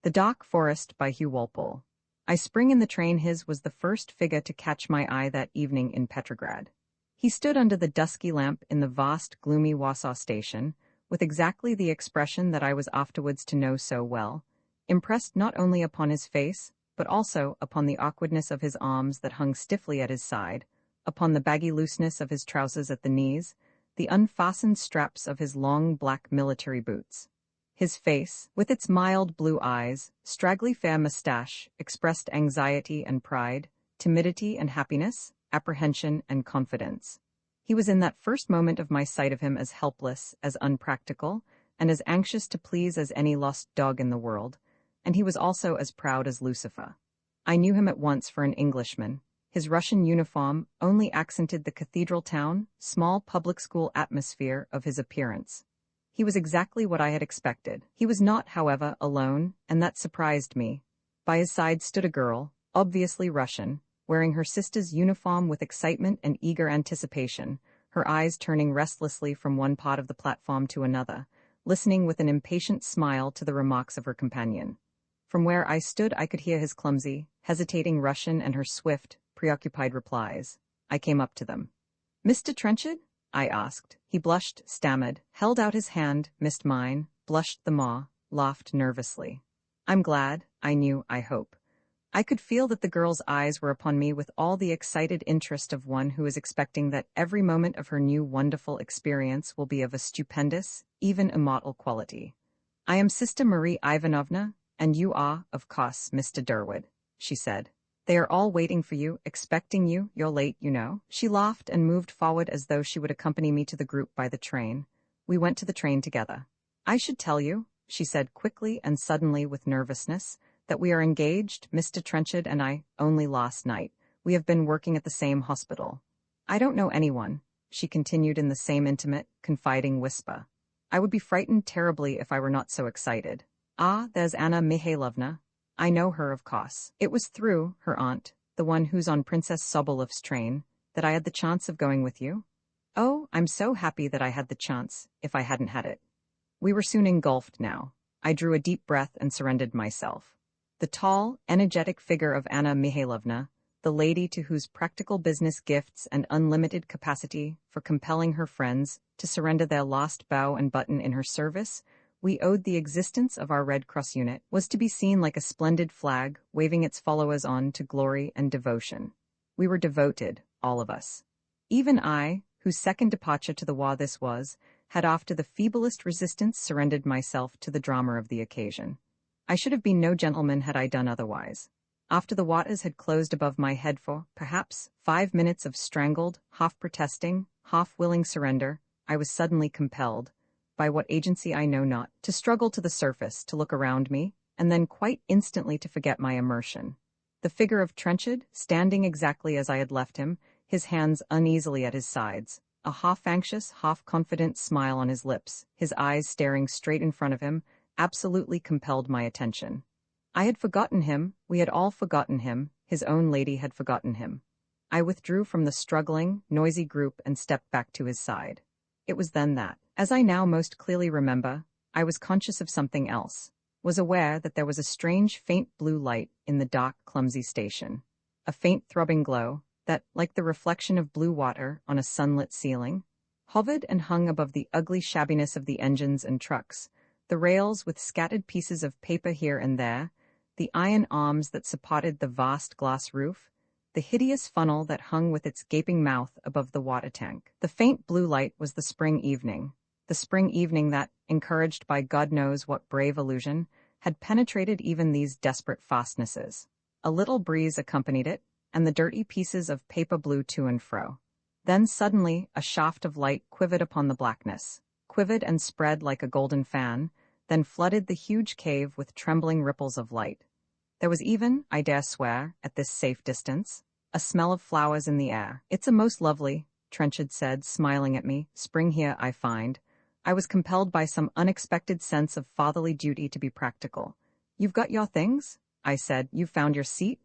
The Dark Forest by Hugh Walpole. I spring in the train. His was the first figure to catch my eye that evening in Petrograd. He stood under the dusky lamp in the vast, gloomy Warsaw station, with exactly the expression that I was afterwards to know so well, impressed not only upon his face, but also upon the awkwardness of his arms that hung stiffly at his side, upon the baggy looseness of his trousers at the knees, the unfastened straps of his long black military boots. His face, with its mild blue eyes, straggly fair mustache, expressed anxiety and pride, timidity and happiness, apprehension and confidence. He was in that first moment of my sight of him as helpless, as unpractical, and as anxious to please as any lost dog in the world, and he was also as proud as Lucifer. I knew him at once for an Englishman. His Russian uniform only accented the cathedral town, small public school atmosphere of his appearance. He was exactly what I had expected. He was not, however, alone, and that surprised me. By his side stood a girl, obviously Russian, wearing her sister's uniform with excitement and eager anticipation, her eyes turning restlessly from one part of the platform to another, listening with an impatient smile to the remarks of her companion. From where I stood I could hear his clumsy, hesitating Russian and her swift, preoccupied replies. I came up to them. "Mr. Trenchard?" I asked. He blushed, stammered, held out his hand, missed mine, blushed the more, laughed nervously. "I'm glad, I knew, I hope." I could feel that the girl's eyes were upon me with all the excited interest of one who is expecting that every moment of her new wonderful experience will be of a stupendous, even immortal quality. "I am Sister Marie Ivanovna, and you are, of course, Mr. Durwood," she said. "They are all waiting for you, expecting you. You're late, you know." She laughed and moved forward as though she would accompany me to the group by the train. We went to the train together. "I should tell you," she said quickly and suddenly with nervousness, "that we are engaged, Mr. Trenchard and I, only last night. We have been working at the same hospital. I don't know anyone," she continued in the same intimate, confiding whisper. "I would be frightened terribly if I were not so excited. Ah, there's Anna Mihailovna. I know her, of course. It was through her aunt, the one who's on Princess Sobolov's train, that I had the chance of going with you. Oh, I'm so happy that I had the chance, if I hadn't had it." We were soon engulfed now. I drew a deep breath and surrendered myself. The tall, energetic figure of Anna Mihailovna, the lady to whose practical business gifts and unlimited capacity for compelling her friends to surrender their lost bow and button in her service, we owed the existence of our Red Cross unit, was to be seen like a splendid flag waving its followers on to glory and devotion. We were devoted, all of us. Even I, whose second departure to the war this was, had after the feeblest resistance surrendered myself to the drama of the occasion. I should have been no gentleman had I done otherwise. After the waters had closed above my head for, perhaps, 5 minutes of strangled, half-protesting, half-willing surrender, I was suddenly compelled, by what agency I know not, to struggle to the surface, to look around me, and then quite instantly to forget my immersion. The figure of Trenchard, standing exactly as I had left him, his hands uneasily at his sides, a half-anxious, half-confident smile on his lips, his eyes staring straight in front of him, absolutely compelled my attention. I had forgotten him, we had all forgotten him, his own lady had forgotten him. I withdrew from the struggling, noisy group and stepped back to his side. It was then that, as I now most clearly remember, I was conscious of something else, was aware that there was a strange faint blue light in the dark, clumsy station. A faint throbbing glow, that, like the reflection of blue water on a sunlit ceiling, hovered and hung above the ugly shabbiness of the engines and trucks, the rails with scattered pieces of paper here and there, the iron arms that supported the vast glass roof, the hideous funnel that hung with its gaping mouth above the water tank. The faint blue light was the spring evening that, encouraged by God knows what brave illusion, had penetrated even these desperate fastnesses. A little breeze accompanied it, and the dirty pieces of paper blew to and fro. Then suddenly a shaft of light quivered upon the blackness, quivered and spread like a golden fan, then flooded the huge cave with trembling ripples of light. There was even, I dare swear, at this safe distance, a smell of flowers in the air. "It's a most lovely," Trenchard said, smiling at me, "spring here, I find." I was compelled by some unexpected sense of fatherly duty to be practical. "You've got your things?" I said. "You've found your seat?"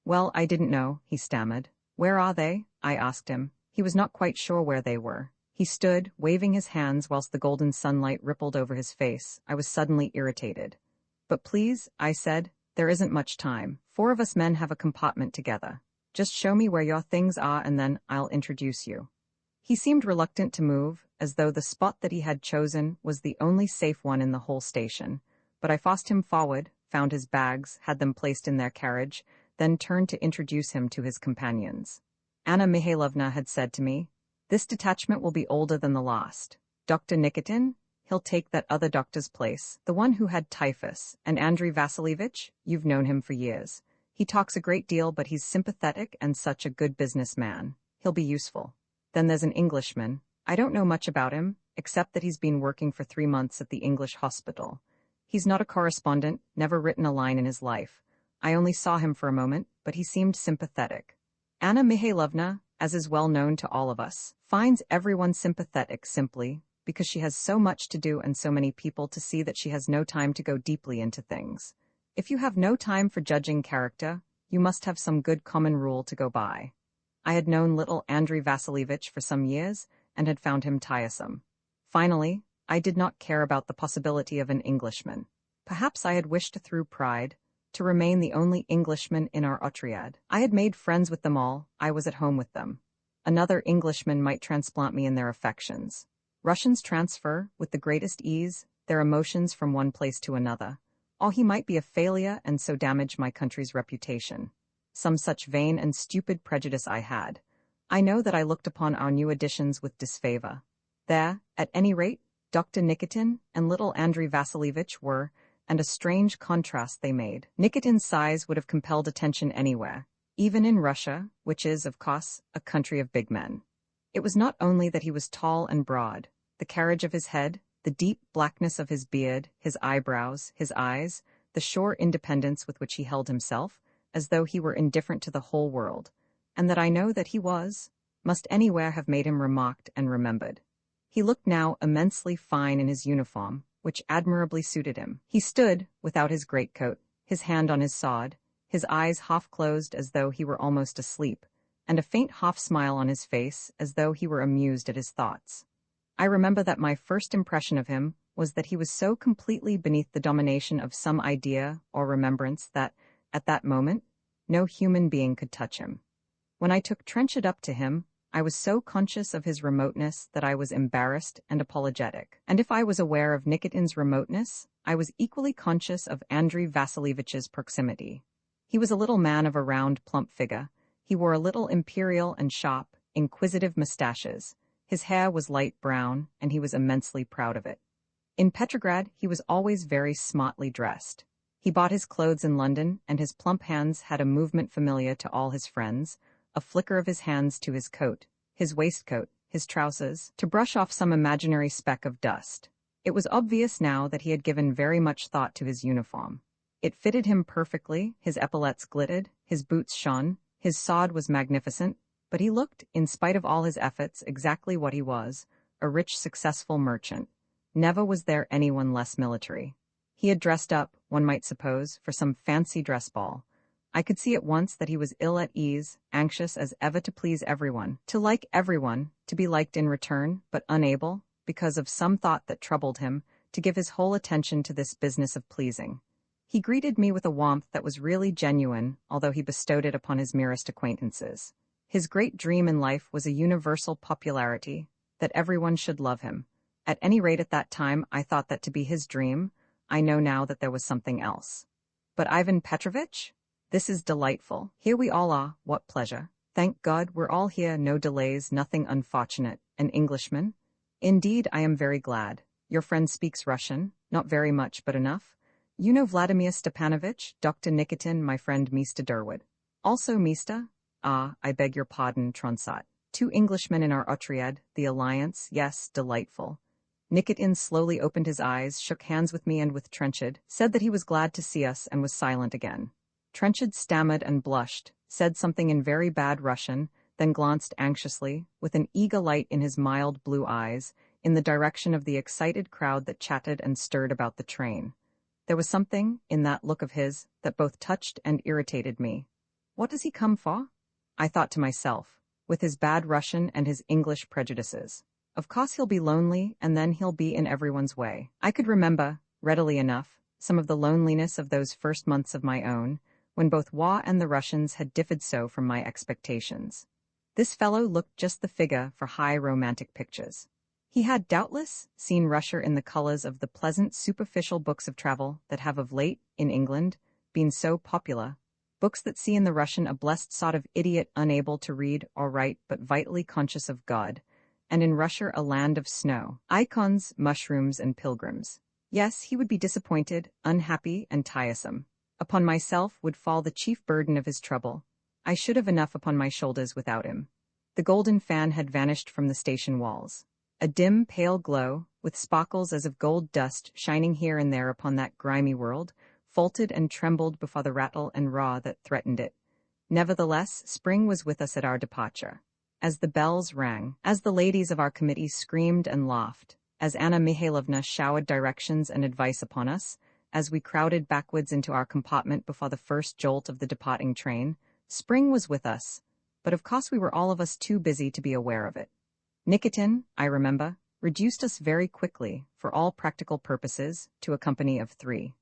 "Well, I didn't know," he stammered. "Where are they?" I asked him. He was not quite sure where they were. He stood, waving his hands whilst the golden sunlight rippled over his face. I was suddenly irritated. But please, I said, there isn't much time. 4 of us men have a compartment together. Just show me where your things are and then I'll introduce you. He seemed reluctant to move, as though the spot that he had chosen was the only safe one in the whole station, but I forced him forward, found his bags, had them placed in their carriage, then turned to introduce him to his companions. Anna Mihailovna had said to me, "This detachment will be older than the last. Dr. Nikitin, he'll take that other doctor's place, the one who had typhus, and Andrei Vasilievich, you've known him for years. He talks a great deal, but he's sympathetic and such a good businessman. He'll be useful. Then there's an Englishman. I don't know much about him, except that he's been working for 3 months at the English hospital. He's not a correspondent, never written a line in his life. I only saw him for a moment, but he seemed sympathetic. Anna Mihailovna, as is well known to all of us, finds everyone sympathetic simply because she has so much to do and so many people to see that she has no time to go deeply into things. If you have no time for judging character, you must have some good common rule to go by. I had known little Andrei Vasilievich for some years and had found him tiresome. Finally, I did not care about the possibility of an Englishman. Perhaps I had wished through pride to remain the only Englishman in our otriad. I had made friends with them all, I was at home with them. Another Englishman might transplant me in their affections. Russians transfer, with the greatest ease, their emotions from one place to another. Or he might be a failure and so damage my country's reputation. Some such vain and stupid prejudice I had. I know that I looked upon our new additions with disfavor. There, at any rate, Dr. Nikitin and little Andrei Vasilievich were, and a strange contrast they made. Nikitin's size would have compelled attention anywhere, even in Russia, which is, of course, a country of big men. It was not only that he was tall and broad, the carriage of his head, the deep blackness of his beard, his eyebrows, his eyes, the sure independence with which he held himself, as though he were indifferent to the whole world, and that I know that he must anywhere have made him remarked and remembered. He looked now immensely fine in his uniform, which admirably suited him. He stood, without his greatcoat, his hand on his sword, his eyes half closed as though he were almost asleep, and a faint half-smile on his face as though he were amused at his thoughts. I remember that my first impression of him was that he was so completely beneath the domination of some idea or remembrance that, at that moment, no human being could touch him. When I took Trenchard up to him, I was so conscious of his remoteness that I was embarrassed and apologetic. And if I was aware of Nikitin's remoteness, I was equally conscious of Andrei Vasilievich's proximity. He was a little man of a round, plump figure. He wore a little imperial and sharp, inquisitive mustaches. His hair was light brown, and he was immensely proud of it. In Petrograd, he was always very smartly dressed. He bought his clothes in London, and his plump hands had a movement familiar to all his friends, a flicker of his hands to his coat, his waistcoat, his trousers, to brush off some imaginary speck of dust. It was obvious now that he had given very much thought to his uniform. It fitted him perfectly, his epaulets glittered, his boots shone, his sword was magnificent, but he looked, in spite of all his efforts, exactly what he was, a rich, successful merchant. Never was there anyone less military. He had dressed up, one might suppose, for some fancy dress ball. I could see at once that he was ill at ease, anxious as ever to please everyone, to like everyone, to be liked in return, but unable, because of some thought that troubled him, to give his whole attention to this business of pleasing. He greeted me with a warmth that was really genuine, although he bestowed it upon his merest acquaintances. His great dream in life was a universal popularity, that everyone should love him. At any rate at that time I thought that to be his dream. I know now that there was something else. But Ivan Petrovitch? This is delightful. Here we all are, what pleasure. Thank God, we're all here, no delays, nothing unfortunate. An Englishman? Indeed, I am very glad. Your friend speaks Russian, not very much, but enough. You know Vladimir Stepanovich, Dr. Nikitin, my friend Mista Durwood. Also Mista? Ah, I beg your pardon, Tronsat. 2 Englishmen in our otriad, the alliance, yes, delightful. Nikitin slowly opened his eyes, shook hands with me and with Trenchard, said that he was glad to see us, and was silent again. Trenchard stammered and blushed, said something in very bad Russian, then glanced anxiously, with an eager light in his mild blue eyes, in the direction of the excited crowd that chatted and stirred about the train. There was something, in that look of his, that both touched and irritated me. What does he come for? I thought to myself, with his bad Russian and his English prejudices. Of course he'll be lonely, and then he'll be in everyone's way. I could remember, readily enough, some of the loneliness of those first months of my own, when both Wa and the Russians had differed so from my expectations. This fellow looked just the figure for high romantic pictures. He had doubtless seen Russia in the colors of the pleasant superficial books of travel that have of late, in England, been so popular, books that see in the Russian a blessed sort of idiot unable to read or write but vitally conscious of God, and in Russia a land of snow, icons, mushrooms, and pilgrims. Yes, he would be disappointed, unhappy, and tiresome. Upon myself would fall the chief burden of his trouble. I should have enough upon my shoulders without him. The golden fan had vanished from the station walls. A dim, pale glow, with sparkles as of gold dust shining here and there upon that grimy world, faltered and trembled before the rattle and roar that threatened it. Nevertheless, spring was with us at our departure. As the bells rang, as the ladies of our committee screamed and laughed, as Anna Mikhailovna showered directions and advice upon us, as we crowded backwards into our compartment before the first jolt of the departing train, spring was with us, but of course we were all of us too busy to be aware of it. Nikitin, I remember, reduced us very quickly, for all practical purposes, to a company of 3.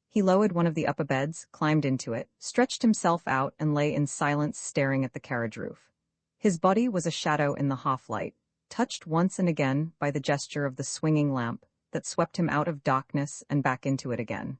He lowered one of the upper beds, climbed into it, stretched himself out, and lay in silence staring at the carriage roof. His body was a shadow in the half-light, touched once and again by the gesture of the swinging lamp that swept him out of darkness and back into it again.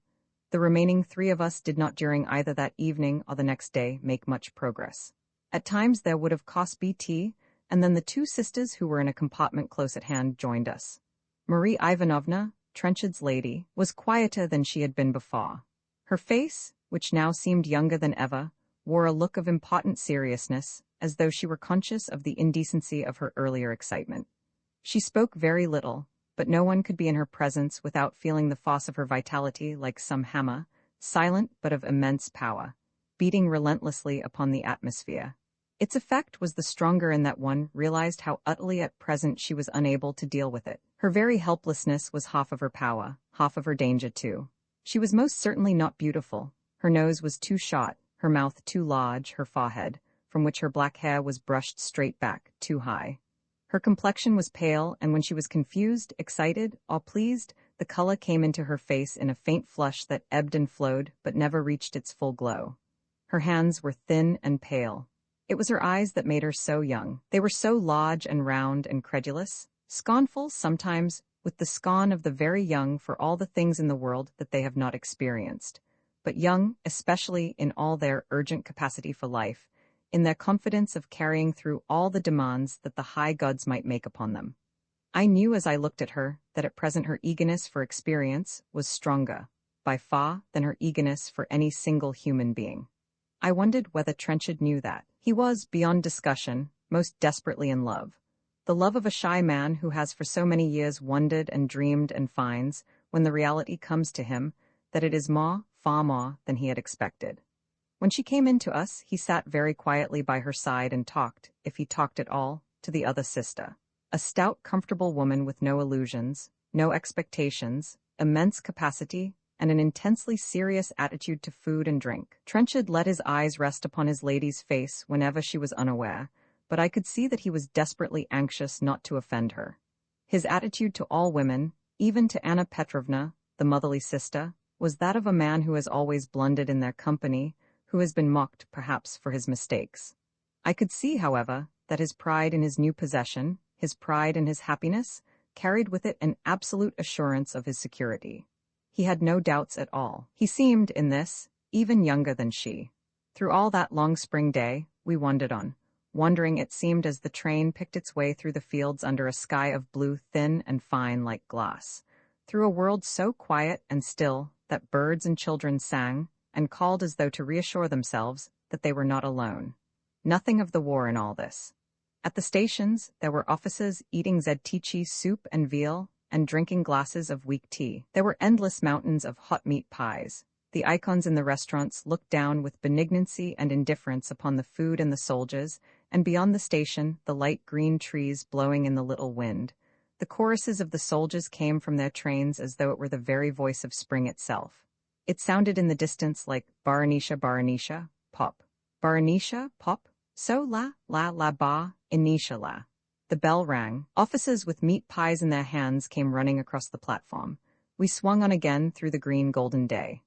The remaining 3 of us did not during either that evening or the next day make much progress. At times there would have cost tea, and then the 2 sisters who were in a compartment close at hand joined us. Marie Ivanovna, Trenchard's lady, was quieter than she had been before. Her face, which now seemed younger than ever, wore a look of important seriousness, as though she were conscious of the indecency of her earlier excitement. She spoke very little, but no one could be in her presence without feeling the force of her vitality like some hammer, silent but of immense power, beating relentlessly upon the atmosphere. Its effect was the stronger in that one realized how utterly at present she was unable to deal with it. Her very helplessness was half of her power, half of her danger too. She was most certainly not beautiful. Her nose was too short, her mouth too large, her forehead, from which her black hair was brushed straight back, too high. Her complexion was pale, and when she was confused, excited, or pleased, the color came into her face in a faint flush that ebbed and flowed but never reached its full glow. Her hands were thin and pale. It was her eyes that made her so young. They were so large and round and credulous, scornful sometimes, with the scorn of the very young for all the things in the world that they have not experienced, but young, especially in all their urgent capacity for life, in their confidence of carrying through all the demands that the high gods might make upon them. I knew as I looked at her that at present her eagerness for experience was stronger, by far, than her eagerness for any single human being. I wondered whether Trenchard knew that. He was, beyond discussion, most desperately in love. The love of a shy man who has for so many years wondered and dreamed and finds, when the reality comes to him, that it is more, far more, than he had expected. When she came in to us, he sat very quietly by her side and talked, if he talked at all, to the other sister. A stout, comfortable woman with no illusions, no expectations, immense capacity, and an intensely serious attitude to food and drink. Trenchard let his eyes rest upon his lady's face whenever she was unaware, but I could see that he was desperately anxious not to offend her. His attitude to all women, even to Anna Petrovna, the motherly sister, was that of a man who has always blundered in their company, who has been mocked, perhaps, for his mistakes. I could see, however, that his pride in his new possession, his pride in his happiness, carried with it an absolute assurance of his security. He had no doubts at all. He seemed, in this, even younger than she. Through all that long spring day, we wandered on, wandering it seemed as the train picked its way through the fields under a sky of blue thin and fine like glass, through a world so quiet and still that birds and children sang and called as though to reassure themselves that they were not alone. Nothing of the war in all this. At the stations, there were officers eating zetichi soup and veal, and drinking glasses of weak tea. There were endless mountains of hot meat pies. The icons in the restaurants looked down with benignancy and indifference upon the food and the soldiers, and beyond the station, the light green trees blowing in the little wind. The choruses of the soldiers came from their trains as though it were the very voice of spring itself. It sounded in the distance like Baranisha, Baranisha, pop. Baranisha, pop, so la ba, inisha la. The bell rang. Officers with meat pies in their hands came running across the platform. We swung on again through the green golden day.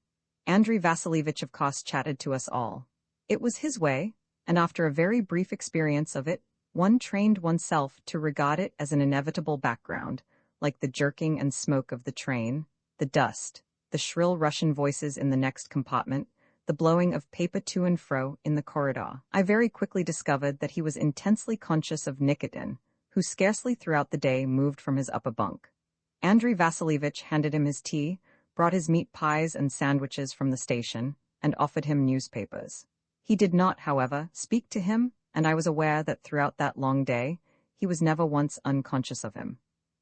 Andrei Vasilievich of course chatted to us all. It was his way, and after a very brief experience of it, one trained oneself to regard it as an inevitable background, like the jerking and smoke of the train, the dust, the shrill Russian voices in the next compartment, the blowing of paper to and fro in the corridor. I very quickly discovered that he was intensely conscious of Nikitin, who scarcely throughout the day moved from his upper bunk. Andrei Vasilievich handed him his tea, brought his meat pies and sandwiches from the station, and offered him newspapers. He did not, however, speak to him, and I was aware that throughout that long day, he was never once unconscious of him.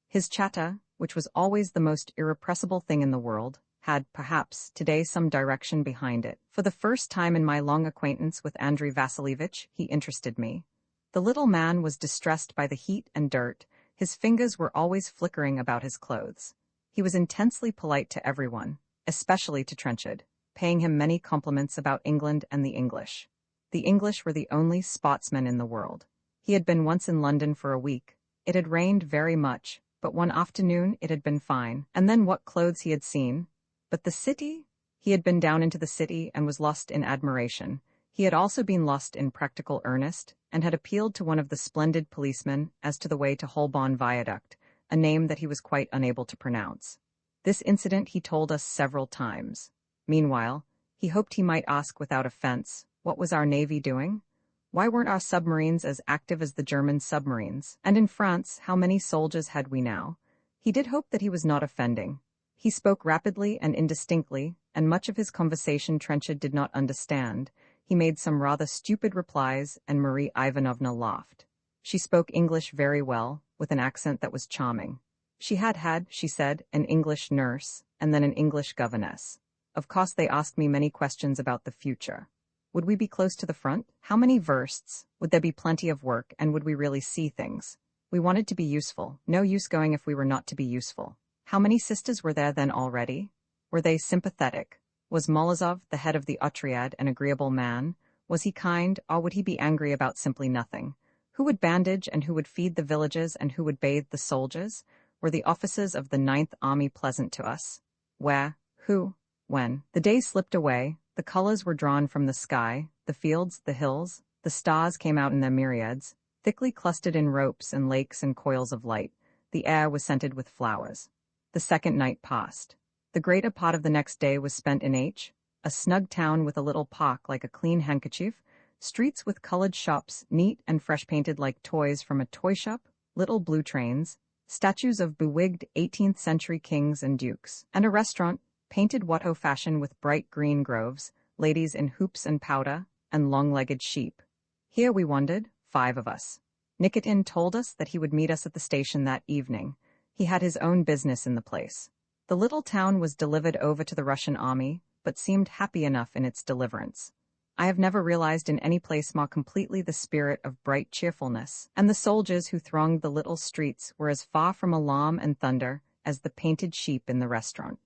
His chatter, which was always the most irrepressible thing in the world, had, perhaps, today some direction behind it. For the first time in my long acquaintance with Andrei Vasilievich, he interested me. The little man was distressed by the heat and dirt. His fingers were always flickering about his clothes. He was intensely polite to everyone, especially to Trenchard, paying him many compliments about England and the English. The English were the only sportsmen in the world. He had been once in London for a week. It had rained very much, but one afternoon it had been fine. And then what clothes he had seen! But the city? He had been down into the city and was lost in admiration. He had also been lost in practical earnest, and had appealed to one of the splendid policemen as to the way to Holborn Viaduct, a name that he was quite unable to pronounce. This incident he told us several times. Meanwhile, he hoped he might ask without offense, what was our navy doing? Why weren't our submarines as active as the German submarines? And in France, how many soldiers had we now? He did hope that he was not offending. He spoke rapidly and indistinctly, and much of his conversation Trenchard did not understand. He made some rather stupid replies, and Marie Ivanovna laughed. She spoke English very well, with an accent that was charming. She had, she said, an English nurse, and then an English governess. Of course they asked me many questions about the future. Would we be close to the front? How many versts? Would there be plenty of work, and would we really see things? We wanted to be useful. No use going if we were not to be useful. How many sisters were there then already? Were they sympathetic? Was Molozov, the head of the Otriad, an agreeable man? Was he kind, or would he be angry about simply nothing? Who would bandage and who would feed the villages and who would bathe the soldiers? Were the officers of the Ninth Army pleasant to us? Where? Who? When? The day slipped away, the colors were drawn from the sky, the fields, the hills, the stars came out in their myriads, thickly clustered in ropes and lakes and coils of light. The air was scented with flowers. The second night passed. The greater part of the next day was spent in H, a snug town with a little park like a clean handkerchief, streets with colored shops, neat and fresh-painted like toys from a toy shop, little blue trains, statues of bewigged 18th-century kings and dukes, and a restaurant, painted Watteau fashion with bright green groves, ladies in hoops and powder, and long-legged sheep. Here we wandered, 5 of us. Nikitin told us that he would meet us at the station that evening. He had his own business in the place. The little town was delivered over to the Russian army, but seemed happy enough in its deliverance. I have never realized in any place more completely the spirit of bright cheerfulness, and the soldiers who thronged the little streets were as far from alarm and thunder as the painted sheep in the restaurant.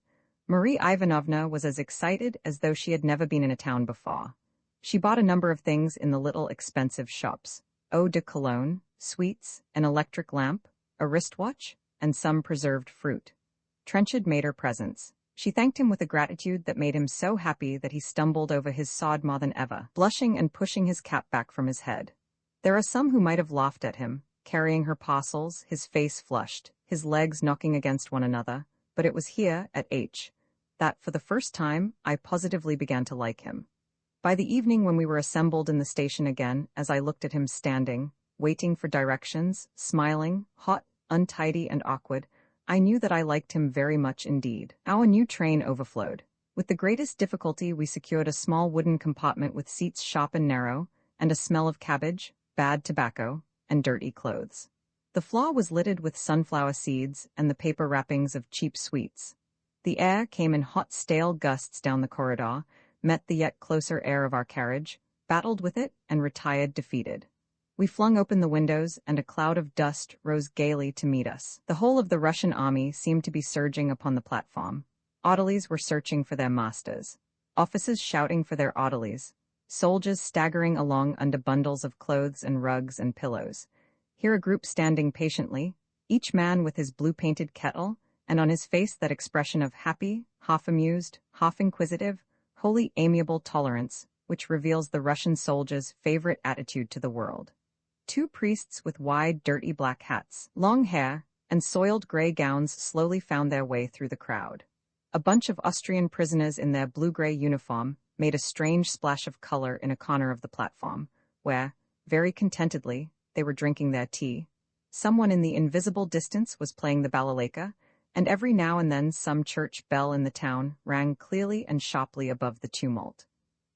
Marie Ivanovna was as excited as though she had never been in a town before. She bought a number of things in the little expensive shops: eau de cologne, sweets, an electric lamp, a wristwatch, and some preserved fruit. Trenchard made her presents. She thanked him with a gratitude that made him so happy that he stumbled over his sword more than ever, blushing and pushing his cap back from his head. There are some who might have laughed at him, carrying her parcels, his face flushed, his legs knocking against one another, but it was here, at H, that, for the first time, I positively began to like him. By the evening when we were assembled in the station again, as I looked at him standing, waiting for directions, smiling, hot, untidy and awkward, I knew that I liked him very much indeed. Our new train overflowed. With the greatest difficulty we secured a small wooden compartment with seats sharp and narrow, and a smell of cabbage, bad tobacco, and dirty clothes. The floor was littered with sunflower seeds and the paper wrappings of cheap sweets. The air came in hot stale gusts down the corridor, met the yet closer air of our carriage, battled with it, and retired defeated. We flung open the windows, and a cloud of dust rose gaily to meet us. The whole of the Russian army seemed to be surging upon the platform. Orderlies were searching for their masters, officers shouting for their orderlies, soldiers staggering along under bundles of clothes and rugs and pillows. Here a group standing patiently, each man with his blue-painted kettle, and on his face that expression of happy, half-amused, half-inquisitive, wholly amiable tolerance, which reveals the Russian soldier's favorite attitude to the world. Two priests with wide, dirty black hats, long hair, and soiled gray gowns slowly found their way through the crowd. A bunch of Austrian prisoners in their blue-gray uniform made a strange splash of color in a corner of the platform, where, very contentedly, they were drinking their tea. Someone in the invisible distance was playing the balalaika, and every now and then some church bell in the town rang clearly and sharply above the tumult.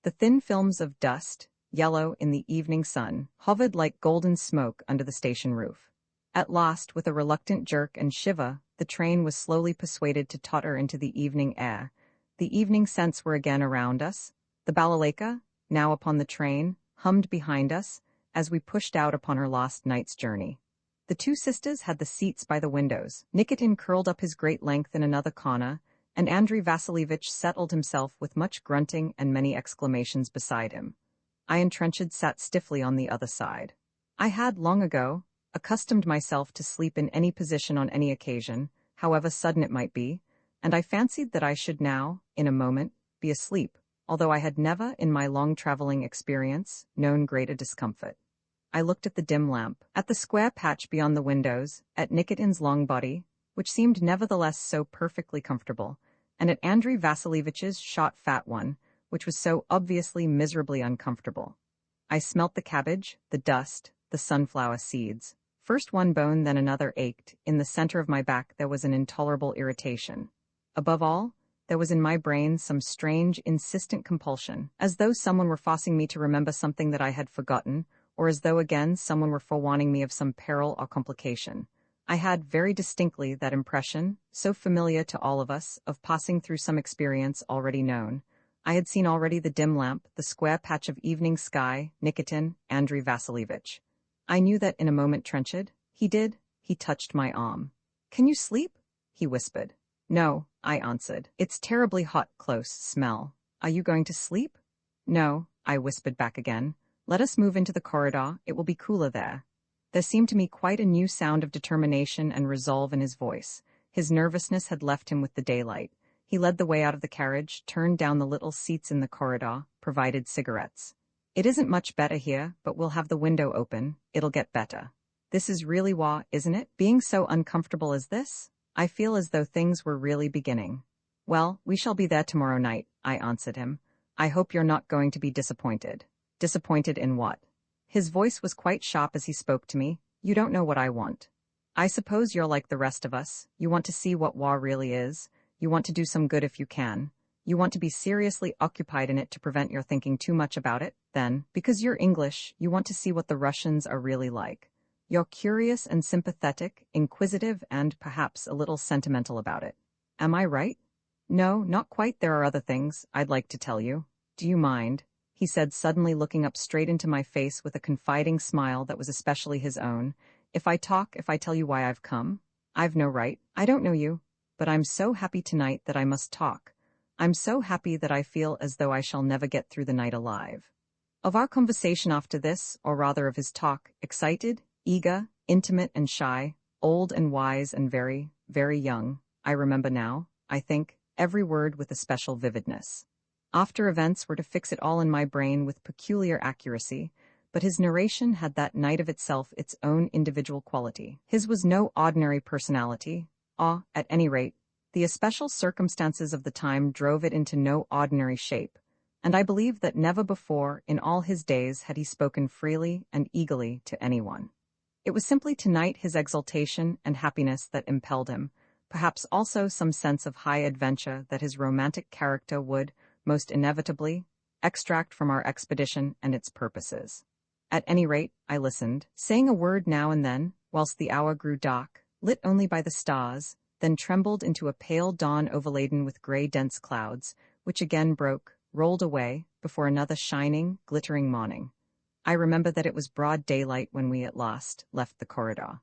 The thin films of dust, yellow in the evening sun, hovered like golden smoke under the station roof. At last, with a reluctant jerk and shiver, the train was slowly persuaded to totter into the evening air. The evening scents were again around us. The balalaika, now upon the train, hummed behind us as we pushed out upon our last night's journey. The two sisters had the seats by the windows. Nikitin curled up his great length in another corner, and Andrei Vasilievich settled himself with much grunting and many exclamations beside him. I entrenched sat stiffly on the other side. I had, long ago, accustomed myself to sleep in any position on any occasion, however sudden it might be, and I fancied that I should now, in a moment, be asleep, although I had never, in my long-traveling experience, known greater discomfort. I looked at the dim lamp, at the square patch beyond the windows, at Nikitin's long body, which seemed nevertheless so perfectly comfortable, and at Andrei Vasilievich's short fat one, which was so obviously miserably uncomfortable. I smelt the cabbage, the dust, the sunflower seeds. First one bone, then another ached. In the center of my back there was an intolerable irritation. Above all, there was in my brain some strange, insistent compulsion, as though someone were forcing me to remember something that I had forgotten, or as though again someone were forewarning me of some peril or complication. I had very distinctly that impression, so familiar to all of us, of passing through some experience already known. I had seen already the dim lamp, the square patch of evening sky, Nikitin, Andrei Vasilievich. I knew that in a moment Trenchard. He touched my arm. "Can you sleep?" he whispered. "No," I answered. "It's terribly hot, close smell. Are you going to sleep?" "No," I whispered back again. "Let us move into the corridor, it will be cooler there." There seemed to me quite a new sound of determination and resolve in his voice. His nervousness had left him with the daylight. He led the way out of the carriage, turned down the little seats in the corridor, provided cigarettes. "It isn't much better here, but we'll have the window open. It'll get better. This is really isn't it? Being so uncomfortable as this? I feel as though things were really beginning." "Well, we shall be there tomorrow night," I answered him. "I hope you're not going to be disappointed." "Disappointed in what?" His voice was quite sharp as he spoke to me. "You don't know what I want. I suppose you're like the rest of us. You want to see what war really is. You want to do some good if you can. You want to be seriously occupied in it to prevent your thinking too much about it. Then, because you're English, you want to see what the Russians are really like. You're curious and sympathetic, inquisitive, and perhaps a little sentimental about it. Am I right?" "No, not quite. There are other things I'd like to tell you. Do you mind?" he said suddenly, looking up straight into my face with a confiding smile that was especially his own. If I tell you why I've come? I've no right. I don't know you. But I'm so happy tonight that I must talk. I'm so happy that I feel as though I shall never get through the night alive." Of our conversation after this, or rather of his talk, excited, eager, intimate and shy, old and wise and very, very young, I remember now, I think, every word with a special vividness. After events were to fix it all in my brain with peculiar accuracy, but his narration had that night of itself its own individual quality. His was no ordinary personality, at any rate, the especial circumstances of the time drove it into no ordinary shape, and I believe that never before in all his days had he spoken freely and eagerly to anyone. It was simply tonight his exultation and happiness that impelled him, perhaps also some sense of high adventure that his romantic character would, most inevitably, extract from our expedition and its purposes. At any rate, I listened, saying a word now and then, whilst the hour grew dark, lit only by the stars, then trembled into a pale dawn overladen with grey dense clouds, which again broke, rolled away, before another shining, glittering morning. I remember that it was broad daylight when we at last left the corridor.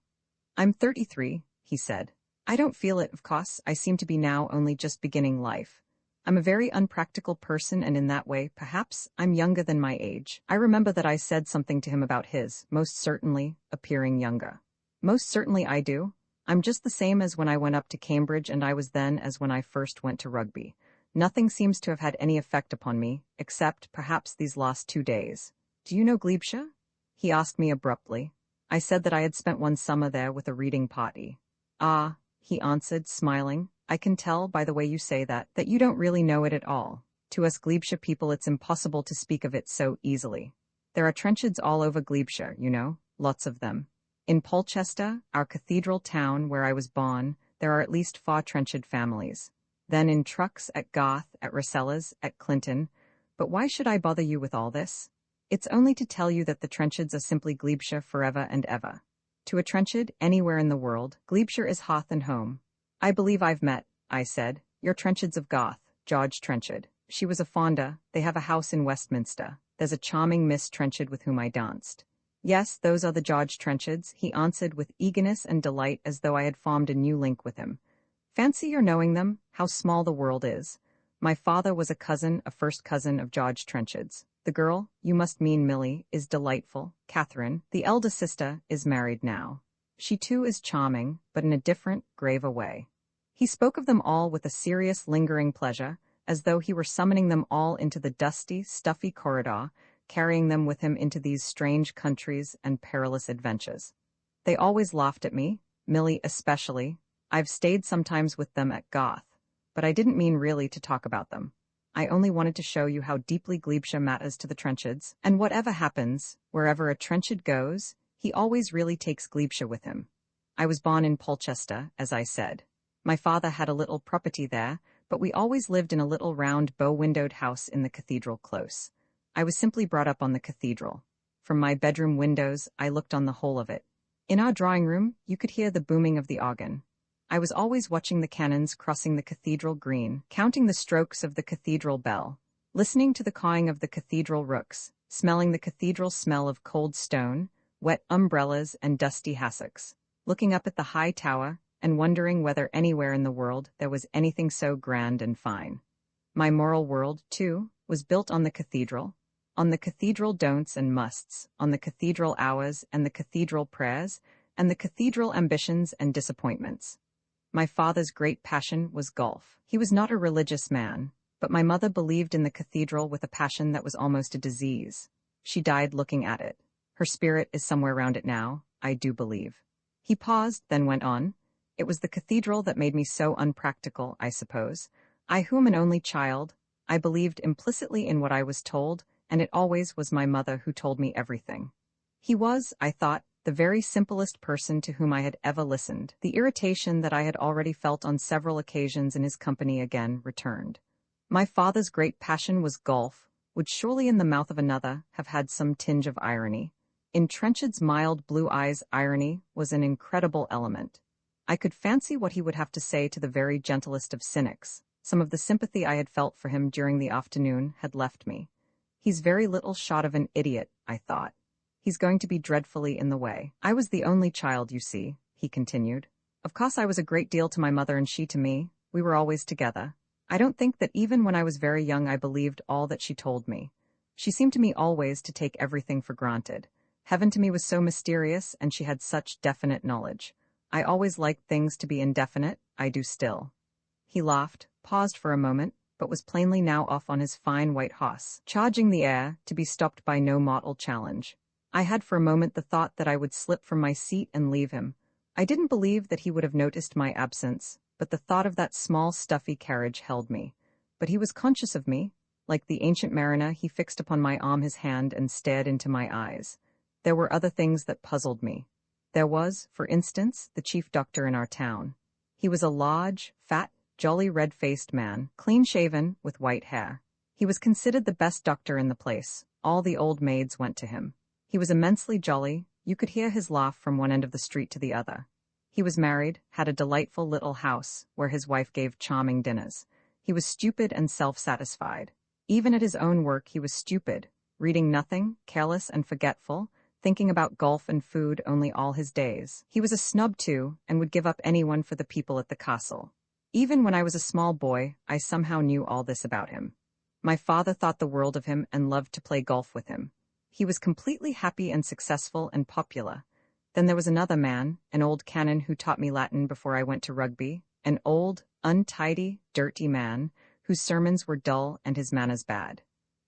"I'm 33, he said. "I don't feel it, of course. I seem to be now only just beginning life. I'm a very unpractical person, and in that way, perhaps, I'm younger than my age." I remember that I said something to him about his, most certainly, appearing younger. "Most certainly I do. I'm just the same as when I went up to Cambridge and I was then as when I first went to rugby. Nothing seems to have had any effect upon me, except perhaps these last 2 days. Do you know Glebeshire? He asked me abruptly. I said that I had spent one summer there with a reading party. Ah, he answered, smiling, I can tell by the way you say that you don't really know it at all. To us Glebeshire people it's impossible to speak of it so easily. There are trenchards all over Glebeshire, you know, lots of them. In Polchester, our cathedral town where I was born, there are at least 4 trenchard families. Then in Trucks, at Garth, at Rosellas, at Clinton. But why should I bother you with all this? It's only to tell you that the trenchards are simply Glebeshire forever and ever. To a trenchard, anywhere in the world, Glebeshire is hearth and home. I believe I've met, I said, your trenchards of Garth, George Trenchard. She was a Fonda, they have a house in Westminster. There's a charming Miss Trenchard with whom I danced. Yes, those are the George Trenchards, he answered with eagerness and delight as though I had formed a new link with him. Fancy your knowing them, how small the world is. My father was a first cousin of George Trenchard's. The girl, you must mean Millie, is delightful. Catherine, the elder sister, is married now. She too is charming, but in a different, graver way. He spoke of them all with a serious, lingering pleasure, as though he were summoning them all into the dusty, stuffy corridor, carrying them with him into these strange countries and perilous adventures. They always laughed at me, Millie especially. I've stayed sometimes with them at Garth, but I didn't mean really to talk about them. I only wanted to show you how deeply Glebeshire matters to the Trenchards, and whatever happens, wherever a Trenchard goes, he always really takes Glebeshire with him. I was born in Polchester, as I said. My father had a little property there, but we always lived in a little round bow-windowed house in the cathedral close. I was simply brought up on the cathedral. From my bedroom windows, I looked on the whole of it. In our drawing room, you could hear the booming of the organ. I was always watching the cannons crossing the cathedral green, counting the strokes of the cathedral bell, listening to the cawing of the cathedral rooks, smelling the cathedral smell of cold stone, wet umbrellas and dusty hassocks, looking up at the high tower and wondering whether anywhere in the world there was anything so grand and fine. My moral world, too, was built on the cathedral don'ts and musts, on the cathedral hours and the cathedral prayers, and the cathedral ambitions and disappointments. My father's great passion was golf. He was not a religious man, but my mother believed in the cathedral with a passion that was almost a disease. She died looking at it. Her spirit is somewhere round it now, I do believe. He paused, then went on. It was the cathedral that made me so unpractical, I suppose. I who am an only child, I believed implicitly in what I was told, and it always was my mother who told me everything. He was, I thought, the very simplest person to whom I had ever listened. The irritation that I had already felt on several occasions in his company again returned. My father's great passion was golf, would surely in the mouth of another have had some tinge of irony. In Trenchard's mild blue eyes irony was an incredible element. I could fancy what he would have to say to the very gentlest of cynics. Some of the sympathy I had felt for him during the afternoon had left me. He's very little shot of an idiot, I thought. He's going to be dreadfully in the way. I was the only child, you see, he continued. Of course I was a great deal to my mother and she to me. We were always together. I don't think that even when I was very young I believed all that she told me. She seemed to me always to take everything for granted. Heaven to me was so mysterious, and she had such definite knowledge. I always liked things to be indefinite, I do still. He laughed, paused for a moment, but was plainly now off on his fine white horse, charging the air, to be stopped by no mortal challenge. I had for a moment the thought that I would slip from my seat and leave him. I didn't believe that he would have noticed my absence, but the thought of that small stuffy carriage held me. But he was conscious of me. Like the ancient mariner, he fixed upon my arm his hand and stared into my eyes. There were other things that puzzled me. There was, for instance, the chief doctor in our town. He was a large, fat, jolly red-faced man, clean-shaven, with white hair. He was considered the best doctor in the place. All the old maids went to him. He was immensely jolly. You could hear his laugh from one end of the street to the other. He was married, had a delightful little house, where his wife gave charming dinners. He was stupid and self-satisfied. Even at his own work he was stupid, reading nothing, careless and forgetful, thinking about golf and food only all his days. He was a snub too, and would give up anyone for the people at the castle. Even when I was a small boy, I somehow knew all this about him. My father thought the world of him and loved to play golf with him. He was completely happy and successful and popular. Then there was another man, an old canon who taught me Latin before I went to rugby, an old, untidy, dirty man, whose sermons were dull and his manners bad.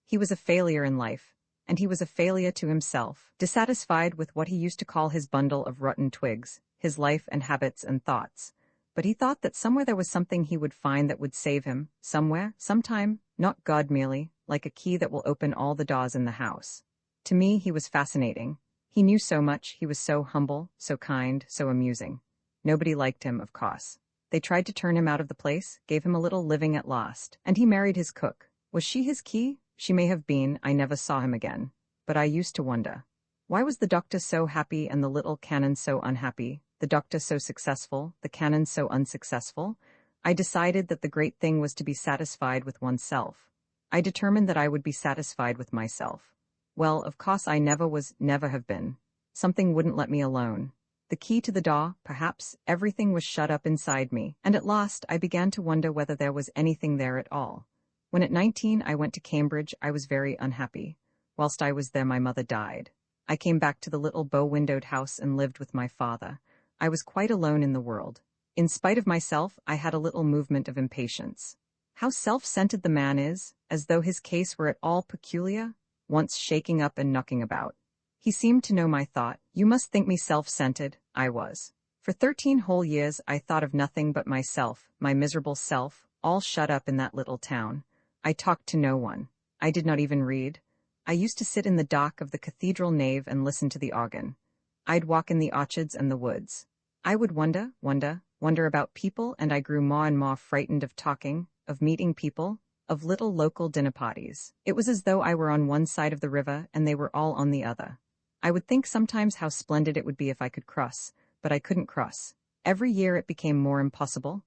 He was a failure in life, and he was a failure to himself, dissatisfied with what he used to call his bundle of rotten twigs, his life and habits and thoughts. But he thought that somewhere there was something he would find that would save him, somewhere, sometime, not God merely, like a key that will open all the doors in the house. To me, he was fascinating. He knew so much, he was so humble, so kind, so amusing. Nobody liked him, of course. They tried to turn him out of the place, gave him a little living at last, and he married his cook. Was she his key? She may have been. I never saw him again. But I used to wonder. Why was the doctor so happy and the little canon so unhappy, the doctor so successful, the canon so unsuccessful? I decided that the great thing was to be satisfied with oneself. I determined that I would be satisfied with myself. Well, of course I never was, never have been. Something wouldn't let me alone. The key to the door, perhaps, everything was shut up inside me, and at last I began to wonder whether there was anything there at all. When at 19 I went to Cambridge, I was very unhappy. Whilst I was there, my mother died. I came back to the little bow-windowed house and lived with my father. I was quite alone in the world. In spite of myself, I had a little movement of impatience. How self-centered the man is, as though his case were at all peculiar, once shaking up and knocking about. He seemed to know my thought. You must think me self-centered. I was. For 13 whole years I thought of nothing but myself, my miserable self, all shut up in that little town. I talked to no one. I did not even read. I used to sit in the dock of the cathedral nave and listen to the organ. I'd walk in the orchards and the woods. I would wonder about people, and I grew more and more frightened of talking, of meeting people, of little local dinner parties. It was as though I were on one side of the river and they were all on the other. I would think sometimes how splendid it would be if I could cross, but I couldn't cross. Every year it became more impossible.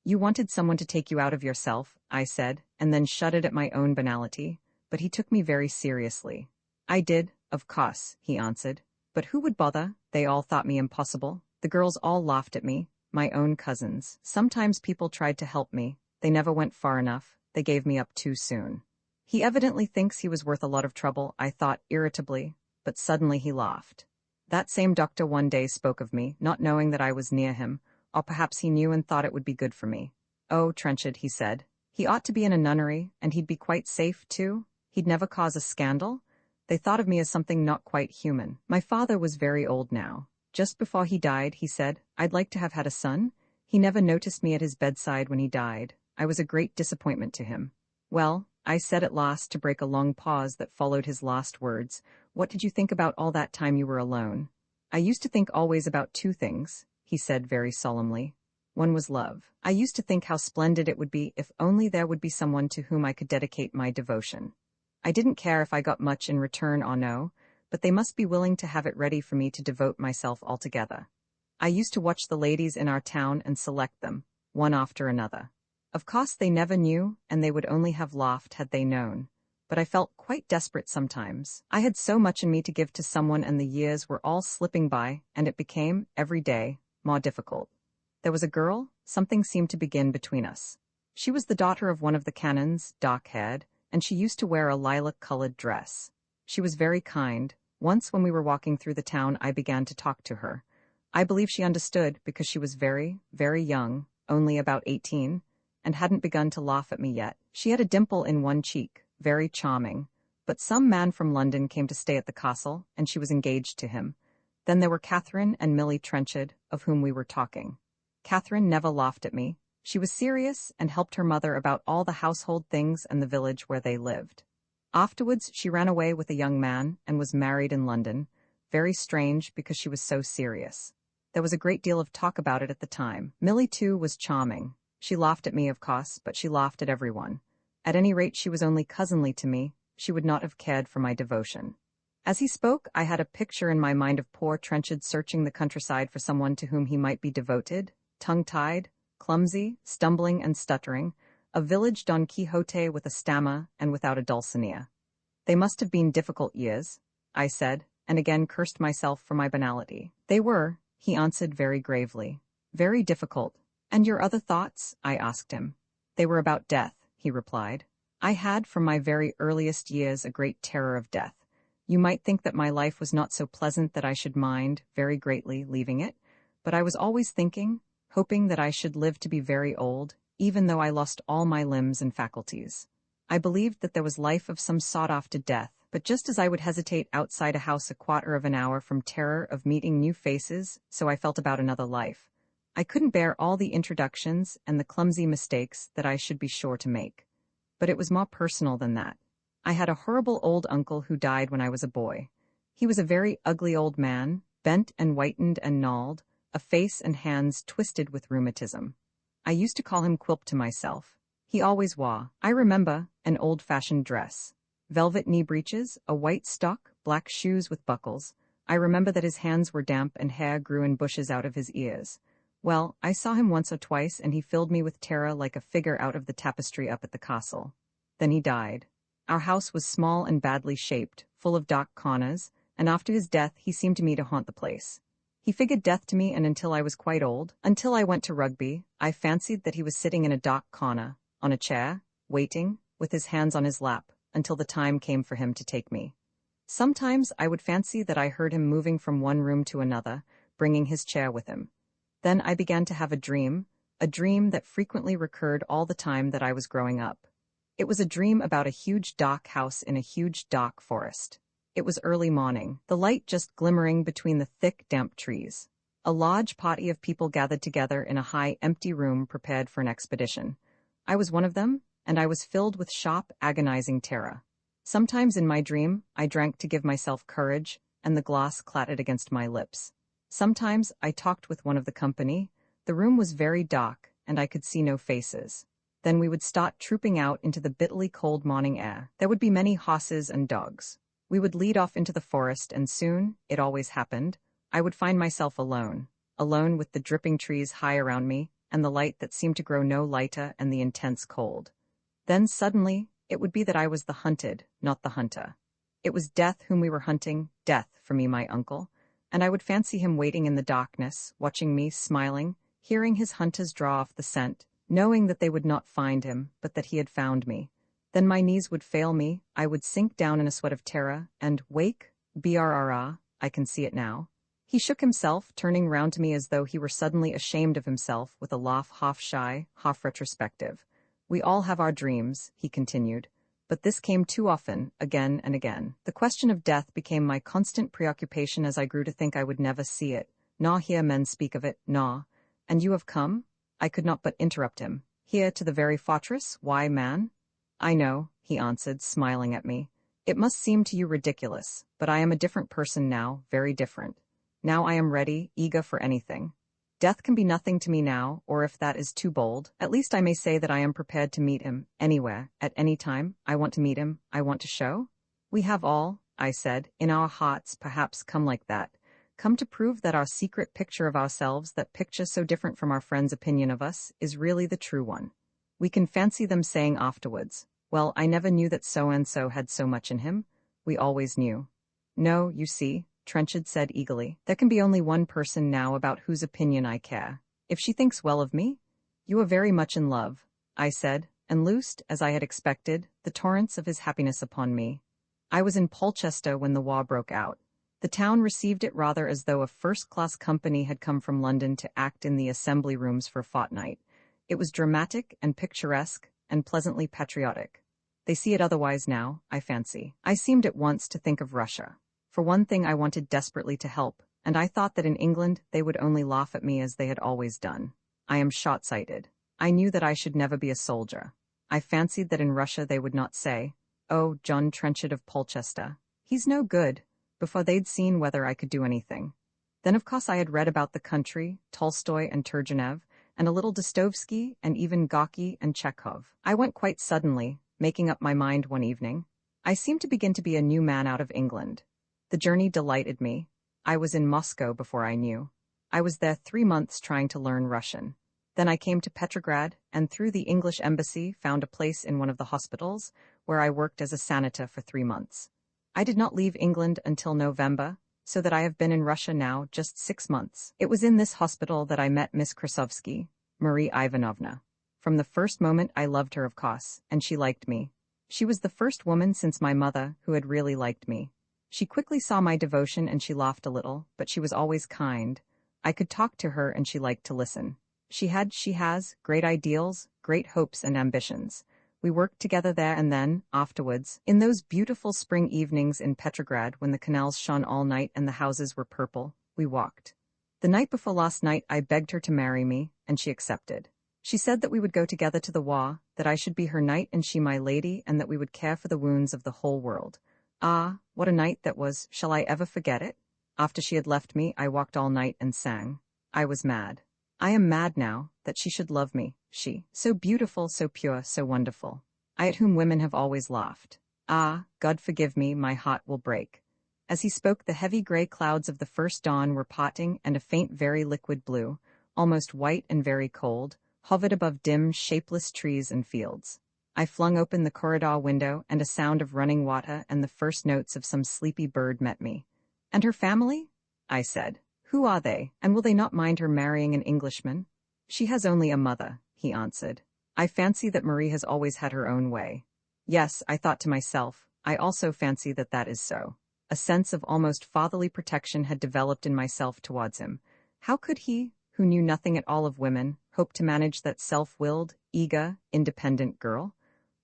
You wanted someone to take you out of yourself, I said, and then shuddered at my own banality, but he took me very seriously. I did, of course, he answered. But who would bother? They all thought me impossible. The girls all laughed at me, my own cousins. Sometimes people tried to help me. They never went far enough. They gave me up too soon. He evidently thinks he was worth a lot of trouble, I thought irritably, but suddenly he laughed. That same doctor one day spoke of me, not knowing that I was near him, or perhaps he knew and thought it would be good for me. Oh, Trenchard, he said. He ought to be in a nunnery, and he'd be quite safe, too. He'd never cause a scandal. They thought of me as something not quite human. My father was very old now. Just before he died, he said, I'd like to have had a son. He never noticed me at his bedside when he died. I was a great disappointment to him. Well, I said at last, to break a long pause that followed his last words, what did you think about all that time you were alone? I used to think always about two things, he said very solemnly. One was love. I used to think how splendid it would be if only there would be someone to whom I could dedicate my devotion. I didn't care if I got much in return or no, but they must be willing to have it ready for me to devote myself altogether. I used to watch the ladies in our town and select them, one after another. Of course they never knew, and they would only have laughed had they known. But I felt quite desperate sometimes. I had so much in me to give to someone, and the years were all slipping by, and it became, every day, more difficult. There was a girl. Something seemed to begin between us. She was the daughter of one of the canons, dark-haired, and she used to wear a lilac-colored dress. She was very kind. Once when we were walking through the town, I began to talk to her. I believe she understood, because she was very, very young, only about 18, and hadn't begun to laugh at me yet. She had a dimple in one cheek, very charming. But some man from London came to stay at the castle, and she was engaged to him. Then there were Catherine and Milly Trenchard, of whom we were talking. Catherine never laughed at me. She was serious and helped her mother about all the household things and the village where they lived. Afterwards she ran away with a young man and was married in London. Very strange, because she was so serious. There was a great deal of talk about it at the time. Milly, too, was charming. She laughed at me, of course, but she laughed at everyone. At any rate, she was only cousinly to me. She would not have cared for my devotion. As he spoke, I had a picture in my mind of poor Trenchard searching the countryside for someone to whom he might be devoted, tongue-tied, clumsy, stumbling and stuttering, a village Don Quixote with a stammer and without a Dulcinea. They must have been difficult years, I said, and again cursed myself for my banality. They were, he answered very gravely. Very difficult. And your other thoughts? I asked him. They were about death, he replied. I had from my very earliest years a great terror of death. You might think that my life was not so pleasant that I should mind very greatly leaving it, but I was always thinking, hoping that I should live to be very old, even though I lost all my limbs and faculties. I believed that there was life of some sort after death, but just as I would hesitate outside a house a quarter of an hour from terror of meeting new faces, so I felt about another life. I couldn't bear all the introductions and the clumsy mistakes that I should be sure to make. But it was more personal than that. I had a horrible old uncle who died when I was a boy. He was a very ugly old man, bent and whitened and gnarled, a face and hands twisted with rheumatism. I used to call him Quilp to myself. He always wore, I remember, an old-fashioned dress, velvet knee breeches, a white stock, black shoes with buckles. I remember that his hands were damp and hair grew in bushes out of his ears. Well, I saw him once or twice and he filled me with terror like a figure out of the tapestry up at the castle. Then he died. Our house was small and badly shaped, full of dark corners, and after his death he seemed to me to haunt the place. He figured death to me, and until I was quite old, until I went to rugby, I fancied that he was sitting in a dark corner, on a chair, waiting, with his hands on his lap, until the time came for him to take me. Sometimes I would fancy that I heard him moving from one room to another, bringing his chair with him. Then I began to have a dream that frequently recurred all the time that I was growing up. It was a dream about a huge dark house in a huge dark forest. It was early morning, the light just glimmering between the thick, damp trees. A large party of people gathered together in a high, empty room prepared for an expedition. I was one of them, and I was filled with sharp, agonizing terror. Sometimes in my dream, I drank to give myself courage, and the glass clattered against my lips. Sometimes I talked with one of the company. The room was very dark, and I could see no faces. Then we would start trooping out into the bitterly cold morning air. There would be many horses and dogs. We would lead off into the forest, and soon, it always happened, I would find myself alone with the dripping trees high around me, and the light that seemed to grow no lighter, and the intense cold. Then suddenly, it would be that I was the hunted, not the hunter. It was death whom we were hunting, death for me, my uncle, and I would fancy him waiting in the darkness, watching me, smiling, hearing his hunters draw off the scent, knowing that they would not find him, but that he had found me. Then my knees would fail me, I would sink down in a sweat of terror, and wake, brrrah, I can see it now. He shook himself, turning round to me as though he were suddenly ashamed of himself, with a laugh half shy, half retrospective. We all have our dreams, he continued, but this came too often, again and again. The question of death became my constant preoccupation as I grew to think I would never see it, nor hear men speak of it, nor. And you have come? I could not but interrupt him. Here to the very fortress? Why, man? I know, he answered, smiling at me. It must seem to you ridiculous, but I am a different person now, very different. Now I am ready, eager for anything. Death can be nothing to me now, or if that is too bold, at least I may say that I am prepared to meet him, anywhere, at any time. I want to meet him, I want to show. We have all, I said, in our hearts perhaps come like that, come to prove that our secret picture of ourselves, that picture so different from our friends' opinion of us, is really the true one. We can fancy them saying afterwards, well, I never knew that so-and-so had so much in him. We always knew. No, you see, Trenchard said eagerly, there can be only one person now about whose opinion I care. If she thinks well of me? You are very much in love, I said, and loosed, as I had expected, the torrents of his happiness upon me. I was in Polchester when the war broke out. The town received it rather as though a first-class company had come from London to act in the assembly rooms for a fortnight. It was dramatic and picturesque and pleasantly patriotic. They see it otherwise now, I fancy. I seemed at once to think of Russia. For one thing, I wanted desperately to help, and I thought that in England they would only laugh at me as they had always done. I am short-sighted. I knew that I should never be a soldier. I fancied that in Russia they would not say, "Oh, John Trenchard of Polchester. He's no good," before they'd seen whether I could do anything. Then of course I had read about the country, Tolstoy and Turgenev, and a little Dostoevsky, and even Gorky and Chekhov. I went quite suddenly, making up my mind one evening. I seemed to begin to be a new man out of England. The journey delighted me. I was in Moscow before I knew. I was there 3 months trying to learn Russian. Then I came to Petrograd, and through the English embassy found a place in one of the hospitals, where I worked as a senator for 3 months. I did not leave England until November, so that I have been in Russia now just 6 months. It was in this hospital that I met Miss Krasovsky, Marie Ivanovna. From the first moment I loved her, of course, and she liked me. She was the first woman since my mother who had really liked me. She quickly saw my devotion and she laughed a little, but she was always kind. I could talk to her and she liked to listen. She has, great ideals, great hopes and ambitions. We worked together there and then, afterwards, in those beautiful spring evenings in Petrograd when the canals shone all night and the houses were purple, we walked. The night before last night I begged her to marry me, and she accepted. She said that we would go together to the war, that I should be her knight and she my lady, and that we would care for the wounds of the whole world. Ah, what a night that was! Shall I ever forget it? After she had left me, I walked all night and sang. I was mad. I am mad now, that she should love me, she, so beautiful, so pure, so wonderful. I at whom women have always laughed. Ah, God forgive me, my heart will break. As he spoke, the heavy gray clouds of the first dawn were parting, and a faint, very liquid blue, almost white and very cold, hovered above dim, shapeless trees and fields. I flung open the corridor window, and a sound of running water and the first notes of some sleepy bird met me. "And her family?" I said. "Who are they, and will they not mind her marrying an Englishman?" "She has only a mother," he answered. "I fancy that Marie has always had her own way." Yes, I thought to myself, I also fancy that that is so. A sense of almost fatherly protection had developed in myself towards him. How could he, who knew nothing at all of women, hope to manage that self-willed, eager, independent girl?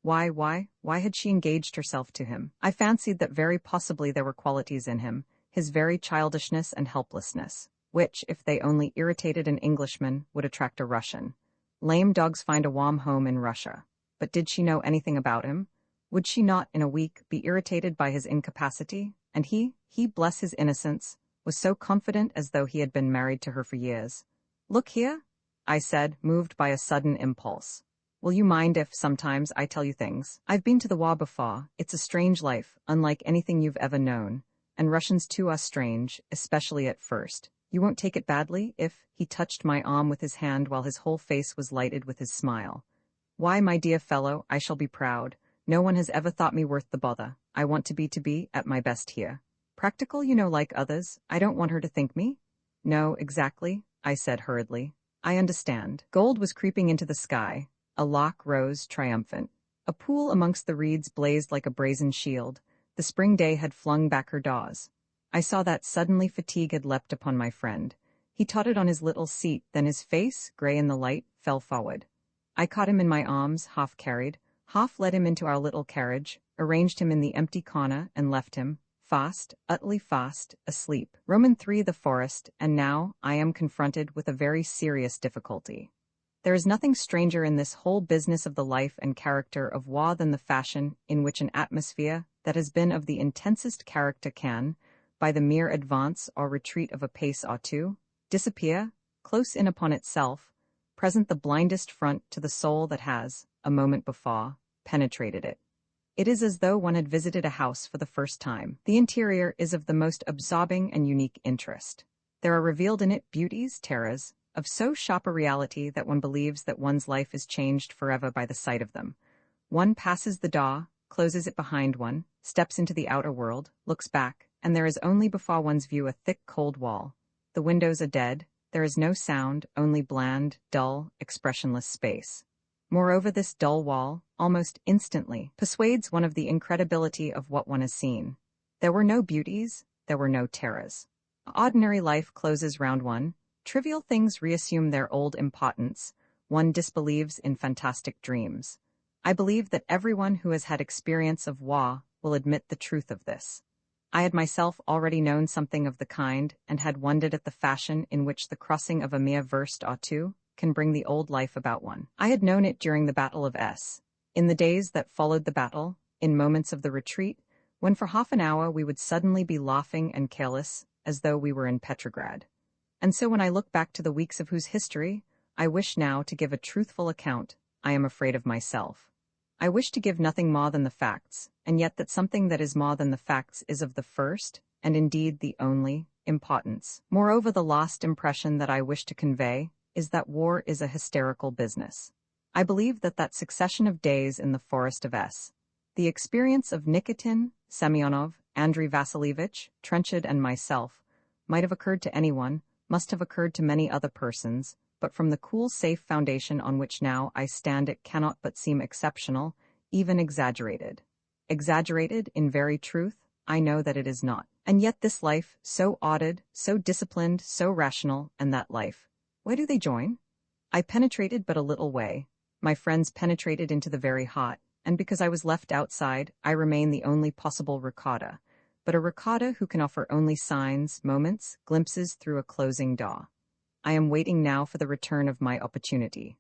Why had she engaged herself to him? I fancied that very possibly there were qualities in him, his very childishness and helplessness, which, if they only irritated an Englishman, would attract a Russian. Lame dogs find a warm home in Russia. But did she know anything about him? Would she not, in a week, be irritated by his incapacity? And he, bless his innocence, was so confident as though he had been married to her for years. "Look here," I said, moved by a sudden impulse. "Will you mind if, sometimes, I tell you things? I've been to the war before. It's a strange life, unlike anything you've ever known. And Russians too are strange, especially at first. You won't take it badly if—" He touched my arm with his hand while his whole face was lighted with his smile. "Why, my dear fellow, I shall be proud. No one has ever thought me worth the bother. I want to be at my best here. Practical, you know, like others. I don't want her to think me." "No, exactly," I said hurriedly. "I understand." Gold was creeping into the sky. A lark rose, triumphant. A pool amongst the reeds blazed like a brazen shield. The spring day had flung back her daws. I saw that suddenly fatigue had leapt upon my friend. He tottered on his little seat, then his face, gray in the light, fell forward. I caught him in my arms, half carried, half led him into our little carriage, arranged him in the empty corner, and left him, fast, utterly fast, asleep. Roman 3 The forest, and now I am confronted with a very serious difficulty. There is nothing stranger in this whole business of the life and character of war than the fashion in which an atmosphere that has been of the intensest character can, by the mere advance or retreat of a pace or two, disappear, close in upon itself, present the blindest front to the soul that has, a moment before, penetrated it. It is as though one had visited a house for the first time. The interior is of the most absorbing and unique interest. There are revealed in it beauties, terrors, of so sharp a reality that one believes that one's life is changed forever by the sight of them. One passes the door, closes it behind one, steps into the outer world, looks back, and there is only before one's view a thick, cold wall. The windows are dead, there is no sound, only bland, dull, expressionless space. Moreover, this dull wall, almost instantly, persuades one of the incredibility of what one has seen. There were no beauties, there were no terrors. Ordinary life closes round one, trivial things reassume their old importance, one disbelieves in fantastic dreams. I believe that everyone who has had experience of war will admit the truth of this. I had myself already known something of the kind, and had wondered at the fashion in which the crossing of a mere verst or two can bring the old life about one. I had known it during the Battle of S. In the days that followed the battle, in moments of the retreat, when for half an hour we would suddenly be laughing and careless, as though we were in Petrograd. And so when I look back to the weeks of whose history, I wish now to give a truthful account, I am afraid of myself. I wish to give nothing more than the facts, and yet that something that is more than the facts is of the first, and indeed the only, importance. Moreover, the last impression that I wish to convey is that war is a hysterical business. I believe that succession of days in the forest of S, the experience of Nikitin, Semyonov, Andrei Vasilievich, Trenchard, and myself, might have occurred to anyone, must have occurred to many other persons, but from the cool, safe foundation on which now I stand it cannot but seem exceptional, even exaggerated. Exaggerated, in very truth, I know that it is not. And yet this life, so ordered, so disciplined, so rational, and that life, where do they join? I penetrated but a little way. My friends penetrated into the very heart, and because I was left outside, I remain the only possible ricotta, but a ricotta who can offer only signs, moments, glimpses through a closing door. I am waiting now for the return of my opportunity.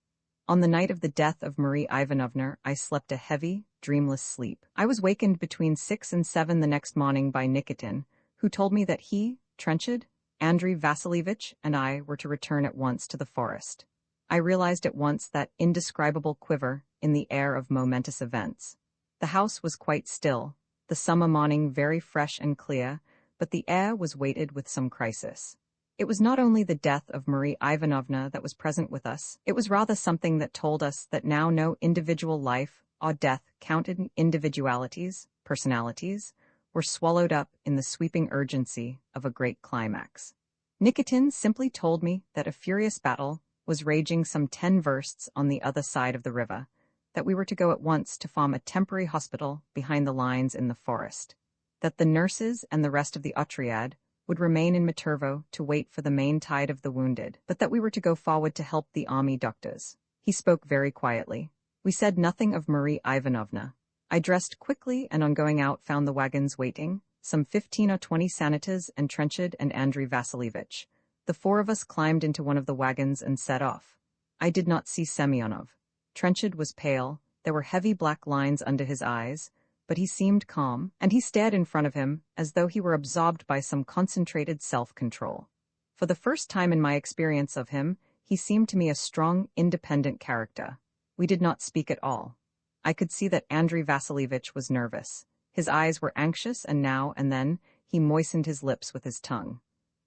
On the night of the death of Marie Ivanovna, I slept a heavy, dreamless sleep. I was wakened between 6 and 7 the next morning by Nikitin, who told me that he, Trenchard, Andrei Vasilievich, and I were to return at once to the forest. I realized at once that indescribable quiver in the air of momentous events. The house was quite still, the summer morning very fresh and clear, but the air was weighted with some crisis. It was not only the death of Marie Ivanovna that was present with us, it was rather something that told us that now no individual life or death counted in individualities, personalities, were swallowed up in the sweeping urgency of a great climax. Nikitin simply told me that a furious battle was raging some 10 versts on the other side of the river, that we were to go at once to form a temporary hospital behind the lines in the forest, that the nurses and the rest of the Otriad would remain in Matervo to wait for the main tide of the wounded, but that we were to go forward to help the army doctors. He spoke very quietly. We said nothing of Marie Ivanovna. I dressed quickly and on going out found the wagons waiting, some 15 or 20 Sanitas and Trenchard and Andrei Vasilievich. The 4 of us climbed into one of the wagons and set off. I did not see Semyonov. Trenchard was pale, there were heavy black lines under his eyes, but he seemed calm, and he stared in front of him as though he were absorbed by some concentrated self-control. For the first time in my experience of him, he seemed to me a strong, independent character. We did not speak at all. I could see that Andrei Vasilievich was nervous. His eyes were anxious, and now and then he moistened his lips with his tongue.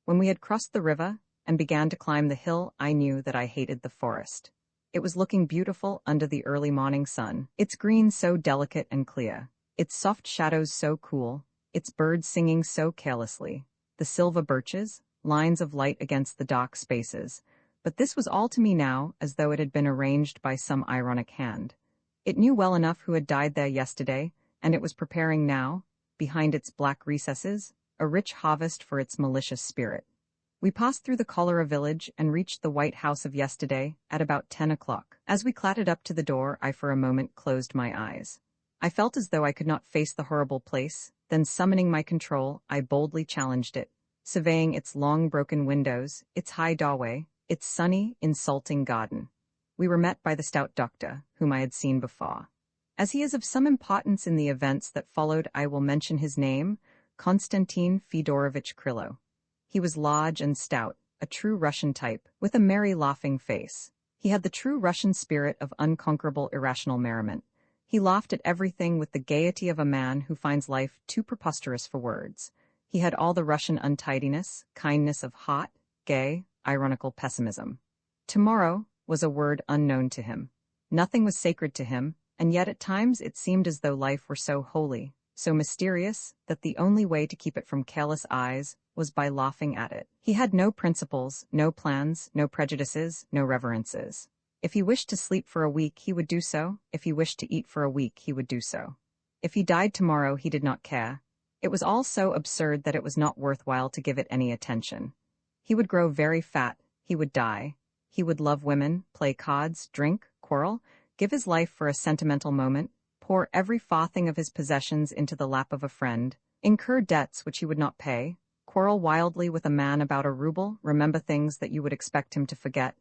When we had crossed the river and began to climb the hill, I knew that I hated the forest. It was looking beautiful under the early morning sun, its green so delicate and clear, its soft shadows so cool, its birds singing so carelessly, the silver birches, lines of light against the dark spaces. But this was all to me now as though it had been arranged by some ironic hand. It knew well enough who had died there yesterday, and it was preparing now, behind its black recesses, a rich harvest for its malicious spirit. We passed through the cholera village and reached the white house of yesterday at about 10 o'clock. As we clattered up to the door, I for a moment closed my eyes. I felt as though I could not face the horrible place, then summoning my control, I boldly challenged it, surveying its long broken windows, its high doorway, its sunny, insulting garden. We were met by the stout doctor, whom I had seen before. As he is of some importance in the events that followed, I will mention his name, Konstantin Fedorovitch Kryllo. He was large and stout, a true Russian type, with a merry laughing face. He had the true Russian spirit of unconquerable irrational merriment. He laughed at everything with the gaiety of a man who finds life too preposterous for words. He had all the Russian untidiness, kindness of hot, gay, ironical pessimism. Tomorrow was a word unknown to him. Nothing was sacred to him, and yet at times it seemed as though life were so holy, so mysterious, that the only way to keep it from careless eyes was by laughing at it. He had no principles, no plans, no prejudices, no reverences. If he wished to sleep for a week, he would do so. If he wished to eat for a week, he would do so. If he died tomorrow, he did not care. It was all so absurd that it was not worthwhile to give it any attention. He would grow very fat, he would die. He would love women, play cards, drink, quarrel, give his life for a sentimental moment, pour every farthing of his possessions into the lap of a friend, incur debts which he would not pay, quarrel wildly with a man about a ruble, remember things that you would expect him to forget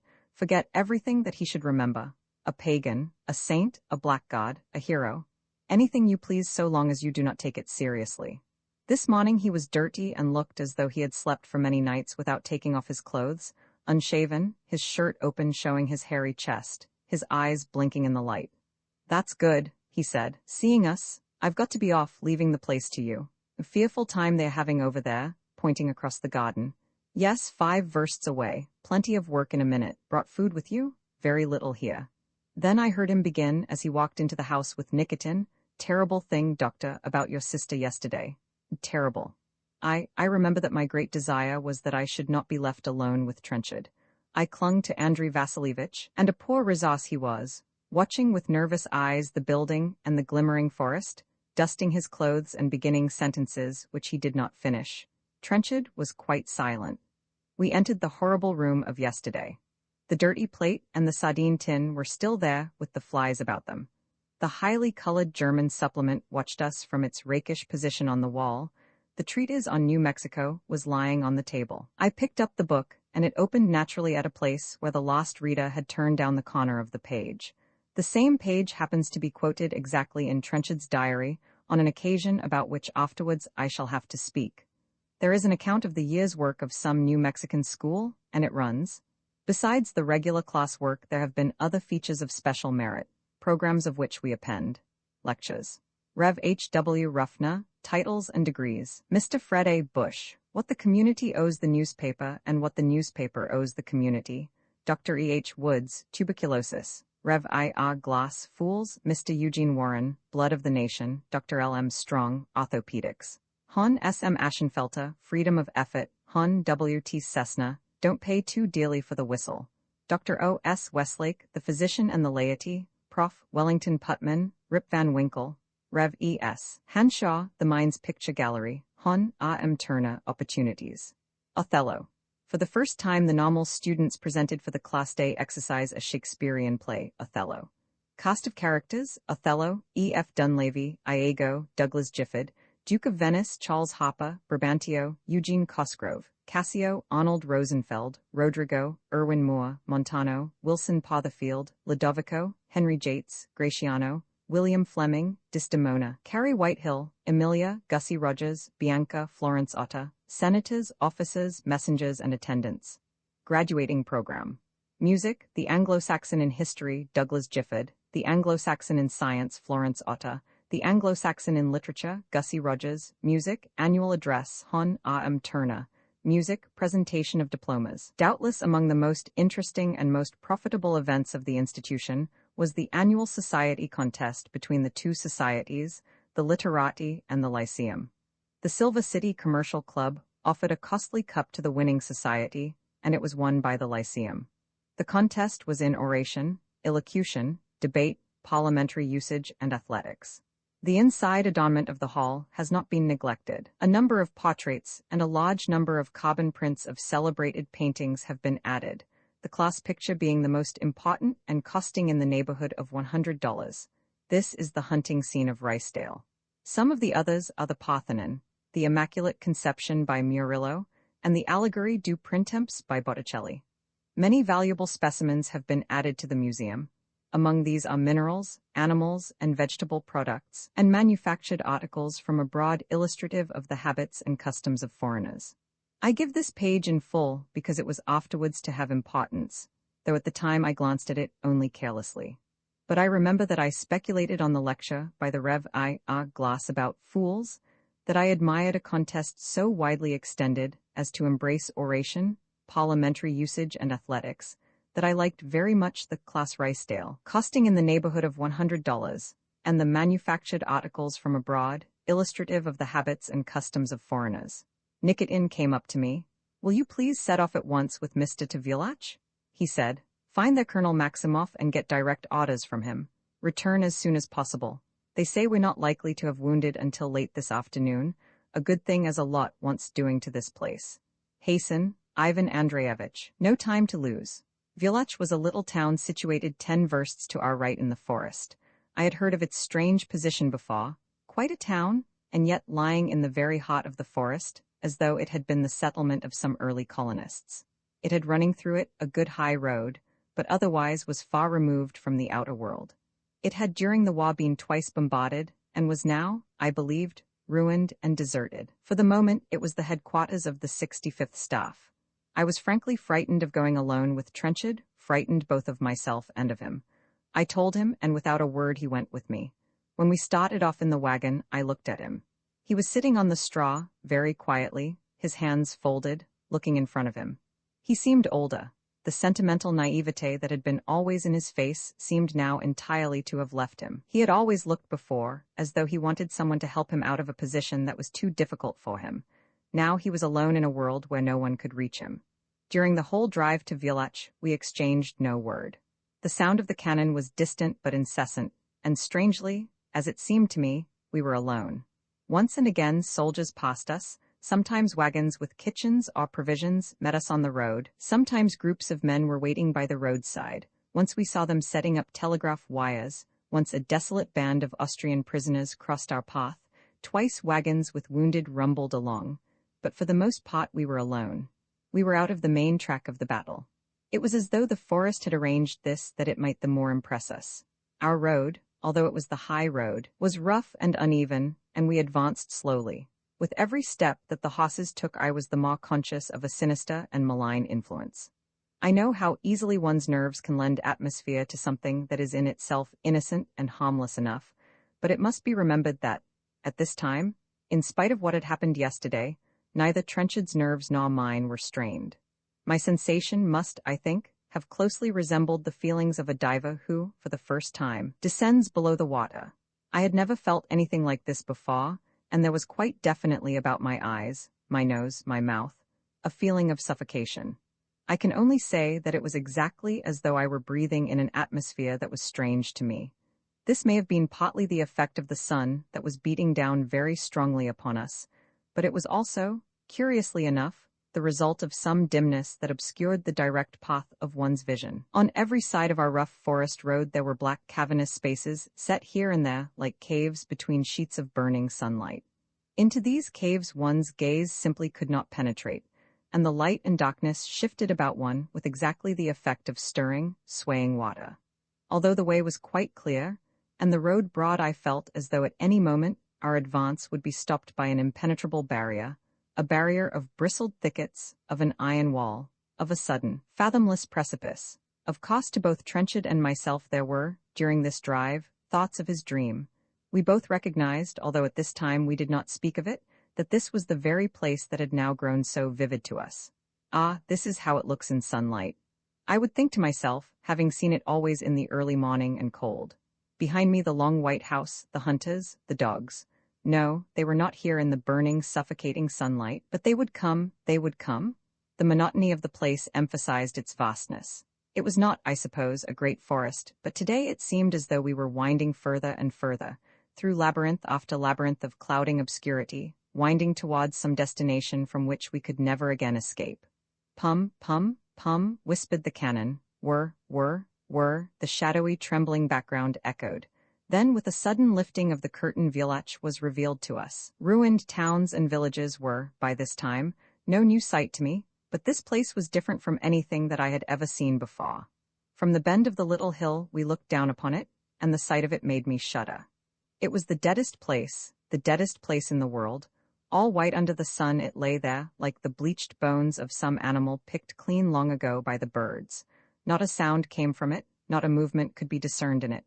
everything that he should remember, a pagan, a saint, a blackguard, a hero, anything you please so long as you do not take it seriously. This morning he was dirty and looked as though he had slept for many nights without taking off his clothes, unshaven, his shirt open showing his hairy chest, his eyes blinking in the light. "That's good," he said, seeing us. "I've got to be off, leaving the place to you. A fearful time they're having over there," pointing across the garden. "Yes, 5 versts away. Plenty of work in a minute. Brought food with you? Very little here." Then I heard him begin, as he walked into the house with Nikitin, "Terrible thing, doctor, about your sister yesterday. Terrible. I remember that my great desire was that I should not be left alone with Trenchard. I clung to Andrei Vasilievich, and a poor resource he was, watching with nervous eyes the building and the glimmering forest. dusting his clothes and beginning sentences which he did not finish. Trenchard was quite silent. We entered the horrible room of yesterday. The dirty plate and the sardine tin were still there with the flies about them. The highly colored German supplement watched us from its rakish position on the wall. The treatise on New Mexico was lying on the table. I picked up the book, and it opened naturally at a place where the lost reader had turned down the corner of the page. The same page happens to be quoted exactly in Trenchard's diary, on an occasion about which afterwards I shall have to speak. There is an account of the year's work of some New Mexican school, and it runs, "Besides the regular class work, there have been other features of special merit, programs of which we append. Lectures. Rev. H.W. Ruffner, Titles and Degrees. Mr. Fred A. Bush, What the Community Owes the Newspaper and What the Newspaper Owes the Community. Dr. E. H. Woods, Tuberculosis. Rev. I. R. Glass, Fools. Mr. Eugene Warren, Blood of the Nation. Dr. L. M. Strong, Orthopedics. Hon. S. M. Ashenfelter, Freedom of Effort. Hon. W. T. Cessna, Don't Pay Too Dearly for the Whistle. Dr. O. S. Westlake, The Physician and the Laity. Prof. Wellington Putman, Rip Van Winkle. Rev. E. S. Hanshaw, The Mind's Picture Gallery. Hon. R. M. Turner, Opportunities. Othello. For the first time, the normal students presented for the Class Day exercise a Shakespearean play, Othello. Cast of characters: Othello, E. F. Dunleavy, Iago, Douglas Gifford, Duke of Venice, Charles Harper, Brabantio, Eugene Cosgrove, Cassio, Arnold Rosenfeld, Rodrigo, Irwin Moore, Montano, Wilson Potherfield, Ludovico, Henry Jates, Graciano, William Fleming, Desdemona, Carrie Whitehill, Emilia, Gussie Rogers, Bianca, Florence Otter, senators, officers, messengers, and attendants. Graduating program. Music: The Anglo-Saxon in History, Douglas Gifford, The Anglo-Saxon in Science, Florence Otter, The Anglo-Saxon in Literature, Gussie Rogers. Music: Annual Address, Hon. R. M. Turner. Music: Presentation of Diplomas. Doubtless among the most interesting and most profitable events of the institution was the annual society contest between the two societies, the Literati and the Lyceum. The Silver City Commercial Club offered a costly cup to the winning society, and it was won by the Lyceum. The contest was in oration, elocution, debate, parliamentary usage, and athletics. The inside adornment of the hall has not been neglected. A number of portraits and a large number of carbon prints of celebrated paintings have been added, the class picture being the most important and costing in the neighborhood of $100. This is the hunting scene of Ricedale. Some of the others are the Parthenon, the Immaculate Conception by Murillo, and the Allegory du Printemps by Botticelli. Many valuable specimens have been added to the museum. Among these are minerals, animals, and vegetable products, and manufactured articles from abroad illustrative of the habits and customs of foreigners. I give this page in full because it was afterwards to have importance, though at the time I glanced at it only carelessly. But I remember that I speculated on the lecture by the Rev. I. R. Glass about fools, that I admired a contest so widely extended as to embrace oration, parliamentary usage, and athletics, that I liked very much the class Ricedale, costing in the neighborhood of $100, and the manufactured articles from abroad, illustrative of the habits and customs of foreigners. Nikitin came up to me. "Will you please set off at once with Mr. Tvilach?" he said. "Find their Colonel Maximoff and get direct orders from him. Return as soon as possible. They say we're not likely to have wounded until late this afternoon, a good thing as a lot wants doing to this place. Hasten, Ivan Andreevich. No time to lose." Tvilach was a little town situated 10 versts to our right in the forest. I had heard of its strange position before. Quite a town, and yet lying in the very heart of the forest, as though it had been the settlement of some early colonists. It had running through it a good high road, but otherwise was far removed from the outer world. It had during the war been twice bombarded, and was now, I believed, ruined and deserted. For the moment it was the headquarters of the 65th Staff. I was frankly frightened of going alone with Trenchard, frightened both of myself and of him. I told him, and without a word he went with me. When we started off in the wagon, I looked at him. He was sitting on the straw, very quietly, his hands folded, looking in front of him. He seemed older. The sentimental naivete that had been always in his face seemed now entirely to have left him. He had always looked before, as though he wanted someone to help him out of a position that was too difficult for him. Now he was alone in a world where no one could reach him. During the whole drive to Tvilach, we exchanged no word. The sound of the cannon was distant but incessant, and strangely, as it seemed to me, we were alone. Once and again soldiers passed us, sometimes wagons with kitchens or provisions met us on the road, sometimes groups of men were waiting by the roadside. Once we saw them setting up telegraph wires, once a desolate band of Austrian prisoners crossed our path, twice wagons with wounded rumbled along, but for the most part we were alone. We were out of the main track of the battle. It was as though the forest had arranged this that it might the more impress us. Our road, although it was the high road, was rough and uneven, and we advanced slowly. With every step that the horses took I was the more conscious of a sinister and malign influence. I know how easily one's nerves can lend atmosphere to something that is in itself innocent and harmless enough, but it must be remembered that, at this time, in spite of what had happened yesterday, neither Trenchard's nerves nor mine were strained. My sensation must, I think, have closely resembled the feelings of a diver who, for the first time, descends below the water. I had never felt anything like this before, and there was quite definitely about my eyes, my nose, my mouth, a feeling of suffocation. I can only say that it was exactly as though I were breathing in an atmosphere that was strange to me. This may have been partly the effect of the sun that was beating down very strongly upon us, but it was also, curiously enough, the result of some dimness that obscured the direct path of one's vision. On every side of our rough forest road there were black cavernous spaces, set here and there like caves between sheets of burning sunlight. Into these caves one's gaze simply could not penetrate, and the light and darkness shifted about one with exactly the effect of stirring, swaying water. Although the way was quite clear, and the road broad, I felt as though at any moment our advance would be stopped by an impenetrable barrier, a barrier of bristled thickets, of an iron wall, of a sudden, fathomless precipice. Of cost to both Trenchard and myself there were, during this drive, thoughts of his dream. We both recognized, although at this time we did not speak of it, that this was the very place that had now grown so vivid to us. Ah, this is how it looks in sunlight. I would think to myself, having seen it always in the early morning and cold. Behind me the long white house, the hunters, the dogs. No, they were not here in the burning, suffocating sunlight, but they would come, they would come. The monotony of the place emphasized its vastness. It was not, I suppose, a great forest, but today it seemed as though we were winding further and further, through labyrinth after labyrinth of clouding obscurity, winding towards some destination from which we could never again escape. Pum, pum, pum, whispered the cannon. Whir, the shadowy, trembling background echoed. Then, with a sudden lifting of the curtain, Villach was revealed to us. Ruined towns and villages were, by this time, no new sight to me, but this place was different from anything that I had ever seen before. From the bend of the little hill we looked down upon it, and the sight of it made me shudder. It was the deadest place in the world. All white under the sun it lay there, like the bleached bones of some animal picked clean long ago by the birds. Not a sound came from it, not a movement could be discerned in it.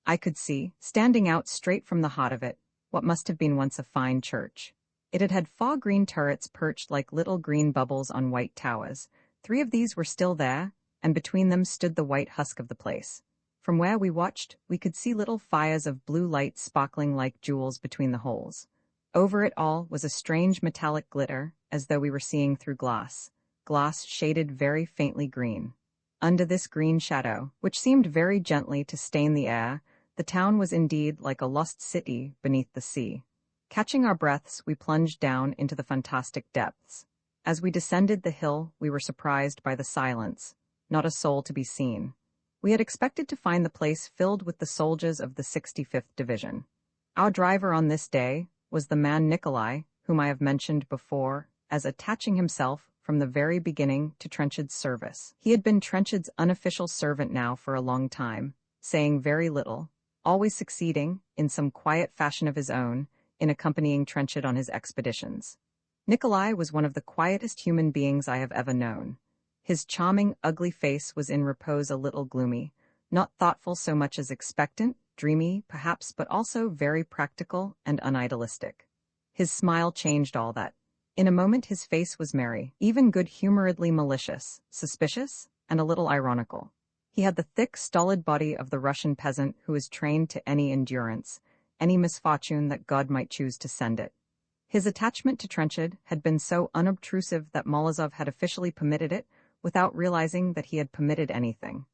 I could see, standing out straight from the heart of it, what must have been once a fine church. It had had 4 green turrets perched like little green bubbles on white towers. 3 of these were still there, and between them stood the white husk of the place. From where we watched, we could see little fires of blue light sparkling like jewels between the holes. Over it all was a strange metallic glitter, as though we were seeing through glass shaded very faintly green. Under this green shadow, which seemed very gently to stain the air, the town was indeed like a lost city beneath the sea. Catching our breaths, we plunged down into the fantastic depths. As we descended the hill, we were surprised by the silence. Not a soul to be seen. We had expected to find the place filled with the soldiers of the 65th Division. Our driver on this day was the man Nikolai, whom I have mentioned before as attaching himself from the very beginning to Trenchard's service. He had been Trenchard's unofficial servant now for a long time, saying very little, always succeeding, in some quiet fashion of his own, in accompanying Trenchard on his expeditions. Nikolai was one of the quietest human beings I have ever known. His charming, ugly face was in repose a little gloomy, not thoughtful so much as expectant, dreamy, perhaps, but also very practical and unidealistic. His smile changed all that. In a moment his face was merry, even good-humoredly malicious, suspicious, and a little ironical. He had the thick, stolid body of the Russian peasant who is trained to any endurance, any misfortune that God might choose to send it. His attachment to Trenchard had been so unobtrusive that Morozov had officially permitted it without realizing that he had permitted anything.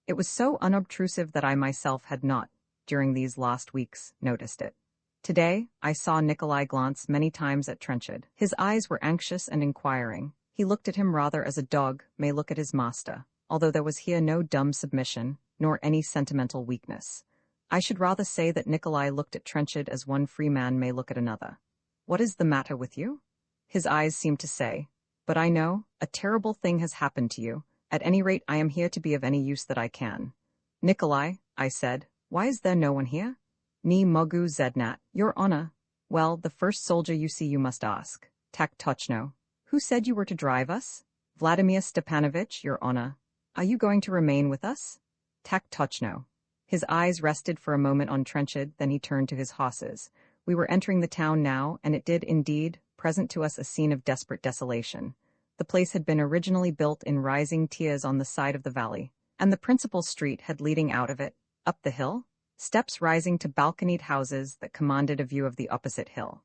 It was so unobtrusive that I myself had not, during these last weeks, noticed it. Today, I saw Nikolai glance many times at Trenchard. His eyes were anxious and inquiring. He looked at him rather as a dog may look at his master, although there was here no dumb submission, nor any sentimental weakness. I should rather say that Nikolai looked at Trenchard as one free man may look at another. "What is the matter with you?" His eyes seemed to say. "But I know, a terrible thing has happened to you. At any rate, I am here to be of any use that I can." "Nikolai," I said, "why is there no one here?" "Ni mogu zednat, Your Honor." "Well, the first soldier you see you must ask." "Tak tochno. Who said you were to drive us?" "Vladimir Stepanovich, Your Honor." "Are you going to remain with us?" "Tak tochno." His eyes rested for a moment on Trenchard, then he turned to his horses. We were entering the town now, and it did, indeed, present to us a scene of desperate desolation. The place had been originally built in rising tiers on the side of the valley, and the principal street had leading out of it, up the hill, steps rising to balconied houses that commanded a view of the opposite hill.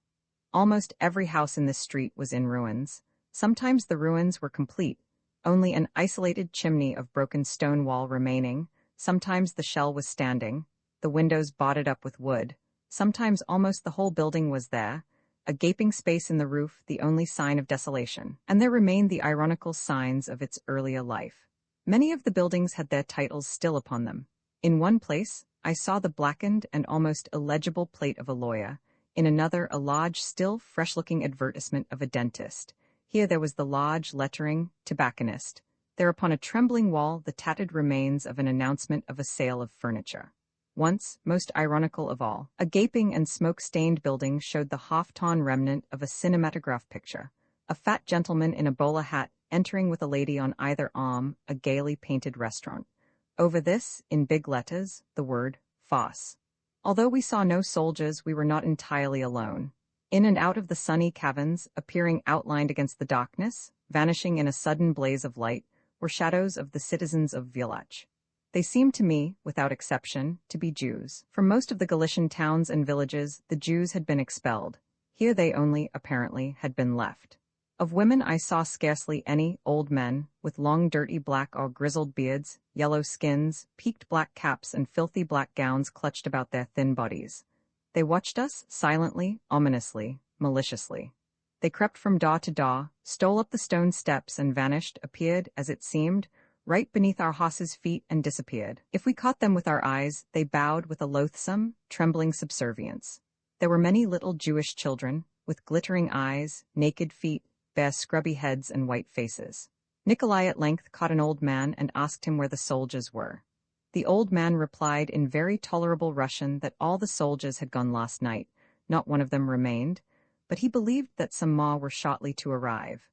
Almost every house in this street was in ruins. Sometimes the ruins were complete, only an isolated chimney of broken stone wall remaining. Sometimes the shell was standing, the windows boarded up with wood. Sometimes almost the whole building was there, a gaping space in the roof the only sign of desolation, and there remained the ironical signs of its earlier life. Many of the buildings had their titles still upon them. In one place, I saw the blackened and almost illegible plate of a lawyer, in another a large, still fresh-looking advertisement of a dentist. Here there was the large lettering, tobacconist. There upon a trembling wall the tattered remains of an announcement of a sale of furniture. Once, most ironical of all, a gaping and smoke-stained building showed the half-torn remnant of a cinematograph picture, a fat gentleman in a bowler hat entering with a lady on either arm a gaily painted restaurant. Over this, in big letters, the word, "Foss." Although we saw no soldiers, we were not entirely alone. In and out of the sunny caverns, appearing outlined against the darkness, vanishing in a sudden blaze of light, were shadows of the citizens of Villach. They seemed to me, without exception, to be Jews. From most of the Galician towns and villages, the Jews had been expelled. Here they only, apparently, had been left. Of women I saw scarcely any. Old men, with long dirty black or grizzled beards, yellow skins, peaked black caps and filthy black gowns clutched about their thin bodies. They watched us, silently, ominously, maliciously. They crept from door to door, stole up the stone steps and vanished, appeared, as it seemed, right beneath our horses' feet and disappeared. If we caught them with our eyes, they bowed with a loathsome, trembling subservience. There were many little Jewish children, with glittering eyes, naked feet, bare scrubby heads and white faces. Nikolai at length caught an old man and asked him where the soldiers were. The old man replied in very tolerable Russian that all the soldiers had gone last night, not one of them remained, but he believed that some more were shortly to arrive.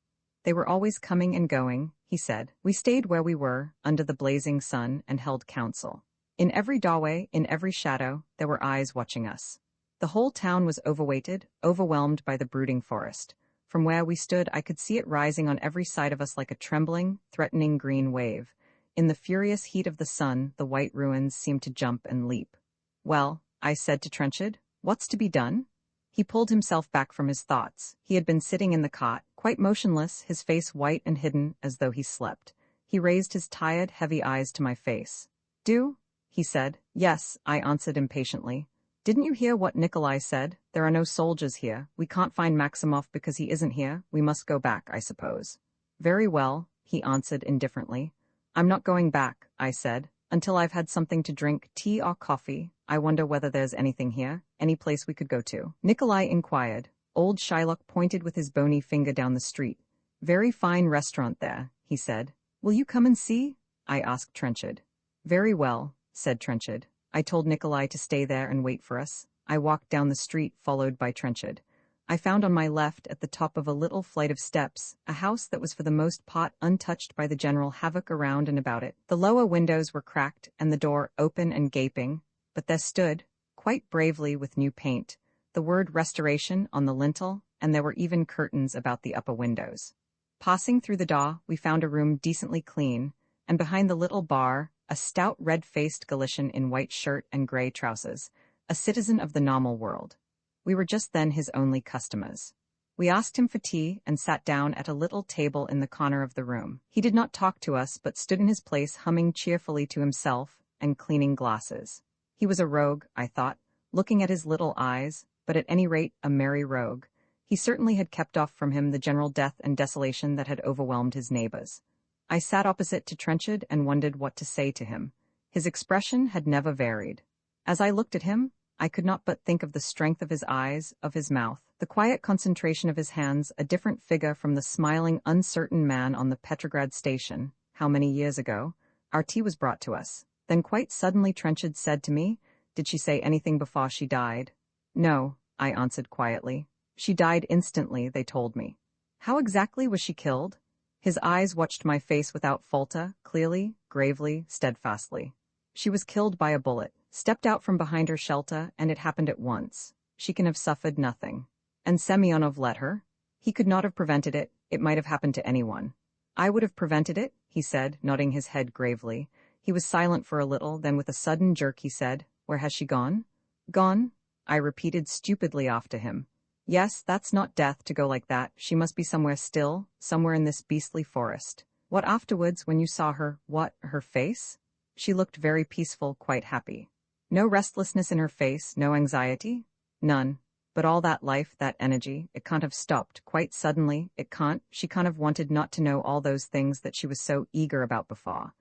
They were always coming and going, he said. We stayed where we were, under the blazing sun, and held counsel. In every doorway, in every shadow, there were eyes watching us. The whole town was overweighted, overwhelmed by the brooding forest. From where we stood I could see it rising on every side of us like a trembling, threatening green wave. In the furious heat of the sun, the white ruins seemed to jump and leap. "Well," I said to Trenchard, "what's to be done?" He pulled himself back from his thoughts. He had been sitting in the cot, quite motionless, his face white and hidden, as though he slept. He raised his tired, heavy eyes to my face. "Do?" he said. "Yes," I answered impatiently. "Didn't you hear what Nikolai said? There are no soldiers here. We can't find Maximov because he isn't here. We must go back, I suppose." "Very well," he answered indifferently. "I'm not going back," I said, "until I've had something to drink, tea or coffee. I wonder whether there's anything here, any place we could go to." Nikolai inquired. Old Shylock pointed with his bony finger down the street. "Very fine restaurant there," he said. "Will you come and see?" I asked Trenchard. "Very well," said Trenchard. I told Nikolai to stay there and wait for us. I walked down the street, followed by Trenchard. I found on my left, at the top of a little flight of steps, a house that was for the most part untouched by the general havoc around and about it. The lower windows were cracked and the door open and gaping, but there stood, quite bravely with new paint, the word "Restoration" on the lintel, and there were even curtains about the upper windows. Passing through the door, we found a room decently clean, and behind the little bar, a stout red-faced Galician in white shirt and grey trousers, a citizen of the normal world. We were just then his only customers. We asked him for tea and sat down at a little table in the corner of the room. He did not talk to us, but stood in his place humming cheerfully to himself and cleaning glasses. He was a rogue, I thought, looking at his little eyes, but at any rate a merry rogue. He certainly had kept off from him the general death and desolation that had overwhelmed his neighbors. I sat opposite to Trenchard and wondered what to say to him. His expression had never varied. As I looked at him, I could not but think of the strength of his eyes, of his mouth, the quiet concentration of his hands, a different figure from the smiling, uncertain man on the Petrograd station. How many years ago? Our tea was brought to us. Then quite suddenly Trenchard said to me, "Did she say anything before she died?" "No," I answered quietly. "She died instantly, they told me." "How exactly was she killed?" His eyes watched my face without falter, clearly, gravely, steadfastly. "She was killed by a bullet, stepped out from behind her shelter, and it happened at once. She can have suffered nothing." "And Semyonov let her?" "He could not have prevented it. It might have happened to anyone." "I would have prevented it," he said, nodding his head gravely. He was silent for a little, then with a sudden jerk he said, "Where has she gone?" "Gone?" I repeated stupidly after him. "Yes, that's not death to go like that. She must be somewhere still, somewhere in this beastly forest." "What afterwards, when you saw her, what, her face?" "She looked very peaceful, quite happy." "No restlessness in her face, no anxiety?" "None. But all that life, that energy, it can't have stopped, quite suddenly, it can't. She can't have wanted not to know all those things that she was so eager about before."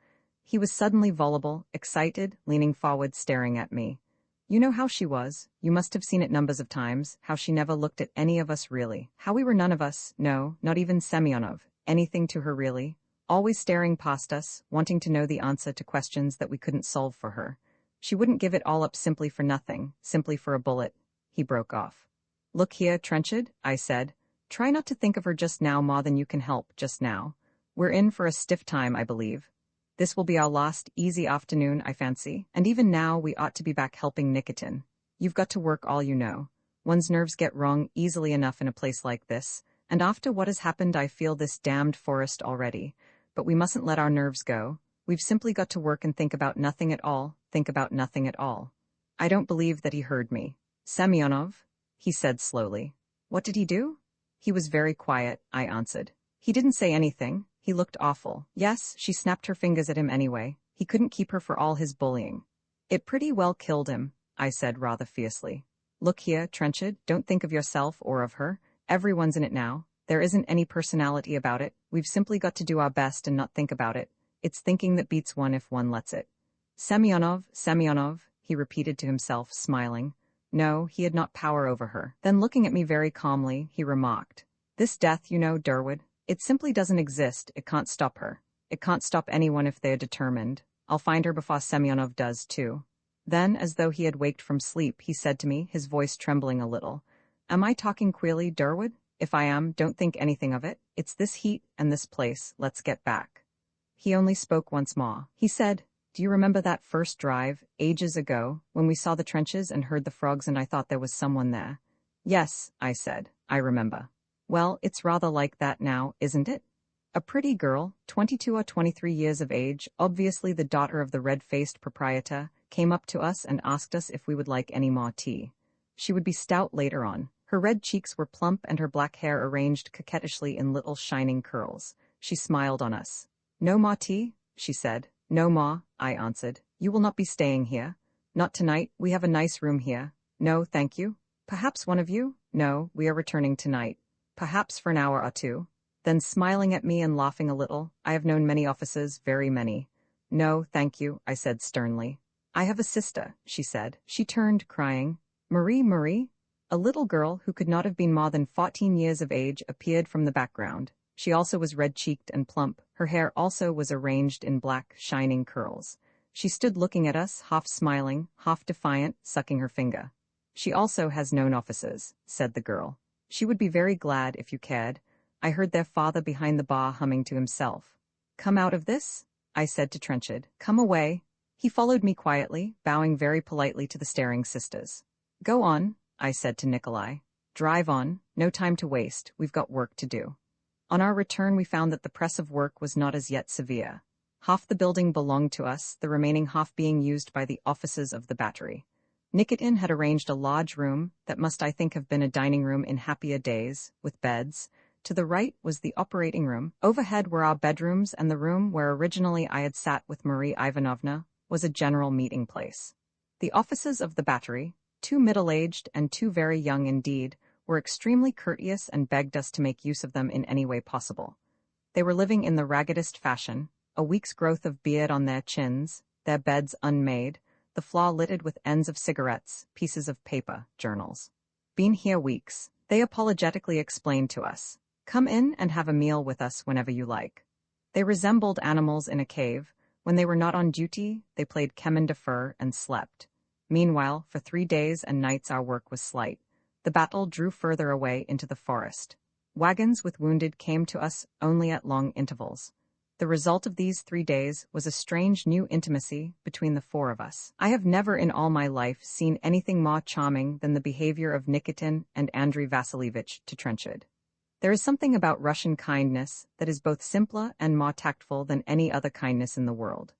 He was suddenly voluble, excited, leaning forward, staring at me. "You know how she was, you must have seen it numbers of times, how she never looked at any of us really, how we were none of us, no, not even Semyonov, anything to her really, always staring past us, wanting to know the answer to questions that we couldn't solve for her. She wouldn't give it all up simply for nothing, simply for a bullet." He broke off. "Look here, Trenchard," I said, "try not to think of her just now more than you can help, just now. We're in for a stiff time, I believe. This will be our last easy afternoon, I fancy, and even now we ought to be back helping Nikitin. You've got to work all you know. One's nerves get wrung easily enough in a place like this, and after what has happened I feel this damned forest already. But we mustn't let our nerves go. We've simply got to work and think about nothing at all, think about nothing at all." I don't believe that he heard me. "Semyonov?" he said slowly. "What did he do?" "He was very quiet," I answered. "He didn't say anything. He looked awful. Yes, she snapped her fingers at him anyway. He couldn't keep her for all his bullying. It pretty well killed him," I said rather fiercely. "Look here, Trenchard, don't think of yourself or of her. Everyone's in it now. There isn't any personality about it. We've simply got to do our best and not think about it. It's thinking that beats one if one lets it." "Semyonov, Semyonov," he repeated to himself, smiling. No, he had not power over her. Then looking at me very calmly, he remarked, "This death, you know, Durwood, it simply doesn't exist. It can't stop her. It can't stop anyone if they're determined. I'll find her before Semyonov does, too." Then, as though he had waked from sleep, he said to me, his voice trembling a little, "Am I talking queerly, Durwood? If I am, don't think anything of it. It's this heat and this place. Let's get back." He only spoke once more. He said, "Do you remember that first drive, ages ago, when we saw the trenches and heard the frogs and I thought there was someone there?" "Yes," I said, "I remember." "Well, it's rather like that now, isn't it? A pretty girl, 22 or 23 years of age, obviously the daughter of the red-faced proprietor, came up to us and asked us if we would like any more tea. She would be stout later on. Her red cheeks were plump and her black hair arranged coquettishly in little shining curls. She smiled on us. "No more tea?" she said. "No more," I answered. "You will not be staying here?" "Not tonight. We have a nice room here." "No, thank you." "Perhaps one of you?" "No, we are returning tonight." "Perhaps for an hour or two." Then smiling at me and laughing a little, "I have known many officers, very many." "No, thank you," I said sternly. "I have a sister," she said. She turned, crying, "Marie, Marie?" A little girl, who could not have been more than 14 years of age, appeared from the background. She also was red-cheeked and plump. Her hair also was arranged in black, shining curls. She stood looking at us, half smiling, half defiant, sucking her finger. "She also has known officers," said the girl. "She would be very glad if you cared." I heard their father behind the bar humming to himself. "Come out of this?" I said to Trenchard. "Come away." He followed me quietly, bowing very politely to the staring sisters. "Go on," I said to Nikolai. "Drive on. No time to waste. We've got work to do." On our return we found that the press of work was not as yet severe. Half the building belonged to us, the remaining half being used by the officers of the battery. Nikitin had arranged a large room, that must I think have been a dining room in happier days, with beds. To the right was the operating room. Overhead were our bedrooms, and the room where originally I had sat with Marie Ivanovna was a general meeting place. The officers of the battery, two middle-aged and two very young indeed, were extremely courteous and begged us to make use of them in any way possible. They were living in the raggedest fashion, a week's growth of beard on their chins, their beds unmade, the floor littered with ends of cigarettes, pieces of paper, journals. Been here weeks, they apologetically explained to us. Come in and have a meal with us whenever you like. They resembled animals in a cave. When they were not on duty, they played chemin de fer and slept. Meanwhile, for 3 days and nights our work was slight. The battle drew further away into the forest. Wagons with wounded came to us only at long intervals. The result of these 3 days was a strange new intimacy between the four of us. I have never in all my life seen anything more charming than the behavior of Nikitin and Andrei Vasilievich to Trenchard. There is something about Russian kindness that is both simpler and more tactful than any other kindness in the world.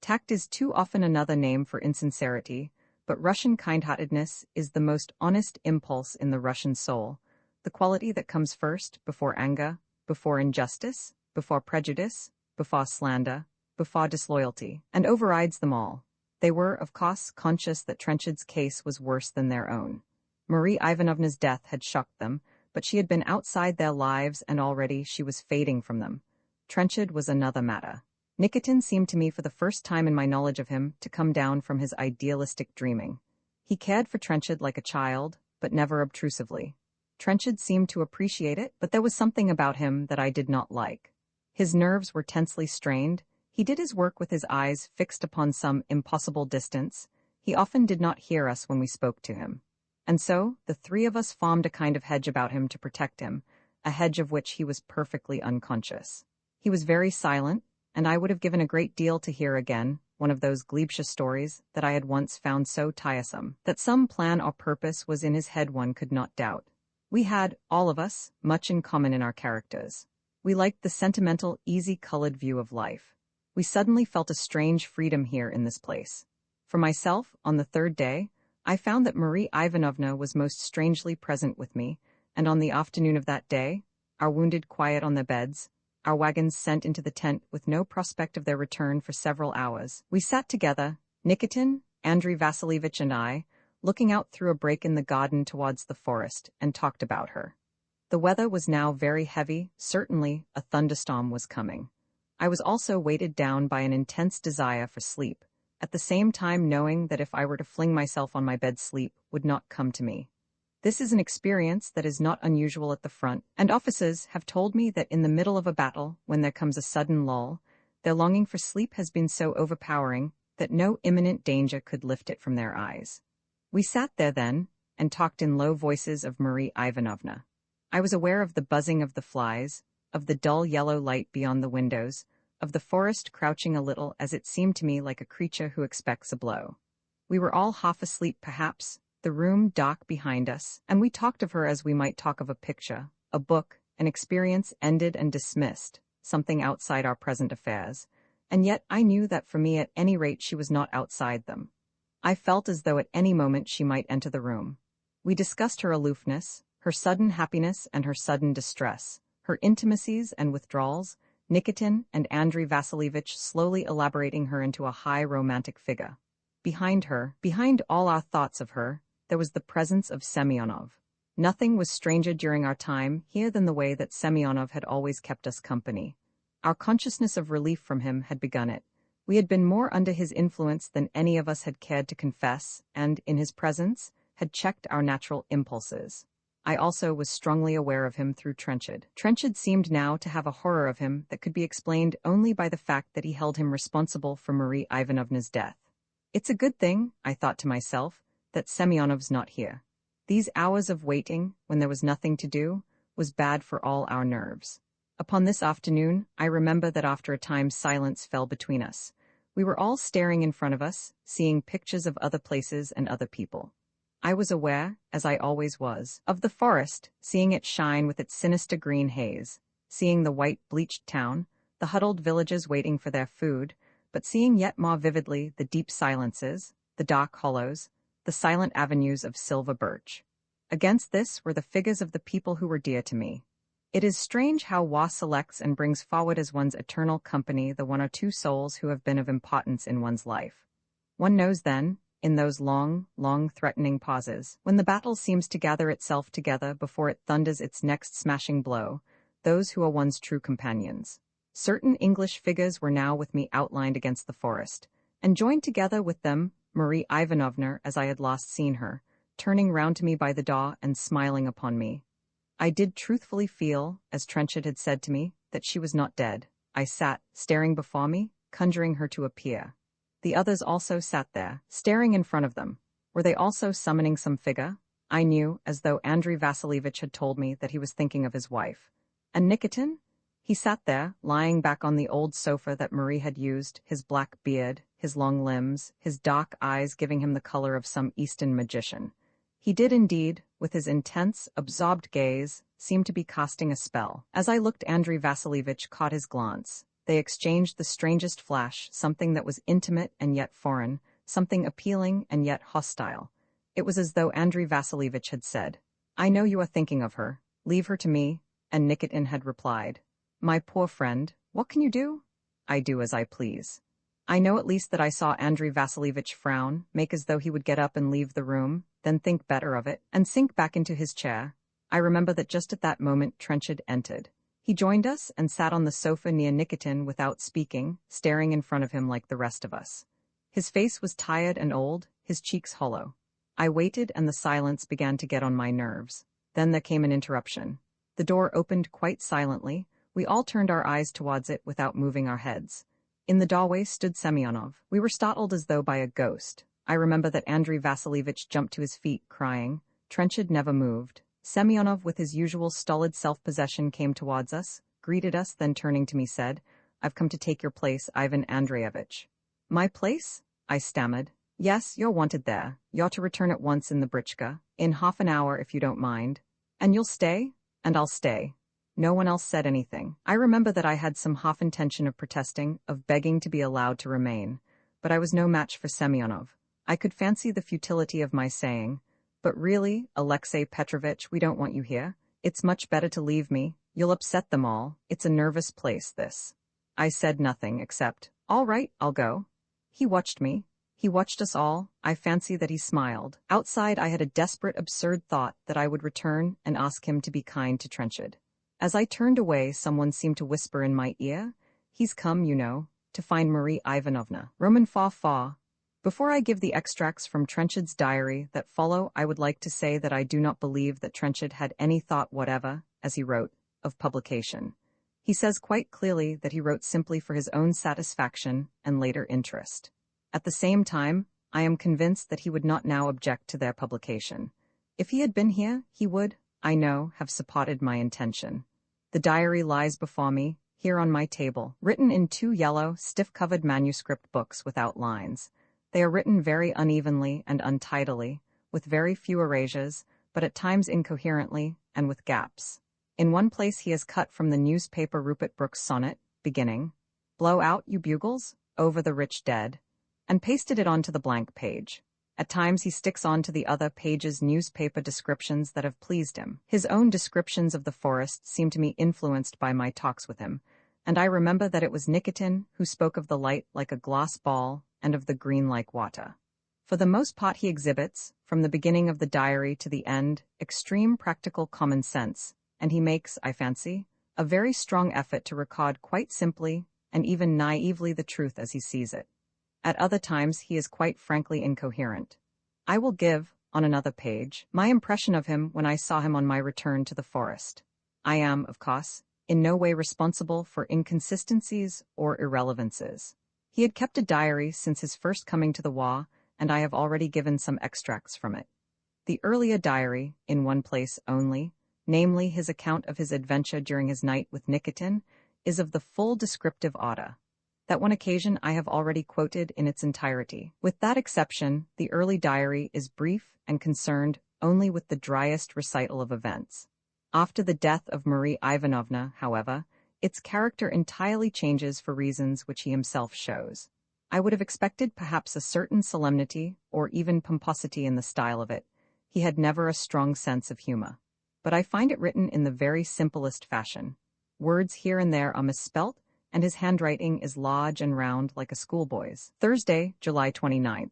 Tact is too often another name for insincerity, but Russian kindheartedness is the most honest impulse in the Russian soul, the quality that comes first before anger, before injustice, before prejudice, before slander, before disloyalty, and overrides them all. They were, of course, conscious that Trenchard's case was worse than their own. Marie Ivanovna's death had shocked them, but she had been outside their lives and already she was fading from them. Trenchard was another matter. Nikitin seemed to me for the first time in my knowledge of him to come down from his idealistic dreaming. He cared for Trenchard like a child, but never obtrusively. Trenchard seemed to appreciate it, but there was something about him that I did not like. His nerves were tensely strained. He did his work with his eyes fixed upon some impossible distance. He often did not hear us when we spoke to him. And so, the three of us formed a kind of hedge about him to protect him, a hedge of which he was perfectly unconscious. He was very silent, and I would have given a great deal to hear again one of those Glebsha stories that I had once found so tiresome. That some plan or purpose was in his head one could not doubt. We had, all of us, much in common in our characters. We liked the sentimental, easy-colored view of life. We suddenly felt a strange freedom here in this place. For myself, on the 3rd day, I found that Marie Ivanovna was most strangely present with me, and on the afternoon of that day, our wounded quiet on their beds, our wagons sent into the tent with no prospect of their return for several hours, we sat together, Nikitin, Andrei Vasilievich and I, looking out through a break in the garden towards the forest, and talked about her. The weather was now very heavy, certainly a thunderstorm was coming. I was also weighted down by an intense desire for sleep, at the same time knowing that if I were to fling myself on my bed sleep would not come to me. This is an experience that is not unusual at the front, and officers have told me that in the middle of a battle, when there comes a sudden lull, their longing for sleep has been so overpowering that no imminent danger could lift it from their eyes. We sat there then, and talked in low voices of Marie Ivanovna. I was aware of the buzzing of the flies, of the dull yellow light beyond the windows, of the forest crouching a little as it seemed to me like a creature who expects a blow. We were all half asleep perhaps, the room dark behind us, and we talked of her as we might talk of a picture, a book, an experience ended and dismissed, something outside our present affairs, and yet I knew that for me at any rate she was not outside them. I felt as though at any moment she might enter the room. We discussed her aloofness, her sudden happiness and her sudden distress, her intimacies and withdrawals, Nikitin and Andrei Vasilievich slowly elaborating her into a high romantic figure. Behind her, behind all our thoughts of her, there was the presence of Semyonov. Nothing was stranger during our time here than the way that Semyonov had always kept us company. Our consciousness of relief from him had begun it. We had been more under his influence than any of us had cared to confess, and, in his presence, had checked our natural impulses. I also was strongly aware of him through Trenchard. Trenchard seemed now to have a horror of him that could be explained only by the fact that he held him responsible for Marie Ivanovna's death. It's a good thing, I thought to myself, that Semyonov's not here. These hours of waiting, when there was nothing to do, was bad for all our nerves. Upon this afternoon, I remember that after a time silence fell between us. We were all staring in front of us, seeing pictures of other places and other people. I was aware, as I always was, of the forest, seeing it shine with its sinister green haze, seeing the white bleached town, the huddled villages waiting for their food, but seeing yet more vividly the deep silences, the dark hollows, the silent avenues of silver birch. Against this were the figures of the people who were dear to me. It is strange how Wa selects and brings forward as one's eternal company the one or two souls who have been of importance in one's life. One knows then, in those long, long threatening pauses, when the battle seems to gather itself together before it thunders its next smashing blow, those who are one's true companions. Certain English figures were now with me outlined against the forest, and joined together with them Marie Ivanovna as I had last seen her, turning round to me by the door and smiling upon me. I did truthfully feel, as Trenchard had said to me, that she was not dead. I sat, staring before me, conjuring her to appear. The others also sat there, staring in front of them. Were they also summoning some figure? I knew, as though Andrei Vasilievich had told me, that he was thinking of his wife. And Nikitin? He sat there, lying back on the old sofa that Marie had used, his black beard, his long limbs, his dark eyes giving him the color of some Eastern magician. He did indeed, with his intense, absorbed gaze, seem to be casting a spell. As I looked, Andrei Vasilievich caught his glance. They exchanged the strangest flash, something that was intimate and yet foreign, something appealing and yet hostile. It was as though Andrei Vasilievich had said, "I know you are thinking of her. Leave her to me," and Nikitin had replied, "My poor friend, what can you do?" "I do as I please." I know at least that I saw Andrei Vasilievich frown, make as though he would get up and leave the room, then think better of it, and sink back into his chair. I remember that just at that moment Trenchard entered. He joined us and sat on the sofa near Nikitin without speaking, staring in front of him like the rest of us. His face was tired and old, his cheeks hollow. I waited and the silence began to get on my nerves. Then there came an interruption. The door opened quite silently. We all turned our eyes towards it without moving our heads. In the doorway stood Semyonov. We were startled as though by a ghost. I remember that Andrei Vasilievich jumped to his feet, crying. Trenchard never moved. Semyonov, with his usual stolid self-possession, came towards us, greeted us, then turning to me said, "I've come to take your place, Ivan Andreyevich." "My place?" I stammered. "Yes, you're wanted there. You're to return at once in the britchka, in half an hour if you don't mind. And you'll stay?" "And I'll stay." No one else said anything. I remember that I had some half intention of protesting, of begging to be allowed to remain. But I was no match for Semyonov. I could fancy the futility of my saying, "But really, Alexei Petrovitch, we don't want you here. It's much better to leave me. You'll upset them all. It's a nervous place, this." I said nothing except, "All right, I'll go." He watched me. He watched us all. I fancy that he smiled. Outside I had a desperate, absurd thought that I would return and ask him to be kind to Trenchard. As I turned away, someone seemed to whisper in my ear, "He's come, you know, to find Marie Ivanovna." Roman fa. Before I give the extracts from Trenchard's diary that follow, I would like to say that I do not believe that Trenchard had any thought whatever, as he wrote, of publication. He says quite clearly that he wrote simply for his own satisfaction and later interest. At the same time, I am convinced that he would not now object to their publication. If he had been here, he would, I know, have supported my intention. The diary lies before me, here on my table, written in 2 yellow, stiff-covered manuscript books without lines. They are written very unevenly and untidily, with very few erasures, but at times incoherently and with gaps. In one place he has cut from the newspaper Rupert Brooke's sonnet, beginning, "Blow out, you bugles, over the rich dead," and pasted it onto the blank page. At times he sticks on to the other pages newspaper descriptions that have pleased him. His own descriptions of the forest seem to me influenced by my talks with him, and I remember that it was Nikitin who spoke of the light like a glass ball and of the green like water. For the most part he exhibits, from the beginning of the diary to the end, extreme practical common sense, and he makes, I fancy, a very strong effort to record quite simply and even naively the truth as he sees it. At other times he is quite frankly incoherent. I will give, on another page, my impression of him when I saw him on my return to the forest. I am, of course, in no way responsible for inconsistencies or irrelevances. He had kept a diary since his first coming to the war, and I have already given some extracts from it. The earlier diary, in one place only, namely his account of his adventure during his night with Nikitin, is of the full descriptive order. That one occasion I have already quoted in its entirety. With that exception, the early diary is brief and concerned only with the driest recital of events. After the death of Marie Ivanovna, however, its character entirely changes for reasons which he himself shows. I would have expected perhaps a certain solemnity or even pomposity in the style of it. He had never a strong sense of humor. But I find it written in the very simplest fashion. Words here and there are misspelt, and his handwriting is large and round like a schoolboy's. Thursday, July 29th.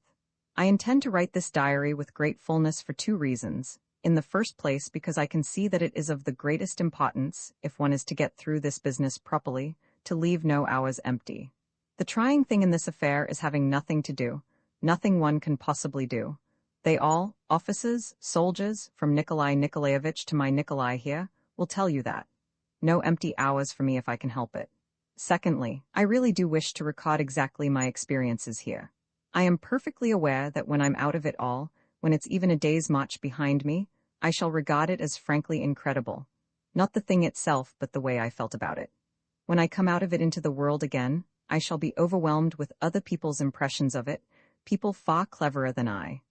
I intend to write this diary with great fullness for 2 reasons. In the first place, because I can see that it is of the greatest importance, if one is to get through this business properly, to leave no hours empty. The trying thing in this affair is having nothing to do, nothing one can possibly do. They all, officers, soldiers, from Nikolai Nikolaevich to my Nikolai here, will tell you that. No empty hours for me if I can help it. Secondly, I really do wish to record exactly my experiences here. I am perfectly aware that when I'm out of it all, when it's even a day's march behind me, I shall regard it as frankly incredible. Not the thing itself, but the way I felt about it. When I come out of it into the world again, I shall be overwhelmed with other people's impressions of it, people far cleverer than I.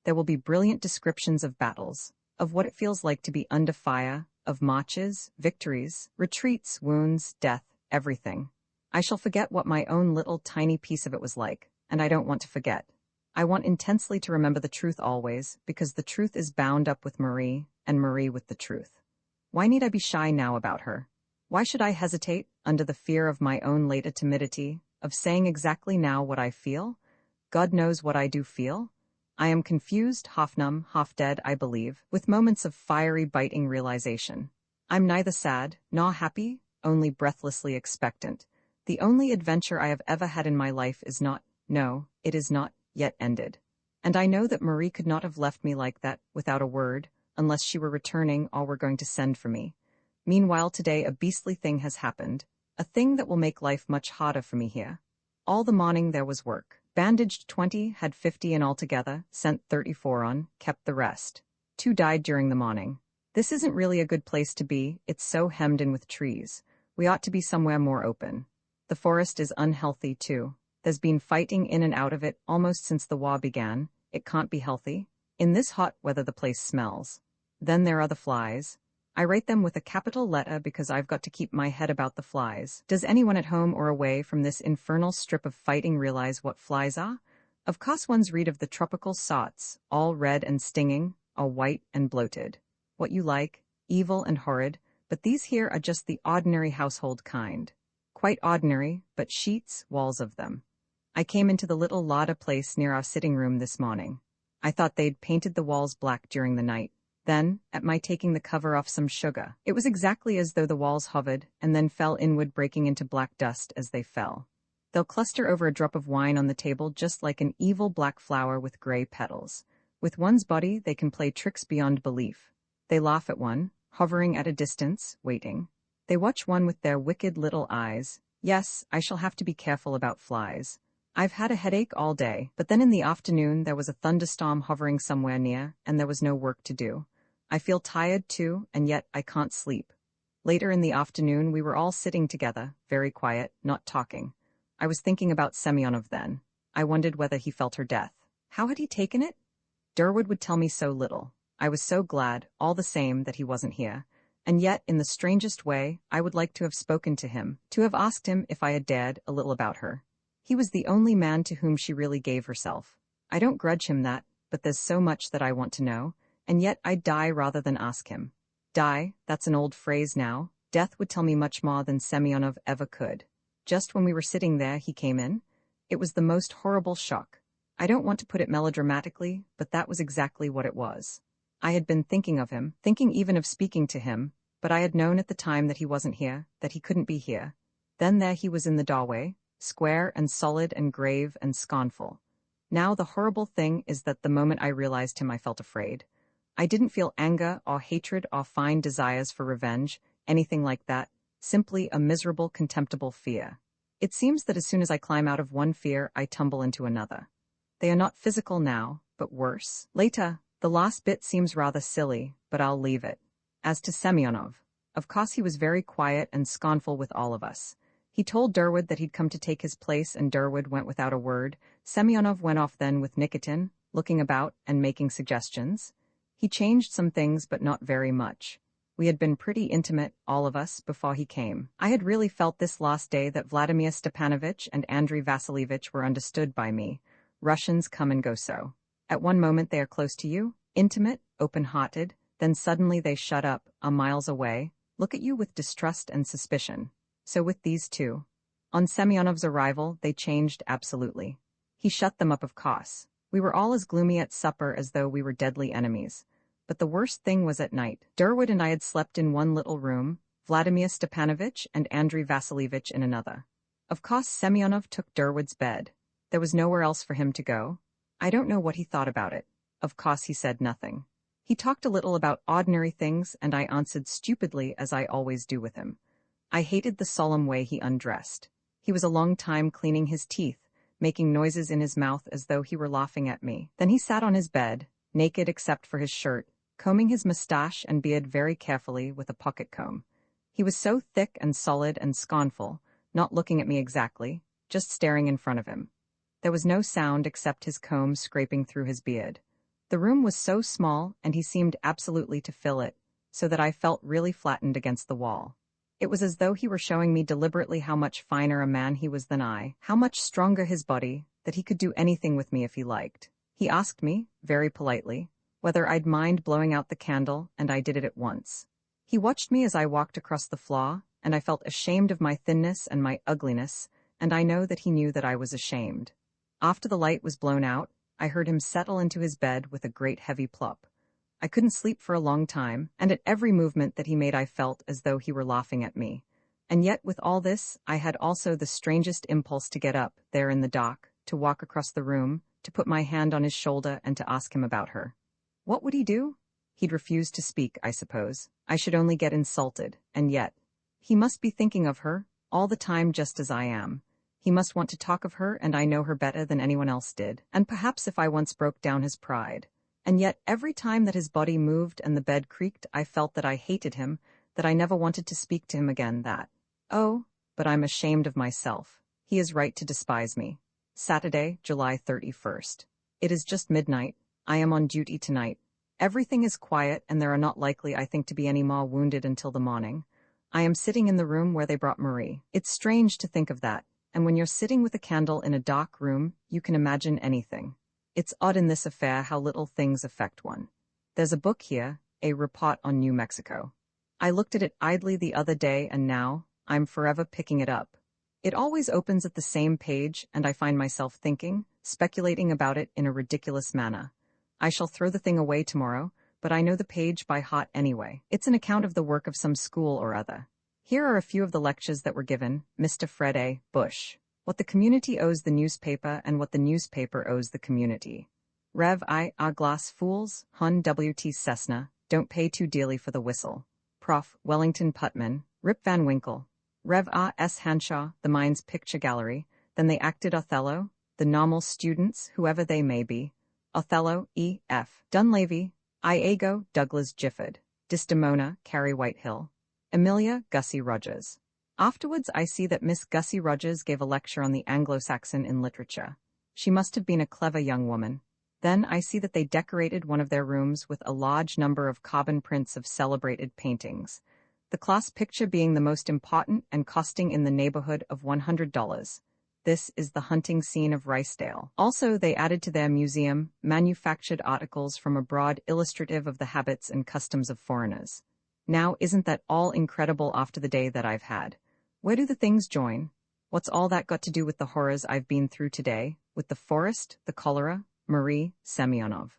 There will be brilliant descriptions of battles, of what it feels like to be under fire, of marches, victories, retreats, wounds, death, everything. I shall forget what my own little tiny piece of it was like, and I don't want to forget. I want intensely to remember the truth always, because the truth is bound up with Marie, and Marie with the truth. Why need I be shy now about her? Why should I hesitate, under the fear of my own later timidity, of saying exactly now what I feel? God knows what I do feel. I am confused, half numb, half dead, I believe, with moments of fiery, biting realization. I'm neither sad, nor happy, only breathlessly expectant. The only adventure I have ever had in my life is not, no, it is not, yet ended. And I know that Marie could not have left me like that, without a word, unless she were returning or were going to send for me. Meanwhile, today a beastly thing has happened, a thing that will make life much harder for me here. All the morning there was work. Bandaged 20, had 50 in altogether, sent 34 on, kept the rest. 2 died during the morning. This isn't really a good place to be, it's so hemmed in with trees. We ought to be somewhere more open. The forest is unhealthy too. There's been fighting in and out of it almost since the war began. It can't be healthy. In this hot weather the place smells. Then there are the flies. I write them with a capital letter because I've got to keep my head about the flies. Does anyone at home or away from this infernal strip of fighting realize what flies are? Of course one's read of the tropical sots, all red and stinging, all white and bloated. What you like, evil and horrid, but these here are just the ordinary household kind. Quite ordinary, but sheets, walls of them. I came into the little larder place near our sitting room this morning. I thought they'd painted the walls black during the night. Then, at my taking the cover off some sugar, it was exactly as though the walls hovered and then fell inward, breaking into black dust as they fell. They'll cluster over a drop of wine on the table just like an evil black flower with gray petals. With one's body they can play tricks beyond belief. They laugh at one, hovering at a distance, waiting. They watch one with their wicked little eyes. Yes, I shall have to be careful about flies. I've had a headache all day, but then in the afternoon there was a thunderstorm hovering somewhere near, and there was no work to do. I feel tired too, and yet I can't sleep. Later in the afternoon we were all sitting together, very quiet, not talking. I was thinking about Semyonov then. I wondered whether he felt her death. How had he taken it? Durwood would tell me so little. I was so glad, all the same, that he wasn't here. And yet, in the strangest way, I would like to have spoken to him, to have asked him, if I had dared, a little about her. He was the only man to whom she really gave herself. I don't grudge him that, but there's so much that I want to know. And yet I'd die rather than ask him. Die, that's an old phrase now. Death would tell me much more than Semyonov ever could. Just when we were sitting there, he came in. It was the most horrible shock. I don't want to put it melodramatically, but that was exactly what it was. I had been thinking of him, thinking even of speaking to him, but I had known at the time that he wasn't here, that he couldn't be here. Then there he was in the doorway, square and solid and grave and scornful. Now the horrible thing is that the moment I realized him I felt afraid. I didn't feel anger or hatred or fine desires for revenge, anything like that, simply a miserable, contemptible fear. It seems that as soon as I climb out of one fear, I tumble into another. They are not physical now, but worse. Later, the last bit seems rather silly, but I'll leave it. As to Semyonov, of course he was very quiet and scornful with all of us. He told Durwood that he'd come to take his place, and Durwood went without a word. Semyonov went off then with Nikitin, looking about and making suggestions. He changed some things, but not very much. We had been pretty intimate, all of us, before he came. I had really felt this last day that Vladimir Stepanovich and Andrei Vasilievich were understood by me. Russians come and go so. At one moment they are close to you, intimate, open-hearted, then suddenly they shut up, are miles away, look at you with distrust and suspicion. So with these two. On Semyonov's arrival, they changed absolutely. He shut them up, of course. We were all as gloomy at supper as though we were deadly enemies. But the worst thing was at night. Durwood and I had slept in one little room, Vladimir Stepanovich and Andrei Vasilievich in another. Of course, Semyonov took Durwood's bed. There was nowhere else for him to go. I don't know what he thought about it. Of course, he said nothing. He talked a little about ordinary things, and I answered stupidly, as I always do with him. I hated the solemn way he undressed. He was a long time cleaning his teeth, making noises in his mouth as though he were laughing at me. Then he sat on his bed, naked except for his shirt, combing his mustache and beard very carefully with a pocket comb. He was so thick and solid and scornful, not looking at me exactly, just staring in front of him. There was no sound except his comb scraping through his beard. The room was so small, and he seemed absolutely to fill it, so that I felt really flattened against the wall. It was as though he were showing me deliberately how much finer a man he was than I, how much stronger his body, that he could do anything with me if he liked. He asked me, very politely, whether I'd mind blowing out the candle, and I did it at once. He watched me as I walked across the floor, and I felt ashamed of my thinness and my ugliness, and I know that he knew that I was ashamed. After the light was blown out, I heard him settle into his bed with a great heavy plop. I couldn't sleep for a long time, and at every movement that he made I felt as though he were laughing at me. And yet, with all this, I had also the strangest impulse to get up, there in the dark, to walk across the room, to put my hand on his shoulder and to ask him about her. What would he do? He'd refuse to speak, I suppose. I should only get insulted, and yet. He must be thinking of her, all the time just as I am. He must want to talk of her, and I know her better than anyone else did, and perhaps if I once broke down his pride. And yet every time that his body moved and the bed creaked, I felt that I hated him, that I never wanted to speak to him again, that. Oh, but I'm ashamed of myself. He is right to despise me. Saturday, July 31st. It is just midnight. I am on duty tonight. Everything is quiet, and there are not likely, I think, to be any more wounded until the morning. I am sitting in the room where they brought Marie. It's strange to think of that. And when you're sitting with a candle in a dark room, you can imagine anything. It's odd in this affair how little things affect one. There's a book here, a report on New Mexico. I looked at it idly the other day, and now I'm forever picking it up. It always opens at the same page, and I find myself thinking, speculating about it in a ridiculous manner. I shall throw the thing away tomorrow, but I know the page by heart anyway. It's an account of the work of some school or other. Here are a few of the lectures that were given. Mr. Fred A. Bush. What the community owes the newspaper and what the newspaper owes the community. Rev. I. A. Glass Fools, Hun W. T. Cessna, don't pay too dearly for the whistle. Prof. Wellington Putman, Rip Van Winkle. Rev. A. S. Hanshaw, The Mind's Picture Gallery. Then they acted Othello, the normal students, whoever they may be. Othello, E. F. Dunleavy, Iago, Douglas Gifford. Desdemona, Carrie Whitehill. Emilia, Gussie Rogers. Afterwards I see that Miss Gussie Rogers gave a lecture on the Anglo-Saxon in literature. She must have been a clever young woman. Then I see that they decorated one of their rooms with a large number of carbon prints of celebrated paintings, the class picture being the most important and costing in the neighborhood of $100. This is the hunting scene of Ricedale. Also, they added to their museum manufactured articles from abroad illustrative of the habits and customs of foreigners. Now, isn't that all incredible after the day that I've had? Where do the things join? What's all that got to do with the horrors I've been through today, with the forest, the cholera, Marie, Semyonov?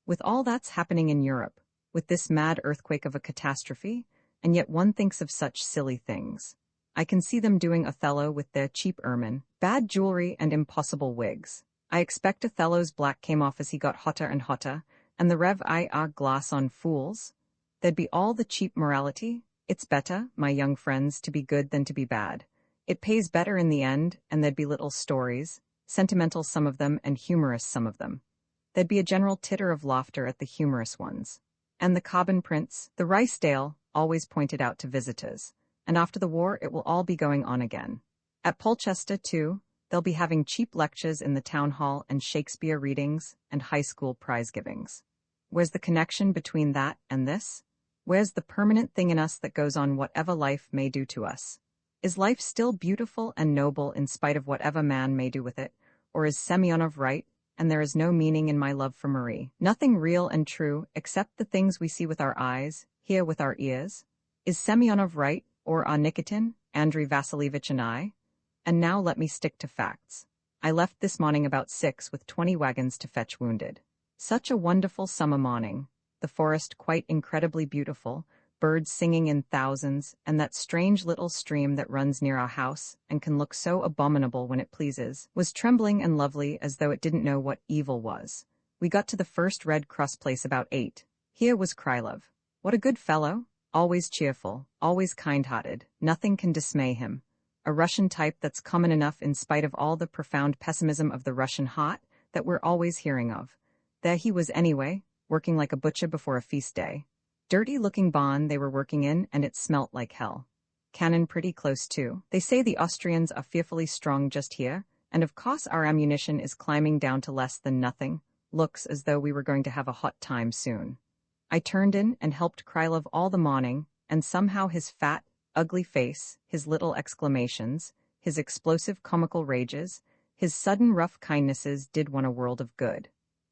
With all that's happening in Europe, with this mad earthquake of a catastrophe, and yet one thinks of such silly things. I can see them doing Othello with their cheap ermine, bad jewelry, and impossible wigs. I expect Othello's black came off as he got hotter and hotter, and the Rev. I. A. Glass on Fools. There'd be all the cheap morality. It's better, my young friends, to be good than to be bad. It pays better in the end, and there'd be little stories, sentimental some of them and humorous some of them. There'd be a general titter of laughter at the humorous ones. And the carbon prints, the Ricedale, always pointed out to visitors. And after the war it will all be going on again. At Polchester, too, they'll be having cheap lectures in the town hall and Shakespeare readings and high school prize givings. Where's the connection between that and this? Where's the permanent thing in us that goes on whatever life may do to us? Is life still beautiful and noble in spite of whatever man may do with it? Or is Semyonov right, and there is no meaning in my love for Marie? Nothing real and true except the things we see with our eyes, hear with our ears? Is Semyonov right, or are Nikitin, Andrei Vasilievich and I? And now let me stick to facts. I left this morning about 6 with 20 wagons to fetch wounded. Such a wonderful summer morning. The forest quite incredibly beautiful, birds singing in thousands, and that strange little stream that runs near our house and can look so abominable when it pleases, was trembling and lovely as though it didn't know what evil was. We got to the first Red Cross place about 8. Here was Krylov. What a good fellow. Always cheerful, always kind-hearted, nothing can dismay him. A Russian type that's common enough in spite of all the profound pessimism of the Russian heart that we're always hearing of. There he was anyway, working like a butcher before a feast day. Dirty-looking barn they were working in, and it smelt like hell. Cannon pretty close too. They say the Austrians are fearfully strong just here, and of course our ammunition is climbing down to less than nothing. Looks as though we were going to have a hot time soon. I turned in and helped Krylov all the morning, and somehow his fat, ugly face, his little exclamations, his explosive comical rages, his sudden rough kindnesses did one a world of good.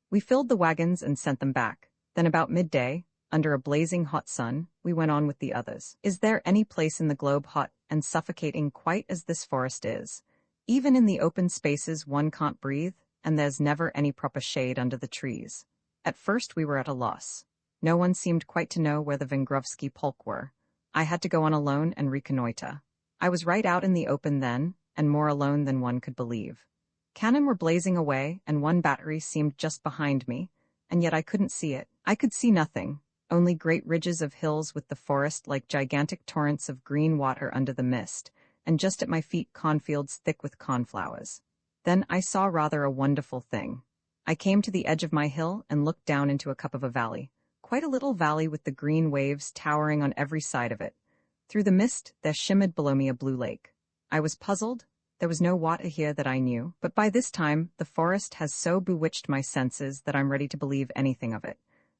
We filled the wagons and sent them back. Then about midday, under a blazing hot sun, we went on with the others. Is there any place in the globe hot and suffocating quite as this forest is? Even in the open spaces one can't breathe, and there's never any proper shade under the trees. At first we were at a loss. No one seemed quite to know where the Vengrovsky polk were. I had to go on alone and reconnoiter. I was right out in the open then, and more alone than one could believe. Cannon were blazing away, and one battery seemed just behind me, and yet I couldn't see it. I could see nothing, only great ridges of hills with the forest like gigantic torrents of green water under the mist, and just at my feet cornfields thick with cornflowers. Then I saw rather a wonderful thing. I came to the edge of my hill and looked down into a cup of a valley. Quite a little valley with the green waves towering on every side of it. Through the mist there shimmered below me a blue lake. I was puzzled. There was no water here that I knew, but by this time the forest has so bewitched my senses that I'm ready to believe anything of it.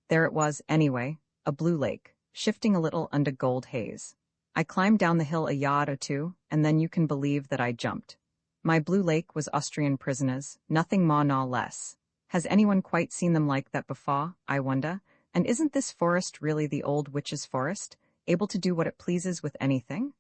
There it was, anyway, a blue lake, shifting a little under gold haze. I climbed down the hill a yard or two, and then you can believe that I jumped. My blue lake was Austrian prisoners, nothing more nor less. Has anyone quite seen them like that before, I wonder? And isn't this forest really the old witch's forest, able to do what it pleases with anything?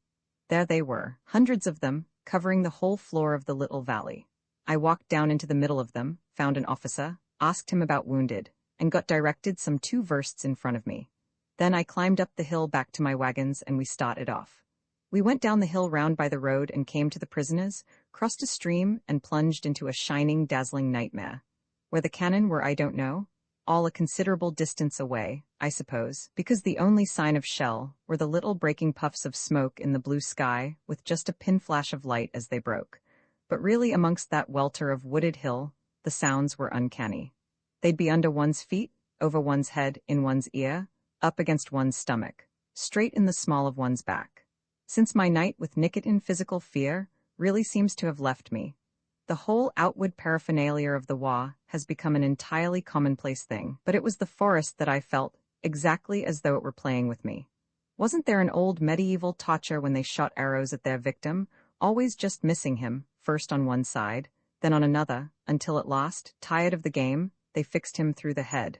There they were, hundreds of them, covering the whole floor of the little valley. I walked down into the middle of them, found an officer, asked him about wounded, and got directed some 2 versts in front of me. Then I climbed up the hill back to my wagons and we started off. We went down the hill round by the road and came to the prisoners, crossed a stream and plunged into a shining, dazzling nightmare. Where the cannon were I don't know, all a considerable distance away, I suppose, because the only sign of shell were the little breaking puffs of smoke in the blue sky with just a pin flash of light as they broke. But really amongst that welter of wooded hill, the sounds were uncanny. They'd be under one's feet, over one's head, in one's ear, up against one's stomach, straight in the small of one's back. Since my night with nicotine physical fear really seems to have left me, the whole outward paraphernalia of the war has become an entirely commonplace thing, but it was the forest that I felt, exactly as though it were playing with me. Wasn't there an old medieval torture when they shot arrows at their victim, always just missing him, first on one side, then on another, until at last, tired of the game, they fixed him through the head?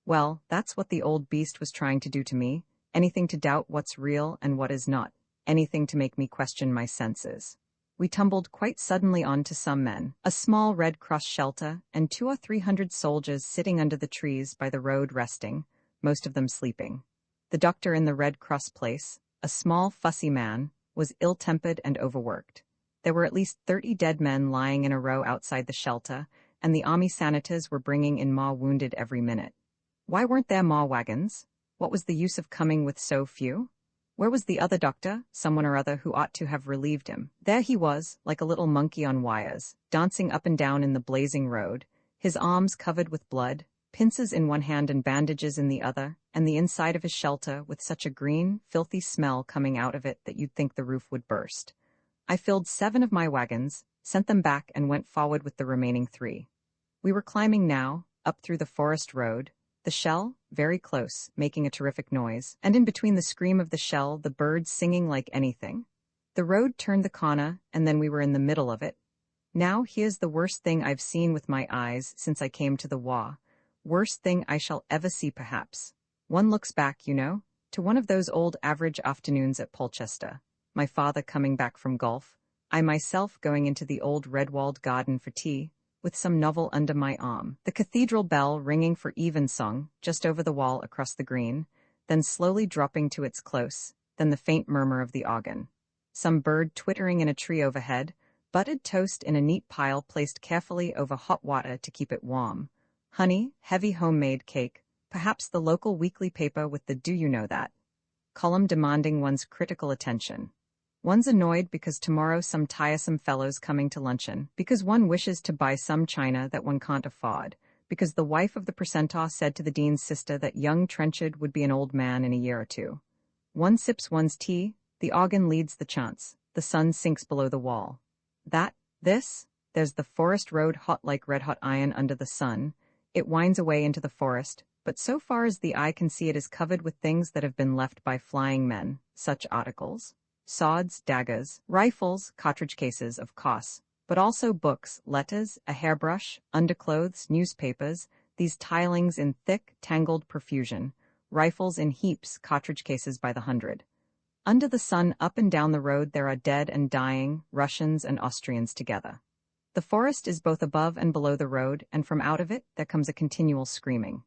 Well, that's what the old beast was trying to do to me, anything to doubt what's real and what is not, anything to make me question my senses. We tumbled quite suddenly on to some men, a small Red Cross shelter, and 200 or 300 soldiers sitting under the trees by the road resting, most of them sleeping. The doctor in the Red Cross place, a small fussy man, was ill-tempered and overworked. There were at least 30 dead men lying in a row outside the shelter, and the army sanitors were bringing in more wounded every minute. Why weren't there more wagons? What was the use of coming with so few? Where was the other doctor, someone or other who ought to have relieved him? There he was, like a little monkey on wires, dancing up and down in the blazing road, his arms covered with blood, pincers in one hand and bandages in the other, and the inside of his shelter with such a green, filthy smell coming out of it that you'd think the roof would burst. I filled 7 of my wagons, sent them back and went forward with the remaining 3. We were climbing now, up through the forest road, the shell, very close, making a terrific noise, and in between the scream of the shell the birds singing like anything. The road turned the corner, and then we were in the middle of it. Now here's the worst thing I've seen with my eyes since I came to the war. Worst thing I shall ever see perhaps. One looks back, you know, to one of those old average afternoons at Polchester, my father coming back from golf, I myself going into the old red-walled garden for tea, with some novel under my arm, the cathedral bell ringing for evensong just over the wall across the green, then slowly dropping to its close, then the faint murmur of the organ. Some bird twittering in a tree overhead, buttered toast in a neat pile placed carefully over hot water to keep it warm, honey, heavy homemade cake, perhaps the local weekly paper with the "Do you know that?" column demanding one's critical attention. One's annoyed because tomorrow some tiresome fellow's coming to luncheon, because one wishes to buy some china that one can't afford, because the wife of the precentor said to the dean's sister that young Trenchard would be an old man in a year or two. One sips one's tea, the organ leads the chants, the sun sinks below the wall. There's the forest road hot like red-hot iron under the sun. It winds away into the forest, but so far as the eye can see it is covered with things that have been left by flying men, such articles. Swords, daggers, rifles, cartridge cases, of course, but also books, letters, a hairbrush, underclothes, newspapers, these tilings in thick, tangled profusion, rifles in heaps, cartridge cases by the hundred. Under the sun up and down the road there are dead and dying, Russians and Austrians together. The forest is both above and below the road, and from out of it there comes a continual screaming.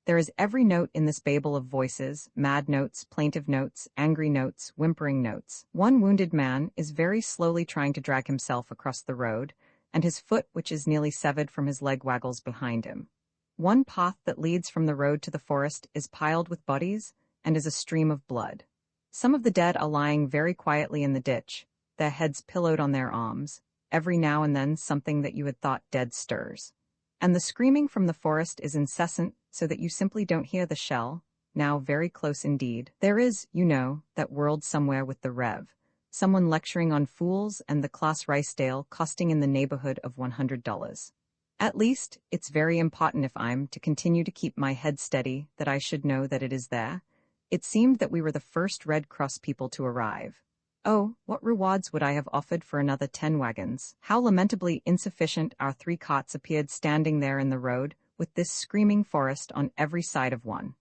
There is every note in this babel of voices, mad notes, plaintive notes, angry notes, whimpering notes. One wounded man is very slowly trying to drag himself across the road, and his foot, which is nearly severed from his leg, waggles behind him. One path that leads from the road to the forest is piled with bodies and is a stream of blood. Some of the dead are lying very quietly in the ditch, their heads pillowed on their arms. Every now and then something that you had thought dead stirs. And the screaming from the forest is incessant, so that you simply don't hear the shell, now very close indeed. There is, you know, that world somewhere with the Rev. Someone lecturing on fools and the class Risedale costing in the neighborhood of $100. At least, it's very important if I'm to continue to keep my head steady that I should know that it is there. It seemed that we were the first Red Cross people to arrive. Oh, what rewards would I have offered for another 10 wagons? How lamentably insufficient our 3 cots appeared standing there in the road, with this screaming forest on every side of one.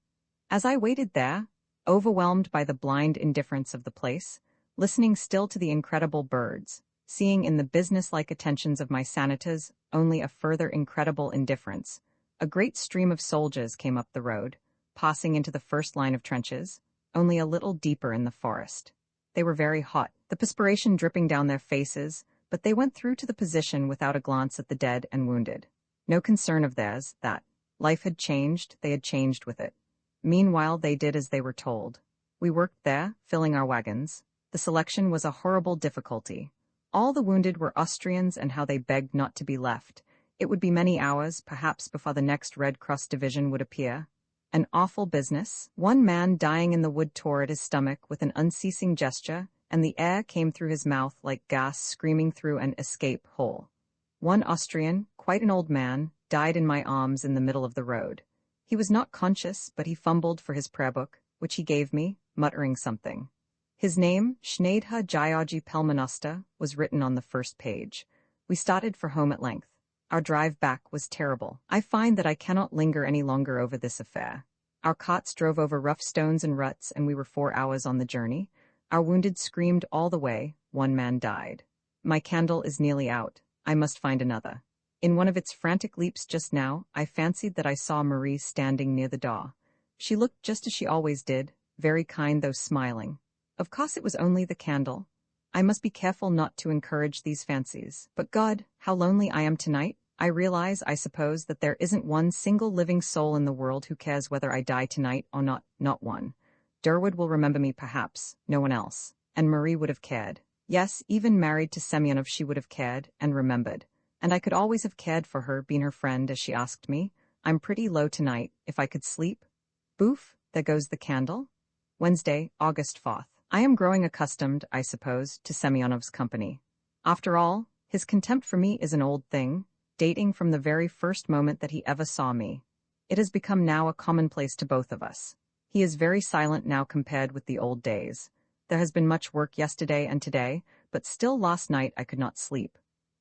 As I waited there, overwhelmed by the blind indifference of the place, listening still to the incredible birds, seeing in the business-like attentions of my senators only a further incredible indifference, a great stream of soldiers came up the road, passing into the first line of trenches, only a little deeper in the forest. They were very hot, the perspiration dripping down their faces, but they went through to the position without a glance at the dead and wounded. No concern of theirs, that. Life had changed, they had changed with it. Meanwhile they did as they were told. We worked there, filling our wagons. The selection was a horrible difficulty. All the wounded were Austrians, and how they begged not to be left. It would be many hours, perhaps, before the next Red Cross division would appear. An awful business. One man dying in the wood tore at his stomach with an unceasing gesture, and the air came through his mouth like gas screaming through an escape hole. One Austrian, quite an old man, died in my arms in the middle of the road. He was not conscious, but he fumbled for his prayer book, which he gave me, muttering something. His name, Schneidha Georgi Pelmanosta, was written on the first page. We started for home at length. Our drive back was terrible. I find that I cannot linger any longer over this affair. Our cots drove over rough stones and ruts, and we were 4 hours on the journey. Our wounded screamed all the way. One man died. My candle is nearly out. I must find another. In one of its frantic leaps just now, I fancied that I saw Marie standing near the door. She looked just as she always did, very kind though smiling. Of course it was only the candle. I must be careful not to encourage these fancies. But God, how lonely I am tonight. I realize, I suppose, that there isn't one single living soul in the world who cares whether I die tonight or not, not one. Durwood will remember me perhaps, no one else. And Marie would have cared. Yes, even married to Semyonov she would have cared, and remembered. And I could always have cared for her, been her friend, as she asked me. I'm pretty low tonight, if I could sleep. Boof, there goes the candle. Wednesday, August 4th. I am growing accustomed, I suppose, to Semyonov's company. After all, his contempt for me is an old thing, dating from the very first moment that he ever saw me. It has become now a commonplace to both of us. He is very silent now compared with the old days. There has been much work yesterday and today, but still last night I could not sleep.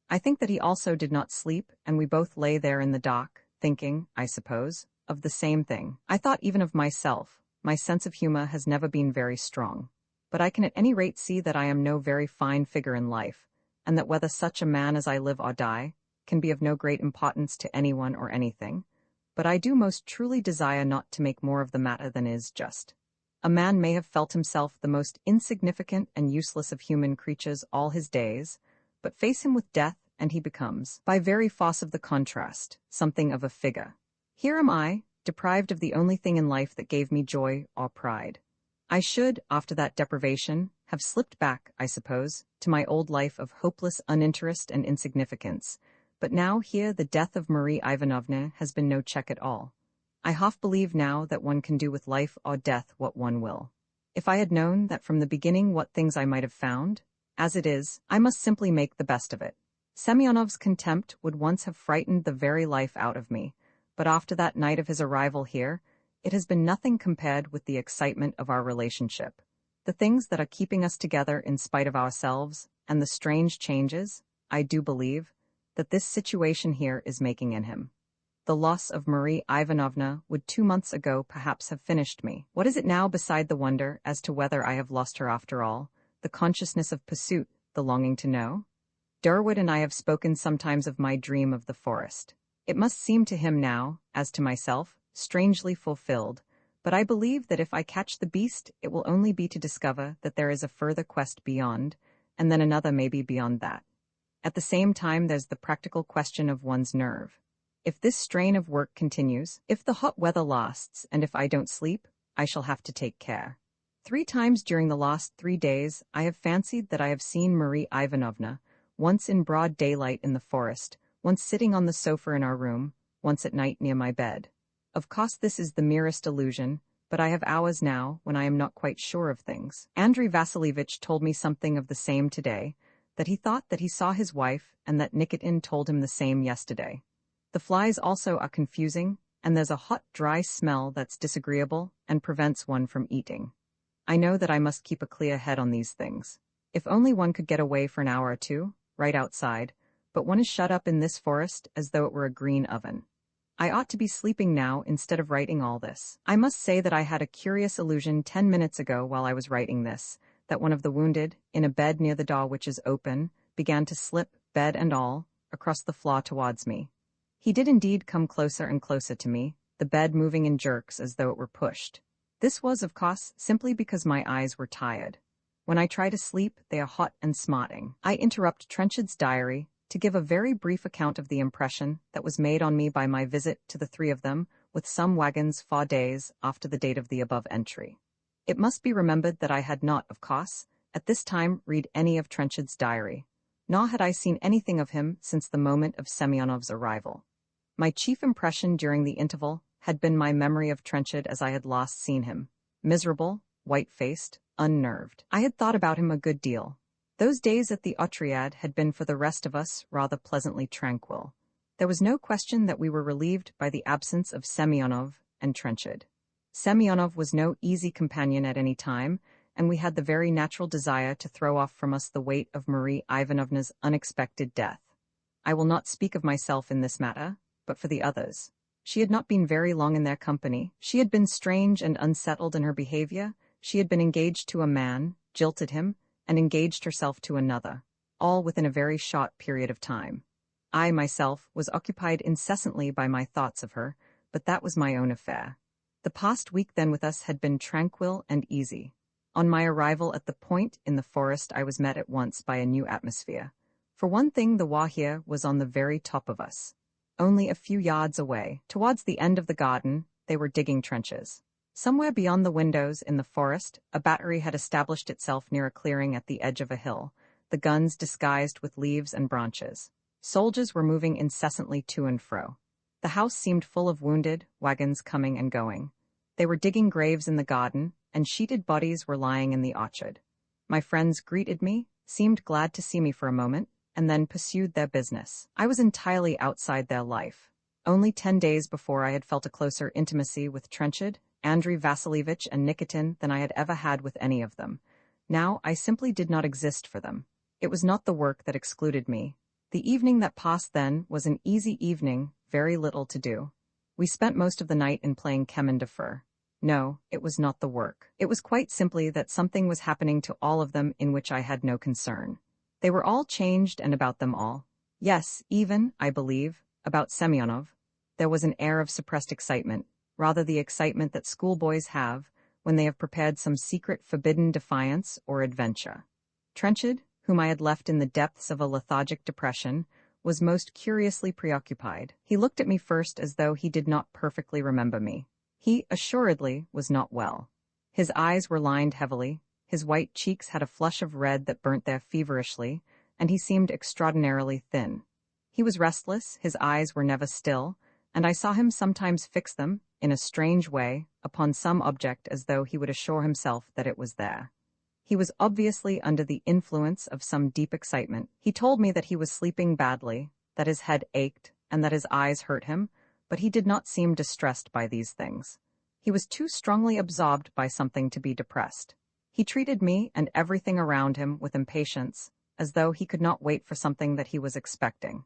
I think that he also did not sleep, and we both lay there in the dock, thinking, I suppose, of the same thing. I thought even of myself. My sense of humor has never been very strong. But I can at any rate see that I am no very fine figure in life, and that whether such a man as I live or die, can be of no great importance to anyone or anything, but I do most truly desire not to make more of the matter than is just. A man may have felt himself the most insignificant and useless of human creatures all his days, but face him with death, and he becomes, by very force of the contrast, something of a figure. Here am I, deprived of the only thing in life that gave me joy or pride. I should, after that deprivation, have slipped back, I suppose, to my old life of hopeless uninterest and insignificance, but now here the death of Marie Ivanovna has been no check at all. I half believe now that one can do with life or death what one will. If I had known that from the beginning what things I might have found, as it is, I must simply make the best of it. Semyonov's contempt would once have frightened the very life out of me, but after that night of his arrival here, it has been nothing compared with the excitement of our relationship. The things that are keeping us together in spite of ourselves, and the strange changes, I do believe, that this situation here is making in him. The loss of Marie Ivanovna would 2 months ago perhaps have finished me. What is it now beside the wonder as to whether I have lost her after all, the consciousness of pursuit, the longing to know? Durwood and I have spoken sometimes of my dream of the forest. It must seem to him now, as to myself, strangely fulfilled, but I believe that if I catch the beast it will only be to discover that there is a further quest beyond, and then another maybe beyond that. At the same time there's the practical question of one's nerve. If this strain of work continues, if the hot weather lasts, and if I don't sleep, I shall have to take care. 3 times during the last 3 days I have fancied that I have seen Marie Ivanovna, once in broad daylight in the forest, once sitting on the sofa in our room, once at night near my bed. Of course this is the merest illusion, but I have hours now when I am not quite sure of things. Andrei Vasilievich told me something of the same today, that he thought that he saw his wife, and that Nikitin told him the same yesterday. The flies also are confusing, and there's a hot, dry smell that's disagreeable and prevents one from eating. I know that I must keep a clear head on these things. If only one could get away for an hour or two, right outside, but one is shut up in this forest as though it were a green oven. I ought to be sleeping now instead of writing all this. I must say that I had a curious illusion 10 minutes ago while I was writing this, that one of the wounded, in a bed near the door which is open, began to slip, bed and all, across the floor towards me. He did indeed come closer and closer to me, the bed moving in jerks as though it were pushed. This was, of course, simply because my eyes were tired. When I try to sleep, they are hot and smarting. I interrupt Trenchard's diary to give a very brief account of the impression that was made on me by my visit to the 3 of them, with some wagons 4 days after the date of the above entry. It must be remembered that I had not, of course, at this time read any of Trenchard's diary, nor had I seen anything of him since the moment of Semyonov's arrival. My chief impression during the interval had been my memory of Trenchard as I had last seen him, miserable, white-faced, unnerved. I had thought about him a good deal. Those days at the Otriad had been for the rest of us rather pleasantly tranquil. There was no question that we were relieved by the absence of Semyonov and Trenchard. Semyonov was no easy companion at any time, and we had the very natural desire to throw off from us the weight of Marie Ivanovna's unexpected death. I will not speak of myself in this matter, but for the others. She had not been very long in their company. She had been strange and unsettled in her behavior. She had been engaged to a man, jilted him, and engaged herself to another, all within a very short period of time. I, myself, was occupied incessantly by my thoughts of her, but that was my own affair. The past week then with us had been tranquil and easy. On my arrival at the point in the forest I was met at once by a new atmosphere. For one thing, the war here was on the very top of us. Only a few yards away, towards the end of the garden, they were digging trenches. Somewhere beyond the windows in the forest, a battery had established itself near a clearing at the edge of a hill, the guns disguised with leaves and branches. Soldiers were moving incessantly to and fro. The house seemed full of wounded, wagons coming and going. They were digging graves in the garden, and sheeted bodies were lying in the orchard. My friends greeted me, seemed glad to see me for a moment, and then pursued their business. I was entirely outside their life. Only 10 days before I had felt a closer intimacy with Trenchard, Andrei Vasilievich and Nikitin than I had ever had with any of them. Now I simply did not exist for them. It was not the work that excluded me. The evening that passed then was an easy evening, very little to do. We spent most of the night in playing Chemin de Fer. No, it was not the work. It was quite simply that something was happening to all of them in which I had no concern. They were all changed and about them all. Yes, even, I believe, about Semyonov. There was an air of suppressed excitement, rather the excitement that schoolboys have when they have prepared some secret forbidden defiance or adventure. Trenchard, whom I had left in the depths of a lethargic depression, was most curiously preoccupied. He looked at me first as though he did not perfectly remember me. He, assuredly, was not well. His eyes were lined heavily, his white cheeks had a flush of red that burnt there feverishly, and he seemed extraordinarily thin. He was restless, his eyes were never still, and I saw him sometimes fix them, in a strange way, upon some object as though he would assure himself that it was there. He was obviously under the influence of some deep excitement. He told me that he was sleeping badly, that his head ached, and that his eyes hurt him, but he did not seem distressed by these things. He was too strongly absorbed by something to be depressed. He treated me and everything around him with impatience, as though he could not wait for something that he was expecting.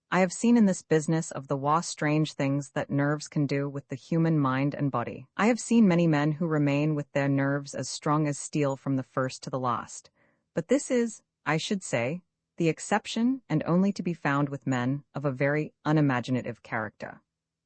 I have seen in this business of the war strange things that nerves can do with the human mind and body. I have seen many men who remain with their nerves as strong as steel from the first to the last. But this is, I should say, the exception and only to be found with men of a very unimaginative character.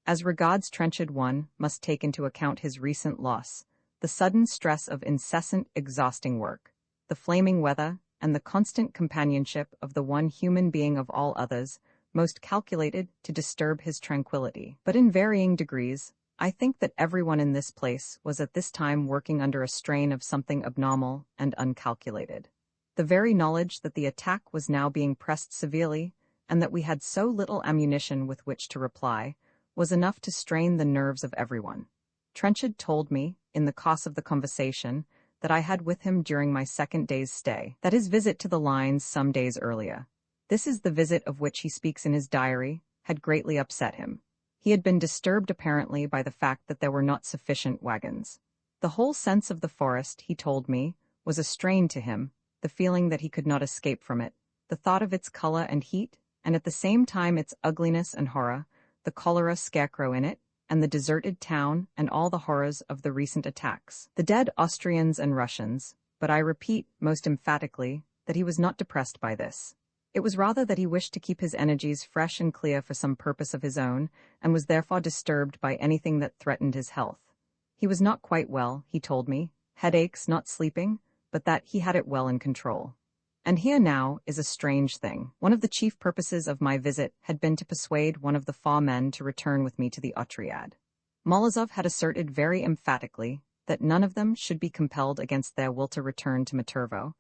As regards Trenchard, one must take into account his recent loss, the sudden stress of incessant, exhausting work, the flaming weather, and the constant companionship of the one human being of all others most calculated to disturb his tranquillity. But in varying degrees, I think that everyone in this place was at this time working under a strain of something abnormal and uncalculated. The very knowledge that the attack was now being pressed severely, and that we had so little ammunition with which to reply, was enough to strain the nerves of everyone. Trenchard told me, in the course of the conversation that I had with him during my second day's stay, that his visit to the lines some days earlier, this is the visit of which he speaks in his diary, had greatly upset him. He had been disturbed apparently by the fact that there were not sufficient wagons. The whole sense of the forest, he told me, was a strain to him, the feeling that he could not escape from it, the thought of its color and heat, and at the same time its ugliness and horror, the cholera scarecrow in it, and the deserted town and all the horrors of the recent attacks, the dead Austrians and Russians, but I repeat most emphatically that he was not depressed by this. It was rather that he wished to keep his energies fresh and clear for some purpose of his own, and was therefore disturbed by anything that threatened his health. He was not quite well, he told me, headaches, not sleeping, but that he had it well in control. And here now is a strange thing. One of the chief purposes of my visit had been to persuade one of the four men to return with me to the Otriad. Morozov had asserted very emphatically that none of them should be compelled against their will to return to Maturvo,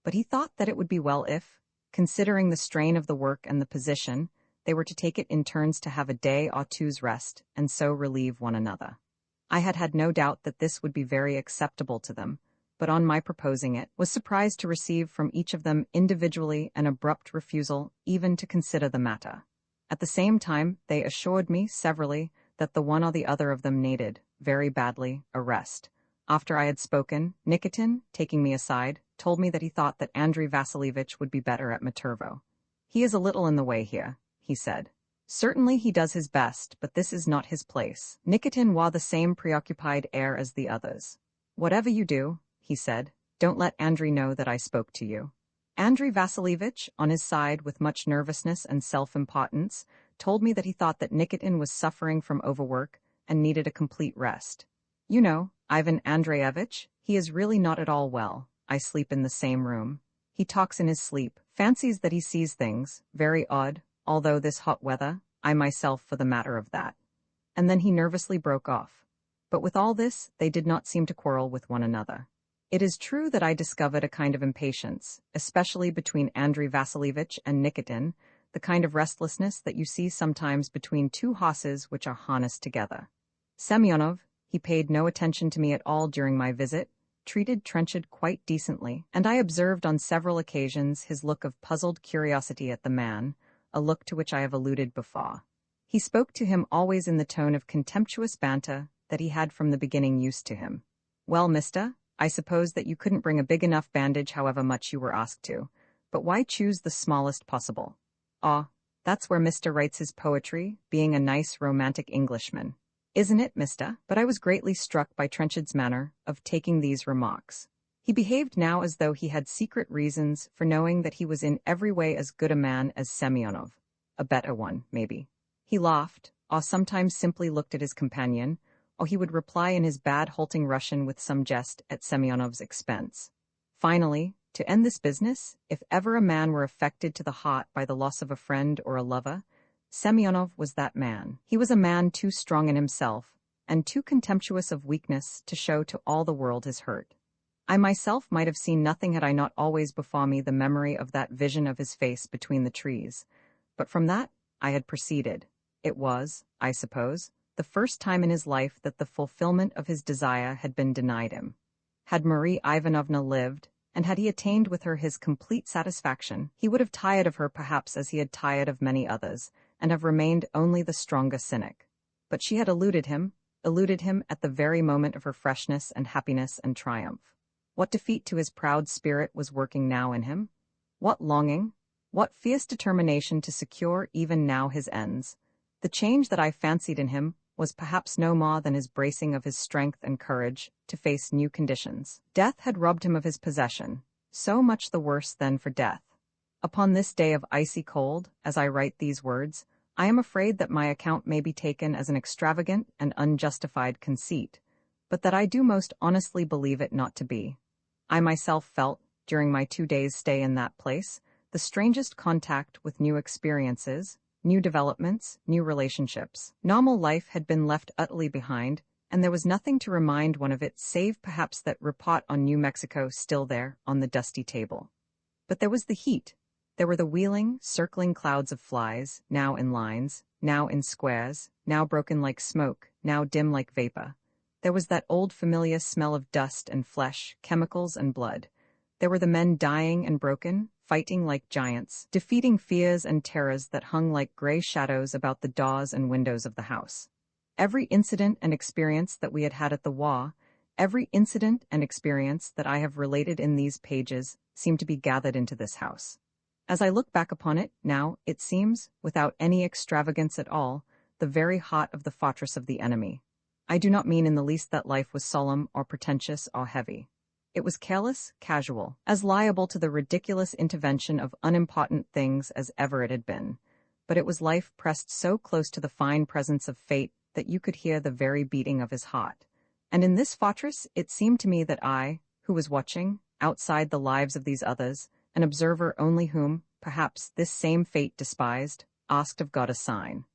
but he thought that it would be well if, considering the strain of the work and the position, they were to take it in turns to have a day or two's rest, and so relieve one another. I had had no doubt that this would be very acceptable to them, but on my proposing it, was surprised to receive from each of them individually an abrupt refusal even to consider the matter. At the same time, they assured me severally that the one or the other of them needed, very badly, a rest. After I had spoken, Nikitin, taking me aside, told me that he thought that Andrei Vasilievich would be better at Maturvo. He is a little in the way here, he said. Certainly he does his best, but this is not his place. Nikitin wore the same preoccupied air as the others. Whatever you do, he said, don't let Andrei know that I spoke to you. Andrei Vasilievich, on his side with much nervousness and self-importance, told me that he thought that Nikitin was suffering from overwork and needed a complete rest. You know, Ivan Andreyevich, he is really not at all well. I sleep in the same room. He talks in his sleep, fancies that he sees things, very odd, although this hot weather, I myself for the matter of that. And then he nervously broke off. But with all this, they did not seem to quarrel with one another. It is true that I discovered a kind of impatience, especially between Andrei Vasilievich and Nikitin, the kind of restlessness that you see sometimes between two horses which are harnessed together. Semyonov, he paid no attention to me at all during my visit, treated Trenchard quite decently, and I observed on several occasions his look of puzzled curiosity at the man, a look to which I have alluded before. He spoke to him always in the tone of contemptuous banter that he had from the beginning used to him. Well, mister, I suppose that you couldn't bring a big enough bandage however much you were asked to, but why choose the smallest possible? Ah, that's where Mister writes his poetry, being a nice romantic Englishman. Isn't it, mister? But I was greatly struck by Trenchard's manner of taking these remarks. He behaved now as though he had secret reasons for knowing that he was in every way as good a man as Semyonov. A better one, maybe. He laughed, or sometimes simply looked at his companion, or he would reply in his bad halting Russian with some jest at Semyonov's expense. Finally, to end this business, if ever a man were affected to the heart by the loss of a friend or a lover, Semyonov was that man. He was a man too strong in himself, and too contemptuous of weakness to show to all the world his hurt. I myself might have seen nothing had I not always before me the memory of that vision of his face between the trees. But from that, I had proceeded. It was, I suppose, the first time in his life that the fulfillment of his desire had been denied him. Had Marie Ivanovna lived, and had he attained with her his complete satisfaction, he would have tired of her perhaps as he had tired of many others, and have remained only the stronger cynic. But she had eluded him at the very moment of her freshness and happiness and triumph. What defeat to his proud spirit was working now in him? What longing? What fierce determination to secure even now his ends? The change that I fancied in him was perhaps no more than his bracing of his strength and courage to face new conditions. Death had robbed him of his possession, so much the worse then for death. Upon this day of icy cold, as I write these words, I am afraid that my account may be taken as an extravagant and unjustified conceit, but that I do most honestly believe it not to be. I myself felt, during my 2 days' stay in that place, the strangest contact with new experiences, new developments, new relationships. Normal life had been left utterly behind, and there was nothing to remind one of it save perhaps that report on New Mexico still there on the dusty table. But there was the heat. There were the wheeling, circling clouds of flies, now in lines, now in squares, now broken like smoke, now dim like vapor. There was that old familiar smell of dust and flesh, chemicals and blood. There were the men dying and broken, fighting like giants, defeating fears and terrors that hung like gray shadows about the doors and windows of the house. Every incident and experience that we had had at the war, every incident and experience that I have related in these pages seemed to be gathered into this house. As I look back upon it, now, it seems, without any extravagance at all, the very heart of the fortress of the enemy. I do not mean in the least that life was solemn or pretentious or heavy. It was careless, casual, as liable to the ridiculous intervention of unimportant things as ever it had been. But it was life pressed so close to the fine presence of fate that you could hear the very beating of his heart. And in this fortress it seemed to me that I, who was watching, outside the lives of these others, an observer only whom, perhaps, this same fate despised, asked of God a sign.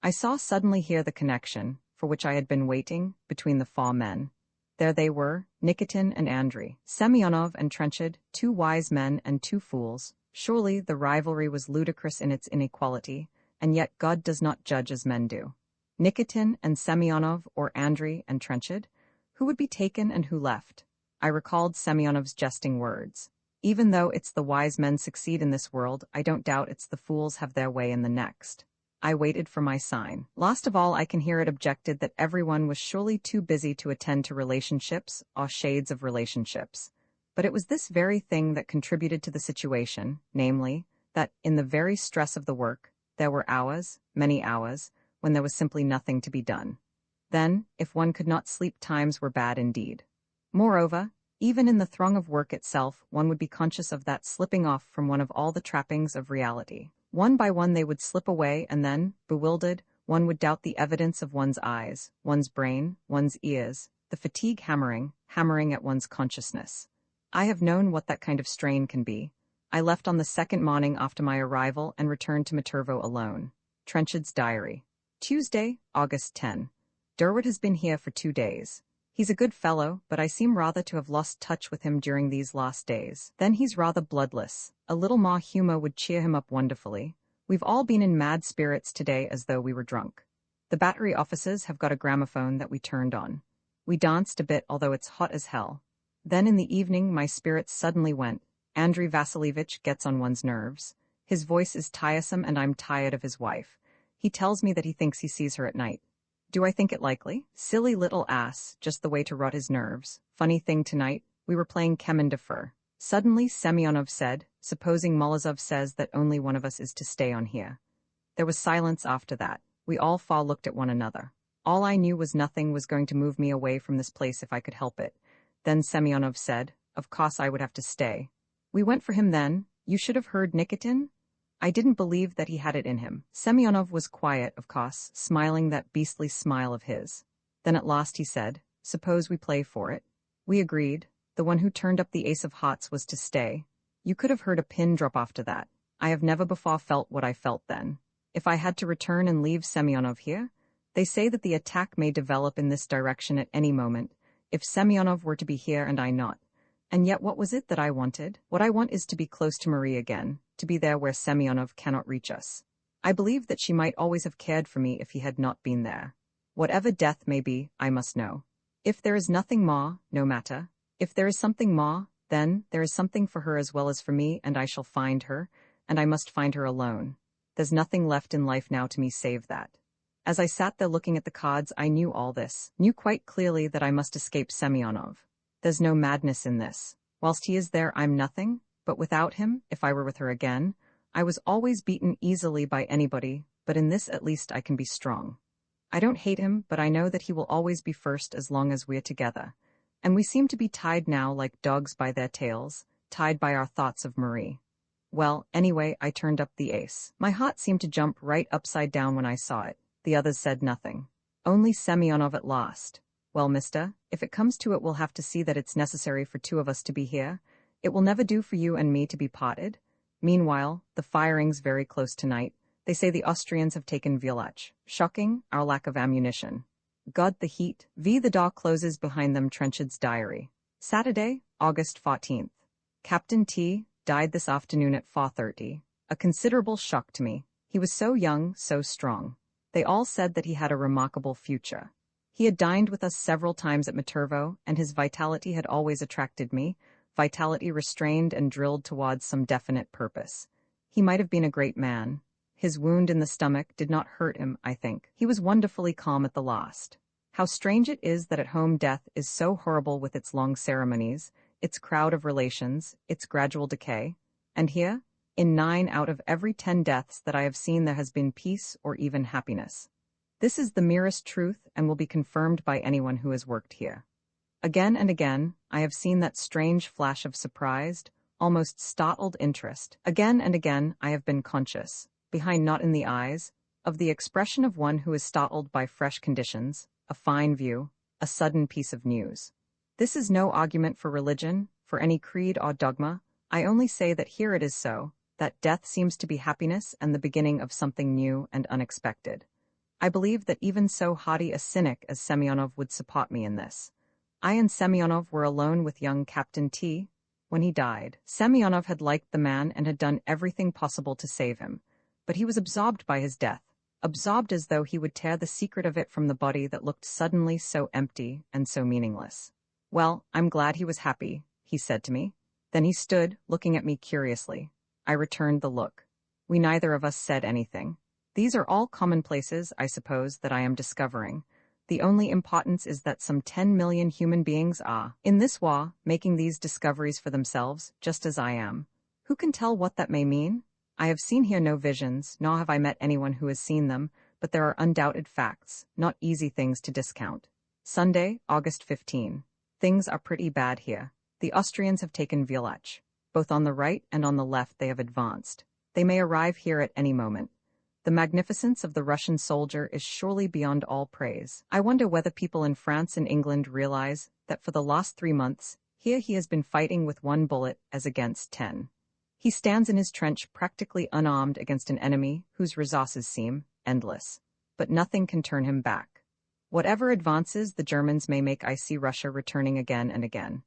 I saw suddenly here the connection, for which I had been waiting, between the 4 men. There they were, Nikitin and Andrei, Semyonov and Trenchard, 2 wise men and 2 fools. Surely the rivalry was ludicrous in its inequality, and yet God does not judge as men do. Nikitin and Semyonov, or Andrei and Trenchard? Who would be taken and who left? I recalled Semyonov's jesting words. Even though it's the wise men succeed in this world, I don't doubt it's the fools have their way in the next. I waited for my sign. Last of all, I can hear it objected that everyone was surely too busy to attend to relationships, or shades of relationships. But it was this very thing that contributed to the situation, namely, that, in the very stress of the work, there were hours, many hours, when there was simply nothing to be done. Then, if one could not sleep, times were bad indeed. Moreover, even in the throng of work itself, one would be conscious of that slipping off from one of all the trappings of reality. One by one they would slip away, and then, bewildered, one would doubt the evidence of one's eyes, one's brain, one's ears, the fatigue hammering at one's consciousness. I have known what that kind of strain can be. I left on the 2nd morning after my arrival and returned to Matervo alone. Trenchard's diary. Tuesday, August 10. Durward has been here for 2 days. He's a good fellow, but I seem rather to have lost touch with him during these last days. Then he's rather bloodless. A little more humor would cheer him up wonderfully. We've all been in mad spirits today as though we were drunk. The battery officers have got a gramophone that we turned on. We danced a bit, although it's hot as hell. Then in the evening my spirits suddenly went. Andrei Vasilievich gets on one's nerves. His voice is tiresome and I'm tired of his wife. He tells me that he thinks he sees her at night. Do I think it likely? Silly little ass, just the way to rot his nerves. Funny thing tonight, we were playing Kemen de Fer. Suddenly Semyonov said, supposing Molozov says that only one of us is to stay on here. There was silence after that. We all 4 looked at one another. All I knew was nothing was going to move me away from this place if I could help it. Then Semyonov said, Of course I would have to stay. We went for him then. You should have heard Nikitin. I didn't believe that he had it in him. Semyonov was quiet, of course, smiling that beastly smile of his. Then at last he said, "Suppose we play for it." We agreed. The one who turned up the ace of hearts was to stay. You could have heard a pin drop after that. I have never before felt what I felt then. If I had to return and leave Semyonov here, they say that the attack may develop in this direction at any moment, if Semyonov were to be here and I not. And yet what was it that I wanted? What I want is to be close to Marie again, to be there where Semyonov cannot reach us. I believe that she might always have cared for me if he had not been there. Whatever death may be, I must know. If there is nothing more, no matter. If there is something more, then there is something for her as well as for me, and I shall find her, and I must find her alone. There's nothing left in life now to me save that. As I sat there looking at the cards, I knew all this, knew quite clearly that I must escape Semyonov. There's no madness in this. Whilst he is there, I'm nothing, but without him, if I were with her again, I was always beaten easily by anybody, but in this at least I can be strong. I don't hate him, but I know that he will always be first as long as we're together. And we seem to be tied now like dogs by their tails, tied by our thoughts of Marie. Well, anyway, I turned up the ace. My heart seemed to jump right upside down when I saw it. The others said nothing. Only Semyonov at last. Well, mister, if it comes to it, we'll have to see that it's necessary for two of us to be here. It will never do for you and me to be parted. Meanwhile, the firing's very close tonight. They say the Austrians have taken Villach. Shocking, our lack of ammunition. God, the heat. The door closes behind them. Trenchard's diary. Saturday, August 14th. Captain T died this afternoon at 4:30. A considerable shock to me. He was so young, so strong. They all said that he had a remarkable future. He had dined with us several times at Matervo, and his vitality had always attracted me, vitality restrained and drilled towards some definite purpose. He might have been a great man. His wound in the stomach did not hurt him, I think. He was wonderfully calm at the last. How strange it is that at home death is so horrible with its long ceremonies, its crowd of relations, its gradual decay. And here, in 9 out of every 10 deaths that I have seen, there has been peace or even happiness. This is the merest truth and will be confirmed by anyone who has worked here. Again and again, I have seen that strange flash of surprised, almost startled interest. Again and again, I have been conscious, behind not in the eyes, of the expression of one who is startled by fresh conditions, a fine view, a sudden piece of news. This is no argument for religion, for any creed or dogma. I only say that here it is so, that death seems to be happiness and the beginning of something new and unexpected. I believe that even so haughty a cynic as Semyonov would support me in this. I and Semyonov were alone with young Captain T when he died. Semyonov had liked the man and had done everything possible to save him, but he was absorbed by his death, absorbed as though he would tear the secret of it from the body that looked suddenly so empty and so meaningless. "Well, I'm glad he was happy," he said to me. Then he stood, looking at me curiously. I returned the look. We neither of us said anything. These are all commonplaces, I suppose, that I am discovering. The only importance is that some 10 million human beings are, in this war, making these discoveries for themselves, just as I am. Who can tell what that may mean? I have seen here no visions, nor have I met anyone who has seen them, but there are undoubted facts, not easy things to discount. Sunday, August 15. Things are pretty bad here. The Austrians have taken Villach. Both on the right and on the left they have advanced. They may arrive here at any moment. The magnificence of the Russian soldier is surely beyond all praise. I wonder whether people in France and England realize that for the last 3 months, here he has been fighting with 1 bullet as against 10. He stands in his trench practically unarmed against an enemy whose resources seem endless. But nothing can turn him back. Whatever advances the Germans may make, I see Russia returning again and again.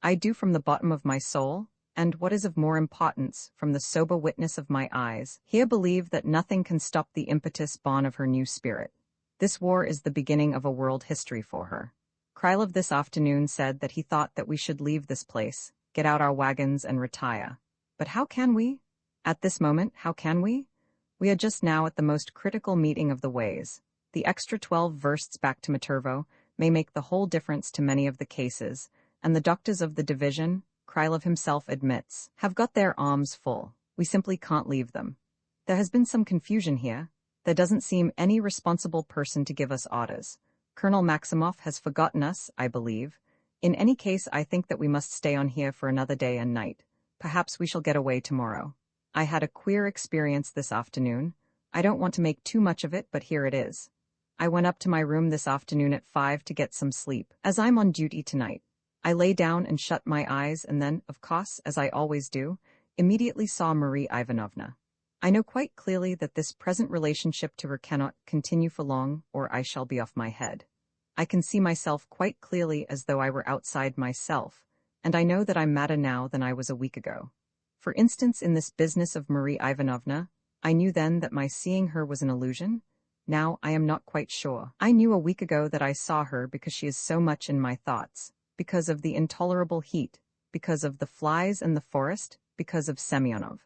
I do from the bottom of my soul, and what is of more importance, from the sober witness of my eyes, here believe that nothing can stop the impetus born of her new spirit. This war is the beginning of a world history for her. Krylov this afternoon said that he thought that we should leave this place, get out our wagons and retire. But how can we? At this moment, how can we? We are just now at the most critical meeting of the ways. The extra 12 versts back to Matervo may make the whole difference to many of the cases, and the doctors of the division, Krylov himself admits, have got their arms full. We simply can't leave them. There has been some confusion here. There doesn't seem any responsible person to give us orders. Colonel Maximov has forgotten us, I believe. In any case, I think that we must stay on here for another day and night. Perhaps we shall get away tomorrow. I had a queer experience this afternoon. I don't want to make too much of it, but here it is. I went up to my room this afternoon at 5 to get some sleep, as I'm on duty tonight. I lay down and shut my eyes and then, of course, as I always do, immediately saw Marie Ivanovna. I know quite clearly that this present relationship to her cannot continue for long, or I shall be off my head. I can see myself quite clearly as though I were outside myself, and I know that I'm madder now than I was a week ago. For instance, in this business of Marie Ivanovna, I knew then that my seeing her was an illusion. Now I am not quite sure. I knew a week ago that I saw her because she is so much in my thoughts, because of the intolerable heat, because of the flies and the forest, because of Semyonov.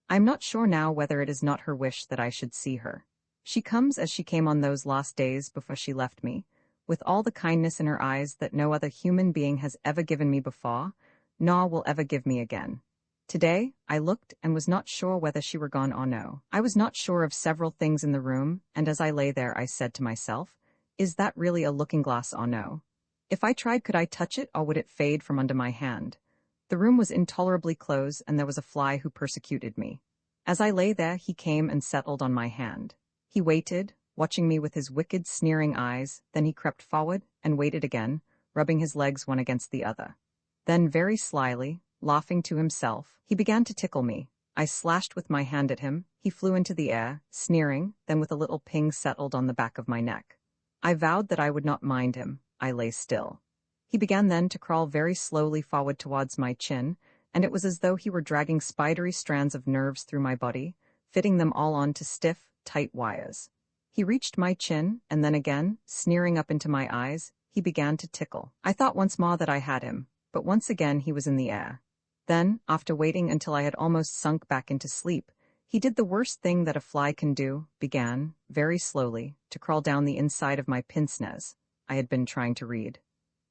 I am not sure now whether it is not her wish that I should see her. She comes as she came on those last days before she left me, with all the kindness in her eyes that no other human being has ever given me before, nor will ever give me again. Today, I looked and was not sure whether she were gone or no. I was not sure of several things in the room, and as I lay there I said to myself, is that really a looking-glass or no? If I tried, could I touch it, or would it fade from under my hand? The room was intolerably close, and there was a fly who persecuted me. As I lay there, he came and settled on my hand. He waited, watching me with his wicked, sneering eyes, then he crept forward and waited again, rubbing his legs one against the other. Then, very slyly, laughing to himself, he began to tickle me. I slashed with my hand at him, he flew into the air, sneering, then with a little ping settled on the back of my neck. I vowed that I would not mind him. I lay still. He began then to crawl very slowly forward towards my chin, and it was as though he were dragging spidery strands of nerves through my body, fitting them all on to stiff, tight wires. He reached my chin, and then again, sneering up into my eyes, he began to tickle. I thought once more that I had him, but once again he was in the air. Then, after waiting until I had almost sunk back into sleep, he did the worst thing that a fly can do, began, very slowly, to crawl down the inside of my pince-nez. I had been trying to read.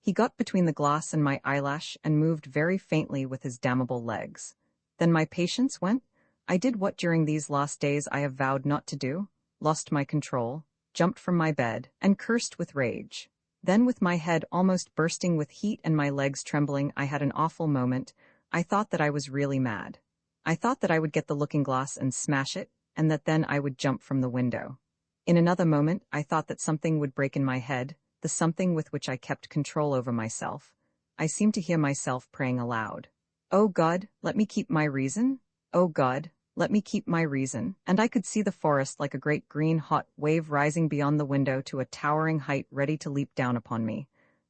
He got between the glass and my eyelash and moved very faintly with his damnable legs. Then my patience went. I did what during these last days I have vowed not to do, lost my control, jumped from my bed, and cursed with rage. Then, with my head almost bursting with heat and my legs trembling, I had an awful moment. I thought that I was really mad. I thought that I would get the looking-glass and smash it, and that then I would jump from the window. In another moment, I thought that something would break in my head, the something with which I kept control over myself. I seemed to hear myself praying aloud. "Oh God, let me keep my reason. Oh God, let me keep my reason." And I could see the forest like a great green hot wave rising beyond the window to a towering height ready to leap down upon me.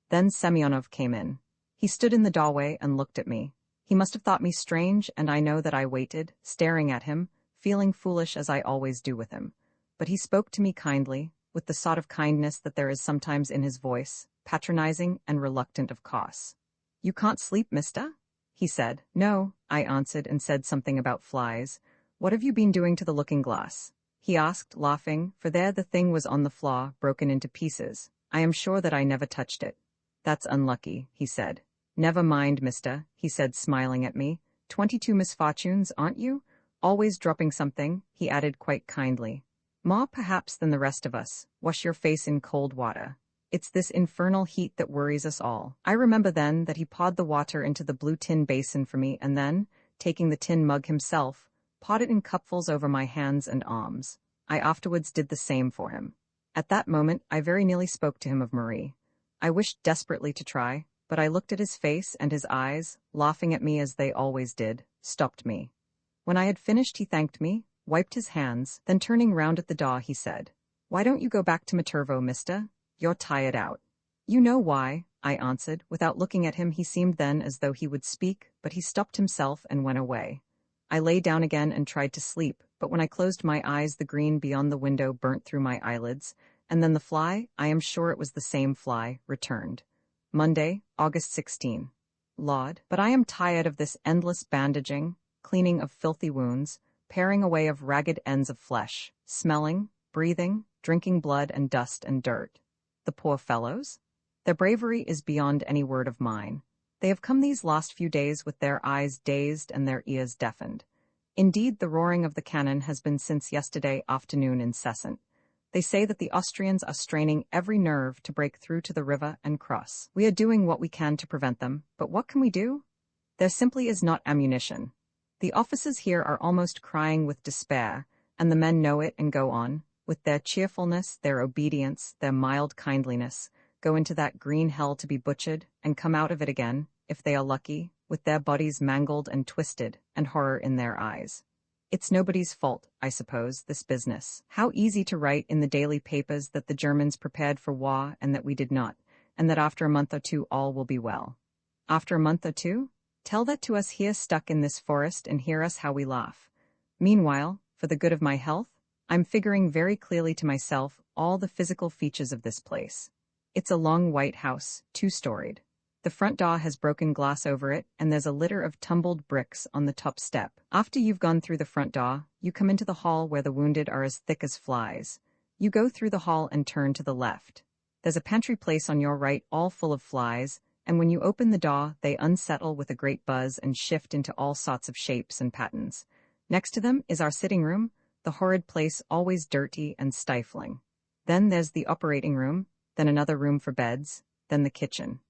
Then Semyonov came in. He stood in the doorway and looked at me. He must have thought me strange, and I know that I waited, staring at him, feeling foolish as I always do with him. But he spoke to me kindly, with the sort of kindness that there is sometimes in his voice, patronizing and reluctant of course. "You can't sleep, mister?" he said. "No," I answered and said something about flies. "What have you been doing to the looking-glass?" he asked, laughing, for there the thing was on the floor, broken into pieces. "I am sure that I never touched it." "That's unlucky," he said. "Never mind, mister," he said, smiling at me. 22 misfortunes, aren't you? Always dropping something," he added quite kindly. "More perhaps than the rest of us. Wash your face in cold water. It's this infernal heat that worries us all." I remember then that he poured the water into the blue tin basin for me and then, taking the tin mug himself, poured it in cupfuls over my hands and arms. I afterwards did the same for him. At that moment I very nearly spoke to him of Marie. I wished desperately to try, but I looked at his face, and his eyes, laughing at me as they always did, stopped me. When I had finished he thanked me, wiped his hands, then turning round at the door he said, "Why don't you go back to Matervo, mister? You're tired out." "You know why," I answered. Without looking at him he seemed then as though he would speak, but he stopped himself and went away. I lay down again and tried to sleep, but when I closed my eyes the green beyond the window burnt through my eyelids, and then the fly, I am sure it was the same fly, returned. Monday, August 16. Lord, but I am tired of this endless bandaging, cleaning of filthy wounds, paring away of ragged ends of flesh, smelling, breathing, drinking blood and dust and dirt. The poor fellows? Their bravery is beyond any word of mine. They have come these last few days with their eyes dazed and their ears deafened. Indeed, the roaring of the cannon has been since yesterday afternoon incessant. They say that the Austrians are straining every nerve to break through to the river and cross. We are doing what we can to prevent them, but what can we do? There simply is not ammunition. The officers here are almost crying with despair, and the men know it and go on, with their cheerfulness, their obedience, their mild kindliness, go into that green hell to be butchered, and come out of it again, if they are lucky, with their bodies mangled and twisted, and horror in their eyes. It's nobody's fault, I suppose, this business. How easy to write in the daily papers that the Germans prepared for war and that we did not, and that after a month or two all will be well. After a month or two? Tell that to us here stuck in this forest and hear us how we laugh. Meanwhile, for the good of my health, I'm figuring very clearly to myself all the physical features of this place. It's a long white house, 2-storied. The front door has broken glass over it, and there's a litter of tumbled bricks on the top step. After you've gone through the front door, you come into the hall where the wounded are as thick as flies. You go through the hall and turn to the left. There's a pantry place on your right all full of flies, and when you open the door, they unsettle with a great buzz and shift into all sorts of shapes and patterns. Next to them is our sitting room, the horrid place always dirty and stifling. Then there's the operating room, then another room for beds, then the kitchen.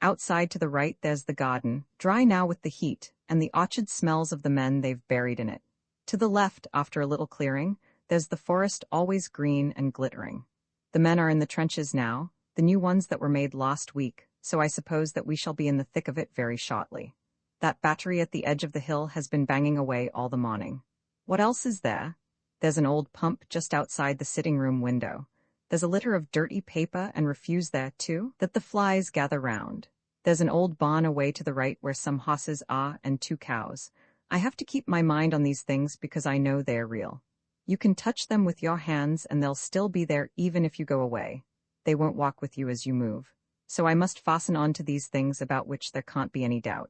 Outside to the right there's the garden, dry now with the heat, and the orchard smells of the men they've buried in it. To the left, after a little clearing, there's the forest always green and glittering. The men are in the trenches now, the new ones that were made last week, so I suppose that we shall be in the thick of it very shortly. That battery at the edge of the hill has been banging away all the morning. What else is there? There's an old pump just outside the sitting-room window. There's a litter of dirty paper and refuse there, too, that the flies gather round. There's an old barn away to the right where some horses are and 2 cows. I have to keep my mind on these things because I know they are real. You can touch them with your hands and they'll still be there even if you go away. They won't walk with you as you move. So I must fasten on to these things about which there can't be any doubt.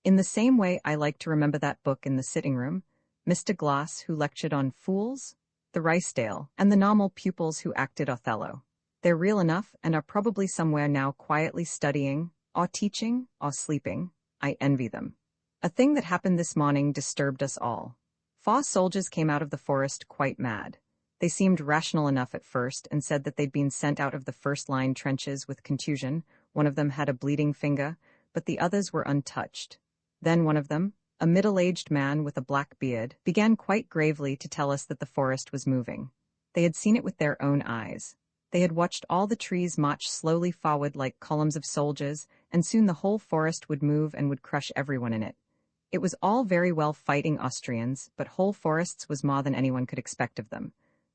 In the same way I like to remember that book in the sitting room, Mr. Glass, who lectured on fools, the Ricedale, and the normal pupils who acted Othello. They're real enough and are probably somewhere now quietly studying, or teaching, or sleeping. I envy them. A thing that happened this morning disturbed us all. 4 soldiers came out of the forest quite mad. They seemed rational enough at first and said that they'd been sent out of the first-line trenches with contusion. One of them had a bleeding finger, but the others were untouched. Then one of them, a middle-aged man with a black beard, began quite gravely to tell us that the forest was moving. They had seen it with their own eyes. They had watched all the trees march slowly forward like columns of soldiers, and soon the whole forest would move and would crush everyone in it. It was all very well fighting Austrians, but whole forests was more than anyone could expect of them.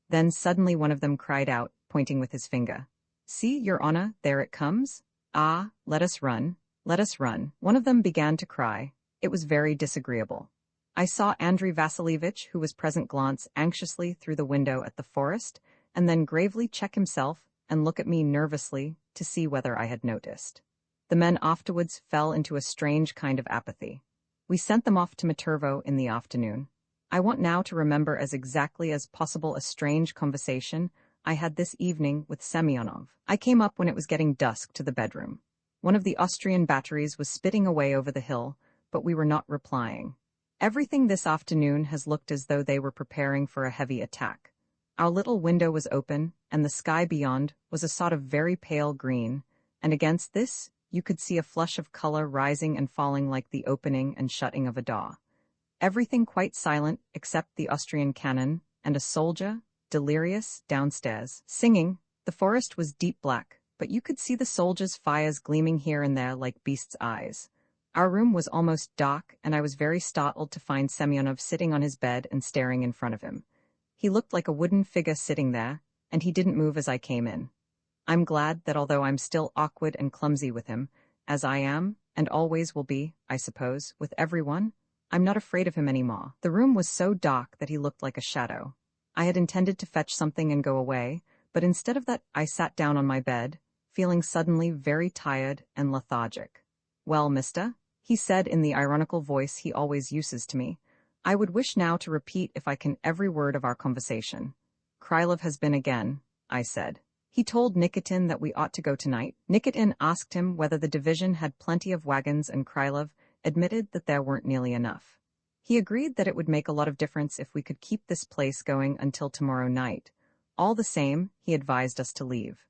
Then suddenly one of them cried out, pointing with his finger, "See, Your Honor, there it comes. Ah, let us run, let us run." One of them began to cry. It was very disagreeable. I saw Andrei Vasilievich, who was present, glance anxiously through the window at the forest, and then gravely check himself and look at me nervously to see whether I had noticed. The men afterwards fell into a strange kind of apathy. We sent them off to Matervo in the afternoon. I want now to remember as exactly as possible a strange conversation I had this evening with Semyonov. I came up when it was getting dusk to the bedroom. One of the Austrian batteries was spitting away over the hill, but we were not replying. Everything this afternoon has looked as though they were preparing for a heavy attack. Our little window was open, and the sky beyond was a sort of very pale green, and against this you could see a flush of color rising and falling like the opening and shutting of a door. Everything quite silent except the Austrian cannon, and a soldier, delirious, downstairs, singing. The forest was deep black, but you could see the soldiers' fires gleaming here and there like beasts' eyes. Our room was almost dark, and I was very startled to find Semyonov sitting on his bed and staring in front of him. He looked like a wooden figure sitting there, and he didn't move as I came in. I'm glad that although I'm still awkward and clumsy with him, as I am, and always will be, I suppose, with everyone, I'm not afraid of him anymore. The room was so dark that he looked like a shadow. I had intended to fetch something and go away, but instead of that I sat down on my bed, feeling suddenly very tired and lethargic. "Well, mister," he said in the ironical voice he always uses to me, "I would wish now to repeat if I can every word of our conversation." "Krylov has been again," I said. "He told Nikitin that we ought to go tonight." Nikitin asked him whether the division had plenty of wagons, and Krylov admitted that there weren't nearly enough. He agreed that it would make a lot of difference if we could keep this place going until tomorrow night, All the same, he advised us to leave.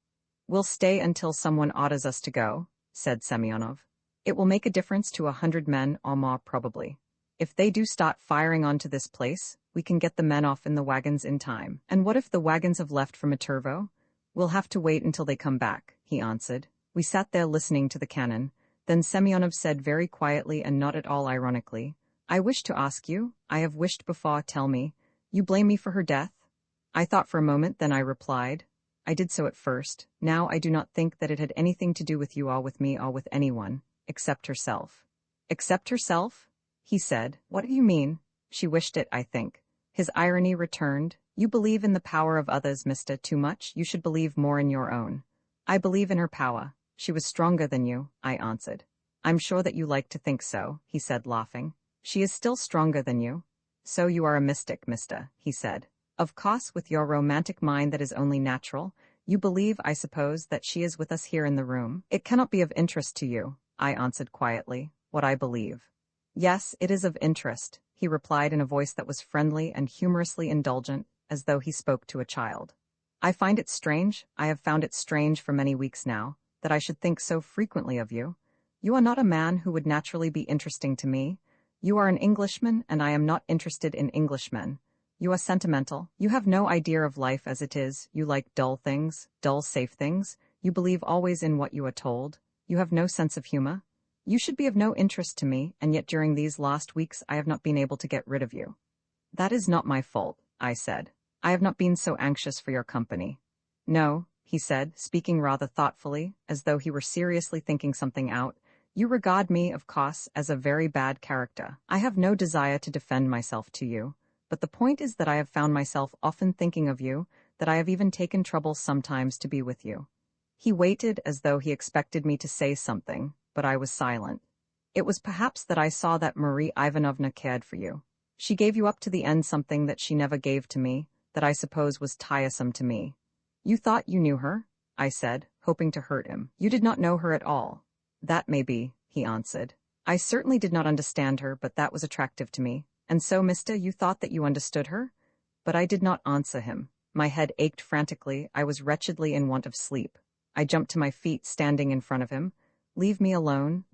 "We'll stay until someone orders us to go," said Semyonov. "It will make a difference to 100 men or more probably. If they do start firing onto this place, we can get the men off in the wagons in time." "And what if the wagons have left for Maturvo?" "We'll have to wait until they come back," he answered. We sat there listening to the cannon. Then Semyonov said very quietly and not at all ironically, "I wish to ask you, I have wished before, tell me, you blame me for her death?" I thought for a moment, then I replied, "I did so at first. Now I do not think that it had anything to do with you or with me or with anyone, except herself." "Except herself?" he said. "What do you mean?" "She wished it, I think." His irony returned. "You believe in the power of others, mister, too much. You should believe more in your own." "I believe in her power. She was stronger than you," I answered. "I'm sure that you like to think so," he said, laughing. "She is still stronger than you." "So you are a mystic, mister," he said. "Of course, with your romantic mind that is only natural, you believe, I suppose, that she is with us here in the room." "It cannot be of interest to you," I answered quietly, "what I believe." "Yes, it is of interest," he replied in a voice that was friendly and humorously indulgent, as though he spoke to a child. "I find it strange, I have found it strange for many weeks now, that I should think so frequently of you. You are not a man who would naturally be interesting to me. You are an Englishman, and I am not interested in Englishmen. You are sentimental. You have no idea of life as it is. You like dull things, dull safe things. You believe always in what you are told. You have no sense of humor. You should be of no interest to me, and yet during these last weeks I have not been able to get rid of you." "That is not my fault," I said. "I have not been so anxious for your company." "No," he said, speaking rather thoughtfully, as though he were seriously thinking something out. "You regard me, of course, as a very bad character. I have no desire to defend myself to you. But the point is that I have found myself often thinking of you, that I have even taken trouble sometimes to be with you." He waited as though he expected me to say something, but I was silent. "It was perhaps that I saw that Marie Ivanovna cared for you. She gave you up to the end, something that she never gave to me, that I suppose was tiresome to me." "You thought you knew her?" I said, hoping to hurt him. "You did not know her at all." "That may be," he answered. "I certainly did not understand her, but that was attractive to me. And so, mister, you thought that you understood her?" But I did not answer him. My head ached frantically. I was wretchedly in want of sleep. I jumped to my feet, standing in front of him. Leave me alone,"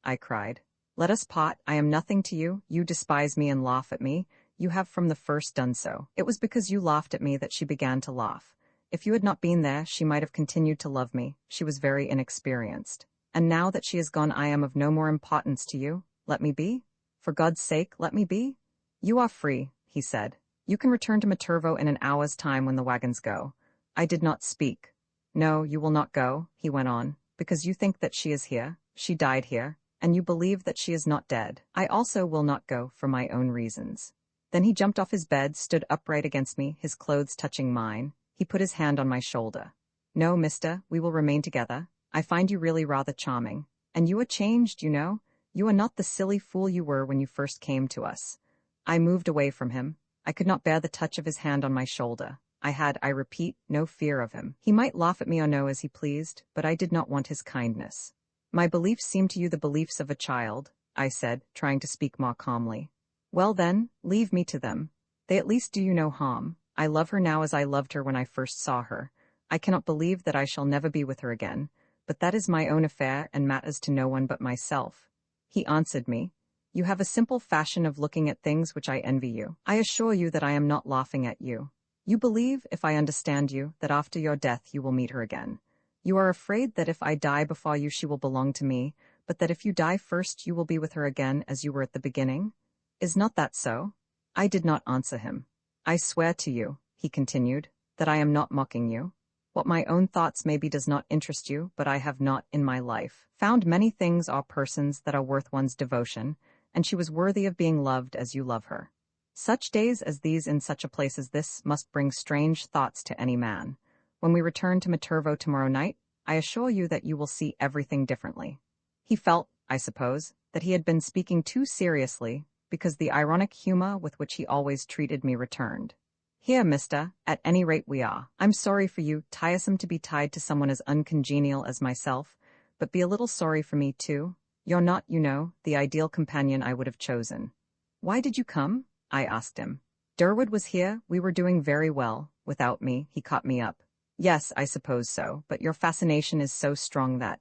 I cried. "Let us part. I am nothing to you. You despise me and laugh at me. You have from the first done so. It was because you laughed at me that she began to laugh. If you had not been there, she might have continued to love me. She was very inexperienced. And now that she is gone, I am of no more importance to you. Let me be. For God's sake, let me be." "You are free," he said. "You can return to Maturvo in an hour's time when the wagons go." I did not speak. "No, you will not go," he went on, "because you think that she is here, she died here, and you believe that she is not dead. I also will not go for my own reasons." Then he jumped off his bed, stood upright against me, his clothes touching mine. He put his hand on my shoulder. "No, mister, we will remain together. I find you really rather charming. And you are changed, you know. You are not the silly fool you were when you first came to us." I moved away from him. I could not bear the touch of his hand on my shoulder. I had, I repeat, no fear of him. He might laugh at me or no as he pleased, but I did not want his kindness. "My beliefs seem to you the beliefs of a child," I said, trying to speak more calmly. "Well then, leave me to them. They at least do you no harm. I love her now as I loved her when I first saw her. I cannot believe that I shall never be with her again, but that is my own affair and matters to no one but myself." He answered me, "You have a simple fashion of looking at things which I envy you. I assure you that I am not laughing at you. You believe, if I understand you, that after your death you will meet her again. You are afraid that if I die before you she will belong to me, but that if you die first you will be with her again as you were at the beginning. Is not that so?" I did not answer him. "I swear to you," he continued, "that I am not mocking you. What my own thoughts maybe does not interest you, but I have not, in my life, found many things or persons that are worth one's devotion, and she was worthy of being loved as you love her. Such days as these in such a place as this must bring strange thoughts to any man. When we return to Maturvo tomorrow night, I assure you that you will see everything differently." He felt, I suppose, that he had been speaking too seriously, because the ironic humor with which he always treated me returned. "Here, mister, at any rate we are. I'm sorry for you, tiresome to be tied to someone as uncongenial as myself, but be a little sorry for me too. You're not, you know, the ideal companion I would have chosen." "Why did you come?" I asked him. Durwood was here, we were doing very well. Without me, he caught me up. Yes, I suppose so, but your fascination is so strong that...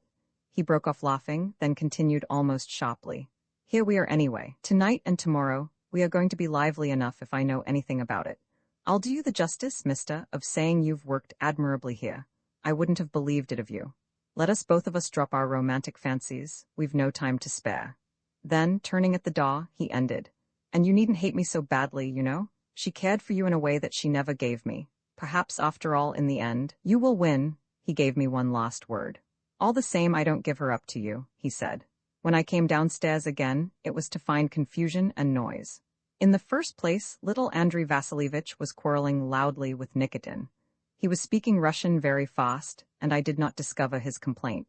He broke off laughing, then continued almost sharply. Here we are anyway. Tonight and tomorrow, we are going to be lively enough if I know anything about it. I'll do you the justice, mister, of saying you've worked admirably here. I wouldn't have believed it of you. Let us both of us drop our romantic fancies, we've no time to spare. Then, turning at the door, he ended. And you needn't hate me so badly, you know? She cared for you in a way that she never gave me. Perhaps after all, in the end, you will win. He gave me one last word. All the same, I don't give her up to you, he said. When I came downstairs again, it was to find confusion and noise. In the first place, little Andrei Vasilievich was quarreling loudly with Nikitin. He was speaking Russian very fast, and I did not discover his complaint.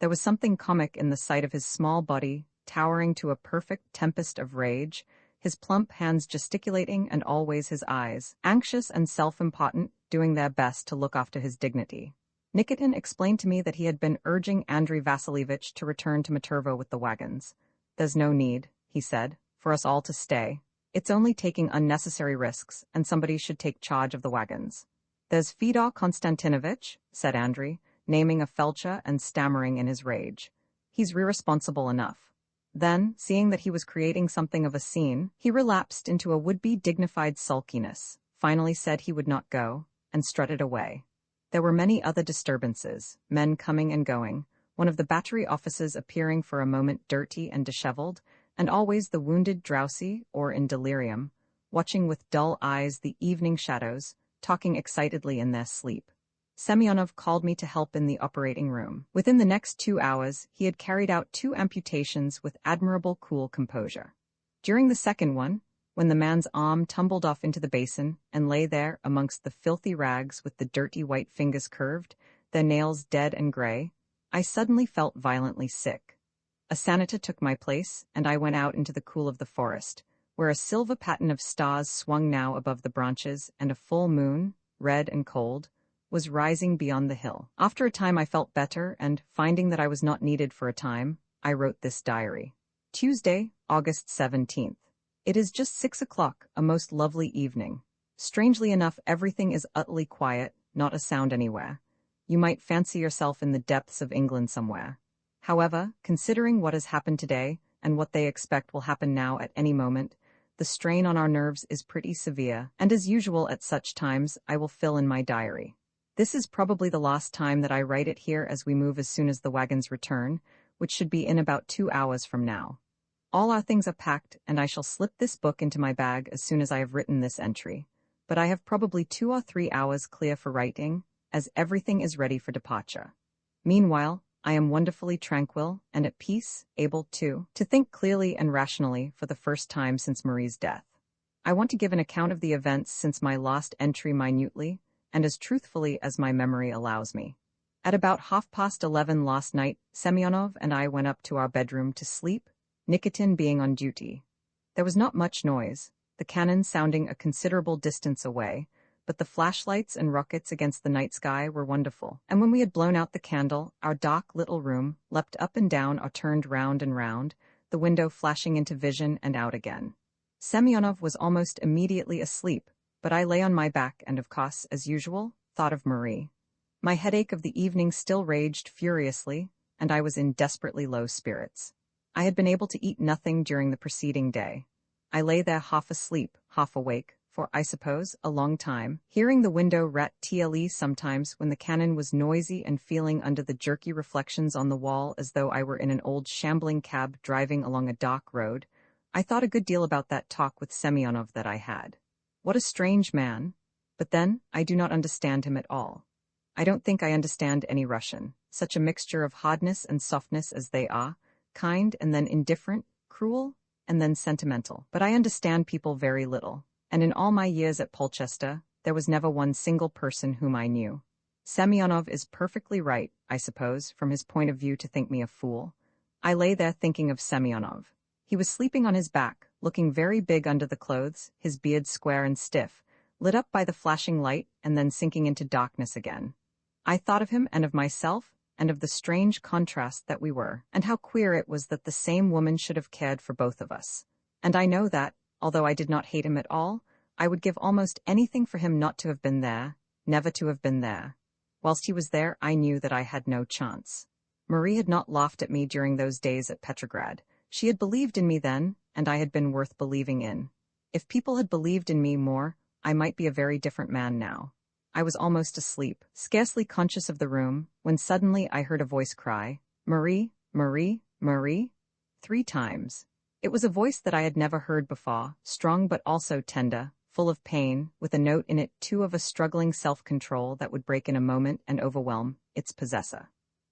There was something comic in the sight of his small body, towering to a perfect tempest of rage, his plump hands gesticulating and always his eyes, anxious and self-important, doing their best to look after his dignity. Nikitin explained to me that he had been urging Andrei Vasilievich to return to Matervo with the wagons. There's no need, he said, for us all to stay. It's only taking unnecessary risks, and somebody should take charge of the wagons. There's Fedor Konstantinovich, said Andrei, naming a feldsher and stammering in his rage. He's irresponsible enough. Then, seeing that he was creating something of a scene, he relapsed into a would-be dignified sulkiness, finally said he would not go, and strutted away. There were many other disturbances, men coming and going, one of the battery officers appearing for a moment dirty and disheveled, and always the wounded drowsy or in delirium, watching with dull eyes the evening shadows, talking excitedly in their sleep. Semyonov called me to help in the operating room. Within the next 2 hours, he had carried out 2 amputations with admirable cool composure. During the second one, when the man's arm tumbled off into the basin and lay there amongst the filthy rags with the dirty white fingers curved, their nails dead and gray, I suddenly felt violently sick. A senator took my place, and I went out into the cool of the forest, where a silver pattern of stars swung now above the branches, and a full moon, red and cold, was rising beyond the hill. After a time I felt better, and, finding that I was not needed for a time, I wrote this diary. Tuesday, August 17th. It is just 6 o'clock, a most lovely evening. Strangely enough, everything is utterly quiet, not a sound anywhere. You might fancy yourself in the depths of England somewhere. However, considering what has happened today, and what they expect will happen now at any moment, the strain on our nerves is pretty severe, and as usual at such times, I will fill in my diary. This is probably the last time that I write it here, as we move as soon as the wagons return, which should be in about 2 hours from now. All our things are packed, and I shall slip this book into my bag as soon as I have written this entry. But I have probably 2 or 3 hours clear for writing, as everything is ready for departure. Meanwhile, I am wonderfully tranquil and at peace, able to think clearly and rationally for the first time since Marie's death. I want to give an account of the events since my last entry minutely, and as truthfully as my memory allows me. At about 11:30 last night, Semyonov and I went up to our bedroom to sleep, Nikitin being on duty. There was not much noise, the cannon sounding a considerable distance away, but the flashlights and rockets against the night sky were wonderful, and when we had blown out the candle, our dark little room leapt up and down or turned round and round, the window flashing into vision and out again. Semyonov was almost immediately asleep, but I lay on my back and, of course, as usual, thought of Marie. My headache of the evening still raged furiously, and I was in desperately low spirits. I had been able to eat nothing during the preceding day. I lay there half asleep, half awake, for, I suppose, a long time, hearing the window rat tle sometimes when the cannon was noisy and feeling under the jerky reflections on the wall as though I were in an old shambling cab driving along a dock road. I thought a good deal about that talk with Semyonov that I had. What a strange man! But then, I do not understand him at all. I don't think I understand any Russian, such a mixture of hardness and softness as they are, kind and then indifferent, cruel and then sentimental. But I understand people very little, and in all my years at Polchester, there was never one single person whom I knew. Semyonov is perfectly right, I suppose, from his point of view to think me a fool. I lay there thinking of Semyonov. He was sleeping on his back, looking very big under the clothes, his beard square and stiff, lit up by the flashing light and then sinking into darkness again. I thought of him and of myself, and of the strange contrast that we were, and how queer it was that the same woman should have cared for both of us. And I know that, although I did not hate him at all, I would give almost anything for him not to have been there, never to have been there. Whilst he was there, I knew that I had no chance. Marie had not laughed at me during those days at Petrograd. She had believed in me then, and I had been worth believing in. If people had believed in me more, I might be a very different man now. I was almost asleep, scarcely conscious of the room, when suddenly I heard a voice cry, "Marie, Marie, Marie," 3 times. It was a voice that I had never heard before, strong but also tender, full of pain, with a note in it too of a struggling self-control that would break in a moment and overwhelm its possessor.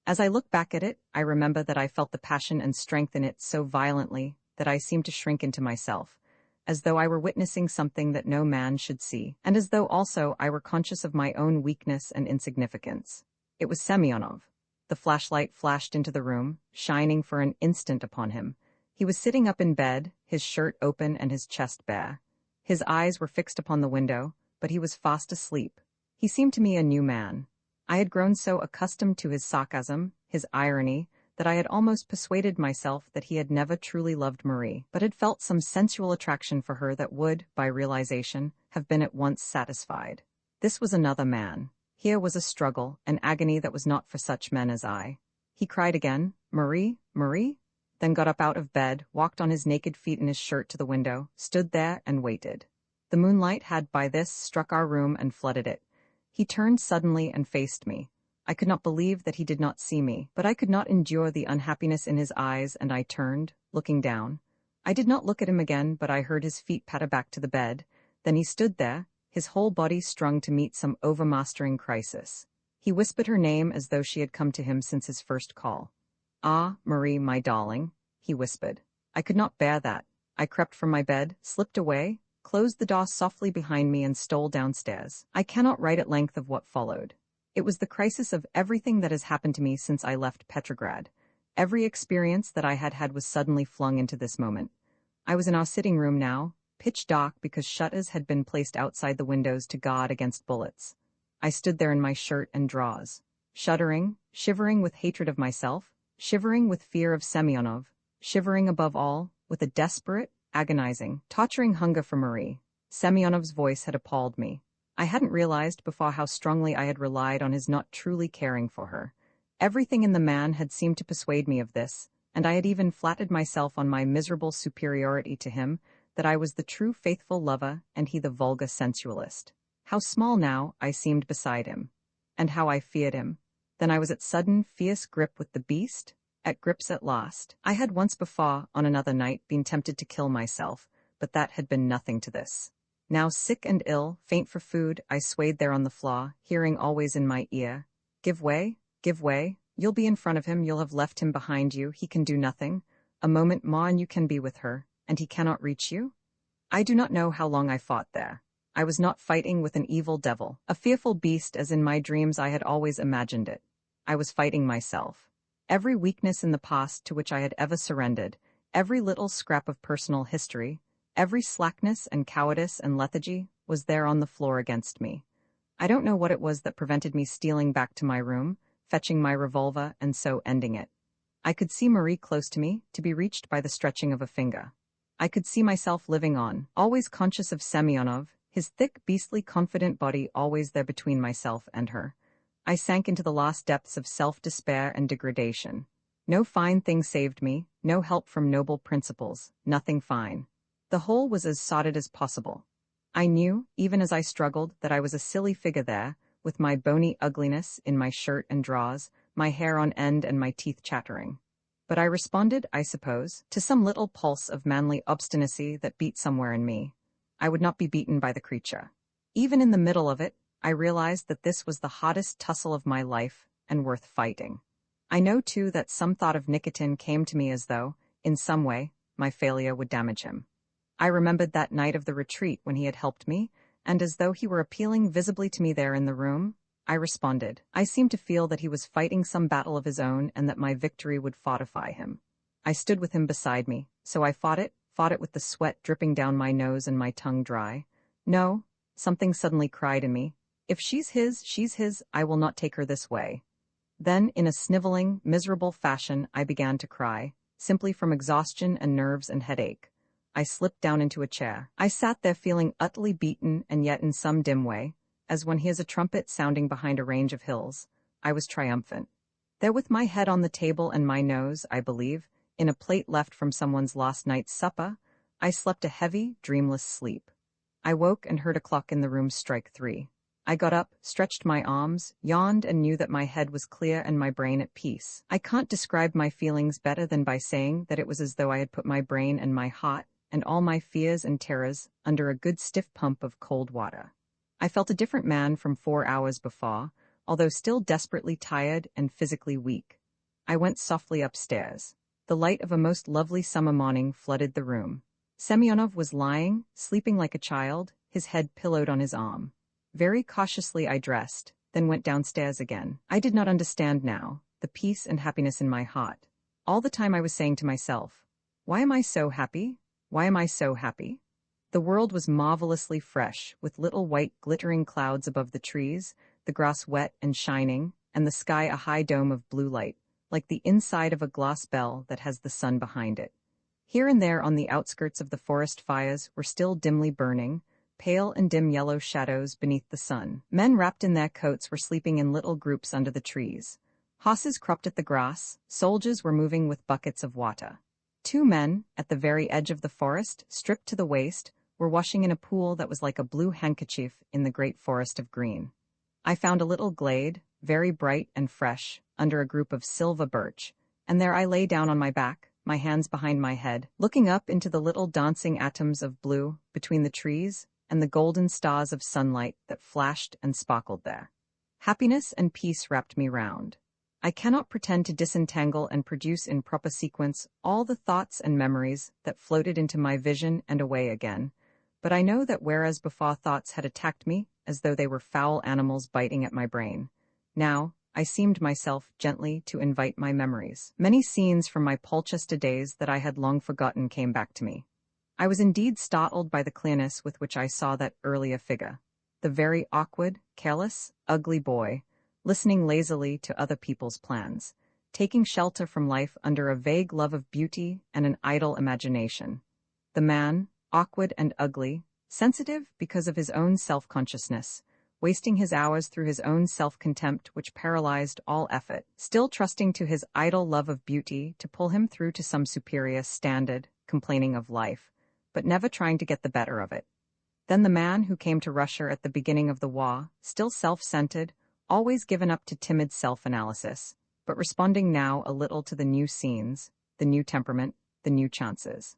As I look back at it, I remember that I felt the passion and strength in it so violently that I seemed to shrink into myself, as though I were witnessing something that no man should see, and as though also I were conscious of my own weakness and insignificance. It was Semyonov. The flashlight flashed into the room, shining for an instant upon him. He was sitting up in bed, his shirt open and his chest bare. His eyes were fixed upon the window, but he was fast asleep. He seemed to me a new man. I had grown so accustomed to his sarcasm, his irony, that I had almost persuaded myself that he had never truly loved Marie, but had felt some sensual attraction for her that would, by realization, have been at once satisfied. This was another man. Here was a struggle, an agony that was not for such men as I. He cried again, "Marie, Marie?" Then got up out of bed, walked on his naked feet in his shirt to the window, stood there and waited. The moonlight had by this struck our room and flooded it. He turned suddenly and faced me. I could not believe that he did not see me, but I could not endure the unhappiness in his eyes, and I turned, looking down. I did not look at him again, but I heard his feet patter back to the bed. Then he stood there, his whole body strung to meet some overmastering crisis. He whispered her name as though she had come to him since his first call. "Ah, Marie, my darling," he whispered. I could not bear that. I crept from my bed, slipped away, closed the door softly behind me and stole downstairs. I cannot write at length of what followed. It was the crisis of everything that has happened to me since I left Petrograd. Every experience that I had had was suddenly flung into this moment. I was in our sitting room now, pitch dark because shutters had been placed outside the windows to guard against bullets. I stood there in my shirt and drawers, shuddering, shivering with hatred of myself, shivering with fear of Semyonov, shivering above all, with a desperate, agonizing, torturing hunger for Marie. Semyonov's voice had appalled me. I hadn't realized before how strongly I had relied on his not truly caring for her. Everything in the man had seemed to persuade me of this, and I had even flattered myself on my miserable superiority to him, that I was the true faithful lover and he the vulgar sensualist. How small now I seemed beside him, and how I feared him. Then I was at sudden, fierce grip with the beast, at grips at last. I had once before, on another night, been tempted to kill myself, but that had been nothing to this. Now sick and ill, faint for food, I swayed there on the floor, hearing always in my ear, give way, you'll be in front of him, you'll have left him behind you, he can do nothing. A moment more and you can be with her, and he cannot reach you?" I do not know how long I fought there. I was not fighting with an evil devil, a fearful beast as in my dreams I had always imagined it. I was fighting myself. Every weakness in the past to which I had ever surrendered, every little scrap of personal history, every slackness and cowardice and lethargy was there on the floor against me. I don't know what it was that prevented me stealing back to my room, fetching my revolver and so ending it. I could see Marie close to me, to be reached by the stretching of a finger. I could see myself living on, always conscious of Semyonov, his thick, beastly, confident body always there between myself and her. I sank into the lost depths of self-despair and degradation. No fine thing saved me, no help from noble principles, nothing fine. The whole was as sodded as possible. I knew, even as I struggled, that I was a silly figure there, with my bony ugliness in my shirt and drawers, my hair on end and my teeth chattering. But I responded, I suppose, to some little pulse of manly obstinacy that beat somewhere in me. I would not be beaten by the creature. Even in the middle of it, I realized that this was the hottest tussle of my life, and worth fighting. I know, too, that some thought of Nikitin came to me as though, in some way, my failure would damage him. I remembered that night of the retreat when he had helped me, and as though he were appealing visibly to me there in the room, I responded. I seemed to feel that he was fighting some battle of his own and that my victory would fortify him. I stood with him beside me, so I fought it with the sweat dripping down my nose and my tongue dry. No, something suddenly cried in me. If she's his, I will not take her this way. Then, in a sniveling, miserable fashion, I began to cry, simply from exhaustion and nerves and headache. I slipped down into a chair. I sat there feeling utterly beaten and yet in some dim way, as one hears a trumpet sounding behind a range of hills, I was triumphant. There with my head on the table and my nose, I believe, in a plate left from someone's last night's supper, I slept a heavy, dreamless sleep. I woke and heard a clock in the room strike 3. I got up, stretched my arms, yawned and knew that my head was clear and my brain at peace. I can't describe my feelings better than by saying that it was as though I had put my brain and my heart and all my fears and terrors under a good stiff pump of cold water. I felt a different man from 4 hours before, although still desperately tired and physically weak. I went softly upstairs. The light of a most lovely summer morning flooded the room. Semyonov was lying, sleeping like a child, his head pillowed on his arm. Very cautiously I dressed, then went downstairs again. I did not understand now the peace and happiness in my heart. All the time I was saying to myself, why am I so happy? Why am I so happy? The world was marvelously fresh, with little white glittering clouds above the trees, the grass wet and shining, and the sky a high dome of blue light, like the inside of a glass bell that has the sun behind it. Here and there on the outskirts of the forest fires were still dimly burning, pale and dim yellow shadows beneath the sun. Men wrapped in their coats were sleeping in little groups under the trees. Horses cropped at the grass, soldiers were moving with buckets of water. 2 men, at the very edge of the forest, stripped to the waist, were washing in a pool that was like a blue handkerchief in the great forest of green. I found a little glade, very bright and fresh, under a group of silver birch, and there I lay down on my back, my hands behind my head, looking up into the little dancing atoms of blue between the trees and the golden stars of sunlight that flashed and sparkled there. Happiness and peace wrapped me round. I cannot pretend to disentangle and produce in proper sequence all the thoughts and memories that floated into my vision and away again, but I know that whereas before thoughts had attacked me as though they were foul animals biting at my brain, now I seemed myself gently to invite my memories. Many scenes from my Polchester days that I had long forgotten came back to me. I was indeed startled by the clearness with which I saw that earlier figure, the very awkward, careless, ugly boy, listening lazily to other people's plans, taking shelter from life under a vague love of beauty and an idle imagination. The man, awkward and ugly, sensitive because of his own self-consciousness, wasting his hours through his own self-contempt which paralyzed all effort, still trusting to his idle love of beauty to pull him through to some superior standard, complaining of life, but never trying to get the better of it. Then the man who came to Russia at the beginning of the war, still self-centered, always given up to timid self-analysis, but responding now a little to the new scenes, the new temperament, the new chances.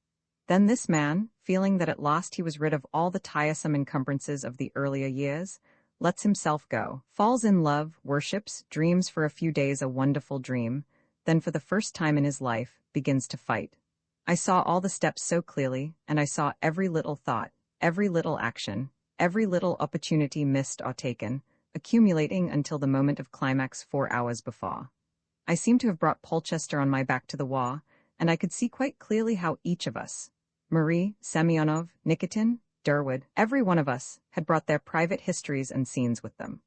Then this man, feeling that at last he was rid of all the tiresome encumbrances of the earlier years, lets himself go, falls in love, worships, dreams for a few days a wonderful dream, then for the first time in his life, begins to fight. I saw all the steps so clearly, and I saw every little thought, every little action, every little opportunity missed or taken, accumulating until the moment of climax 4 hours before. I seemed to have brought Polchester on my back to the wall, and I could see quite clearly how each of us, Marie, Semyonov, Nikitin, Durwood, every one of us, had brought their private histories and scenes with them.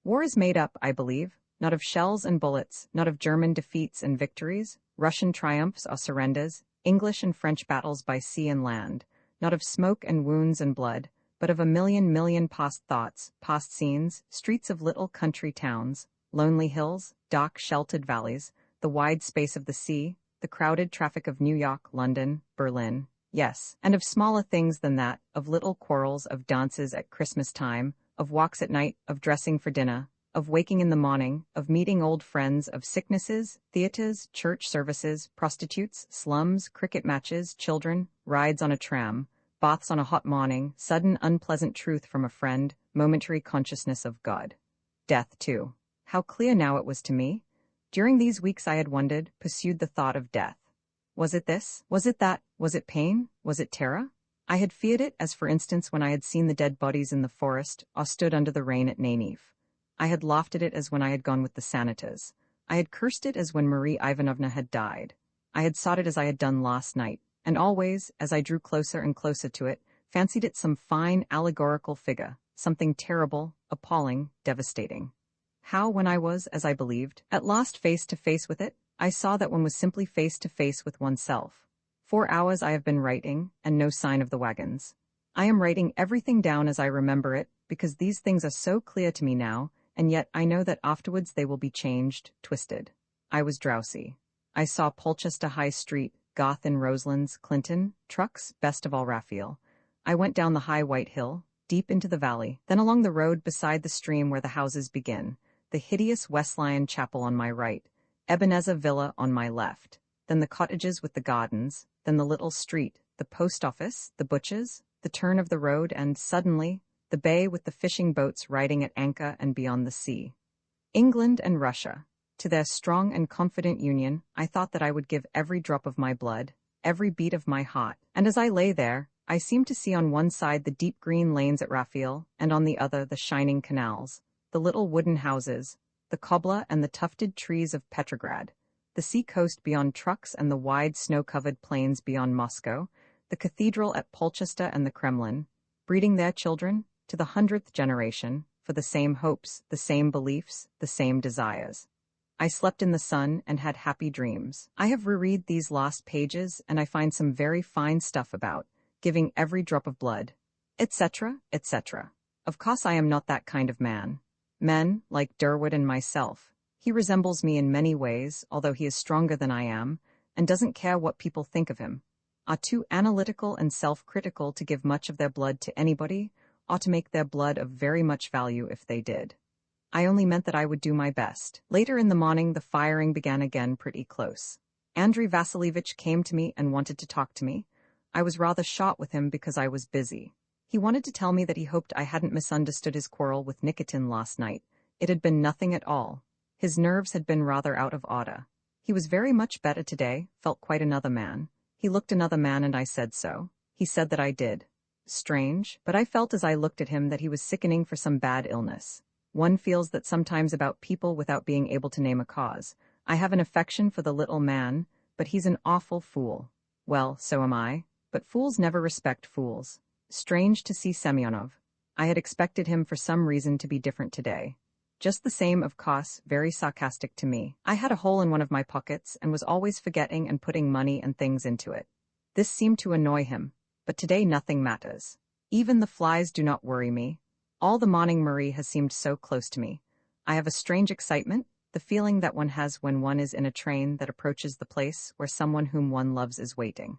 War is made up, I believe, not of shells and bullets, not of German defeats and victories, Russian triumphs or surrenders, English and French battles by sea and land, not of smoke and wounds and blood, but of a million past thoughts, past scenes, streets of little country towns, lonely hills, dark sheltered valleys, the wide space of the sea, the crowded traffic of New York, London, Berlin, yes, and of smaller things than that, of little quarrels, of dances at Christmas time, of walks at night, of dressing for dinner, of waking in the morning, of meeting old friends, of sicknesses, theaters, church services, prostitutes, slums, cricket matches, children, rides on a tram, baths on a hot morning, sudden unpleasant truth from a friend, momentary consciousness of God. Death, too. How clear now it was to me. During these weeks I had wondered, pursued the thought of death. Was it this? Was it that? Was it pain? Was it terror? I had feared it, as for instance when I had seen the dead bodies in the forest, or stood under the rain at Nainive. I had laughed at it as when I had gone with the senators. I had cursed it as when Marie Ivanovna had died. I had sought it as I had done last night, and always, as I drew closer and closer to it, fancied it some fine allegorical figure, something terrible, appalling, devastating. How, when I was, as I believed, at last face to face with it, I saw that one was simply face to face with oneself. 4 hours I have been writing, and no sign of the wagons. I am writing everything down as I remember it, because these things are so clear to me now, and yet I know that afterwards they will be changed, twisted. I was drowsy. I saw Polchester High Street, Garth and Roselands, Clinton, trucks, best of all Raphael. I went down the high white hill, deep into the valley, then along the road beside the stream where the houses begin, the hideous Wesleyan Chapel on my right, Ebenezer Villa on my left, then the cottages with the gardens, then the little street, the post office, the butcher's, the turn of the road, and, suddenly, the bay with the fishing boats riding at anchor and beyond the sea. England and Russia. To their strong and confident union, I thought that I would give every drop of my blood, every beat of my heart, and as I lay there, I seemed to see on one side the deep green lanes at Raphael, and on the other the shining canals, the little wooden houses, the cobbler and the tufted trees of Petrograd, the sea coast beyond trucks and the wide snow-covered plains beyond Moscow, the cathedral at Polchester and the Kremlin, breeding their children, to the 100th generation, for the same hopes, the same beliefs, the same desires. I slept in the sun and had happy dreams. I have reread these lost pages, and I find some very fine stuff about giving every drop of blood, etc., etc. Of course I am not that kind of man. Men, like Durwood and myself, he resembles me in many ways, although he is stronger than I am, and doesn't care what people think of him, are too analytical and self-critical to give much of their blood to anybody, or to make their blood of very much value if they did. I only meant that I would do my best. Later in the morning the firing began again pretty close. Andrei Vasilievich came to me and wanted to talk to me. I was rather short with him because I was busy. He wanted to tell me that he hoped I hadn't misunderstood his quarrel with Nikitin last night. It had been nothing at all. His nerves had been rather out of order. He was very much better today, felt quite another man. He looked another man and I said so. He said that I did. Strange, but I felt as I looked at him that he was sickening for some bad illness. One feels that sometimes about people without being able to name a cause. I have an affection for the little man, but he's an awful fool. Well, so am I, but fools never respect fools. Strange to see Semyonov. I had expected him for some reason to be different today. Just the same, of course, very sarcastic to me. I had a hole in one of my pockets and was always forgetting and putting money and things into it. This seemed to annoy him, but today nothing matters. Even the flies do not worry me. All the morning Marie has seemed so close to me. I have a strange excitement, the feeling that one has when one is in a train that approaches the place where someone whom one loves is waiting.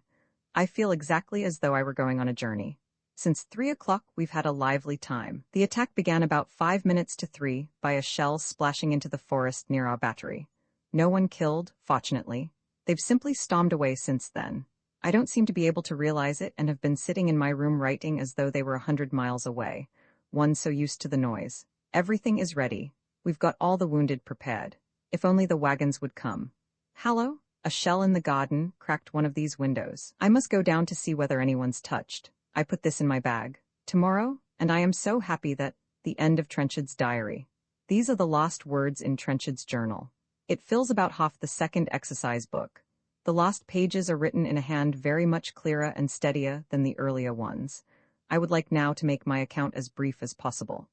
I feel exactly as though I were going on a journey. Since 3 o'clock we've had a lively time. The attack began about 5 minutes to 3 by a shell splashing into the forest near our battery. No one killed, fortunately. They've simply stormed away since then. I don't seem to be able to realize it and have been sitting in my room writing as though they were 100 miles away. One so used to the noise. Everything is ready. We've got all the wounded prepared. If only the wagons would come. Hallo? A shell in the garden cracked one of these windows. I must go down to see whether anyone's touched. I put this in my bag. Tomorrow, and I am so happy that, the end of Trenchard's diary. These are the lost words in Trenchard's journal. It fills about half the second exercise book. The lost pages are written in a hand very much clearer and steadier than the earlier ones. I would like now to make my account as brief as possible.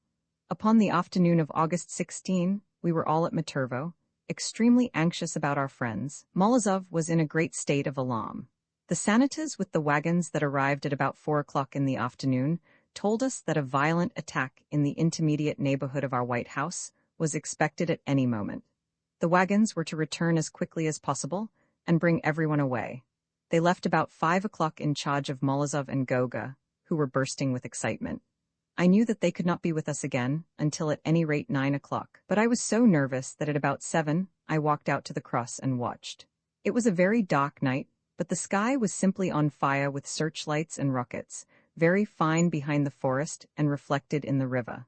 Upon the afternoon of August 16, we were all at Matervo, extremely anxious about our friends. Molozov was in a great state of alarm. The sanitas with the wagons that arrived at about 4 o'clock in the afternoon told us that a violent attack in the intermediate neighborhood of our White House was expected at any moment. The wagons were to return as quickly as possible and bring everyone away. They left about 5 o'clock in charge of Molozov and Goga, who were bursting with excitement. I knew that they could not be with us again until at any rate 9 o'clock, but I was so nervous that at about 7 I walked out to the cross and watched. It was a very dark night, but the sky was simply on fire with searchlights and rockets, very fine behind the forest and reflected in the river.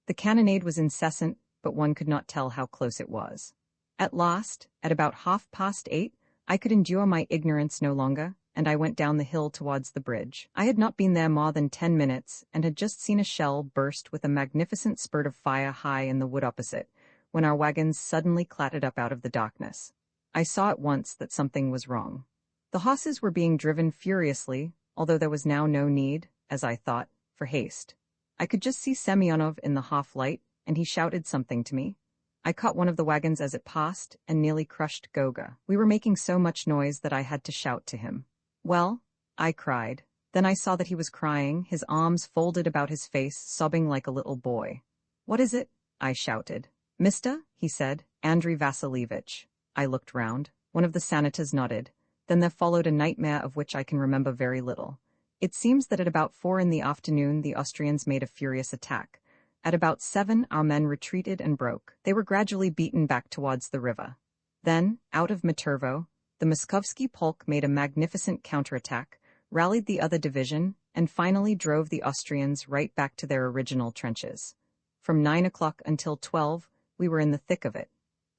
The cannonade was incessant, but one could not tell how close it was. At last, at about 8:30, I could endure my ignorance no longer, and I went down the hill towards the bridge. I had not been there more than 10 minutes, and had just seen a shell burst with a magnificent spurt of fire high in the wood opposite, when our wagons suddenly clattered up out of the darkness. I saw at once that something was wrong. The horses were being driven furiously, although there was now no need, as I thought, for haste. I could just see Semyonov in the half-light, and he shouted something to me. I caught one of the wagons as it passed, and nearly crushed Goga. We were making so much noise that I had to shout to him. Well, I cried. Then I saw that he was crying, his arms folded about his face, sobbing like a little boy. What is it? I shouted. Mister, he said, Andrei Vasilievich. I looked round. One of the senators nodded. Then there followed a nightmare of which I can remember very little. It seems that at about 4 in the afternoon the Austrians made a furious attack. At about 7 our men retreated and broke. They were gradually beaten back towards the river. Then, out of Matervo, the Moskovsky polk made a magnificent counterattack, rallied the other division, and finally drove the Austrians right back to their original trenches. From 9 o'clock until 12, we were in the thick of it.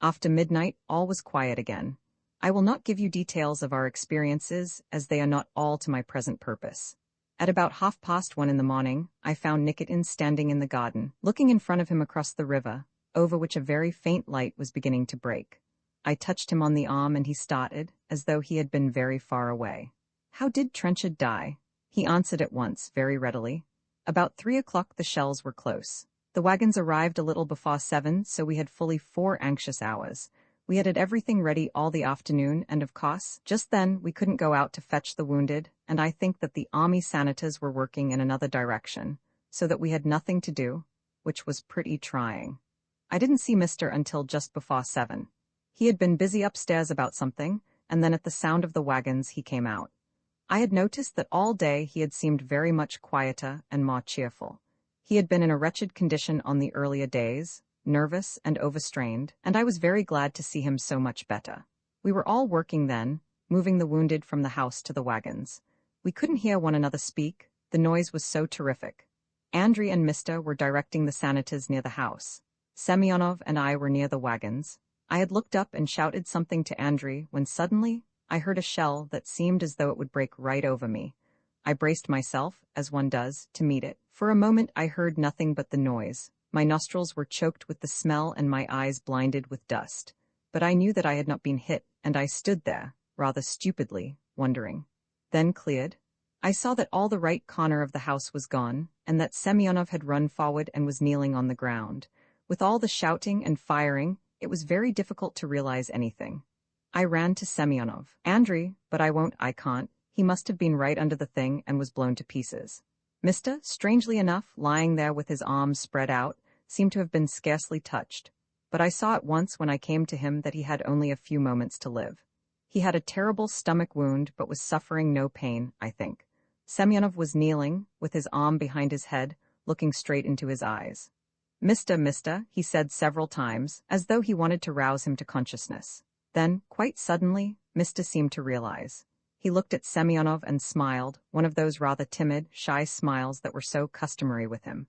After midnight, all was quiet again. I will not give you details of our experiences, as they are not all to my present purpose. At about 1:30 in the morning, I found Nikitin standing in the garden, looking in front of him across the river, over which a very faint light was beginning to break. I touched him on the arm and he started, as though he had been very far away. How did Trenchard die? He answered at once, very readily. About 3 o'clock the shells were close. The wagons arrived a little before 7, so we had fully 4 anxious hours. We had everything ready all the afternoon, and of course, just then we couldn't go out to fetch the wounded, and I think that the army sanitors were working in another direction, so that we had nothing to do, which was pretty trying. I didn't see Mister until just before 7. He had been busy upstairs about something, and then at the sound of the wagons he came out. I had noticed that all day he had seemed very much quieter and more cheerful. He had been in a wretched condition on the earlier days, nervous and overstrained, and I was very glad to see him so much better. We were all working then, moving the wounded from the house to the wagons. We couldn't hear one another speak, the noise was so terrific. Andrei and Mister were directing the sanitors near the house. Semyonov and I were near the wagons. I had looked up and shouted something to Andrei when suddenly I heard a shell that seemed as though it would break right over me. I braced myself, as one does, to meet it. For a moment I heard nothing but the noise. My nostrils were choked with the smell and my eyes blinded with dust. But I knew that I had not been hit, and I stood there, rather stupidly, wondering. Then cleared. I saw that all the right corner of the house was gone, and that Semyonov had run forward and was kneeling on the ground. With all the shouting and firing, it was very difficult to realize anything. I ran to Semyonov. Andrei, but I can't. He must have been right under the thing and was blown to pieces. Mister, strangely enough, lying there with his arms spread out, seemed to have been scarcely touched, but I saw at once when I came to him that he had only a few moments to live. He had a terrible stomach wound but was suffering no pain, I think. Semyonov was kneeling, with his arm behind his head, looking straight into his eyes. Mister, he said several times, as though he wanted to rouse him to consciousness. Then, quite suddenly, Mister seemed to realize. He looked at Semyonov and smiled, one of those rather timid, shy smiles that were so customary with him.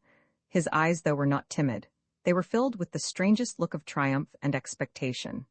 His eyes, though, were not timid. They were filled with the strangest look of triumph and expectation.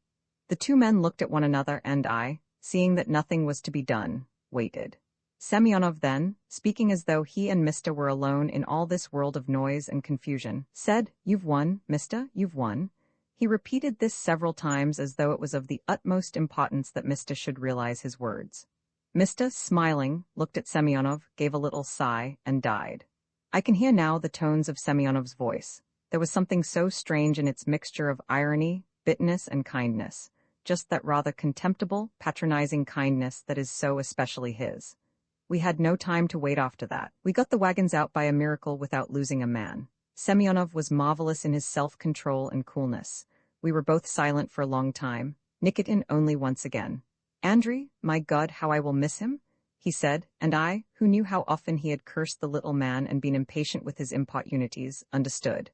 The two men looked at one another, and I, seeing that nothing was to be done, waited. Semyonov then, speaking as though he and Mister were alone in all this world of noise and confusion, said, "You've won, Mister, you've won." He repeated this several times as though it was of the utmost importance that Mister should realize his words. Mister, smiling, looked at Semyonov, gave a little sigh, and died. I can hear now the tones of Semyonov's voice. There was something so strange in its mixture of irony, bitterness, and kindness, just that rather contemptible, patronizing kindness that is so especially his. We had no time to wait after that. We got the wagons out by a miracle without losing a man. Semyonov was marvelous in his self-control and coolness. We were both silent for a long time, Nikitin only once again. "Andrei, my God, how I will miss him," he said, and I, who knew how often he had cursed the little man and been impatient with his importunities, understood.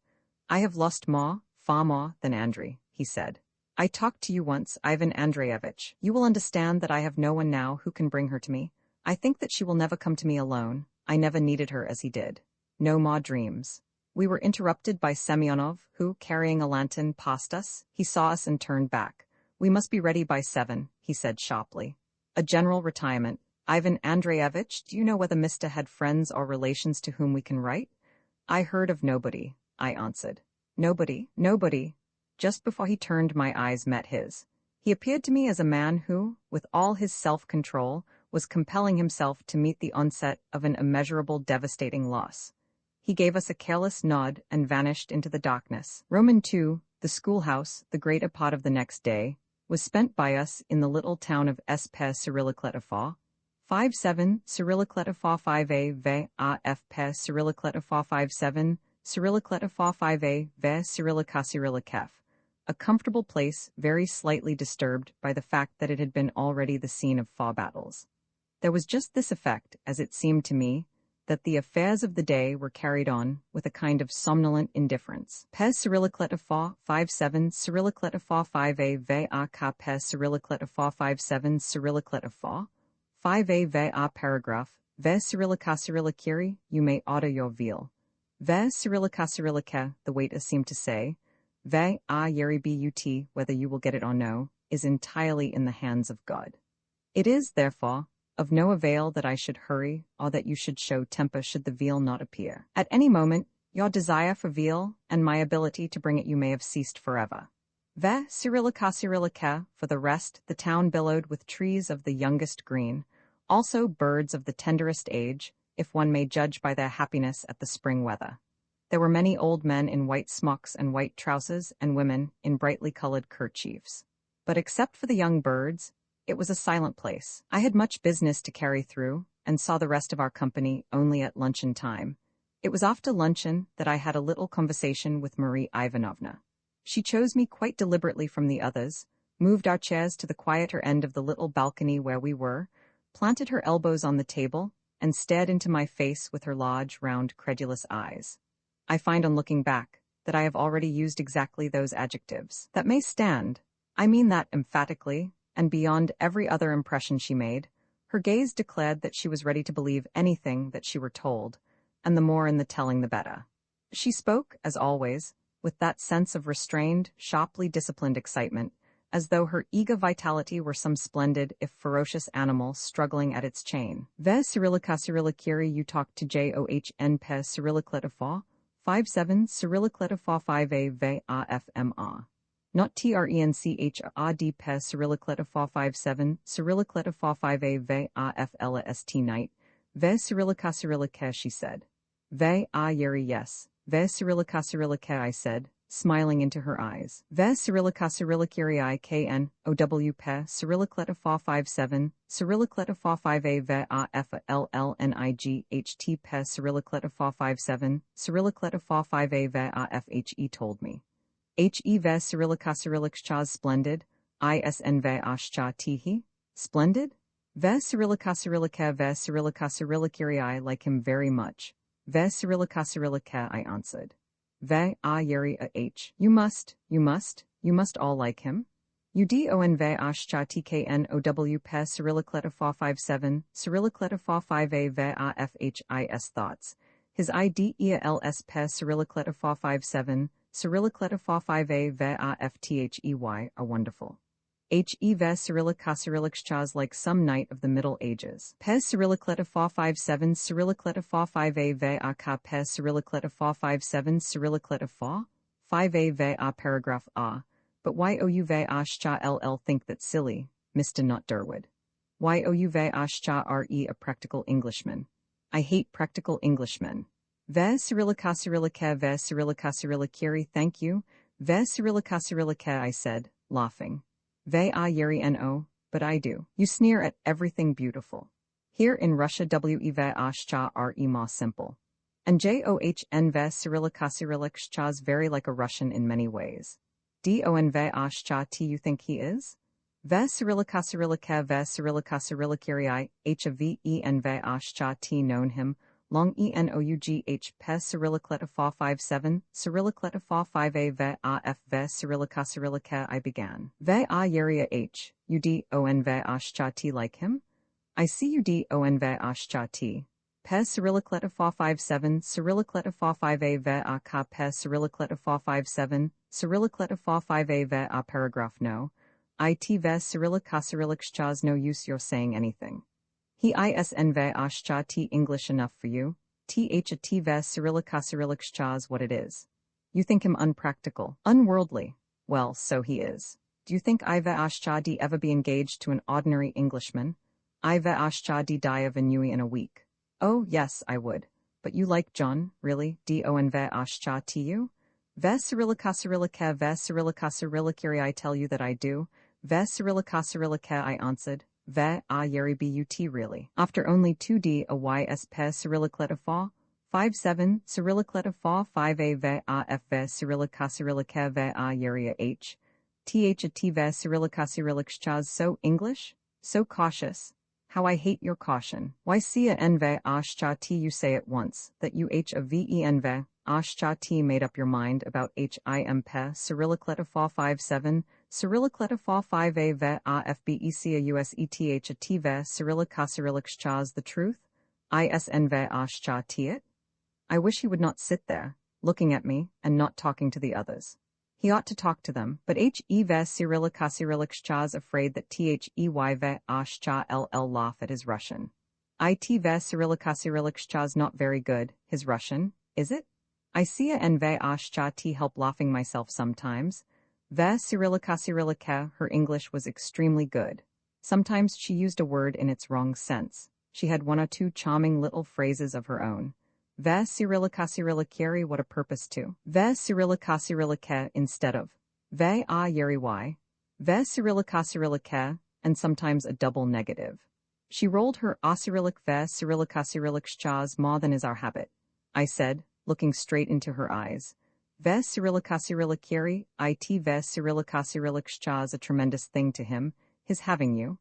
"I have lost more, far more, than Andrei," he said. "I talked to you once, Ivan Andreyevich. You will understand that I have no one now who can bring her to me. I think that she will never come to me alone. I never needed her as he did. No more dreams." We were interrupted by Semyonov, who, carrying a lantern, passed us. He saw us and turned back. "We must be ready by 7, he said sharply. "A general retirement. Ivan Andreyevich, do you know whether Mister had friends or relations to whom we can write?" "I heard of nobody," I answered. Nobody. Just before he turned, my eyes met his. He appeared to me as a man who, with all his self-control, was compelling himself to meet the onset of an immeasurable, devastating loss. He gave us a careless nod and vanished into the darkness. II, the schoolhouse, the greater part of the next day, was spent by us in the little town of Sp. Cyrillicletophore. 57 Cyrillicleta fa 5a ve a f pe Cyrillicleta fa 57 Cyrillicleta fa 5a ve Cyrillicascyrillicef. A comfortable place, very slightly disturbed by the fact that it had been already the scene of fa battles. There was just this effect, as it seemed to me, that the affairs of the day were carried on with a kind of somnolent indifference. Pes Cyrillicleta fa 57 Cyrillicleta fa 5a ve a ka pes Cyrillicleta fa 57 Cyrillicleta fa 5a ve a paragraph ve Cyrillicascyrilliciri you may auto your veal. Ve Cyrillicascyrillica, the waiter seemed to say, ve a yeri but, whether you will get it or no, is entirely in the hands of God. It is, therefore, of no avail that I should hurry, or that you should show temper should the veal not appear. At any moment, your desire for veal, and my ability to bring it you may have ceased forever. Ve Cyrillicascyrillica, for the rest, the town billowed with trees of the youngest green, also birds of the tenderest age, if one may judge by their happiness at the spring weather. There were many old men in white smocks and white trousers, and women in brightly colored kerchiefs. But except for the young birds, it was a silent place. I had much business to carry through, and saw the rest of our company only at luncheon time. It was after luncheon that I had a little conversation with Marie Ivanovna. She chose me quite deliberately from the others, moved our chairs to the quieter end of the little balcony where we were, planted her elbows on the table, and stared into my face with her large, round, credulous eyes. I find on looking back that I have already used exactly those adjectives. That may stand. I mean that emphatically, and beyond every other impression she made. Her gaze declared that she was ready to believe anything that she were told, and the more in the telling the better. She spoke, as always, with that sense of restrained, sharply disciplined excitement, as though her eager vitality were some splendid, if ferocious animal struggling at its chain. Ve Cyrillicascyrilliciri you talk to John pe Cyrillicleta fa 57 Cyrillicleta fa 5a ve a f m a. Not Trenchad pe Cyrillicleta fa 57 Cyrillicleta fa 5a ve a f ella st night. Ve Cyrillicascyrillica she said. Ve a yeri yes. Ve Cyrillicascyrillica I said, smiling into her eyes. Ve Cyrillicascyrilliciri kn ow pe Cyrillicleta fa 57 Cyrillicleta fa 5a ve a f llnig ht pe Cyrillicleta fa 57 Cyrillicleta fa 5a ve a f he told me. He ve Cyrillicascyrillichas splendid, isn ve ashcha tihi? Splendid? Ve Cyrillicascyrillica ve Cyrillicascyrilliciri like him very much. Ve Cyrillicascyrillica I answered. Ve a yeri a h. You must all like him. Udon ve ashcha tkn ow pe Cyrillicleta fa 57 Cyrillicleta fa 5a ve a f his thoughts. His ideals pe Cyrillicleta fa 57 Cyrillicleta fa 5a ve a f they are wonderful. He ve Cyrillicascyrillichas like some knight of the Middle Ages. Pe Cyrillicleta fa 57 Cyrillicleta fa 5a ve a ka pe Cyrillicleta fa 57 Cyrillicleta fa 5a ve a paragraph a. But you ve ashcha ll think that silly, Mr. Not Durwood. You ve ashcha re a practical Englishman. I hate practical Englishmen. Ve Cyrillicascyrillica ve Cyrillicascyrilliciri thank you. Ve Cyrillicascyrillica I said, laughing. Ve a yeri no, but I do. You sneer at everything beautiful. Here in Russia we ve ashcha re ma simple. And John ve Cyrillicascyrillichas very like a Russian in many ways. Don ve ashcha t you think he is? Ve Cyrillicascyrillica ve Cyrillicascyrilliciri ven ve ashcha t known him, long enough pe Cyrillicleta fa 57 Cyrillicleta fa 5a ve a f ve Cyrillicascyrillica I began. Ve a yeria h, udon ve ashcha t like him? I see udon ve ashcha t. Pe Cyrillicleta fa 57 Cyrillicleta fa 5a ve a ka pe Cyrillicleta fa 57 Cyrillicleta fa 5a ve a paragraph no. It ve Cyrillicascyrillichas no use your saying anything. He isn ve ashcha t English enough for you. T ve Cyrillicascyrillichas what it is. You think him unpractical, unworldly. Well, so he is. Do you think I ve ashcha d ever be engaged to an ordinary Englishman? I ve ashcha d die of ennui in a week. Oh, yes, I would. But you like John, really? Don ve ashcha t you? Ve Cyrillicascyrillica ve Cyrillicascyrilliciri I tell you that I do. Ve Cyrillicascyrillica I answered. ve a yeri but really. After only 2d a ys pe cyrillicleta fa, 5-7, cyrillicleta fa 5a ve a f ve cyrillica cyrillica ve a yeri a h, th a t ve cyrillica cyrillic so English? So cautious. How I hate your caution. Why see a enve ashcha t you say it once, that you h a ve enve, ashcha t made up your mind about him pe cyrillicleta fa 5-7, cyrillicleta fa 5a ve a f bec a us eth a t ve cyrillica cyrillic the truth? Isnve ashcha t it? I wish he would not sit there, looking at me, and not talking to the others. He ought to talk to them, but he ve cyrillica cyrillic afraid that they ve ashcha laugh at his Russian. It ve cyrillica cyrillic not very good, his Russian, is it? I see a enve ashcha t help laughing myself sometimes. Ve cyrillica cyrillica, her English was extremely good. Sometimes she used a word in its wrong sense. She had one or two charming little phrases of her own. Ve cyrillica cyrillicari, what a purpose to. Ve cyrillica cyrillica instead of. Ve a yeri y. Ve cyrillica cyrillica, and sometimes a double negative. She rolled her acyrillic ve cyrillica cyrillic more than is our habit. I said, looking straight into her eyes. Ve cyrillica cyrillicari, it ve cyrillica cyrillic a tremendous thing to him, his having you.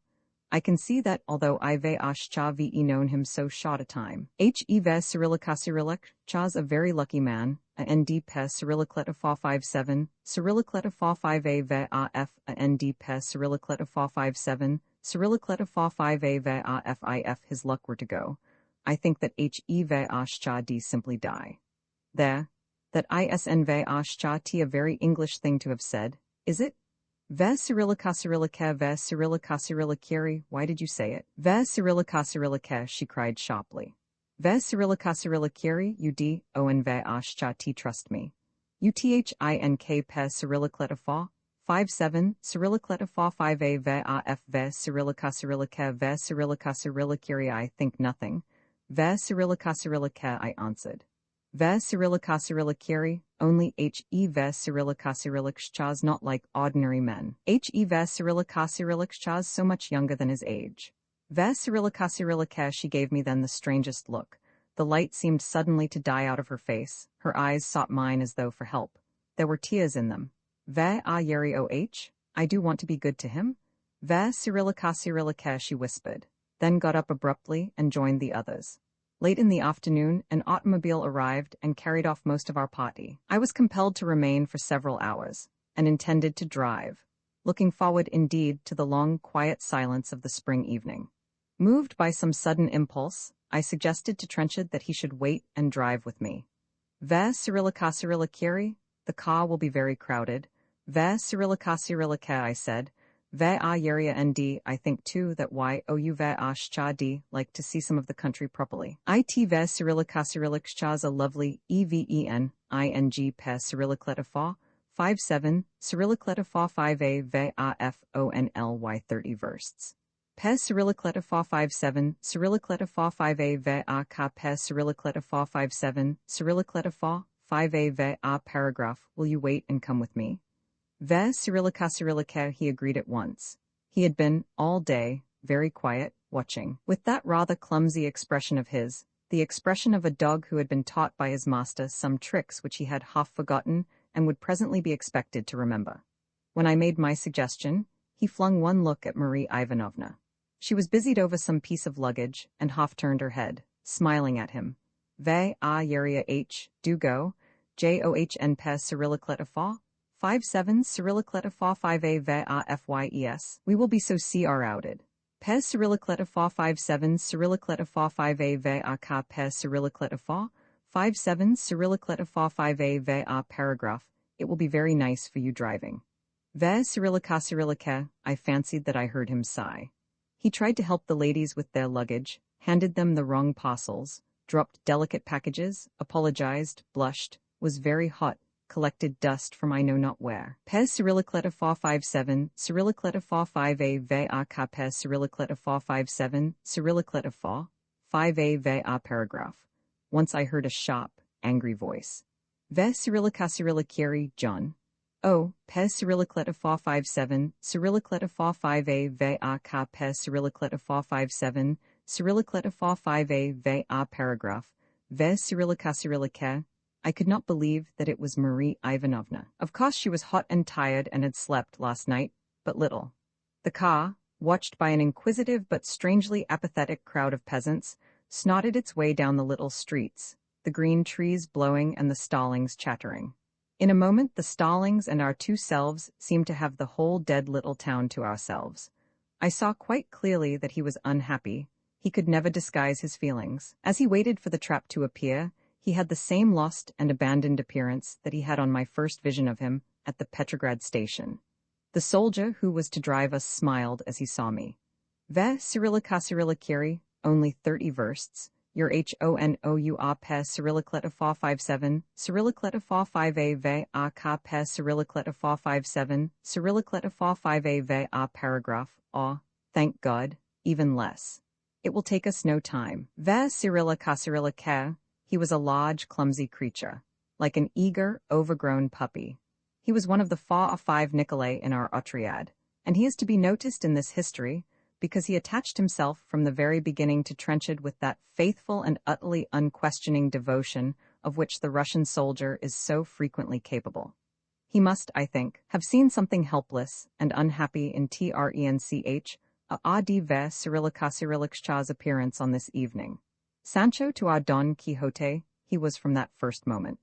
I can see that although I ve ashcha ve known him so short a time. He ve cyrillica cyrillic, a very lucky man, a nd pe cyrillicleta fa 5-7, cyrillicleta fa 5a ve a f a nd pe cyrillicleta fa 5-7, cyrillicleta fa 5a ve a f if his luck were to go. I think that he ve ashcha d simply die. There, that isn ve ashcha t a very English thing to have said, is it? Ve cyrillica cyrillica ve cyrillica cyrillicari, why did you say it? Ve cyrillica cyrillica, she cried sharply. Ve cyrillica cyrillicari, you d, o n ve ashcha t trust me. Uthink pe cyrillicleta fa, 5-7, cyrillicleta fa 5a ve a f ve cyrillica cyrillica ve cyrillica cyrillicari, I think nothing. Ve cyrillica cyrillica, I answered. Ve cyrillica cyrillicari, only he ve cyrillica cyrillic not like ordinary men. He ve cyrillica cyrillic so much younger than his age. Ve cyrillica cyrillica, she gave me then the strangest look. The light seemed suddenly to die out of her face. Her eyes sought mine as though for help. There were tears in them. Ve a yeri I do want to be good to him. Ve cyrillica cyrillica, she whispered, then got up abruptly and joined the others. Late in the afternoon, an automobile arrived and carried off most of our party. I was compelled to remain for several hours, and intended to drive, looking forward indeed to the long, quiet silence of the spring evening. Moved by some sudden impulse, I suggested to Trenchard that he should wait and drive with me. Ve cyrillica cyrillicari, the car will be very crowded. Ve cyrillica cyrillica, I said. Ve a yeria nd, I think too that you ve ashcha d like to see some of the country properly. It ve cyrillica cyrillic a lovely even, ing pe cyrillicleta fa, 5-7, cyrillicleta fa 5a ve a f o n l y 30 versts. Pe cyrillicleta fa 5-7, cyrillicleta fa 5a ve a ka pe cyrillicleta fa 5-7, cyrillicleta fa 5a ve a paragraph, will you wait and come with me? Ve cyrillica cyrillica, he agreed at once. He had been, all day, very quiet, watching. With that rather clumsy expression of his, the expression of a dog who had been taught by his master some tricks which he had half forgotten and would presently be expected to remember. When I made my suggestion, he flung one look at Marie Ivanovna. She was busied over some piece of luggage and half turned her head, smiling at him. Ve a yeria do go, john pe cyrillicleta fa, 5-7 cyrillicleta fa 5a ve a fyes. We will be so outed. Pe cyrillicleta fa 5-7 cyrillicleta fa 5a ve a ka pe cyrillicleta fa, 5-7 cyrillicleta fa 5a ve a paragraph. It will be very nice for you driving. Ve cyrillica cyrillica, I fancied that I heard him sigh. He tried to help the ladies with their luggage, handed them the wrong parcels, dropped delicate packages, apologized, blushed, was very hot, collected dust from I know not where. Pe cyrillicleta fa 5-7, cyrillicleta fa 5a ve a ka pe cyrillicleta fa 5-7, cyrillicleta fa, 5a ve a paragraph. Once I heard a sharp, angry voice. Ve cyrillica cyrillicari, John. Oh, pes Cyrillicleta 457, Cyrillicleta 45a va ka pes Cyrillicleta 457, Cyrillicleta 45a va paragraph, ve Cyrillica Cyrillica. I could not believe that it was Marie Ivanovna. Of course she was hot and tired and had slept last night, but little. The car, watched by an inquisitive but strangely apathetic crowd of peasants, snotted its way down the little streets, the green trees blowing and the stallings chattering. In a moment the stallings and our two selves seemed to have the whole dead little town to ourselves. I saw quite clearly that he was unhappy. He could never disguise his feelings. As he waited for the trap to appear, he had the same lost and abandoned appearance that he had on my first vision of him at the Petrograd station. The soldier who was to drive us smiled as he saw me. Ve Cyrillica Cyrillikiri, only 30 versts. Your HONOU pe Cyrillicleta 457, Cyrillicleta 45a ve a ka pe Cyrillicleta 457, Cyrillicleta 45a ve a paragraph, thank God, even less. It will take us no time. Ve Cyrillica Cyrillica, he was a large, clumsy creature, like an eager, overgrown puppy. He was one of the 4 or 5 Nicolai in our Otriad, and he is to be noticed in this history, because he attached himself from the very beginning to Trenchard with that faithful and utterly unquestioning devotion of which the Russian soldier is so frequently capable. He must, I think, have seen something helpless and unhappy in Trench, a ve Cyrillica Cyrillikcha's appearance on this evening. Sancho to our Don Quixote, he was from that first moment.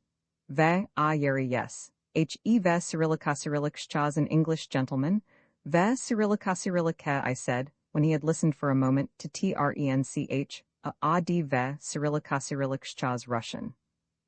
Ve yeri yes, ve Cyrillica Cyrillikcha's an English gentleman, ve Cyrillica Cyrillica I said, when he had listened for a moment to Trench, a ve Cyrillica Cyrillikcha's Russian.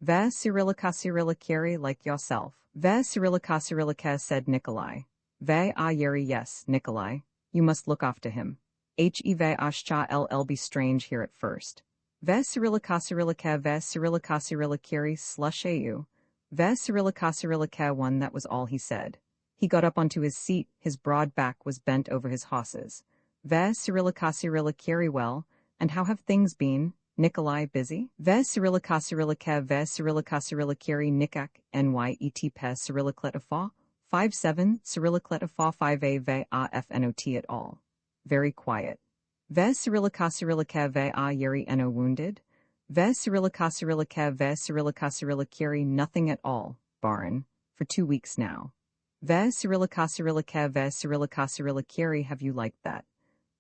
Ve Cyrillica Cyrillikiri like yourself. Ve Cyrillica Cyrillica said Nikolai. Ve yeri yes, Nikolai. You must look after him. Hev ashcha ll be strange here at first. Ve Cyrillica Cyrillica ve Cyrillica Cyrillikiri slusheyu. Ve Cyrillica Cyrillica one that was all he said. He got up onto his seat, his broad back was bent over his horses. Ve Cyrillica Cyrillikiri well, and how have things been, Nikolai busy? Ve Cyrillica Cyrillica ve Cyrillica Cyrillikiri nikak nyet pe Cyrillicleta 57 Cyrillicleta 45a ve afnot at all. Very quiet. Ve Cyrillica Cyrillica ve yeri no wounded? Ve Cyrillica Cyrillica ve Cyrillica Cyrillikiri nothing at all, Baron, for 2 weeks now. Ve Cyrillica Cyrillica ve Cyrillica Cyrillikiri have you liked that?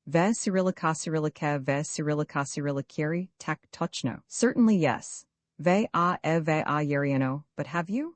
Ve Cyrillica Cyrillica ve Cyrillica Cyrillikiri tak tochno. Certainly yes. Ve yeriano, but have you?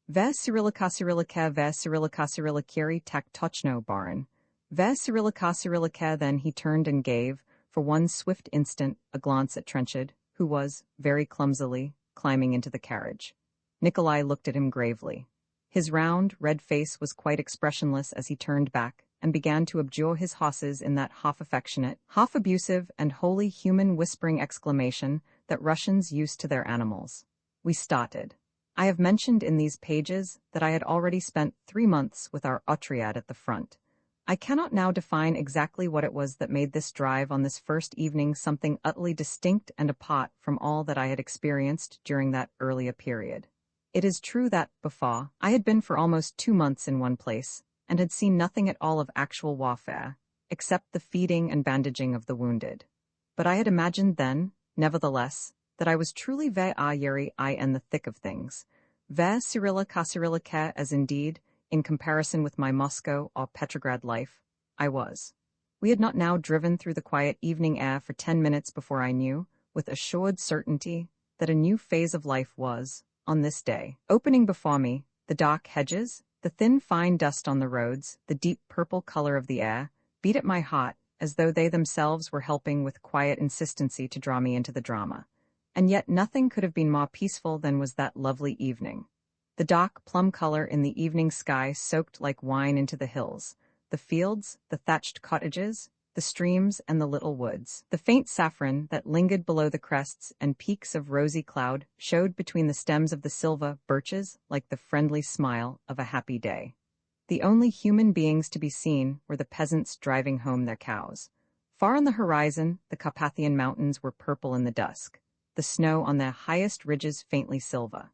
Ve Cyrillica Cyrillica ve Cyrillica Cyrillikiri tak tochno, Baron. Ve Cyrillica Cyrillica then he turned and gave, for one swift instant, a glance at Trenchard, who was, very clumsily, climbing into the carriage. Nikolai looked at him gravely. His round, red face was quite expressionless as he turned back, and began to abjure his horses in that half-affectionate, half-abusive, and wholly human whispering exclamation that Russians use to their animals. We started. I have mentioned in these pages that I had already spent 3 months with our Otriad at the front. I cannot now define exactly what it was that made this drive on this first evening something utterly distinct and apart from all that I had experienced during that earlier period. It is true that, before, I had been for almost 2 months in one place, and had seen nothing at all of actual warfare, except the feeding and bandaging of the wounded. But I had imagined then, nevertheless, that I was truly ve yeri I in the thick of things, ve Cyrillica Cyrillica as indeed, in comparison with my Moscow or Petrograd life, I was. We had not now driven through the quiet evening air for 10 minutes before I knew, with assured certainty, that a new phase of life was, on this day, opening before me. The dark hedges, the thin fine dust on the roads, the deep purple color of the air, beat at my heart as though they themselves were helping with quiet insistency to draw me into the drama. And yet nothing could have been more peaceful than was that lovely evening. The dark plum color in the evening sky soaked like wine into the hills, the fields, the thatched cottages, the streams and the little woods. The faint saffron that lingered below the crests and peaks of rosy cloud showed between the stems of the silva birches like the friendly smile of a happy day. The only human beings to be seen were the peasants driving home their cows. Far on the horizon, the Carpathian mountains were purple in the dusk, the snow on their highest ridges faintly silver.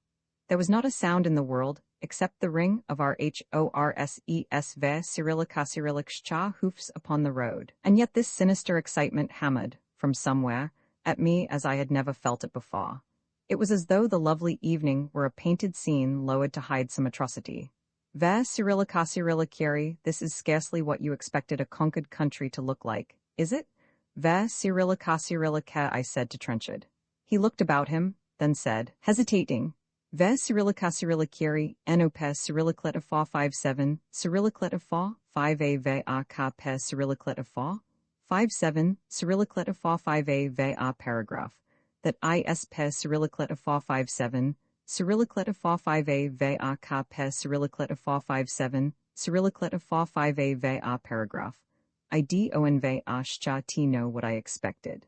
There was not a sound in the world except the ring of our horses ve Cyrillica hoofs upon the road. And yet this sinister excitement hammered, from somewhere, at me as I had never felt it before. It was as though the lovely evening were a painted scene lowered to hide some atrocity. Ve Cyrillica, this is scarcely what you expected a conquered country to look like, is it? Ve Cyrillica, I said to Trenchard. He looked about him, then said, hesitating, Ve Cyrillica, enopes Cyrillicleta 457, Cyrillicleta 4, 5a ve a ka pe Cyrillicleta 4, 57, Cyrillicleta 4 5a ve a paragraph, that is pe Cyrillicleta 457, Cyrillicleta 4 5a ve a ka pe Cyrillicleta 457, Cyrillicleta 4 5a ve a paragraph. I don ve ashcha t know what I expected.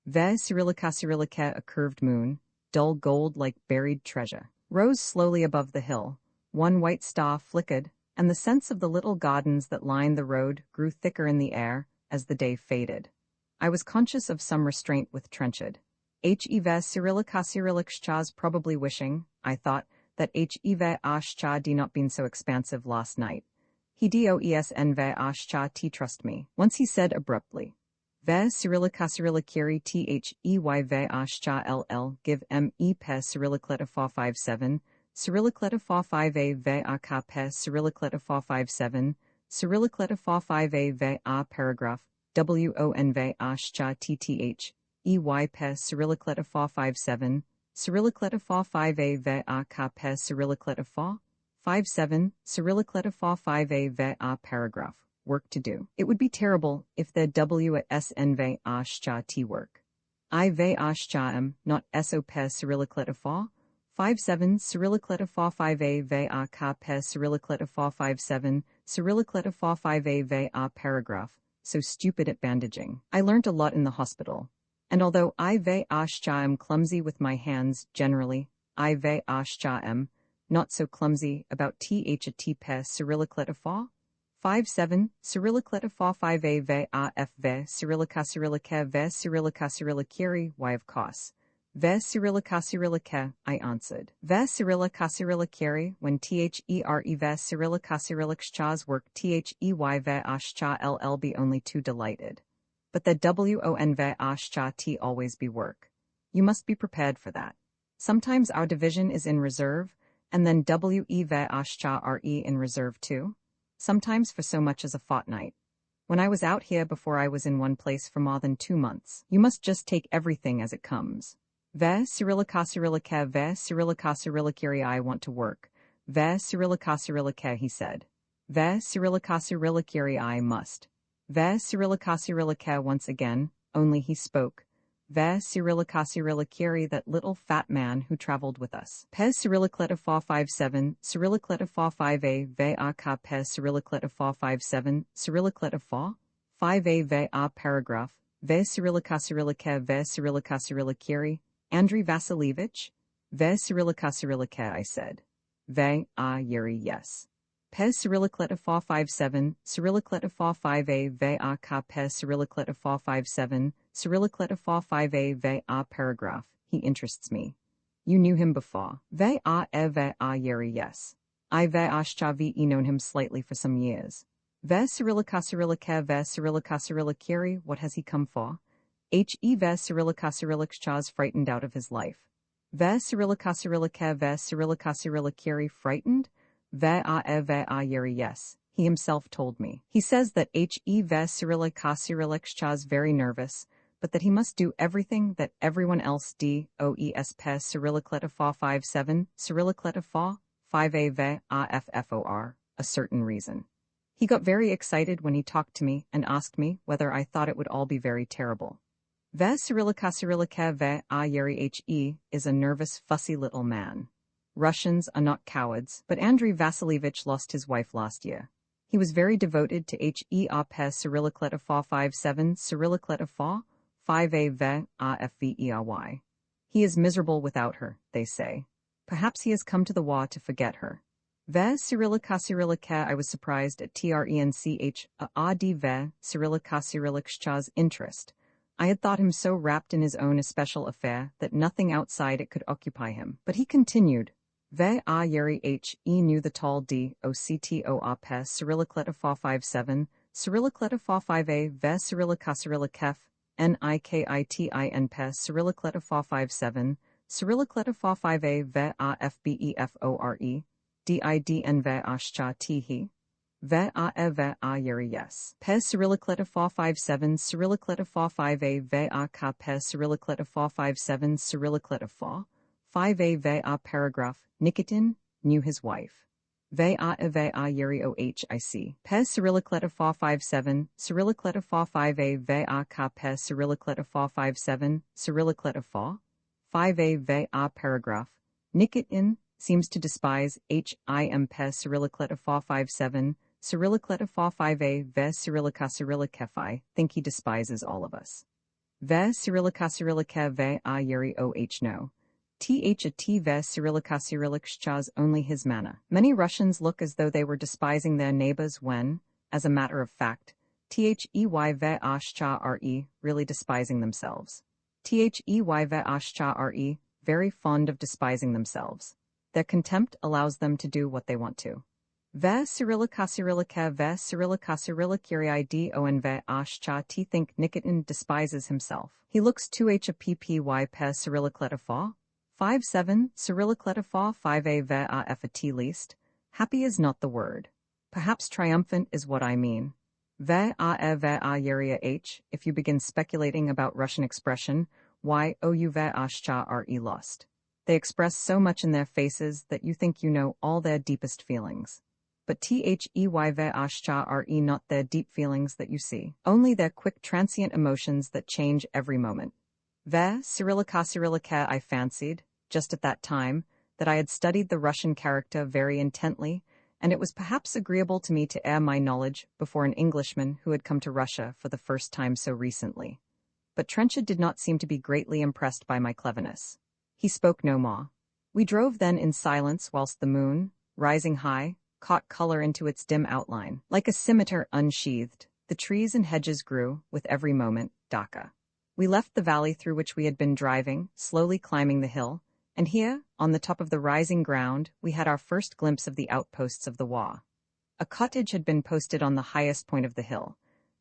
Ve Cyrillica, a curved moon, dull gold like buried treasure, rose slowly above the hill. One white star flickered, and the scents of the little gardens that lined the road grew thicker in the air as the day faded. I was conscious of some restraint with Trenchard. Hev Cyrillica's probably wishing, I thought, that Hev ashcha d not been so expansive last night. He doesn ve ashcha t trust me. Once he said abruptly, Ve Cyrillica they ve ashcha ll give me pe Cyrillicleta 457, Cyrillicleta 45a ve a ka pe Cyrillicleta 457, Cyrillicleta 45a ve a paragraph, won ve ashcha tth, pe Cyrillicleta 457, Cyrillicleta 45a ve a ka pe Cyrillicleta 457, Cyrillicleta 45a ve a paragraph. Work to do. It would be terrible if the w at sn ve ashcha t work. I ve ashcha am, not so pe Cyrillicleta 457, Cyrillicleta 45a ve a ka pe Cyrillicleta 457, Cyrillicleta 45a ve a paragraph, so stupid at bandaging. I learnt a lot in the hospital. And although I ve ashcha am clumsy with my hands generally, I ve ashcha am not so clumsy about th a t pe Cyrillicleta 457, Cyrillicleta 45a ve a f ve Cyrillica ve Cyrillicari, why of course. Ve Cyrillica, I answered. Ve Cyrillicari, when there ve Cyrillica's work they ve ashcha ll be only too delighted. But the won ve ashcha t always be work. You must be prepared for that. Sometimes our division is in reserve, and then we ve ashcha re in reserve too. Sometimes for so much as a fortnight. When I was out here before I was in one place for more than 2 months. You must just take everything as it comes. Ve Cyrillica ve Cyrillicari I want to work. Ve Cyrillica he said. Ve Cyrillicari I must. Ve Cyrillica once again, only he spoke. Ve Cyrillicari that little fat man who traveled with us. Pe Cyrillicleta 457, Cyrillicleta 45a ve a ka pe Cyrillicleta 457, Cyrillicleta 5a ve a paragraph, ve Cyrillica ve Cyrillicari, Andrei Vasilievich? Ve Cyrillica I said. Ve a Yuri yes. Pe Cyrillicleta 457, Cyrillicleta 45a ve a ka pe Cyrillicleta 457, Cyrillicleta 45a ve a paragraph, he interests me. You knew him before. Ve a Yuri yes. I ve ashcha ve known him slightly for some years. Ve Cyrillica ve Cyrillicari, what has he come for? Ve Cyrillica's frightened out of his life. Ve Cyrillica ve Cyrillicari frightened? Ve a Yuri yes. He himself told me. He says that ve Cyrillica's very nervous, but that he must do everything that everyone else does pe Cyrillicleta 457, Cyrillicleta 5a ve affor, a certain reason. He got very excited when he talked to me and asked me whether I thought it would all be very terrible. Ve Cyrillica ve Yuri he is a nervous, fussy little man. Russians are not cowards, but Andrei Vasilievich lost his wife last year. He was very devoted to pe Cyrillicleta 457, Cyrillicleta 5a ve afvery. He is miserable without her, they say. Perhaps he has come to the war to forget her. Ve Cyrillica I was surprised at trench a ve Cyrillica's interest. I had thought him so wrapped in his own especial affair that nothing outside it could occupy him. But he continued, Ve a yeri h e knew the tall d o c t o a pe Cyrillicleta fa 57, Cyrillicleta fa 5a ve Cyrillicasyrilla kef, Nikitin pe Cyrillicleta fa 57, Cyrillicleta fa 5a ve a fbefore, didn ve ashcha tihi. Ve a e ve a yeri yes. Pe Cyrillicleta fa 57, Cyrillicleta fa 5a ve a ka pe Cyrillicleta fa 57, Cyrillicleta fa 5a ve a paragraph, Nikitin knew his wife. Ve a yeri ohic. Pe Cyrillicleta fa 57, Cyrillicleta fa 5a ve a ka pe Cyrillicleta fa 57, Cyrillicleta fa 5a ve a paragraph, Nikitin seems to despise him pe Cyrillicleta fa 57, Cyrillicleta fa 5a ve Cyrillicasyrilla think he despises all of us. Ve Cyrillicasyrilla ve a yeri oh no. Th a t ve Cyrillicasyrilla only his mana. Many Russians look as though they were despising their neighbors when, as a matter of fact, they ve ashcha re really despising themselves. They ve ashcha re very fond of despising themselves. Their contempt allows them to do what they want to. Ve Cyrillicasyrilla ve Cyrillicasyrilla don ve ashcha t think Nikitin despises himself. He looks 2 ppy pe Cyrillicleta fa 5-7, Cyrillicleta fa 5a ve a f a t least. Happy is not the word. Perhaps triumphant is what I mean. Ve a e ve a yeria h, if you begin speculating about Russian expression, why ou ve ashcha re lost. They express so much in their faces that you think you know all their deepest feelings. But they ve ashcha re not their deep feelings that you see, only their quick transient emotions that change every moment. Ve Cyrillicasyrilla I fancied, just at that time, that I had studied the Russian character very intently, and it was perhaps agreeable to me to air my knowledge before an Englishman who had come to Russia for the first time so recently. But Trenchard did not seem to be greatly impressed by my cleverness. He spoke no more. We drove then in silence whilst the moon, rising high, caught color into its dim outline. Like a scimitar unsheathed, the trees and hedges grew, with every moment, darker. We left the valley through which we had been driving, slowly climbing the hill, and here, on the top of the rising ground, we had our first glimpse of the outposts of the Wa. A cottage had been posted on the highest point of the hill.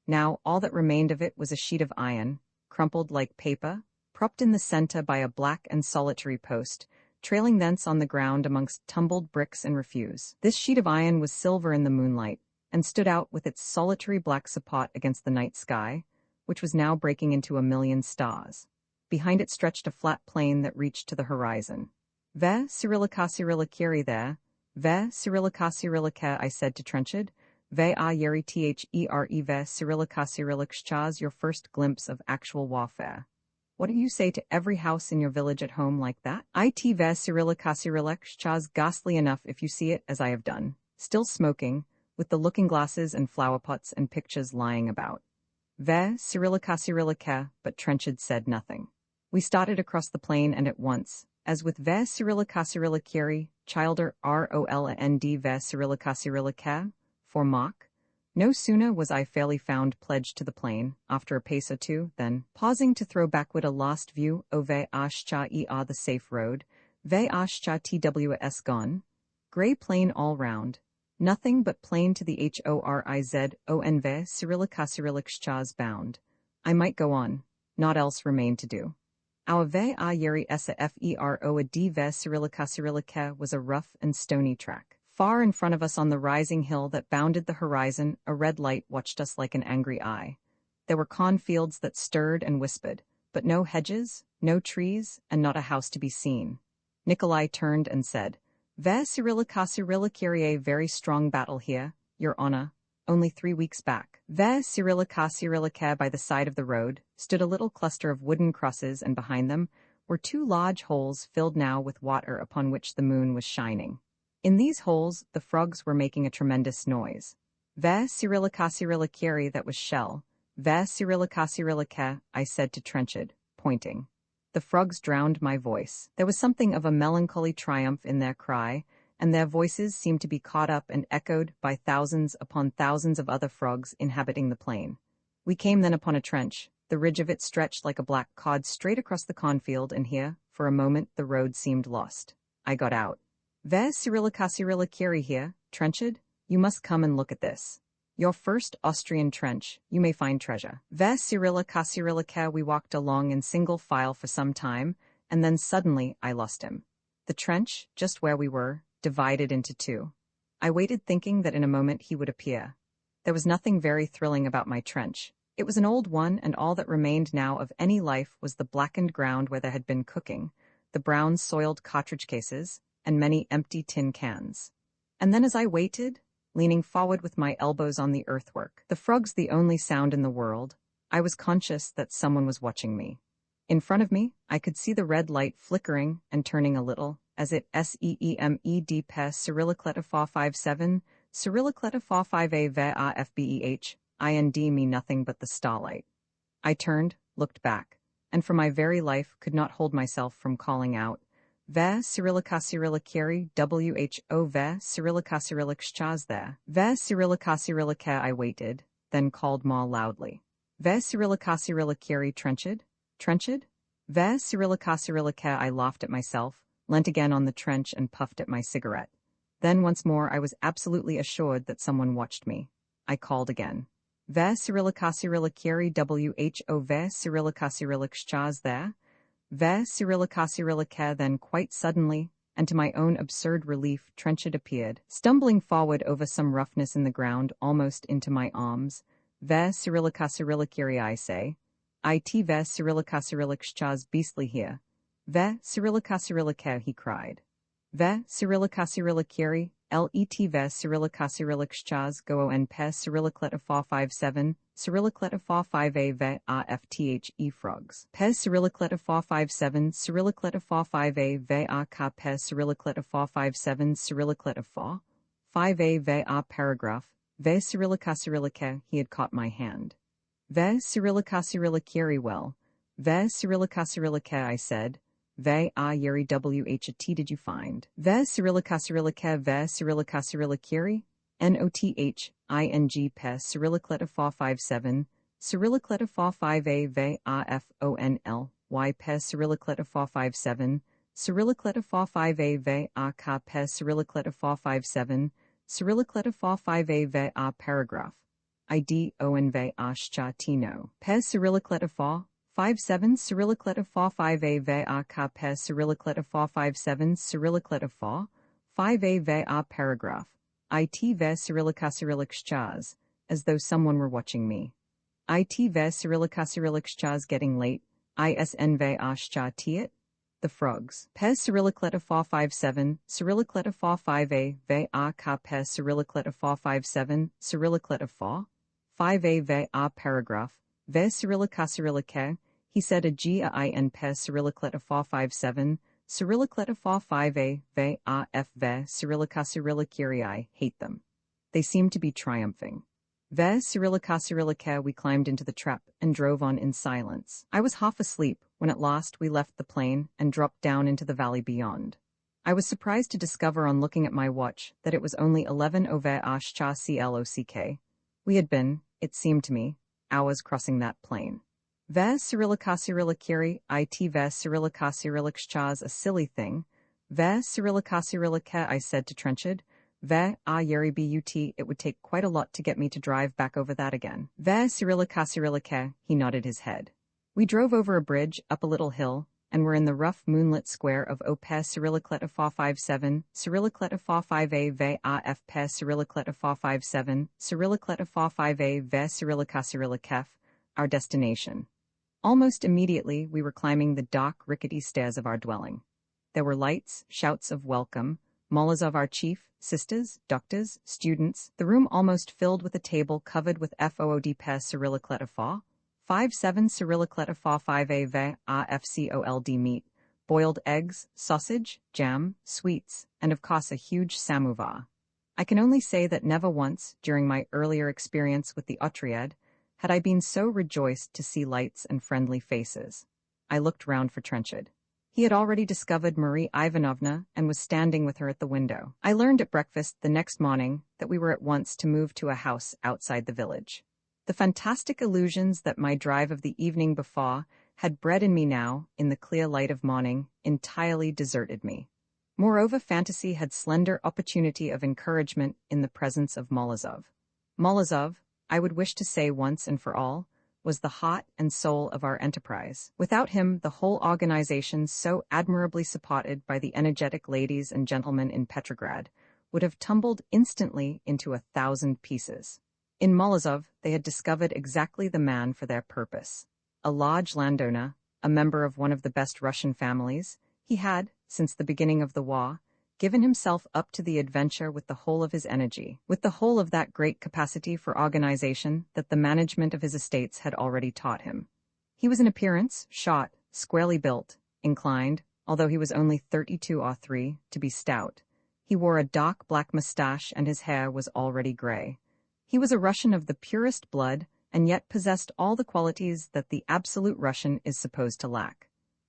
Now all that remained of it was a sheet of iron, crumpled like paper, propped in the centre by a black and solitary post, trailing thence on the ground amongst tumbled bricks and refuse. This sheet of iron was silver in the moonlight, and stood out with its solitary black support against the night sky, which was now breaking into a million stars. Behind it stretched a flat plain that reached to the horizon. Ve Cyrillicasyrilla there, ve Cyrillicasyrilla I said to Trenchard, ve a yeri there ve Cyrillicasyrilla your first glimpse of actual warfare. What do you say to every house in your village at home like that? It ve Cyrillicasyrilla ghastly enough if you see it as I have done, still smoking, with the looking-glasses and flower-pots and pictures lying about. Ve Cyrillicasyrilla but Trenchard said nothing. We started across the plain and at once, as with Ve Cyrillicasyrilla childer roland ve Cyrillicasyrilla for mock. No sooner was I fairly found pledged to the plain, after a pace or two, than, pausing to throw backward a last view o ve ashcha the safe road, ve ashcha tws gone, grey plain all round, nothing but plain to the horizon ve Cyrillicasyrilla bound. I might go on, naught else remained to do. Our ve a yeri esa fero a d ve Cyrillicasyrilla was a rough and stony track. Far in front of us on the rising hill that bounded the horizon, a red light watched us like an angry eye. There were cornfields that stirred and whispered, but no hedges, no trees, and not a house to be seen. Nikolai turned and said, Ve Cyrillicasyrilla very strong battle here, Your Honor, only 3 weeks back. Ve Cyrillicasyrilla by the side of the road stood a little cluster of wooden crosses, and behind them were 2 large holes filled now with water upon which the moon was shining. In these holes the frogs were making a tremendous noise. Ve Cyrillicasyrilla that was shell. Ve Cyrillicasyrilla I said to Trenchard, pointing. The frogs drowned my voice. There was something of a melancholy triumph in their cry, and their voices seemed to be caught up and echoed by thousands upon thousands of other frogs inhabiting the plain. We came then upon a trench. The ridge of it stretched like a black cod straight across the cornfield, and here, for a moment, the road seemed lost. I got out. Ve Cyrillicasirilla Kiri here, Trenchard, you must come and look at this. Your first Austrian trench, you may find treasure. Ve Cyrillicasirilla. We walked along in single file for some time, and then suddenly I lost him. The trench, just where we were, divided into two. I waited thinking that in a moment he would appear. There was nothing very thrilling about my trench. It was an old one, and all that remained now of any life was the blackened ground where there had been cooking, the brown soiled cartridge cases, and many empty tin cans. And then as I waited, leaning forward with my elbows on the earthwork, the frogs the only sound in the world, I was conscious that someone was watching me. In front of me, I could see the red light flickering and turning a little, as it seemed pes Cyrillicleta 457, Cyrillicleta 45a VAFBEH, IND me nothing but the starlight. I turned, looked back, and for my very life could not hold myself from calling out, Ve Cyrillicasirillakiri WHO Ve Cyrillicasirillakschaz there. Ve Cyrillicasirillaka. I waited, then called more loudly. Ve Cyrillicasirillakiri Trenchard? Trenchard? Ve Cyrillicasirillaka. I laughed at myself, leant again on the trench and puffed at my cigarette. Then once more I was absolutely assured that someone watched me. I called again. Ve Cyrillicasirillakiri WHO Ve Cyrillicasirillakschaz there? Ve Cyrillicasirillaka. Then quite suddenly, and to my own absurd relief, Trenchard appeared, stumbling forward over some roughness in the ground almost into my arms. Ve Cyrillicasirillakiri. I say. It Ve Cyrillicasirillakschaz beastly here. Ve Cyrillicasirillaka. He cried. Ve Cyrillicasirillakiri. Let Ve Cyrillicasirillakschaz go on pes Cyrillicleta 457, Cyrillicleta 45a Ve AFTHE frogs. Pes Cyrillicleta 457, Cyrillicleta 45a Ve ka pes Cyrillicleta 457, Cyrillicleta 4, 5a Ve paragraph, Ve Cyrillicasirillaka. He had caught my hand. Ve Cyrillicasirillakiri. Well, Ve Cyrillicasirillaka. I said. Ve yeri what did you find? Ve Cyrillicasirillaka. Ve Cyrillicasirillakiri? NOTHING pes Cyrillicleta 457, Cyrillicleta 45a Ve AFONL, Y pes Cyrillicleta 457, Cyrillicleta 45a Ve ka pes Cyrillicleta 457, Cyrillicleta 45a Ve paragraph. ID on Ve Ashcha Tino. Pes Cyrillicleta 457 Cyrillicleta 45a Ve ka pes Cyrillicleta 457 Cyrillicleta 4, 5a Ve paragraph. It Ve Cyrillicasirillakschaz, as though someone were watching me. It Ve Cyrillicasirillakschaz. Getting late. ISN Ve Ashcha Tiet? The frogs. Pes Cyrillicleta 457, Cyrillicleta 45a Ve ka pes Cyrillicleta 457, Cyrillicleta 4, 5a Ve paragraph. Ve Cyrillicasirillaka. He said a GIN pes Cyrillicleta 457, Cyrillicleta 45a Ve AF Ve Cyrillicasirillakiri. I hate them. They seem to be triumphing. Ve Cyrillicasirillaka. We climbed into the trap and drove on in silence. I was half asleep when at last we left the plain and dropped down into the valley beyond. I was surprised to discover on looking at my watch that it was only 11 Ove Ashcha Clock. We had been, it seemed to me, hours crossing that plain. Ve Cyrillicasirillakiri. It Ve Cyrillicasirillakschaz. A silly thing. Ve Cyrillicasirillaka. I said to Trenchard. Ve yeri but. It would take quite a lot to get me to drive back over that again. Ve Cyrillicasirillaka. He nodded his head. We drove over a bridge, up a little hill, and were in the rough moonlit square of Ope Cyrillicleta 457, Cyrillicleta 45a Ve AF pes Cyrillicleta 457, Cyrillicleta 45a Ve Cyrillicasirillakef, our destination. Almost immediately we were climbing the dark, rickety stairs of our dwelling. There were lights, shouts of welcome, mullahs of our chief, sisters, doctors, students, the room almost filled with a table covered with FOOD pes Cyrillicleta 4, 57 Cyrillicleta 45a Ve AFCOLD meat, boiled eggs, sausage, jam, sweets, and of course a huge samovar. I can only say that never once, during my earlier experience with the Otriad, had I been so rejoiced to see lights and friendly faces. I looked round for Trenchard. He had already discovered Marie Ivanovna and was standing with her at the window. I learned at breakfast the next morning that we were at once to move to a house outside the village. The fantastic illusions that my drive of the evening before had bred in me now, in the clear light of morning, entirely deserted me. Moreover, fantasy had slender opportunity of encouragement in the presence of Molozov. Molozov, I would wish to say once and for all, was the heart and soul of our enterprise. Without him, the whole organization, so admirably supported by the energetic ladies and gentlemen in Petrograd, would have tumbled instantly into 1,000 pieces. In Molozov, they had discovered exactly the man for their purpose. A large landowner, a member of one of the best Russian families, he had, since the beginning of the war, given himself up to the adventure with the whole of his energy, with the whole of that great capacity for organization that the management of his estates had already taught him. He was in appearance short, squarely built, inclined, although he was only 32 or 3, to be stout. He wore a dark black mustache and his hair was already gray. He was a Russian of the purest blood and yet possessed all the qualities that the absolute Russian is supposed to lack.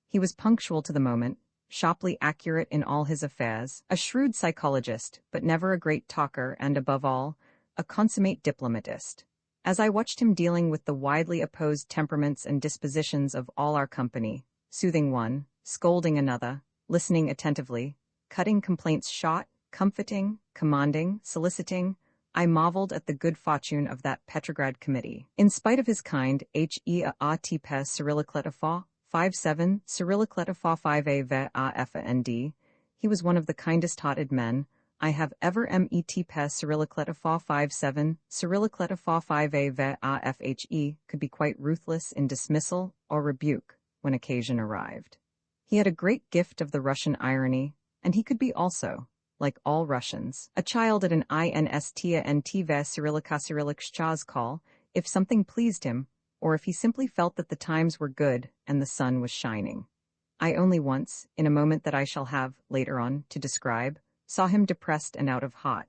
He was punctual to the moment, sharply accurate in all his affairs, a shrewd psychologist, but never a great talker and, above all, a consummate diplomatist. As I watched him dealing with the widely opposed temperaments and dispositions of all our company, soothing one, scolding another, listening attentively, cutting complaints short, comforting, commanding, soliciting, I marveled at the good fortune of that Petrograd committee. In spite of his kind H.E.A.R.T. per Cyrillicletophor, 5-7, Cyrillicletophor 5A VAFND, he was one of the kindest-hearted men I have ever met. Per Cyrillicletophor 5-7, Cyrillicletophor 5A VAFHE could be quite ruthless in dismissal or rebuke when occasion arrived. He had a great gift of the Russian irony, and he could be also, like all Russians, a child at an INSTA and Tiva Cyrillicas call, if something pleased him, or if he simply felt that the times were good and the sun was shining. I only once, in a moment that I shall have, later on, to describe, saw him depressed and out of heart.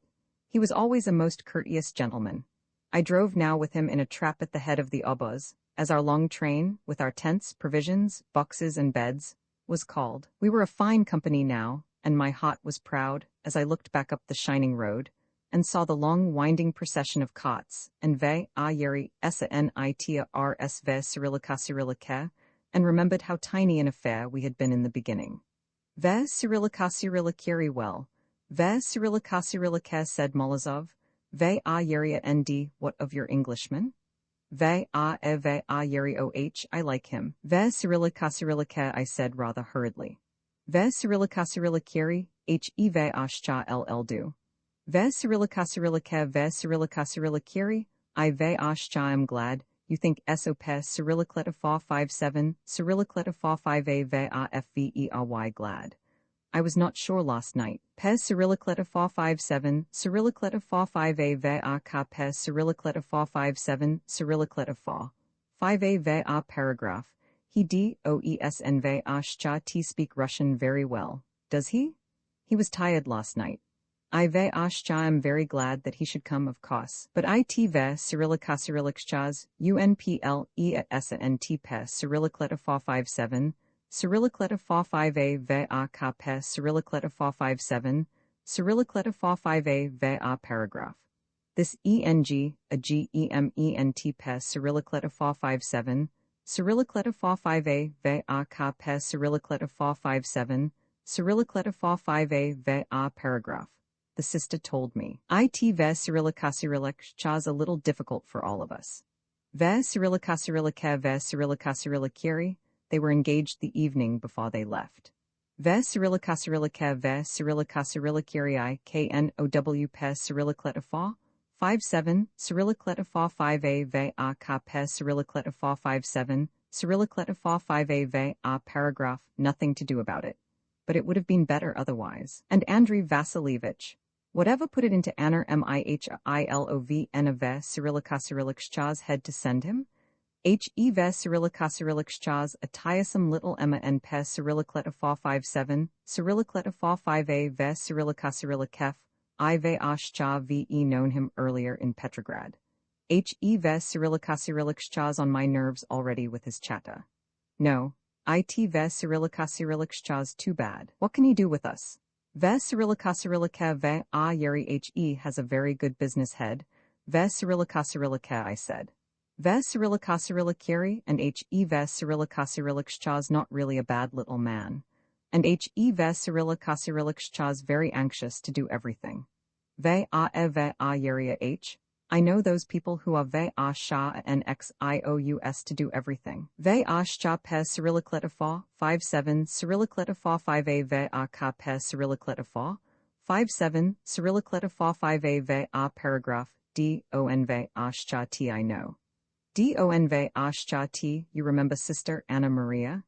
He was always a most courteous gentleman. I drove now with him in a trap at the head of the obоз, as our long train, with our tents, provisions, boxes and beds, was called. We were a fine company now, and my heart was proud, as I looked back up the shining road, and saw the long winding procession of cots, and ve a yeri sanitrs v Cyrillica, and remembered how tiny an affair we had been in the beginning. Ve Cyrillica well, ve Cyrillica said Molozov, ve a yeri nd, what of your Englishman? Ve a yeri I like him. Ve Cyrillica I said rather hurriedly. Ve Cyrillica he ve ashcha ll. Ve Cyrillica I ve ashcha am glad, you think sop Cyrillicletophor 5-7, Cyrillicletophor 5a ve afvery glad. I was not sure last night. Pe Cyrillicletophor 5-7, Cyrillicletophor 5a ve a ka pe Cyrillicletophor 5-7, Cyrillicletophor 5a ve a paragraph. He does and ve ashcha t speak Russian very well, does he? He was tired last night. I ve ashcha am very glad that he should come, of course. But it ve Cyrillichas, unple ent pe Cyrillicletophor 5-7, Cyrillicletophor 5a ve a ka pe Cyrillicletophor 5-7, Cyrillicletophor 5a ve a paragraph. This eng, a gement pe Cyrillicletophor 5-7, Cyrillicletophor 5a ve a ka pe Cyrillicletophor 5-7, Cyrillicletophor 5a ve a paragraph. The sister told me. It ve Cyrillica a little difficult for all of us. Ve Cyrillica they were engaged the evening before they left. Ve Cyrillica ve Cyrillica know pe Cyrillicletophor 5-7, Cyrillicletophor 5a ve a ka pe Cyrillicletophor 5-7, Cyrillicletophor 5a ve a paragraph, nothing to do about it. But it would have been better otherwise. And Andrei Vasilievich, whatever put it into Anar Mihailov ve Cyrillica's head to send him? He ve Cyrillica's a tiresome little Emma and pe Cyrillicletophor 5-7, Cyrillicletophor 5a ve Cyrillica I ve ashcha ve known him earlier in Petrograd. He ve Cyrillica's on my nerves already with his chatter. No, it ve Cyrillica's too bad. What can he do with us? Ve Cyrillica ve a yeri he has a very good business head. Ve Cyrillica I said. Ve Cyrillica and he ve Cyrillica's not really a bad little man. And he ve Cyrillic very anxious to do everything. Ve yeria h. I know those people who are ve sha and xious to do everything. Ve sha pe Cyrillicletifa 57 Cyrillicletifa 5a ve ka pe Cyrillicletifa 57 Cyrillicletifa 5a ve paragraph don ve sha t. I know. Don ve sha t. You remember Sister Anna Maria?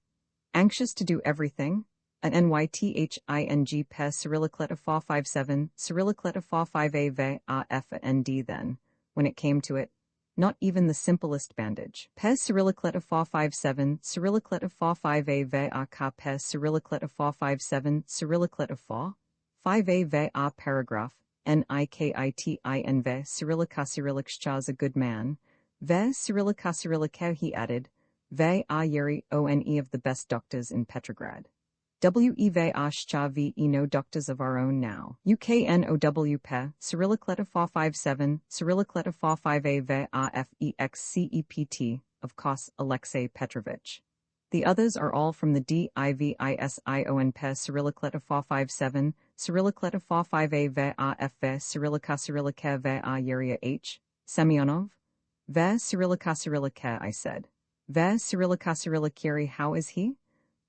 Anxious to do everything? An nything pe Cyrillicletifa 57 Cyrillicletifa 5a ve f and d. Then, when it came to it, not even the simplest bandage. Pe Cyrillicletifa 57 Cyrillicletifa 5a ve ka pe Cyrillicletifa 57 Cyrillicletifa 5a ve paragraph nikitn ve Cyrillic a good man. Ve Cyrillic he added, ve yeri one of the best doctors in Petrograd. We no doctors of our own now. Uknow pe Cyrillicletifa 57 Cyrillicletifa 5a ve fexcept, of course, Alexei Petrovich. The others are all from the division pe Cyrillicletifa 57 Cyrillicletifa 5a ve f ve Cyrillica ve yeria h. Semyonov? Ve Cyrillica I said. Ve Cyrillica how is he?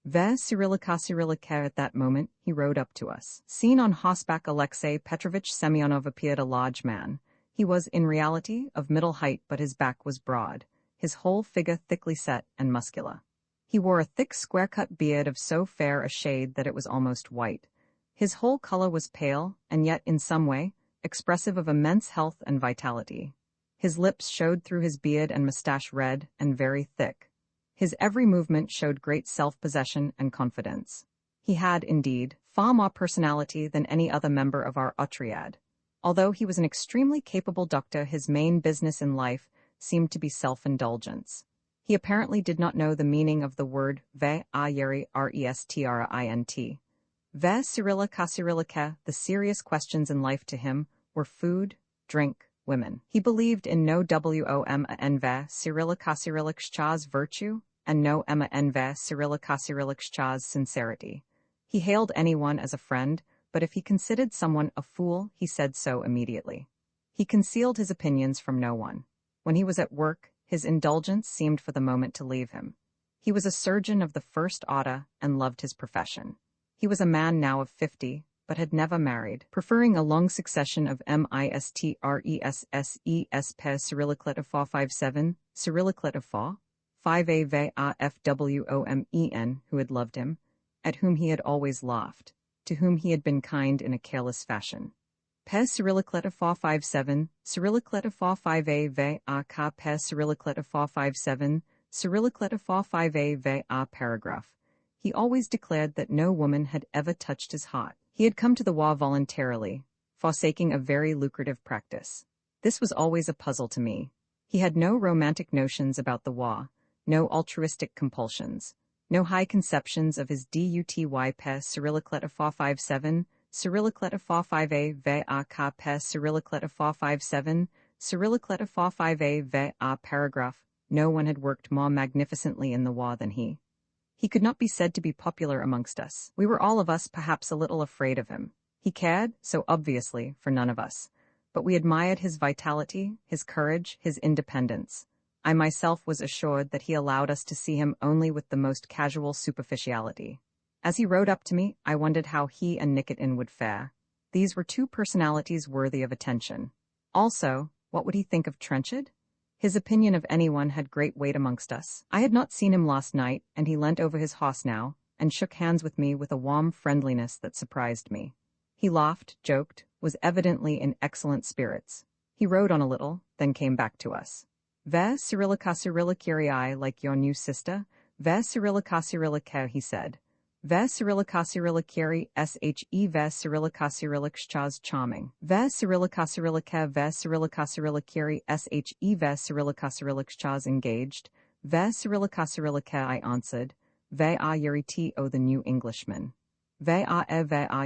Ve Cyrillica at that moment, he rode up to us. Seen on horseback, Alexei Petrovich Semyonov appeared a large man. He was, in reality, of middle height, but his back was broad, his whole figure thickly set and muscular. He wore a thick square-cut beard of so fair a shade that it was almost white. His whole color was pale, and yet, in some way, expressive of immense health and vitality. His lips showed through his beard and mustache red and very thick. His every movement showed great self-possession and confidence. He had, indeed, far more personality than any other member of our otriad. Although he was an extremely capable doctor, his main business in life seemed to be self-indulgence. He apparently did not know the meaning of the word ve yeri restrin. Ve Cyrillica, the serious questions in life to him were food, drink, women. He believed in no wom ve Cyrillica's virtue, and no ve Cyrillica's sincerity. He hailed anyone as a friend, but if he considered someone a fool, he said so immediately. He concealed his opinions from no one. When he was at work, his indulgence seemed for the moment to leave him. He was a surgeon of the first order and loved his profession. He was a man now of 50, but had never married, preferring a long succession of mistresses per Cyrillicletifa 57 Cyrillicletifa 5a ve fwomen who had loved him, at whom he had always laughed, to whom he had been kind in a careless fashion. Pe Cyrillicletifa 57 Cyrillicletifa 5a ve ka pe Cyrillicletifa 57 Cyrillicletifa 5a ve paragraph. He always declared that no woman had ever touched his heart. He had come to the war voluntarily, forsaking a very lucrative practice. This was always a puzzle to me. He had no romantic notions about the war, no altruistic compulsions, no high conceptions of his duty pe Cyrillicletifa 57 Cyrillicletifa 5a ve ka pe Cyrillicletifa 57 Cyrillicletifa 5a ve paragraph. No one had worked more magnificently in the war than he. He could not be said to be popular amongst us. We were all of us perhaps a little afraid of him. He cared, so obviously, for none of us. But we admired his vitality, his courage, his independence. I myself was assured that he allowed us to see him only with the most casual superficiality. As he rode up to me, I wondered how he and Nikitin would fare. These were two personalities worthy of attention. Also, what would he think of Trenchard? His opinion of anyone had great weight amongst us. I had not seen him last night, and he leant over his horse now, and shook hands with me with a warm friendliness that surprised me. He laughed, joked, was evidently in excellent spirits. He rode on a little, then came back to us. Ve Cyrillica like your new sister? Ve Cyrillica, he said. Ve Cyrillica she ve Cyrillica charming. Ve Cyrillica ve Cyrillica she ve Cyrillica engaged. Ve Cyrillica I answered. Ve yeri the new Englishman. Ve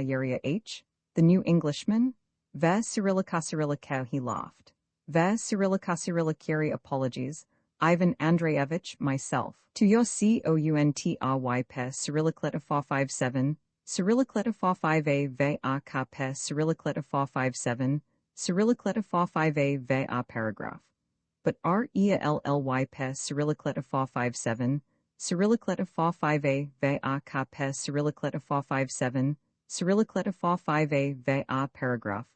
yeria h? The new Englishman? Ve Cyrillica he laughed. Ve Cyrillica apologies. Ivan Andreevich, myself. To your Country pe Cyrillicleta 457, Cyrillicleta 45a va kp Cyrillicleta 457, Cyrillicleta 45a va paragraph. But REALLY pe Cyrillicleta 457, Cyrillicleta 45a va kp Cyrillicleta 457, Cyrillicleta 45a va paragraph.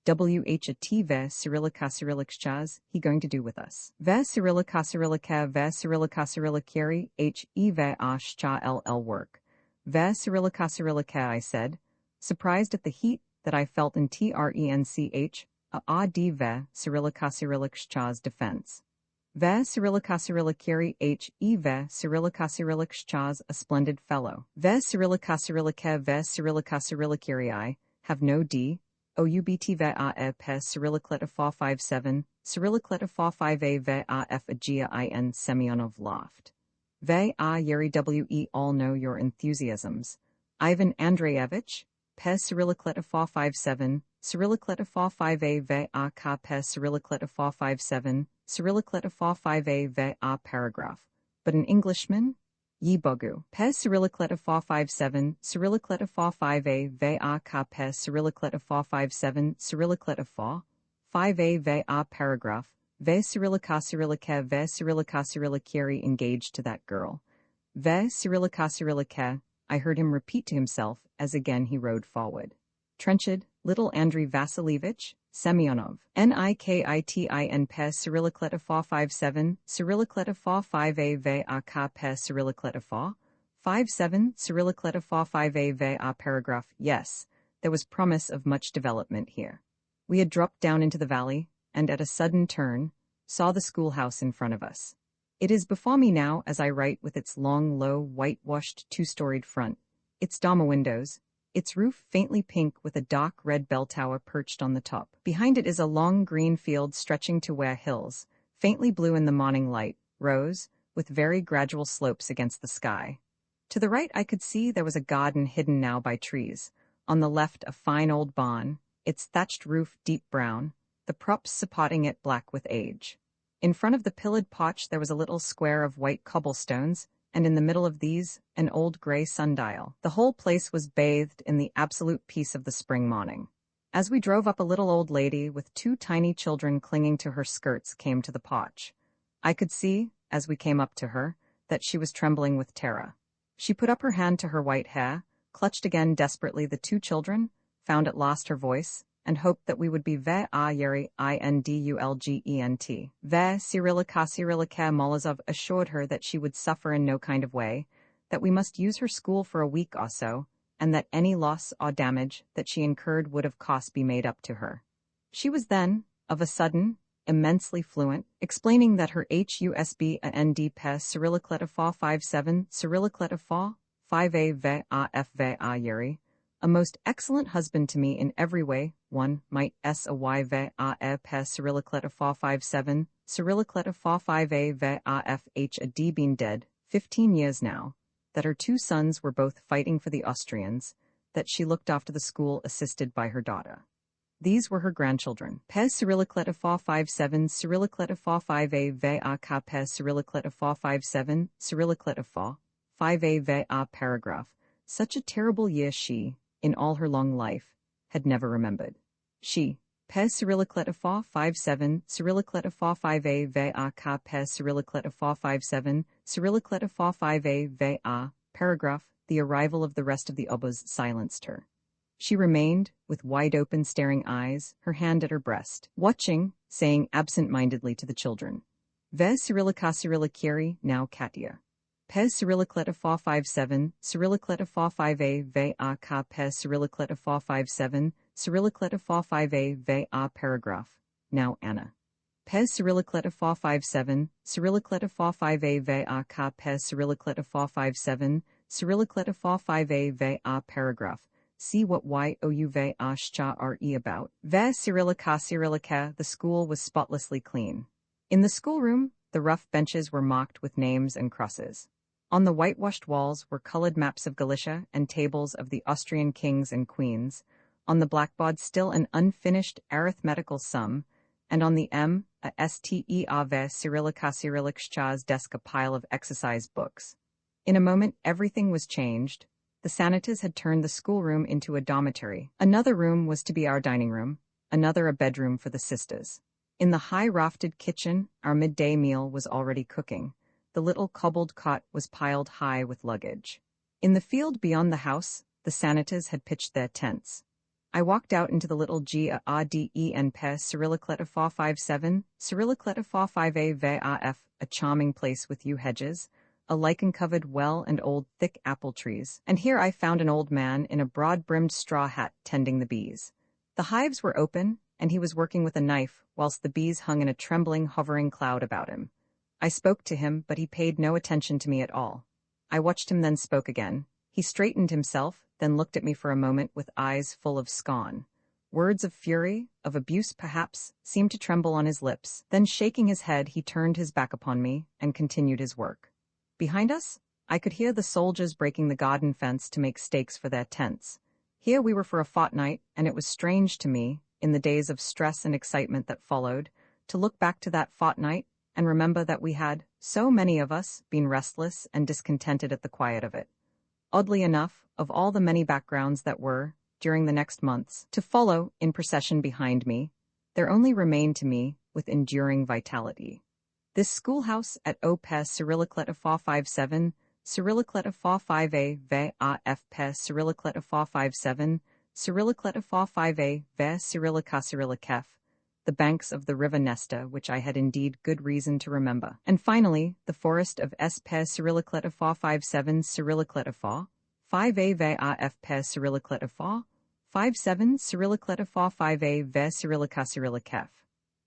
WHAT ve Cyrillica he going to do with us. Ve Cyrillica ve Cyrillica he ve ashcha ll work. Ve Cyrillica I said, surprised at the heat that I felt in TRENCH, a d ve Cyrillica's defense. Ve Cyrillica he ve Cyrillica's a splendid fellow. Ve Cyrillica I have no d. OUBT VAE pe Cyrillicleta 457, Cyrillicleta 45a VAF Agia IN Semyonov Loft. Ve Yeri We all know your enthusiasms. Ivan Andreevich, pe Cyrillicleta 457, Cyrillicleta 45a VA ka pe Cyrillicleta 457, Cyrillicleta 45a VA paragraph. But an Englishman? Yi Bogu. Pe Cyrillicleta 457, Cyrillicleta 45a va ka pe Cyrillicleta 457, Cyrillicleta 5a va paragraph, ve Cyrillica ve Cyrillicari engaged to that girl. Ve Cyrillica, I heard him repeat to himself as again he rode forward. Trenched, little Andrei Vasilievich, Semyonov, Nikitin pe Cyrillicleta 457, Cyrillicleta 45a va ka pe Cyrillicleta 457, Cyrillicleta 45a va paragraph. Yes, there was promise of much development here. We had dropped down into the valley, and at a sudden turn, saw the schoolhouse in front of us. It is before me now as I write with its long, low, whitewashed two-storied front, its dormer windows, its roof faintly pink with a dark red bell tower perched on the top. Behind it is a long green field stretching to where hills, faintly blue in the morning light, rose, with very gradual slopes against the sky. To the right I could see there was a garden hidden now by trees. On the left a fine old barn, its thatched roof deep brown, the props supporting it black with age. In front of the pillared porch there was a little square of white cobblestones, and in the middle of these, an old gray sundial. The whole place was bathed in the absolute peace of the spring morning. As we drove up, a little old lady with two tiny children clinging to her skirts came to the porch. I could see, as we came up to her, that she was trembling with terror. She put up her hand to her white hair, clutched again desperately the two children, found at last her voice, and hoped that we would be ve Yeri Indulgent. Ve Cyrillica Molozov assured her that she would suffer in no kind of way, that we must use her school for a week or so, and that any loss or damage that she incurred would of course be made up to her. She was then, of a sudden, immensely fluent, explaining that her HUSB AND pe Cyrillicleta 457, Cyrillicleta 5a va Yeri, a most excellent husband to me in every way, one might say pe Cyrillicleta 457, Cyrillicleta 45a vafh been dead, 15 years now, that her two sons were both fighting for the Austrians, that she looked after the school assisted by her daughter. These were her grandchildren. Pe Cyrillicleta 457, Cyrillicleta 45a va ka pe Cyrillicleta 457, Cyrillicleta 5a va paragraph. Such a terrible year she, in all her long life, had never remembered. She, pe Cyrillicleta 457, Cyrillicleta 45a va ka pe Cyrillicleta 457, Cyrillicleta 45a va paragraph. The arrival of the rest of the obos silenced her. She remained, with wide-open staring eyes, her hand at her breast, watching, saying absent-mindedly to the children, Ve Cyrillicari, now Katya. Pe Cyrillicleta 457, Cyrillicleta 45a va ka pe Cyrillicleta 457, Cyrillicleta 45a va paragraph, now Anna. Pe Cyrillicleta 457, Cyrillicleta 45a va ka pe Cyrillicleta 457, Cyrillicleta 45a va paragraph. See what youve re about. Ve Cyrillica, the school was spotlessly clean. In the schoolroom, the rough benches were marked with names and crosses. On the whitewashed walls were colored maps of Galicia and tables of the Austrian kings and queens. On the blackboard still an unfinished arithmetical sum, and on the a STEAV Cyrillic desk, a pile of exercise books. In a moment everything was changed. The sanitas had turned the schoolroom into a dormitory. Another room was to be our dining room, another a bedroom for the sisters. In the high-rafted kitchen, our midday meal was already cooking. The little cobbled cot was piled high with luggage. In the field beyond the house, the sanitas had pitched their tents. I walked out into the little Garden Cyrillicleta 457, Cyrillicleta 45A VAF, a charming place with yew hedges, a lichen-covered well and old thick apple trees, and here I found an old man in a broad-brimmed straw hat tending the bees. The hives were open, and he was working with a knife, whilst the bees hung in a trembling, hovering cloud about him. I spoke to him, but he paid no attention to me at all. I watched him, then spoke again. He straightened himself, then looked at me for a moment with eyes full of scorn. Words of fury, of abuse perhaps, seemed to tremble on his lips. Then shaking his head, he turned his back upon me and continued his work. Behind us, I could hear the soldiers breaking the garden fence to make stakes for their tents. Here we were for a fortnight, and it was strange to me, in the days of stress and excitement that followed, to look back to that fortnight and remember that we had, so many of us, been restless and discontented at the quiet of it. Oddly enough, of all the many backgrounds that were, during the next months, to follow in procession behind me, there only remained to me, with enduring vitality, this schoolhouse at Opes Cyrillicleta 457, Cyrillicleta 45A VAF Pes Cyrillicleta 457, Cyrillicleta 45A Ve Cyrillica Cyrillikef, the banks of the river Nesta, which I had indeed good reason to remember, and finally the forest of S Pes Cyrillicleta 457 Cyrillicleta 4, 5A VAF Pes Cyrillicleta 4, 57 Cyrillicleta 45A Ve Cyrillica Cyrillikef.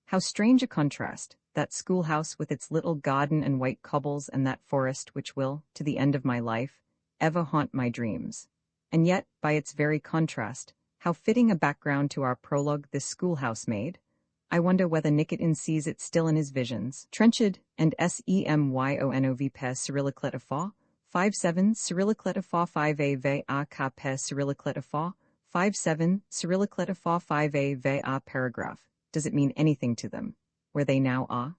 How strange a contrast, that schoolhouse with its little garden and white cobbles, and that forest which will, to the end of my life, ever haunt my dreams. And yet, by its very contrast, how fitting a background to our prologue this schoolhouse made. I wonder whether Nikitin sees it still in his visions. Trenchard and Semyonov Pes Cyrillicleta 4, 57 Cyrillicleta 45A VA Pes Cyrillicleta 4, 57 Cyrillicleta 45A VA paragraph. Does it mean anything to them, where they now are?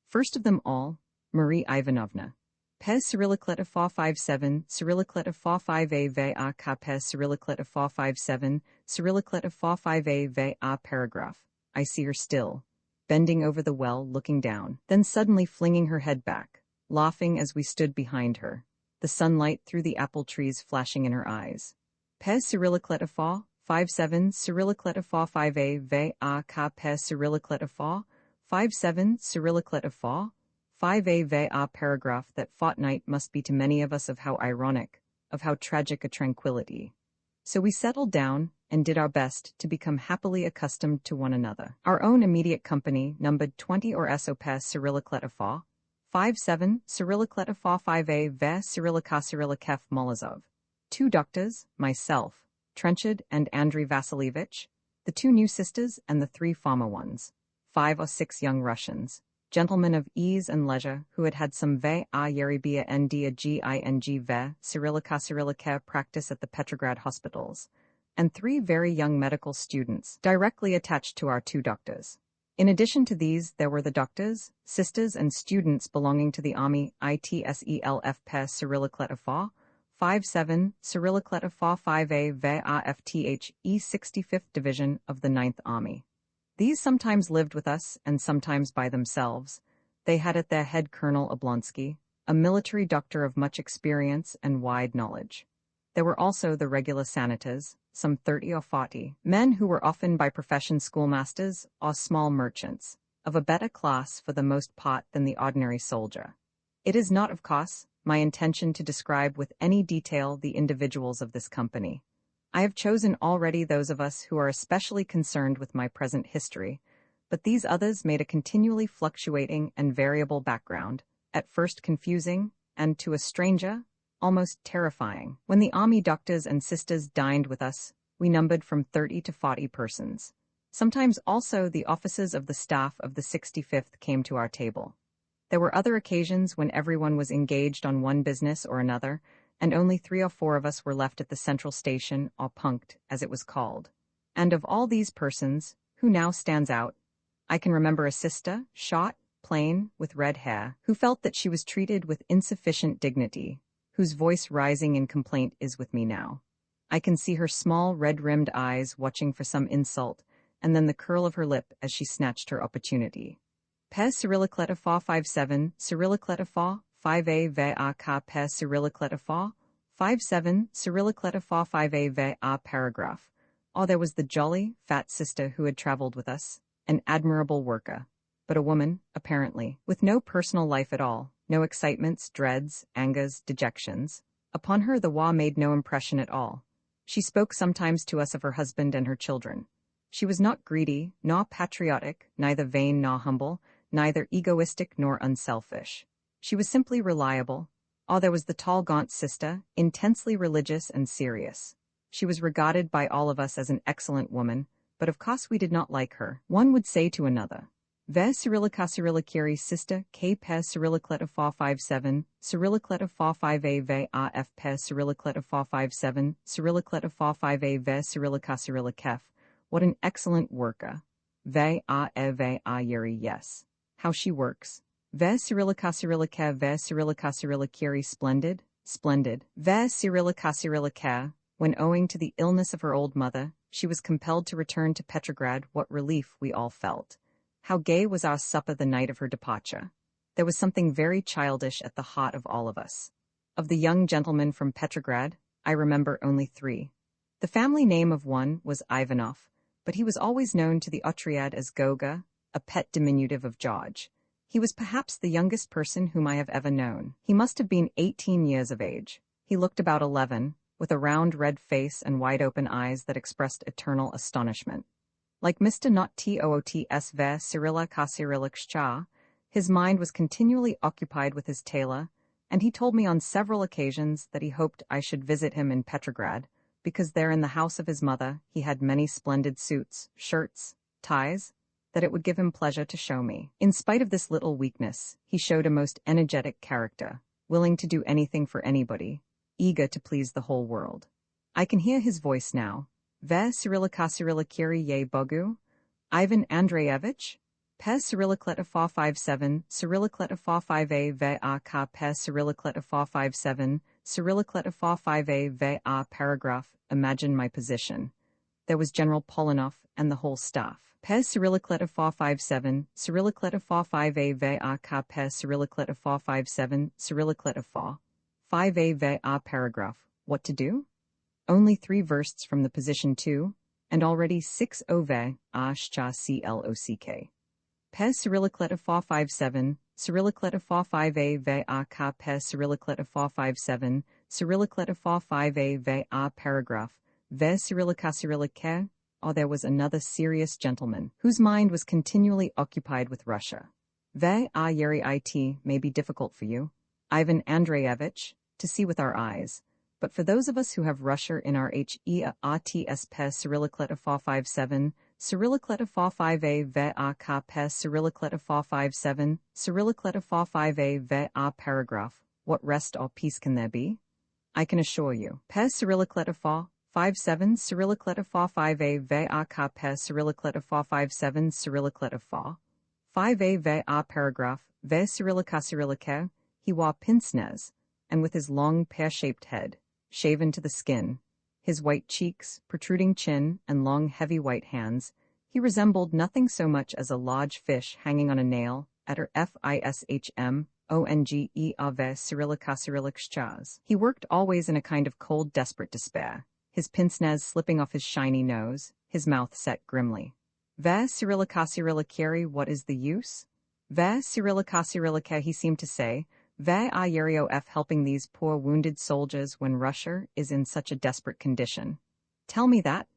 First of them all, Marie Ivanovna. Pes Cyrillicleta 457, Cyrillicleta 45A VA Pes Cyrillicleta 457, Cyrillicleta 45A VA paragraph. I see her still, bending over the well, looking down, then suddenly flinging her head back, laughing as we stood behind her, the sunlight through the apple trees flashing in her eyes. Pes Cyrillicleta 4, 57 Cyrillicleta 45A VA Pes Cyrillicleta 4, 57 Cyrillicleta 4, 5A VA paragraph. That fortnight must be to many of us of how ironic, of how tragic a tranquility. So we settled down and did our best to become happily accustomed to one another. Our own immediate company numbered 20 or so Pes Cyrillicleta 4, 57 Cyrillicleta 45A Ve Cyrillica Cyrillikef Molozov, 2 doctors, myself, Trenchard and Andrei Vasilievich, the 2 new sisters and the 3 former ones, 5 or 6 young Russians, gentlemen of ease and leisure who had had some Ve a Yeribia Ndia Ging Ve Cyrillica Cyrillikef practice at the Petrograd hospitals, and 3 very young medical students directly attached to our 2 doctors. In addition to these, there were the doctors, sisters, and students belonging to the Army ITSELF Pes Cyrillicleta 4, 57 Cyrillicleta 45A VAFTH E65th Division of the 9th Army. These sometimes lived with us and sometimes by themselves. They had at their head Colonel Oblonsky, a military doctor of much experience and wide knowledge. There were also the regular sanitas, some 30 or 40, men who were often by profession schoolmasters or small merchants, of a better class for the most part than the ordinary soldier. It is not, of course, my intention to describe with any detail the individuals of this company. I have chosen already those of us who are especially concerned with my present history, but these others made a continually fluctuating and variable background, at first confusing, and to a stranger, almost terrifying. When the army doctors and sisters dined with us, we numbered from 30 to 40 persons. Sometimes also the officers of the staff of the 65th came to our table. There were other occasions when everyone was engaged on one business or another, and only 3 or 4 of us were left at the central station, or punkt, as it was called. And of all these persons, who now stands out? I can remember a sister, short, plain, with red hair, who felt that she was treated with insufficient dignity, whose voice rising in complaint is with me now. I can see her small red-rimmed eyes watching for some insult, and then the curl of her lip as she snatched her opportunity. Pes Cyrillicleta fa 57, Cyrillicleta fa, 5a va ka pes Cyrillicleta fa, 57, Cyrillicleta fa 5a va paragraph. Oh, there was the jolly, fat sister who had traveled with us, an admirable worker, but a woman, apparently, with no personal life at all, no excitements, dreads, angers, dejections. Upon her the wa made no impression at all. She spoke sometimes to us of her husband and her children. She was not greedy, nor patriotic, neither vain nor humble, neither egoistic nor unselfish. She was simply reliable. Oh, there was the tall gaunt sister, intensely religious and serious. She was regarded by all of us as an excellent woman, but of course we did not like her. One would say to another, Ve Cyrillica Cyrilliciri sister, K Pes Cyrillicleta fa 57, Cyrillicleta fa 5a ve af Pes Cyrillicleta fa 57, Cyrillicleta fa 5a ve Cyrillica Cyrillicef. What an excellent worker. Ve yeri yes. How she works. Ve Cyrillica Cyrillica ve Cyrillica Cyrilliciri splendid, splendid. Ve Cyrillica Cyrillica. When owing to the illness of her old mother, she was compelled to return to Petrograd, what relief we all felt. How gay was our supper the night of her departure. There was something very childish at the heart of all of us. Of the young gentlemen from Petrograd, I remember only 3. The family name of one was Ivanov, but he was always known to the Otriad as Goga, a pet diminutive of George. He was perhaps the youngest person whom I have ever known. He must have been 18 years of age. He looked about 11, with a round red face and wide-open eyes that expressed eternal astonishment. Like Mr. Not Toots ve Cyrilla Kasirilikcha, his mind was continually occupied with his tailor, and he told me on several occasions that he hoped I should visit him in Petrograd, because there in the house of his mother he had many splendid suits, shirts, ties, that it would give him pleasure to show me. In spite of this little weakness, he showed a most energetic character, willing to do anything for anybody, eager to please the whole world. I can hear his voice now. Ve Cyrillica Cyrilliciri ye Bogu? Ivan Andreyevich? Pes Cyrillicleta fa 57, Cyrillicleta fa 5a ve a ka Pes Cyrillicleta fa 57, Cyrillicleta fa 5a ve a paragraph. Imagine my position. There was General Polanov and the whole staff. Pes Cyrillicleta fa 57, Cyrillicleta fa 5a ve a ka Pes Cyrillicleta fa 57, Cyrillicleta fa 5a ve a paragraph. What to do? Only 3 versts from the position 2, and already 6 ove a shcha clock. Pes Cyrillicleta fa 57, Cyrillicleta fa 5a ve a ka Pes Cyrillicleta fa 57, Cyrillicleta fa 5a ve a paragraph. Ve Cyrillica Cyrillica. Oh, there was another serious gentleman, whose mind was continually occupied with Russia. Ve yeri it may be difficult for you, Ivan Andreyevich, to see with our eyes, but for those of us who have Russia in our HEATS Pes Cyrillicleta fa 57, Cyrillicleta fa 5a ve a ka Pes Cyrillicleta fa 57, Cyrillicleta fa 5a ve a paragraph, what rest or peace can there be? I can assure you. Pes Cyrillicleta fa 57, Cyrillicleta fa 5a ve a ka Pes Cyrillicleta fa 57, Cyrillicleta fa 5a ve a paragraph, ve Cyrillica Cyrillica. He wore pince-nez, and with his long pear-shaped head, shaven to the skin, his white cheeks, protruding chin, and long heavy white hands, he resembled nothing so much as a large fish hanging on a nail at her FISHM, ONGE ave Cyrillica Cyrillikchaz. He worked always in a kind of cold, desperate despair, his pince-nez slipping off his shiny nose, his mouth set grimly. Ve Cyrillica Cyrillikiri, what is the use? Ve Cyrillica Cyrillika, he seemed to say, Ve Yerio F helping these poor wounded soldiers when Russia is in such a desperate condition. Tell me that.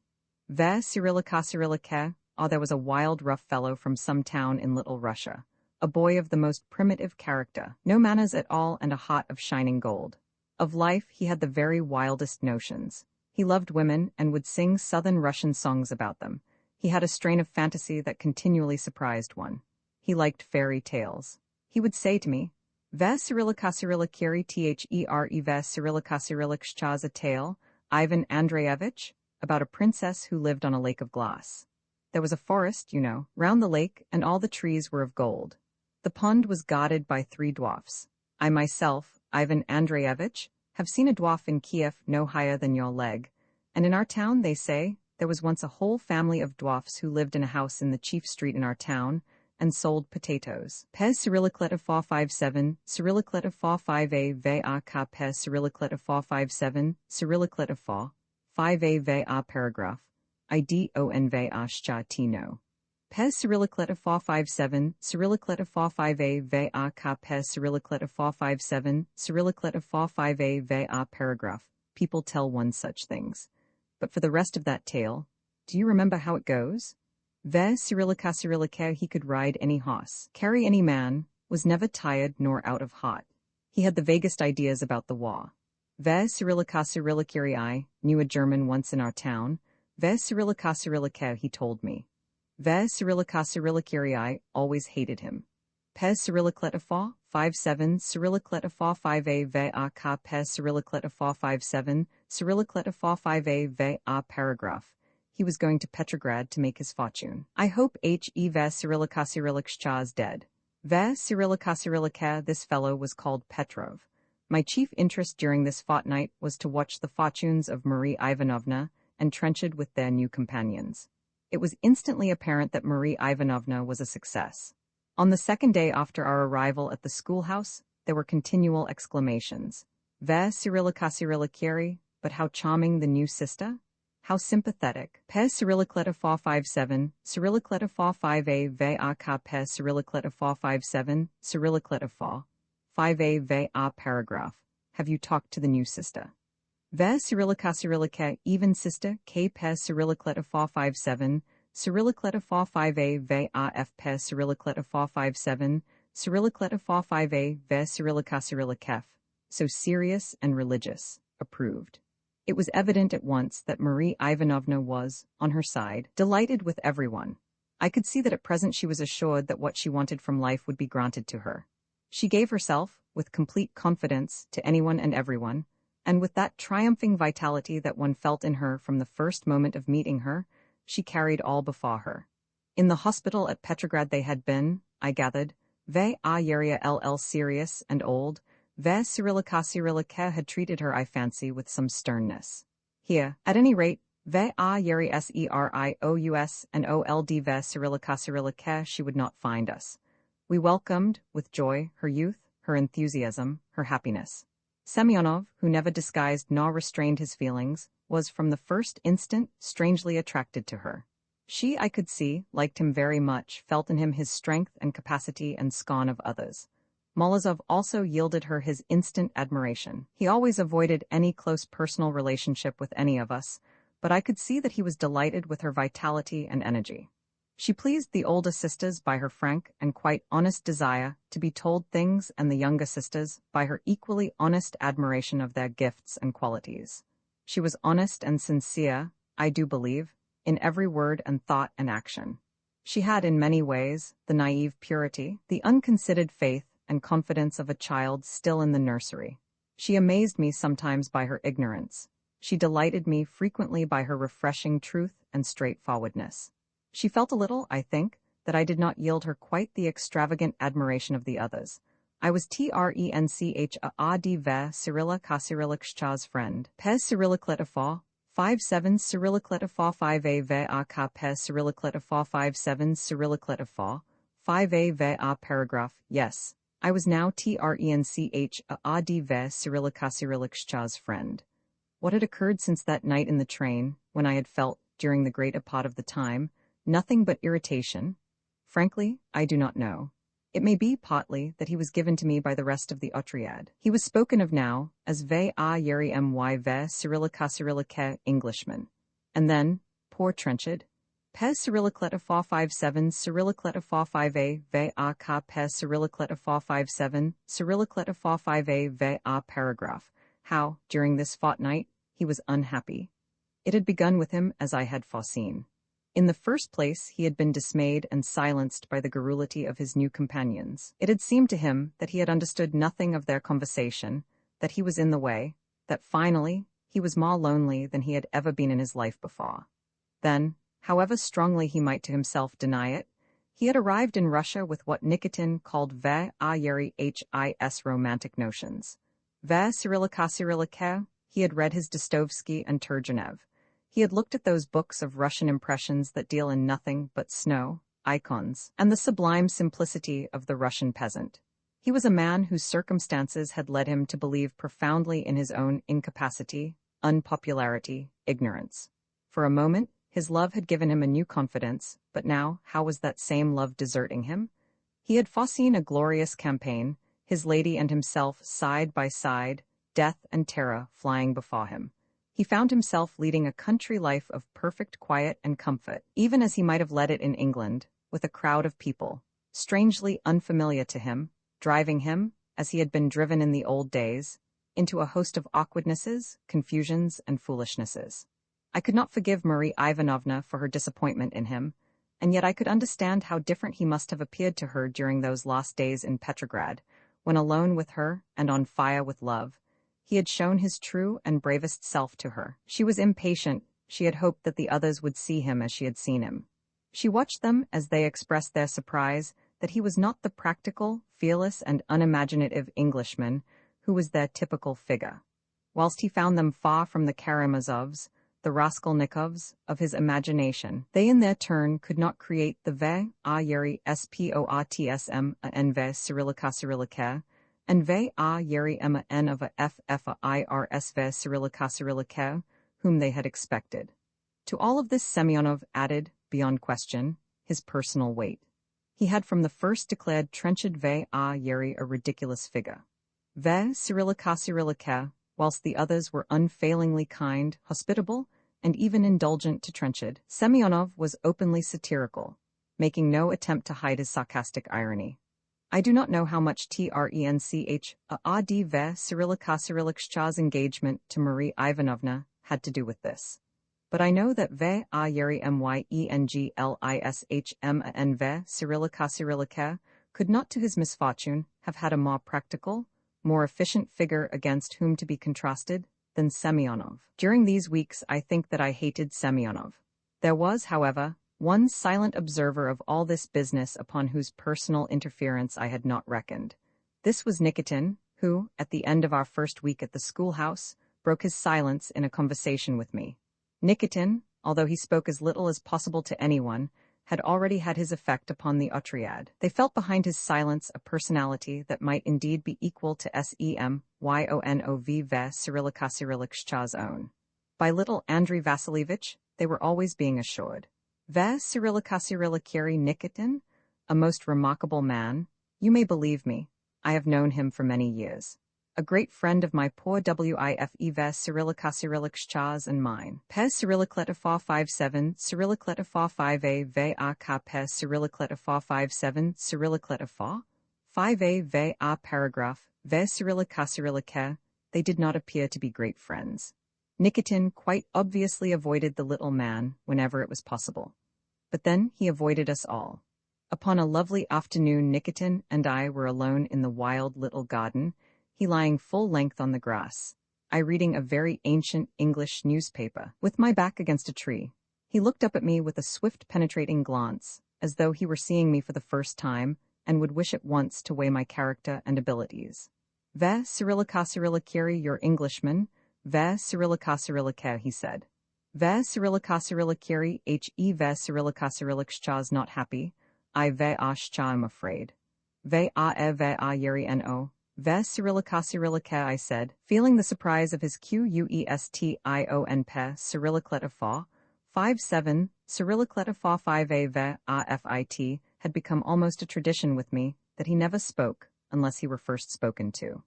Ve Cyrillica Cyrillika. Oh, there was a wild, rough fellow from some town in Little Russia, a boy of the most primitive character, no manners at all and a heart of shining gold. Of life he had the very wildest notions. He loved women and would sing southern Russian songs about them. He had a strain of fantasy that continually surprised one. He liked fairy tales. He would say to me, Ve Cyrillica Cyrillikiri There Ve Cyrillica Cyrillikchaz a tale, Ivan Andreyevich, about a princess who lived on a lake of glass. There was a forest, round the lake, and all the trees were of gold. The pond was guarded by 3 dwarfs. I myself, Ivan Andreyevich, have seen a dwarf in Kiev no higher than your leg, and in our town, they say, there was once a whole family of dwarfs who lived in a house in the chief street in our town and sold potatoes. Pez Cyrillicleta 457, Cyrillicleta 45a VAK Pez Cyrillicleta 457, Cyrillicleta 4, 5a VA paragraph, IDON VA Tino. Pez Cyrillicleta 457, Cyrillicleta 45a VAK Pez Cyrillicleta 457, Cyrillicleta 45a VA paragraph. People tell one such things. But for the rest of that tale, do you remember how it goes? Ve Cyrillica he could ride any horse, carry any man, was never tired nor out of heart. He had the vaguest ideas about the war. Ve Cyrillica knew a German once in our town. Ve Cyrillica he told me. Ve Cyrillica always hated him. Pez Cyrillicleta 457, Cyrillicleta 45a VAK Pez Cyrillicleta 457, Cyrillicleta 45a VA paragraph. He was going to Petrograd to make his fortune. I hope Ve Cyrillica is dead. Ve Cyrillica, this fellow was called Petrov. My chief interest during this fortnight was to watch the fortunes of Marie Ivanovna and Trenchard with their new companions. It was instantly apparent that Marie Ivanovna was a success. On the second day after our arrival at the schoolhouse, there were continual exclamations. Ve Cyrillica, but how charming the new sister! How sympathetic. Pez Cyrillicleta 457, Cyrillicleta 45a VAK Pez Cyrillicleta 457, Cyrillicleta 4, 5a VA paragraph. Have you talked to the new sister? Ve Cyrillica, even sister, K Pez Cyrillicleta 457, Cyrillicleta 45a VAF Pez Cyrillicleta 457, Cyrillicleta 45a Ve Cyrillica, so serious and religious, approved. It was evident at once that Marie Ivanovna was, on her side, delighted with everyone. I could see that at present she was assured that what she wanted from life would be granted to her. She gave herself, with complete confidence, to anyone and everyone, and with that triumphing vitality that one felt in her from the first moment of meeting her, she carried all before her. In the hospital at Petrograd they had been, I gathered, Ve Yeria LL serious and old. Ve Cyrillica had treated her, I fancy, with some sternness. Here, at any rate, Ve Yeri Serious and Old Ve Cyrillica she would not find us. We welcomed, with joy, her youth, her enthusiasm, her happiness. Semyonov, who never disguised nor restrained his feelings, was from the first instant strangely attracted to her. She, I could see, liked him very much, felt in him his strength and capacity and scorn of others. Molozov also yielded her his instant admiration. He always avoided any close personal relationship with any of us, but I could see that he was delighted with her vitality and energy. She pleased the older sisters by her frank and quite honest desire to be told things, and the younger sisters by her equally honest admiration of their gifts and qualities. She was honest and sincere, I do believe, in every word and thought and action. She had in many ways the naive purity, the unconsidered faith and confidence of a child still in the nursery. She amazed me sometimes by her ignorance. She delighted me frequently by her refreshing truth and straightforwardness. She felt a little, I think, that I did not yield her quite the extravagant admiration of the others. I was Trench Adi Ve Cyrillica's friend. Pez Cyrillicleta 457 Cyrillicleta 45a VAK Pez Cyrillicleta 457 Cyrillicleta 4, 5a VA paragraph, yes. I was now Trench Adi Ve Cyrillica's friend. What had occurred since that night in the train, when I had felt, during the greater part of the time, nothing but irritation? Frankly, I do not know. It may be, partly, that he was given to me by the rest of the Otriad. He was spoken of now as Ve Yeri My Ve Cyrillica Englishman. And then, poor Trenchard. Pez Cyrillicleta 457 Cyrillicleta 45a VAK Pez Cyrillicleta 457 Cyrillicleta 45a VA paragraph. How, during this fortnight, he was unhappy. It had begun with him as I had foreseen. In the first place, he had been dismayed and silenced by the garrulity of his new companions. It had seemed to him that he had understood nothing of their conversation, that he was in the way, that finally, he was more lonely than he had ever been in his life before. Then, however strongly he might to himself deny it. He had arrived in Russia with what Nikitin called his romantic notions. He had read his Dostoevsky and Turgenev. He had looked at those books of Russian impressions that deal in nothing but snow, icons, and the sublime simplicity of the Russian peasant. He was a man whose circumstances had led him to believe profoundly in his own incapacity, unpopularity, ignorance. For a moment, his love had given him a new confidence, but now, how was that same love deserting him? He had foreseen a glorious campaign, his lady and himself side by side, death and terror flying before him. He found himself leading a country life of perfect quiet and comfort, even as he might have led it in England, with a crowd of people, strangely unfamiliar to him, driving him, as he had been driven in the old days, into a host of awkwardnesses, confusions, and foolishnesses. I could not forgive Marie Ivanovna for her disappointment in him, and yet I could understand how different he must have appeared to her during those last days in Petrograd, when alone with her and on fire with love, he had shown his true and bravest self to her. She was impatient. She had hoped that the others would see him as she had seen him. She watched them as they expressed their surprise that he was not the practical, fearless, and unimaginative Englishman who was their typical figure. Whilst he found them far from the Karamazovs, the Raskolnikovs, of his imagination, they in their turn could not create the sportsm and Cyrillica, and n of a Cyrillica, whom they had expected. To all of this Semyonov added, beyond question, his personal weight. He had from the first declared Trenchard a ridiculous figure. Cyrillica, whilst the others were unfailingly kind, hospitable, and even indulgent to Trenchard, Semyonov was openly satirical, making no attempt to hide his sarcastic irony. I do not know how much Trench Cyrillica's engagement to Marie Ivanovna had to do with this. But I know that Cyrillica could not to his misfortune have had a more practical, more efficient figure against whom to be contrasted than Semyonov. During these weeks I think that I hated Semyonov. There was, however, one silent observer of all this business upon whose personal interference I had not reckoned. This was Nikitin, who, at the end of our first week at the schoolhouse, broke his silence in a conversation with me. Nikitin, although he spoke as little as possible to anyone, had already had his effect upon the Otriad. They felt behind his silence a personality that might indeed be equal to Semyonov Cyrillica's own. By little Andrei Vasilievich, they were always being assured. Cyrillica Nikitin, a most remarkable man, you may believe me, I have known him for many years. A great friend of my poor Wife Cyrillica and mine. Pes Cyrillicleta 57, Cyrillicleta 5a va Pes Cyrillicleta 57, Cyrillicleta 5a va paragraph, Cyrillica, they did not appear to be great friends. Nikitin quite obviously avoided the little man whenever it was possible. But then he avoided us all. Upon a lovely afternoon Nikitin and I were alone in the wild little garden, he lying full length on the grass, I reading a very ancient English newspaper, with my back against a tree. He looked up at me with a swift penetrating glance, as though he were seeing me for the first time, and would wish at once to weigh my character and abilities. Cyrillica your Englishman, Cyrillica, he said. Cyrillica Cyrillica not happy, I am afraid. No. Cyrillica, I said, feeling the surprise of his question Cyrillicleta 57, Cyrillicleta 5a fit had become almost a tradition with me that he never spoke unless he were first spoken to.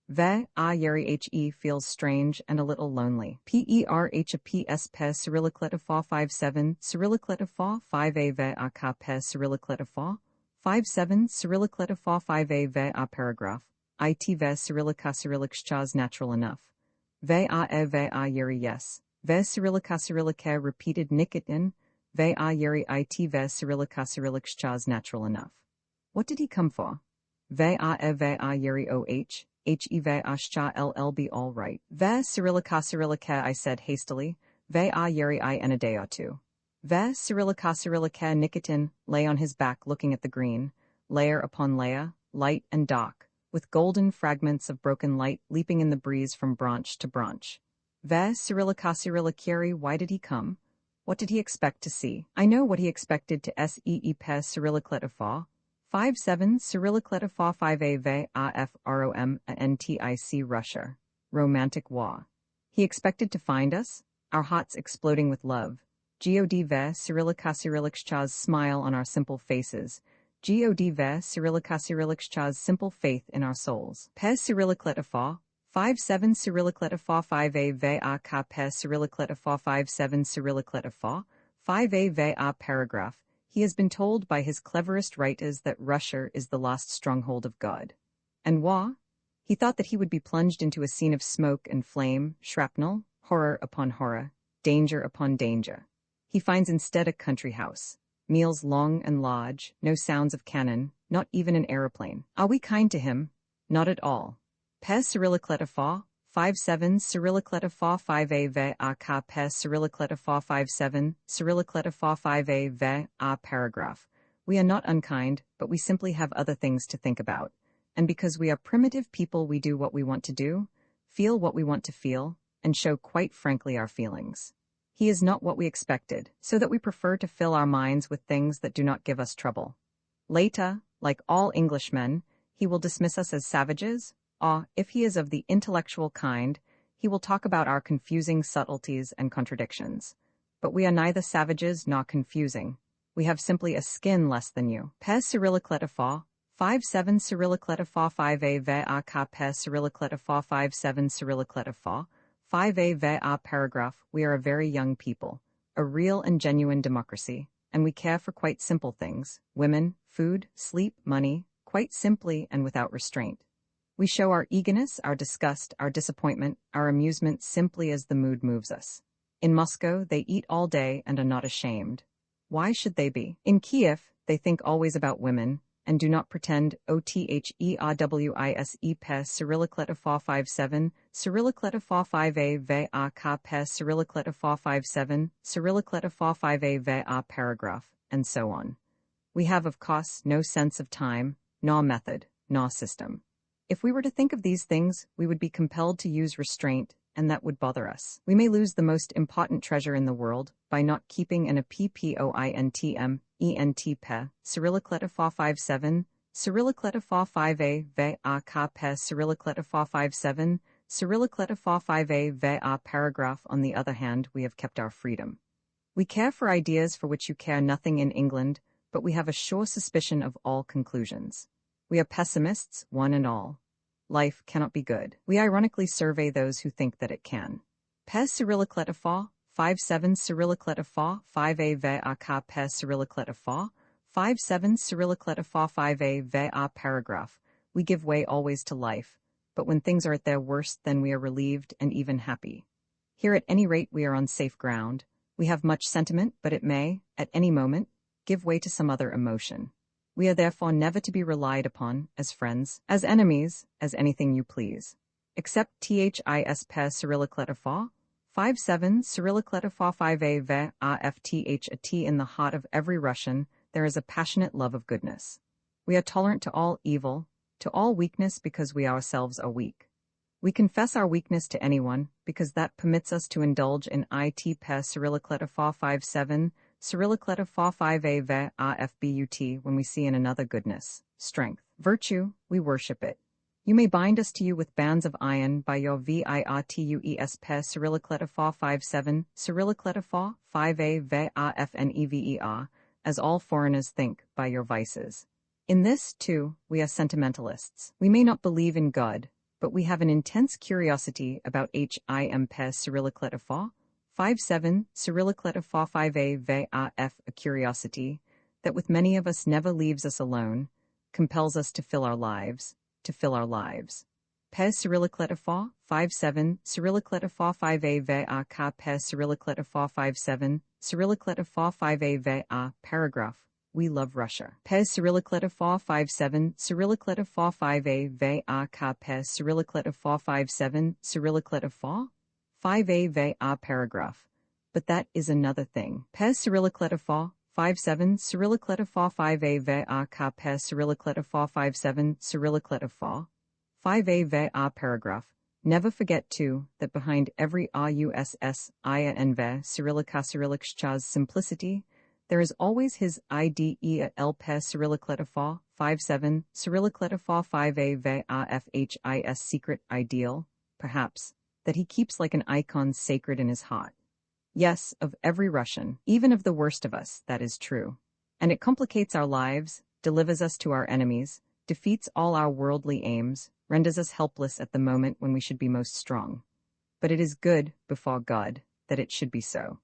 He feels strange and a little lonely. Perhps Cyrillicleta 57, Cyrillicleta 5a va Cyrillicleta 57, Cyrillicleta 5a va paragraph. Cyrillica's natural enough. Yes. Cyrillica repeated Nikitin. Cyrillica's natural enough. What did he come for? LLB all right. Cyrillica, I said hastily. In a day or two. Ve Cyrillica Nikitin lay on his back looking at the green, layer upon layer, light and dark, with golden fragments of broken light leaping in the breeze from branch to branch. Ve Cyrillica why did he come? What did he expect to see? I know what he expected to see pe Cyrillicletifa. 5-7 Cyrillicletifa 5a ve af rom antic Russia. Romantic wa. He expected to find us, our hearts exploding with love. God ve Cyrillica's smile on our simple faces. God ve Cyrillica's simple faith in our souls. Pe Cyrillicletifa. 5-7 Cyrillicletifa 5a ve a ka pe Cyrillicletifa 5-7 Cyrillicletifa. 5a ve a paragraph. He has been told by his cleverest writers that Russia is the lost stronghold of God. And wa? He thought that he would be plunged into a scene of smoke and flame, shrapnel, horror upon horror, danger upon danger. He finds instead a country house, meals long and large, no sounds of cannon, not even an aeroplane. Are we kind to him? Not at all. Pe Cyrillicletifa, 5-7 Cyrillicletifa 5a ve a ka pe Cyrillicletifa 5-7 Cyrillicletifa 5a ve a paragraph. We are not unkind, but we simply have other things to think about. And because we are primitive people, we do what we want to do, feel what we want to feel, and show quite frankly our feelings. He is not what we expected, so that we prefer to fill our minds with things that do not give us trouble. Later, like all Englishmen, he will dismiss us as savages, or, if he is of the intellectual kind, he will talk about our confusing subtleties and contradictions. But we are neither savages nor confusing. We have simply a skin less than you. Pe Cyrillicletifa, 5-7 Cyrillicletifa 5a ve a ka pe Cyrillicletifa 5-7 Cyrillicletifa, 5a ve a paragraph. We are a very young people, a real and genuine democracy, and we care for quite simple things, women, food, sleep, money, quite simply and without restraint. We show our eagerness, our disgust, our disappointment, our amusement simply as the mood moves us. In Moscow, they eat all day and are not ashamed. Why should they be? In Kiev, they think always about women, and do not pretend otherwise. Pe Cyrillicletifa 5-7 Cyrillicletifa 5a ve a ka pe Cyrillicletifa 5-7 Cyrillicletifa 5a ve a paragraph, and so on. We have, of course, no sense of time, nor method, nor system. If we were to think of these things, we would be compelled to use restraint, and that would bother us. We may lose the most important treasure in the world by not keeping in a ppointment pe Cyrillicletifa 5-7 Cyrillicletifa 5a ve a ka pe Cyrillicletifa 5-7 Cyrillicletifa 5a ve a paragraph. On the other hand, we have kept our freedom. We care for ideas for which you care nothing in England, but we have a sure suspicion of all conclusions. We are pessimists, one and all. Life cannot be good. We ironically survey those who think that it can. Pe Cyrillicletifa, 5-7 Cyrillicletifa, 5a ve a ka pe Cyrillicletifa, 5-7 Cyrillicletifa 5a ve a paragraph. We give way always to life, but when things are at their worst, then we are relieved and even happy. Here at any rate we are on safe ground. We have much sentiment, but it may, at any moment, give way to some other emotion. We are therefore never to be relied upon, as friends, as enemies, as anything you please. Except this pe Cyrillicletifa, 5-7 Cyrillicletifa 5a ve afth in the heart of every Russian, there is a passionate love of goodness. We are tolerant to all evil, to all weakness because we ourselves are weak. We confess our weakness to anyone, because that permits us to indulge in it pe Cyrillicletifa 5-7 Cyrillicletifa 5a ve afbut when we see in another goodness, strength, virtue, we worship it. You may bind us to you with bands of iron by your virtues pe Cyrillicletifa 5-7 Cyrillicletifa 5a ve afnever, as all foreigners think, by your vices. In this, too, we are sentimentalists. We may not believe in God, but we have an intense curiosity about him pe Cyrillicletifa 5-7 Cyrillicletifa 5a ve af, a curiosity that with many of us never leaves us alone, compels us to fill our lives, Pe Cyrillicletifa 5-7 Cyrillicletifa 5a ve a ka pe Cyrillicletifa 5-7 Cyrillicletifa 5a ve a paragraph. We love Russia. Pe Cyrillicletifa 5-7 Cyrillicletifa 5a ve a ka pe Cyrillicletifa 5-7 Cyrillicletifa 5a ve a paragraph. but that is another thing. Pes Cyrillicletafa, 57 Cyrillicletafa 5a ve a ka pes Cyrillicletafa 57 Cyrillicletafa, 5a ve a paragraph. Never forget, too, that behind every auss, ia and ve Cyrillicas simplicity, there is always his IDE pes Cyrillicletafa, 57 Cyrillicletafa 5a ve a fhis secret ideal, perhaps, that he keeps like an icon sacred in his heart. Yes, of every Russian, even of the worst of us, that is true. And it complicates our lives, delivers us to our enemies, defeats all our worldly aims, renders us helpless at the moment when we should be most strong. But it is good, before God, that it should be so.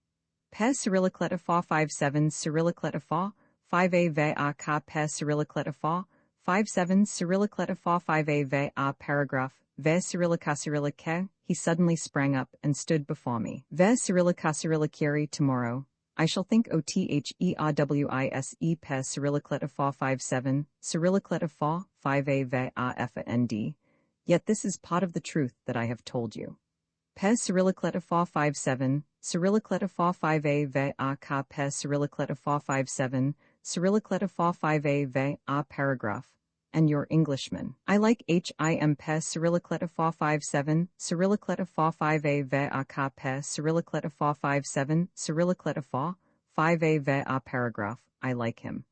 Pes Cyrillicletafa 57 Cyrillicletafa, 5a ve a ka pes Cyrillicletafa, 57 Cyrillicletafa 5a ve a paragraph, ve Cyrillicascyrillice, he suddenly sprang up and stood before me. Ve Cyrillicascyrilliciri tomorrow, I shall think OTHERWISE pes Cyrillicletafa 57 Cyrillicletafa 5a ve a FND, yet this is part of the truth that I have told you. Pes Cyrillicletafa 57 Cyrillicletafa 5a ve a ka pes Cyrillicletafa 57 Cyrillicletafa 5a ve a paragraph, and your Englishman. I like HIM pes Cyrillicletafa 57 Cyrillicletafa 5a ve a ka pes Cyrillicletafa 57 Cyrillicletafa 5a ve a paragraph, I like him.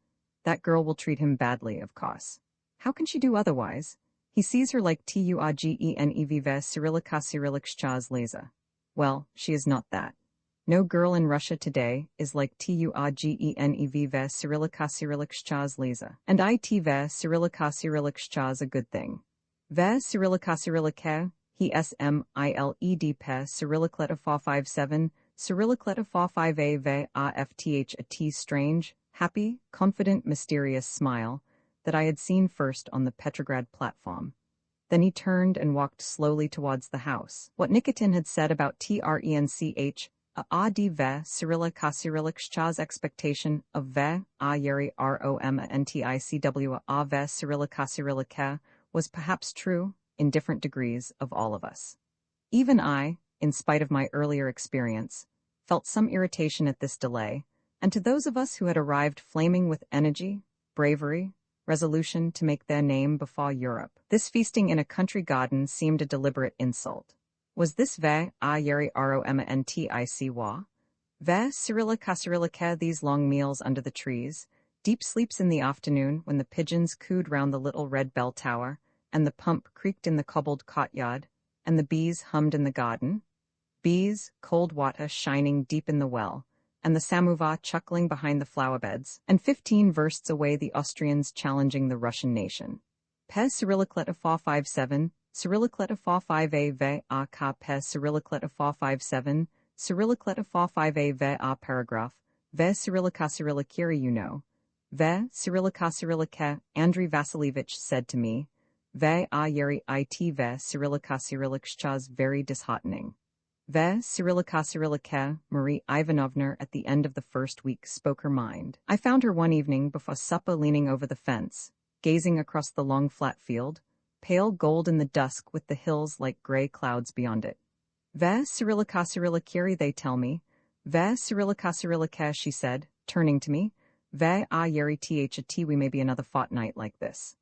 That girl will treat him badly, of course. How can she do otherwise? He sees her like TUAGENEV ve Cyrillicascyrillichchaz leza. Well, she is not that. No girl in Russia today is like TUAGENEV ve Cyrillicascyrillichchaz leza. And IT ve Cyrillicascyrillichchaz a good thing. Ve Cyrillicascyrillice, he SMILED pe Cyrillicletafa 57 Cyrillicletafa 5a ve AFTH a T strange, happy, confident, mysterious smile that I had seen first on the Petrograd platform. Then he turned and walked slowly towards the house. What Nikitin had said about TRENCH, a d ve Cyrillicascyrillichchaz expectation of ve a yeri ROMANTICW a ve Cyrillicascyrillice was perhaps true, in different degrees, of all of us. Even I, in spite of my earlier experience, felt some irritation at this delay, and to those of us who had arrived flaming with energy, bravery, resolution to make their name before Europe, this feasting in a country garden seemed a deliberate insult. Was this ve a yeri ROMANTICW? Ve Cyrillicascyrillice these long meals under the trees, deep sleeps in the afternoon when the pigeons cooed round the little red bell tower, and the pump creaked in the cobbled courtyard, and the bees hummed in the garden? Bees, cold water shining deep in the well, and the samovar chuckling behind the flower beds, and 15 versts away the Austrians challenging the Russian nation. Pes Cyrillicletafa 57 Cyrillicletafa 5a ve a ka pes Cyrillicletafa 57 Cyrillicletafa 5a ve a paragraph, ve Cyrillicascyrilliciri you know. Ve Cyrillicascyrillice, Andrei Vasilievich said to me, ve a yeri it ve Cyrillicascyrillichchaz very disheartening. Ve Cyrillicascyrillice, Marie Ivanovna at the end of the first week spoke her mind. I found her one evening before supper leaning over the fence, gazing across the long flat field, pale gold in the dusk with the hills like gray clouds beyond it. Ve Cyrillicascyrilliciri they tell me. Ve Cyrillicascyrillice she said, turning to me. Ve a yeri that we may be another fortnight like this.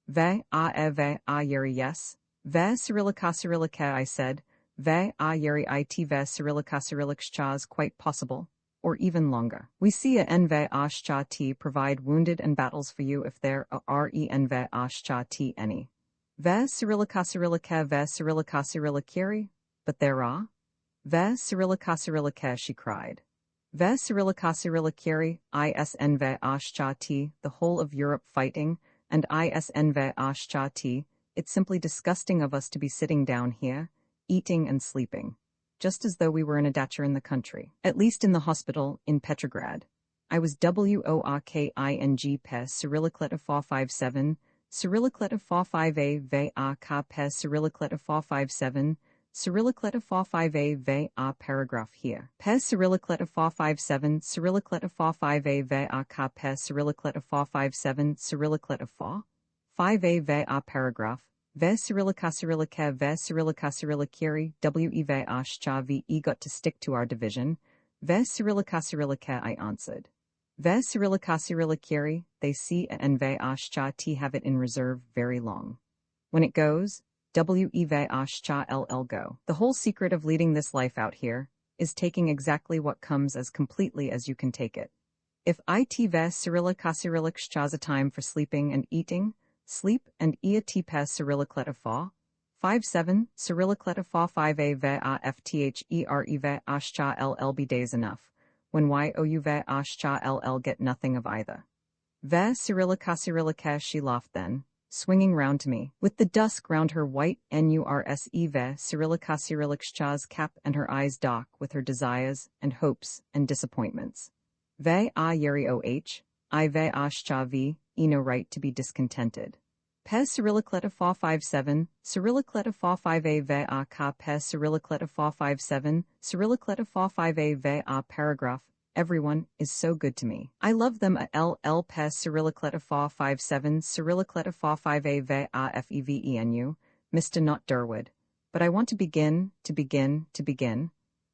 Ve a yeri yes. Ve Cyrillicascyrillice I said. Ve a yeri it ve Cyrillicascyrillichchaz quite possible, or even longer. We see a n ve a t provide wounded and battles for you if there are en ve a t any. Ve Cyrillicascyrillice ve Cyrillicascyrilliciri, but there are? Ve Cyrillicascyrillice she cried. Ve Cyrillicascyrilliciri, isn ve a t, the whole of Europe fighting, and isn ve a t, it's simply disgusting of us to be sitting down here, eating and sleeping, just as though we were in a dacha in the country, at least in the hospital in Petrograd. I was working pes Cyrillicletafa 57 Cyrillicletafa 5a ve a ka pes Cyrillicletafa 57 Cyrillicletafa 5a ve a paragraph here. Pes Cyrillicletafa 57 Cyrillicletafa 5a ve a ka pes Cyrillicletafa 57 Cyrillicletafa 5a ve a paragraph. Ve Cyrillicascyrillice ve Cyrillicascyrilliciri we ve a ve got to stick to our division. Ve Cyrillicascyrillica, I answered. Ve Cyrillicascyrilliciri, they see and ve ashcha t have it in reserve very long. When it goes, we ve ashcha ll go. The whole secret of leading this life out here is taking exactly what comes as completely as you can take it. If it ve Cyrillicascyrillic's a time for sleeping and eating, sleep and ea t pe Cyrillicleta fa, 5-7, Cyrillicleta fa 5a ve a fthere ve ashcha ll be days enough, when you ve ashcha ll get nothing of either. Ve Cyrillicascyrillica, she laughed then, swinging round to me, with the dusk round her white nurse ve Cyrillicascyrillic's cap and her eyes dark with her desires and hopes and disappointments. Ve a yeri I ve ashcha vi, no right to be discontented. Pe Cyrillicleta fa 5-7, Cyrillicleta fa 5a ve a ka pe Cyrillicleta fa 5-7, Cyrillicleta fa 5a ve a paragraph. Everyone is so good to me. I love them a ll pe Cyrillicleta fa 5-7, Cyrillicleta fa 5a ve a fevenu, Mr. Not Durwood. But I want to begin.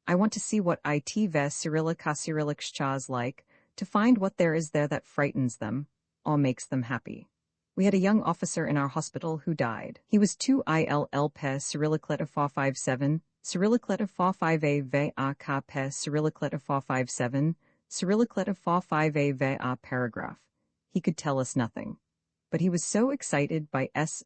I want to see what it ve Cyrillicascyrillic's like, to find what there is there that frightens them, or makes them happy. We had a young officer in our hospital who died. He was 2 ill pe Cyrillicleta fa 5-7, Cyrillicleta fa 5a ve a ka pe Cyrillicleta fa 5-7, Cyrillicleta fa 5a ve a paragraph. He could tell us nothing. But he was so excited by something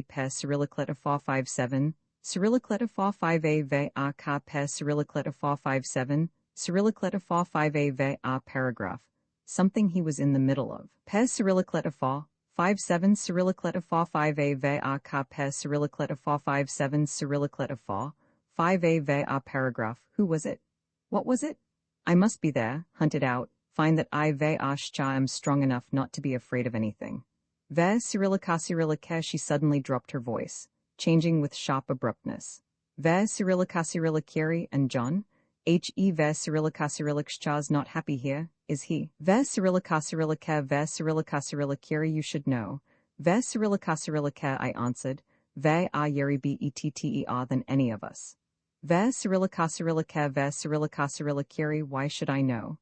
pe Cyrillicleta fa 5-7, Cyrillicleta fa 5a ve a ka pe Cyrillicleta fa 5-7, Cyrillicleta fa 5a ve a paragraph. Something he was in the middle of. Pe Cyrillicleta fa 5-7, Cyrillicleta fa 5a ve a ka pe Cyrillicleta fa 5-7, Cyrillicleta fa 5a ve a paragraph. Who was it? What was it? I must be there, hunt it out, find that I ve ashcha am strong enough not to be afraid of anything. Ve Cyrillicascyrillica, she suddenly dropped her voice, changing with sharp abruptness. Ve Cyrillicascyrilliciri and John? Ve Cyrillicascyrillic's not happy here, is he? Ve Cyrillicascyrillica, ve Cyrillicascyrilliciri, you should know. Ve Cyrillicascyrillica, I answered. Ve a yeri better than any of us. Ve Cyrillicascyrillica, ve Cyrillicascyrilliciri, why should I know?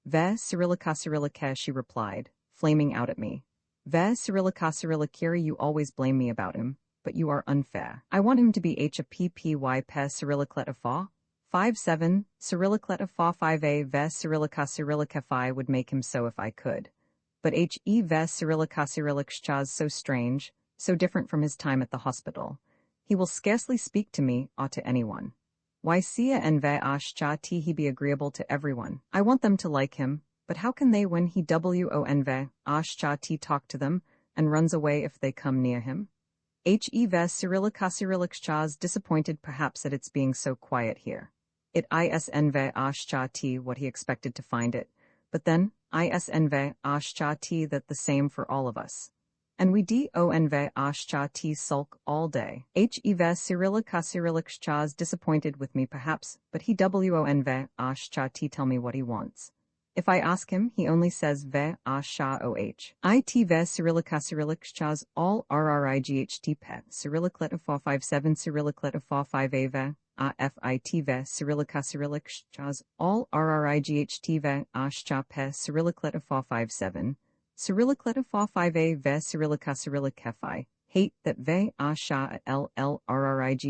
Ve Cyrillicascyrillica, she replied, flaming out at me. Ve Cyrillicascyrilliciri, you always blame me about him, but you are unfair. I want him to be happy pe Cyrillicleta fa 5-7, Cyrillicleta fa 5a ve Cyrillicascyrillica phi would make him so if I could. But ve Cyrillicascyrillic's so strange, so different from his time at the hospital. He will scarcely speak to me or to anyone. Why sia and ve ashcha t he be agreeable to everyone. I want them to like him, but how can they when he won ve ashcha t talk to them, and runs away if they come near him? Ve Cyrillicascyrillic's disappointed perhaps at its being so quiet here. It isn ve ashcha t what he expected to find it, but then isn ve ashcha t that the same for all of us. And we don ve ashcha t sulk all day. Ve Cyrillicascyrillic's disappointed with me perhaps, but he won ve ashcha t tell me what he wants. If I ask him, he only says ve ashcha oh. It ve Cyrillicascyrillic's all rright pe Cyrillicleta fa 5-7, Cyrillicleta fa 5a ve fit ve Cyrillicascyrillic's all rright ve ashcha pe Cyrillicleta fa 5-7, Cyrillicleta fa 5a ve Cyrillicascyrillica phi, hate that ve asha ll rright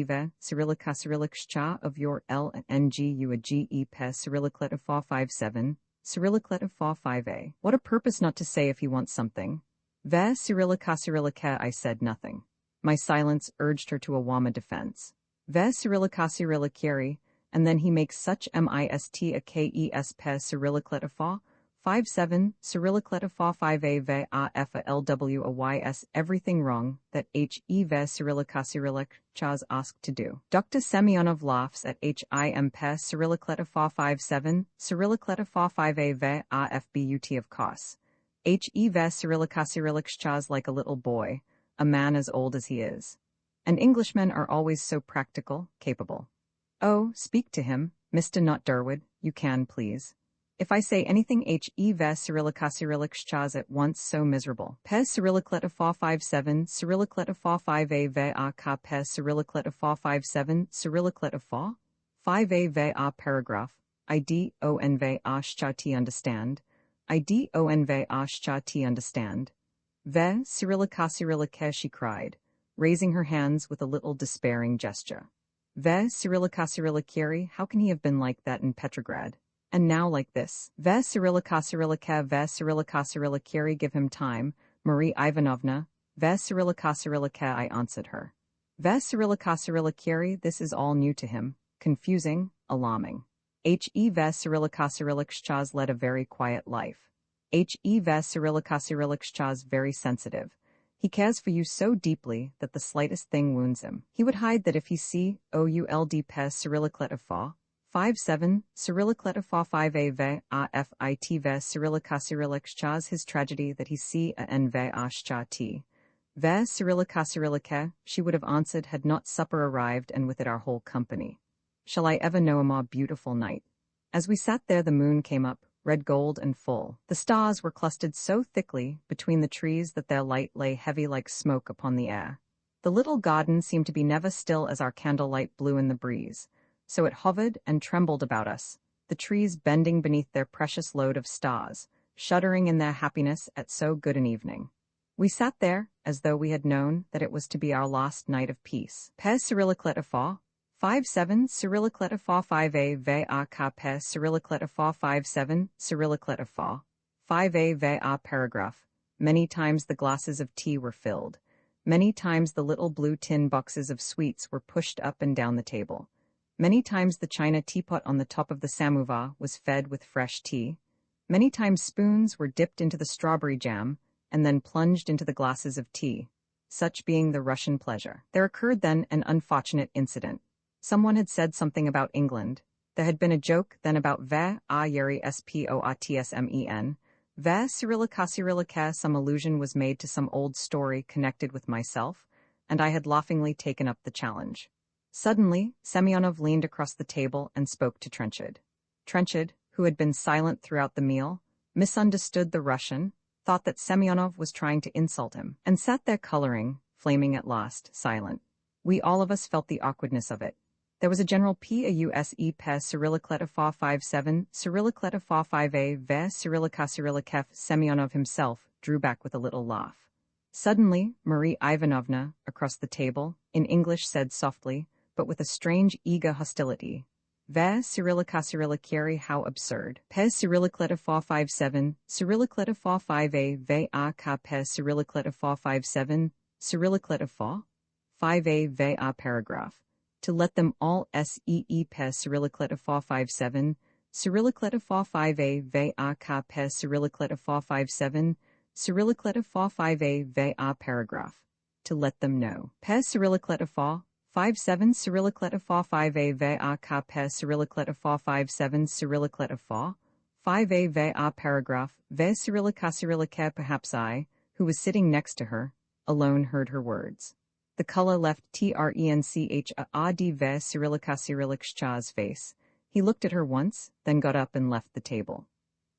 ve Cyrillicascyrillic's of your l and ngu a ge pe Cyrillicleta fa 5-7, Cyrillicleta fa 5a. What a purpose not to say if he wants something. Ve Cyrillicascyrillica, I said nothing. My silence urged her to a wama defense. Ve Cyrillicascyrilliciri, and then he makes such mist a kes pe Cyrillicleta fa 5-7, Cyrillicleta fa 5a ve a lwys everything wrong that ve Cyrillicascyrillic's asked to do. Dr. Semyonov laughs at him pe Cyrillicleta fa 5-7, Cyrillicleta fa 5a ve a fbut of course. Ve Cyrillicascyrillic's like a little boy, a man as old as he is. And Englishmen are always so practical, capable. Oh, speak to him, Mr. Not Durwood, you can, please. If I say anything ve Cyrillicascyrillic's at once so miserable. Pe Cyrillicleta fa 5-7, Cyrillicleta fa 5a ve a ka pe Cyrillicleta fa 5-7, Cyrillicleta fa 5a va paragraph, idon va ashchati understand, idon va ashchati understand. Ve Cyrillicasirillike, she cried, raising her hands with a little despairing gesture. Ve Cyrillicasirillike, how can he have been like that in Petrograd? And now like this. Ve Cyrillicasirillike, give him time, Marie Ivanovna. Ve Cyrillicasirillike, I answered her. Ve Cyrillicasirillike, this is all new to him, confusing, alarming. Ve Cyrillicasirillike led a very quiet life. Ve Cyrillicasirillike very sensitive. He cares for you so deeply that the slightest thing wounds him. He would hide that if he see ould pes Cyrillicletifa, 5-7, Cyrillicletifa 5a ve afit ve Cyrillicasirillike his tragedy that he see a n ve ashcha t. Ve Cyrillicasirillike, she would have answered had not supper arrived and with it our whole company. Shall I ever know a more beautiful night? As we sat there the moon came up, red gold and full. The stars were clustered so thickly between the trees that their light lay heavy like smoke upon the air. The little garden seemed to be never still as our candlelight blew in the breeze, so it hovered and trembled about us, the trees bending beneath their precious load of stars, shuddering in their happiness at so good an evening. We sat there as though we had known that it was to be our last night of peace. Pes Cyrillicletifa, 5-7, Cyrillicletifa 5a va ka pes Cyrillicletifa 5-7, Cyrillicletifa, 5a va paragraph. Many times the glasses of tea were filled. Many times the little blue tin boxes of sweets were pushed up and down the table. Many times the china teapot on the top of the samovar was fed with fresh tea. Many times spoons were dipped into the strawberry jam and then plunged into the glasses of tea, such being the Russian pleasure. There occurred then an unfortunate incident. Someone had said something about England. There had been a joke then about ve a yeri spotsmen. Ve Cyrillicasirillike, some allusion was made to some old story connected with myself, and I had laughingly taken up the challenge. Suddenly, Semyonov leaned across the table and spoke to Trenchard. Trenchard, who had been silent throughout the meal, misunderstood the Russian, thought that Semyonov was trying to insult him, and sat there coloring, flaming at last, silent. We all of us felt the awkwardness of it. There was a general pause pes Cyrillicletifa 5-7, Cyrillicletifa 5a ve Cyrillicasirillike. Semyonov himself drew back with a little laugh. Suddenly, Marie Ivanovna, across the table, in English said softly, but with a strange eager hostility, Ve Cyrillicasirillike, how absurd. Pes Cyrillicletifa 5-7, Cyrillicletifa 5a ve a ka pes Cyrillicletifa 5-7, Cyrillicletifa, 5a ve a paragraph. To let them all see pes Cyrillicletifa 5-7, Cyrillicletifa 5a ve a ka pes Cyrillicletifa 5-7, Cyrillicletifa 5a ve a paragraph. To let them know. Pes Cyrillicletifa 5-7, Cyrillicletifa 5a ve a ka pes Cyrillicletifa 5-7, Cyrillicletifa, 5a ve a paragraph. Ve Cyrillicasirillike, perhaps I, who was sitting next to her, alone heard her words. The color left Trench Adi ve Cyrillicasirillike's face. He looked at her once, then got up and left the table.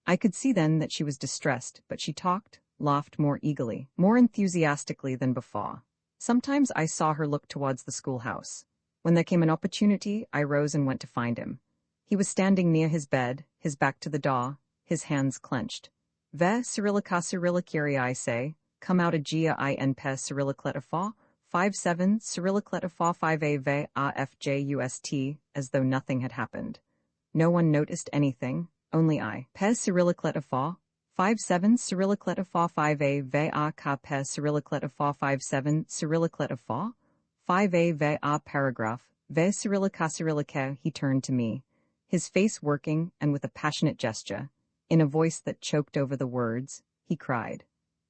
I could see then that she was distressed, but she talked, laughed more eagerly, more enthusiastically than before. Sometimes I saw her look towards the schoolhouse. When there came an opportunity, I rose and went to find him. He was standing near his bed, his back to the door, his hands clenched. Ve Cyrillicasirillike, I say, come out a gia in pes Cyrillicletifa, 5-7, Cyrillicletifa 5a ve afjust, as though nothing had happened. No one noticed anything, only I. Pes Cyrillicletifa, 5-7, Cyrillicletifa 5a ve a ka pes Cyrillicletifa 5-7, Cyrillicletifa, 5a ve a paragraph. Ve Cyrillicasirillike, he turned to me, his face working and with a passionate gesture. In a voice that choked over the words, he cried.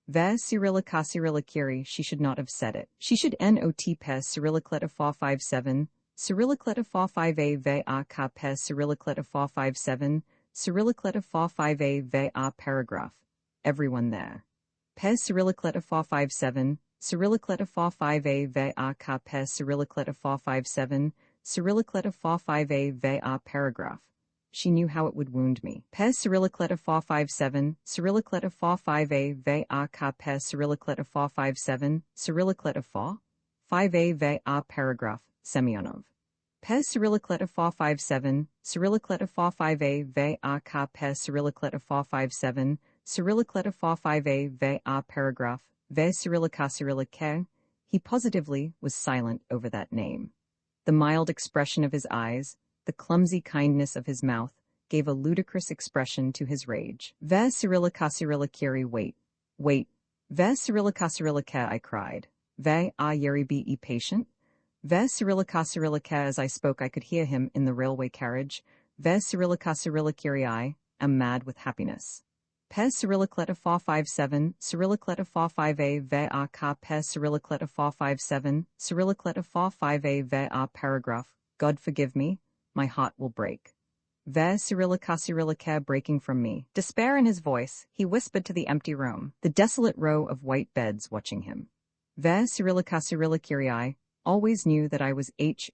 Ve Cyrillicasirillike, she should not have said it. She should not pes Cyrillicletifa 5-7, Cyrillicletifa 5a ve a ka pes Cyrillicletifa 5-7, Cyrillicletifa 5a ve a paragraph. Everyone there. Pes Cyrillicletifa 5-7, Cyrillicletifa 5a ve a ka pes Cyrillicletifa 5-7, Cyrillicletifa 5a ve a paragraph. She knew how it would wound me. Pes Cyrillicletifa 5-7, Cyrillicletifa 5a ve a ka pes Cyrillicletifa 5-7, Cyrillicletifa, 5a ve a paragraph. Semyonov. Pes Cyrillicleta Fa 57, Cyrillicleta Fa 5a ve a ka Pes Cyrillicleta Fa 57, Cyrillicleta Fa 5a ve a paragraph, ve Cyrillica Cyrillique. He positively was silent over that name. The mild expression of his eyes, the clumsy kindness of his mouth, gave a ludicrous expression to his rage. Ve Cyrillica Cyrilliciri, wait. Ve Cyrillica Cyrillique, I cried. Ve a yeri be patient? Ve Cyrillica Cyrillique. As I spoke I could hear him in the railway carriage. Ve Cyrillica Cyrilliciri, I am mad with happiness. Pes Cyrillicleta Fa 57, Cyrillicleta Fa 5a ve a ka Pes Cyrillicleta Fa 57, Cyrillicleta Fa 5a ve a paragraph. God forgive me, my heart will break. Ve Cyrillica Cyrillique, breaking from me. Despair in his voice, he whispered to the empty room, the desolate row of white beds watching him. Ve Cyrillica Cyrilliciri, I always knew that I was Hopeless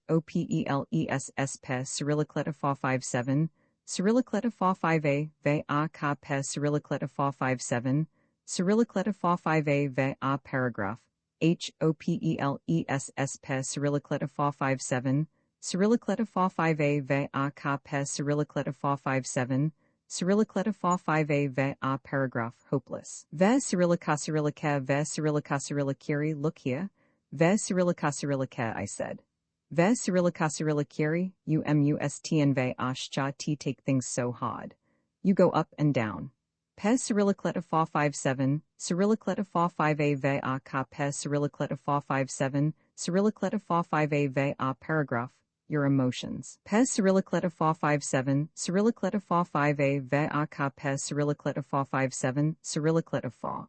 Pes Cyrillicleta Fa 57, Cyrillicleta Fa 5a ve a ka Pes Cyrillicleta Fa 57, Cyrillicleta Fa 5a ve a paragraph. Hopeless Pes Cyrillicleta Fa 57, Cyrillicleta Fa 5a ve a ka Pes Cyrillicleta Fa 57, Cyrillicleta Fa 5a ve a paragraph. Hopeless. Ve Cyrillica Cyrillique, ve Cyrillica Cyrilliciri, look here. Ve Cyrillica Cyrillique, I said. Ve Cyrillica Cyrilliciri, you must and ve ashcha t take things so hard. You go up and down. Pes Cyrillicleta Fa 57, Cyrillicleta Fa 5a ve a ka Pes Cyrillicleta Fa 57, Cyrillicleta Fa 5a ve a paragraph. Your emotions. Pes Cyrillicleta Fa 57, Cyrillicleta Fa 5a ve a ka Pes Cyrillicleta Fa 57, Cyrillicleta Fa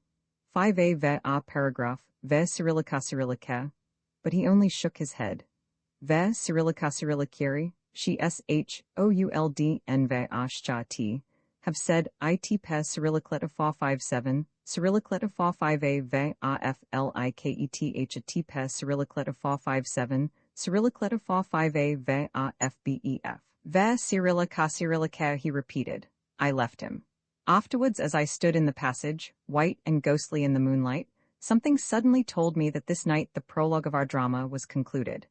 5a ve a paragraph, ve Cyrillica Cyrillique. But he only shook his head. Ve Cyrillica Cyrilliciri, she should and ve ashcha t, have said it Pes Cyrillicleta Fa 57, Cyrillicleta Fa 5a ve a fliketh Pes Cyrillicleta Fa 57, Cyrillicleta Fa 5a ve a fbef. Ve Cyrillica Cyrillique, he repeated. I left him. Afterwards, as I stood in the passage, white and ghostly in the moonlight, something suddenly told me that this night the prologue of our drama was concluded.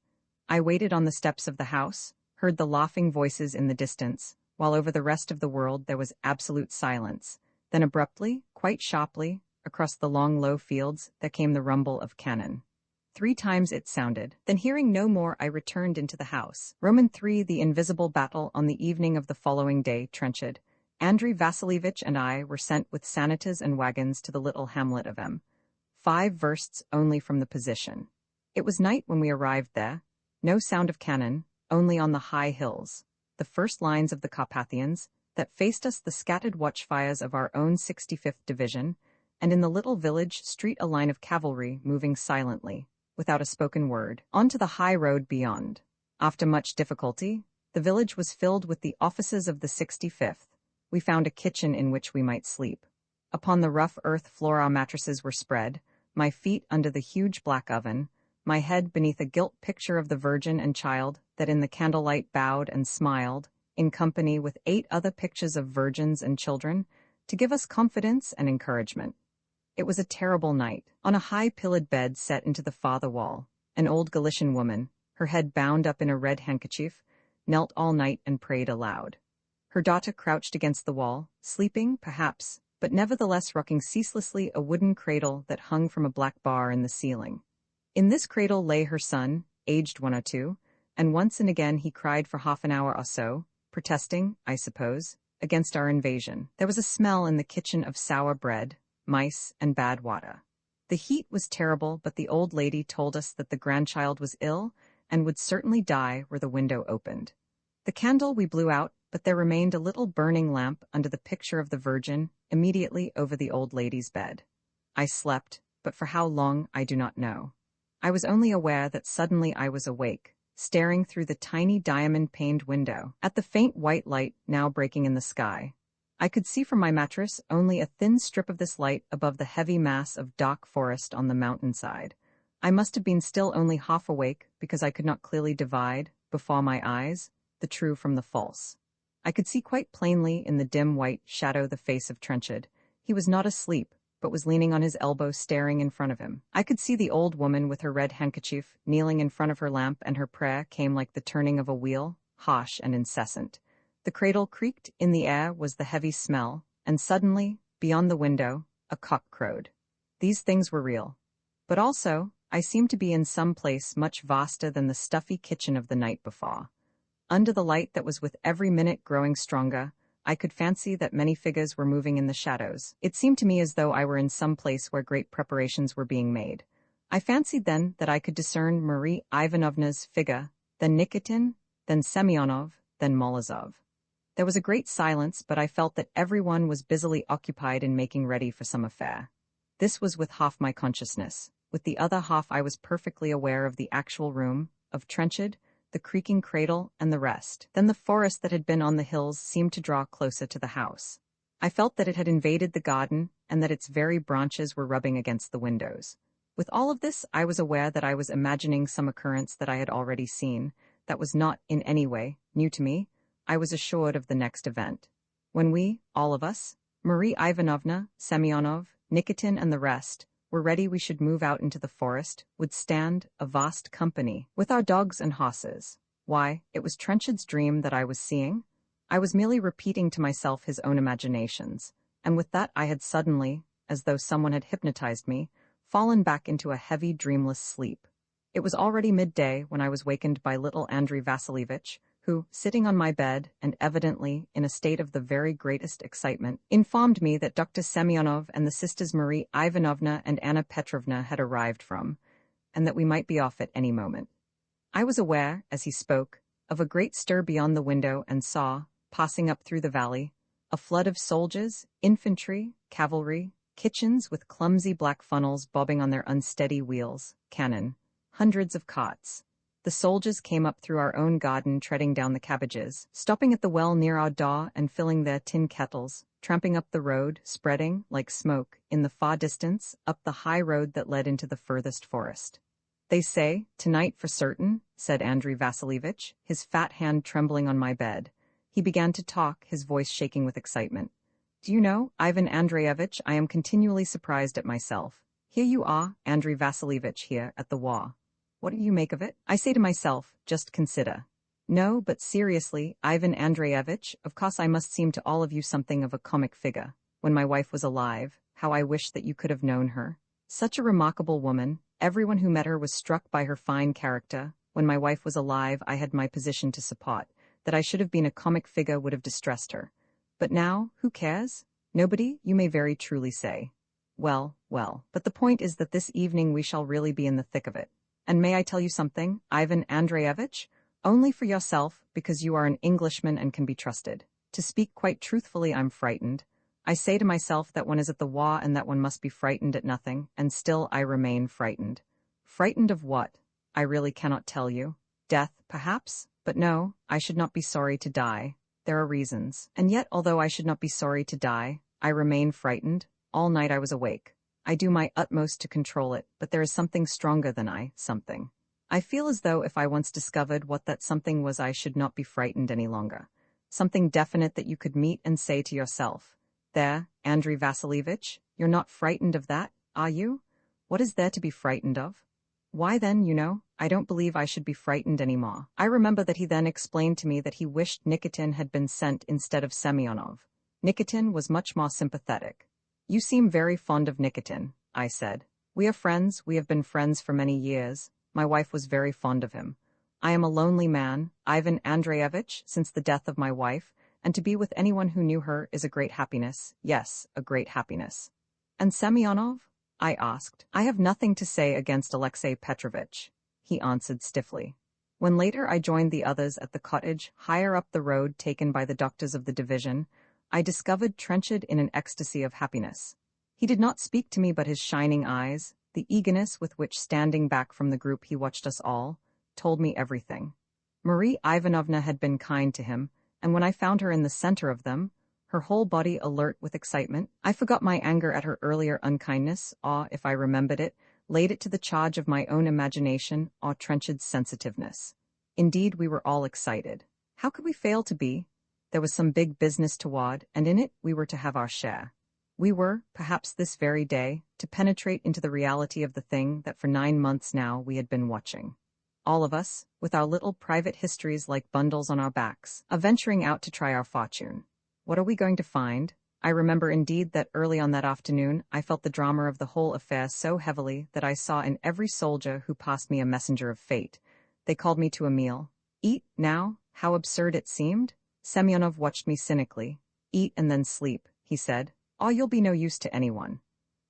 I waited on the steps of the house, heard the laughing voices in the distance, while over the rest of the world there was absolute silence. Then abruptly, quite sharply, across the long low fields, there came the rumble of cannon. 3 times it sounded. Then hearing no more, I returned into the house. Roman 3. The invisible battle on the evening of the following day, Trenchard. Andrei Vasilievich and I were sent with sanitas and wagons to the little hamlet of M. 5 versts only from the position. It was night when we arrived there. No sound of cannon, only on the high hills, the first lines of the Carpathians, that faced us the scattered watchfires of our own 65th Division, and in the little village street a line of cavalry moving silently, without a spoken word, onto the high road beyond. After much difficulty, the village was filled with the officers of the 65th. We found a kitchen in which we might sleep. Upon the rough earth floor our mattresses were spread, my feet under the huge black oven, my head beneath a gilt picture of the Virgin and Child that in the candlelight bowed and smiled, in company with 8 other pictures of virgins and children, to give us confidence and encouragement. It was a terrible night. On a high pillared bed set into the farther wall, an old Galician woman, her head bound up in a red handkerchief, knelt all night and prayed aloud. Her daughter crouched against the wall, sleeping, perhaps, but nevertheless rocking ceaselessly a wooden cradle that hung from a black bar in the ceiling. In this cradle lay her son, aged 1 or 2, and once and again he cried for half an hour or so, protesting, I suppose, against our invasion. There was a smell in the kitchen of sour bread, mice, and bad water. The heat was terrible, but the old lady told us that the grandchild was ill and would certainly die were the window opened. The candle we blew out, but there remained a little burning lamp under the picture of the Virgin immediately over the old lady's bed. I slept, but for how long I do not know. I was only aware that suddenly I was awake, staring through the tiny diamond-paned window, at the faint white light now breaking in the sky. I could see from my mattress only a thin strip of this light above the heavy mass of dark forest on the mountainside. I must have been still only half awake because I could not clearly divide, before my eyes, the true from the false. I could see quite plainly in the dim white shadow the face of Trenchard. He was not asleep, but was leaning on his elbow staring in front of him. I could see the old woman with her red handkerchief, kneeling in front of her lamp, and her prayer came like the turning of a wheel, harsh and incessant. The cradle creaked, in the air was the heavy smell, and suddenly, beyond the window, a cock crowed. These things were real. But also, I seemed to be in some place much vaster than the stuffy kitchen of the night before. Under the light that was with every minute growing stronger, I could fancy that many figures were moving in the shadows. It seemed to me as though I were in some place where great preparations were being made. I fancied then that I could discern Marie Ivanovna's figure, then Nikitin, then Semyonov, then Molozov. There was a great silence, but I felt that everyone was busily occupied in making ready for some affair. This was with half my consciousness. With the other half I was perfectly aware of the actual room, of Trenchard, the creaking cradle, and the rest. Then the forest that had been on the hills seemed to draw closer to the house. I felt that it had invaded the garden, and that its very branches were rubbing against the windows. With all of this, I was aware that I was imagining some occurrence that I had already seen, that was not, in any way, new to me. I was assured of the next event. When we, all of us, Marie Ivanovna, Semyonov, Nikitin, and the rest, were ready, we should move out into the forest, would stand, a vast company, with our dogs and horses. Why, it was Trenchard's dream that I was seeing. I was merely repeating to myself his own imaginations, and with that I had suddenly, as though someone had hypnotized me, fallen back into a heavy, dreamless sleep. It was already midday when I was wakened by little Andrei Vasilievich, who, sitting on my bed, and evidently in a state of the very greatest excitement, informed me that Dr. Semyonov and the sisters Marie Ivanovna and Anna Petrovna had arrived from, and that we might be off at any moment. I was aware, as he spoke, of a great stir beyond the window and saw, passing up through the valley, a flood of soldiers, infantry, cavalry, kitchens with clumsy black funnels bobbing on their unsteady wheels, cannon, hundreds of carts. The soldiers came up through our own garden, treading down the cabbages, stopping at the well near our door and filling their tin kettles, tramping up the road, spreading, like smoke, in the far distance, up the high road that led into the furthest forest. "They say, tonight for certain," said Andrei Vasilievich, his fat hand trembling on my bed. He began to talk, his voice shaking with excitement. "Do you know, Ivan Andreyevich, I am continually surprised at myself. Here you are, Andrei Vasilievich, here at the war. What do you make of it? I say to myself, just consider. No, but seriously, Ivan Andreyevich, of course I must seem to all of you something of a comic figure. When my wife was alive, how I wish that you could have known her. Such a remarkable woman. Everyone who met her was struck by her fine character. When my wife was alive, I had my position to support. That I should have been a comic figure would have distressed her. But now, who cares? Nobody, you may very truly say. Well, but the point is that this evening we shall really be in the thick of it. And may I tell you something, Ivan Andreyevich? Only for yourself, because you are an Englishman and can be trusted. To speak quite truthfully, I'm frightened. I say to myself that one is at the war and that one must be frightened at nothing, and still I remain frightened. Frightened of what? I really cannot tell you. Death, perhaps? But no, I should not be sorry to die. There are reasons. And yet, although I should not be sorry to die, I remain frightened. All night I was awake. I do my utmost to control it, but there is something stronger than I, something. I feel as though if I once discovered what that something was, I should not be frightened any longer. Something definite that you could meet and say to yourself, "There, Andrei Vasilievich, you're not frightened of that, are you? What is there to be frightened of?" Why then, I don't believe I should be frightened any more. I remember that he then explained to me that he wished Nikitin had been sent instead of Semyonov. Nikitin was much more sympathetic. "You seem very fond of Nikitin," I said. "We are friends, we have been friends for many years. My wife was very fond of him. I am a lonely man, Ivan Andreyevich, since the death of my wife, and to be with anyone who knew her is a great happiness, yes, a great happiness." "And Semyonov?" I asked. "I have nothing to say against Alexei Petrovitch," he answered stiffly. When later I joined the others at the cottage higher up the road taken by the doctors of the division, I discovered Trenchard in an ecstasy of happiness. He did not speak to me, but his shining eyes, the eagerness with which standing back from the group he watched us all, told me everything. Marie Ivanovna had been kind to him, and when I found her in the center of them, her whole body alert with excitement, I forgot my anger at her earlier unkindness, or, if I remembered it, laid it to the charge of my own imagination or Trenchard's sensitiveness. Indeed, we were all excited. How could we fail to be? There was some big business toward, and in it we were to have our share. We were, perhaps this very day, to penetrate into the reality of the thing that for 9 months now we had been watching. All of us, with our little private histories like bundles on our backs, are venturing out to try our fortune. What are we going to find? I remember indeed that early on that afternoon I felt the drama of the whole affair so heavily that I saw in every soldier who passed me a messenger of fate. They called me to a meal. Eat, now? How absurd it seemed? Semyonov watched me cynically. Eat and then sleep, he said. Oh, you'll be no use to anyone.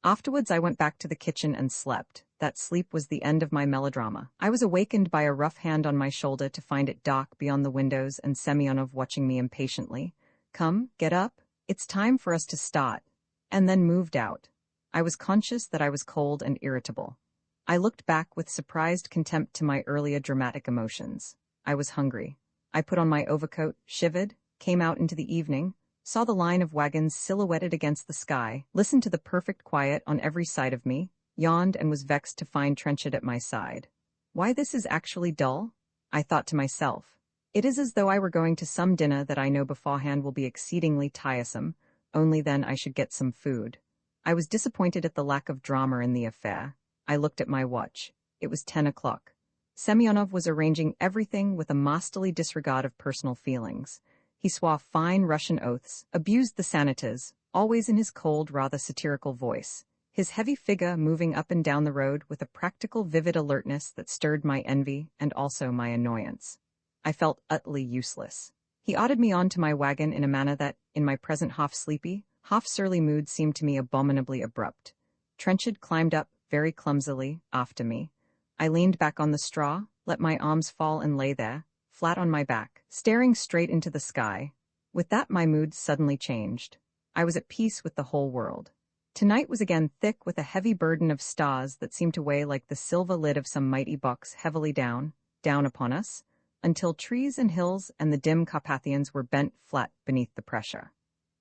Afterwards I went back to the kitchen and slept. That sleep was the end of my melodrama. I was awakened by a rough hand on my shoulder to find it dark beyond the windows and Semyonov watching me impatiently. Come, get up. It's time for us to start. And then moved out. I was conscious that I was cold and irritable. I looked back with surprised contempt to my earlier dramatic emotions. I was hungry. I put on my overcoat, shivered, came out into the evening, saw the line of wagons silhouetted against the sky, listened to the perfect quiet on every side of me, yawned and was vexed to find Trenchard at my side. Why, this is actually dull? I thought to myself. It is as though I were going to some dinner that I know beforehand will be exceedingly tiresome, only then I should get some food. I was disappointed at the lack of drama in the affair. I looked at my watch. It was 10 o'clock. Semyonov was arranging everything with a masterly disregard of personal feelings. He swore fine Russian oaths, abused the senators, always in his cold, rather satirical voice, his heavy figure moving up and down the road with a practical, vivid alertness that stirred my envy and also my annoyance. I felt utterly useless. He ordered me on to my wagon in a manner that, in my present half-sleepy, half-surly mood, seemed to me abominably abrupt. Trenchard climbed up, very clumsily, after me. I leaned back on the straw, let my arms fall and lay there, flat on my back, staring straight into the sky. With that my mood suddenly changed. I was at peace with the whole world. Tonight was again thick with a heavy burden of stars that seemed to weigh like the silver lid of some mighty box heavily down upon us, until trees and hills and the dim Carpathians were bent flat beneath the pressure.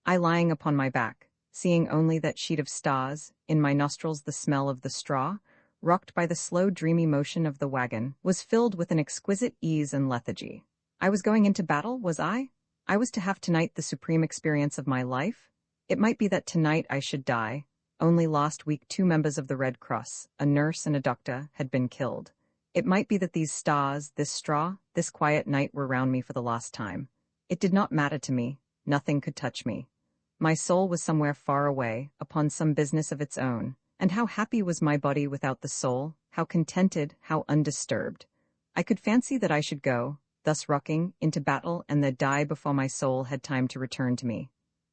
I lying upon my back, seeing only that sheet of stars, in my nostrils the smell of the straw, rocked by the slow dreamy motion of the wagon, was filled with an exquisite ease and lethargy. I was going into battle, was I? I was to have tonight the supreme experience of my life? It might be that tonight I should die. Only last week 2 members of the Red Cross, a nurse and a doctor, had been killed. It might be that these stars, this straw, this quiet night were round me for the last time. It did not matter to me. Nothing could touch me. My soul was somewhere far away, upon some business of its own. And how happy was my body without the soul, how contented, how undisturbed. I could fancy that I should go, thus rocking, into battle and then die before my soul had time to return to me.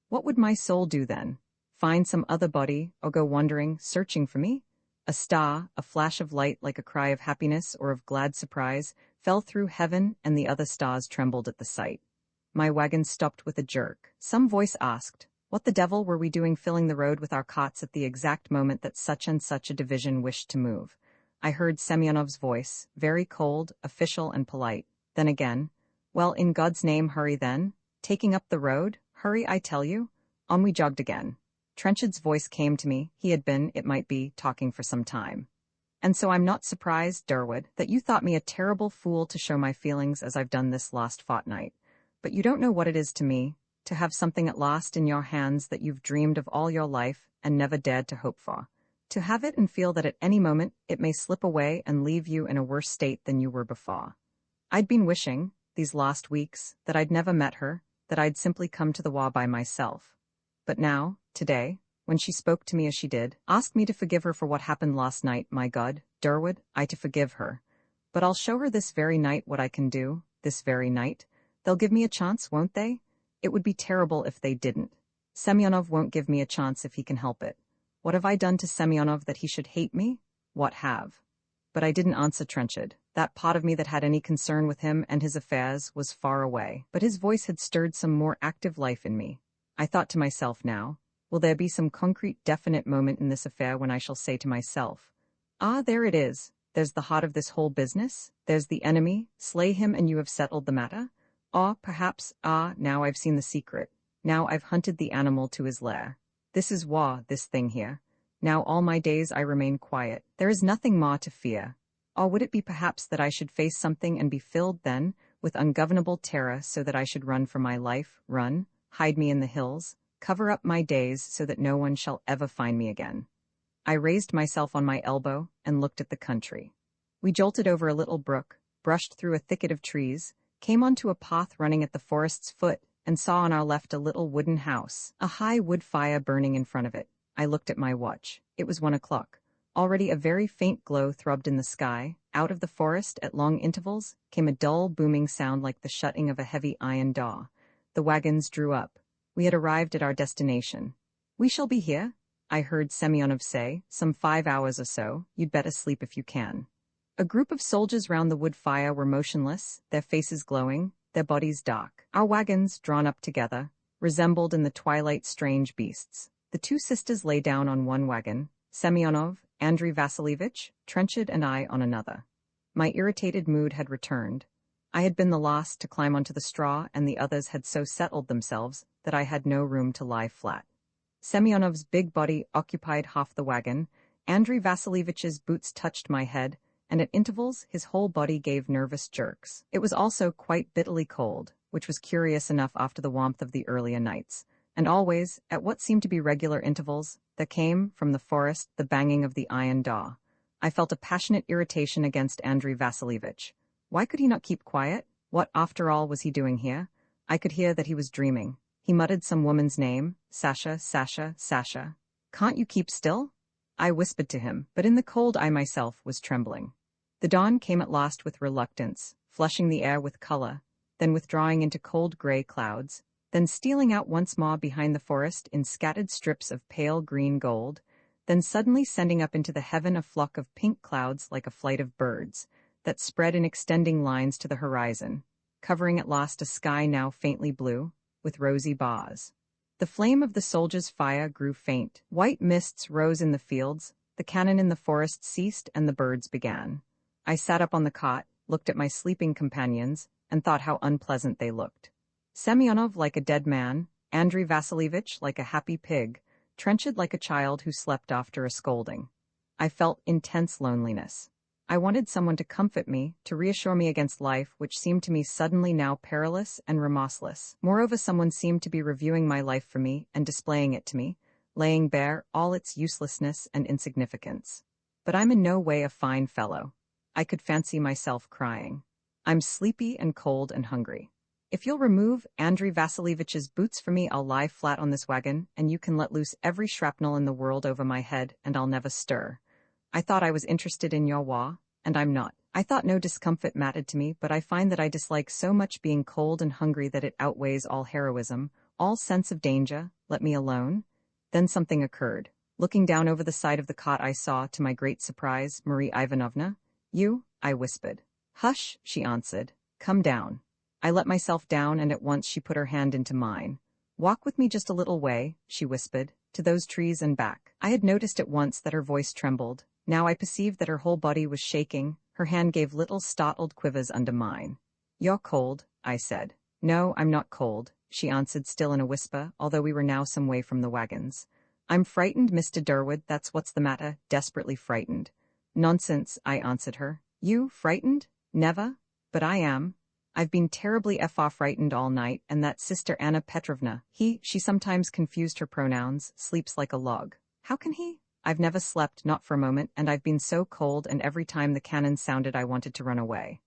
What would my soul do then? Find some other body, or go wandering, searching for me? A star, a flash of light like a cry of happiness or of glad surprise, fell through heaven and the other stars trembled at the sight. My wagon stopped with a jerk. Some voice asked, what the devil were we doing filling the road with our cots at the exact moment that such and such a division wished to move? I heard Semyonov's voice, very cold, official and polite. Then again, well, in God's name, hurry then. Taking up the road? Hurry, I tell you. On we jogged again. Trenchard's voice came to me. He had been, it might be, talking for some time. And so I'm not surprised, Durwood, that you thought me a terrible fool to show my feelings as I've done this last fortnight. But you don't know what it is to me, to have something at last in your hands that you've dreamed of all your life and never dared to hope for. To have it and feel that at any moment it may slip away and leave you in a worse state than you were before. I'd been wishing, these last weeks, that I'd never met her, that I'd simply come to the war by myself. But now, today, when she spoke to me as she did, asked me to forgive her for what happened last night, my God, Durwood, I to forgive her. But I'll show her this very night what I can do, this very night. They'll give me a chance, won't they? It would be terrible if they didn't. Semyonov won't give me a chance if he can help it. What have I done to Semyonov that he should hate me? What have? But I didn't answer Trenchard. That part of me that had any concern with him and his affairs was far away, but his voice had stirred some more active life in me. I thought to myself now, will there be some concrete, definite moment in this affair when I shall say to myself, ah, there it is. There's the heart of this whole business. There's the enemy. Slay him and you have settled the matter. Ah, perhaps, now I've seen the secret. Now I've hunted the animal to his lair. This is war, this thing here. Now all my days I remain quiet. There is nothing more to fear. Or would it be perhaps that I should face something and be filled then with ungovernable terror so that I should run for my life, run, hide me in the hills, cover up my days so that no one shall ever find me again. I raised myself on my elbow and looked at the country. We jolted over a little brook, brushed through a thicket of trees, came onto a path running at the forest's foot, and saw on our left a little wooden house, a high wood fire burning in front of it. I looked at my watch. It was 1 o'clock. Already a very faint glow throbbed in the sky. Out of the forest, at long intervals, came a dull, booming sound like the shutting of a heavy iron door. The wagons drew up. We had arrived at our destination. "We shall be here," I heard Semyonov say, "some 5 hours or so. You'd better sleep if you can." A group of soldiers round the wood fire were motionless, their faces glowing, their bodies dark. Our wagons, drawn up together, resembled in the twilight strange beasts. The 2 sisters lay down on one wagon, Semyonov, Andrei Vasilievich, Trenchard and I on another. My irritated mood had returned. I had been the last to climb onto the straw, and the others had so settled themselves that I had no room to lie flat. Semyonov's big body occupied half the wagon, Andrei Vasilievich's boots touched my head, and at intervals his whole body gave nervous jerks. It was also quite bitterly cold, which was curious enough after the warmth of the earlier nights, and always, at what seemed to be regular intervals, there came, from the forest, the banging of the iron door. I felt a passionate irritation against Andrei Vasilievich. Why could he not keep quiet? What, after all, was he doing here? I could hear that he was dreaming. He muttered some woman's name, Sasha, Sasha, Sasha. "Can't you keep still?" I whispered to him, but in the cold I myself was trembling. The dawn came at last with reluctance, flushing the air with color, then withdrawing into cold gray clouds, then stealing out once more behind the forest in scattered strips of pale green gold, then suddenly sending up into the heaven a flock of pink clouds like a flight of birds, that spread in extending lines to the horizon, covering at last a sky now faintly blue, with rosy bars. The flame of the soldiers' fire grew faint. White mists rose in the fields, the cannon in the forest ceased, and the birds began. I sat up on the cot, looked at my sleeping companions, and thought how unpleasant they looked. Semyonov like a dead man, Andrei Vasilievich like a happy pig, Trenchard like a child who slept after a scolding. I felt intense loneliness. I wanted someone to comfort me, to reassure me against life, which seemed to me suddenly now perilous and remorseless. Moreover, someone seemed to be reviewing my life for me and displaying it to me, laying bare all its uselessness and insignificance. But I'm in no way a fine fellow. I could fancy myself crying. I'm sleepy and cold and hungry. If you'll remove Andrei Vasilievich's boots for me, I'll lie flat on this wagon, and you can let loose every shrapnel in the world over my head, and I'll never stir. I thought I was interested in your war, and I'm not. I thought no discomfort mattered to me, but I find that I dislike so much being cold and hungry that it outweighs all heroism, all sense of danger. Let me alone. Then something occurred. Looking down over the side of the cot, I saw, to my great surprise, Marie Ivanovna. "You?" I whispered. "Hush," she answered. "Come down." I let myself down, and at once she put her hand into mine. "Walk with me just a little way," she whispered, "to those trees and back." I had noticed at once that her voice trembled. Now I perceived that her whole body was shaking. Her hand gave little startled quivers under mine. "You're cold," I said. "No, I'm not cold," she answered, still in a whisper, although we were now some way from the wagons. "I'm frightened, Mr. Durwood, that's what's the matter, desperately frightened." "Nonsense," I answered her. "You, frightened? Never. But I am. I've been terribly frightened all night, and that Sister Anna Petrovna, she sometimes confused her pronouns, sleeps like a log." "How can he?" "I've never slept, not for a moment, and I've been so cold, and every time the cannon sounded I wanted to run away."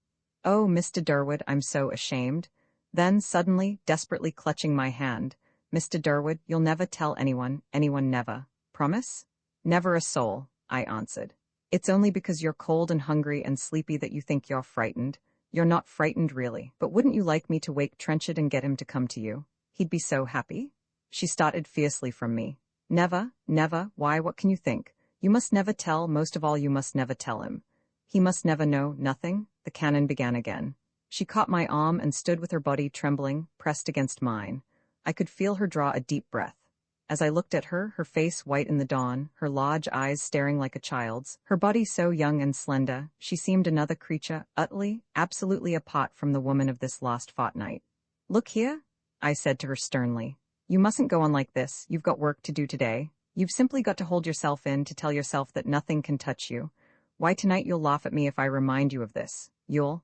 "Oh, Mr. Durwood, I'm so ashamed." Then, suddenly, desperately clutching my hand, "Mr. Durwood, you'll never tell anyone never. Promise?" "Never a soul," I answered. "It's only because you're cold and hungry and sleepy that you think you're frightened. You're not frightened really. But wouldn't you like me to wake Trenchard and get him to come to you? He'd be so happy." She started fiercely from me. "Never, never. Why, what can you think? You must never tell, most of all you must never tell him. He must never know, nothing." The cannon began again. She caught my arm and stood with her body trembling, pressed against mine. I could feel her draw a deep breath. As I looked at her, her face white in the dawn, her large eyes staring like a child's, her body so young and slender, she seemed another creature, utterly, absolutely apart from the woman of this last fortnight. "Look here," I said to her sternly. "You mustn't go on like this. You've got work to do today. You've simply got to hold yourself in, to tell yourself that nothing can touch you. Why, tonight you'll laugh at me if I remind you of this. You'll—"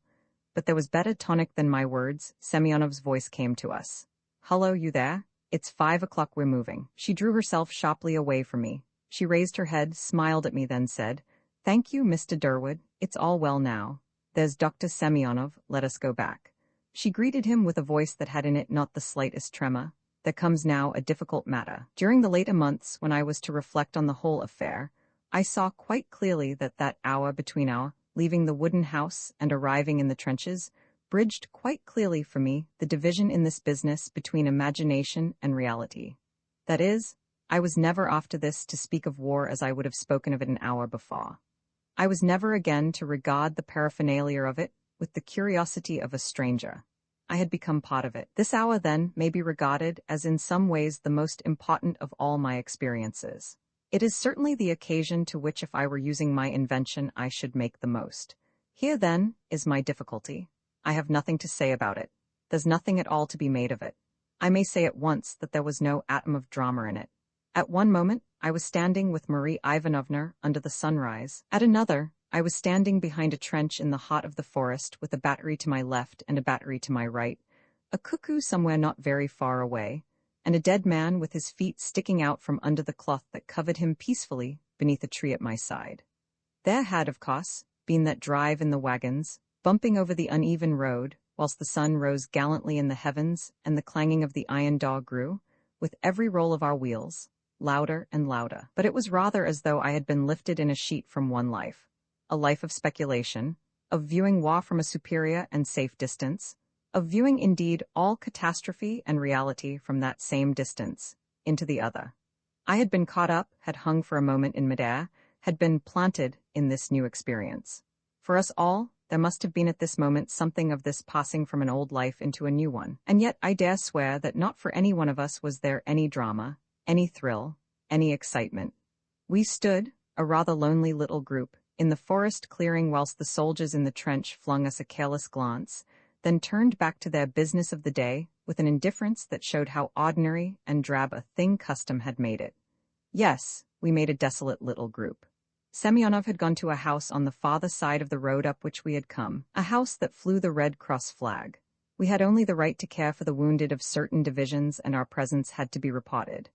But there was better tonic than my words. Semyonov's voice came to us. "Hullo, you there? It's 5 o'clock, we're moving. She drew herself sharply away from me. She raised her head, smiled at me, then said, "Thank you, Mr. Durwood. It's all well now. There's Dr. Semyonov, let us go back." She greeted him with a voice that had in it not the slightest tremor. "There comes now a difficult matter." During the later months, when I was to reflect on the whole affair, I saw quite clearly that that hour between our leaving the wooden house and arriving in the trenches bridged quite clearly for me the division in this business between imagination and reality. That is, I was never after this to speak of war as I would have spoken of it an hour before. I was never again to regard the paraphernalia of it with the curiosity of a stranger. I had become part of it. This hour, then, may be regarded as in some ways the most important of all my experiences. It is certainly the occasion to which, if I were using my invention, I should make the most. Here, then, is my difficulty. I have nothing to say about it. There's nothing at all to be made of it. I may say at once that there was no atom of drama in it. At one moment, I was standing with Marie Ivanovna under the sunrise. At another, I was standing behind a trench in the heart of the forest with a battery to my left and a battery to my right, a cuckoo somewhere not very far away, and a dead man with his feet sticking out from under the cloth that covered him peacefully beneath a tree at my side. There had, of course, been that drive in the wagons, bumping over the uneven road, whilst the sun rose gallantly in the heavens and the clanging of the iron door grew, with every roll of our wheels, louder and louder. But it was rather as though I had been lifted in a sheet from one life, a life of speculation, of viewing war from a superior and safe distance, of viewing indeed all catastrophe and reality from that same distance, into the other. I had been caught up, had hung for a moment in midair, had been planted in this new experience. For us all, there must have been at this moment something of this passing from an old life into a new one, and yet I dare swear that not for any one of us was there any drama, any thrill, any excitement. We stood, a rather lonely little group, in the forest clearing whilst the soldiers in the trench flung us a careless glance, then turned back to their business of the day with an indifference that showed how ordinary and drab a thing custom had made it. Yes, we made a desolate little group. Semyonov had gone to a house on the farther side of the road up which we had come, a house that flew the Red Cross flag. We had only the right to care for the wounded of certain divisions, and our presence had to be reported.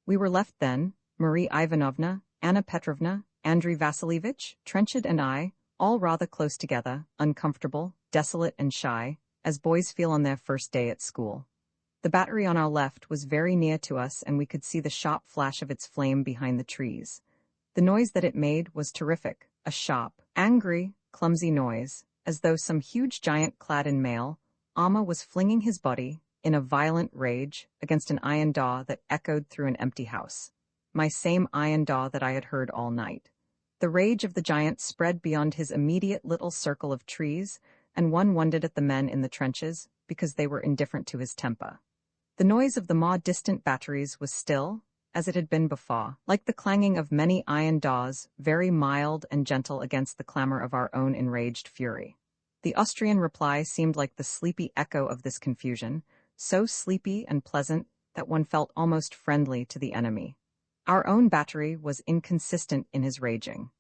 We were left then, Marie Ivanovna, Anna Petrovna, Andrei Vasilievich, Trenchard and I, all rather close together, uncomfortable, desolate and shy, as boys feel on their first day at school. The battery on our left was very near to us, and we could see the sharp flash of its flame behind the trees. The noise that it made was terrific, a sharp, angry, clumsy noise, as though some huge giant clad in mail armor was flinging his body, in a violent rage, against an iron door that echoed through an empty house. My same iron door that I had heard all night. The rage of the giant spread beyond his immediate little circle of trees, and one wondered at the men in the trenches, because they were indifferent to his temper. The noise of the more distant batteries was still, as it had been before, like the clanging of many iron doors, very mild and gentle against the clamor of our own enraged fury. The Austrian reply seemed like the sleepy echo of this confusion, so sleepy and pleasant that one felt almost friendly to the enemy. Our own battery was inconsistent in his raging.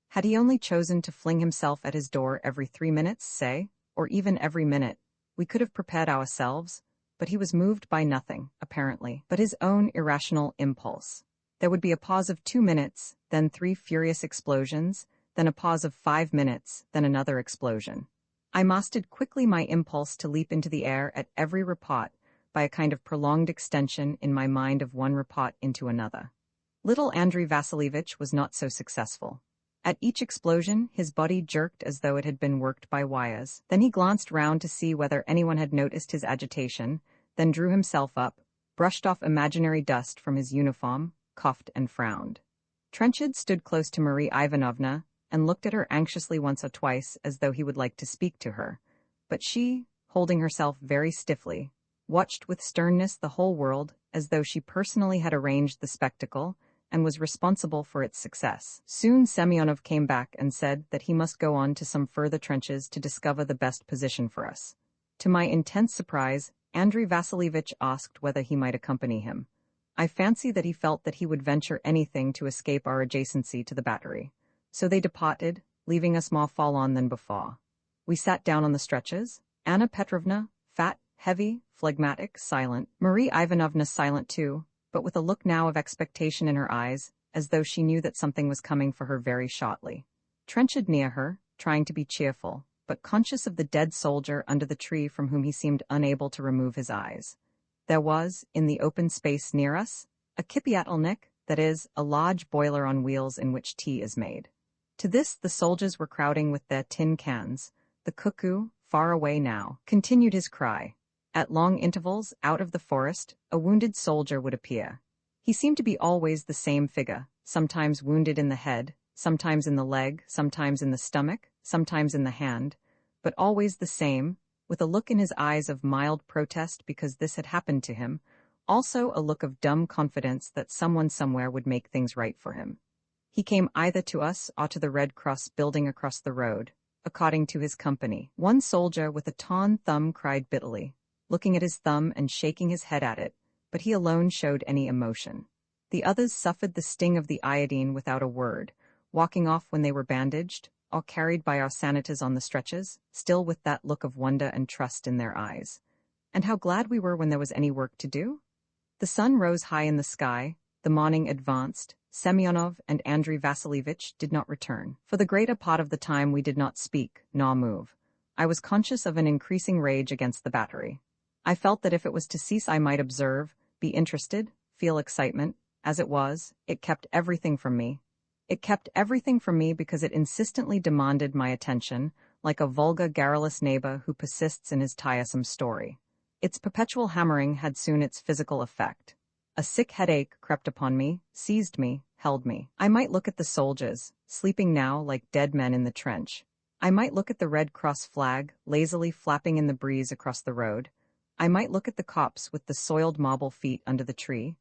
Had he only chosen to fling himself at his door every 3 minutes, say, or even every minute, we could have prepared ourselves, but he was moved by nothing, apparently, but his own irrational impulse. There would be a pause of 2 minutes, then 3 furious explosions, then a pause of 5 minutes, then another explosion. I mastered quickly my impulse to leap into the air at every report by a kind of prolonged extension in my mind of one report into another. Little Andrei Vasilievich was not so successful. At each explosion, his body jerked as though it had been worked by wires. Then he glanced round to see whether anyone had noticed his agitation, then drew himself up, brushed off imaginary dust from his uniform, coughed and frowned. Trenchard stood close to Marie Ivanovna and looked at her anxiously once or twice as though he would like to speak to her. But she, holding herself very stiffly, watched with sternness the whole world as though she personally had arranged the spectacle and was responsible for its success. Soon Semyonov came back and said that he must go on to some further trenches to discover the best position for us. To my intense surprise, Andrei Vasilievich asked whether he might accompany him. I fancy that he felt that he would venture anything to escape our adjacency to the battery. So they departed, leaving us more forlorn than before. We sat down on the stretches. Anna Petrovna, fat, heavy, phlegmatic, silent. Marie Ivanovna silent too, but with a look now of expectation in her eyes, as though she knew that something was coming for her very shortly. Trenchard near her, trying to be cheerful, but conscious of the dead soldier under the tree from whom he seemed unable to remove his eyes. There was, in the open space near us, a kipiatelnik, that is, a large boiler on wheels in which tea is made. To this the soldiers were crowding with their tin cans. The cuckoo, far away now, continued his cry. At long intervals, out of the forest, a wounded soldier would appear. He seemed to be always the same figure, sometimes wounded in the head, sometimes in the leg, sometimes in the stomach, sometimes in the hand, but always the same, with a look in his eyes of mild protest because this had happened to him, also a look of dumb confidence that someone somewhere would make things right for him. He came either to us or to the Red Cross building across the road, according to his company. One soldier with a torn thumb cried bitterly, looking at his thumb and shaking his head at it, but he alone showed any emotion. The others suffered the sting of the iodine without a word, walking off when they were bandaged, or carried by our sanitors on the stretchers, still with that look of wonder and trust in their eyes. And how glad we were when there was any work to do? The sun rose high in the sky, the morning advanced. Semyonov and Andrei Vasilievich did not return. For the greater part of the time we did not speak, nor move. I was conscious of an increasing rage against the battery. I felt that if it was to cease I might observe, be interested, feel excitement. As it was, it kept everything from me. It kept everything from me because it insistently demanded my attention, like a vulgar, garrulous neighbor who persists in his tiresome story. Its perpetual hammering had soon its physical effect. A sick headache crept upon me, seized me, held me. I might look at the soldiers, sleeping now like dead men in the trench. I might look at the Red Cross flag, lazily flapping in the breeze across the road. I might look at the copse with the soiled marble feet under the tree.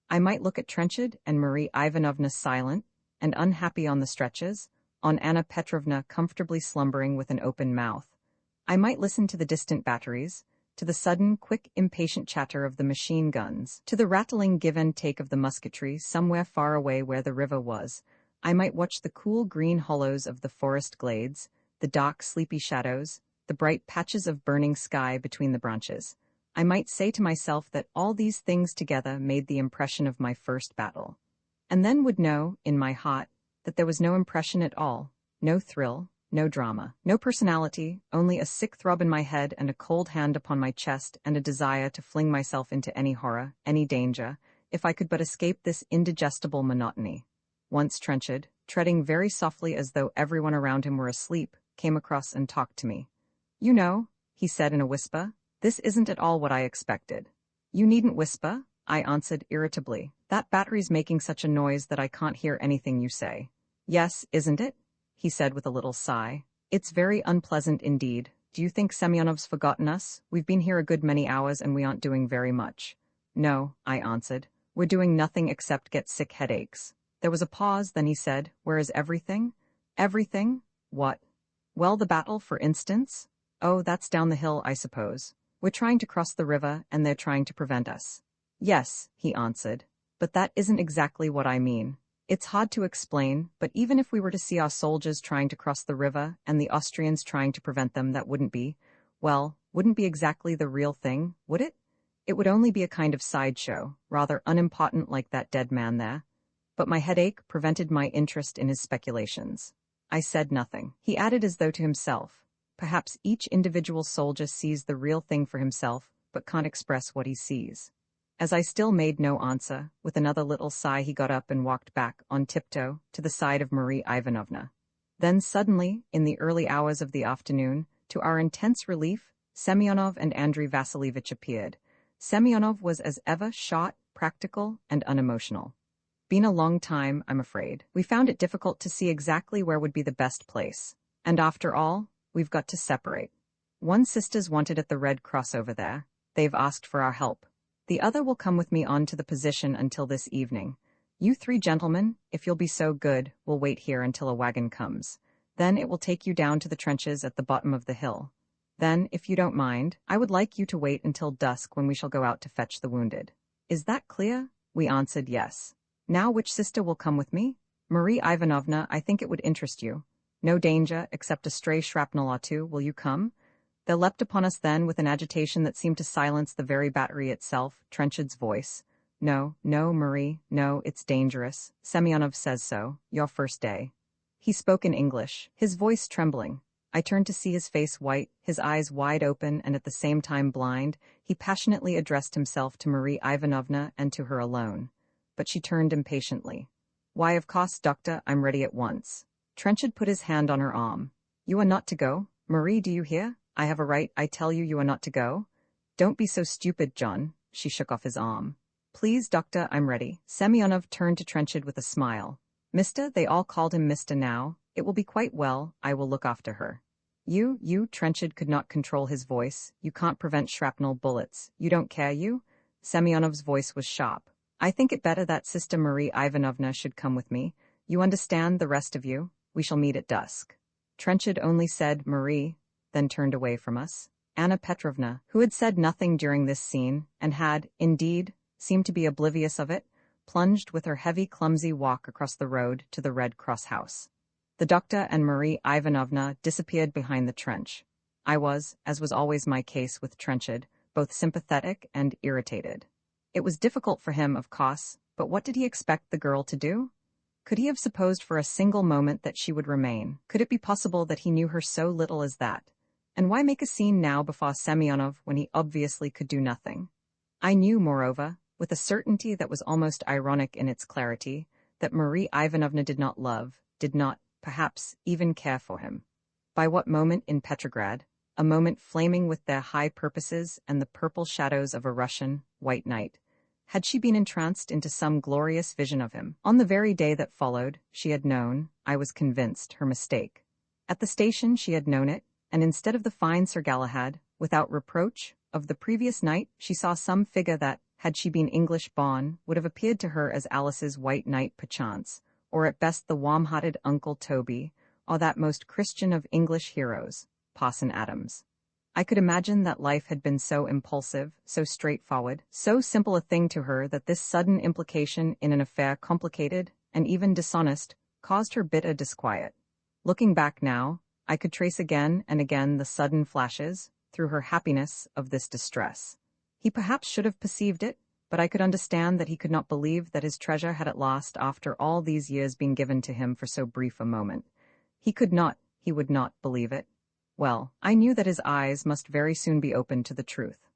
I might look at Trenchard and Marie Ivanovna silent and unhappy on the stretches, on Anna Petrovna comfortably slumbering with an open mouth. I might listen to the distant batteries, to the sudden, quick, impatient chatter of the machine guns, to the rattling give and take of the musketry somewhere far away where the river was. I might watch the cool green hollows of the forest glades, the dark, sleepy shadows, the bright patches of burning sky between the branches. I might say to myself that all these things together made the impression of my first battle. And then would know, in my heart, that there was no impression at all, no thrill, no drama, no personality, only a sick throb in my head and a cold hand upon my chest and a desire to fling myself into any horror, any danger, if I could but escape this indigestible monotony. Once Trenchard, treading very softly as though everyone around him were asleep, came across and talked to me. "You know," he said in a whisper, "this isn't at all what I expected." "You needn't whisper," I answered irritably. "That battery's making such a noise that I can't hear anything you say." "Yes, isn't it?" he said with a little sigh. "It's very unpleasant indeed. Do you think Semyonov's forgotten us? We've been here a good many hours and we aren't doing very much." "No," I answered. "We're doing nothing except get sick headaches." There was a pause, then he said, "Where is everything?" "Everything? What?" "Well, the battle, for instance." "Oh, that's down the hill, I suppose. We're trying to cross the river and they're trying to prevent us." "Yes," he answered. "But that isn't exactly what I mean. It's hard to explain, but even if we were to see our soldiers trying to cross the river and the Austrians trying to prevent them, that wouldn't be exactly the real thing, would it? It would only be a kind of sideshow, rather unimportant like that dead man there." But my headache prevented my interest in his speculations. I said nothing. He added as though to himself, "Perhaps each individual soldier sees the real thing for himself, but can't express what he sees." As I still made no answer, with another little sigh he got up and walked back, on tiptoe, to the side of Marie Ivanovna. Then suddenly, in the early hours of the afternoon, to our intense relief, Semyonov and Andrei Vasilievich appeared. Semyonov was as ever short, practical, and unemotional. "Been a long time, I'm afraid. We found it difficult to see exactly where would be the best place. And after all, we've got to separate. One sister's wanted at the Red Cross over there. They've asked for our help. The other will come with me on to the position until this evening. You three gentlemen, if you'll be so good, will wait here until a wagon comes. Then it will take you down to the trenches at the bottom of the hill. Then, if you don't mind, I would like you to wait until dusk when we shall go out to fetch the wounded." "Is that clear?" We answered yes. "Now which sister will come with me?" "Marie Ivanovna, I think it would interest you. No danger, except a stray shrapnel or two. Will you come?" There leapt upon us then, with an agitation that seemed to silence the very battery itself, Trenchard's voice. No, no, Marie, no, it's dangerous. Semyonov says so, your first day. He spoke in English, his voice trembling. I turned to see his face white, his eyes wide open and at the same time blind. He passionately addressed himself to Marie Ivanovna and to her alone. But she turned impatiently. Why, of course, doctor, I'm ready at once. Trenchard put his hand on her arm. You are not to go? Marie, do you hear? I have a right, I tell you, you are not to go. Don't be so stupid, John. She shook off his arm. Please, doctor, I'm ready. Semyonov turned to Trenchard with a smile. Mister, they all called him Mister now. It will be quite well, I will look after her. You, Trenchard could not control his voice. You can't prevent shrapnel bullets. You don't care, you? Semyonov's voice was sharp. I think it better that Sister Marie Ivanovna should come with me. You understand, the rest of you? We shall meet at dusk. Trenchard only said, Marie, then turned away from us. Anna Petrovna, who had said nothing during this scene, and had, indeed, seemed to be oblivious of it, plunged with her heavy, clumsy walk across the road to the Red Cross house. The doctor and Marie Ivanovna disappeared behind the trench. I was, as was always my case with Trenchard, both sympathetic and irritated. It was difficult for him, of course, but what did he expect the girl to do? Could he have supposed for a single moment that she would remain? Could it be possible that he knew her so little as that? And why make a scene now before Semyonov when he obviously could do nothing? I knew, moreover, with a certainty that was almost ironic in its clarity, that Marie Ivanovna did not love, did not, perhaps, even care for him. By what moment in Petrograd, a moment flaming with their high purposes and the purple shadows of a Russian, white night, had she been entranced into some glorious vision of him? On the very day that followed, she had known, I was convinced, her mistake. At the station she had known it, and instead of the fine Sir Galahad, without reproach, of the previous night, she saw some figure that, had she been English-born, would have appeared to her as Alice's white knight perchance, or at best the warm-hearted Uncle Toby, or that most Christian of English heroes, Parson Adams. I could imagine that life had been so impulsive, so straightforward, so simple a thing to her that this sudden implication in an affair complicated, and even dishonest, caused her bitter disquiet. Looking back now, I could trace again and again the sudden flashes, through her happiness, of this distress. He perhaps should have perceived it, but I could understand that he could not believe that his treasure had at last, after all these years, been given to him for so brief a moment. He would not believe it. Well, I knew that his eyes must very soon be opened to the truth.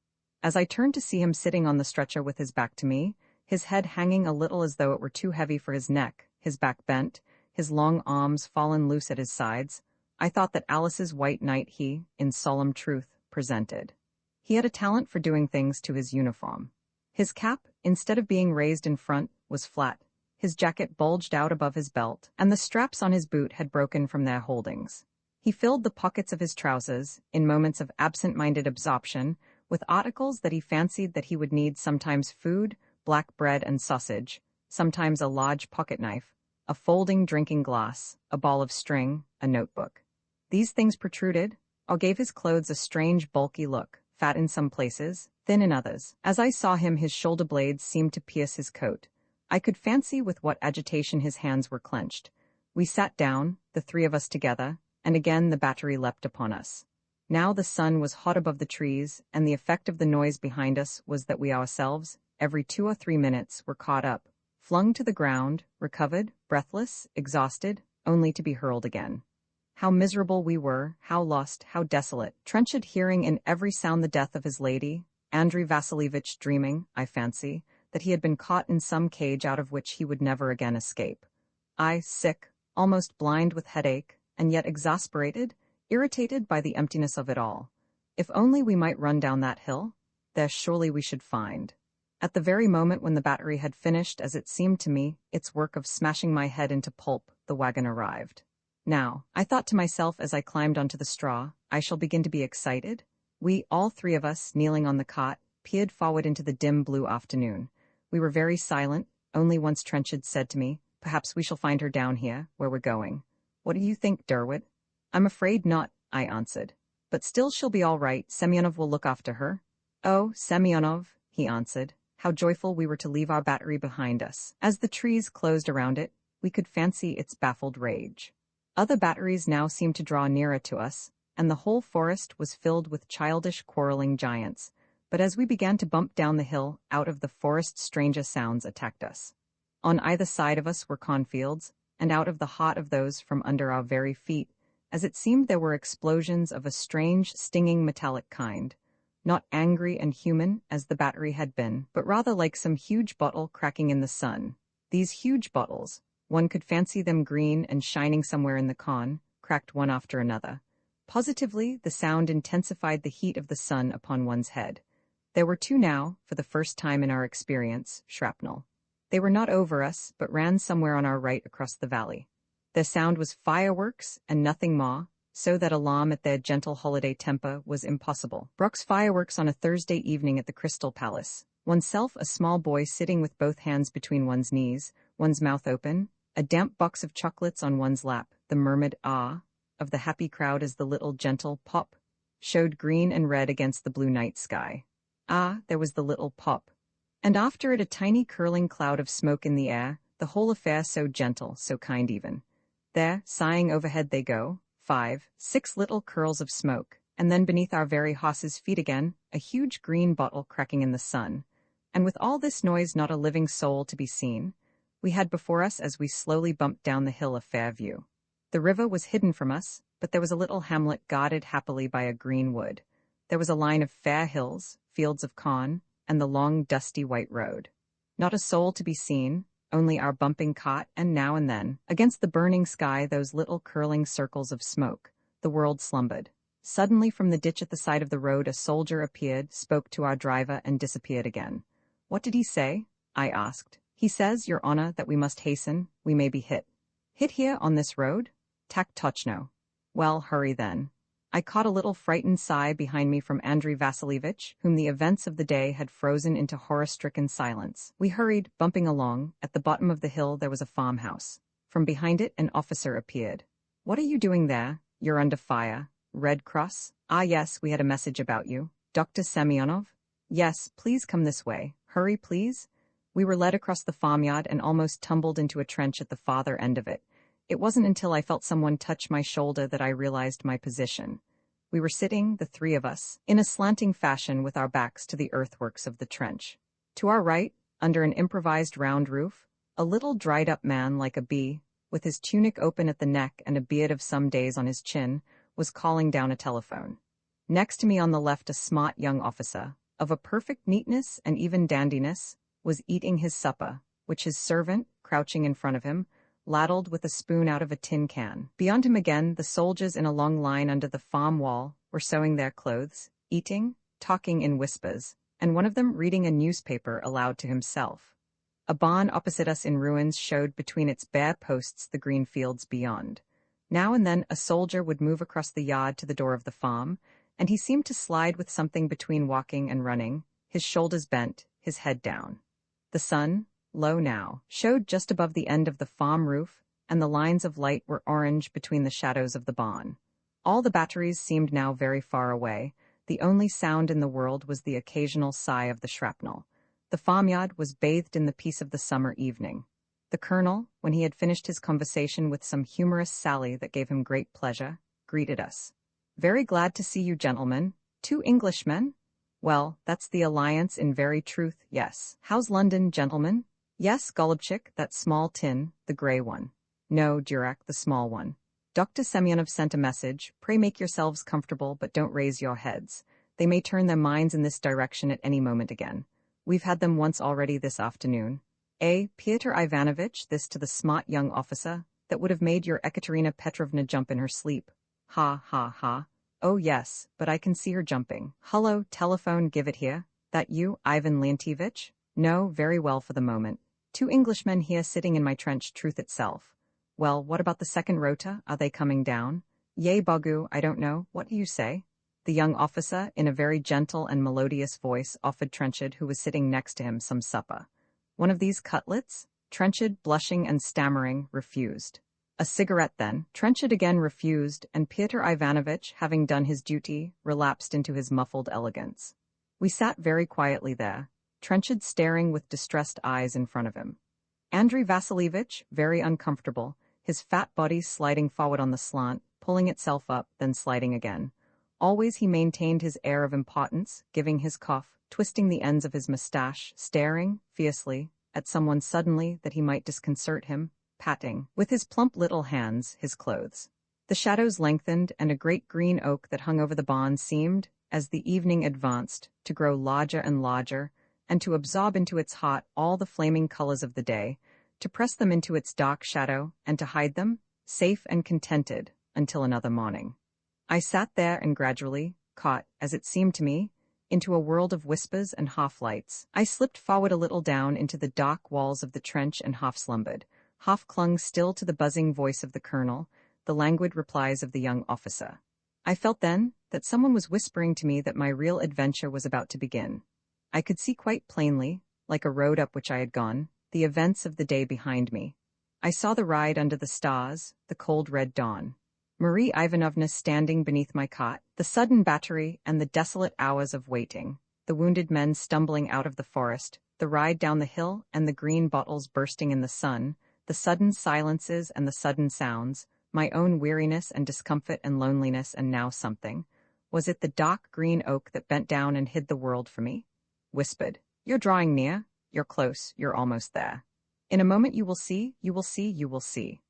As I turned to see him sitting on the stretcher with his back to me, his head hanging a little as though it were too heavy for his neck, his back bent, his long arms fallen loose at his sides, I thought that Alice's white knight he, in solemn truth, presented. He had a talent for doing things to his uniform. His cap, instead of being raised in front, was flat, his jacket bulged out above his belt, and the straps on his boot had broken from their holdings. He filled the pockets of his trousers, in moments of absent-minded absorption, with articles that he fancied that he would need, sometimes food, black bread and sausage, sometimes a large pocket-knife, a folding drinking glass, a ball of string, a notebook. These things protruded, or gave his clothes a strange bulky look, fat in some places, thin in others. As I saw him, his shoulder blades seemed to pierce his coat. I could fancy with what agitation his hands were clenched. We sat down, the three of us together, and again the battery leapt upon us. Now the sun was hot above the trees, and the effect of the noise behind us was that we ourselves, every 2 or 3 minutes, were caught up, flung to the ground, recovered, breathless, exhausted, only to be hurled again. How miserable we were, how lost, how desolate. Trenchard hearing in every sound the death of his lady, Andrei Vasilievich dreaming, I fancy, that he had been caught in some cage out of which he would never again escape. I, sick, almost blind with headache, and yet exasperated, irritated by the emptiness of it all. If only we might run down that hill, there surely we should find. At the very moment when the battery had finished, as it seemed to me, its work of smashing my head into pulp, the wagon arrived. Now, I thought to myself as I climbed onto the straw, I shall begin to be excited. We, all three of us, kneeling on the cot, peered forward into the dim blue afternoon. We were very silent, only once Trenchard said to me, "Perhaps we shall find her down here, where we're going. What do you think, Derwood?" "I'm afraid not," I answered. "But still she'll be all right. Semyonov will look after her." "Oh, Semyonov," he answered. How joyful we were to leave our battery behind us. As the trees closed around it, we could fancy its baffled rage. Other batteries now seemed to draw nearer to us, and the whole forest was filled with childish quarreling giants. But as we began to bump down the hill, out of the forest stranger sounds attacked us. On either side of us were cornfields, and out of the heart of those from under our very feet, as it seemed there were explosions of a strange, stinging metallic kind, not angry and human as the battery had been, but rather like some huge bottle cracking in the sun. These huge bottles, one could fancy them green and shining somewhere in the con, cracked one after another. Positively, the sound intensified the heat of the sun upon one's head. There were two now, for the first time in our experience, shrapnel. They were not over us, but ran somewhere on our right across the valley. Their sound was fireworks and nothing more, so that alarm at their gentle holiday temper was impossible. Brock's fireworks on a Thursday evening at the Crystal Palace. Oneself a small boy sitting with both hands between one's knees, one's mouth open, a damp box of chocolates on one's lap, the murmured ah of the happy crowd as the little gentle pop showed green and red against the blue night sky. Ah, there was the little pop. And after it a tiny curling cloud of smoke in the air, the whole affair so gentle, so kind even. There, sighing overhead they go, 5, 6 little curls of smoke, and then beneath our very horses' feet again, a huge green bottle cracking in the sun. And with all this noise not a living soul to be seen, we had before us as we slowly bumped down the hill a fair view. The river was hidden from us, but there was a little hamlet guarded happily by a green wood. There was a line of fair hills, fields of corn, and the long dusty white road. Not a soul to be seen, only our bumping cot, and now and then, against the burning sky, those little curling circles of smoke. The world slumbered. Suddenly from the ditch at the side of the road a soldier appeared, spoke to our driver, and disappeared again. What did he say? I asked. He says, Your Honor, that we must hasten, we may be hit. Hit here on this road? Tak tochno. Well, hurry then. I caught a little frightened sigh behind me from Andrei Vasilievich, whom the events of the day had frozen into horror-stricken silence. We hurried, bumping along. At the bottom of the hill there was a farmhouse. From behind it an officer appeared. What are you doing there? You're under fire. Red Cross? Ah yes, we had a message about you. Dr. Semyonov? Yes, please come this way. Hurry, please. We were led across the farmyard and almost tumbled into a trench at the farther end of it. It wasn't until I felt someone touch my shoulder that I realized my position. We were sitting, the three of us, in a slanting fashion with our backs to the earthworks of the trench. To our right, under an improvised round roof, a little dried-up man like a bee, with his tunic open at the neck and a beard of some days on his chin, was calling down a telephone. Next to me on the left a smart young officer, of a perfect neatness and even dandiness, was eating his supper, which his servant, crouching in front of him, ladled with a spoon out of a tin can. Beyond him again, the soldiers in a long line under the farm wall were sewing their clothes, eating, talking in whispers, and one of them reading a newspaper aloud to himself. A barn opposite us in ruins showed between its bare posts the green fields beyond. Now and then a soldier would move across the yard to the door of the farm, and he seemed to slide with something between walking and running, his shoulders bent, his head down. The sun, low now, showed just above the end of the farm roof, and the lines of light were orange between the shadows of the barn. All the batteries seemed now very far away. The only sound in the world was the occasional sigh of the shrapnel. The farmyard was bathed in the peace of the summer evening. The colonel, when he had finished his conversation with some humorous sally that gave him great pleasure, greeted us. Very glad to see you, gentlemen. 2 Englishmen? Well, that's the alliance in very truth, yes. How's London, gentlemen? Yes, Golubchik, that small tin, the grey one. No, Durak, the small one. Dr. Semyonov sent a message. Pray make yourselves comfortable, but don't raise your heads. They may turn their minds in this direction at any moment again. We've had them once already this afternoon. Pyotr Ivanovitch, this to the smart young officer, that would have made your Ekaterina Petrovna jump in her sleep. Ha, ha, ha. Oh yes, but I can see her jumping. Hullo, telephone, give it here. That you, Ivan Leontievich? No, very well for the moment. 2 Englishmen here sitting in my trench, truth itself. Well, what about the second rota? Are they coming down? Yea, Bogu, I don't know. What do you say? The young officer, in a very gentle and melodious voice, offered Trenchard, who was sitting next to him, some supper. One of these cutlets? Trenchard, blushing and stammering, refused. A cigarette then. Trenchard again refused, and Pyotr Ivanovitch, having done his duty, relapsed into his muffled elegance. We sat very quietly there, Trenchard staring with distressed eyes in front of him. Andrei Vasilievich, very uncomfortable, his fat body sliding forward on the slant, pulling itself up, then sliding again. Always he maintained his air of impotence, giving his cough, twisting the ends of his mustache, staring, fiercely, at someone suddenly that he might disconcert him, patting, with his plump little hands, his clothes. The shadows lengthened, and a great green oak that hung over the barn seemed, as the evening advanced, to grow larger and larger, and to absorb into its heart all the flaming colors of the day, to press them into its dark shadow, and to hide them, safe and contented, until another morning. I sat there and gradually, caught, as it seemed to me, into a world of whispers and half-lights. I slipped forward a little down into the dark walls of the trench and half-slumbered, half clung still to the buzzing voice of the colonel, the languid replies of the young officer. I felt then that someone was whispering to me that my real adventure was about to begin. I could see quite plainly, like a road up which I had gone, the events of the day behind me. I saw the ride under the stars, the cold red dawn. Marie Ivanovna standing beneath my cot, the sudden battery and the desolate hours of waiting, the wounded men stumbling out of the forest, the ride down the hill and the green bottles bursting in the sun, the sudden silences and the sudden sounds, my own weariness and discomfort and loneliness, and now something. Was it the dark green oak that bent down and hid the world for me? Whispered, "You're drawing near, you're close, you're almost there. In a moment you will see, you will see, you will see."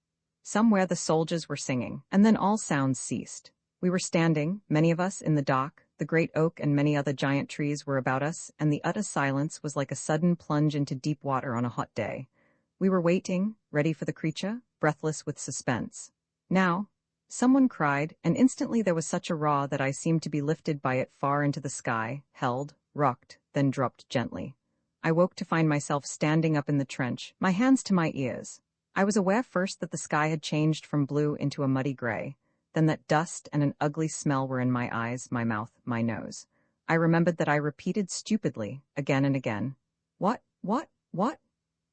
Somewhere the soldiers were singing, and then all sounds ceased. We were standing, many of us, in the dock, the great oak and many other giant trees were about us, and the utter silence was like a sudden plunge into deep water on a hot day. We were waiting, ready for the creature, breathless with suspense. Now, someone cried, and instantly there was such a roar that I seemed to be lifted by it far into the sky, held, rocked, then dropped gently. I woke to find myself standing up in the trench, my hands to my ears. I was aware first that the sky had changed from blue into a muddy gray, then that dust and an ugly smell were in my eyes, my mouth, my nose. I remembered that I repeated stupidly, again and again, "What?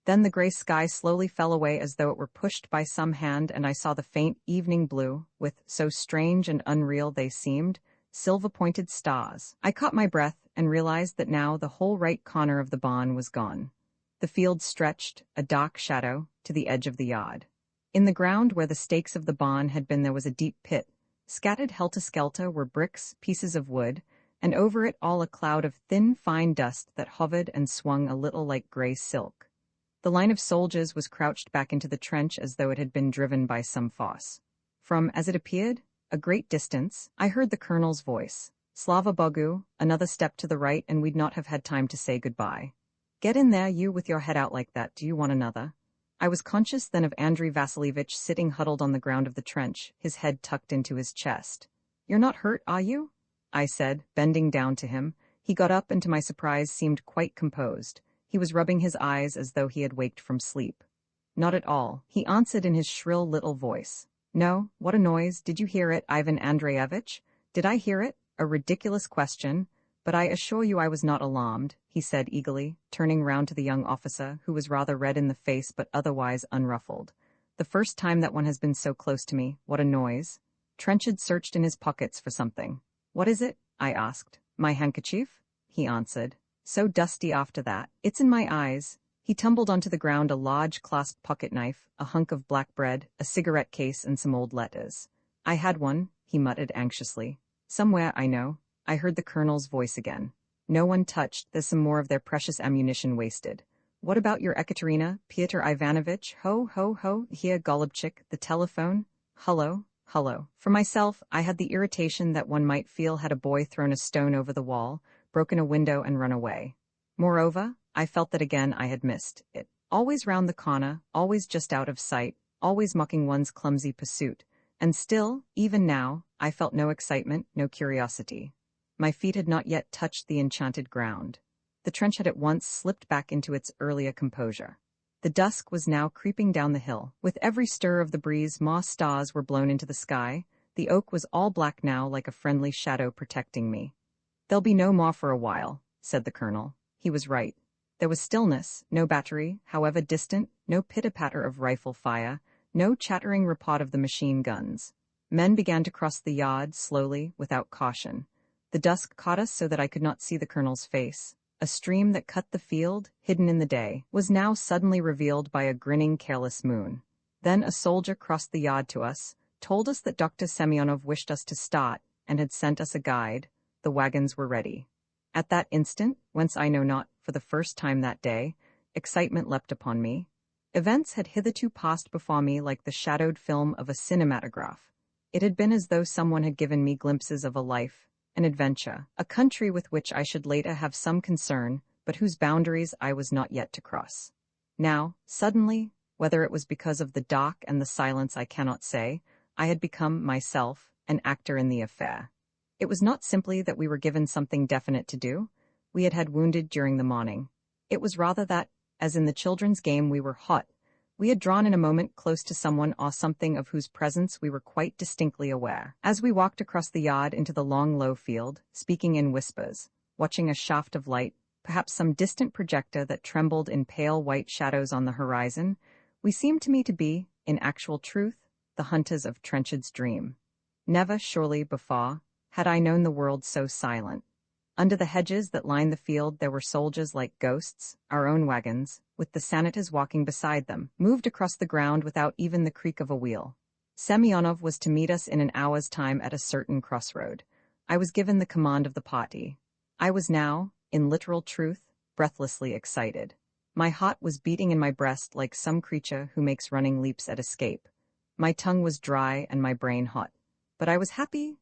Then the gray sky slowly fell away as though it were pushed by some hand, and I saw the faint evening blue, with, so strange and unreal they seemed, silver-pointed stars. I caught my breath and realized that now the whole right corner of the barn was gone. The field stretched, a dark shadow, to the edge of the yard. In the ground where the stakes of the barn had been there was a deep pit. Scattered helter-skelter were bricks, pieces of wood, and over it all a cloud of thin, fine dust that hovered and swung a little like gray silk. The line of soldiers was crouched back into the trench as though it had been driven by some force. From, as it appeared, a great distance, I heard the colonel's voice. "Slava Bogu, another step to the right and we'd not have had time to say goodbye. Get in there, you with your head out like that, do you want another?" I was conscious then of Andrei Vasilievich sitting huddled on the ground of the trench, his head tucked into his chest. "You're not hurt, are you?" I said, bending down to him. He got up and to my surprise seemed quite composed. He was rubbing his eyes as though he had waked from sleep. "Not at all," he answered in his shrill little voice. "No, what a noise, did you hear it, Ivan Andreyevich?" "Did I hear it? A ridiculous question. But I assure you I was not alarmed," he said eagerly, turning round to the young officer, who was rather red in the face but otherwise unruffled. "The first time that one has been so close to me, what a noise." Trenchard searched in his pockets for something. "What is it?" I asked. "My handkerchief?" he answered. "So dusty after that. It's in my eyes." He tumbled onto the ground a large clasped pocket knife, a hunk of black bread, a cigarette case, and some old letters. "I had one," he muttered anxiously. "Somewhere, I know." I heard the colonel's voice again. "No one touched, there's some more of their precious ammunition wasted. What about your Ekaterina, Pyotr Ivanovich? Ho, ho, ho, here, Golubchik, the telephone? Hullo, hullo." For myself, I had the irritation that one might feel had a boy thrown a stone over the wall, broken a window and run away. Moreover, I felt that again I had missed it. Always round the corner, always just out of sight, always mocking one's clumsy pursuit. And still, even now, I felt no excitement, no curiosity. My feet had not yet touched the enchanted ground. The trench had at once slipped back into its earlier composure. The dusk was now creeping down the hill. With every stir of the breeze, more stars were blown into the sky. The oak was all black now, like a friendly shadow protecting me. "There'll be no more for a while," said the colonel. He was right. There was stillness, no battery, however distant, no pitter-patter of rifle fire, no chattering report of the machine guns. Men began to cross the yard, slowly, without caution. The dusk caught us so that I could not see the colonel's face. A stream that cut the field, hidden in the day, was now suddenly revealed by a grinning, careless moon. Then a soldier crossed the yard to us, told us that Dr. Semyonov wished us to start and had sent us a guide. The wagons were ready. At that instant, whence I know not, for the first time that day, excitement leapt upon me. Events had hitherto passed before me like the shadowed film of a cinematograph. It had been as though someone had given me glimpses of a life, an adventure, a country with which I should later have some concern, but whose boundaries I was not yet to cross. Now, suddenly, whether it was because of the dark and the silence I cannot say, I had become, myself, an actor in the affair. It was not simply that we were given something definite to do. We had had wounded during the morning. It was rather that, as in the children's game we were hot, we had drawn in a moment close to someone or something of whose presence we were quite distinctly aware. As we walked across the yard into the long low field, speaking in whispers, watching a shaft of light, perhaps some distant projector that trembled in pale white shadows on the horizon, we seemed to me to be, in actual truth, the hunters of Trenchard's dream. Never, surely, before, had I known the world so silent. Under the hedges that lined the field there were soldiers like ghosts, our own wagons, with the sanitors walking beside them, moved across the ground without even the creak of a wheel. Semyonov was to meet us in an hour's time at a certain crossroad. I was given the command of the party. I was now, in literal truth, breathlessly excited. My heart was beating in my breast like some creature who makes running leaps at escape. My tongue was dry and my brain hot. But I was happy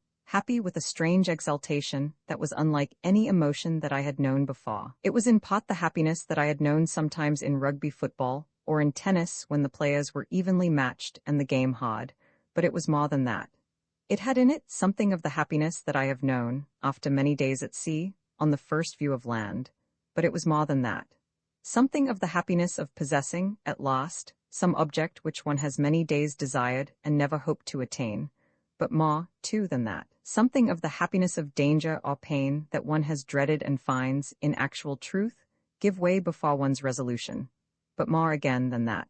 with a strange exultation that was unlike any emotion that I had known before. It was in part the happiness that I had known sometimes in rugby football or in tennis when the players were evenly matched and the game hard, but it was more than that. It had in it something of the happiness that I have known, after many days at sea, on the first view of land, but it was more than that. Something of the happiness of possessing, at last, some object which one has many days desired and never hoped to attain, but more, too, than that. Something of the happiness of danger or pain that one has dreaded and finds, in actual truth, give way before one's resolution. But more again than that.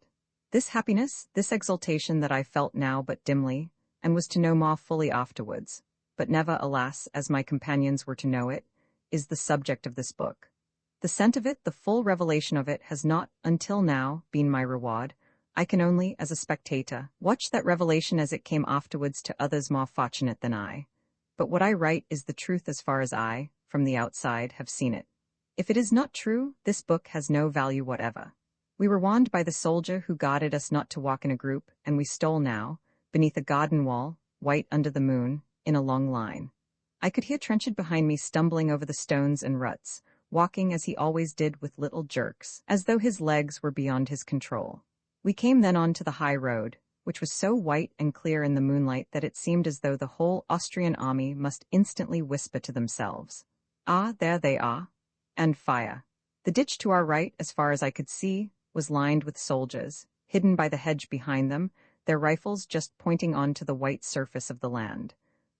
This happiness, this exultation that I felt now but dimly, and was to know more fully afterwards, but never, alas, as my companions were to know it, is the subject of this book. The scent of it, the full revelation of it, has not, until now, been my reward. I can only, as a spectator, watch that revelation as it came afterwards to others more fortunate than I. But what I write is the truth as far as I, from the outside, have seen it. If it is not true, this book has no value whatever. We were warned by the soldier who guarded us not to walk in a group, and we stole now, beneath a garden wall, white under the moon, in a long line. I could hear Trenchard behind me stumbling over the stones and ruts, walking as he always did with little jerks, as though his legs were beyond his control. We came then on to the high road, which was so white and clear in the moonlight that it seemed as though the whole Austrian army must instantly whisper to themselves, "Ah, there they are," and fire. The ditch to our right, as far as I could see, was lined with soldiers, hidden by the hedge behind them, their rifles just pointing on to the white surface of the land.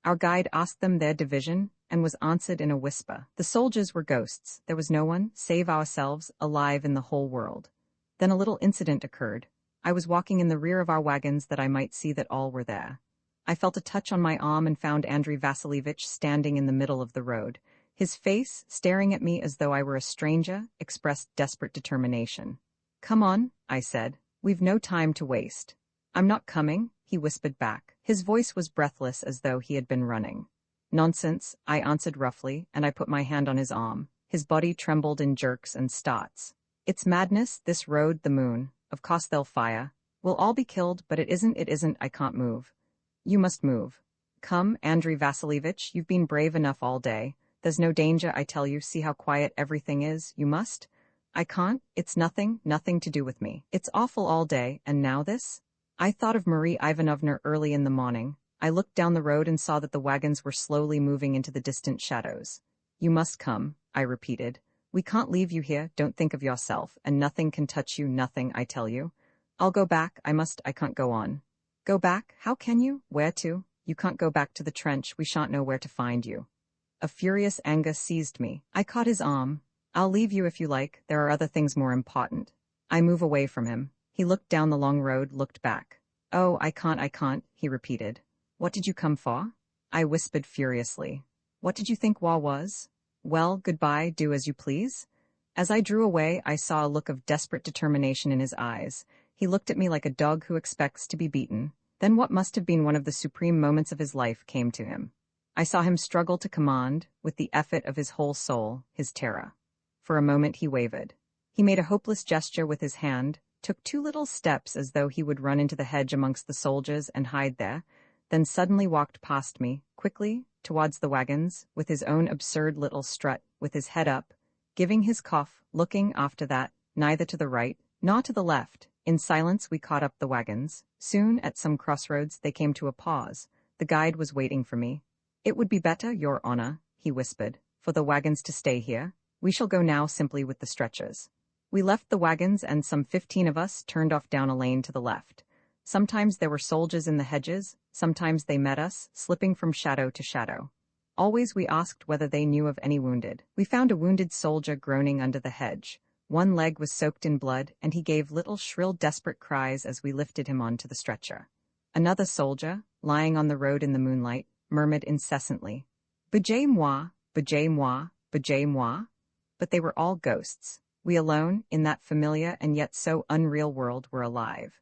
Our guide asked them their division, and was answered in a whisper. The soldiers were ghosts. There was no one, save ourselves, alive in the whole world. Then a little incident occurred. I was walking in the rear of our wagons that I might see that all were there. I felt a touch on my arm and found Andrei Vasilievich standing in the middle of the road. His face, staring at me as though I were a stranger, expressed desperate determination. "Come on," I said. "We've no time to waste." "I'm not coming," he whispered back. His voice was breathless as though he had been running. "Nonsense," I answered roughly, and I put my hand on his arm. His body trembled in jerks and starts. "It's madness, this road, the moon. Of course they'll fire. We'll all be killed, but it isn't, I can't move." "You must move." "Come, Andrei Vasilievich, you've been brave enough all day. There's no danger, I tell you, see how quiet everything is, you must." "I can't, it's nothing to do with me. It's awful all day, and now this?" I thought of Marie Ivanovna early in the morning. I looked down the road and saw that the wagons were slowly moving into the distant shadows. "You must come," I repeated. "We can't leave you here, don't think of yourself, and nothing can touch you, nothing, I tell you." "I'll go back, I can't go on." "Go back? How can you? Where to? You can't go back to the trench, we shan't know where to find you." A furious anger seized me. I caught his arm. "I'll leave you if you like, there are other things more important." I move away from him. He looked down the long road, looked back. "Oh, I can't," he repeated. "What did you come for?" I whispered furiously. "What did you think war was?" "Well, goodbye, do as you please." As I drew away, I saw a look of desperate determination in his eyes. He looked at me like a dog who expects to be beaten. Then what must have been one of the supreme moments of his life came to him. I saw him struggle to command, with the effort of his whole soul, his terror. For a moment he wavered. He made a hopeless gesture with his hand, took 2 little steps as though he would run into the hedge amongst the soldiers and hide there, then suddenly walked past me, quickly, towards the wagons, with his own absurd little strut, with his head up, giving his cough, looking, after that, neither to the right, nor to the left. In silence we caught up the wagons. Soon, at some crossroads, they came to a pause. The guide was waiting for me. "It would be better, Your Honor," he whispered, "for the wagons to stay here. We shall go now simply with the stretchers." We left the wagons and some 15 of us turned off down a lane to the left. Sometimes there were soldiers in the hedges, sometimes they met us, slipping from shadow to shadow. Always we asked whether they knew of any wounded. We found a wounded soldier groaning under the hedge. One leg was soaked in blood, and he gave little shrill desperate cries as we lifted him onto the stretcher. Another soldier, lying on the road in the moonlight, murmured incessantly, "Bujez-moi, bujez-moi, bujez-moi." But they were all ghosts. We alone, in that familiar and yet so unreal world, were alive.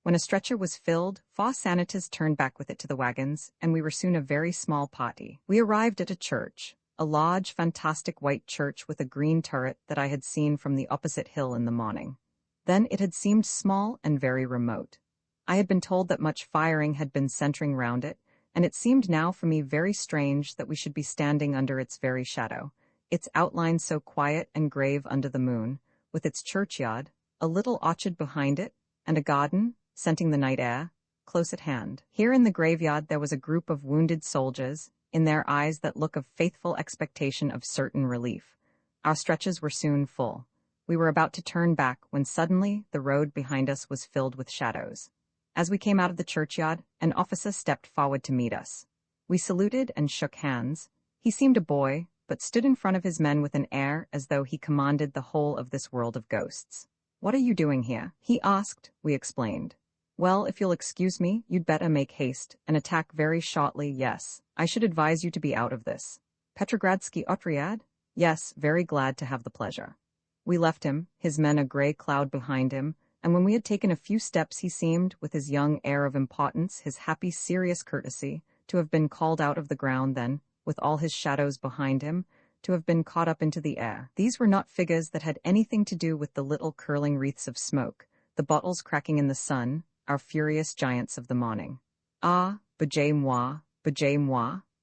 When a stretcher was filled, 4 senators turned back with it to the wagons, and we were soon a very small party. We arrived at a church, a large, fantastic white church with a green turret that I had seen from the opposite hill in the morning. Then it had seemed small and very remote. I had been told that much firing had been centering round it, and it seemed now for me very strange that we should be standing under its very shadow, its outline so quiet and grave under the moon, with its churchyard, a little orchard behind it, and a garden, scenting the night air, close at hand. Here in the graveyard there was a group of wounded soldiers, in their eyes that look of faithful expectation of certain relief. Our stretchers were soon full. We were about to turn back when suddenly the road behind us was filled with shadows. As we came out of the churchyard, an officer stepped forward to meet us. We saluted and shook hands. He seemed a boy, but stood in front of his men with an air as though he commanded the whole of this world of ghosts. "What are you doing here?" he asked. We explained. "Well, if you'll excuse me, you'd better make haste, and attack very shortly. Yes, I should advise you to be out of this." "Petrogradsky Otriad?" "Yes, very glad to have the pleasure." We left him, his men a grey cloud behind him, and when we had taken a few steps he seemed, with his young air of importance, his happy serious courtesy, to have been called out of the ground then, with all his shadows behind him, to have been caught up into the air. These were not figures that had anything to do with the little curling wreaths of smoke, the bottles cracking in the sun, our furious giants of the morning. "Ah, bujez-moi,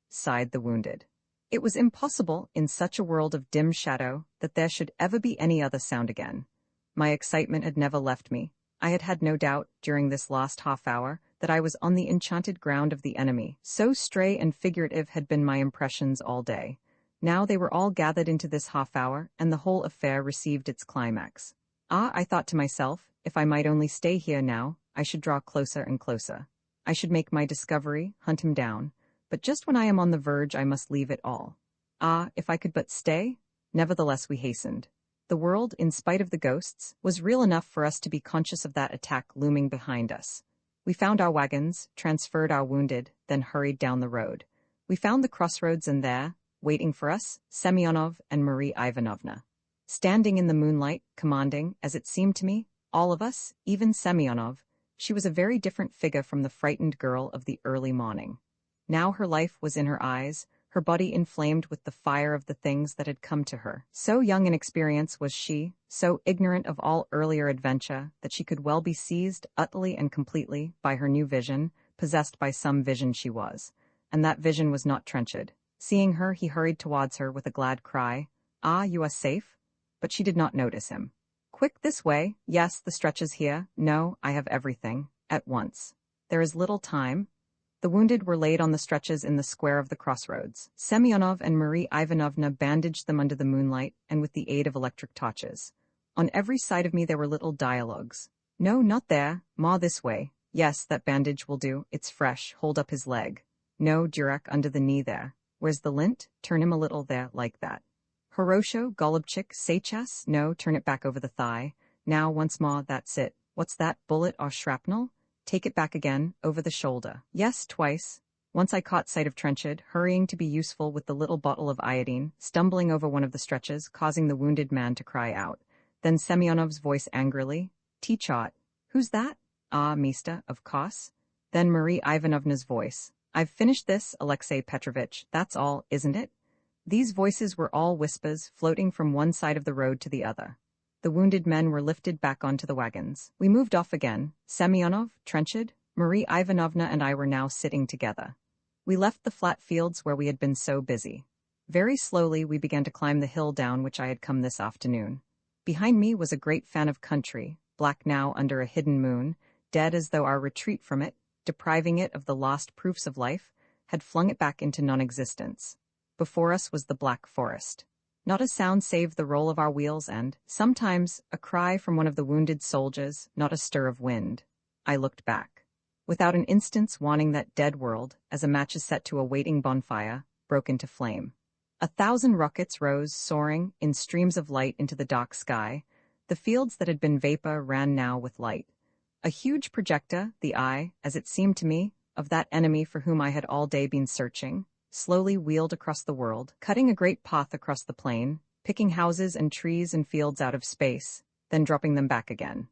sighed the wounded. It was impossible, in such a world of dim shadow, that there should ever be any other sound again. My excitement had never left me. I had had no doubt, during this last half-hour, that I was on the enchanted ground of the enemy. So stray and figurative had been my impressions all day. Now they were all gathered into this half-hour, and the whole affair received its climax. Ah, I thought to myself, if I might only stay here now, I should draw closer and closer. I should make my discovery, hunt him down. But just when I am on the verge I must leave it all. Ah, if I could but stay! Nevertheless we hastened. The world, in spite of the ghosts, was real enough for us to be conscious of that attack looming behind us. We found our wagons, transferred our wounded, then hurried down the road. We found the crossroads, and there, waiting for us, Semyonov and Marie Ivanovna. Standing in the moonlight, commanding, as it seemed to me, all of us, even Semyonov, she was a very different figure from the frightened girl of the early morning. Now her life was in her eyes, her body inflamed with the fire of the things that had come to her. So young in experience was she, so ignorant of all earlier adventure, that she could well be seized utterly and completely by her new vision, possessed by some vision she was. And that vision was not Trenchard. Seeing her, he hurried towards her with a glad cry. "Ah, you are safe?" But she did not notice him. "Quick, this way. Yes, the stretch is here. No, I have everything. At once. There is little time." The wounded were laid on the stretches in the square of the crossroads. Semyonov and Marie Ivanovna bandaged them under the moonlight and with the aid of electric torches. On every side of me there were little dialogues. "No, not there. Ma, this way. Yes, that bandage will do. It's fresh. Hold up his leg. No, Durek, under the knee there. Where's the lint? Turn him a little there, like that. Horosho, Golubchik, Seychess? No, turn it back over the thigh. Now, once more, that's it. What's that, bullet or shrapnel? Take it back again, over the shoulder. Yes, twice." Once I caught sight of Trenchard, hurrying to be useful with the little bottle of iodine, stumbling over one of the stretches, causing the wounded man to cry out. Then Semyonov's voice angrily, "Teachot. Who's that?" "Ah, Mista, of course." Then Marie Ivanovna's voice. I've finished this, Alexei Petrovitch, that's all, isn't it? These voices were all whispers, floating from one side of the road to the other. The wounded men were lifted back onto the wagons. We moved off again. Semyonov, Trenchard, Marie Ivanovna and I were now sitting together. We left the flat fields where we had been so busy. Very slowly we began to climb the hill down which I had come this afternoon. Behind me was a great fan of country, black now under a hidden moon, dead as though our retreat from it, depriving it of the lost proofs of life, had flung it back into non-existence. Before us was the black forest. Not a sound save the roll of our wheels and, sometimes, a cry from one of the wounded soldiers, not a stir of wind. I looked back. Without an instant's wanting, that dead world, as a match is set to a waiting bonfire, broke into flame. 1,000 rockets rose, soaring, in streams of light into the dark sky. The fields that had been vapor ran now with light. A huge projector, the eye, as it seemed to me, of that enemy for whom I had all day been searching, slowly wheeled across the world, cutting a great path across the plain, picking houses and trees and fields out of space, then dropping them back again.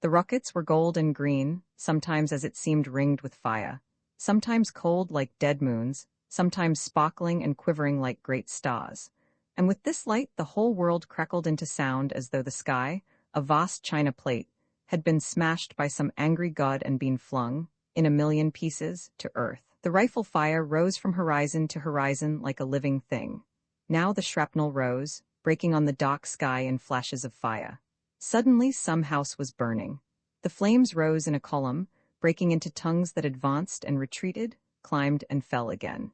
The rockets were gold and green, sometimes as it seemed ringed with fire, sometimes cold like dead moons, sometimes sparkling and quivering like great stars. And with this light the whole world crackled into sound as though the sky, a vast china plate, had been smashed by some angry god and been flung, in a million pieces, to earth. The rifle fire rose from horizon to horizon like a living thing. Now the shrapnel rose, breaking on the dark sky in flashes of fire. Suddenly some house was burning. The flames rose in a column, breaking into tongues that advanced and retreated, climbed and fell again.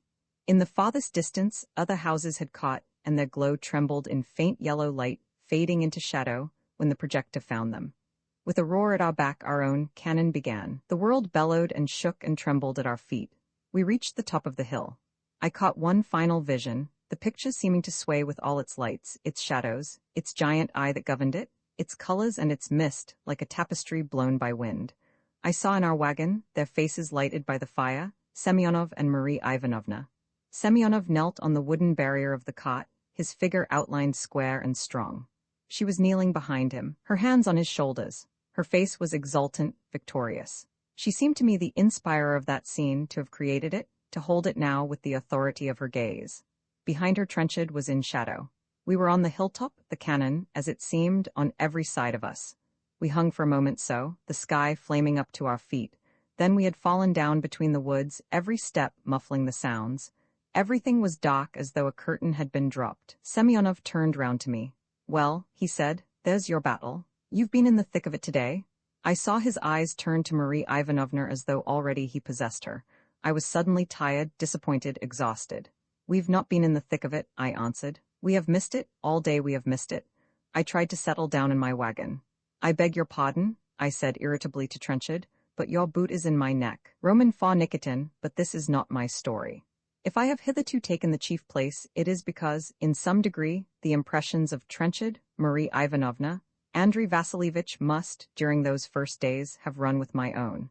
In the farthest distance, other houses had caught, and their glow trembled in faint yellow light, fading into shadow, when the projector found them. With a roar at our back, our own cannon began. The world bellowed and shook and trembled at our feet. We reached the top of the hill. I caught one final vision, the picture seeming to sway with all its lights, its shadows, its giant eye that governed it, its colors and its mist, like a tapestry blown by wind. I saw in our wagon, their faces lighted by the fire, Semyonov and Marie Ivanovna. Semyonov knelt on the wooden barrier of the cot, his figure outlined square and strong. She was kneeling behind him, her hands on his shoulders. Her face was exultant, victorious. She seemed to me the inspirer of that scene, to have created it, to hold it now with the authority of her gaze. Behind her Trenchard was in shadow. We were on the hilltop, the cannon, as it seemed, on every side of us. We hung for a moment so, the sky flaming up to our feet. Then we had fallen down between the woods, every step muffling the sounds. Everything was dark as though a curtain had been dropped. Semyonov turned round to me. Well, he said, there's your battle. You've been in the thick of it today. I saw his eyes turn to Marie Ivanovna as though already he possessed her. I was suddenly tired, disappointed, exhausted. We've not been in the thick of it, I answered. We have missed it, all day we have missed it. I tried to settle down in my wagon. I beg your pardon, I said irritably to Trenchard, but your boot is in my neck. Roman fa Nikitin, but this is not my story. If I have hitherto taken the chief place, it is because, in some degree, the impressions of Trenchard, Marie Ivanovna, Andrei Vasilievich must, during those first days, have run with my own.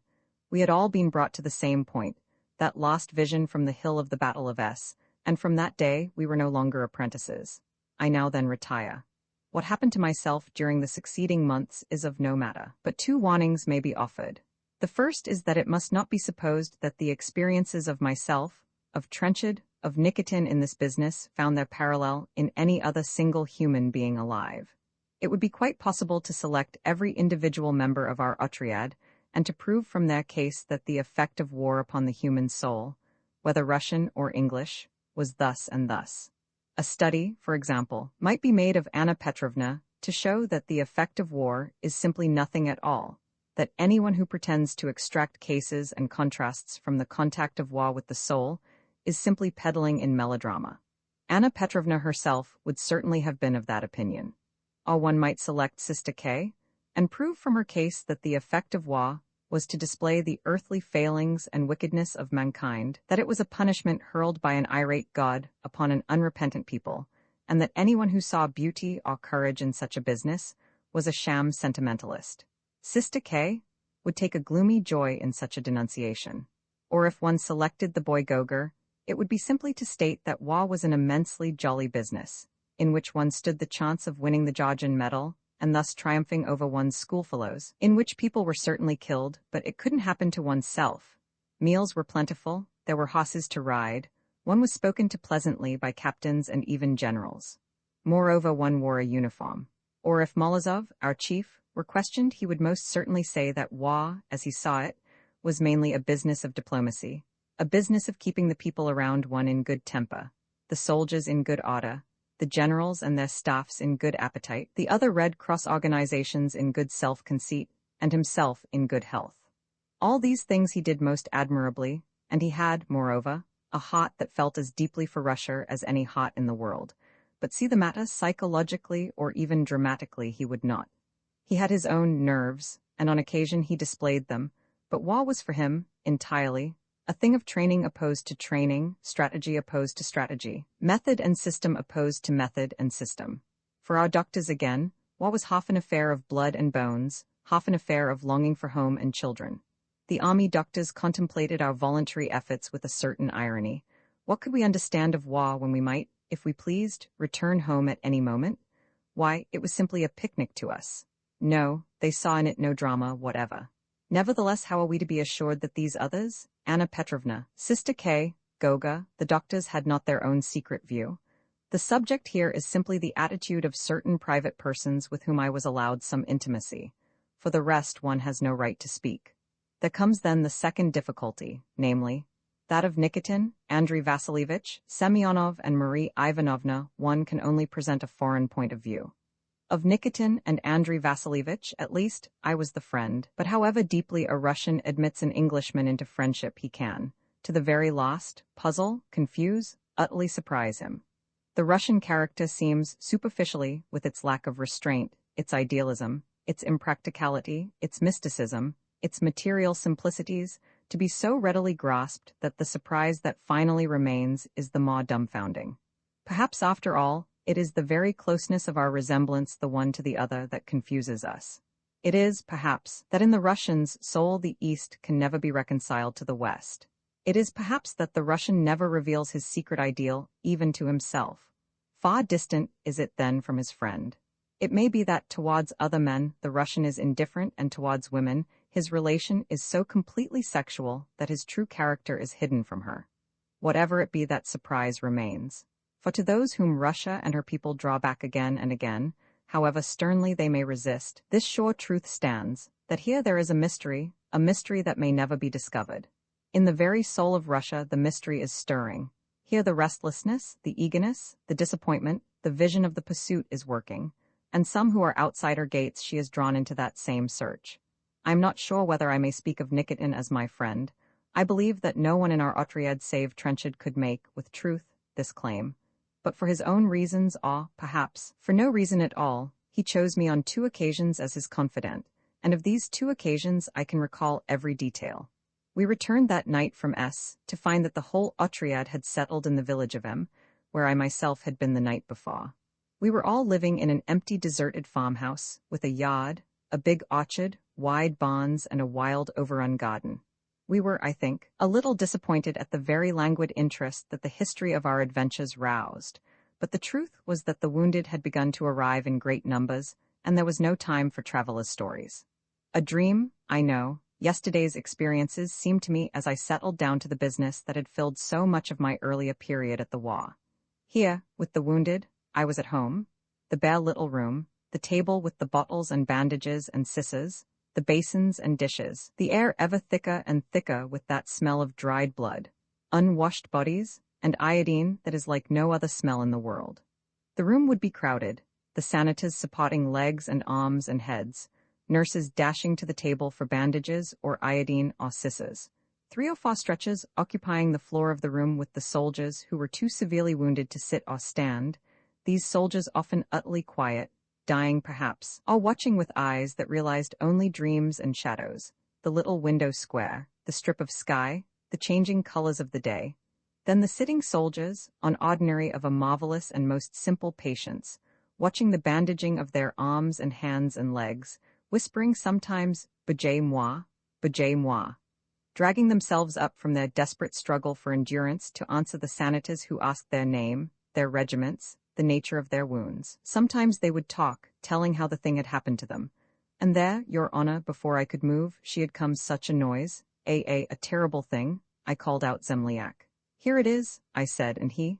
We had all been brought to the same point, that lost vision from the hill of the Battle of S, and from that day we were no longer apprentices. I now then retire. What happened to myself during the succeeding months is of no matter, but 2 warnings may be offered. The first is that it must not be supposed that the experiences of myself, of Trenchard, of Nikitin in this business found their parallel in any other single human being alive. It would be quite possible to select every individual member of our otriad and to prove from their case that the effect of war upon the human soul, whether Russian or English, was thus and thus. A study, for example, might be made of Anna Petrovna to show that the effect of war is simply nothing at all, that anyone who pretends to extract cases and contrasts from the contact of war with the soul is simply peddling in melodrama. Anna Petrovna herself would certainly have been of that opinion. Or one might select Sister K, and prove from her case that the effect of war was to display the earthly failings and wickedness of mankind, that it was a punishment hurled by an irate God upon an unrepentant people, and that anyone who saw beauty or courage in such a business was a sham sentimentalist. Sister K would take a gloomy joy in such a denunciation. Or if one selected the boy Gogor, it would be simply to state that war was an immensely jolly business, in which one stood the chance of winning the Georgian medal, and thus triumphing over one's schoolfellows, in which people were certainly killed, but it couldn't happen to oneself, Meals were plentiful, there were horses to ride, one was spoken to pleasantly by captains and even generals. Moreover, one wore a uniform. Or if Molozov, our chief, were questioned, he would most certainly say that war, as he saw it, was mainly a business of diplomacy, a business of keeping the people around one in good temper, the soldiers in good order, the generals and their staffs in good appetite, the other Red Cross organizations in good self-conceit, and himself in good health. All these things he did most admirably, and he had, moreover, a heart that felt as deeply for Russia as any heart in the world. But see the matter psychologically or even dramatically he would not. He had his own nerves, and on occasion he displayed them, but war was for him, entirely, a thing of training opposed to training, strategy opposed to strategy, method and system opposed to method and system. For our doctors again, war was half an affair of blood and bones, half an affair of longing for home and children. The army doctors contemplated our voluntary efforts with a certain irony. What could we understand of war when we might, if we pleased, return home at any moment? Why, it was simply a picnic to us. No, they saw in it no drama whatever. Nevertheless, how are we to be assured that these others, Anna Petrovna, Sister K, Goga, the doctors had not their own secret view? The subject here is simply the attitude of certain private persons with whom I was allowed some intimacy. For the rest, one has no right to speak. There comes then the second difficulty, namely, that of Nikitin, Andrei Vasilievich, Semyonov, and Marie Ivanovna. One can only present a foreign point of view. Of Nikitin and Andrei Vasilievich, at least, I was the friend, but however deeply a Russian admits an Englishman into friendship he can, to the very last, puzzle, confuse, utterly surprise him. The Russian character seems, superficially, with its lack of restraint, its idealism, its impracticality, its mysticism, its material simplicities, to be so readily grasped that the surprise that finally remains is the more dumbfounding. Perhaps, after all, it is the very closeness of our resemblance the one to the other that confuses us. It is, perhaps, that in the Russian's soul the East can never be reconciled to the West. It is perhaps that the Russian never reveals his secret ideal, even to himself. Far distant is it then from his friend. It may be that towards other men the Russian is indifferent, and towards women his relation is so completely sexual that his true character is hidden from her. Whatever it be, that surprise remains. For to those whom Russia and her people draw back again and again, however sternly they may resist, this sure truth stands, that here there is a mystery that may never be discovered. In the very soul of Russia the mystery is stirring. Here the restlessness, the eagerness, the disappointment, the vision of the pursuit is working, and some who are outside her gates she is drawn into that same search. I am not sure whether I may speak of Nikitin as my friend. I believe that no one in our Otriad save Trenchard could make, with truth, this claim. But for his own reasons, or, perhaps, for no reason at all, he chose me on 2 occasions as his confidant, and of these 2 occasions I can recall every detail. We returned that night from S, to find that the whole Otriad had settled in the village of M, where I myself had been the night before. We were all living in an empty, deserted farmhouse, with a yard, a big orchard, wide barns, and a wild, overrun garden. We were, I think, a little disappointed at the very languid interest that the history of our adventures roused, but the truth was that the wounded had begun to arrive in great numbers, and there was no time for travelers' stories. A dream, I know. Yesterday's experiences seemed to me as I settled down to the business that had filled so much of my earlier period at the war. Here, with the wounded, I was at home. The bare little room, the table with the bottles and bandages and scissors, the basins and dishes, the air ever thicker and thicker with that smell of dried blood, unwashed bodies, and iodine that is like no other smell in the world. The room would be crowded, the sanitors supporting legs and arms and heads, nurses dashing to the table for bandages or iodine or scissors, 3 or 4 stretchers occupying the floor of the room with the soldiers who were too severely wounded to sit or stand, these soldiers often utterly quiet, dying perhaps, all watching with eyes that realized only dreams and shadows, the little window square, the strip of sky, the changing colors of the day. Then the sitting soldiers, on ordinary of a marvelous and most simple patience, watching the bandaging of their arms and hands and legs, whispering sometimes, "Bejay moi, bejay moi," dragging themselves up from their desperate struggle for endurance to answer the sanitors who asked their name, their regiments, the nature of their wounds. Sometimes they would talk, telling how the thing had happened to them. And there, your honor, before I could move, she had come such a noise, A terrible thing, I called out Zemliak. Here it is, I said, and he.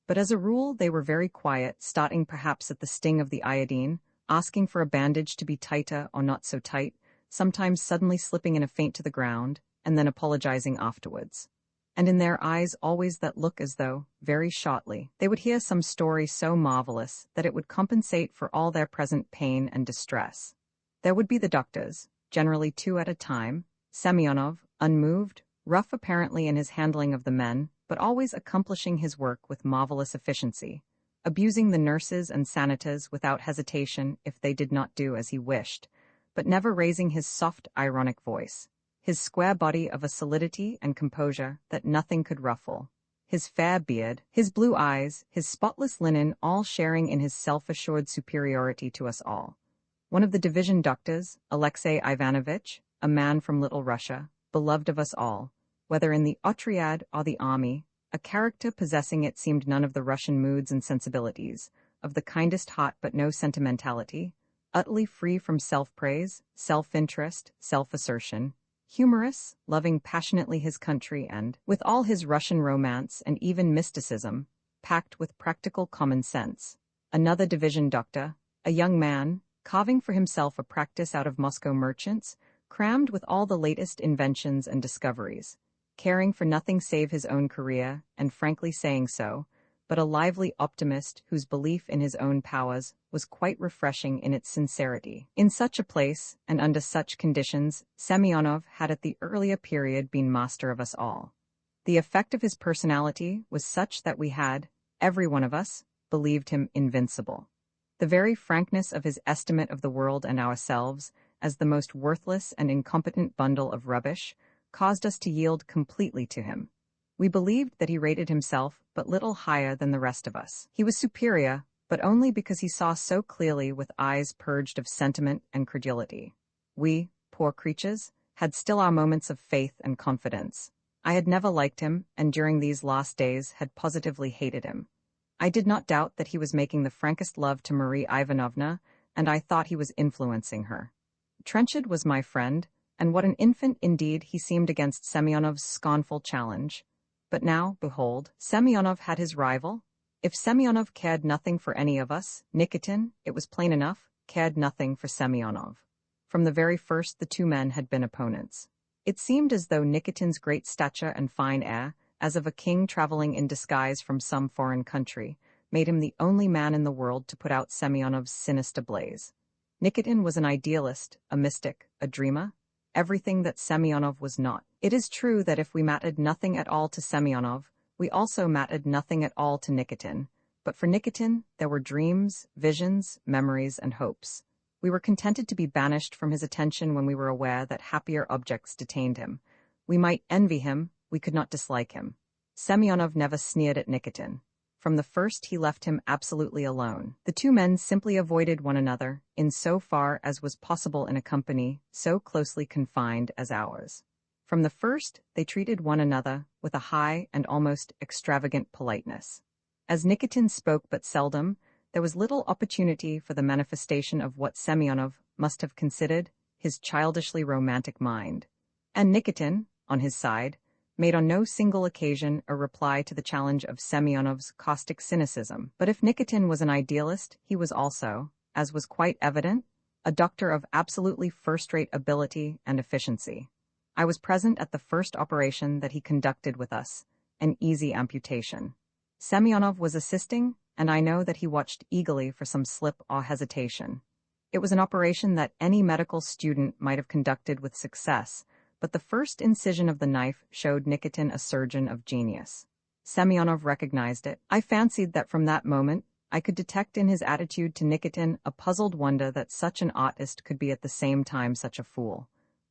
But as a rule they were very quiet, starting perhaps at the sting of the iodine, asking for a bandage to be tighter or not so tight, sometimes suddenly slipping in a faint to the ground, and then apologizing afterwards. And in their eyes always that look as though, very shortly, they would hear some story so marvelous that it would compensate for all their present pain and distress. There would be the doctors, generally 2 at a time, Semyonov, unmoved, rough apparently in his handling of the men, but always accomplishing his work with marvelous efficiency, abusing the nurses and sanitors without hesitation if they did not do as he wished, but never raising his soft, ironic voice, his square body of a solidity and composure that nothing could ruffle, his fair beard, his blue eyes, his spotless linen, all sharing in his self-assured superiority to us all. One of the division doctors, Alexei Ivanovitch, a man from Little Russia, beloved of us all, whether in the Otriad or the army, a character possessing it seemed none of the Russian moods and sensibilities, of the kindest heart but no sentimentality, utterly free from self-praise, self-interest, self-assertion, humorous, loving passionately his country and, with all his Russian romance and even mysticism, packed with practical common sense. Another division doctor, a young man, carving for himself a practice out of Moscow merchants, crammed with all the latest inventions and discoveries, caring for nothing save his own career, and frankly saying so, but a lively optimist whose belief in his own powers was quite refreshing in its sincerity. In such a place, and under such conditions, Semyonov had at the earlier period been master of us all. The effect of his personality was such that we had, every one of us, believed him invincible. The very frankness of his estimate of the world and ourselves, as the most worthless and incompetent bundle of rubbish, caused us to yield completely to him. We believed that he rated himself but little higher than the rest of us. He was superior, but only because he saw so clearly with eyes purged of sentiment and credulity. We, poor creatures, had still our moments of faith and confidence. I had never liked him, and during these last days had positively hated him. I did not doubt that he was making the frankest love to Marie Ivanovna, and I thought he was influencing her. Trenchard was my friend, and what an infant indeed he seemed against Semyonov's scornful challenge. But now, behold, Semyonov had his rival. If Semyonov cared nothing for any of us, Nikitin, it was plain enough, cared nothing for Semyonov. From the very first the two men had been opponents. It seemed as though Nikitin's great stature and fine air, as of a king traveling in disguise from some foreign country, made him the only man in the world to put out Semyonov's sinister blaze. Nikitin was an idealist, a mystic, a dreamer, everything that Semyonov was not. It is true that if we mattered nothing at all to Semyonov, we also mattered nothing at all to Nikitin, but for Nikitin there were dreams, visions, memories, and hopes. We were contented to be banished from his attention when we were aware that happier objects detained him. We might envy him, we could not dislike him. Semyonov never sneered at Nikitin. From the first he left him absolutely alone. The two men simply avoided one another, in so far as was possible in a company so closely confined as ours. From the first they treated one another with a high and almost extravagant politeness. As Nikitin spoke but seldom, there was little opportunity for the manifestation of what Semyonov must have considered his childishly romantic mind. And Nikitin, on his side, made on no single occasion a reply to the challenge of Semyonov's caustic cynicism. But if Nikitin was an idealist, he was also, as was quite evident, a doctor of absolutely first-rate ability and efficiency. I was present at the first operation that he conducted with us, an easy amputation. Semyonov was assisting, and I know that he watched eagerly for some slip or hesitation. It was an operation that any medical student might have conducted with success, but the first incision of the knife showed Nikitin a surgeon of genius. Semyonov recognized it. I fancied that from that moment I could detect in his attitude to Nikitin a puzzled wonder that such an artist could be at the same time such a fool.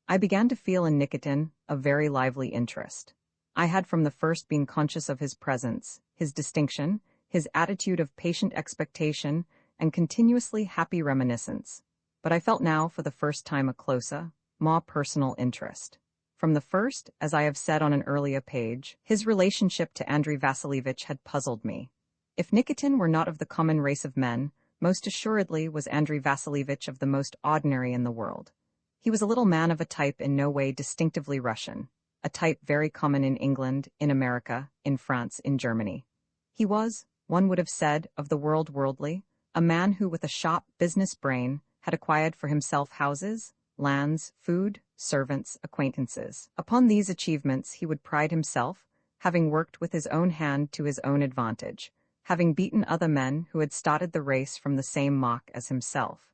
I began to feel in Nikitin a very lively interest. I had from the first been conscious of his presence, his distinction, his attitude of patient expectation, and continuously happy reminiscence. But I felt now for the first time a closer, more personal interest. From the first, as I have said on an earlier page, his relationship to Andrei Vasilievich had puzzled me. If Nikitin were not of the common race of men, most assuredly was Andrei Vasilievich of the most ordinary in the world. He was a little man of a type in no way distinctively Russian, a type very common in England, in America, in France, in Germany. He was, one would have said, of the world worldly, a man who with a sharp business brain had acquired for himself houses, lands, food, servants, acquaintances. Upon these achievements he would pride himself, having worked with his own hand to his own advantage, having beaten other men who had started the race from the same mark as himself.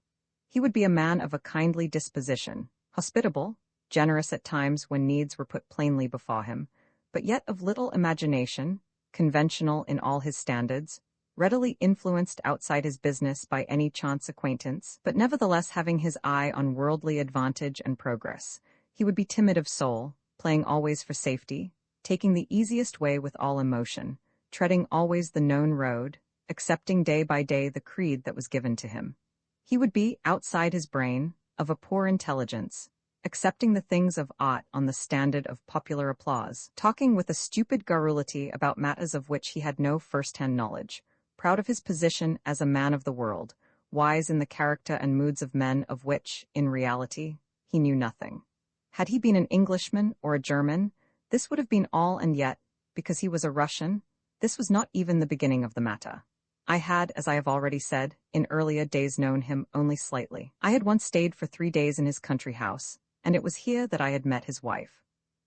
He would be a man of a kindly disposition, hospitable, generous at times when needs were put plainly before him, but yet of little imagination, conventional in all his standards, readily influenced outside his business by any chance acquaintance, but nevertheless having his eye on worldly advantage and progress. He would be timid of soul, playing always for safety, taking the easiest way with all emotion, treading always the known road, accepting day by day the creed that was given to him. He would be, outside his brain, of a poor intelligence, accepting the things of art on the standard of popular applause, talking with a stupid garrulity about matters of which he had no first-hand knowledge, proud of his position as a man of the world, wise in the character and moods of men of which, in reality, he knew nothing. Had he been an Englishman or a German, this would have been all, and yet, because he was a Russian, this was not even the beginning of the matter. I had, as I have already said, in earlier days known him only slightly. I had once stayed for 3 days in his country house, and it was here that I had met his wife.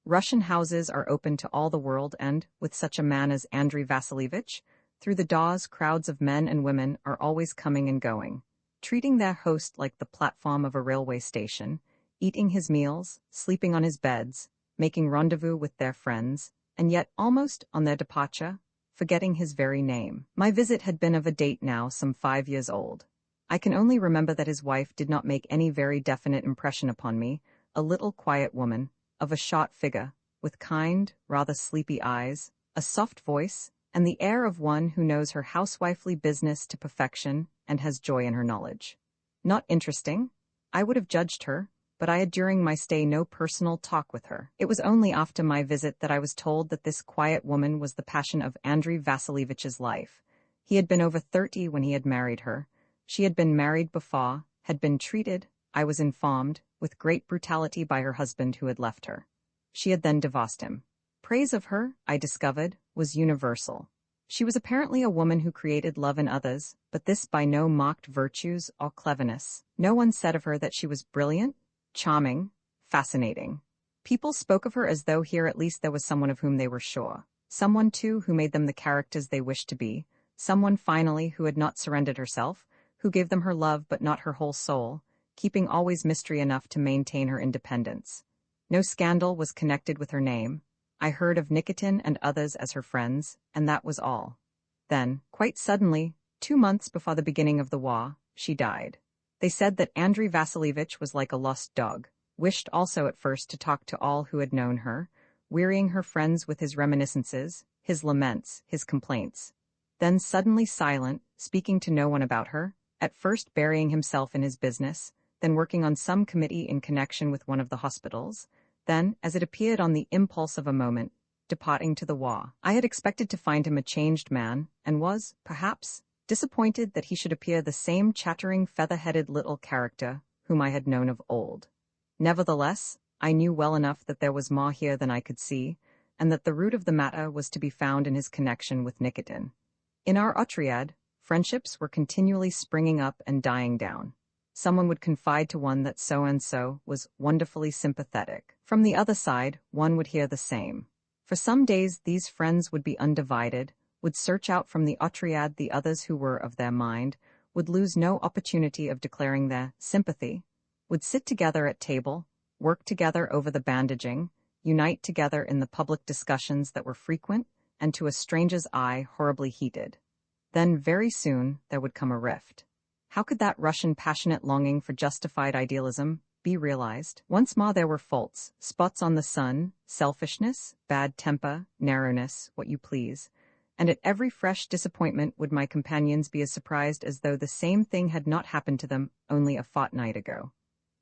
Russian houses are open to all the world, and, with such a man as Andrei Vasilievich, through the doors crowds of men and women are always coming and going, treating their host like the platform of a railway station, eating his meals, sleeping on his beds, making rendezvous with their friends, and yet almost on their departure, forgetting his very name. My visit had been of a date now some 5 years old. I can only remember that his wife did not make any very definite impression upon me, a little quiet woman, of a short figure, with kind, rather sleepy eyes, a soft voice, and the air of one who knows her housewifely business to perfection and has joy in her knowledge. Not interesting, I would have judged her, but I had during my stay no personal talk with her. It was only after my visit that I was told that this quiet woman was the passion of Andrei Vasilievich's life. He had been over 30 when he had married her. She had been married before, had been treated, I was informed, with great brutality by her husband who had left her. She had then divorced him. Praise of her, I discovered, was universal. She was apparently a woman who created love in others, but this by no marked virtues or cleverness. No one said of her that she was brilliant, charming, fascinating. People spoke of her as though here at least there was someone of whom they were sure. Someone, too, who made them the characters they wished to be. Someone, finally, who had not surrendered herself, who gave them her love but not her whole soul, keeping always mystery enough to maintain her independence. No scandal was connected with her name. I heard of Nikitin and others as her friends, and that was all. Then, quite suddenly, 2 months before the beginning of the war, she died. They said that Andrei Vasilievich was like a lost dog, wished also at first to talk to all who had known her, wearying her friends with his reminiscences, his laments, his complaints. Then suddenly silent, speaking to no one about her, at first burying himself in his business, then working on some committee in connection with one of the hospitals, then, as it appeared on the impulse of a moment, departing to the war. I had expected to find him a changed man, and was, perhaps, disappointed that he should appear the same chattering, feather-headed little character whom I had known of old. Nevertheless, I knew well enough that there was more here than I could see, and that the root of the matter was to be found in his connection with Nikitin. In our Otriad, friendships were continually springing up and dying down. Someone would confide to one that so-and-so was wonderfully sympathetic. From the other side, one would hear the same. For some days these friends would be undivided, would search out from the Otriad the others who were of their mind, would lose no opportunity of declaring their sympathy, would sit together at table, work together over the bandaging, unite together in the public discussions that were frequent and to a stranger's eye horribly heated. Then very soon there would come a rift. How could that Russian passionate longing for justified idealism be realized? Once more there were faults, spots on the sun, selfishness, bad temper, narrowness, what you please, and at every fresh disappointment would my companions be as surprised as though the same thing had not happened to them only a fortnight ago.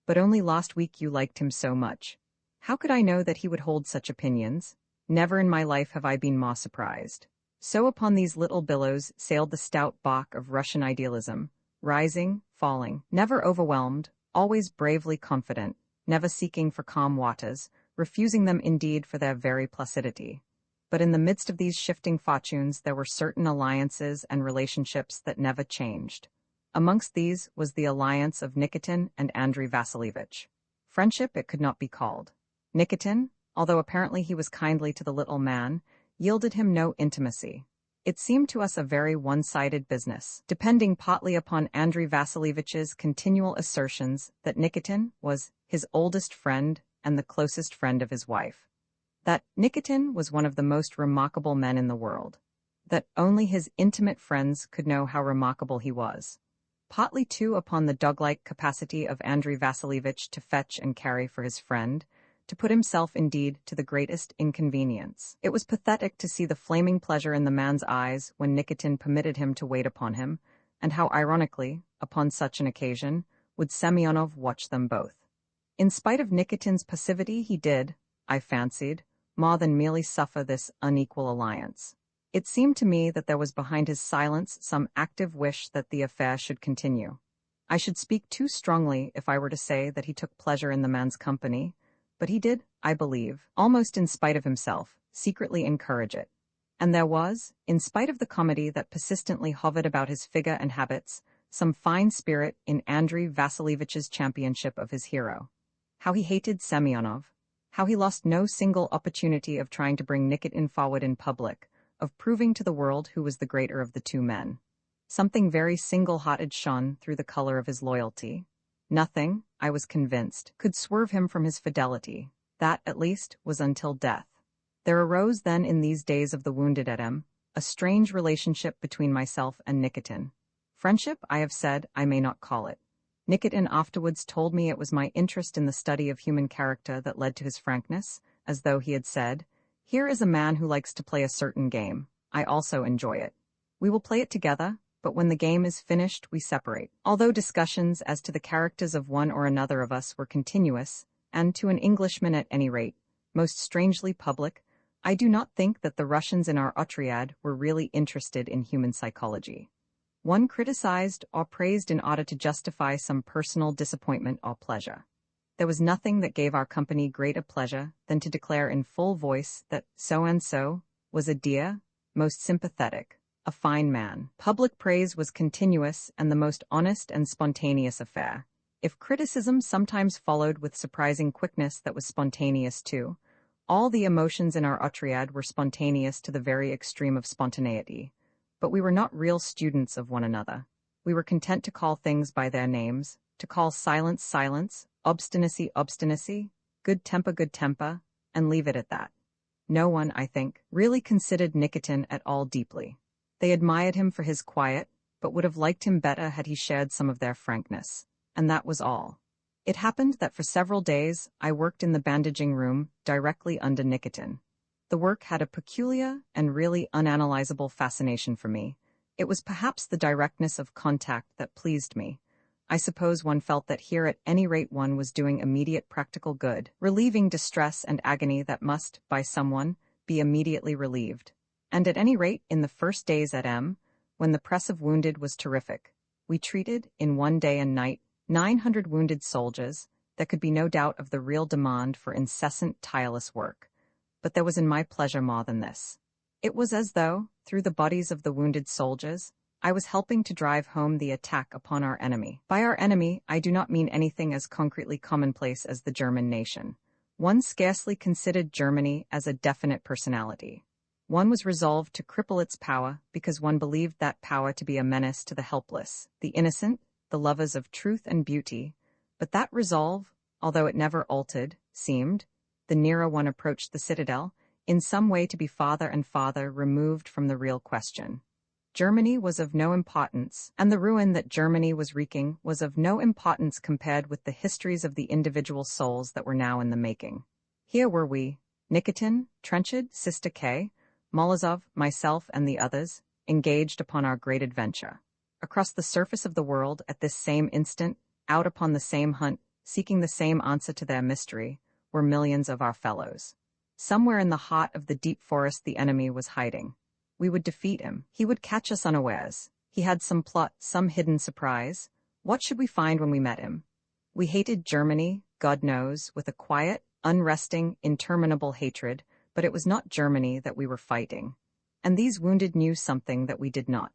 But only last week you liked him so much. How could I know that he would hold such opinions? Never in my life have I been more surprised. So upon these little billows sailed the stout bark of Russian idealism, rising, falling, never overwhelmed, always bravely confident, never seeking for calm waters, refusing them indeed for their very placidity. But in the midst of these shifting fortunes there were certain alliances and relationships that never changed. Amongst these was the alliance of Nikitin and Andrei Vasilievich. Friendship it could not be called. Nikitin, although apparently he was kindly to the little man, yielded him no intimacy. It seemed to us a very one-sided business, depending partly upon Andrei Vasilievich's continual assertions that Nikitin was his oldest friend and the closest friend of his wife. That Nikitin was one of the most remarkable men in the world. That only his intimate friends could know how remarkable he was. Partly too upon the dog-like capacity of Andrei Vasilievich to fetch and carry for his friend, to put himself indeed to the greatest inconvenience. It was pathetic to see the flaming pleasure in the man's eyes when Nikitin permitted him to wait upon him, and how ironically, upon such an occasion, would Semyonov watch them both. In spite of Nikitin's passivity he did, I fancied, more than merely suffer this unequal alliance. It seemed to me that there was behind his silence some active wish that the affair should continue. I should speak too strongly if I were to say that he took pleasure in the man's company, but he did, I believe, almost in spite of himself, secretly encourage it. And there was, in spite of the comedy that persistently hovered about his figure and habits, some fine spirit in Andrei Vasilievich's championship of his hero. How he hated Semyonov, how he lost no single opportunity of trying to bring Nikitin forward in public, of proving to the world who was the greater of the two men. Something very single-hearted shone through the color of his loyalty. Nothing, I was convinced, could swerve him from his fidelity. That, at least, was until death. There arose then in these days of the wounded at M, a strange relationship between myself and Nikitin. Friendship, I have said, I may not call it. Nikitin afterwards told me it was my interest in the study of human character that led to his frankness, as though he had said, "Here is a man who likes to play a certain game. I also enjoy it. We will play it together, but when the game is finished we separate." Although discussions as to the characters of one or another of us were continuous, and to an Englishman at any rate, most strangely public, I do not think that the Russians in our Otriad were really interested in human psychology. One criticized or praised in order to justify some personal disappointment or pleasure. There was nothing that gave our company greater pleasure than to declare in full voice that so-and-so was a dear, most sympathetic, a fine man. Public praise was continuous and the most honest and spontaneous affair. If criticism sometimes followed with surprising quickness that was spontaneous too, all the emotions in our Otriad were spontaneous to the very extreme of spontaneity. But we were not real students of one another. We were content to call things by their names, to call silence silence, obstinacy obstinacy, good temper, and leave it at that. No one, I think, really considered Nikitin at all deeply. They admired him for his quiet, but would have liked him better had he shared some of their frankness. And that was all. It happened that for several days I worked in the bandaging room directly under Nikitin. The work had a peculiar and really unanalyzable fascination for me. It was perhaps the directness of contact that pleased me. I suppose one felt that here at any rate one was doing immediate practical good, relieving distress and agony that must, by someone, be immediately relieved. And at any rate, in the first days at M, when the press of wounded was terrific, we treated, in one day and night, 900 wounded soldiers. There could be no doubt of the real demand for incessant, tireless work. But there was in my pleasure more than this. It was as though, through the bodies of the wounded soldiers, I was helping to drive home the attack upon our enemy. By our enemy, I do not mean anything as concretely commonplace as the German nation. One scarcely considered Germany as a definite personality. One was resolved to cripple its power because one believed that power to be a menace to the helpless, the innocent, the lovers of truth and beauty. But that resolve, although it never altered, seemed, the nearer one approached the citadel, in some way to be farther and farther removed from the real question. Germany was of no importance, and the ruin that Germany was wreaking was of no importance compared with the histories of the individual souls that were now in the making. Here were we, Nikitin, Trenchard, Sister K, Molozov, myself, and the others, engaged upon our great adventure. Across the surface of the world at this same instant, out upon the same hunt, seeking the same answer to their mystery, were millions of our fellows. Somewhere in the heart of the deep forest the enemy was hiding. We would defeat him. He would catch us unawares. He had some plot, some hidden surprise. What should we find when we met him? We hated Germany, God knows, with a quiet, unresting, interminable hatred, but it was not Germany that we were fighting. And these wounded knew something that we did not.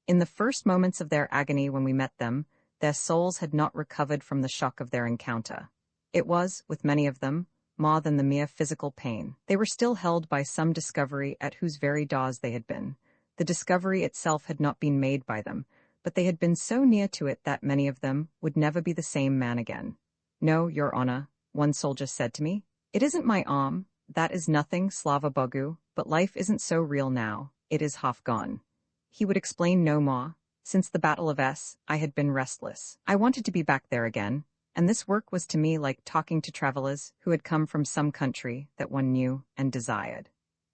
In the first moments of their agony when we met them, their souls had not recovered from the shock of their encounter. It was, with many of them, more than the mere physical pain. They were still held by some discovery at whose very doors they had been. The discovery itself had not been made by them, but they had been so near to it that many of them would never be the same man again. "No, Your Honor," one soldier said to me. "It isn't my arm, that is nothing, Slava Bogu, but life isn't so real now, it is half gone." He would explain no more. Since the Battle of S, I had been restless. I wanted to be back there again, and this work was to me like talking to travelers who had come from some country that one knew and desired.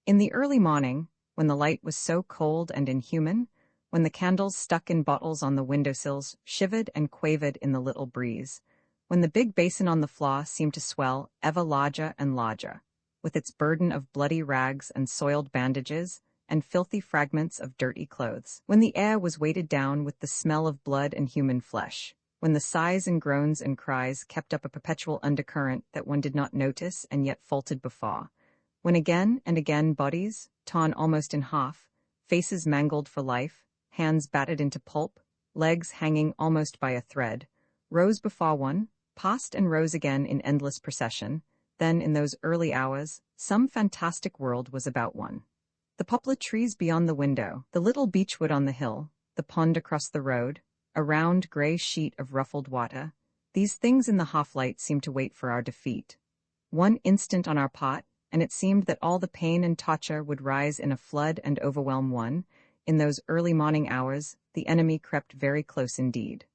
In the early morning, when the light was so cold and inhuman, when the candles stuck in bottles on the windowsills shivered and quavered in the little breeze, when the big basin on the floor seemed to swell ever larger and larger, with its burden of bloody rags and soiled bandages and filthy fragments of dirty clothes, when the air was weighted down with the smell of blood and human flesh, when the sighs and groans and cries kept up a perpetual undercurrent that one did not notice and yet faltered before, when again and again bodies, torn almost in half, faces mangled for life, hands battered into pulp, legs hanging almost by a thread, rose before one, passed and rose again in endless procession, then in those early hours, some fantastic world was about one. The poplar trees beyond the window, the little beechwood on the hill, the pond across the road, a round grey sheet of ruffled water, these things in the half-light seemed to wait for our defeat. One instant on our part, and it seemed that all the pain and torture would rise in a flood and overwhelm one. In those early morning hours, the enemy crept very close indeed.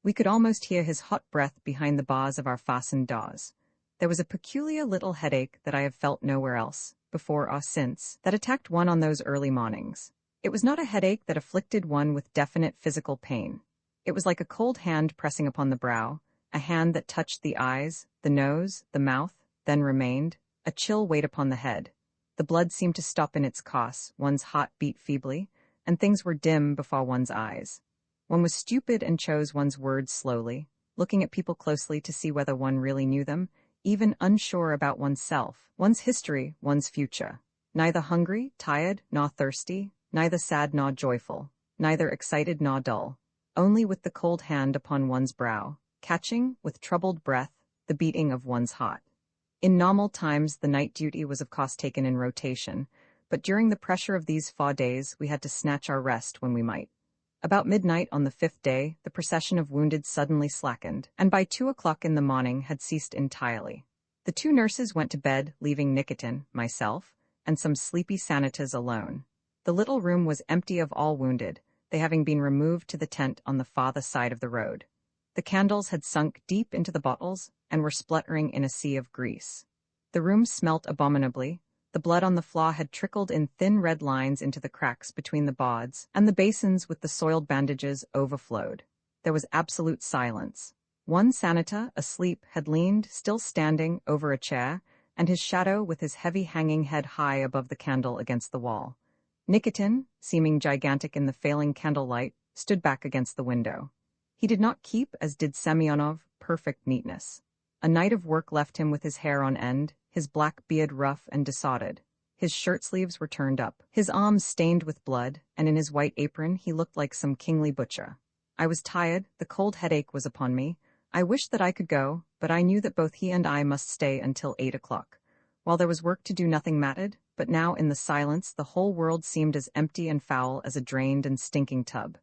We could almost hear his hot breath behind the bars of our fastened doors. There was a peculiar little headache that I have felt nowhere else, before or since, that attacked one on those early mornings. It was not a headache that afflicted one with definite physical pain. It was like a cold hand pressing upon the brow, a hand that touched the eyes, the nose, the mouth, then remained, a chill weight upon the head. The blood seemed to stop in its course, one's heart beat feebly, and things were dim before one's eyes. One was stupid and chose one's words slowly, looking at people closely to see whether one really knew them, even unsure about oneself, one's history, one's future. Neither hungry, tired, nor thirsty, neither sad nor joyful, neither excited nor dull, only with the cold hand upon one's brow, catching, with troubled breath, the beating of one's heart. In normal times the night duty was of course taken in rotation, but during the pressure of these 4 days we had to snatch our rest when we might. About midnight on the 5th day, the procession of wounded suddenly slackened, and by 2 o'clock in the morning had ceased entirely. The 2 nurses went to bed, leaving Nikitin, myself, and some sleepy sanitors alone. The little room was empty of all wounded, they having been removed to the tent on the farther side of the road. The candles had sunk deep into the bottles and were spluttering in a sea of grease. The room smelt abominably. The blood on the floor had trickled in thin red lines into the cracks between the boards, and the basins with the soiled bandages overflowed. There was absolute silence. One sanitor, asleep, had leaned, still standing, over a chair, and his shadow with his heavy hanging head high above the candle against the wall. Nikitin, seeming gigantic in the failing candlelight, stood back against the window. He did not keep, as did Semyonov, perfect neatness. A night of work left him with his hair on end, his black beard rough and disordered. His shirt sleeves were turned up, his arms stained with blood, and in his white apron he looked like some kingly butcher. I was tired, the cold headache was upon me. I wished that I could go, but I knew that both he and I must stay until 8 o'clock. While there was work to do nothing mattered, but now in the silence the whole world seemed as empty and foul as a drained and stinking tub.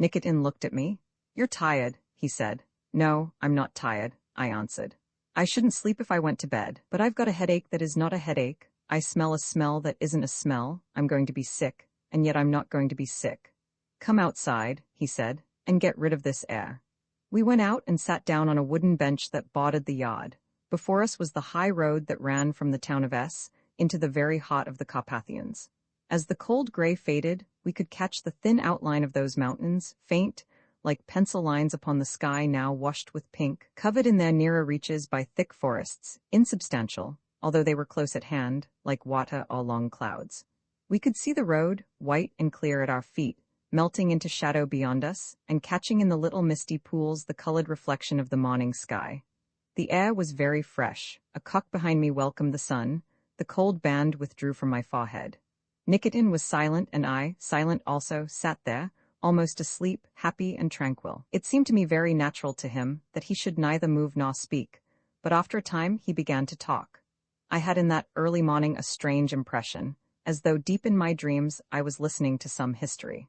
Nikitin looked at me. "You're tired," he said. "No, I'm not tired," I answered. "I shouldn't sleep if I went to bed, but I've got a headache that is not a headache. I smell a smell that isn't a smell. I'm going to be sick, and yet I'm not going to be sick." "Come outside," he said, "and get rid of this air." We went out and sat down on a wooden bench that bordered the yard. Before us was the high road that ran from the town of S into the very heart of the Carpathians. As the cold gray faded, we could catch the thin outline of those mountains, faint, like pencil lines upon the sky now washed with pink, covered in their nearer reaches by thick forests, insubstantial, although they were close at hand, like water or long clouds. We could see the road, white and clear at our feet, melting into shadow beyond us, and catching in the little misty pools the colored reflection of the morning sky. The air was very fresh, a cock behind me welcomed the sun, the cold band withdrew from my forehead. Nikitin was silent and I, silent also, sat there, almost asleep, happy and tranquil. It seemed to me very natural to him that he should neither move nor speak, but after a time he began to talk. I had in that early morning a strange impression, as though deep in my dreams I was listening to some history.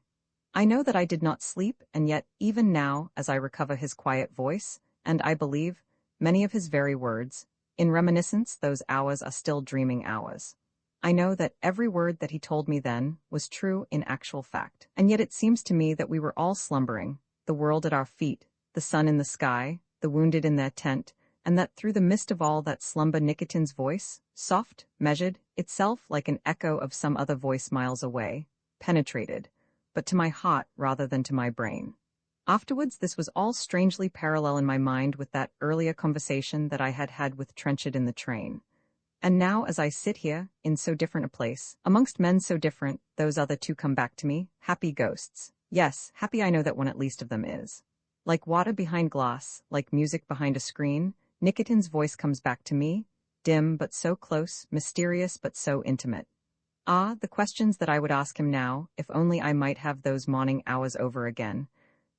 I know that I did not sleep, and yet even now, as I recover his quiet voice, and I believe, many of his very words, in reminiscence those hours are still dreaming hours. I know that every word that he told me then was true in actual fact. And yet it seems to me that we were all slumbering, the world at our feet, the sun in the sky, the wounded in their tent, and that through the mist of all that slumber Nikitin's voice, soft, measured, itself like an echo of some other voice miles away, penetrated, but to my heart rather than to my brain. Afterwards this was all strangely parallel in my mind with that earlier conversation that I had had with Trenchard in the train. And now as I sit here, in so different a place, amongst men so different, those other two come back to me, happy ghosts. Yes, happy I know that one at least of them is. Like water behind glass, like music behind a screen, Nikitin's voice comes back to me, dim but so close, mysterious but so intimate. Ah, the questions that I would ask him now, if only I might have those morning hours over again.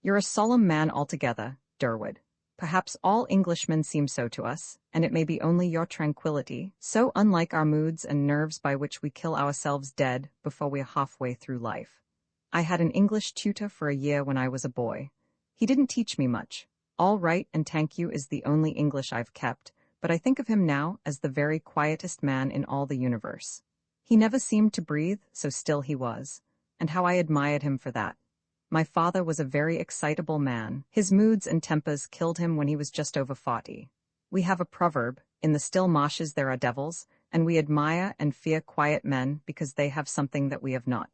You're a solemn man altogether, Durwood. Perhaps all Englishmen seem so to us, and it may be only your tranquillity, so unlike our moods and nerves by which we kill ourselves dead before we are halfway through life. I had an English tutor for a year when I was a boy. He didn't teach me much. All right and thank you is the only English I've kept, but I think of him now as the very quietest man in all the universe. He never seemed to breathe, so still he was, and how I admired him for that. My father was a very excitable man. His moods and tempers killed him when he was just over 40. We have a proverb, in the still marshes there are devils, and we admire and fear quiet men because they have something that we have not.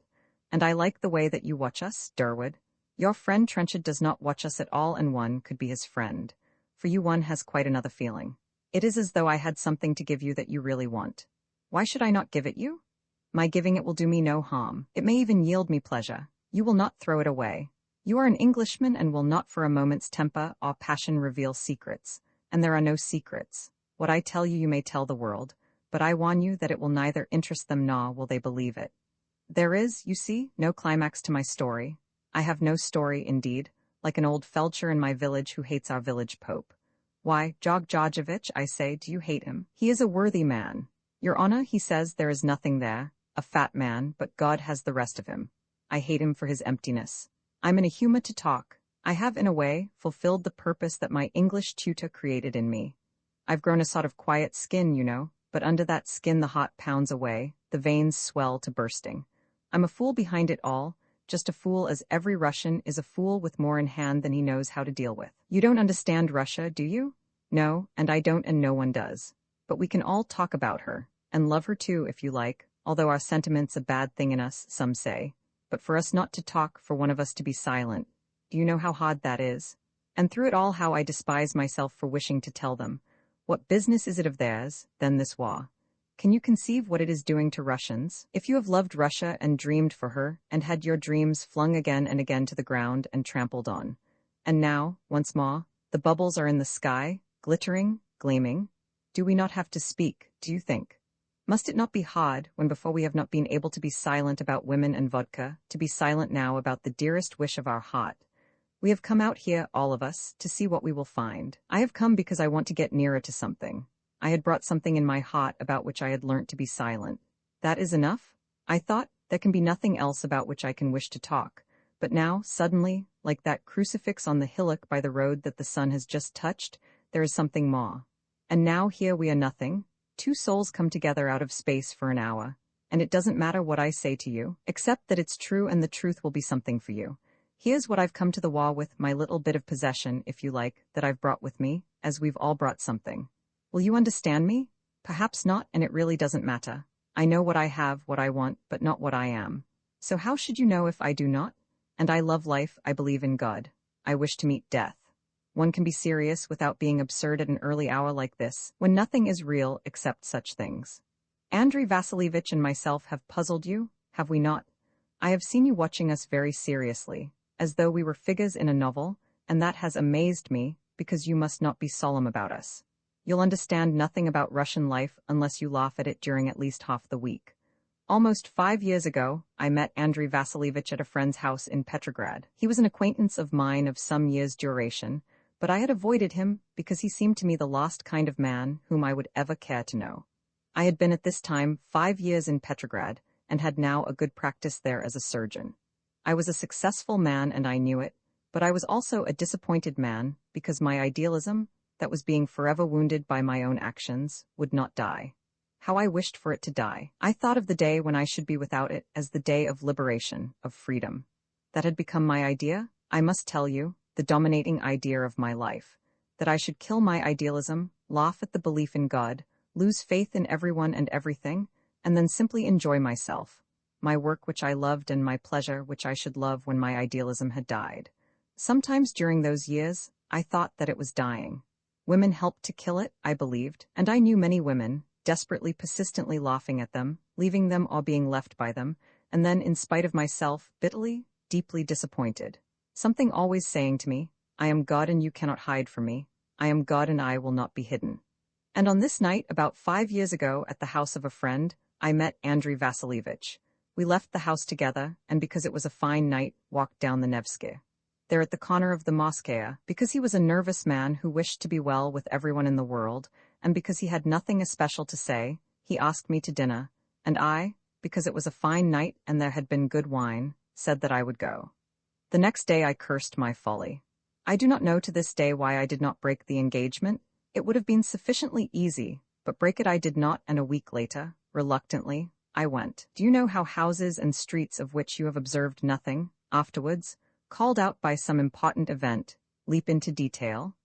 And I like the way that you watch us, Durwood. Your friend Trenchard does not watch us at all, and one could be his friend. For you one has quite another feeling. It is as though I had something to give you that you really want. Why should I not give it you? My giving it will do me no harm. It may even yield me pleasure. You will not throw it away. You are an Englishman and will not for a moment's temper or passion reveal secrets. And there are no secrets. What I tell you you may tell the world, but I warn you that it will neither interest them nor will they believe it. There is, you see, no climax to my story. I have no story, indeed, like an old felcher in my village who hates our village pope. Why, Georgievich, I say, do you hate him? He is a worthy man. Your Honor, he says there is nothing there, a fat man, but God has the rest of him. I hate him for his emptiness. I'm in a humor to talk. I have, in a way, fulfilled the purpose that my English tutor created in me. I've grown a sort of quiet skin, you know, but under that skin the heart pounds away, the veins swell to bursting. I'm a fool behind it all, just a fool as every Russian is a fool with more in hand than he knows how to deal with. You don't understand Russia, do you? No, and I don't and no one does. But we can all talk about her, and love her too if you like, although our sentiment's a bad thing in us, some say. But for us not to talk, for one of us to be silent. Do you know how hard that is? And through it all how I despise myself for wishing to tell them. What business is it of theirs, then this war? Can you conceive what it is doing to Russians? If you have loved Russia and dreamed for her, and had your dreams flung again and again to the ground and trampled on. And now, once more, the bubbles are in the sky, glittering, gleaming. Do we not have to speak, do you think? Must it not be hard, when before we have not been able to be silent about women and vodka, to be silent now about the dearest wish of our heart? We have come out here, all of us, to see what we will find. I have come because I want to get nearer to something. I had brought something in my heart about which I had learnt to be silent. That is enough? I thought, there can be nothing else about which I can wish to talk. But now, suddenly, like that crucifix on the hillock by the road that the sun has just touched, there is something more. And now here we are nothing. Two souls come together out of space for an hour, and it doesn't matter what I say to you, except that it's true and the truth will be something for you. Here's what I've come to the wall with, my little bit of possession, if you like, that I've brought with me, as we've all brought something. Will you understand me? Perhaps not, and it really doesn't matter. I know what I have, what I want, but not what I am. So how should you know if I do not? And I love life, I believe in God. I wish to meet death. One can be serious without being absurd at an early hour like this, when nothing is real except such things. Andrei Vasilievich and myself have puzzled you, have we not? I have seen you watching us very seriously, as though we were figures in a novel, and that has amazed me, because you must not be solemn about us. You'll understand nothing about Russian life unless you laugh at it during at least half the week. Almost 5 years ago, I met Andrei Vasilievich at a friend's house in Petrograd. He was an acquaintance of mine of some years' duration, but I had avoided him because he seemed to me the last kind of man whom I would ever care to know. I had been at this time 5 years in Petrograd and had now a good practice there as a surgeon. I was a successful man and I knew it, but I was also a disappointed man because my idealism, that was being forever wounded by my own actions, would not die. How I wished for it to die. I thought of the day when I should be without it as the day of liberation, of freedom. That had become my idea, I must tell you, the dominating idea of my life. That I should kill my idealism, laugh at the belief in God, lose faith in everyone and everything, and then simply enjoy myself. My work which I loved and my pleasure which I should love when my idealism had died. Sometimes during those years, I thought that it was dying. Women helped to kill it, I believed, and I knew many women, desperately persistently laughing at them, leaving them or being left by them, and then, in spite of myself, bitterly, deeply disappointed. Something always saying to me, I am God and you cannot hide from me. I am God and I will not be hidden. And on this night, about 5 years ago, at the house of a friend, I met Andrei Vasilievich. We left the house together, and because it was a fine night, walked down the Nevsky. There at the corner of the Moskaya, because he was a nervous man who wished to be well with everyone in the world, and because he had nothing especial to say, he asked me to dinner, and I, because it was a fine night and there had been good wine, said that I would go. The next day I cursed my folly. I do not know to this day why I did not break the engagement. It would have been sufficiently easy, but break it I did not, and a week later, reluctantly, I went. Do you know how houses and streets of which you have observed nothing, afterwards, called out by some important event, leap into detail?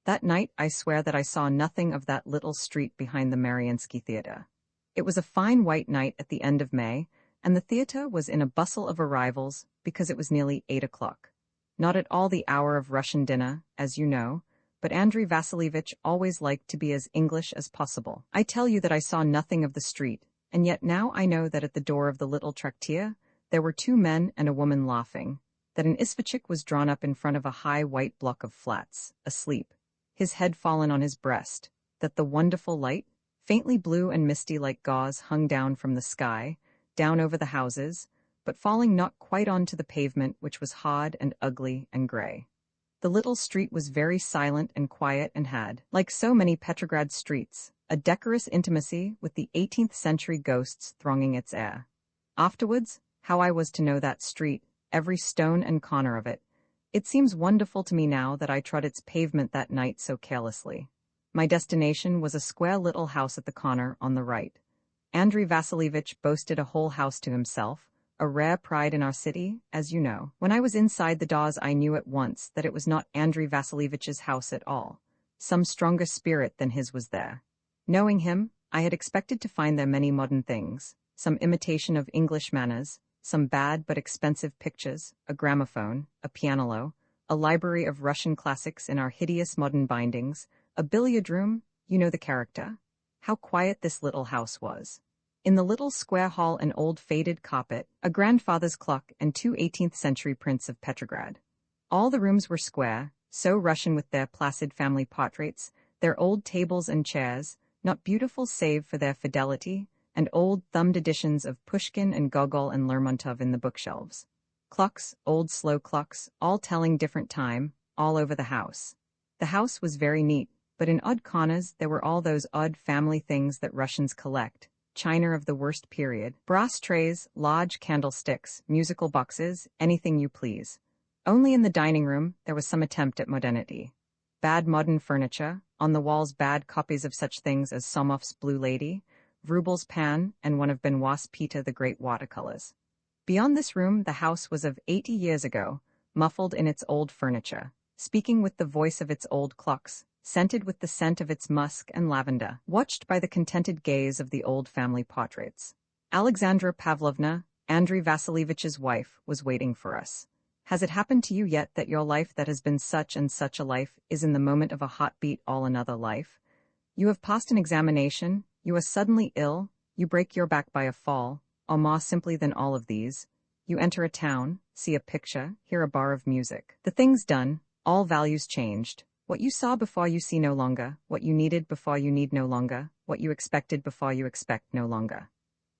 That night I swear that I saw nothing of that little street behind the Mariinsky Theatre. It was a fine white night at the end of May, and the theatre was in a bustle of arrivals because it was nearly 8 o'clock. Not at all the hour of Russian dinner, as you know, but Andrei Vasilievich always liked to be as English as possible. I tell you that I saw nothing of the street, and yet now I know that at the door of the little traktir there were 2 men and a woman laughing, that an isvotchik was drawn up in front of a high white block of flats, asleep, his head fallen on his breast, that the wonderful light, faintly blue and misty like gauze, hung down from the sky, down over the houses, but falling not quite on to the pavement, which was hard and ugly and grey. The little street was very silent and quiet and had, like so many Petrograd streets, a decorous intimacy with the 18th century ghosts thronging its air. Afterwards, how I was to know that street, every stone and corner of it. It seems wonderful to me now that I trod its pavement that night so carelessly. My destination was a square little house at the corner on the right. Andrei Vasilievich boasted a whole house to himself, a rare pride in our city, as you know. When I was inside the doors I knew at once that it was not Andrei Vasilievich's house at all. Some stronger spirit than his was there. Knowing him, I had expected to find there many modern things, some imitation of English manners, some bad but expensive pictures, a gramophone, a pianolo, a library of Russian classics in our hideous modern bindings, a billiard room, you know the character. How quiet this little house was. In the little square hall an old faded carpet, a grandfather's clock, and 2 18th century prints of Petrograd. All the rooms were square, so Russian with their placid family portraits, their old tables and chairs, not beautiful save for their fidelity, and old thumbed editions of Pushkin and Gogol and Lermontov in the bookshelves. Clocks, old slow clocks, all telling different time, all over the house. The house was very neat, but in odd corners there were all those odd family things that Russians collect, china of the worst period, brass trays, large candlesticks, musical boxes, anything you please. Only in the dining room there was some attempt at modernity. Bad modern furniture, on the walls bad copies of such things as Somov's Blue Lady, Vrubel's Pan, and one of Benoit's Peter the Great watercolors. Beyond this room the house was of 80 years ago, muffled in its old furniture, speaking with the voice of its old clocks, scented with the scent of its musk and lavender, watched by the contented gaze of the old family portraits. Alexandra Pavlovna, Andrei Vasilievich's wife, was waiting for us. Has it happened to you yet that your life that has been such and such a life is in the moment of a heartbeat all another life? You have passed an examination, you are suddenly ill, you break your back by a fall, or more simply than all of these, you enter a town, see a picture, hear a bar of music. The thing's done, all values changed, What you saw before you see no longer, what you needed before you need no longer, what you expected before you expect no longer.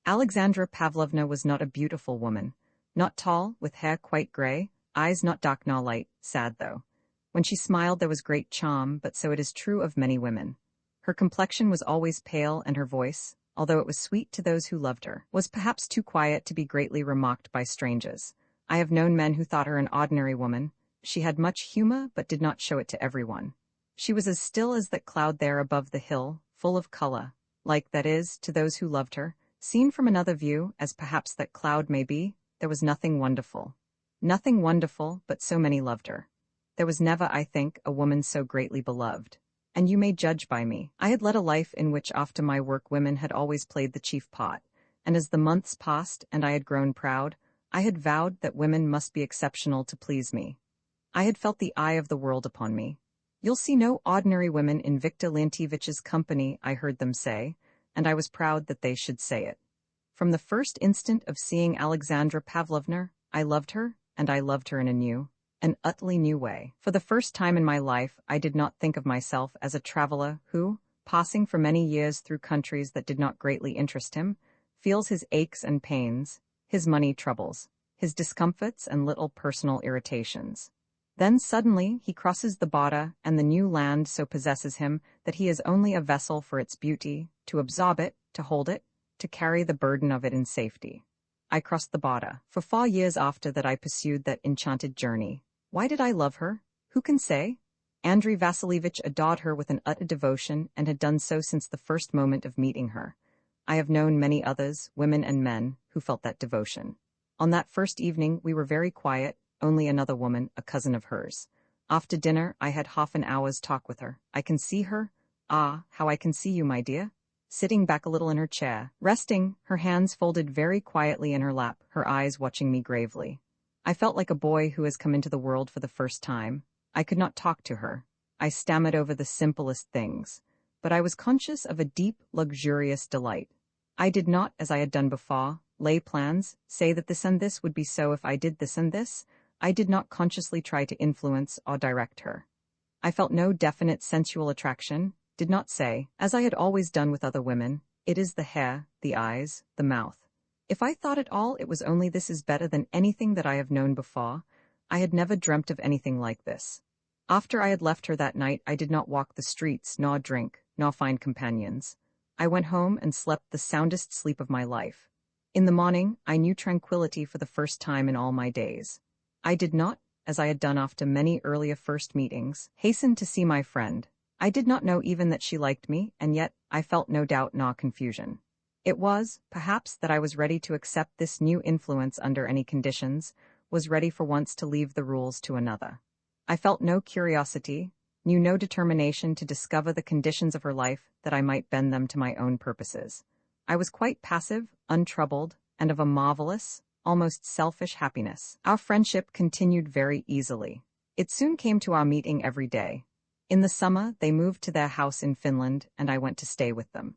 Alexandra Pavlovna was not a beautiful woman. Not tall, with hair quite grey, eyes not dark nor light, sad though. When she smiled there was great charm, but so it is true of many women. Her complexion was always pale, and her voice, although it was sweet to those who loved her, was perhaps too quiet to be greatly remarked by strangers. I have known men who thought her an ordinary woman. She had much humor, but did not show it to everyone. She was as still as that cloud there above the hill, full of color, like, that is, to those who loved her. Seen from another view, as perhaps that cloud may be, there was nothing wonderful. Nothing wonderful, but so many loved her. There was never, I think, a woman so greatly beloved. And you may judge by me. I had led a life in which after my work women had always played the chief part, and as the months passed and I had grown proud, I had vowed that women must be exceptional to please me. I had felt the eye of the world upon me. You'll see no ordinary women in Viktor Leontievitch's company, I heard them say, and I was proud that they should say it. From the first instant of seeing Alexandra Pavlovna, I loved her, and I loved her in a new, an utterly new way. For the first time in my life, I did not think of myself as a traveler who, passing for many years through countries that did not greatly interest him, feels his aches and pains, his money troubles, his discomforts and little personal irritations. Then suddenly he crosses the border, and the new land so possesses him that he is only a vessel for its beauty, to absorb it, to hold it, to carry the burden of it in safety. I crossed the border. For 4 years after that I pursued that enchanted journey. Why did I love her? Who can say? Andrei Vasilievich adored her with an utter devotion, and had done so since the first moment of meeting her. I have known many others, women and men, who felt that devotion. On that first evening we were very quiet, only another woman, a cousin of hers. After dinner I had half an hour's talk with her. I can see her. Ah, how I can see you, my dear. Sitting back a little in her chair, resting, her hands folded very quietly in her lap, her eyes watching me gravely. I felt like a boy who has come into the world for the first time. I could not talk to her. I stammered over the simplest things. But I was conscious of a deep, luxurious delight. I did not, as I had done before, lay plans, say that this and this would be so if I did this and this. I did not consciously try to influence or direct her. I felt no definite sensual attraction, did not say, as I had always done with other women, it is the hair, the eyes, the mouth. If I thought at all, it was only this is better than anything that I have known before. I had never dreamt of anything like this. After I had left her that night, I did not walk the streets, nor drink, nor find companions. I went home and slept the soundest sleep of my life. In the morning, I knew tranquility for the first time in all my days. I did not, as I had done after many earlier first meetings, hasten to see my friend. I did not know even that she liked me, and yet I felt no doubt nor confusion. It was, perhaps, that I was ready to accept this new influence under any conditions, was ready for once to leave the rules to another. I felt no curiosity, knew no determination to discover the conditions of her life that I might bend them to my own purposes. I was quite passive, untroubled, and of a marvelous, almost selfish happiness. Our friendship continued very easily. It soon came to our meeting every day. In the summer, they moved to their house in Finland, and I went to stay with them.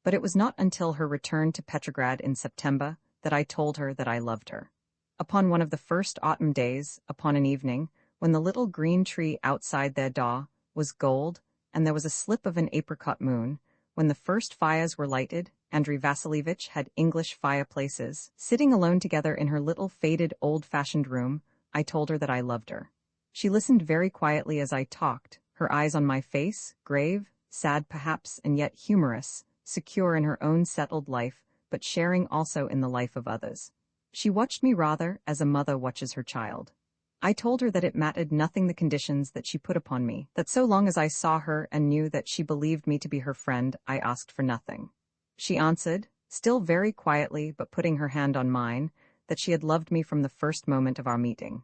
But it was not until her return to Petrograd in September that I told her that I loved her. Upon one of the first autumn days, upon an evening, when the little green tree outside their door was gold, and there was a slip of an apricot moon, when the first fires were lighted, Andrei Vasilievich had English fireplaces. Sitting alone together in her little faded old-fashioned room, I told her that I loved her. She listened very quietly as I talked, her eyes on my face, grave, sad perhaps, and yet humorous, secure in her own settled life, but sharing also in the life of others. She watched me rather as a mother watches her child. I told her that it mattered nothing the conditions that she put upon me, that so long as I saw her and knew that she believed me to be her friend, I asked for nothing. She answered, still very quietly but putting her hand on mine, that she had loved me from the first moment of our meeting.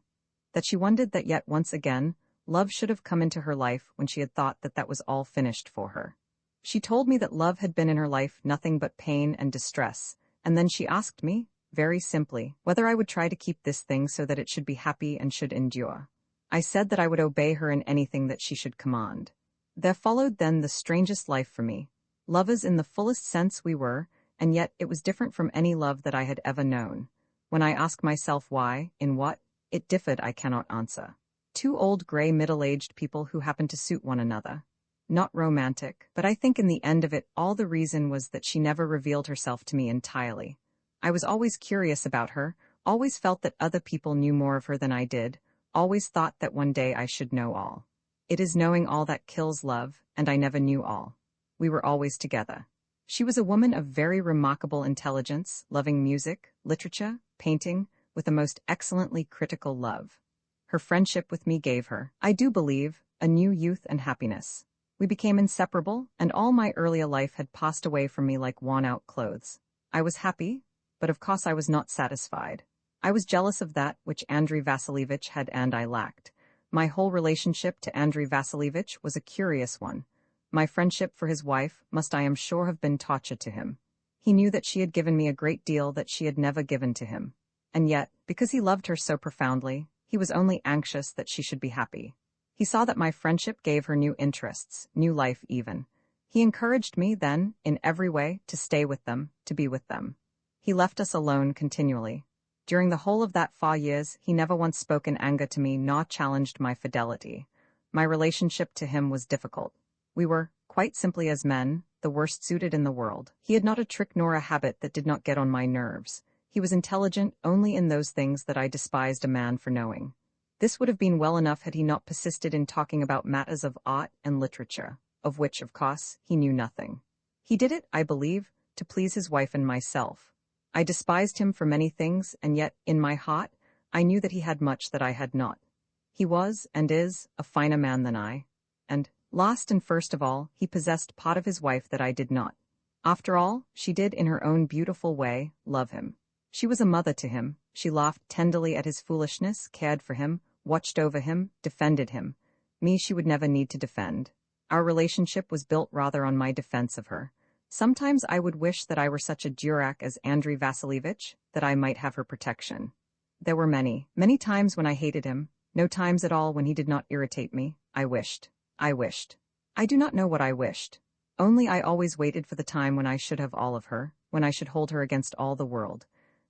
That she wondered that yet once again, love should have come into her life when she had thought that that was all finished for her. She told me that love had been in her life nothing but pain and distress, and then she asked me, very simply, whether I would try to keep this thing so that it should be happy and should endure. I said that I would obey her in anything that she should command. There followed then the strangest life for me. Lovers in the fullest sense we were, and yet it was different from any love that I had ever known. When I ask myself why, in what, it differed I cannot answer. Two old gray middle-aged people who happened to suit one another. Not romantic, but I think in the end of it all the reason was that she never revealed herself to me entirely. I was always curious about her, always felt that other people knew more of her than I did, always thought that one day I should know all. It is knowing all that kills love, and I never knew all. We were always together. She was a woman of very remarkable intelligence, loving music, literature, painting, with a most excellently critical love. Her friendship with me gave her, I do believe, a new youth and happiness. We became inseparable, and all my earlier life had passed away from me like worn-out clothes. I was happy, but of course I was not satisfied. I was jealous of that which Andrei Vasilievich had and I lacked. My whole relationship to Andrei Vasilievich was a curious one. My friendship for his wife must, I am sure, have been torture to him. He knew that she had given me a great deal that she had never given to him. And yet, because he loved her so profoundly, he was only anxious that she should be happy. He saw that my friendship gave her new interests, new life even. He encouraged me, then, in every way, to stay with them, to be with them. He left us alone continually. During the whole of that 4 years, he never once spoke in anger to me nor challenged my fidelity. My relationship to him was difficult. We were, quite simply as men, the worst suited in the world. He had not a trick nor a habit that did not get on my nerves. He was intelligent only in those things that I despised a man for knowing. This would have been well enough had he not persisted in talking about matters of art and literature, of which, of course, he knew nothing. He did it, I believe, to please his wife and myself. I despised him for many things, and yet, in my heart, I knew that he had much that I had not. He was, and is, a finer man than I. And, last and first of all, he possessed part of his wife that I did not. After all, she did, in her own beautiful way, love him. She was a mother to him. She laughed tenderly at his foolishness, cared for him, watched over him, defended him. Me she would never need to defend. Our relationship was built rather on my defense of her. Sometimes I would wish that I were such a Durak as Andrei Vasilievich, that I might have her protection. There were many, many times when I hated him, no times at all when he did not irritate me. I wished. I do not know what I wished. Only I always waited for the time when I should have all of her, when I should hold her against all the world.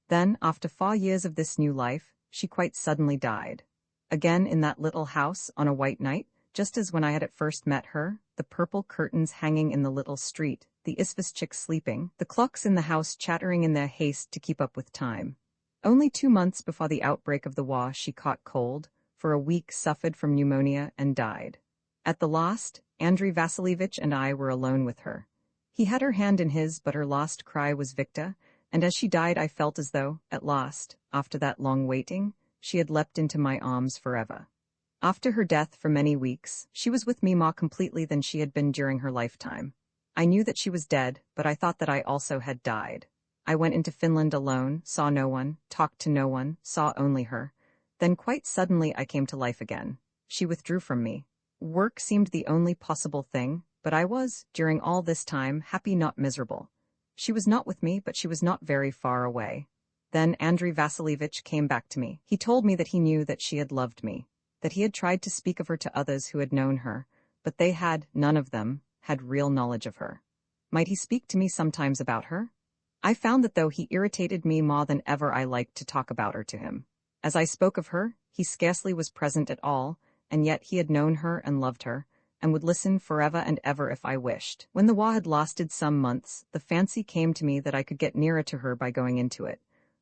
Then, after 4 years of this new life, she quite suddenly died. Again in that little house on a white night, just as when I had at first met her, the purple curtains hanging in the little street, the isvostchiks sleeping, the clocks in the house chattering in their haste to keep up with time. Only 2 months before the outbreak of the war she caught cold, for a week suffered from pneumonia and died. At the last, Andrei Vasilievich and I were alone with her. He had her hand in his, but her last cry was Victor, and as she died I felt as though, at last, after that long waiting, she had leapt into my arms forever. After her death for many weeks, she was with me more completely than she had been during her lifetime. I knew that she was dead, but I thought that I also had died. I went into Finland alone, saw no one, talked to no one, saw only her. Then quite suddenly I came to life again. She withdrew from me. Work seemed the only possible thing, but I was, during all this time, happy not miserable. She was not with me, but she was not very far away. Then Andrei Vasilievich came back to me. He told me that he knew that she had loved me, that he had tried to speak of her to others who had known her, but they had, none of them, had real knowledge of her. Might he speak to me sometimes about her? I found that though he irritated me more than ever, I liked to talk about her to him. As I spoke of her, he scarcely was present at all, and yet he had known her and loved her, and would listen forever and ever if I wished. When the war had lasted some months, the fancy came to me that I could get nearer to her by going into it.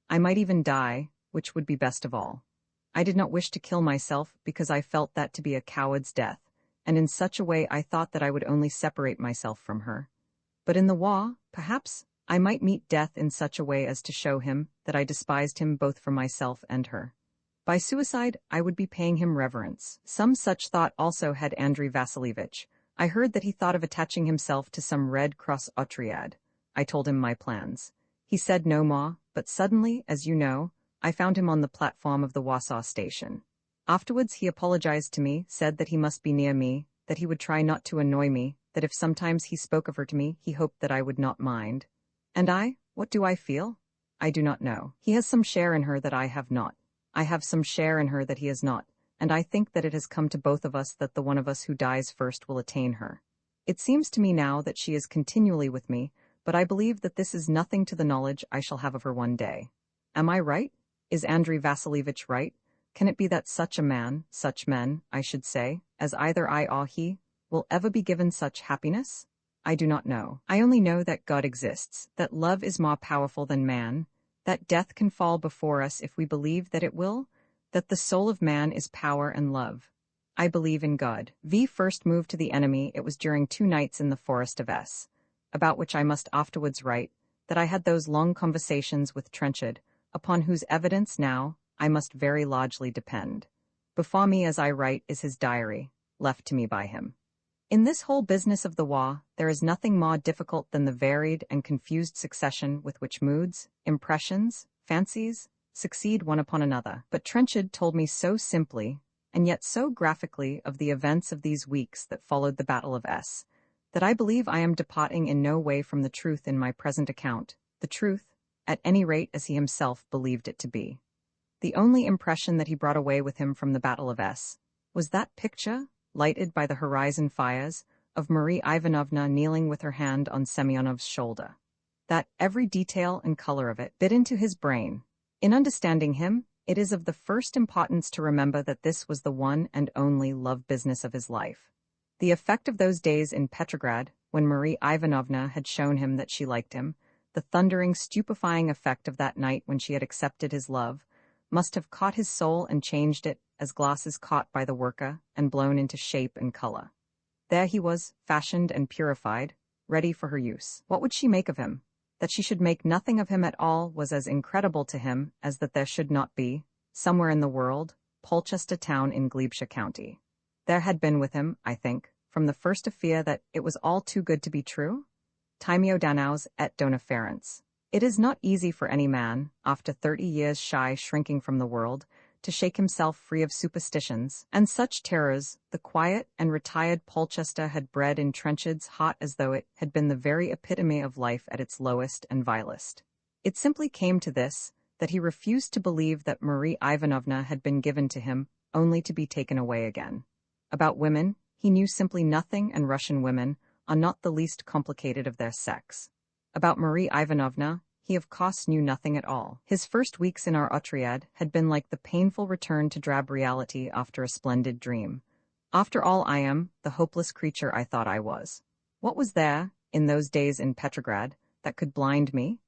I might even die, which would be best of all. I did not wish to kill myself because I felt that to be a coward's death, and in such a way I thought that I would only separate myself from her. But in the war, perhaps, I might meet death in such a way as to show him that I despised him both for myself and her. By suicide, I would be paying him reverence. Some such thought also had Andrei Vasilievich. I heard that he thought of attaching himself to some Red Cross otriad. I told him my plans. He said no more, but suddenly, as you know, I found him on the platform of the Warsaw station. Afterwards he apologized to me, said that he must be near me, that he would try not to annoy me, that if sometimes he spoke of her to me, he hoped that I would not mind. And I, what do I feel? I do not know. He has some share in her that I have not. I have some share in her that he has not, and I think that it has come to both of us that the one of us who dies first will attain her. It seems to me now that she is continually with me, but I believe that this is nothing to the knowledge I shall have of her one day. Am I right? Is Andrei Vasilievich right? Can it be that such a man, such men, I should say, as either I or he, will ever be given such happiness? I do not know. I only know that God exists, that love is more powerful than man, that death can fall before us if we believe that it will, that the soul of man is power and love. I believe in God. V first moved to the enemy. It was during 2 nights in the forest of S, about which I must afterwards write, that I had those long conversations with Trenchard, upon whose evidence now I must very largely depend. Before me as I write is his diary, left to me by him. In this whole business of the war, there is nothing more difficult than the varied and confused succession with which moods, impressions, fancies, succeed one upon another. But Trenchard told me so simply, and yet so graphically, of the events of these weeks that followed the Battle of S, that I believe I am departing in no way from the truth in my present account, the truth, at any rate as he himself believed it to be. The only impression that he brought away with him from the Battle of S was that picture, lighted by the horizon fires, of Marie Ivanovna kneeling with her hand on Semyonov's shoulder. That every detail and color of it bit into his brain. In understanding him, it is of the first importance to remember that this was the one and only love business of his life. The effect of those days in Petrograd, when Marie Ivanovna had shown him that she liked him, the thundering, stupefying effect of that night when she had accepted his love, must have caught his soul and changed it, as glass is caught by the worker, and blown into shape and color. There he was, fashioned and purified, ready for her use. What would she make of him? That she should make nothing of him at all was as incredible to him as that there should not be, somewhere in the world, Polchester town in Glebeshire County. There had been with him, I think, from the first a fear that it was all too good to be true. Timeo Danaus et dona ferens. It is not easy for any man, after 30 years shy shrinking from the world, to shake himself free of superstitions, and such terrors the quiet and retired Polchester had bred in Trenchard's heart as though it had been the very epitome of life at its lowest and vilest. It simply came to this, that he refused to believe that Marie Ivanovna had been given to him only to be taken away again. About women, he knew simply nothing, and Russian women are not the least complicated of their sex. About Marie Ivanovna, he of course knew nothing at all. His first weeks in our Otriad had been like the painful return to drab reality after a splendid dream. After all, I am the hopeless creature I thought I was. What was there, in those days in Petrograd, that could blind me?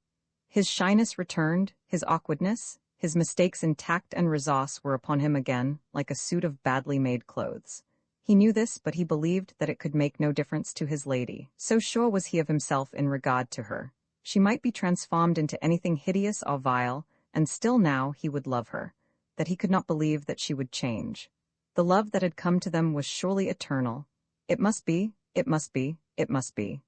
His shyness returned, his awkwardness, his mistakes in tact and resource were upon him again, like a suit of badly made clothes. He knew this, but he believed that it could make no difference to his lady. So sure was he of himself in regard to her. She might be transformed into anything hideous or vile, and still now he would love her, that he could not believe that she would change. The love that had come to them was surely eternal. It must be, it must be, it must be.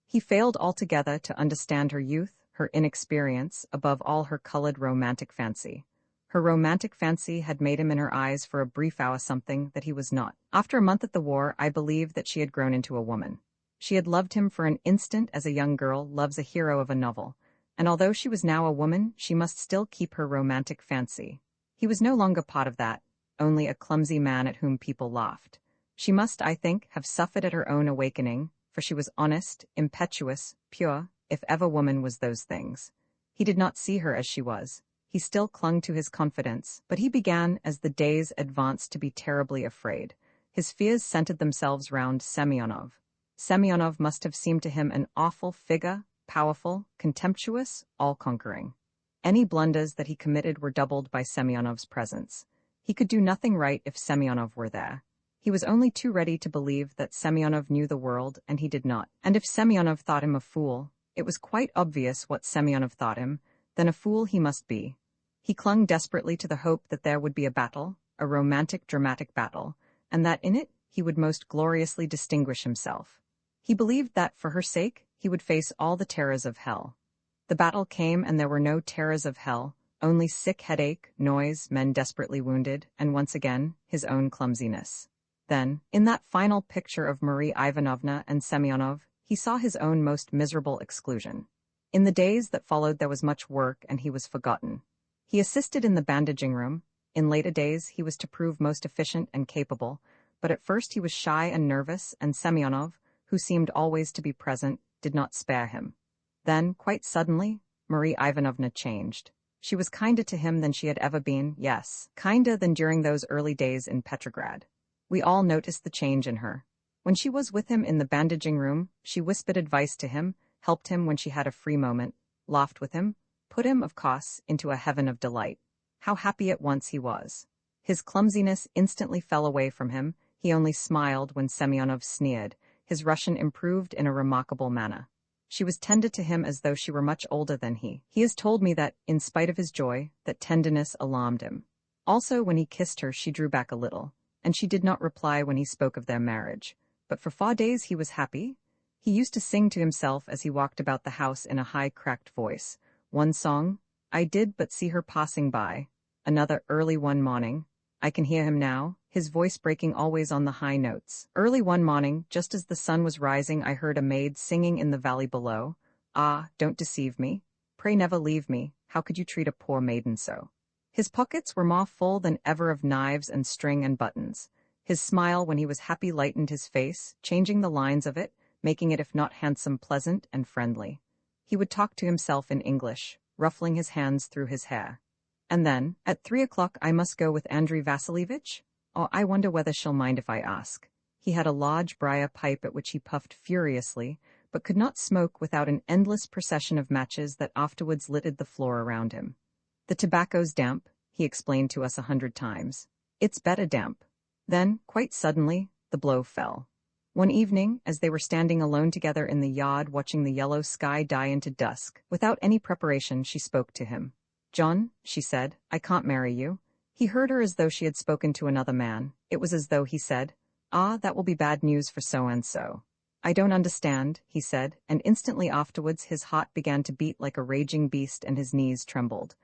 He failed altogether to understand her youth, her inexperience, above all her colored romantic fancy. Her romantic fancy had made him in her eyes for a brief hour something that he was not. After a month at the war, I believed that she had grown into a woman. She had loved him for an instant as a young girl loves a hero of a novel, and although she was now a woman, she must still keep her romantic fancy. He was no longer part of that, only a clumsy man at whom people laughed. She must, I think, have suffered at her own awakening, for she was honest, impetuous, pure, if ever woman was those things. He did not see her as she was. He still clung to his confidence, but he began, as the days advanced, to be terribly afraid. His fears centered themselves round Semyonov. Semyonov must have seemed to him an awful figure, powerful, contemptuous, all-conquering. Any blunders that he committed were doubled by Semyonov's presence. He could do nothing right if Semyonov were there. He was only too ready to believe that Semyonov knew the world, and he did not. And if Semyonov thought him a fool, it was quite obvious what Semyonov thought him, then a fool he must be. He clung desperately to the hope that there would be a battle, a romantic, dramatic battle, and that in it he would most gloriously distinguish himself. He believed that, for her sake, he would face all the terrors of hell. The battle came, and there were no terrors of hell, only sick headache, noise, men desperately wounded, and once again, his own clumsiness. Then, in that final picture of Marie Ivanovna and Semyonov, he saw his own most miserable exclusion. In the days that followed there was much work, and he was forgotten. He assisted in the bandaging room. In later days he was to prove most efficient and capable, but at first he was shy and nervous, and Semyonov, who seemed always to be present, did not spare him. Then, quite suddenly, Marie Ivanovna changed. She was kinder to him than she had ever been, yes, kinder than during those early days in Petrograd. We all noticed the change in her. When she was with him in the bandaging room, she whispered advice to him, helped him when she had a free moment, laughed with him, put him, of course, into a heaven of delight. How happy at once he was. His clumsiness instantly fell away from him, he only smiled when Semyonov sneered. His Russian improved in a remarkable manner. She was tender to him as though she were much older than he. He has told me that, in spite of his joy, that tenderness alarmed him. Also, when he kissed her, she drew back a little, and she did not reply when he spoke of their marriage. But for 4 days he was happy. He used to sing to himself as he walked about the house in a high, cracked voice. One song, "I did but see her passing by." Another, "Early one morning." I can hear him now, his voice breaking always on the high notes. "Early one morning, just as the sun was rising, I heard a maid singing in the valley below. Ah, don't deceive me. Pray never leave me. How could you treat a poor maiden so?" His pockets were more full than ever of knives and string and buttons. His smile when he was happy lightened his face, changing the lines of it, making it if not handsome pleasant and friendly. He would talk to himself in English, ruffling his hands through his hair. And then, "At 3 o'clock I must go with Andrei Vasilievich? Oh, I wonder whether she'll mind if I ask." He had a large briar pipe at which he puffed furiously, but could not smoke without an endless procession of matches that afterwards littered the floor around him. "The tobacco's damp," he explained to us 100 times. "It's better damp." Then, quite suddenly, the blow fell. One evening, as they were standing alone together in the yard watching the yellow sky die into dusk, without any preparation she spoke to him. "John," she said, "I can't marry you." He heard her as though she had spoken to another man. It was as though he said, "Ah, that will be bad news for so-and-so." "I don't understand," he said, and instantly afterwards his heart began to beat like a raging beast and his knees trembled.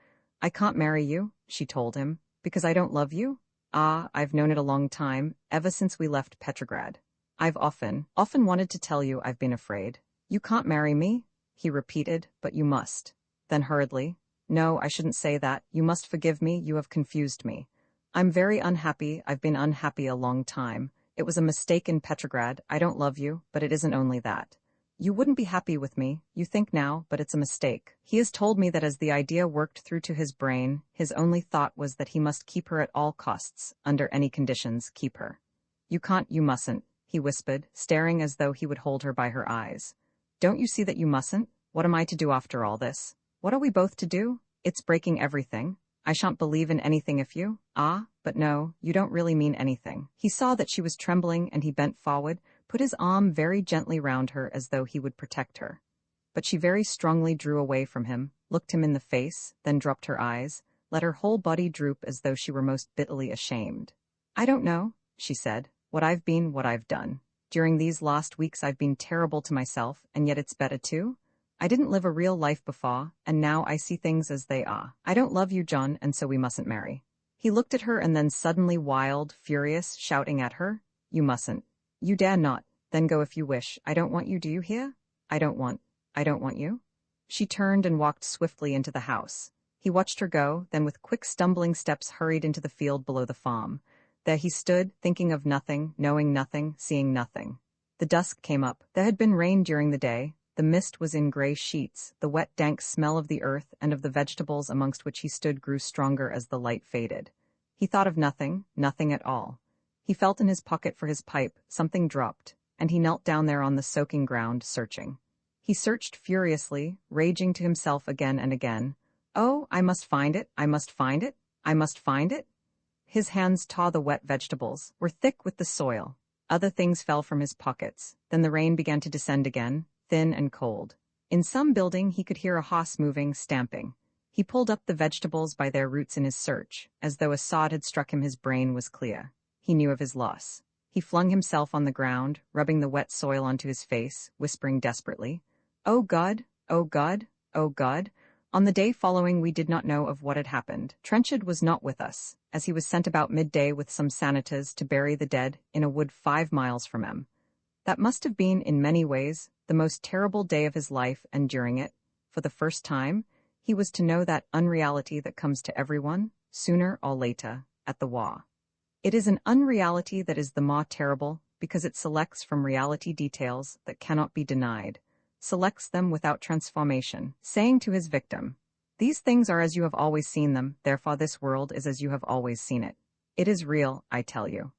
"I can't marry you," she told him, "because I don't love you? Ah, I've known it a long time, ever since we left Petrograd. I've often wanted to tell you I've been afraid." "You can't marry me," he repeated, "but you must." Then hurriedly, "No, I shouldn't say that. You must forgive me, you have confused me. I'm very unhappy, I've been unhappy a long time. It was a mistake in Petrograd, I don't love you, but it isn't only that. You wouldn't be happy with me, you think now, but it's a mistake." He has told me that as the idea worked through to his brain, his only thought was that he must keep her at all costs, under any conditions, keep her. "You can't, you mustn't," he whispered, staring as though he would hold her by her eyes. "Don't you see that you mustn't? What am I to do after all this? What are we both to do? It's breaking everything. I shan't believe in anything if you—" "Ah, but no, you don't really mean anything." He saw that she was trembling and he bent forward, put his arm very gently round her as though he would protect her. But she very strongly drew away from him, looked him in the face, then dropped her eyes, let her whole body droop as though she were most bitterly ashamed. "I don't know," she said, what I've done. During these last weeks I've been terrible to myself, and yet it's better too. I didn't live a real life before, and now I see things as they are. I don't love you, John, and so we mustn't marry." He looked at her and then suddenly wild, furious, shouting at her, "You mustn't. You dare not. Then go if you wish. I don't want you, do you hear? I don't want you." She turned and walked swiftly into the house. He watched her go, then with quick stumbling steps hurried into the field below the farm. There he stood, thinking of nothing, knowing nothing, seeing nothing. The dusk came up. There had been rain during the day. The mist was in grey sheets, the wet dank smell of the earth and of the vegetables amongst which he stood grew stronger as the light faded. He thought of nothing, nothing at all. He felt in his pocket for his pipe, something dropped, and he knelt down there on the soaking ground, searching. He searched furiously, raging to himself again and again. "Oh, I must find it, I must find it, I must find it." His hands tore the wet vegetables, were thick with the soil. Other things fell from his pockets. Then the rain began to descend again, thin and cold. In some building he could hear a horse moving, stamping. He pulled up the vegetables by their roots in his search, as though a sod had struck him. His brain was clear. He knew of his loss. He flung himself on the ground, rubbing the wet soil onto his face, whispering desperately, "Oh God, oh God, oh God." On the day following we did not know of what had happened. Trenchard was not with us, as he was sent about midday with some sanitors to bury the dead in a wood 5 miles from M. That must have been, in many ways, the most terrible day of his life, and during it, for the first time, he was to know that unreality that comes to everyone, sooner or later, at the war. It is an unreality that is the more terrible because it selects from reality details that cannot be denied, selects them without transformation, saying to his victim, These things are as you have always seen them, therefore this world is as you have always seen it. It is real, I tell you.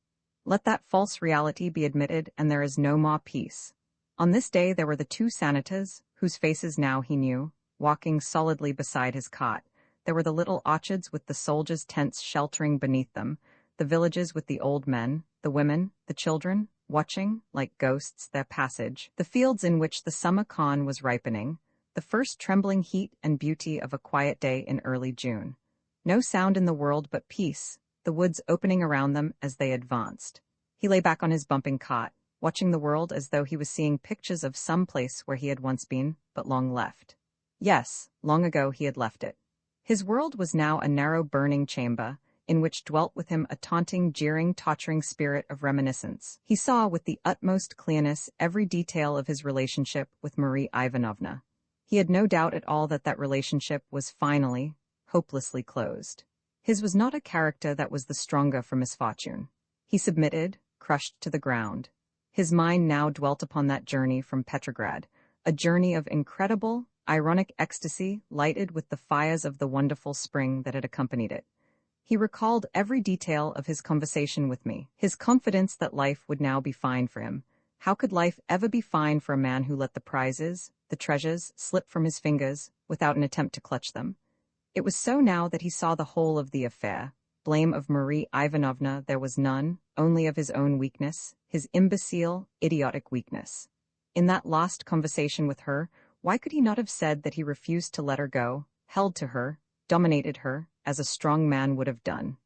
Let that false reality be admitted, and there is no more peace. On this day there were the two senators, whose faces now he knew, walking solidly beside his cot. There were the little orchards with the soldiers' tents sheltering beneath them, the villages with the old men, the women, the children, watching, like ghosts, their passage, the fields in which the summer corn was ripening, the first trembling heat and beauty of a quiet day in early June. No sound in the world but peace, the woods opening around them as they advanced. He lay back on his bumping cot, watching the world as though he was seeing pictures of some place where he had once been, but long left. Yes, long ago he had left it. His world was now a narrow burning chamber, in which dwelt with him a taunting, jeering, torturing spirit of reminiscence. He saw with the utmost clearness every detail of his relationship with Marie Ivanovna. He had no doubt at all that that relationship was finally, hopelessly closed. His was not a character that was the stronger for misfortune. He submitted, crushed to the ground. His mind now dwelt upon that journey from Petrograd, a journey of incredible, ironic ecstasy lighted with the fires of the wonderful spring that had accompanied it. He recalled every detail of his conversation with me, his confidence that life would now be fine for him. How could life ever be fine for a man who let the prizes, the treasures, slip from his fingers without an attempt to clutch them? It was so now that he saw the whole of the affair. Blame of Marie Ivanovna there was none, only of his own weakness, his imbecile, idiotic weakness. In that lost conversation with her, why could he not have said that he refused to let her go, held to her, dominated her, as a strong man would have done?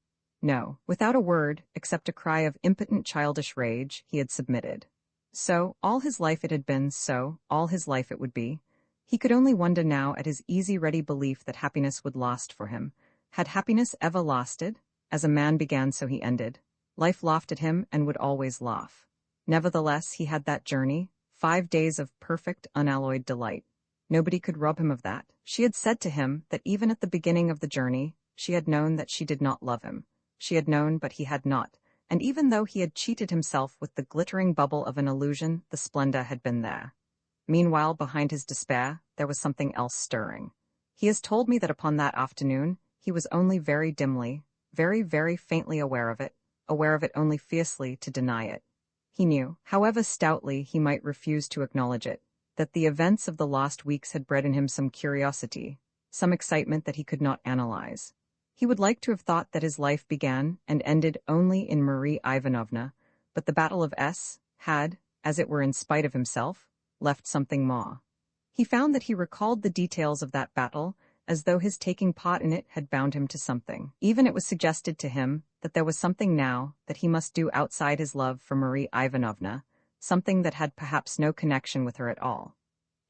No, without a word, except a cry of impotent childish rage, he had submitted. So, all his life it had been, so, all his life it would be. He could only wonder now at his easy ready belief that happiness would last for him. Had happiness ever lasted? As a man began so he ended. Life laughed at him and would always laugh. Nevertheless he had that journey, 5 days of perfect unalloyed delight. Nobody could rob him of that. She had said to him that even at the beginning of the journey, she had known that she did not love him. She had known, but he had not. And even though he had cheated himself with the glittering bubble of an illusion, the splendor had been there. Meanwhile, behind his despair, there was something else stirring. He has told me that upon that afternoon, he was only very dimly, very, very faintly aware of it only fiercely to deny it. He knew, however stoutly he might refuse to acknowledge it, that the events of the last weeks had bred in him some curiosity, some excitement that he could not analyze. He would like to have thought that his life began and ended only in Marie Ivanovna, but the Battle of S had, as it were in spite of himself, left something more. He found that he recalled the details of that battle as though his taking part in it had bound him to something. Even it was suggested to him that there was something now that he must do outside his love for Marie Ivanovna, something that had perhaps no connection with her at all.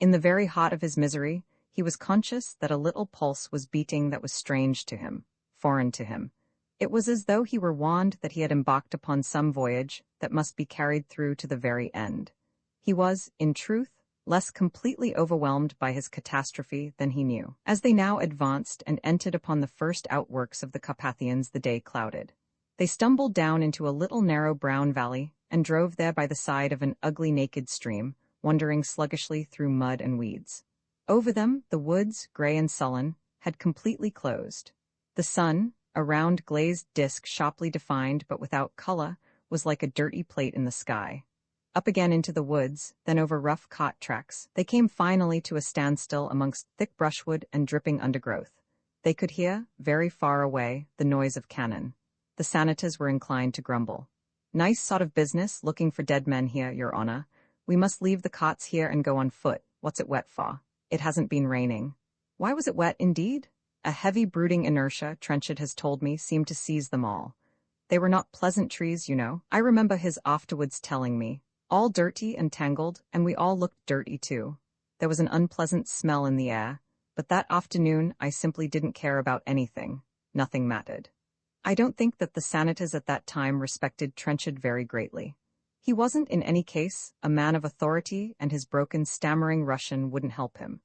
In the very heart of his misery, he was conscious that a little pulse was beating that was strange to him, foreign to him. It was as though he were warned that he had embarked upon some voyage that must be carried through to the very end. He was, in truth, less completely overwhelmed by his catastrophe than he knew. As they now advanced and entered upon the first outworks of the Carpathians, the day clouded. They stumbled down into a little narrow brown valley and drove there by the side of an ugly naked stream, wandering sluggishly through mud and weeds. Over them, the woods, gray and sullen, had completely closed. The sun, a round glazed disk sharply defined but without color, was like a dirty plate in the sky. Up again into the woods, then over rough cot tracks, they came finally to a standstill amongst thick brushwood and dripping undergrowth. They could hear, very far away, the noise of cannon. The senators were inclined to grumble. "Nice sort of business, looking for dead men here, Your Honor. We must leave the cots here and go on foot. What's it wet for? It hasn't been raining." Why was it wet, indeed? A heavy brooding inertia, Trenchard has told me, seemed to seize them all. They were not pleasant trees, you know. I remember his afterwards telling me. All dirty and tangled, and we all looked dirty too. There was an unpleasant smell in the air, but that afternoon I simply didn't care about anything. Nothing mattered. I don't think that the senators at that time respected Trenchard very greatly. He wasn't, in any case, a man of authority, and his broken, stammering Russian wouldn't help him.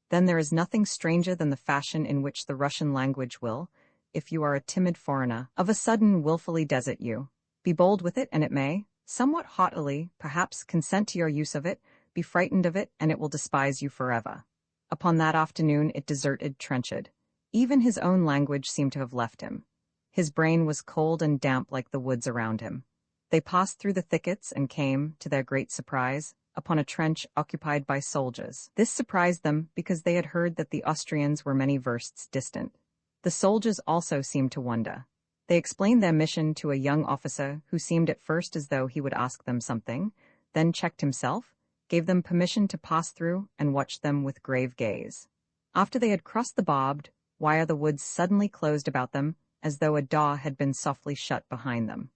Then there is nothing stranger than the fashion in which the Russian language will, if you are a timid foreigner, of a sudden willfully desert you. Be bold with it, and it may, somewhat haughtily, perhaps, consent to your use of it, be frightened of it, and it will despise you forever. Upon that afternoon it deserted Trenchard. Even his own language seemed to have left him. His brain was cold and damp like the woods around him. They passed through the thickets and came, to their great surprise, upon a trench occupied by soldiers. This surprised them because they had heard that the Austrians were many versts distant. The soldiers also seemed to wonder. They explained their mission to a young officer who seemed at first as though he would ask them something, then checked himself, gave them permission to pass through, and watched them with grave gaze. After they had crossed the barbed wire, the woods suddenly closed about them, as though a door had been softly shut behind them.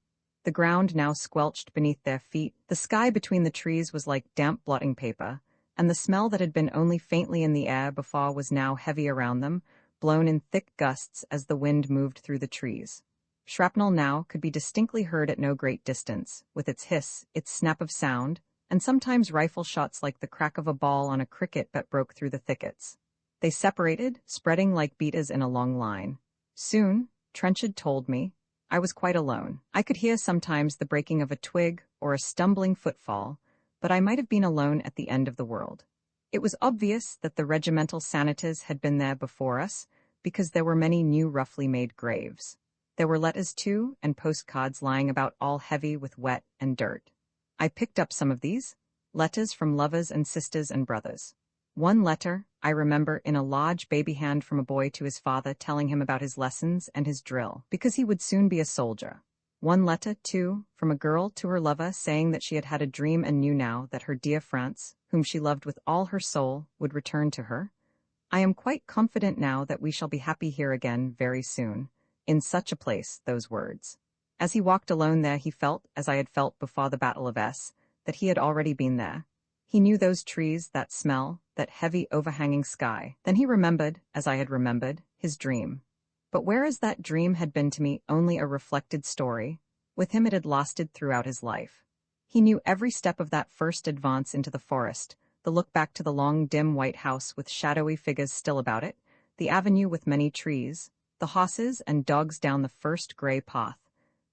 The ground now squelched beneath their feet, the sky between the trees was like damp blotting paper, and the smell that had been only faintly in the air before was now heavy around them, blown in thick gusts as the wind moved through the trees. Shrapnel now could be distinctly heard at no great distance, with its hiss, its snap of sound, and sometimes rifle shots like the crack of a ball on a cricket that broke through the thickets. They separated, spreading like beaters in a long line. Soon, Trenchard told me, I was quite alone. I could hear sometimes the breaking of a twig or a stumbling footfall, but I might have been alone at the end of the world. It was obvious that the regimental sanitors had been there before us, because there were many new roughly made graves. There were letters too, and postcards lying about all heavy with wet and dirt. I picked up some of these, letters from lovers and sisters and brothers. One letter, I remember, in a large baby hand from a boy to his father telling him about his lessons and his drill, because he would soon be a soldier. One letter, too, from a girl to her lover saying that she had had a dream and knew now that her dear France, whom she loved with all her soul, would return to her. I am quite confident now that we shall be happy here again very soon. In such a place, those words. As he walked alone there, he felt, as I had felt before the Battle of S, that he had already been there. He knew those trees, that smell, that heavy overhanging sky. Then he remembered, as I had remembered, his dream. But whereas that dream had been to me only a reflected story, with him it had lasted throughout his life. He knew every step of that first advance into the forest, the look back to the long dim white house with shadowy figures still about it, the avenue with many trees, the horses and dogs down the first grey path,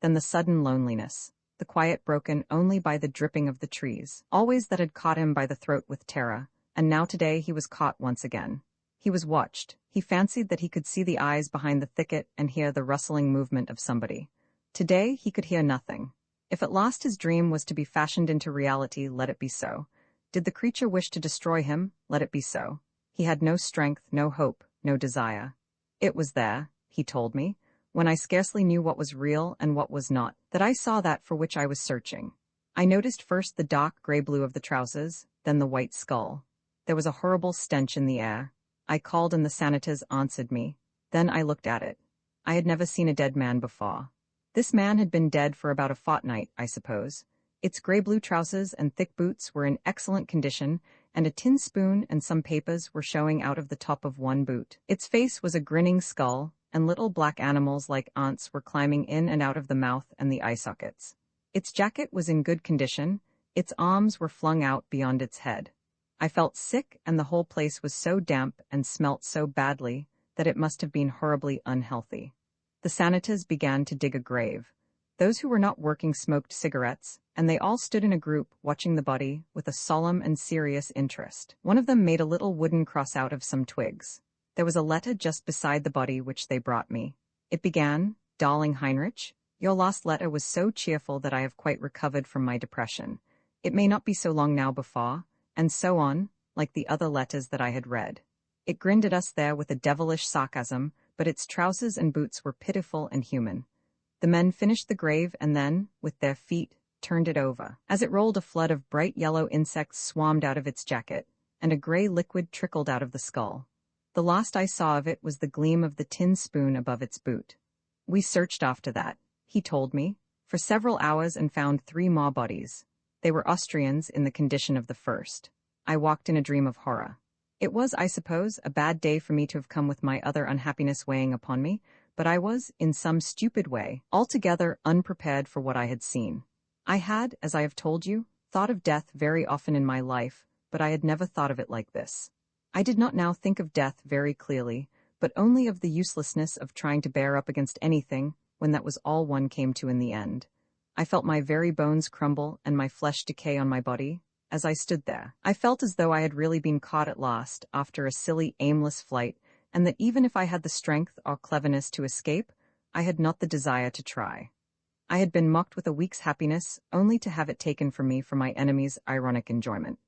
then the sudden loneliness, the quiet broken only by the dripping of the trees, always that had caught him by the throat with terror, and now today he was caught once again. He was watched. He fancied that he could see the eyes behind the thicket and hear the rustling movement of somebody. Today he could hear nothing. If at last his dream was to be fashioned into reality, let it be so. Did the creature wish to destroy him? Let it be so. He had no strength, no hope, no desire. It was there, he told me, when I scarcely knew what was real and what was not, that I saw that for which I was searching. I noticed first the dark grey-blue of the trousers, then the white skull. There was a horrible stench in the air. I called and the sanitors answered me. Then I looked at it. I had never seen a dead man before. This man had been dead for about a fortnight, I suppose. Its grey-blue trousers and thick boots were in excellent condition, and a tin spoon and some papers were showing out of the top of one boot. Its face was a grinning skull, and little black animals like ants were climbing in and out of the mouth and the eye sockets. Its jacket was in good condition. Its arms were flung out beyond its head. I felt sick, and the whole place was so damp and smelt so badly that it must have been horribly unhealthy. The sanitors began to dig a grave. Those who were not working smoked cigarettes, and they all stood in a group watching the body with a solemn and serious interest. One of them made a little wooden cross out of some twigs. There was a letter just beside the body which they brought me. It began, Darling Heinrich, your last letter was so cheerful that I have quite recovered from my depression. It may not be so long now before, and so on, like the other letters that I had read. It grinned at us there with a devilish sarcasm, but its trousers and boots were pitiful and human. The men finished the grave and then, with their feet, turned it over. As it rolled, a flood of bright yellow insects swarmed out of its jacket, and a grey liquid trickled out of the skull. The last I saw of it was the gleam of the tin spoon above its boot. We searched after that, he told me, for several hours and found 3 more bodies. They were Austrians in the condition of the first. I walked in a dream of horror. It was, I suppose, a bad day for me to have come with my other unhappiness weighing upon me, but I was, in some stupid way, altogether unprepared for what I had seen. I had, as I have told you, thought of death very often in my life, but I had never thought of it like this. I did not now think of death very clearly, but only of the uselessness of trying to bear up against anything when that was all one came to in the end. I felt my very bones crumble and my flesh decay on my body, as I stood there. I felt as though I had really been caught at last, after a silly, aimless flight, and that even if I had the strength or cleverness to escape, I had not the desire to try. I had been mocked with a week's happiness, only to have it taken from me for my enemy's ironic enjoyment.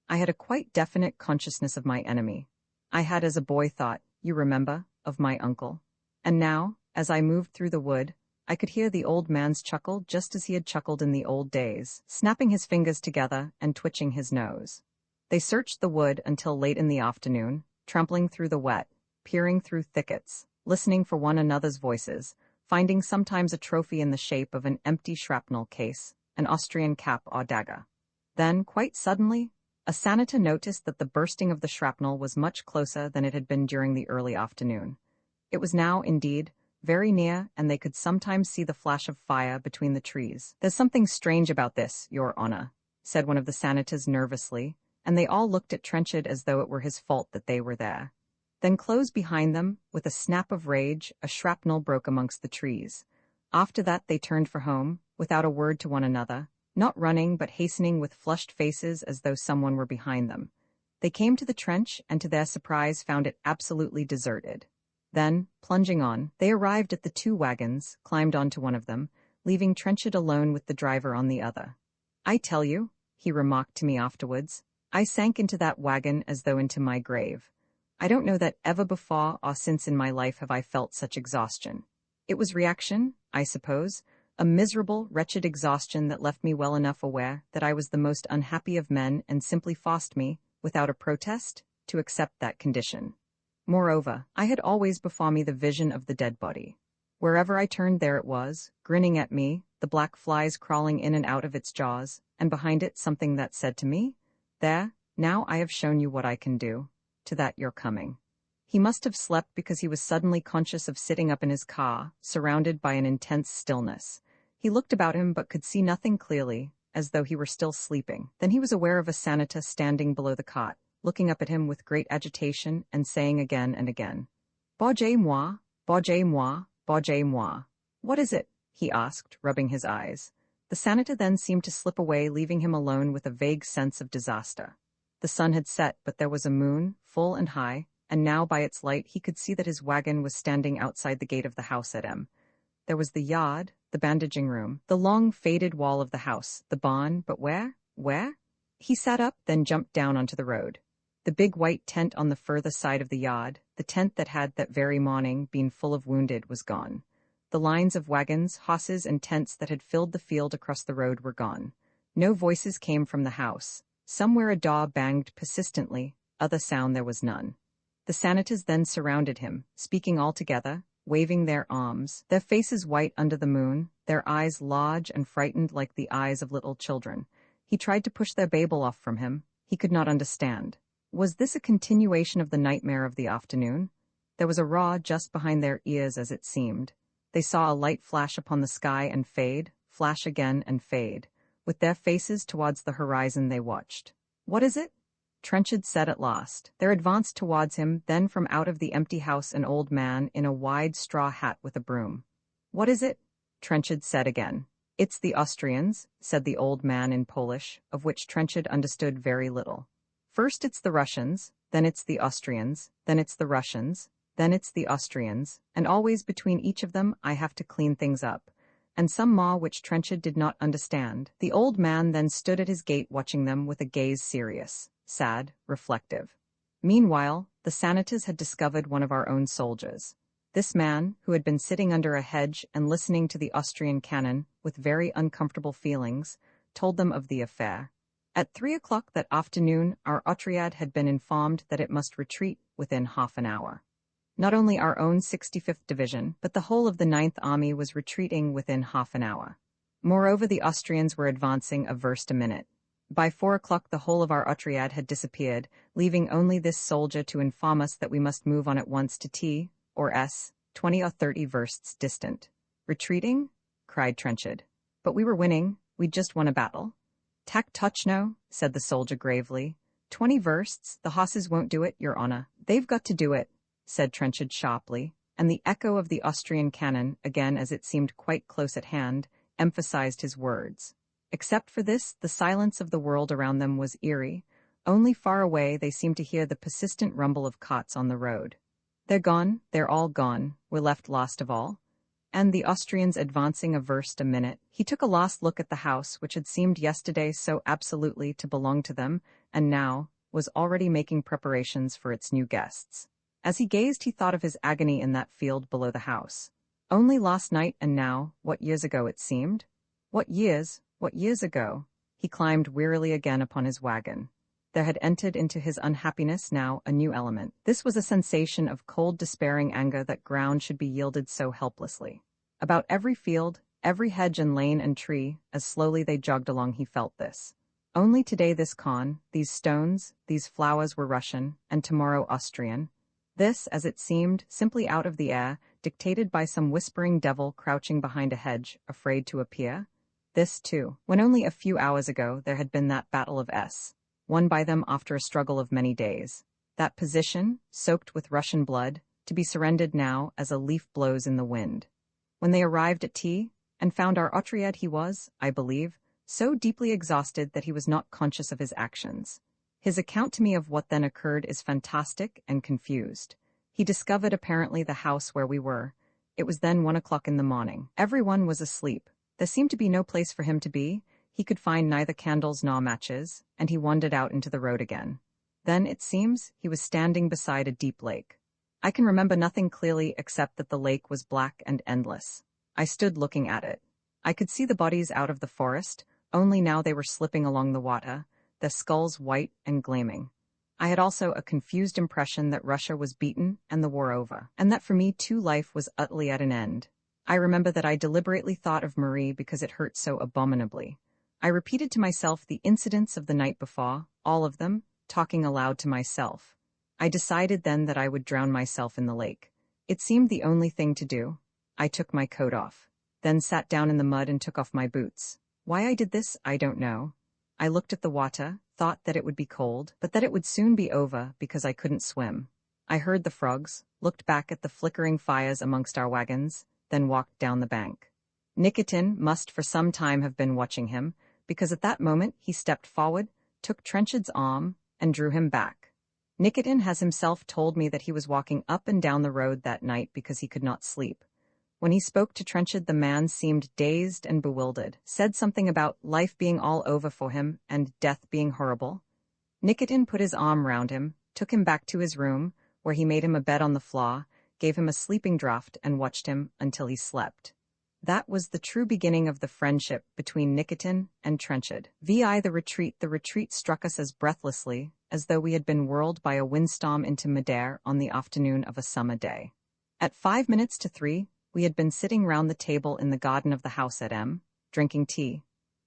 I had a quite definite consciousness of my enemy. I had as a boy thought, you remember, of my uncle. And now, as I moved through the wood, I could hear the old man's chuckle just as he had chuckled in the old days, snapping his fingers together and twitching his nose. They searched the wood until late in the afternoon, trampling through the wet, peering through thickets, listening for one another's voices, finding sometimes a trophy in the shape of an empty shrapnel case, an Austrian cap or dagger. Then, quite suddenly, a senator noticed that the bursting of the shrapnel was much closer than it had been during the early afternoon. It was now, indeed, very near, and they could sometimes see the flash of fire between the trees. "There's something strange about this, Your Honor," said one of the senators nervously, and they all looked at Trenchard as though it were his fault that they were there. Then close behind them, with a snap of rage, a shrapnel broke amongst the trees. After that they turned for home, without a word to one another, not running but hastening with flushed faces as though someone were behind them. They came to the trench and to their surprise found it absolutely deserted. Then, plunging on, they arrived at the 2 wagons, climbed onto one of them, leaving Trenchard alone with the driver on the other. "I tell you," he remarked to me afterwards, "I sank into that wagon as though into my grave. I don't know that ever before or since in my life have I felt such exhaustion. It was reaction, I suppose, a miserable, wretched exhaustion that left me well enough aware that I was the most unhappy of men and simply forced me, without a protest, to accept that condition. Moreover, I had always before me the vision of the dead body. Wherever I turned there it was, grinning at me, the black flies crawling in and out of its jaws, and behind it something that said to me, 'There, now I have shown you what I can do. To that you're coming.'" He must have slept because he was suddenly conscious of sitting up in his car, surrounded by an intense stillness. He looked about him but could see nothing clearly, as though he were still sleeping. Then he was aware of a senator standing below the cot, looking up at him with great agitation and saying again and again, "Bougez-moi, bougez-moi, bougez-moi." "What is it?" he asked, rubbing his eyes. The senator then seemed to slip away, leaving him alone with a vague sense of disaster. The sun had set, but there was a moon, full and high, and now by its light he could see that his wagon was standing outside the gate of the house at M. There was the yard, the bandaging room, the long faded wall of the house, the barn, but where? Where? He sat up, then jumped down onto the road. The big white tent on the further side of the yard, the tent that had that very morning been full of wounded, was gone. The lines of wagons, horses, and tents that had filled the field across the road were gone. No voices came from the house. Somewhere a door banged persistently, other sound there was none. The senators then surrounded him, speaking all together, waving their arms, their faces white under the moon, their eyes large and frightened like the eyes of little children. He tried to push their babel off from him. He could not understand. Was this a continuation of the nightmare of the afternoon? There was a roar just behind their ears as it seemed. They saw a light flash upon the sky and fade, flash again and fade. With their faces towards the horizon they watched. "What is it?" Trenchard said at last. There advanced towards him, then from out of the empty house an old man in a wide straw hat with a broom. "What is it?" Trenchard said again. "It's the Austrians," said the old man in Polish, of which Trenchard understood very little. "First it's the Russians, then it's the Austrians, then it's the Russians, then it's the Austrians, and always between each of them I have to clean things up," and some more which Trenchard did not understand. The old man then stood at his gate watching them with a gaze serious, sad, reflective. Meanwhile, the senators had discovered one of our own soldiers. This man, who had been sitting under a hedge and listening to the Austrian cannon with very uncomfortable feelings, told them of the affair. At 3 o'clock that afternoon, our otriad had been informed that it must retreat within half an hour. Not only our own 65th Division, but the whole of the 9th Army was retreating within half an hour. Moreover, the Austrians were advancing a verst a minute. By 4 o'clock the whole of our otriad had disappeared, leaving only this soldier to inform us that we must move on at once to T, or S, 20 or 30 versts distant. "Retreating?" cried Trenchard. "But we were winning. We'd just won a battle." "Tak tochno," said the soldier gravely. 20 versts, the horses won't do it, Your Honor." "They've got to do it," said Trenchard sharply, and the echo of the Austrian cannon, again as it seemed quite close at hand, emphasized his words. Except for this, the silence of the world around them was eerie. Only far away they seemed to hear the persistent rumble of cots on the road. They're gone, they're all gone, we're left lost of all. And the Austrians advancing a verst a minute, he took a last look at the house which had seemed yesterday so absolutely to belong to them, and now was already making preparations for its new guests. As he gazed he thought of his agony in that field below the house. Only last night and now, what years ago it seemed? What years ago? He climbed wearily again upon his wagon. There had entered into his unhappiness now a new element. This was a sensation of cold despairing anger that ground should be yielded so helplessly. About every field, every hedge and lane and tree, as slowly they jogged along he felt this. Only today this Khan, these stones, these flowers were Russian, and tomorrow Austrian. This, as it seemed, simply out of the air, dictated by some whispering devil crouching behind a hedge, afraid to appear. This, too, when only a few hours ago there had been that battle of S. Won by them after a struggle of many days. That position, soaked with Russian blood, to be surrendered now as a leaf blows in the wind. When they arrived at tea, and found our Otriad he was, I believe, so deeply exhausted that he was not conscious of his actions. His account to me of what then occurred is fantastic and confused. He discovered apparently the house where we were. It was then 1 o'clock in the morning. Everyone was asleep. There seemed to be no place for him to be. He could find neither candles nor matches, and he wandered out into the road again. Then, it seems, he was standing beside a deep lake. I can remember nothing clearly except that the lake was black and endless. I stood looking at it. I could see the bodies out of the forest, only now they were slipping along the water, their skulls white and gleaming. I had also a confused impression that Russia was beaten and the war over, and that for me too life was utterly at an end. I remember that I deliberately thought of Marie because it hurt so abominably. I repeated to myself the incidents of the night before, all of them, talking aloud to myself. I decided then that I would drown myself in the lake. It seemed the only thing to do. I took my coat off, then sat down in the mud and took off my boots. Why I did this, I don't know. I looked at the water, thought that it would be cold, but that it would soon be over because I couldn't swim. I heard the frogs, looked back at the flickering fires amongst our wagons, then walked down the bank. Nikitin must for some time have been watching him, because at that moment he stepped forward, took Trenchard's arm, and drew him back. Nikitin has himself told me that he was walking up and down the road that night because he could not sleep. When he spoke to Trenchard the man seemed dazed and bewildered, said something about life being all over for him and death being horrible. Nikitin put his arm round him, took him back to his room, where he made him a bed on the floor, gave him a sleeping draught and watched him until he slept. That was the true beginning of the friendship between Nikitin and Trenchard. The retreat struck us as breathlessly, as though we had been whirled by a windstorm into midair on the afternoon of a summer day. At 5 minutes to 3, we had been sitting round the table in the garden of the house at M, drinking tea.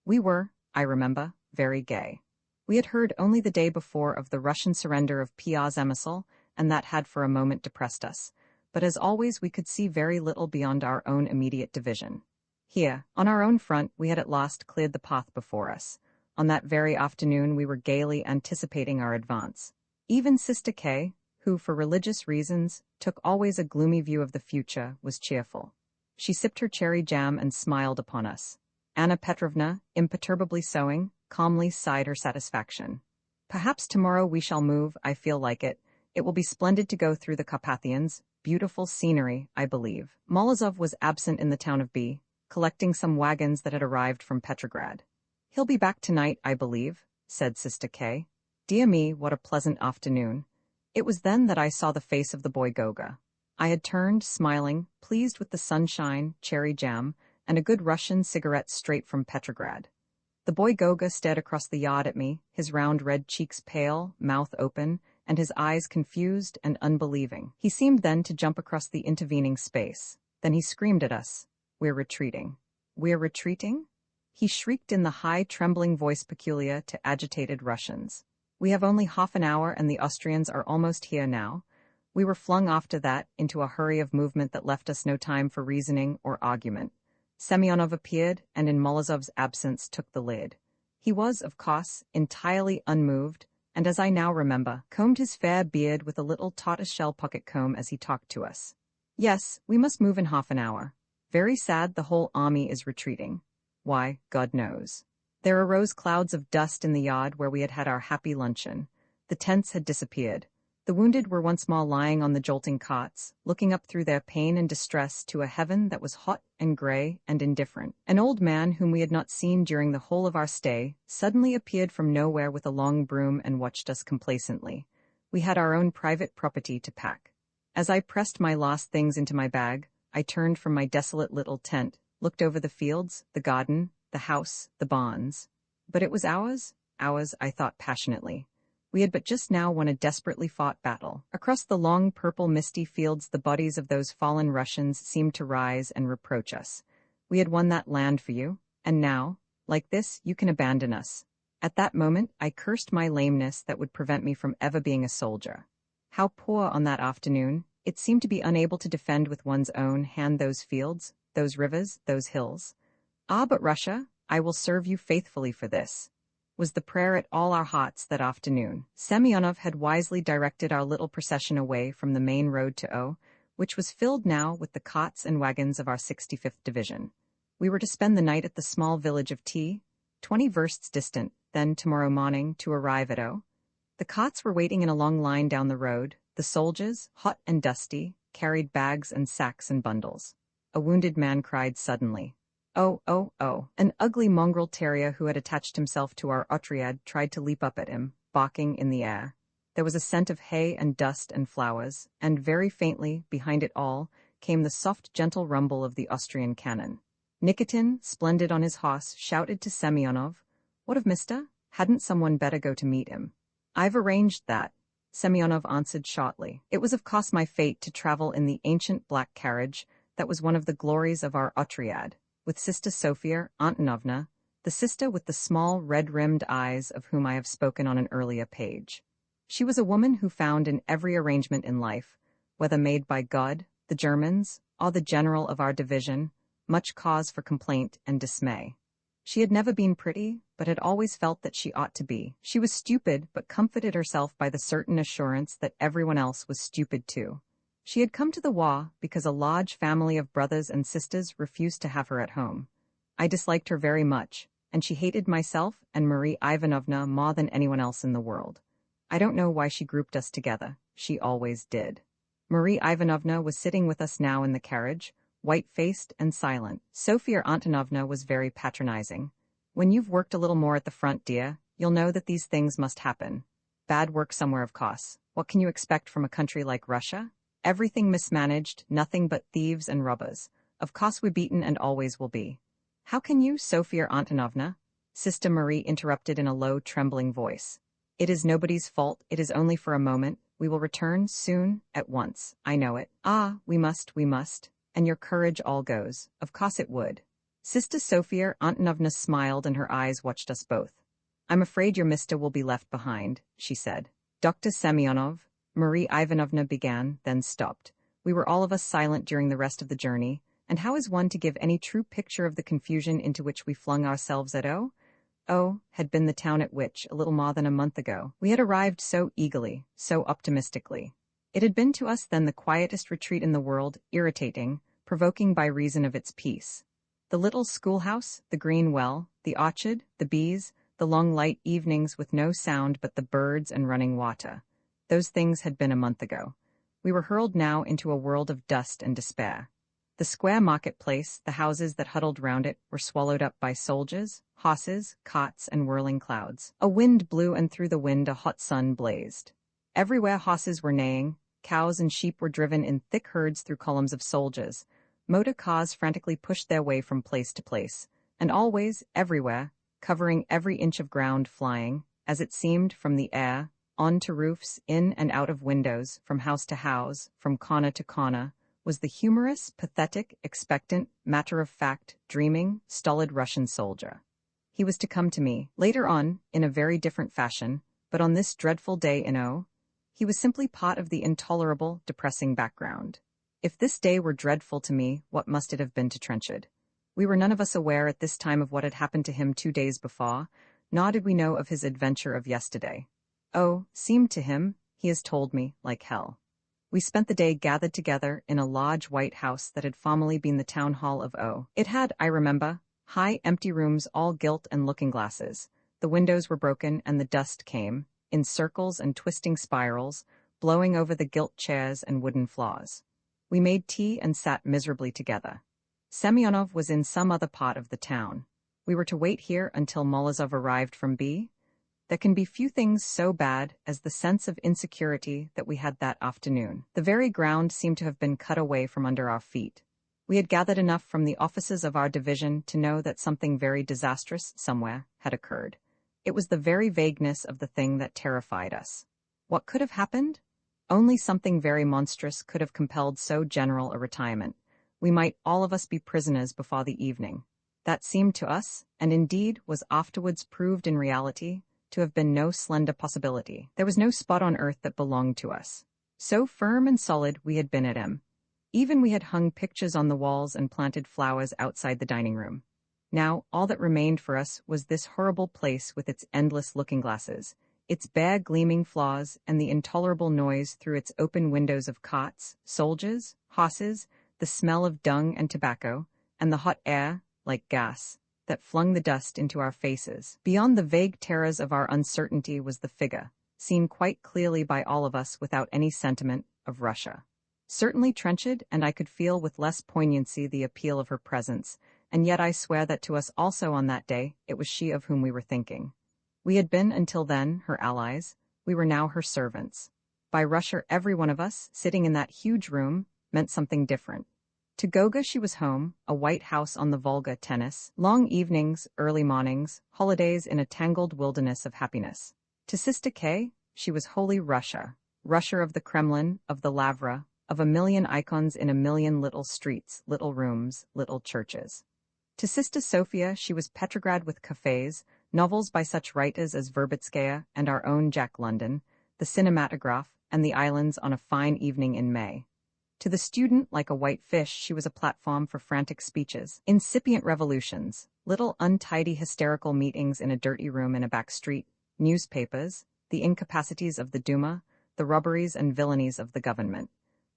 We were, I remember, very gay. We had heard only the day before of the Russian surrender of Przemysl, and that had for a moment depressed us. But as always we could see very little beyond our own immediate division. Here, on our own front, we had at last cleared the path before us. On that very afternoon we were gaily anticipating our advance. Even Sister K, who, for religious reasons, took always a gloomy view of the future, was cheerful. She sipped her cherry jam and smiled upon us. Anna Petrovna, imperturbably sewing, calmly sighed her satisfaction. Perhaps tomorrow we shall move, I feel like it. It will be splendid to go through the Carpathians. Beautiful scenery, I believe. Morozov was absent in the town of B, collecting some wagons that had arrived from Petrograd. He'll be back tonight, I believe, said Sister K. Dear me, what a pleasant afternoon. It was then that I saw the face of the boy Goga. I had turned, smiling, pleased with the sunshine, cherry jam, and a good Russian cigarette straight from Petrograd. The boy Goga stared across the yard at me, his round red cheeks pale, mouth open, and his eyes confused and unbelieving. He seemed then to jump across the intervening space. Then he screamed at us. We're retreating. We're retreating? He shrieked in the high, trembling voice peculiar to agitated Russians. We have only half an hour and the Austrians are almost here now. We were flung after that into a hurry of movement that left us no time for reasoning or argument. Semyonov appeared and in Morozov's absence took the lead. He was, of course, entirely unmoved, and as I now remember, combed his fair beard with a little tortoise-shell pocket comb as he talked to us. Yes, we must move in half an hour. Very sad the whole army is retreating. Why, God knows. There arose clouds of dust in the yard where we had had our happy luncheon. The tents had disappeared. The wounded were once more lying on the jolting cots, looking up through their pain and distress to a heaven that was hot and grey and indifferent. An old man whom we had not seen during the whole of our stay suddenly appeared from nowhere with a long broom and watched us complacently. We had our own private property to pack. As I pressed my lost things into my bag, I turned from my desolate little tent, looked over the fields, the garden, the house, the barns. But it was ours, I thought passionately. We had but just now won a desperately fought battle. Across the long, purple, misty fields the bodies of those fallen Russians seemed to rise and reproach us. We had won that land for you, and now, like this, you can abandon us. At that moment, I cursed my lameness that would prevent me from ever being a soldier. How poor on that afternoon, it seemed to be unable to defend with one's own hand those fields, those rivers, those hills. Ah, but Russia, I will serve you faithfully for this, was the prayer at all our hearts that afternoon. Semyonov had wisely directed our little procession away from the main road to O, which was filled now with the cots and wagons of our 65th Division. We were to spend the night at the small village of T, 20 versts distant, then tomorrow morning to arrive at O. The cots were waiting in a long line down the road. The soldiers, hot and dusty, carried bags and sacks and bundles. A wounded man cried suddenly. Oh, oh, oh. An ugly mongrel terrier who had attached himself to our otriad tried to leap up at him, barking in the air. There was a scent of hay and dust and flowers, and very faintly, behind it all, came the soft, gentle rumble of the Austrian cannon. Nikitin, splendid on his horse, shouted to Semyonov, "What of Mister? Hadn't someone better go to meet him?" "I've arranged that," Semyonov answered shortly. It was of course my fate to travel in the ancient black carriage that was one of the glories of our otriad, with Sister Sofia Antonovna, the sister with the small red-rimmed eyes of whom I have spoken on an earlier page. She was a woman who found in every arrangement in life, whether made by God, the Germans, or the general of our division, much cause for complaint and dismay. She had never been pretty, but had always felt that she ought to be. She was stupid, but comforted herself by the certain assurance that everyone else was stupid too. She had come to the war because a large family of brothers and sisters refused to have her at home. I disliked her very much, and she hated myself and Marie Ivanovna more than anyone else in the world. I don't know why she grouped us together. She always did. Marie Ivanovna was sitting with us now in the carriage, white-faced and silent. Sofia Antonovna was very patronizing. "When you've worked a little more at the front, dear, you'll know that these things must happen. Bad work somewhere, of course. What can you expect from a country like Russia? Everything mismanaged, nothing but thieves and robbers. Of course we're beaten and always will be." "How can you, Sofia Antonovna?" Sister Marie interrupted in a low, trembling voice. "It is nobody's fault, it is only for a moment. We will return soon, at once. I know it. Ah, we must. And your courage all goes. Of course it would." Sister Sofia Antonovna smiled and her eyes watched us both. "I'm afraid your mister will be left behind," she said. "Dr. Semyonov," Marie Ivanovna began, then stopped. We were all of us silent during the rest of the journey, and how is one to give any true picture of the confusion into which we flung ourselves at O? O had been the town at which, a little more than a month ago, we had arrived so eagerly, so optimistically. It had been to us then the quietest retreat in the world, irritating, provoking by reason of its peace. The little schoolhouse, the green well, the orchard, the bees, the long light evenings with no sound but the birds and running water. Those things had been a month ago. We were hurled now into a world of dust and despair. The square marketplace, the houses that huddled round it, were swallowed up by soldiers, horses, cots, and whirling clouds. A wind blew, and through the wind a hot sun blazed. Everywhere horses were neighing, cows and sheep were driven in thick herds through columns of soldiers. Motor cars frantically pushed their way from place to place, and always, everywhere, covering every inch of ground, flying, as it seemed, from the air, on to roofs, in and out of windows, from house to house, from corner to corner, was the humorous, pathetic, expectant, matter-of-fact, dreaming, stolid Russian soldier. He was to come to me, later on, in a very different fashion, but on this dreadful day in O, he was simply part of the intolerable, depressing background. If this day were dreadful to me, what must it have been to Trenchard? We were none of us aware at this time of what had happened to him 2 days before, nor did we know of his adventure of yesterday. Oh, seemed to him, he has told me, like hell. We spent the day gathered together in a large white house that had formerly been the town hall of O. It had, I remember, high empty rooms all gilt and looking-glasses. The windows were broken and the dust came, in circles and twisting spirals, blowing over the gilt chairs and wooden floors. We made tea and sat miserably together. Semyonov was in some other part of the town. We were to wait here until Morozov arrived from B. There can be few things so bad as the sense of insecurity that we had that afternoon. The very ground seemed to have been cut away from under our feet. We had gathered enough from the officers of our division to know that something very disastrous somewhere had occurred. It was the very vagueness of the thing that terrified us. What could have happened? Only something very monstrous could have compelled so general a retirement. We might all of us be prisoners before the evening. That seemed to us, and indeed was afterwards proved in reality, to have been no slender possibility. There was no spot on earth that belonged to us. So firm and solid we had been at M. Even we had hung pictures on the walls and planted flowers outside the dining room. Now all that remained for us was this horrible place with its endless looking-glasses, its bare gleaming floors, and the intolerable noise through its open windows of cots, soldiers, horses, the smell of dung and tobacco, and the hot air, like gas, that flung the dust into our faces. Beyond the vague terrors of our uncertainty was the figure, seen quite clearly by all of us without any sentiment, of Russia. Certainly Trenchard and I could feel with less poignancy the appeal of her presence, and yet I swear that to us also on that day it was she of whom we were thinking. We had been until then her allies, we were now her servants. By Russia every one of us, sitting in that huge room, meant something different. To Goga she was home, a white house on the Volga, tennis, long evenings, early mornings, holidays in a tangled wilderness of happiness. To Sister K, she was wholly Russia, Russia of the Kremlin, of the Lavra, of a million icons in a million little streets, little rooms, little churches. To Sister Sophia she was Petrograd with cafes, novels by such writers as Verbitskaya and our own Jack London, the cinematograph, and the islands on a fine evening in May. To the student, like a white fish, she was a platform for frantic speeches, incipient revolutions, little untidy hysterical meetings in a dirty room in a back street, newspapers, the incapacities of the Duma, the robberies and villainies of the government.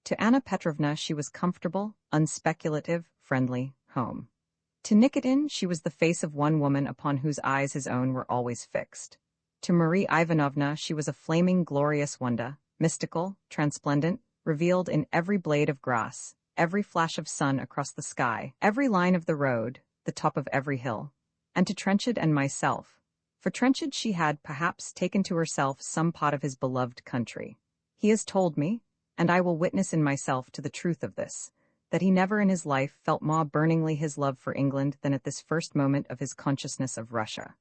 To Anna Petrovna she was comfortable, unspeculative, friendly, home. To Nikitin she was the face of one woman upon whose eyes his own were always fixed. To Marie Ivanovna she was a flaming glorious wonder, mystical, transplendent, revealed in every blade of grass, every flash of sun across the sky, every line of the road, the top of every hill. And to Trenchard and myself. For Trenchard she had, perhaps, taken to herself some part of his beloved country. He has told me, and I will witness in myself to the truth of this, that he never in his life felt more burningly his love for England than at this first moment of his consciousness of Russia.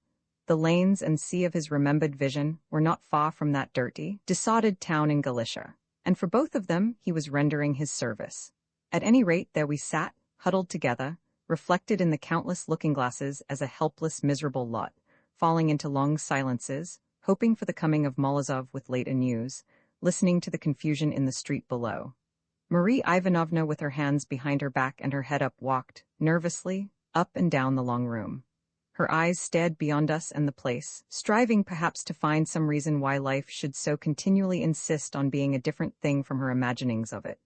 The lanes and sea of his remembered vision were not far from that dirty, desodded town in Galicia, and for both of them he was rendering his service. At any rate, there we sat, huddled together, reflected in the countless looking-glasses as a helpless, miserable lot, falling into long silences, hoping for the coming of Morozov with later news, listening to the confusion in the street below. Marie Ivanovna, with her hands behind her back and her head up, walked, nervously, up and down the long room. Her eyes stared beyond us and the place, striving perhaps to find some reason why life should so continually insist on being a different thing from her imaginings of it.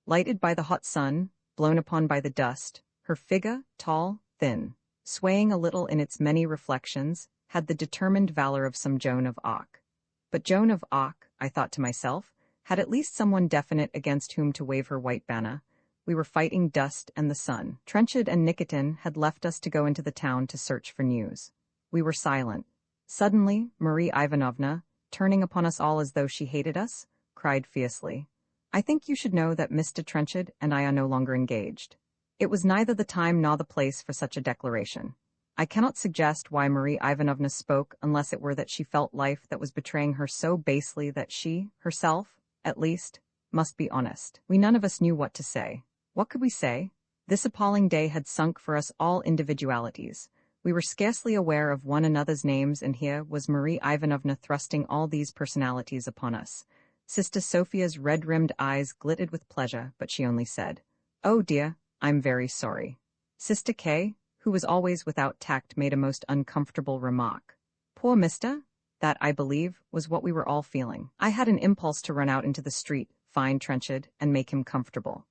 Lighted by the hot sun, blown upon by the dust, her figure, tall, thin, swaying a little in its many reflections, had the determined valor of some Joan of Arc. But Joan of Arc, I thought to myself, had at least someone definite against whom to wave her white banner. We were fighting dust and the sun. Trenchard and Nikitin had left us to go into the town to search for news. We were silent. Suddenly, Marie Ivanovna, turning upon us all as though she hated us, cried fiercely, "I think you should know that Mr. Trenchard and I are no longer engaged." It was neither the time nor the place for such a declaration. I cannot suggest why Marie Ivanovna spoke unless it were that she felt life that was betraying her so basely that she, herself, at least, must be honest. We none of us knew what to say. What could we say? This appalling day had sunk for us all individualities. We were scarcely aware of one another's names, and here was Marie Ivanovna thrusting all these personalities upon us. Sister Sophia's red-rimmed eyes glittered with pleasure, but she only said, "Oh dear, I'm very sorry." Sister K, who was always without tact, made a most uncomfortable remark. Poor mister? That, I believe, was what we were all feeling. I had an impulse to run out into the street, find Trenchard, and make him comfortable.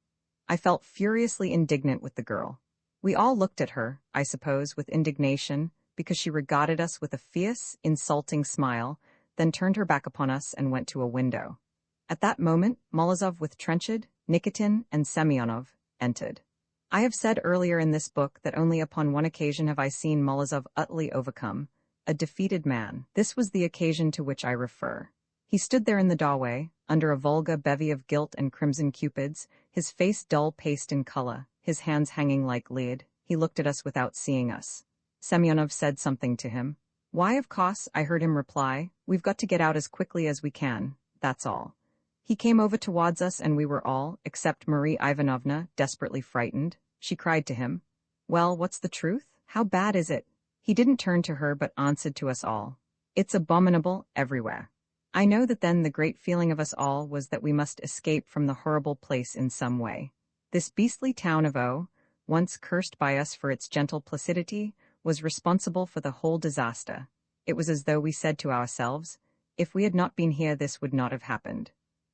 I felt furiously indignant with the girl. We all looked at her, I suppose, with indignation, because she regarded us with a fierce, insulting smile, then turned her back upon us and went to a window. At that moment, Morozov with Trenchard, Nikitin, and Semyonov entered. I have said earlier in this book that only upon one occasion have I seen Morozov utterly overcome, a defeated man. This was the occasion to which I refer. He stood there in the doorway, under a vulgar bevy of gilt and crimson cupids, his face dull paste in color, his hands hanging like lead. He looked at us without seeing us. Semyonov said something to him. "Why, of course," I heard him reply. "We've got to get out as quickly as we can, that's all." He came over towards us and we were all, except Marie Ivanovna, desperately frightened. She cried to him, "Well, what's the truth? How bad is it?" He didn't turn to her but answered to us all, "It's abominable everywhere." I know that then the great feeling of us all was that we must escape from the horrible place in some way. This beastly town of O, once cursed by us for its gentle placidity, was responsible for the whole disaster. It was as though we said to ourselves, "If we had not been here, this would not have happened."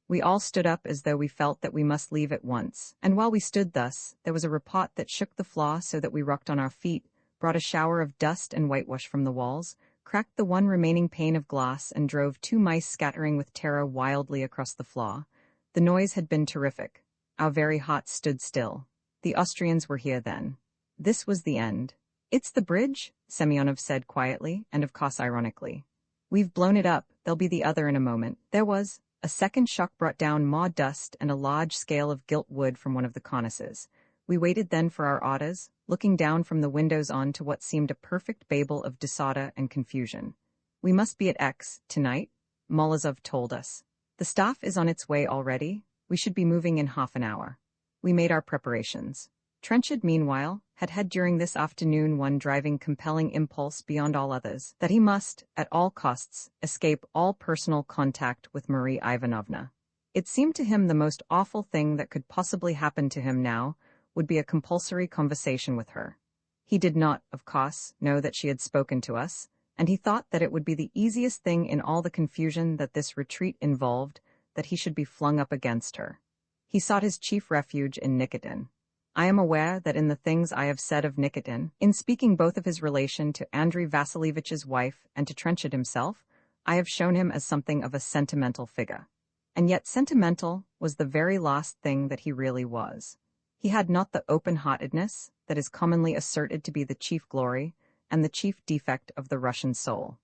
We all stood up as though we felt that we must leave at once, and while we stood thus, there was a report that shook the floor so that we rocked on our feet, brought a shower of dust and whitewash from the walls, cracked the one remaining pane of glass, and drove 2 mice scattering with terror wildly across the floor. The noise had been terrific. Our very hearts stood still. The Austrians were here then. This was the end. "It's the bridge," Semyonov said quietly, and of course ironically. "We've blown it up, there'll be the other in a moment." There was. A second shock brought down more dust and a large scale of gilt wood from one of the cornices. We waited then for our orders, looking down from the windows on to what seemed a perfect babel of disorder and confusion. "We must be at X tonight," Morozov told us. "The staff is on its way already. We should be moving in half an hour." We made our preparations. Trenchard, meanwhile, had during this afternoon one driving compelling impulse beyond all others, that he must, at all costs, escape all personal contact with Marie Ivanovna. It seemed to him the most awful thing that could possibly happen to him now would be a compulsory conversation with her. He did not, of course, know that she had spoken to us, and he thought that it would be the easiest thing in all the confusion that this retreat involved that he should be flung up against her. He sought his chief refuge in Nikitin. I am aware that in the things I have said of Nikitin, in speaking both of his relation to Andrei Vasilievich's wife and to Trenchard himself, I have shown him as something of a sentimental figure. And yet sentimental was the very last thing that he really was. He had not the open-heartedness that is commonly asserted to be the chief glory and the chief defect of the Russian soul.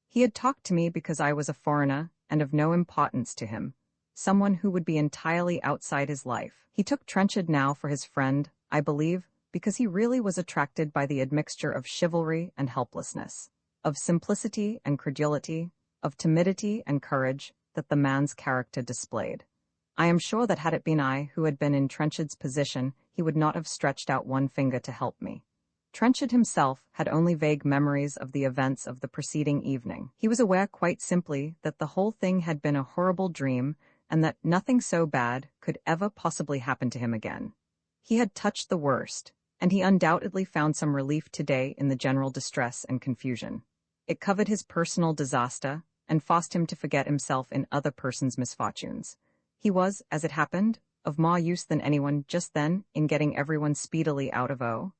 He had talked to me because I was a foreigner and of no importance to him, someone who would be entirely outside his life. He took Trenchard now for his friend, I believe, because he really was attracted by the admixture of chivalry and helplessness, of simplicity and credulity, of timidity and courage that the man's character displayed. I am sure that had it been I who had been in Trenchard's position, he would not have stretched out one finger to help me. Trenchard himself had only vague memories of the events of the preceding evening. He was aware quite simply that the whole thing had been a horrible dream and that nothing so bad could ever possibly happen to him again. He had touched the worst, and he undoubtedly found some relief today in the general distress and confusion. It covered his personal disaster and forced him to forget himself in other persons' misfortunes. He was, as it happened, of more use than anyone just then in getting everyone speedily out of O.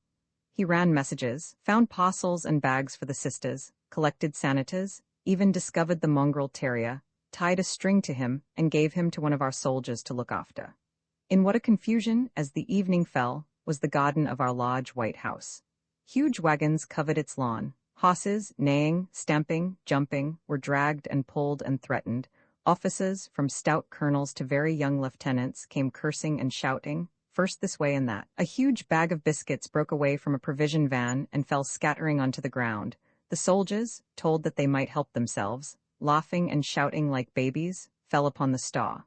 He ran messages, found parcels and bags for the sisters, collected sanitors, even discovered the mongrel terrier, tied a string to him, and gave him to one of our soldiers to look after. In what a confusion, as the evening fell, was the garden of our large white house. Huge wagons covered its lawn. Horses, neighing, stamping, jumping, were dragged and pulled and threatened. Officers, from stout colonels to very young lieutenants, came cursing and shouting, first this way and that. A huge bag of biscuits broke away from a provision van and fell scattering onto the ground. The soldiers, told that they might help themselves, laughing and shouting like babies, fell upon the straw.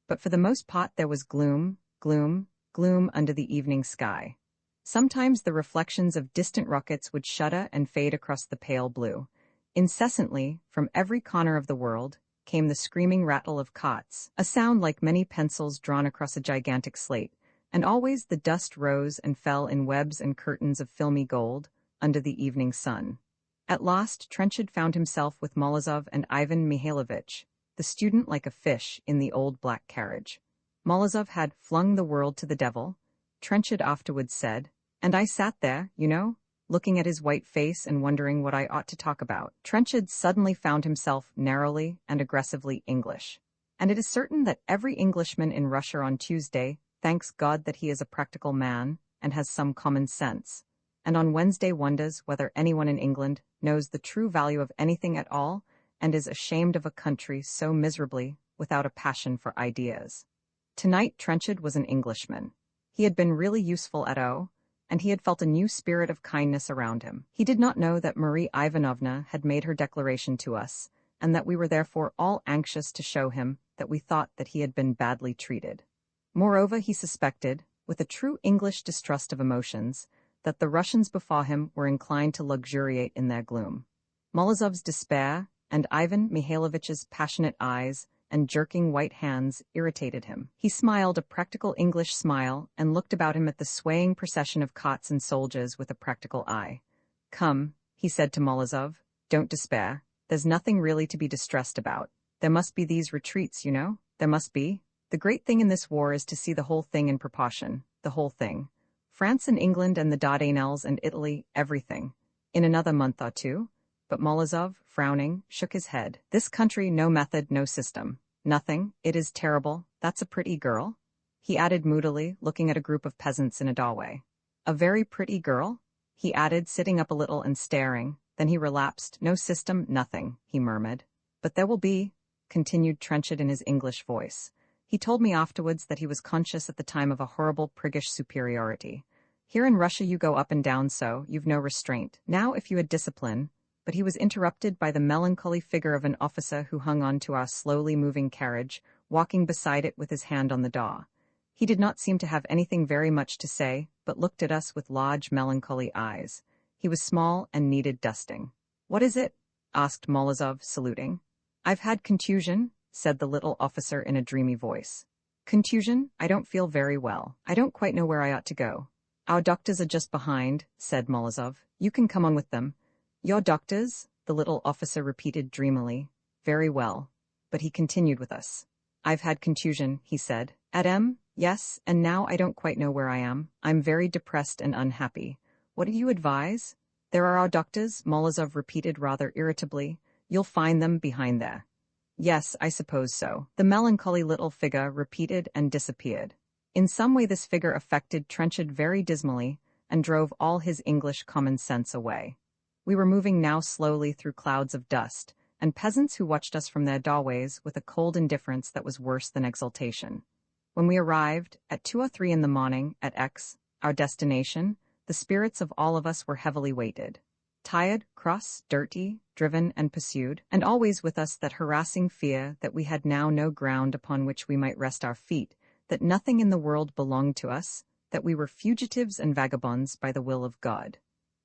But for the most part there was gloom, gloom, gloom under the evening sky. Sometimes the reflections of distant rockets would shudder and fade across the pale blue. Incessantly, from every corner of the world, came the screaming rattle of cots, a sound like many pencils drawn across a gigantic slate, and always the dust rose and fell in webs and curtains of filmy gold, under the evening sun. At last Trenchard found himself with Morozov and Ivan Mihailovich, the student like a fish in the old black carriage. Morozov had flung the world to the devil, Trenchard afterwards said, and I sat there, you know, looking at his white face and wondering what I ought to talk about. Trenchard suddenly found himself narrowly and aggressively English. And it is certain that every Englishman in Russia on Tuesday thanks God that he is a practical man and has some common sense, and on Wednesday wonders whether anyone in England knows the true value of anything at all and is ashamed of a country so miserably without a passion for ideas. Tonight Trenchard was an Englishman. He had been really useful at O, and he had felt a new spirit of kindness around him. He did not know that Marie Ivanovna had made her declaration to us, and that we were therefore all anxious to show him that we thought that he had been badly treated. Moreover, he suspected, with a true English distrust of emotions, that the Russians before him were inclined to luxuriate in their gloom. Morozov's despair and Ivan Mikhailovich's passionate eyes and jerking white hands irritated him. He smiled a practical English smile and looked about him at the swaying procession of cots and soldiers with a practical eye. "Come," he said to Morozov, "don't despair. There's nothing really to be distressed about. There must be these retreats, you know. There must be. The great thing in this war is to see the whole thing in proportion. The whole thing. France and England and the Dardanelles and Italy, everything. In another month or two." But Morozov, frowning, shook his head. "This country, no method, no system. Nothing. It is terrible. That's a pretty girl," he added moodily, looking at a group of peasants in a doorway. "A very pretty girl?" he added, sitting up a little and staring. Then he relapsed. "No system, nothing," he murmured. "But there will be," continued Trenchard in his English voice. He told me afterwards that he was conscious at the time of a horrible priggish superiority. "Here in Russia you go up and down so, you've no restraint. Now if you had discipline—" But he was interrupted by the melancholy figure of an officer who hung on to our slowly moving carriage, walking beside it with his hand on the door. He did not seem to have anything very much to say, but looked at us with large melancholy eyes. He was small and needed dusting. "What is it?" asked Morozov, saluting. "I've had contusion," said the little officer in a dreamy voice. "Contusion? I don't feel very well. I don't quite know where I ought to go." "Our doctors are just behind," said Morozov. "You can come on with them." "Your doctors?" the little officer repeated dreamily. "Very well." But he continued with us. "I've had contusion," he said. "At M? Yes, and now I don't quite know where I am. I'm very depressed and unhappy. What do you advise?" "There are our doctors," Morozov repeated rather irritably. "You'll find them behind there." "Yes, I suppose so." The melancholy little figure repeated and disappeared. In some way this figure affected Trenchard very dismally, and drove all his English common sense away. We were moving now slowly through clouds of dust, and peasants who watched us from their doorways with a cold indifference that was worse than exultation. When we arrived, at 2 or 3 in the morning, at X, our destination, the spirits of all of us were heavily weighted. Tired, cross, dirty, driven, and pursued, and always with us that harassing fear that we had now no ground upon which we might rest our feet, that nothing in the world belonged to us, that we were fugitives and vagabonds by the will of God.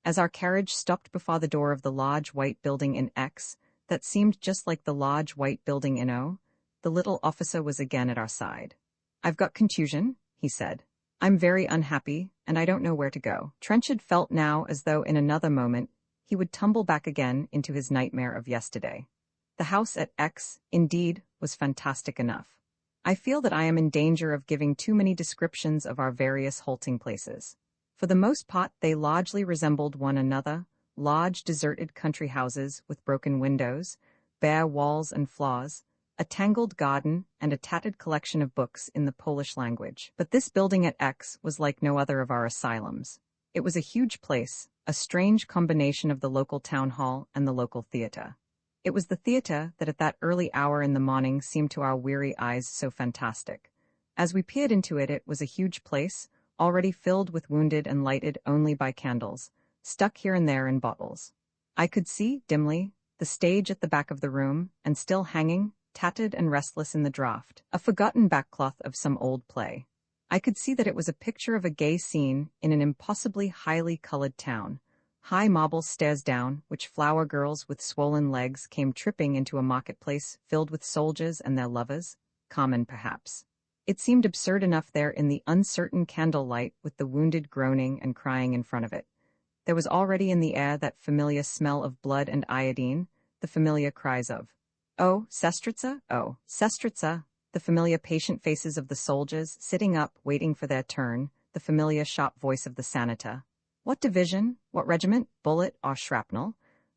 As our carriage stopped before the door of the large white building in X, that seemed just like the large white building in O, the little officer was again at our side. "I've got contusion," he said. "I'm very unhappy, and I don't know where to go." Trenchard felt now as though in another moment he would tumble back again into his nightmare of yesterday. The house at X, indeed, was fantastic enough. I feel that I am in danger of giving too many descriptions of our various halting places. For the most part they largely resembled one another, large deserted country houses with broken windows, bare walls and floors, a tangled garden, and a tattered collection of books in the Polish language. But this building at X was like no other of our asylums. It was a huge place, a strange combination of the local town hall and the local theater. It was the theater that at that early hour in the morning seemed to our weary eyes so fantastic. As we peered into it, it was a huge place, already filled with wounded and lighted only by candles, stuck here and there in bottles. I could see, dimly, the stage at the back of the room, and still hanging, tattered and restless in the draught, a forgotten backcloth of some old play. I could see that it was a picture of a gay scene in an impossibly highly colored town. High marble stairs down, which flower girls with swollen legs came tripping into a marketplace filled with soldiers and their lovers, common perhaps. It seemed absurd enough there in the uncertain candlelight with the wounded groaning and crying in front of it. There was already in the air that familiar smell of blood and iodine, the familiar cries of, "Oh, Sestritsa, oh, Sestritsa," the familiar patient faces of the soldiers sitting up waiting for their turn, the familiar sharp voice of the senator. What division, what regiment, bullet or shrapnel?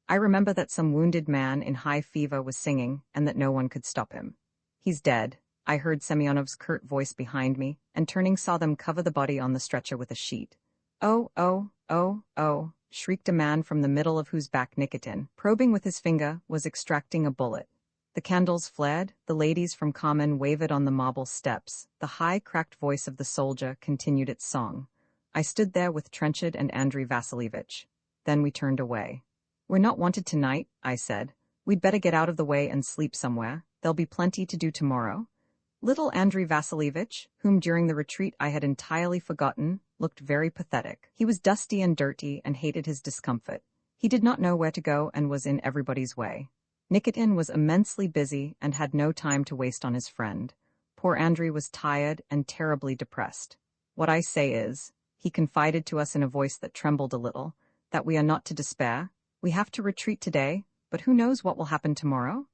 I remember that some wounded man in high fever was singing and that no one could stop him. He's dead, I heard Semyonov's curt voice behind me, and turning saw them cover the body on the stretcher with a sheet. Oh, oh, oh, oh, shrieked a man from the middle of whose back Nikitin, probing with his finger, was extracting a bullet. The candles flared, the ladies from Common wavered on the marble steps, the high, cracked voice of the soldier continued its song. I stood there with Trenchard and Andrei Vasilievich. Then we turned away. We're not wanted tonight, I said. We'd better get out of the way and sleep somewhere. There'll be plenty to do tomorrow. Little Andrei Vasilievich, whom during the retreat I had entirely forgotten, looked very pathetic. He was dusty and dirty and hated his discomfort. He did not know where to go and was in everybody's way. Nikitin was immensely busy and had no time to waste on his friend. Poor Andrei was tired and terribly depressed. What I say is, he confided to us in a voice that trembled a little, that we are not to despair. We have to retreat today, but who knows what will happen tomorrow?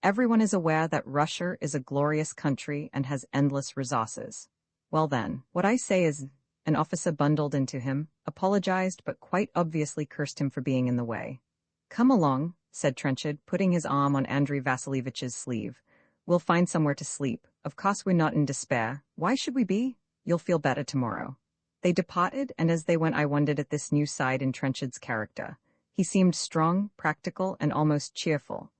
Everyone is aware that Russia is a glorious country and has endless resources. Well then, what I say is, an officer bundled into him, apologized but quite obviously cursed him for being in the way. Come along, said Trenchard, putting his arm on Andrei Vasilievich's sleeve. We'll find somewhere to sleep. Of course we're not in despair. Why should we be? You'll feel better tomorrow. They departed, and as they went I wondered at this new side in Trenchard's character. He seemed strong, practical, and almost cheerful.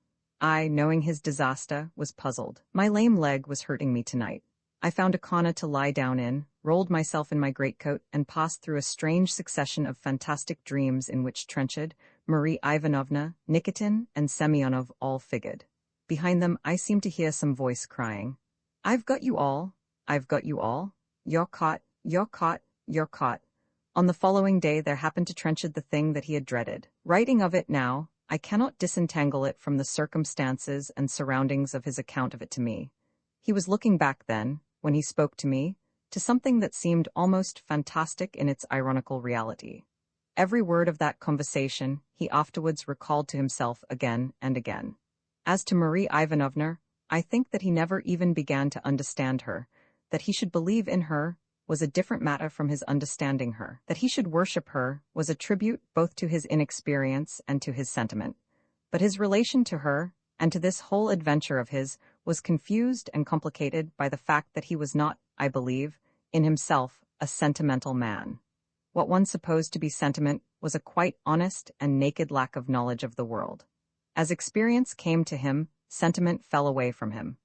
I, knowing his disaster, was puzzled. My lame leg was hurting me tonight. I found a corner to lie down in, rolled myself in my greatcoat, and passed through a strange succession of fantastic dreams in which Trenchard, Marie Ivanovna, Nikitin, and Semyonov all figured. Behind them I seemed to hear some voice crying, "I've got you all, I've got you all, you're caught, you're caught, you're caught." On the following day there happened to Trenchard the thing that he had dreaded. Writing of it now, I cannot disentangle it from the circumstances and surroundings of his account of it to me. He was looking back then, when he spoke to me, to something that seemed almost fantastic in its ironical reality. Every word of that conversation he afterwards recalled to himself again and again. As to Marie Ivanovna, I think that he never even began to understand her. That he should believe in her was a different matter from his understanding her. That he should worship her was a tribute both to his inexperience and to his sentiment. But his relation to her, and to this whole adventure of his, was confused and complicated by the fact that he was not, I believe, in himself, a sentimental man. What one supposed to be sentiment was a quite honest and naked lack of knowledge of the world. As experience came to him, sentiment fell away from him.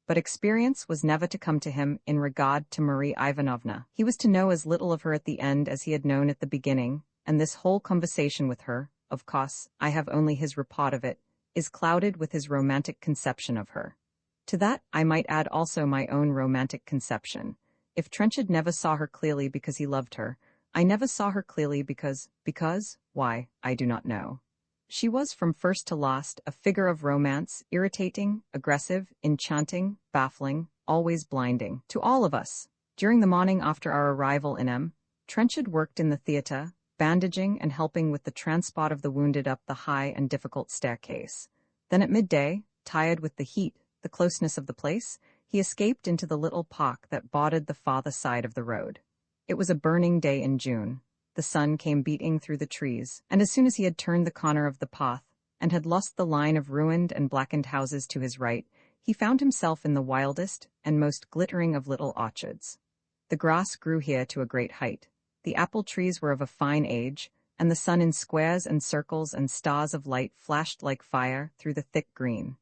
But experience was never to come to him in regard to Marie Ivanovna. He was to know as little of her at the end as he had known at the beginning, and this whole conversation with her, of course, I have only his report of it, is clouded with his romantic conception of her. To that I might add also my own romantic conception. If Trenchard never saw her clearly because he loved her, I never saw her clearly because, why, I do not know. She was from first to last a figure of romance, irritating, aggressive, enchanting, baffling, always blinding, to all of us. During the morning after our arrival in M, Trenchard worked in the theatre, bandaging and helping with the transport of the wounded up the high and difficult staircase. Then at midday, tired with the heat, the closeness of the place, he escaped into the little park that bordered the farther side of the road. It was a burning day in June. The sun came beating through the trees, and as soon as he had turned the corner of the path, and had lost the line of ruined and blackened houses to his right, he found himself in the wildest and most glittering of little orchards. The grass grew here to a great height. The apple trees were of a fine age, and the sun in squares and circles and stars of light flashed like fire through the thick green.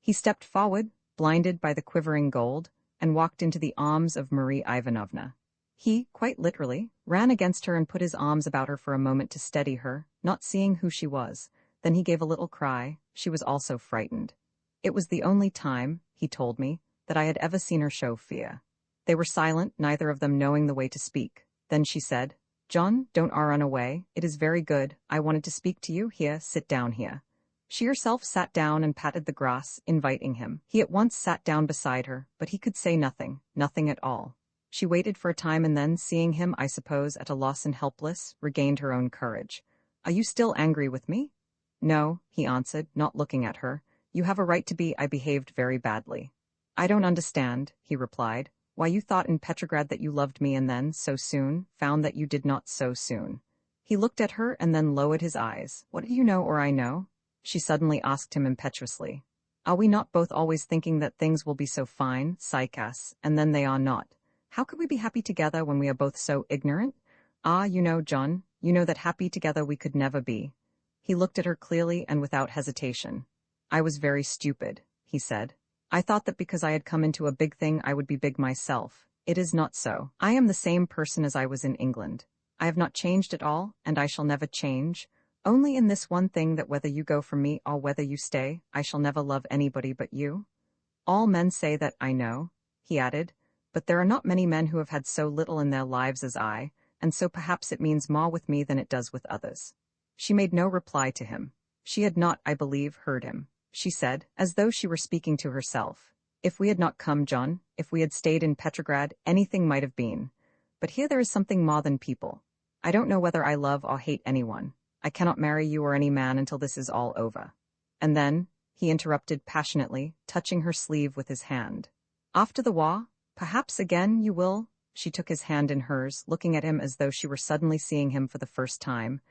He stepped forward, blinded by the quivering gold, and walked into the arms of Marie Ivanovna. He, quite literally, ran against her and put his arms about her for a moment to steady her, not seeing who she was. Then he gave a little cry. She was also frightened. It was the only time, he told me, that I had ever seen her show fear. They were silent, neither of them knowing the way to speak. Then she said, "John, don't run away. It is very good. I wanted to speak to you. Here, sit down here." She herself sat down and patted the grass, inviting him. He at once sat down beside her, but he could say nothing, nothing at all. She waited for a time and then, seeing him, I suppose, at a loss and helpless, regained her own courage. "Are you still angry with me?" "No," he answered, not looking at her. "You have a right to be. I behaved very badly." "I don't understand," he replied, "why you thought in Petrograd that you loved me and then, so soon, found that you did not so soon." He looked at her and then lowered his eyes. "What do you know or I know?" she suddenly asked him impetuously. Are we not both always thinking that things will be so fine, psychas, and then they are not? How could we be happy together when we are both so ignorant? Ah, you know, John, you know that happy together we could never be. He looked at her clearly and without hesitation. I was very stupid, he said. I thought that because I had come into a big thing I would be big myself. It is not so. I am the same person as I was in England. I have not changed at all, and I shall never change. Only in this one thing, that whether you go from me or whether you stay, I shall never love anybody but you. All men say that, I know, he added, but there are not many men who have had so little in their lives as I, and so perhaps it means more with me than it does with others. She made no reply to him. She had not, I believe, heard him. She said, as though she were speaking to herself, if we had not come, John, if we had stayed in Petrograd, anything might have been. But here there is something more than people. I don't know whether I love or hate anyone. I cannot marry you or any man until this is all over. And then, he interrupted passionately, touching her sleeve with his hand. After the war, perhaps again you will. She took his hand in hers, looking at him as though she were suddenly seeing him for the first time.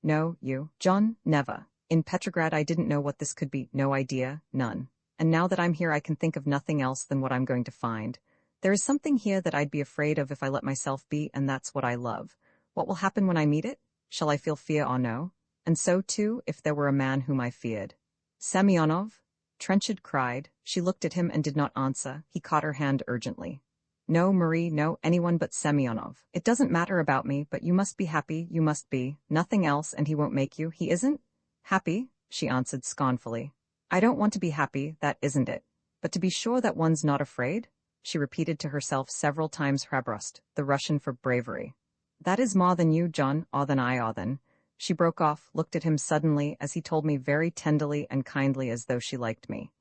No, you, John, never. In Petrograd I didn't know what this could be, no idea, none. And now that I'm here I can think of nothing else than what I'm going to find. There is something here that I'd be afraid of if I let myself be, and that's what I love. What will happen when I meet it? Shall I feel fear or no? And so, too, if there were a man whom I feared. Semyonov? Trenchard cried. She looked at him and did not answer. He caught her hand urgently. No, Marie, no, anyone but Semyonov. It doesn't matter about me, but you must be happy, you must be. Nothing else, and he won't make you. He isn't? Happy? She answered scornfully. I don't want to be happy, that isn't it. But to be sure that one's not afraid? She repeated to herself several times Hrabrost, the Russian for bravery. That is more than you, John, or than I, or than. She broke off, looked at him suddenly as he told me very tenderly and kindly as though she liked me.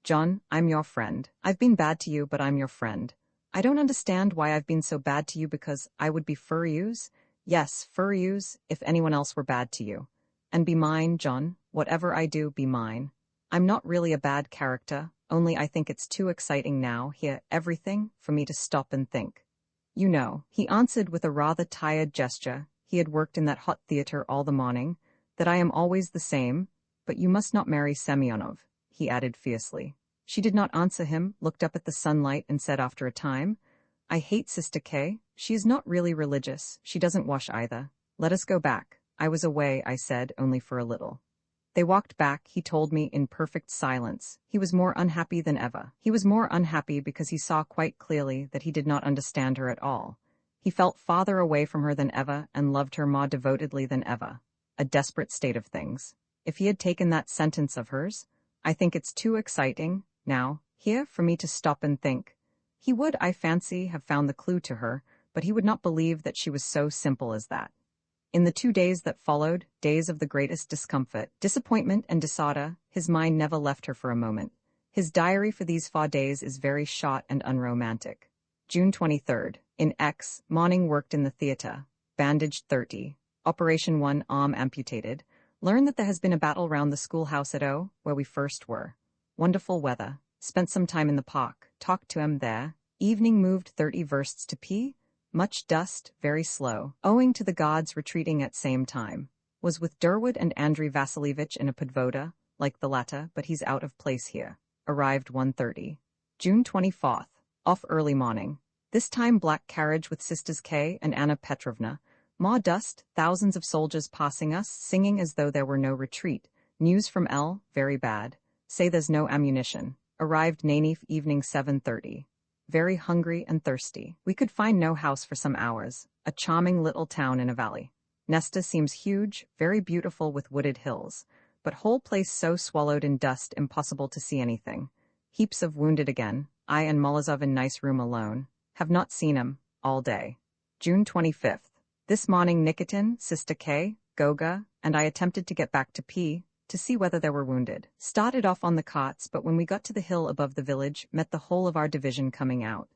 John, I'm your friend. I've been bad to you, but I'm your friend. I don't understand why I've been so bad to you, because I would be furious. Yes, furious, if anyone else were bad to you. And be mine, John, whatever I do, be mine. I'm not really a bad character, only I think it's too exciting now, here, everything, for me to stop and think. You know, he answered with a rather tired gesture, he had worked in that hot theater all the morning, that I am always the same, but you must not marry Semyonov, he added fiercely. She did not answer him, looked up at the sunlight and said after a time, I hate Sister K. She is not really religious, she doesn't wash either. Let us go back. I was away, I said, only for a little. They walked back, he told me, in perfect silence. He was more unhappy than ever. He was more unhappy because he saw quite clearly that he did not understand her at all. He felt farther away from her than ever and loved her more devotedly than ever. A desperate state of things. If he had taken that sentence of hers, I think it's too exciting, now, here, for me to stop and think. He would, I fancy, have found the clue to her, but he would not believe that she was so simple as that. In the 2 days that followed, days of the greatest discomfort, disappointment and disorder, his mind never left her for a moment. His diary for these 4 days is very short and unromantic. June 23rd. In X, morning worked in the theater. Bandaged 30. Operation 1 arm amputated. Learn that there has been a battle round the schoolhouse at O, where we first were. Wonderful weather. Spent some time in the park. Talked to him there. Evening moved 30 versts to P. Much dust, very slow, owing to the gods retreating at same time. Was with Durwood and Andrei Vasilievich in a podvoda, like the latter, but he's out of place here. Arrived 1:30. June 24th. Off early morning. This time black carriage with Sisters K and Anna Petrovna. More dust, thousands of soldiers passing us, singing as though there were no retreat. News from L, very bad. Say there's no ammunition. Arrived Nanif evening 7:30. Very hungry and thirsty. We could find no house for some hours. A charming little town in a valley. Nesta seems huge, very beautiful with wooded hills, but whole place so swallowed in dust impossible to see anything. Heaps of wounded again. I and Molozov in nice room alone. Have not seen him, all day. June 25th. This morning Nikitin, Sister K, Goga, and I attempted to get back to P, to see whether there were wounded. Started off on the carts, but when we got to the hill above the village, met the whole of our division coming out.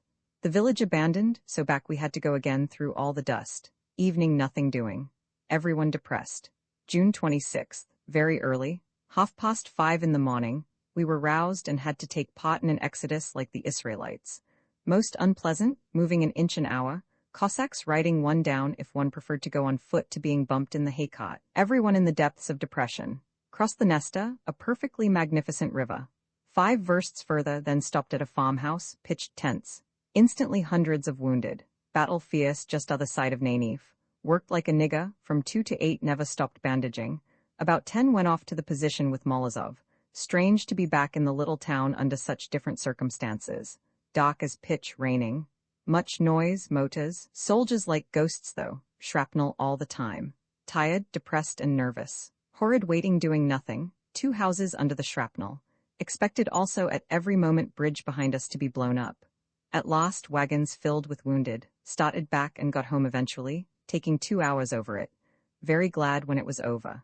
The village abandoned, so back we had to go again through all the dust. Evening nothing doing. Everyone depressed. June 26th. Very early. 5:30 in the morning. We were roused and had to take part in an exodus like the Israelites. Most unpleasant, moving an inch an hour. Cossacks riding one down if one preferred to go on foot to being bumped in the haycot. Everyone in the depths of depression. Crossed the Nesta, a perfectly magnificent river. 5 versts further, then stopped at a farmhouse, pitched tents. Instantly hundreds of wounded. Battle fierce just other side of Nainif. Worked like a nigger, from 2 to 8 never stopped bandaging. About 10 went off to the position with Molozov. Strange to be back in the little town under such different circumstances. Dark as pitch, raining. Much noise, motors. Soldiers like ghosts though. Shrapnel all the time. Tired, depressed and nervous. Horrid waiting doing nothing. 2 houses under the shrapnel. Expected also at every moment bridge behind us to be blown up. At last, wagons filled with wounded. Started back and got home eventually, taking 2 hours over it. Very glad when it was over.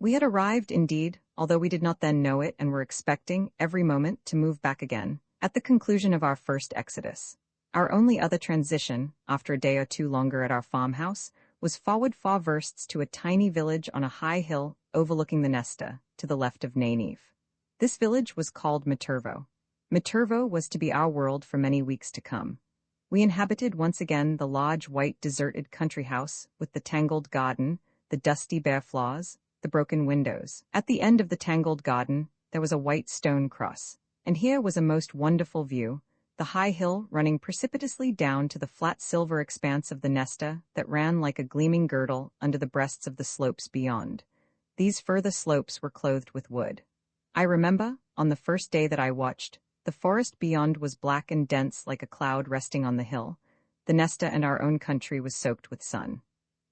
We had arrived indeed, although we did not then know it and were expecting, every moment, to move back again, at the conclusion of our first exodus. Our only other transition, after a day or 2 longer at our farmhouse, was forward 4 versts to a tiny village on a high hill overlooking the Nesta, to the left of Nainif. This village was called Maturvo. Maturvo was to be our world for many weeks to come. We inhabited once again the large white deserted country house with the tangled garden, the dusty bare floors, the broken windows. At the end of the tangled garden, there was a white stone cross, and here was a most wonderful view, the high hill running precipitously down to the flat silver expanse of the Nesta that ran like a gleaming girdle under the breasts of the slopes beyond. These further slopes were clothed with wood. I remember, on the first day that I watched, the forest beyond was black and dense like a cloud resting on the hill. The Nesta and our own country was soaked with sun.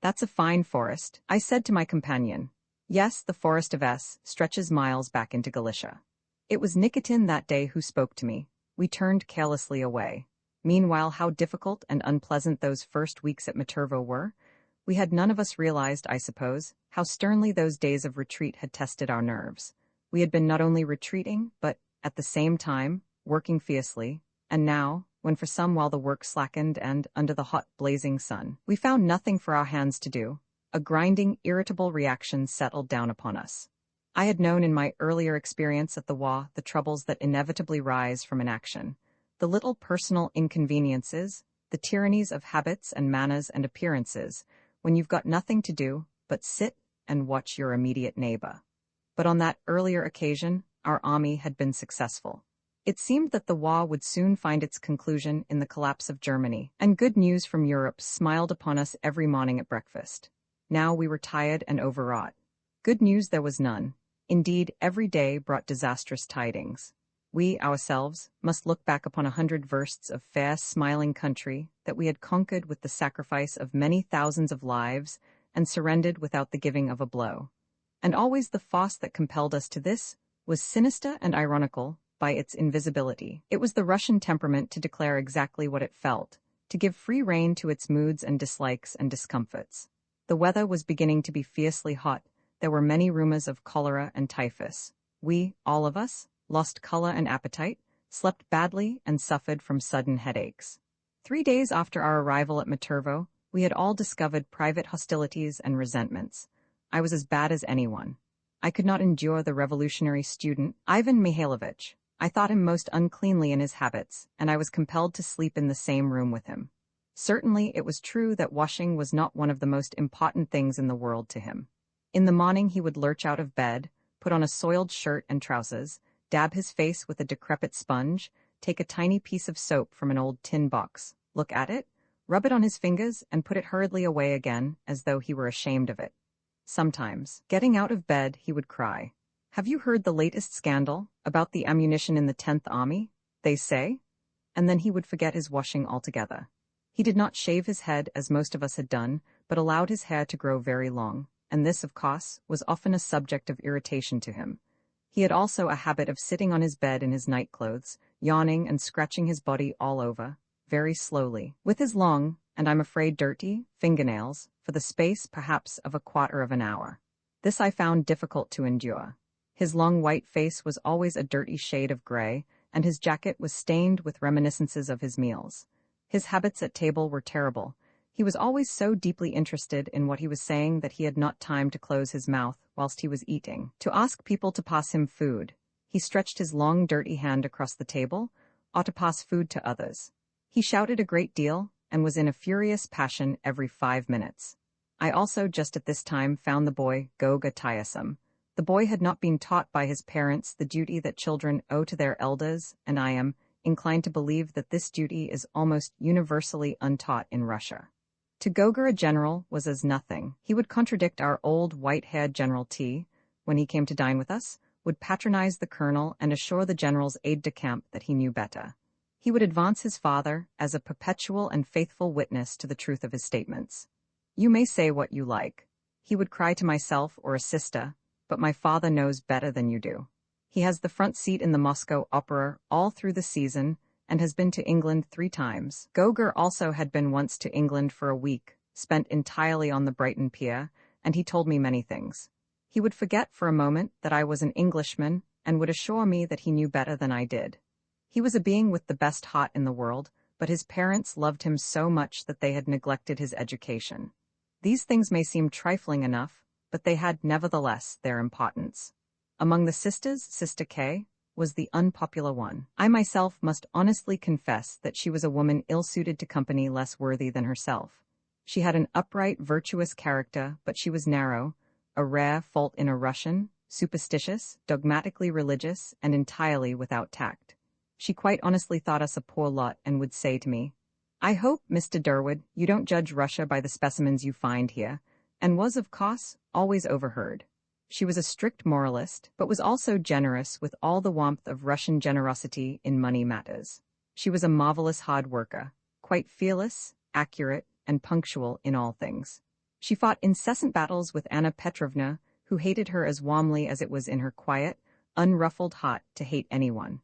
"That's a fine forest," I said to my companion. "Yes, the forest of S stretches miles back into Galicia." It was Nikitin that day who spoke to me. We turned carelessly away. Meanwhile, how difficult and unpleasant those first weeks at Maturvo were. We had none of us realized, I suppose, how sternly those days of retreat had tested our nerves. We had been not only retreating, but, at the same time, working fiercely, and now, when for some while the work slackened and, under the hot, blazing sun, we found nothing for our hands to do, a grinding, irritable reaction settled down upon us. I had known in my earlier experience at the war the troubles that inevitably rise from inaction, the little personal inconveniences, the tyrannies of habits and manners and appearances, when you've got nothing to do but sit and watch your immediate neighbor. But on that earlier occasion, our army had been successful. It seemed that the war would soon find its conclusion in the collapse of Germany, and good news from Europe smiled upon us every morning at breakfast. Now we were tired and overwrought. Good news there was none. Indeed, every day brought disastrous tidings. We, ourselves, must look back upon 100 versts of fair, smiling country that we had conquered with the sacrifice of many thousands of lives and surrendered without the giving of a blow. And always the force that compelled us to this was sinister and ironical by its invisibility. It was the Russian temperament to declare exactly what it felt, to give free rein to its moods and dislikes and discomforts. The weather was beginning to be fiercely hot. There were many rumors of cholera and typhus. We, all of us, lost color and appetite, slept badly, and suffered from sudden headaches. 3 days after our arrival at Maturvo, we had all discovered private hostilities and resentments. I was as bad as anyone. I could not endure the revolutionary student, Ivan Mihailovich. I thought him most uncleanly in his habits, and I was compelled to sleep in the same room with him. Certainly, it was true that washing was not one of the most important things in the world to him. In the morning he would lurch out of bed, put on a soiled shirt and trousers, dab his face with a decrepit sponge, take a tiny piece of soap from an old tin box, look at it, rub it on his fingers, and put it hurriedly away again, as though he were ashamed of it. Sometimes, getting out of bed, he would cry, "Have you heard the latest scandal about the ammunition in the 10th Army, they say?" And then he would forget his washing altogether. He did not shave his head as most of us had done, but allowed his hair to grow very long, and this, of course, was often a subject of irritation to him. He had also a habit of sitting on his bed in his nightclothes, yawning and scratching his body all over, very slowly, with his long, and I'm afraid dirty, fingernails, for the space, perhaps, of a quarter of an hour. This I found difficult to endure. His long white face was always a dirty shade of gray, and his jacket was stained with reminiscences of his meals. His habits at table were terrible. He was always so deeply interested in what he was saying that he had not time to close his mouth whilst he was eating, to ask people to pass him food. He stretched his long, dirty hand across the table, or to pass food to others. He shouted a great deal, and was in a furious passion every 5 minutes. I also, just at this time, found the boy Goga tiresome. The boy had not been taught by his parents the duty that children owe to their elders, and I am inclined to believe that this duty is almost universally untaught in Russia. To Gogor a general was as nothing. He would contradict our old white-haired General T, when he came to dine with us, would patronize the colonel and assure the general's aide-de-camp that he knew better. He would advance his father as a perpetual and faithful witness to the truth of his statements. You may say what you like, he would cry to myself or a sister, but my father knows better than you do. He has the front seat in the Moscow Opera all through the season and has been to England 3 times. Gogor also had been once to England for a week, spent entirely on the Brighton pier, and he told me many things. He would forget for a moment that I was an Englishman and would assure me that he knew better than I did. He was a being with the best heart in the world, but his parents loved him so much that they had neglected his education. These things may seem trifling enough, but they had nevertheless their importance. Among the sisters, Sister K was the unpopular one. I myself must honestly confess that she was a woman ill-suited to company less worthy than herself. She had an upright, virtuous character, but she was narrow, a rare fault in a Russian, superstitious, dogmatically religious, and entirely without tact. She quite honestly thought us a poor lot and would say to me, "I hope, Mr. Durwood, you don't judge Russia by the specimens you find here," and was, of course, always overheard. She was a strict moralist, but was also generous with all the warmth of Russian generosity in money matters. She was a marvelous hard worker, quite fearless, accurate, and punctual in all things. She fought incessant battles with Anna Petrovna, who hated her as warmly as it was in her quiet, unruffled heart to hate anyone.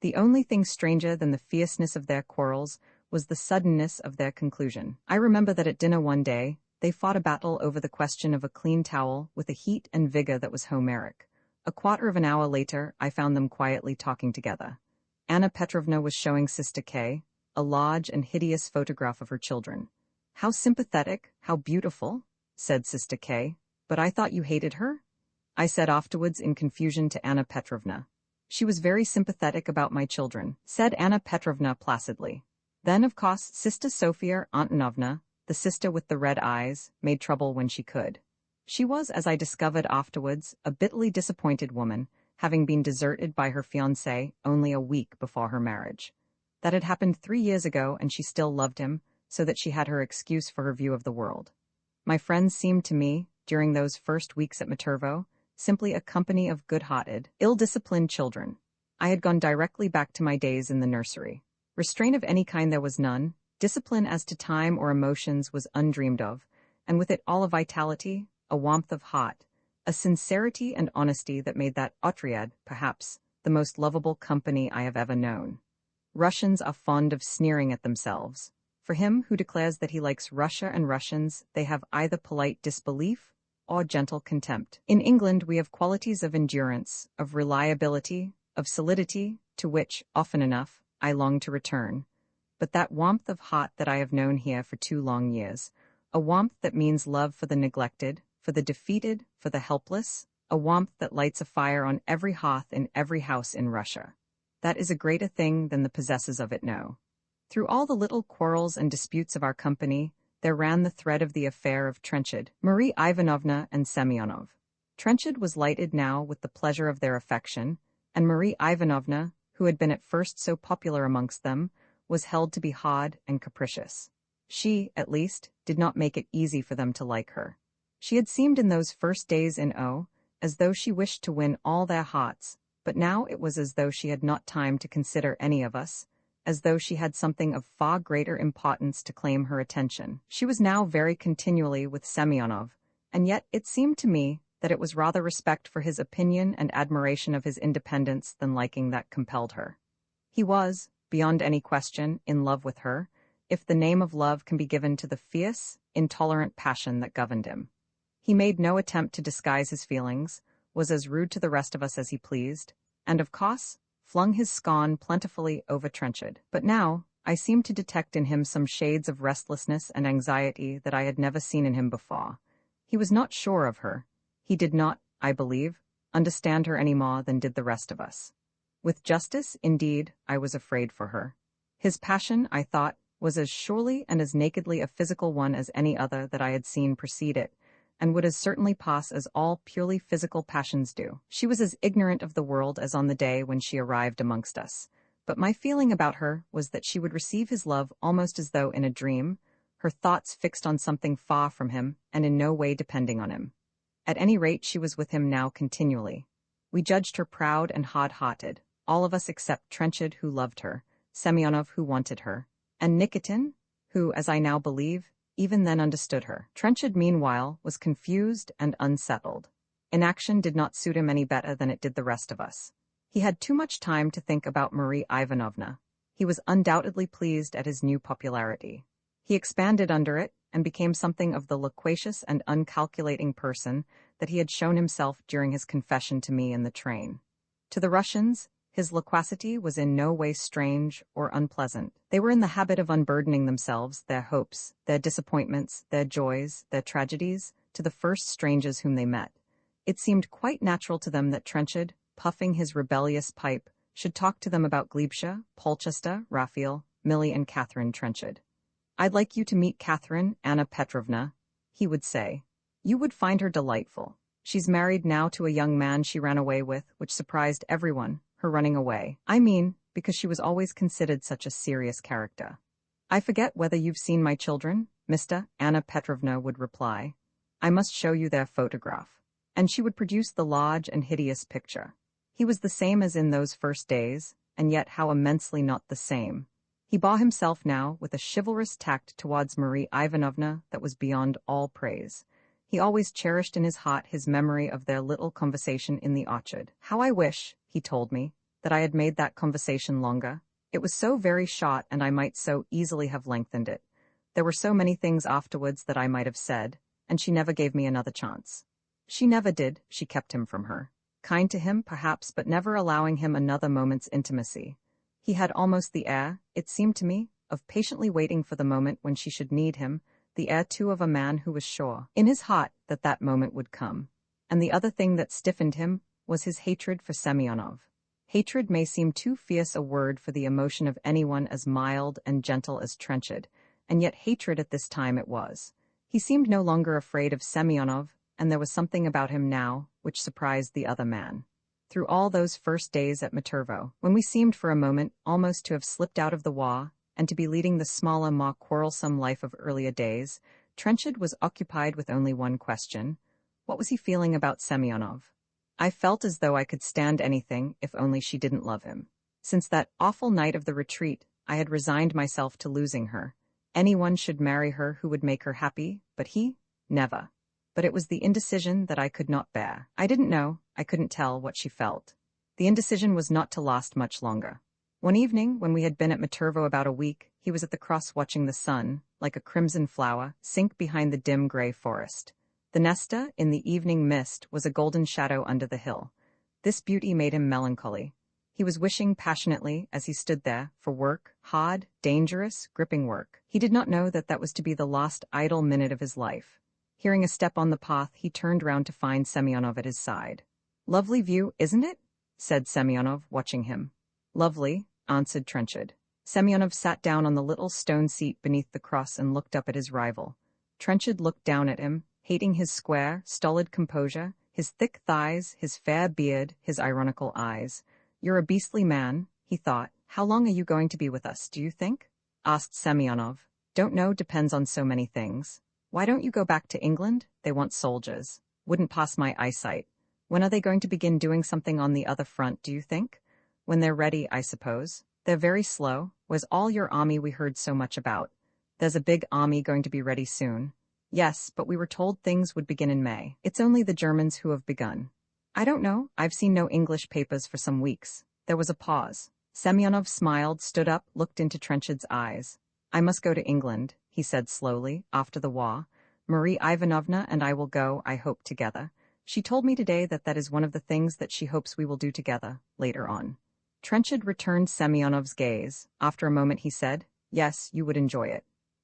The only thing stranger than the fierceness of their quarrels was the suddenness of their conclusion. I remember that at dinner one day, they fought a battle over the question of a clean towel with a heat and vigor that was Homeric. A quarter of an hour later, I found them quietly talking together. Anna Petrovna was showing Sister K a large and hideous photograph of her children. "How sympathetic, how beautiful," said Sister K, "but I thought you hated her?" I said afterwards in confusion to Anna Petrovna. "She was very sympathetic about my children," said Anna Petrovna placidly. Then, of course, Sister Sofia Antonovna, the sister with the red eyes, made trouble when she could. She was, as I discovered afterwards, a bitterly disappointed woman, having been deserted by her fiancé only a week before her marriage. That had happened 3 years ago, and she still loved him, so that she had her excuse for her view of the world. My friends seemed to me, during those first weeks at Matervo, simply a company of good-hearted, ill-disciplined children. I had gone directly back to my days in the nursery. Restraint of any kind there was none, discipline as to time or emotions was undreamed of, and with it all a vitality, a warmth of heart, a sincerity and honesty that made that Otriad, perhaps, the most lovable company I have ever known. Russians are fond of sneering at themselves. For him who declares that he likes Russia and Russians, they have either polite disbelief or gentle contempt. In England we have qualities of endurance, of reliability, of solidity, to which, often enough, I long to return. But that warmth of heart that I have known here for 2 long years, a warmth that means love for the neglected, for the defeated, for the helpless, a warmth that lights a fire on every hearth in every house in Russia. That is a greater thing than the possessors of it know. Through all the little quarrels and disputes of our company, there ran the thread of the affair of Trenchard, Marie Ivanovna and Semyonov. Trenchard was lighted now with the pleasure of their affection, and Marie Ivanovna, who had been at first so popular amongst them, was held to be hard and capricious. She, at least, did not make it easy for them to like her. She had seemed in those first days in O, as though she wished to win all their hearts, but now it was as though she had not time to consider any of us, as though she had something of far greater importance to claim her attention. She was now very continually with Semyonov, and yet it seemed to me that it was rather respect for his opinion and admiration of his independence than liking that compelled her. He was, beyond any question, in love with her, if the name of love can be given to the fierce, intolerant passion that governed him. He made no attempt to disguise his feelings, was as rude to the rest of us as he pleased, and, of course, flung his scorn plentifully over Trenchard. But now, I seemed to detect in him some shades of restlessness and anxiety that I had never seen in him before. He was not sure of her. He did not, I believe, understand her any more than did the rest of us. With justice, indeed, I was afraid for her. His passion, I thought, was as surely and as nakedly a physical one as any other that I had seen precede it, and would as certainly pass as all purely physical passions do. She was as ignorant of the world as on the day when she arrived amongst us. But my feeling about her was that she would receive his love almost as though in a dream, her thoughts fixed on something far from him and in no way depending on him. At any rate, she was with him now continually. We judged her proud and hard-hearted, all of us except Trenchard, who loved her, Semyonov, who wanted her, and Nikitin, who, as I now believe, even then understood her. Trenchard, meanwhile, was confused and unsettled. Inaction did not suit him any better than it did the rest of us. He had too much time to think about Marie Ivanovna. He was undoubtedly pleased at his new popularity. He expanded under it and became something of the loquacious and uncalculating person that he had shown himself during his confession to me in the train. To the Russians, his loquacity was in no way strange or unpleasant. They were in the habit of unburdening themselves, their hopes, their disappointments, their joys, their tragedies, to the first strangers whom they met. It seemed quite natural to them that Trenchard, puffing his rebellious pipe, should talk to them about Glebsha, Polchester, Raphael, Millie, and Catherine Trenchard. "I'd like you to meet Catherine, Anna Petrovna," he would say. "You would find her delightful. She's married now to a young man she ran away with, which surprised everyone, her running away. I mean, because she was always considered such a serious character." "I forget whether you've seen my children, Mr. Anna Petrovna would reply. "I must show you their photograph." And she would produce the large and hideous picture. He was the same as in those first days, and yet how immensely not the same. He bore himself now with a chivalrous tact towards Marie Ivanovna that was beyond all praise. He always cherished in his heart his memory of their little conversation in the orchard. "How I wish," he told me, "that I had made that conversation longer. It was so very short, and I might so easily have lengthened it. There were so many things afterwards that I might have said, and she never gave me another chance." She never did. She kept him from her. Kind to him, perhaps, but never allowing him another moment's intimacy. He had almost the air, it seemed to me, of patiently waiting for the moment when she should need him, the air too of a man who was sure, in his heart, that that moment would come. And the other thing that stiffened him was his hatred for Semyonov. Hatred may seem too fierce a word for the emotion of anyone as mild and gentle as Trenchard, and yet hatred at this time it was. He seemed no longer afraid of Semyonov, and there was something about him now which surprised the other man. Through all those first days at Matervo, when we seemed for a moment almost to have slipped out of the war and to be leading the smaller, more quarrelsome life of earlier days, Trenchard was occupied with only one question. What was he feeling about Semyonov? I felt as though I could stand anything if only she didn't love him. Since that awful night of the retreat, I had resigned myself to losing her. Anyone should marry her who would make her happy, but he? Never. But it was the indecision that I could not bear. I didn't know, I couldn't tell what she felt. The indecision was not to last much longer. One evening, when we had been at Matervo about a week, he was at the cross watching the sun, like a crimson flower, sink behind the dim gray forest. The Nesta, in the evening mist, was a golden shadow under the hill. This beauty made him melancholy. He was wishing passionately, as he stood there, for work, hard, dangerous, gripping work. He did not know that that was to be the last idle minute of his life. Hearing a step on the path, he turned round to find Semyonov at his side. "Lovely view, isn't it?" said Semyonov, watching him. "Lovely," answered Trenchard. Semyonov sat down on the little stone seat beneath the cross and looked up at his rival. Trenchard looked down at him, hating his square, stolid composure, his thick thighs, his fair beard, his ironical eyes. "You're a beastly man," he thought. "How long are you going to be with us, do you think?" asked Semyonov. "Don't know, depends on so many things." "Why don't you go back to England? They want soldiers." "Wouldn't pass my eyesight." "When are they going to begin doing something on the other front, do you think?" "When they're ready, I suppose." "They're very slow. Was all your army we heard so much about?" "There's a big army going to be ready soon." "Yes, but we were told things would begin in May." "It's only the Germans who have begun." "I don't know. I've seen no English papers for some weeks." There was a pause. Semyonov smiled, stood up, looked into Trenchard's eyes. "I must go to England," he said slowly, "after the war. Marie Ivanovna and I will go, I hope, together. She told me today that that is one of the things that she hopes we will do together, later on." Trenchard returned Semyonov's gaze. After a moment he said, "Yes, you would enjoy it."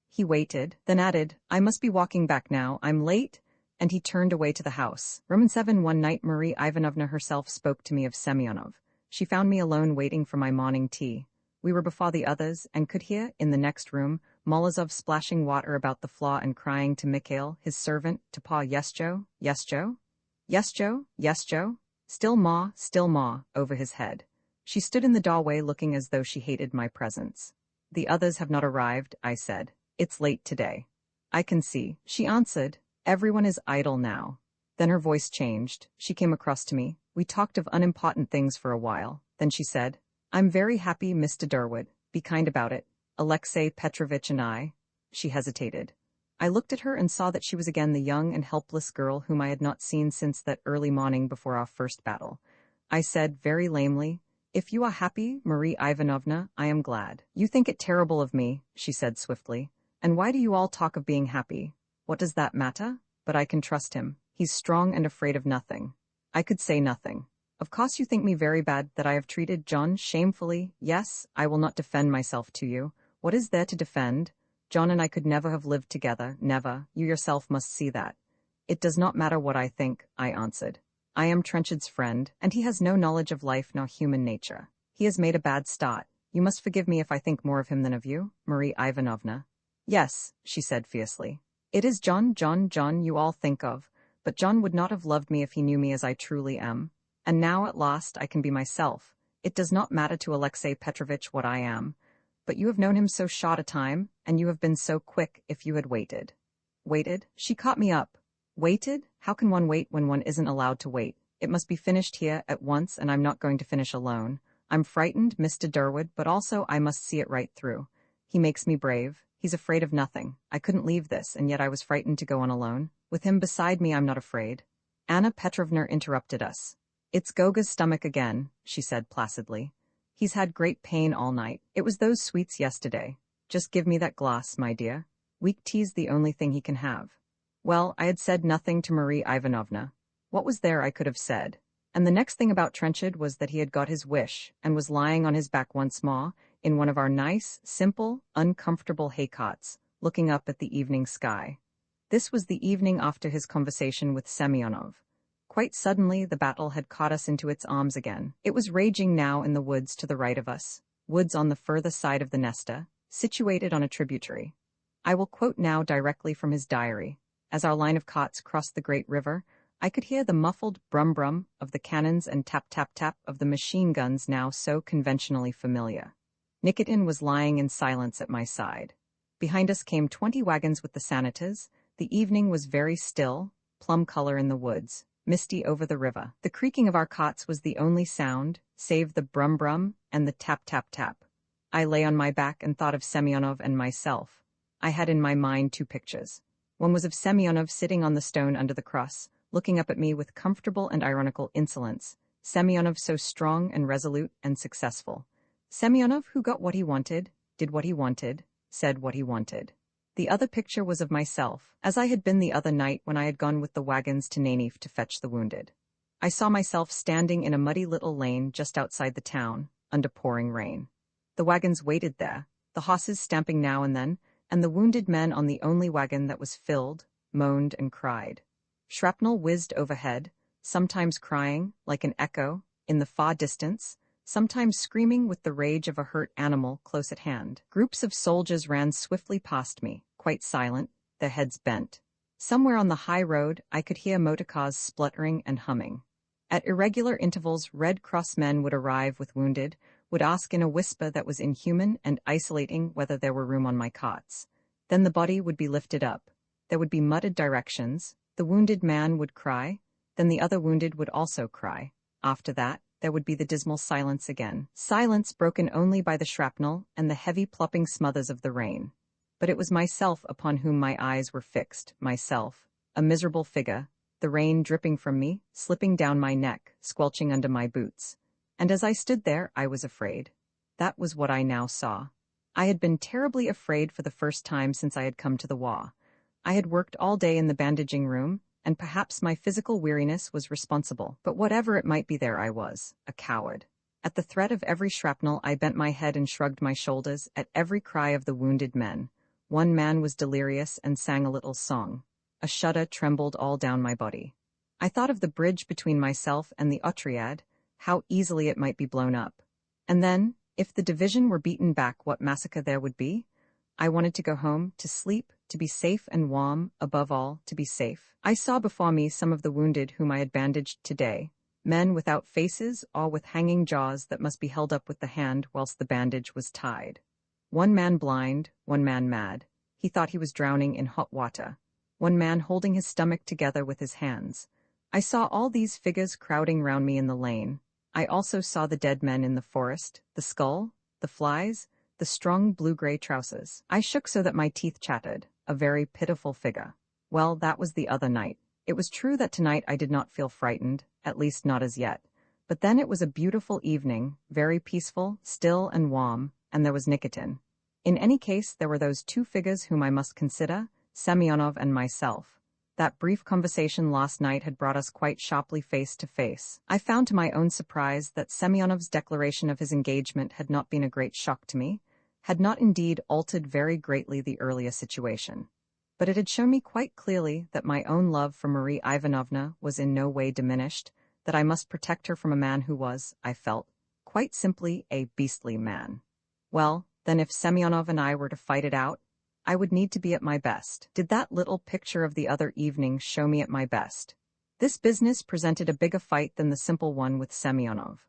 He waited, then added, "I must be walking back now, I'm late," and he turned away to the house. Roman 7 One night Marie Ivanovna herself spoke to me of Semyonov. She found me alone waiting for my morning tea. We were before the others, and could hear, in the next room, Molozov splashing water about the floor and crying to Mikhail, his servant, to paw, "Yes, Joe? Yes, Joe? Yes, Joe? Yes, Joe?" Still ma, over his head. She stood in the doorway looking as though she hated my presence. "The others have not arrived," I said. "It's late today." "I can see," she answered. "Everyone is idle now." Then her voice changed. She came across to me. We talked of unimportant things for a while. Then she said, "I'm very happy, Mr. Durwood. Be kind about it. Alexei Petrovitch and I." She hesitated. I looked at her and saw that she was again the young and helpless girl whom I had not seen since that early morning before our first battle. I said, very lamely, "If you are happy, Marie Ivanovna, I am glad." "You think it terrible of me," she said swiftly. "And why do you all talk of being happy? What does that matter? But I can trust him. He's strong and afraid of nothing." I could say nothing. "Of course you think me very bad, that I have treated John shamefully. Yes, I will not defend myself to you. What is there to defend? John and I could never have lived together, never. You yourself must see that." "It does not matter what I think," I answered. "I am Trenchard's friend, and he has no knowledge of life nor human nature. He has made a bad start. You must forgive me if I think more of him than of you, Marie Ivanovna." "Yes," she said fiercely. "It is John you all think of, but John would not have loved me if he knew me as I truly am. And now at last I can be myself. It does not matter to Alexei Petrovitch what I am. But you have known him so short a time, and you have been so quick. If you had waited." "Waited?" She caught me up. "Waited? How can one wait when one isn't allowed to wait? It must be finished here, at once, and I'm not going to finish alone. I'm frightened, Mr. Durwood, but also I must see it right through. He makes me brave. He's afraid of nothing. I couldn't leave this, and yet I was frightened to go on alone. With him beside me, I'm not afraid." Anna Petrovna interrupted us. "It's Goga's stomach again," she said placidly. "He's had great pain all night. It was those sweets yesterday. Just give me that glass, my dear. Weak tea's the only thing he can have." Well, I had said nothing to Marie Ivanovna. What was there I could have said? And the next thing about Trenchard was that he had got his wish, and was lying on his back once more, in one of our nice, simple, uncomfortable haycots, looking up at the evening sky. This was the evening after his conversation with Semyonov. Quite suddenly, the battle had caught us into its arms again. It was raging now in the woods to the right of us, woods on the further side of the Nesta, situated on a tributary. I will quote now directly from his diary. As our line of cots crossed the great river, I could hear the muffled brum-brum of the cannons and tap-tap-tap of the machine guns now so conventionally familiar. Nikitin was lying in silence at my side. Behind us came 20 wagons with the sanitors. The evening was very still, plum color in the woods, misty over the river. The creaking of our cots was the only sound, save the brum-brum and the tap-tap-tap. I lay on my back and thought of Semyonov and myself. I had in my mind two pictures. One was of Semyonov sitting on the stone under the cross, looking up at me with comfortable and ironical insolence. Semyonov so strong and resolute and successful. Semyonov who got what he wanted, did what he wanted, said what he wanted. The other picture was of myself, as I had been the other night when I had gone with the wagons to Nanif to fetch the wounded. I saw myself standing in a muddy little lane just outside the town, under pouring rain. The wagons waited there, the horses stamping now and then, and the wounded men on the only wagon that was filled, moaned and cried. Shrapnel whizzed overhead, sometimes crying, like an echo, in the far distance, sometimes screaming with the rage of a hurt animal close at hand. Groups of soldiers ran swiftly past me, quite silent, their heads bent. Somewhere on the high road, I could hear motor cars spluttering and humming. At irregular intervals, Red Cross men would arrive with wounded, would ask in a whisper that was inhuman and isolating whether there were room on my cots. Then the body would be lifted up. There would be muttered directions. The wounded man would cry. Then the other wounded would also cry. After that, there would be the dismal silence again. Silence broken only by the shrapnel and the heavy plopping smothers of the rain. But it was myself upon whom my eyes were fixed, myself, a miserable figure, the rain dripping from me, slipping down my neck, squelching under my boots. And as I stood there, I was afraid. That was what I now saw. I had been terribly afraid for the first time since I had come to the war. I had worked all day in the bandaging room, and perhaps my physical weariness was responsible, but whatever it might be, there I was, a coward. At the threat of every shrapnel, I bent my head and shrugged my shoulders at every cry of the wounded men. One man was delirious and sang a little song. A shudder trembled all down my body. I thought of the bridge between myself and the Otriad, how easily it might be blown up. And then, If the division were beaten back, what massacre there would be? I wanted to go home, to sleep, to be safe and warm, above all, to be safe. I saw before me some of the wounded whom I had bandaged today, men without faces or with hanging jaws that must be held up with the hand whilst the bandage was tied. One man blind, one man mad. He thought he was drowning in hot water. One man holding his stomach together with his hands. I saw all these figures crowding round me in the lane. I also saw the dead men in the forest, the skull, the flies, the strong blue-gray trousers. I shook so that my teeth chattered. A very pitiful figure. Well, that was the other night. It was true that tonight I did not feel frightened, at least not as yet. But then it was a beautiful evening, very peaceful, still and warm, and there was Nikitin. In any case, there were those two figures whom I must consider, Semyonov and myself. That brief conversation last night had brought us quite sharply face to face. I found to my own surprise that Semyonov's declaration of his engagement had not been a great shock to me, had not indeed altered very greatly the earlier situation. But it had shown me quite clearly that my own love for Marie Ivanovna was in no way diminished, that I must protect her from a man who was, I felt, quite simply a beastly man. Well, then if Semyonov and I were to fight it out, I would need to be at my best. Did that little picture of the other evening show me at my best? This business presented a bigger fight than the simple one with Semyonov.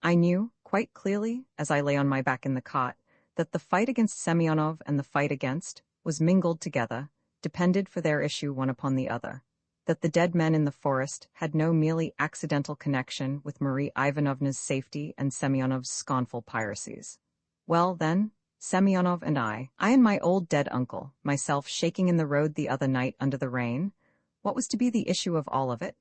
I knew, quite clearly, as I lay on my back in the cot, that the fight against Semyonov and the fight against was mingled together, depended for their issue one upon the other, that the dead men in the forest had no merely accidental connection with Marie Ivanovna's safety and Semyonov's scornful piracies. Well, then, Semyonov and I and my old dead uncle, myself shaking in the road the other night under the rain, what was to be the issue of all of it?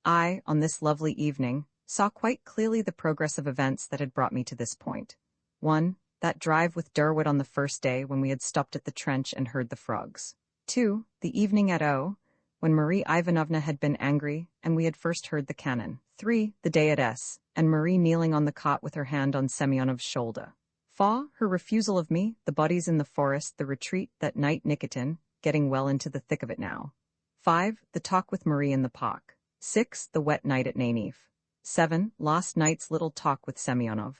I, on this lovely evening, saw quite clearly the progress of events that had brought me to this point. 1. That drive with Durwood on the first day when we had stopped at the trench and heard the frogs. 2. The evening at O, when Marie Ivanovna had been angry and we had first heard the cannon. 3. The day at S, and Marie kneeling on the cot with her hand on Semyonov's shoulder. 4. Her refusal of me, the bodies in the forest, the retreat, that night Nikitin, getting well into the thick of it now. 5. The talk with Marie in the park. 6. The wet night at Nainif. 7. Last night's little talk with Semyonov.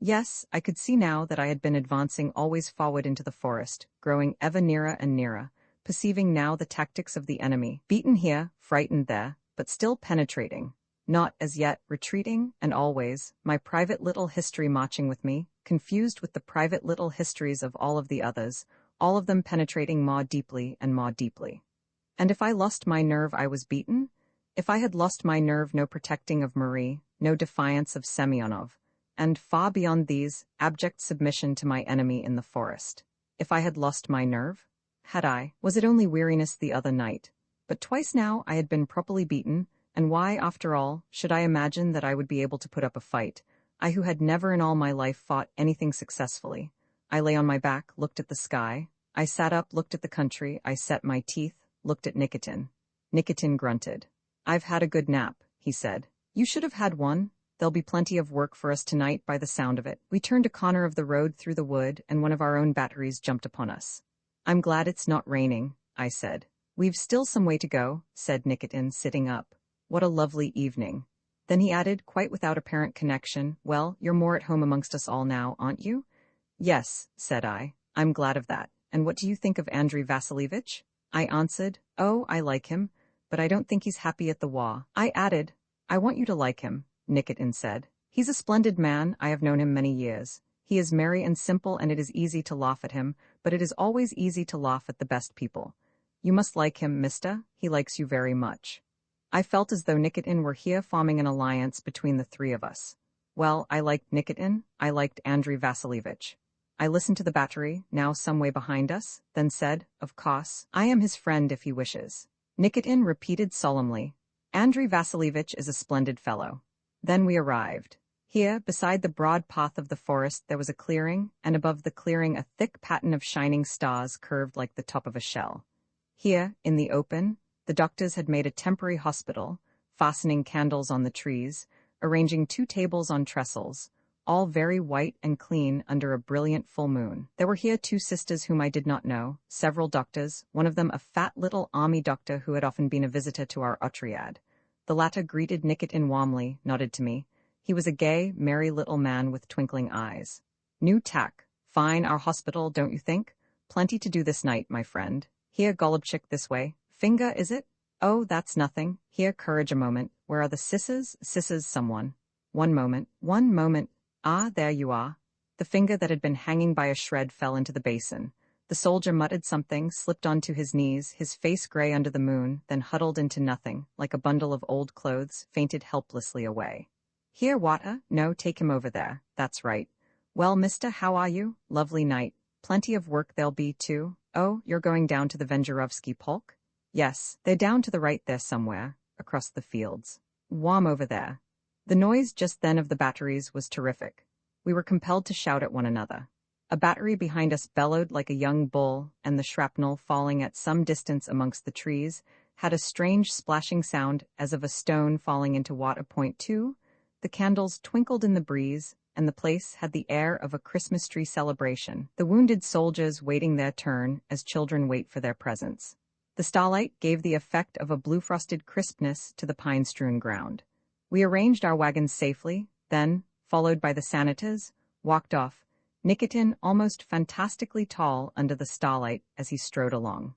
Yes, I could see now that I had been advancing always forward into the forest, growing ever nearer and nearer, perceiving now the tactics of the enemy, beaten here, frightened there, but still penetrating, not, as yet, retreating, and always, my private little history marching with me, confused with the private little histories of all of the others, all of them penetrating more deeply and more deeply. And if I lost my nerve, I was beaten? If I had lost my nerve, no protecting of Marie, no defiance of Semyonov, and, far beyond these, abject submission to my enemy in the forest. If I had lost my nerve? Had I? Was it only weariness the other night? But twice now I had been properly beaten, and why, after all, should I imagine that I would be able to put up a fight, I who had never in all my life fought anything successfully? I lay on my back, looked at the sky. I sat up, looked at the country. I set my teeth, looked at Nikitin. Nikitin grunted. "I've had a good nap," he said. "You should have had one. There'll be plenty of work for us tonight by the sound of it." We turned a corner of the road through the wood, and one of our own batteries jumped upon us. "I'm glad it's not raining," I said. "We've still some way to go," said Nikitin, sitting up. "What a lovely evening." Then he added, quite without apparent connection, "Well, you're more at home amongst us all now, aren't you?" "Yes," said I. "I'm glad of that. And what do you think of Andrei Vasilievich?" I answered, "Oh, I like him, but I don't think he's happy at the war." I added, "I want you to like him," Nikitin said. "He's a splendid man. I have known him many years. He is merry and simple, and it is easy to laugh at him, but it is always easy to laugh at the best people. You must like him, mister. He likes you very much." I felt as though Nikitin were here forming an alliance between the three of us. Well, I liked Nikitin, I liked Andrei Vasilievich. I listened to the battery, now some way behind us, then said, "Of course, I am his friend if he wishes." Nikitin repeated solemnly, "Andrei Vasilievich is a splendid fellow." Then we arrived. Here, beside the broad path of the forest, there was a clearing, and above the clearing a thick pattern of shining stars curved like the top of a shell. Here, in the open, the doctors had made a temporary hospital, fastening candles on the trees, arranging 2 tables on trestles, all very white and clean under a brilliant full moon. There were here 2 sisters whom I did not know, several doctors, one of them a fat little army doctor who had often been a visitor to our otriad. The latter greeted Nikitin warmly, nodded to me. He was a gay, merry little man with twinkling eyes. New tack. Fine, our hospital, don't you think? Plenty to do this night, my friend. Here, Golubchik, this way. Finger, is it? Oh, that's nothing. Here, courage a moment. Where are the sisses? Sisses, someone. One moment. One moment. Ah, there you are. The finger that had been hanging by a shred fell into the basin. The soldier muttered something, slipped onto his knees, his face gray under the moon, then huddled into nothing, like a bundle of old clothes, fainted helplessly away. Here, Wata? No, take him over there. That's right. Well, mister, how are you? Lovely night. Plenty of work there'll be, too. Oh, you're going down to the Vengerovsky Polk? Yes, they're down to the right there somewhere, across the fields. Wham over there. The noise just then of the batteries was terrific. We were compelled to shout at one another. A battery behind us bellowed like a young bull, and the shrapnel, falling at some distance amongst the trees, had a strange splashing sound as of a stone falling into Wata Point 2. The candles twinkled in the breeze, and the place had the air of a Christmas tree celebration, the wounded soldiers waiting their turn as children wait for their presents. The starlight gave the effect of a blue-frosted crispness to the pine-strewn ground. We arranged our wagons safely, then, followed by the Sanitas, walked off, Nikitin almost fantastically tall under the starlight as he strode along.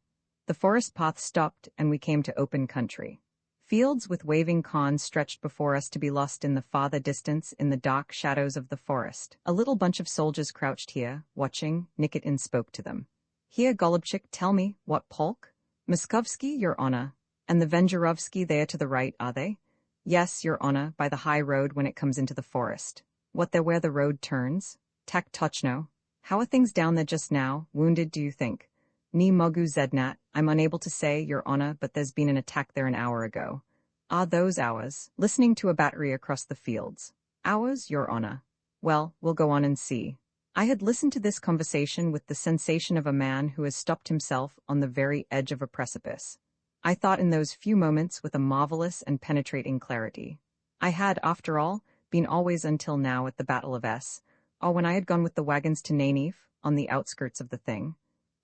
The forest path stopped and we came to open country. Fields with waving cons stretched before us to be lost in the farther distance in the dark shadows of the forest. A little bunch of soldiers crouched here, watching. Nikitin spoke to them. Here, Golubchik, tell me, what polk? Moskovsky, Your Honor. And the Vengerovsky there to the right, are they? Yes, Your Honor, by the high road when it comes into the forest. What there where the road turns? Tak Tochno. How are things down there just now? Wounded, do you think? Ni mogu zednat. I'm unable to say, Your Honor, but there's been an attack there an hour ago. Ah, those hours. Listening to a battery across the fields. Hours, Your Honor. Well, we'll go on and see. I had listened to this conversation with the sensation of a man who has stopped himself on the very edge of a precipice. I thought in those few moments with a marvelous and penetrating clarity. I had, after all, been always until now at the Battle of S, or when I had gone with the wagons to Nainive, on the outskirts of the thing.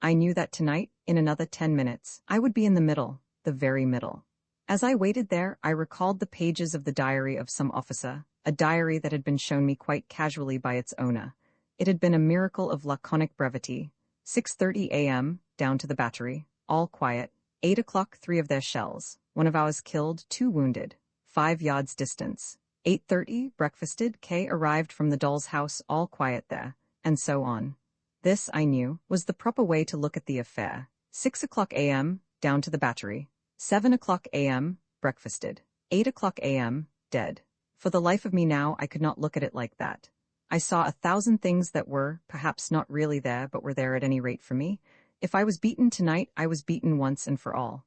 I knew that tonight, in another 10 minutes, I would be in the middle, the very middle. As I waited there, I recalled the pages of the diary of some officer, a diary that had been shown me quite casually by its owner. It had been a miracle of laconic brevity. 6:30 a.m., down to the battery, all quiet. 8 o'clock, 3 of their shells. 1 of ours killed, 2 wounded. 5 yards distance. 8:30, breakfasted, K arrived from the doll's house, all quiet there, and so on. This, I knew, was the proper way to look at the affair. 6 o'clock a.m., down to the battery. 7 o'clock a.m., breakfasted. 8 o'clock a.m., dead. For the life of me now, I could not look at it like that. I saw 1,000 things that were, perhaps not really there, but were there at any rate for me. If I was beaten tonight, I was beaten once and for all.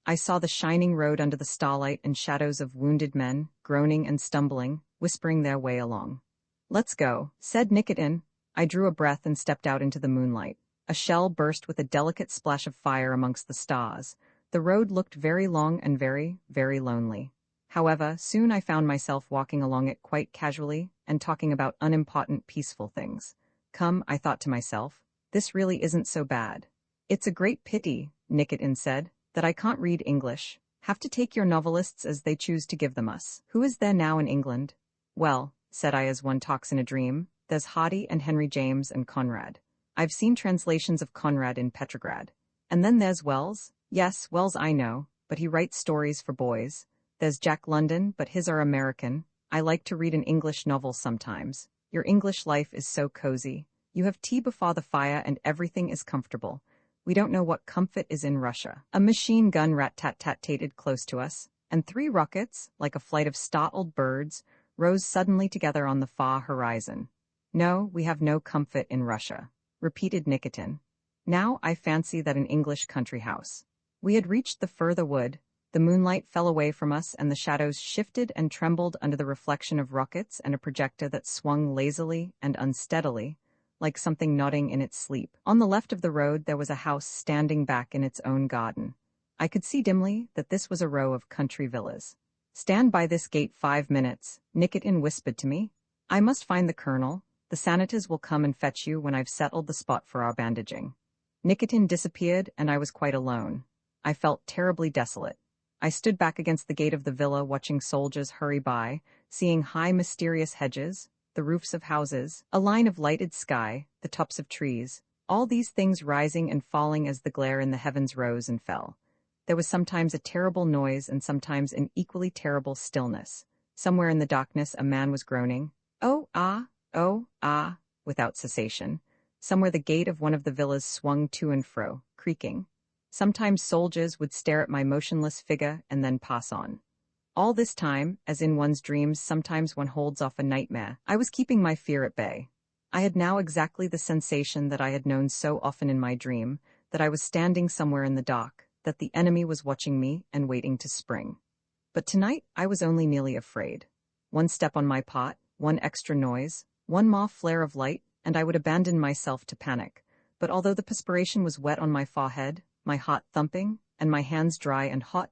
I saw the shining road under the starlight and shadows of wounded men, groaning and stumbling, whispering their way along. Let's go, said Nikitin. I drew a breath and stepped out into the moonlight. A shell burst with a delicate splash of fire amongst the stars. The road looked very long and very, very lonely. However, soon I found myself walking along it quite casually and talking about unimportant, peaceful things. Come, I thought to myself, this really isn't so bad. It's a great pity, Nikitin said, that I can't read English. Have to take your novelists as they choose to give them us. Who is there now in England? Well, said I as one talks in a dream, there's Hardy and Henry James and Conrad. I've seen translations of Conrad in Petrograd. And then there's Wells. Yes, Wells I know, but he writes stories for boys. There's Jack London, but his are American. I like to read an English novel sometimes. Your English life is so cozy. You have tea before the fire and everything is comfortable. We don't know what comfort is in Russia. A machine gun rat-tat-tat-tated close to us, and 3 rockets, like a flight of startled birds, rose suddenly together on the far horizon. No, we have no comfort in Russia, repeated Nikitin. Now I fancy that an English country house. We had reached the further wood. The moonlight fell away from us and the shadows shifted and trembled under the reflection of rockets and a projector that swung lazily and unsteadily, like something nodding in its sleep. On the left of the road there was a house standing back in its own garden. I could see dimly that this was a row of country villas. Stand by this gate 5 minutes, Nikitin whispered to me. I must find the colonel. The sanitas will come and fetch you when I've settled the spot for our bandaging. Nikitin disappeared and I was quite alone. I felt terribly desolate. I stood back against the gate of the villa watching soldiers hurry by, seeing high mysterious hedges, the roofs of houses, a line of lighted sky, the tops of trees, all these things rising and falling as the glare in the heavens rose and fell. There was sometimes a terrible noise and sometimes an equally terrible stillness. Somewhere in the darkness a man was groaning, oh ah, without cessation. Somewhere the gate of one of the villas swung to and fro, creaking. Sometimes soldiers would stare at my motionless figure and then pass on. All this time, as in one's dreams sometimes one holds off a nightmare, I was keeping my fear at bay. I had now exactly the sensation that I had known so often in my dream, that I was standing somewhere in the dark, that the enemy was watching me and waiting to spring. But tonight I was only nearly afraid. One step on my part, one extra noise, one more flare of light, and I would abandon myself to panic. But although the perspiration was wet on my forehead, my heart thumping, and my hands dry and hot,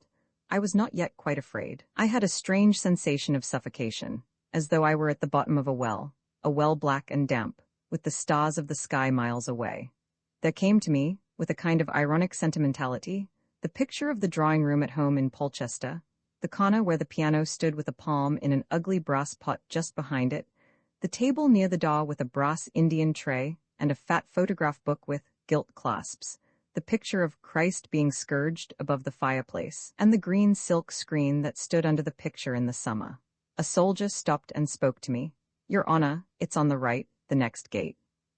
I was not yet quite afraid. I had a strange sensation of suffocation, as though I were at the bottom of a well black and damp, with the stars of the sky miles away. There came to me, with a kind of ironic sentimentality, the picture of the drawing room at home in Polchester, the corner where the piano stood with a palm in an ugly brass pot just behind it, the table near the door with a brass Indian tray, and a fat photograph book with gilt clasps, the picture of Christ being scourged above the fireplace, and the green silk screen that stood under the picture in the summer. A soldier stopped and spoke to me. Your Honor, it's on the right, the next gate.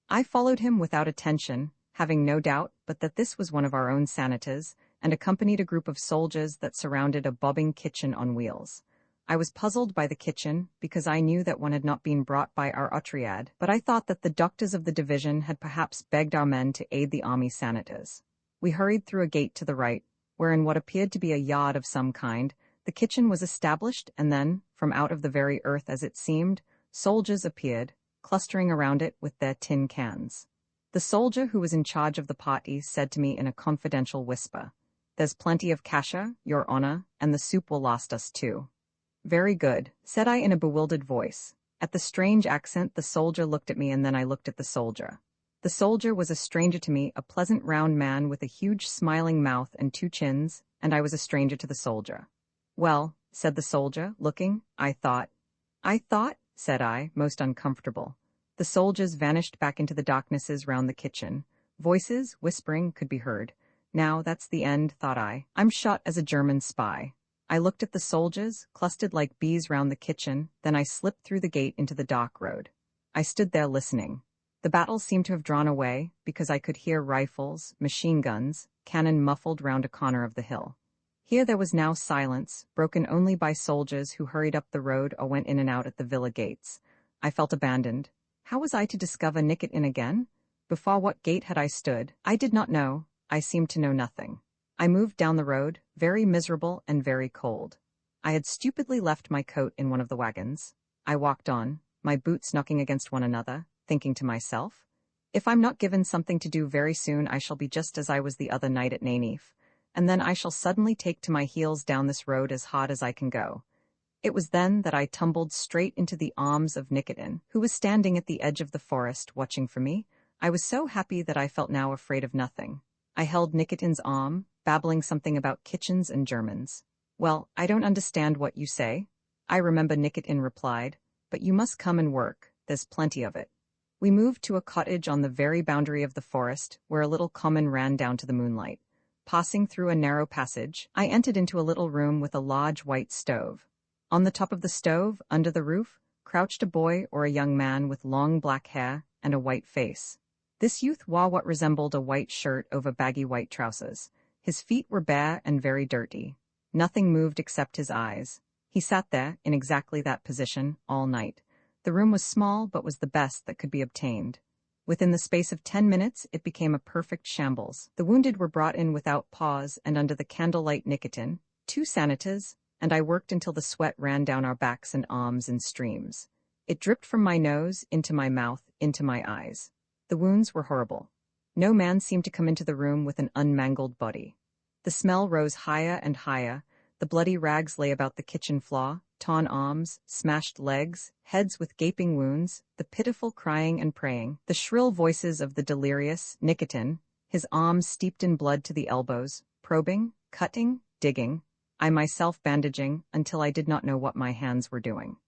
I followed him without attention, having no doubt but that this was one of our own senators, and accompanied a group of soldiers that surrounded a bobbing kitchen on wheels. I was puzzled by the kitchen, because I knew that one had not been brought by our Otriad, but I thought that the doctors of the division had perhaps begged our men to aid the army senators. We hurried through a gate to the right, where in what appeared to be a yard of some kind, the kitchen was established, and then, from out of the very earth as it seemed, soldiers appeared, clustering around it with their tin cans. The soldier who was in charge of the party said to me in a confidential whisper, "There's plenty of kasha, Your Honor, and the soup will last us too." "Very good," said I in a bewildered voice. At the strange accent the soldier looked at me and then I looked at the soldier. The soldier was a stranger to me, a pleasant round man with a huge smiling mouth and two chins, and I was a stranger to the soldier. "Well," said the soldier, looking, I thought, said I, most uncomfortable. The soldiers vanished back into the darknesses round the kitchen. Voices, whispering, could be heard. Now that's the end, thought I. I'm shot as a German spy. I looked at the soldiers, clustered like bees round the kitchen, then I slipped through the gate into the dock road. I stood there listening. The battle seemed to have drawn away, because I could hear rifles, machine guns, cannon muffled round a corner of the hill. Here there was now silence, broken only by soldiers who hurried up the road or went in and out at the villa gates. I felt abandoned. How was I to discover Nikitin again? Before what gate had I stood? I did not know. I seemed to know nothing. I moved down the road, very miserable and very cold. I had stupidly left my coat in one of the wagons. I walked on, my boots knocking against one another, thinking to myself, if I'm not given something to do very soon I shall be just as I was the other night at Nainif, and then I shall suddenly take to my heels down this road as hard as I can go. It was then that I tumbled straight into the arms of Nikitin, who was standing at the edge of the forest watching for me. I was so happy that I felt now afraid of nothing. I held Nikitin's arm, babbling something about kitchens and Germans. "Well, I don't understand what you say," I remember Nikitin replied, "but you must come and work, there's plenty of it." We moved to a cottage on the very boundary of the forest, where a little common ran down to the moonlight. Passing through a narrow passage, I entered into a little room with a large white stove. On the top of the stove, under the roof, crouched a boy or a young man with long black hair and a white face. This youth wore what resembled a white shirt over baggy white trousers. His feet were bare and very dirty. Nothing moved except his eyes. He sat there, in exactly that position, all night. The room was small, but was the best that could be obtained. Within the space of 10 minutes, it became a perfect shambles. The wounded were brought in without pause, and under the candlelight Nikitin, 2 senators, and I worked until the sweat ran down our backs and arms in streams. It dripped from my nose, into my mouth, into my eyes. The wounds were horrible. No man seemed to come into the room with an unmangled body. The smell rose higher and higher. The bloody rags lay about the kitchen floor, torn arms, smashed legs, heads with gaping wounds, the pitiful crying and praying, the shrill voices of the delirious Nikitin, his arms steeped in blood to the elbows, probing, cutting, digging, I myself bandaging, until I did not know what my hands were doing.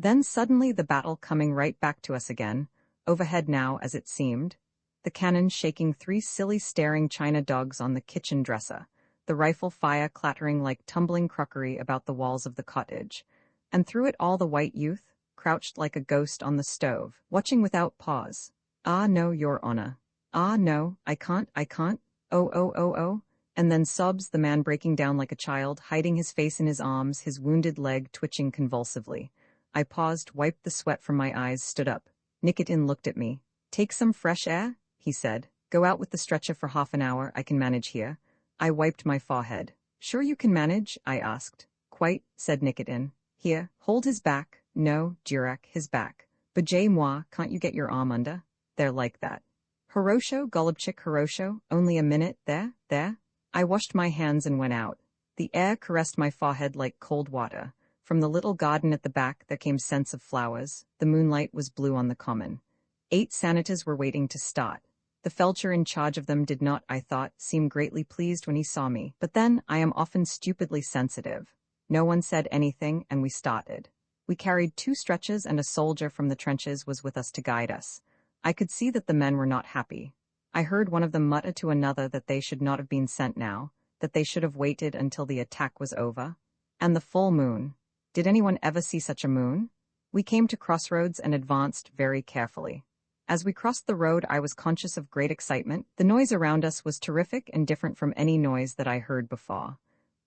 Then suddenly the battle coming right back to us again, overhead now as it seemed, the cannon shaking 3 silly staring china dogs on the kitchen dresser, the rifle fire clattering like tumbling crockery about the walls of the cottage, and through it all the white youth, crouched like a ghost on the stove, watching without pause. "Ah no, your honor. Ah no, I can't, oh oh oh oh," and then sobs, the man breaking down like a child, hiding his face in his arms, his wounded leg twitching convulsively. I paused, wiped the sweat from my eyes, stood up. Nikitin looked at me. "Take some fresh air," he said. "Go out with the stretcher for half an hour, I can manage here." I wiped my forehead. "Sure you can manage?" I asked. "Quite," said Nikitin. "Here, hold his back." "No, Jurek, his back." "Bajay moi, can't you get your arm under?" "They're like that." "Horosho, Golubchik, Horosho, only a minute, there." I washed my hands and went out. The air caressed my forehead like cold water. From the little garden at the back there came scents of flowers. The moonlight was blue on the common. 8 sanitors were waiting to start. The felcher in charge of them did not, I thought, seem greatly pleased when he saw me. But then, I am often stupidly sensitive. No one said anything, and we started. We carried 2 stretchers, and a soldier from the trenches was with us to guide us. I could see that the men were not happy. I heard one of them mutter to another that they should not have been sent now, that they should have waited until the attack was over. And the full moon. Did anyone ever see such a moon? We came to crossroads and advanced very carefully. As we crossed the road, I was conscious of great excitement. The noise around us was terrific and different from any noise that I heard before.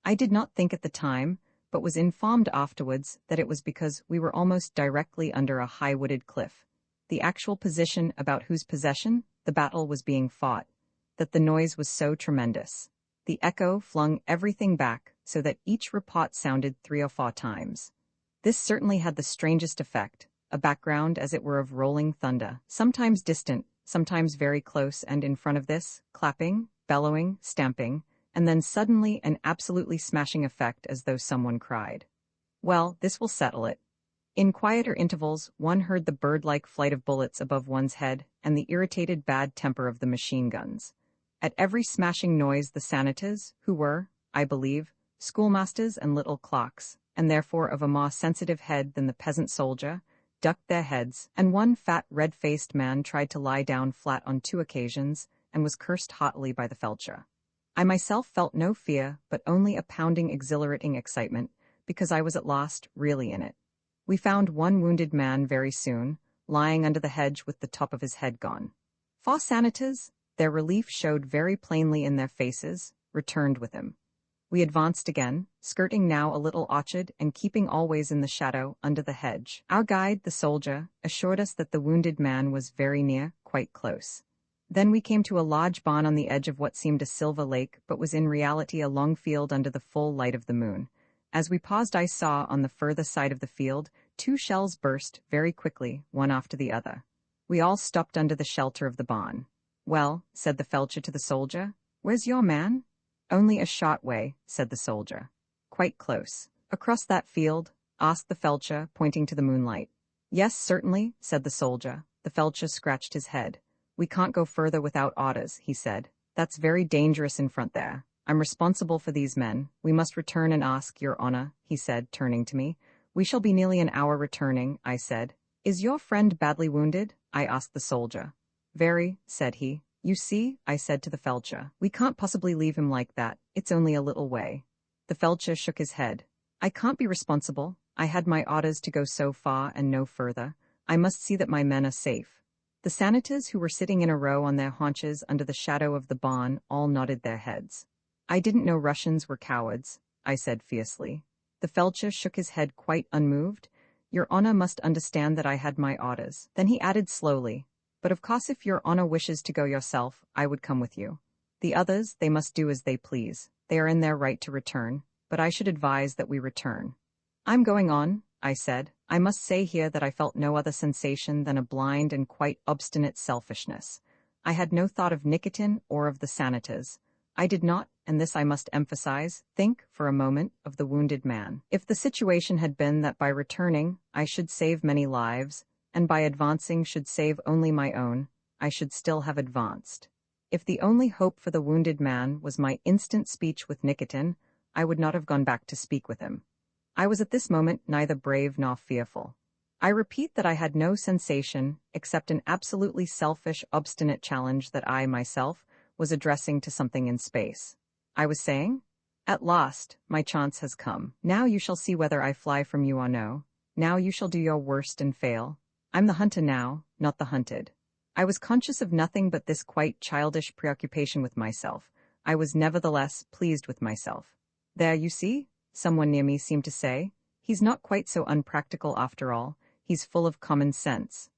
I did not think at the time, but was informed afterwards that it was because we were almost directly under a high-wooded cliff. The actual position about whose possession the battle was being fought, that the noise was so tremendous. The echo flung everything back so that each report sounded 3 or 4 times. This certainly had the strangest effect, a background as it were of rolling thunder, sometimes distant, sometimes very close, and in front of this, clapping, bellowing, stamping, and then suddenly an absolutely smashing effect as though someone cried. Well, this will settle it. In quieter intervals, one heard the bird-like flight of bullets above one's head and the irritated bad temper of the machine guns. At every smashing noise the sanitors, who were, I believe, schoolmasters and little clocks, and therefore of a more sensitive head than the peasant soldier, ducked their heads, and one fat, red-faced man tried to lie down flat on 2 occasions, and was cursed hotly by the felcher. I myself felt no fear, but only a pounding, exhilarating excitement, because I was at last really in it. We found 1 wounded man very soon, lying under the hedge with the top of his head gone. 4 sanitors, their relief showed very plainly in their faces, returned with him. We advanced again, skirting now a little orchard and keeping always in the shadow under the hedge. Our guide, the soldier, assured us that the wounded man was very near, quite close. Then we came to a large barn on the edge of what seemed a silver lake, but was in reality a long field under the full light of the moon. As we paused, I saw, on the further side of the field, 2 shells burst, very quickly, one after the other. We all stopped under the shelter of the barn. "Well," said the felcher to the soldier, "where's your man?" "Only a short way," said the soldier. "Quite close. Across that field?" asked the felcher, pointing to the moonlight. "Yes, certainly," said the soldier. The felcher scratched his head. "We can't go further without orders," he said. "That's very dangerous in front there. I'm responsible for these men. We must return and ask, your honor," he said, turning to me. "We shall be nearly an hour returning," I said. "Is your friend badly wounded?" I asked the soldier. "Very," said he. "You see," I said to the felcher, "we can't possibly leave him like that. It's only a little way." The felcher shook his head. "I can't be responsible. I had my orders to go so far and no further. I must see that my men are safe." The sanitors, who were sitting in a row on their haunches under the shadow of the barn, all nodded their heads. "I didn't know Russians were cowards," I said fiercely. The felcher shook his head quite unmoved. "Your honor must understand that I had my orders." Then he added slowly, "But of course if your honor wishes to go yourself, I would come with you. The others, they must do as they please. They are in their right to return, but I should advise that we return." "I'm going on," I said. I must say here that I felt no other sensation than a blind and quite obstinate selfishness. I had no thought of Nikitin or of the sanitors. I did not, and this I must emphasize, think, for a moment, of the wounded man. If the situation had been that by returning, I should save many lives, and by advancing should save only my own, I should still have advanced. If the only hope for the wounded man was my instant speech with Nikitin, I would not have gone back to speak with him. I was at this moment neither brave nor fearful. I repeat that I had no sensation except an absolutely selfish, obstinate challenge that I, myself, was addressing to something in space. I was saying, "At last, my chance has come. Now you shall see whether I fly from you or no. Now you shall do your worst and fail. I'm the hunter now, not the hunted." I was conscious of nothing but this quite childish preoccupation with myself. I was nevertheless pleased with myself. "There, you see," someone near me seemed to say. "He's not quite so unpractical after all. He's full of common sense."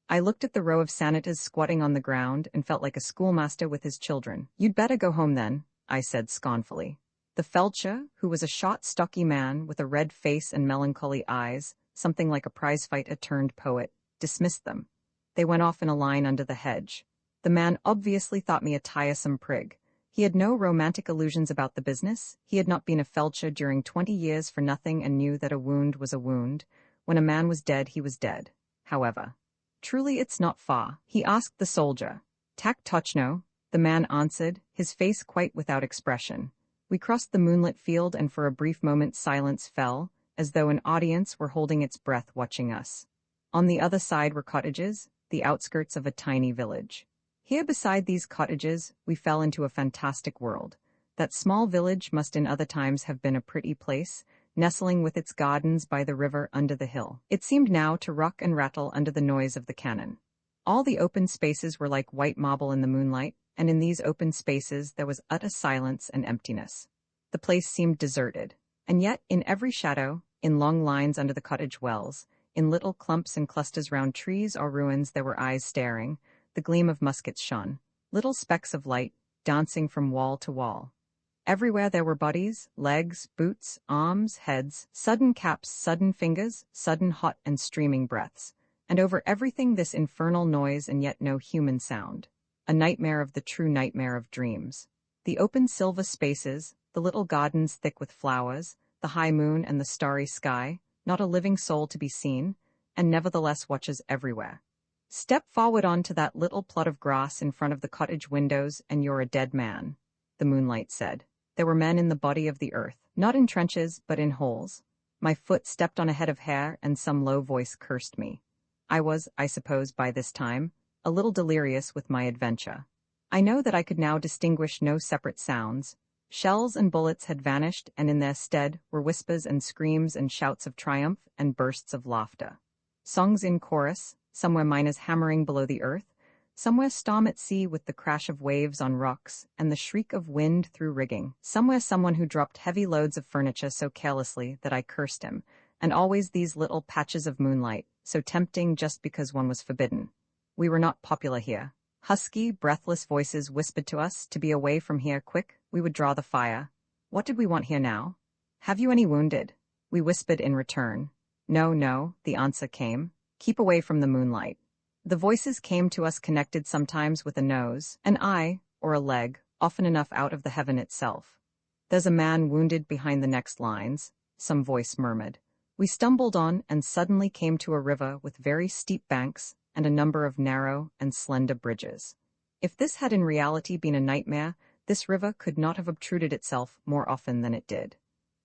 I looked at the row of senators squatting on the ground and felt like a schoolmaster with his children. "You'd better go home then," I said scornfully. The felcher, who was a short, stocky man with a red face and melancholy eyes, something like a prize-fighter turned poet, dismissed them. They went off in a line under the hedge. The man obviously thought me a tiresome prig. He had no romantic illusions about the business. He had not been a felcher during 20 years for nothing and knew that a wound was a wound. When a man was dead, he was dead. However, "Truly it's not far?" he asked the soldier. "Tak Tochno," the man answered, his face quite without expression. We crossed the moonlit field and for a brief moment silence fell, as though an audience were holding its breath watching us. On the other side were cottages, the outskirts of a tiny village. Here beside these cottages, we fell into a fantastic world. That small village must in other times have been a pretty place, nestling with its gardens by the river under the hill. It seemed now to rock and rattle under the noise of the cannon. All the open spaces were like white marble in the moonlight, and in these open spaces there was utter silence and emptiness. The place seemed deserted, and yet in every shadow, in long lines under the cottage wells, in little clumps and clusters round trees or ruins there were eyes staring, the gleam of muskets shone, little specks of light, dancing from wall to wall. Everywhere there were bodies, legs, boots, arms, heads, sudden caps, sudden fingers, sudden hot and streaming breaths, and over everything this infernal noise and yet no human sound. A nightmare of the true nightmare of dreams. The open silver spaces, the little gardens thick with flowers, the high moon and the starry sky, not a living soul to be seen, and nevertheless watches everywhere. Step forward onto that little plot of grass in front of the cottage windows and you're a dead man, the moonlight said. There were men in the body of the earth, not in trenches but in holes. My foot stepped on a head of hair and some low voice cursed me. I was, I suppose by this time, a little delirious with my adventure. I know that I could now distinguish no separate sounds. Shells and bullets had vanished and in their stead were whispers and screams and shouts of triumph and bursts of laughter. Songs in chorus, somewhere miners hammering below the earth, somewhere storm at sea with the crash of waves on rocks and the shriek of wind through rigging, somewhere someone who dropped heavy loads of furniture so carelessly that I cursed him, and always these little patches of moonlight, so tempting just because one was forbidden. We were not popular here. Husky, breathless voices whispered to us to be away from here quick, we would draw the fire. What did we want here now? "Have you any wounded?" we whispered in return. "No, no," the answer came. "Keep away from the moonlight." The voices came to us connected sometimes with a nose, an eye, or a leg, often enough out of the heaven itself. "There's a man wounded behind the next lines," some voice murmured. We stumbled on and suddenly came to a river with very steep banks and a number of narrow and slender bridges. If this had in reality been a nightmare, this river could not have obtruded itself more often than it did.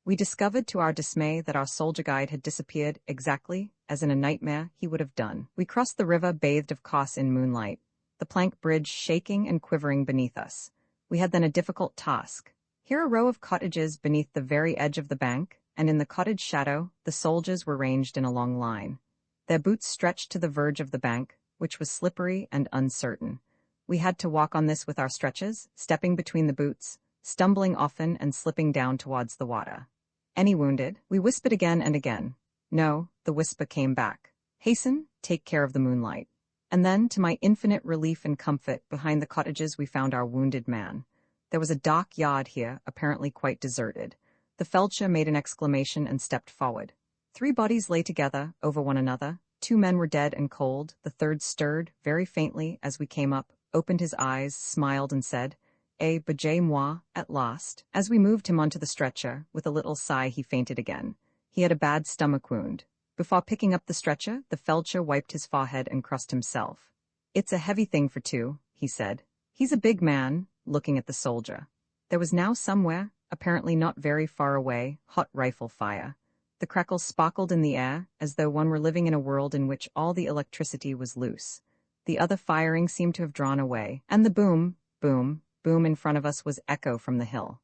We discovered to our dismay that our soldier guide had disappeared exactly as in a nightmare he would have done. We crossed the river bathed of course in moonlight, the plank bridge shaking and quivering beneath us. We had then a difficult task. Here a row of cottages beneath the very edge of the bank, and in the cottage shadow the soldiers were ranged in a long line. Their boots stretched to the verge of the bank, which was slippery and uncertain. We had to walk on this with our stretches, stepping between the boots, stumbling often and slipping down towards the water. "Any wounded?" we whispered again and again. No, the whisper came back. "Hasten, take care of the moonlight." And then, to my infinite relief and comfort, behind the cottages we found our wounded man. There was a dark yard here, apparently quite deserted. The felcher made an exclamation and stepped forward. 3 bodies lay together, over one another. 2 men were dead and cold. The third stirred, very faintly, as we came up, opened his eyes, smiled and said, "Eh, bajay moi, at last." As we moved him onto the stretcher, with a little sigh he fainted again. He had a bad stomach wound. Before picking up the stretcher, the felcher wiped his forehead and crossed himself. "It's a heavy thing for 2, he said. "He's a big man," looking at the soldier. There was now somewhere, apparently not very far away, hot rifle fire. The crackles sparkled in the air, as though one were living in a world in which all the electricity was loose. The other firing seemed to have drawn away, and the boom, boom, boom in front of us was echo from the hill.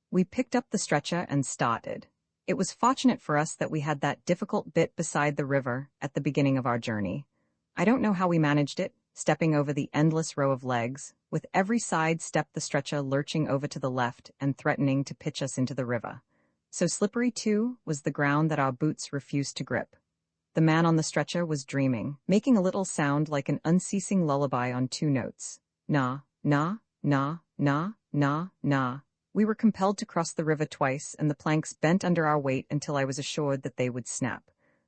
We picked up the stretcher and started. It was fortunate for us that we had that difficult bit beside the river at the beginning of our journey. I don't know how we managed it, stepping over the endless row of legs, with every side step the stretcher lurching over to the left and threatening to pitch us into the river. So slippery, too, was the ground that our boots refused to grip. The man on the stretcher was dreaming, making a little sound like an unceasing lullaby on 2 notes. Na, na, na, na, na, na. We were compelled to cross the river twice, and the planks bent under our weight until I was assured that they would snap.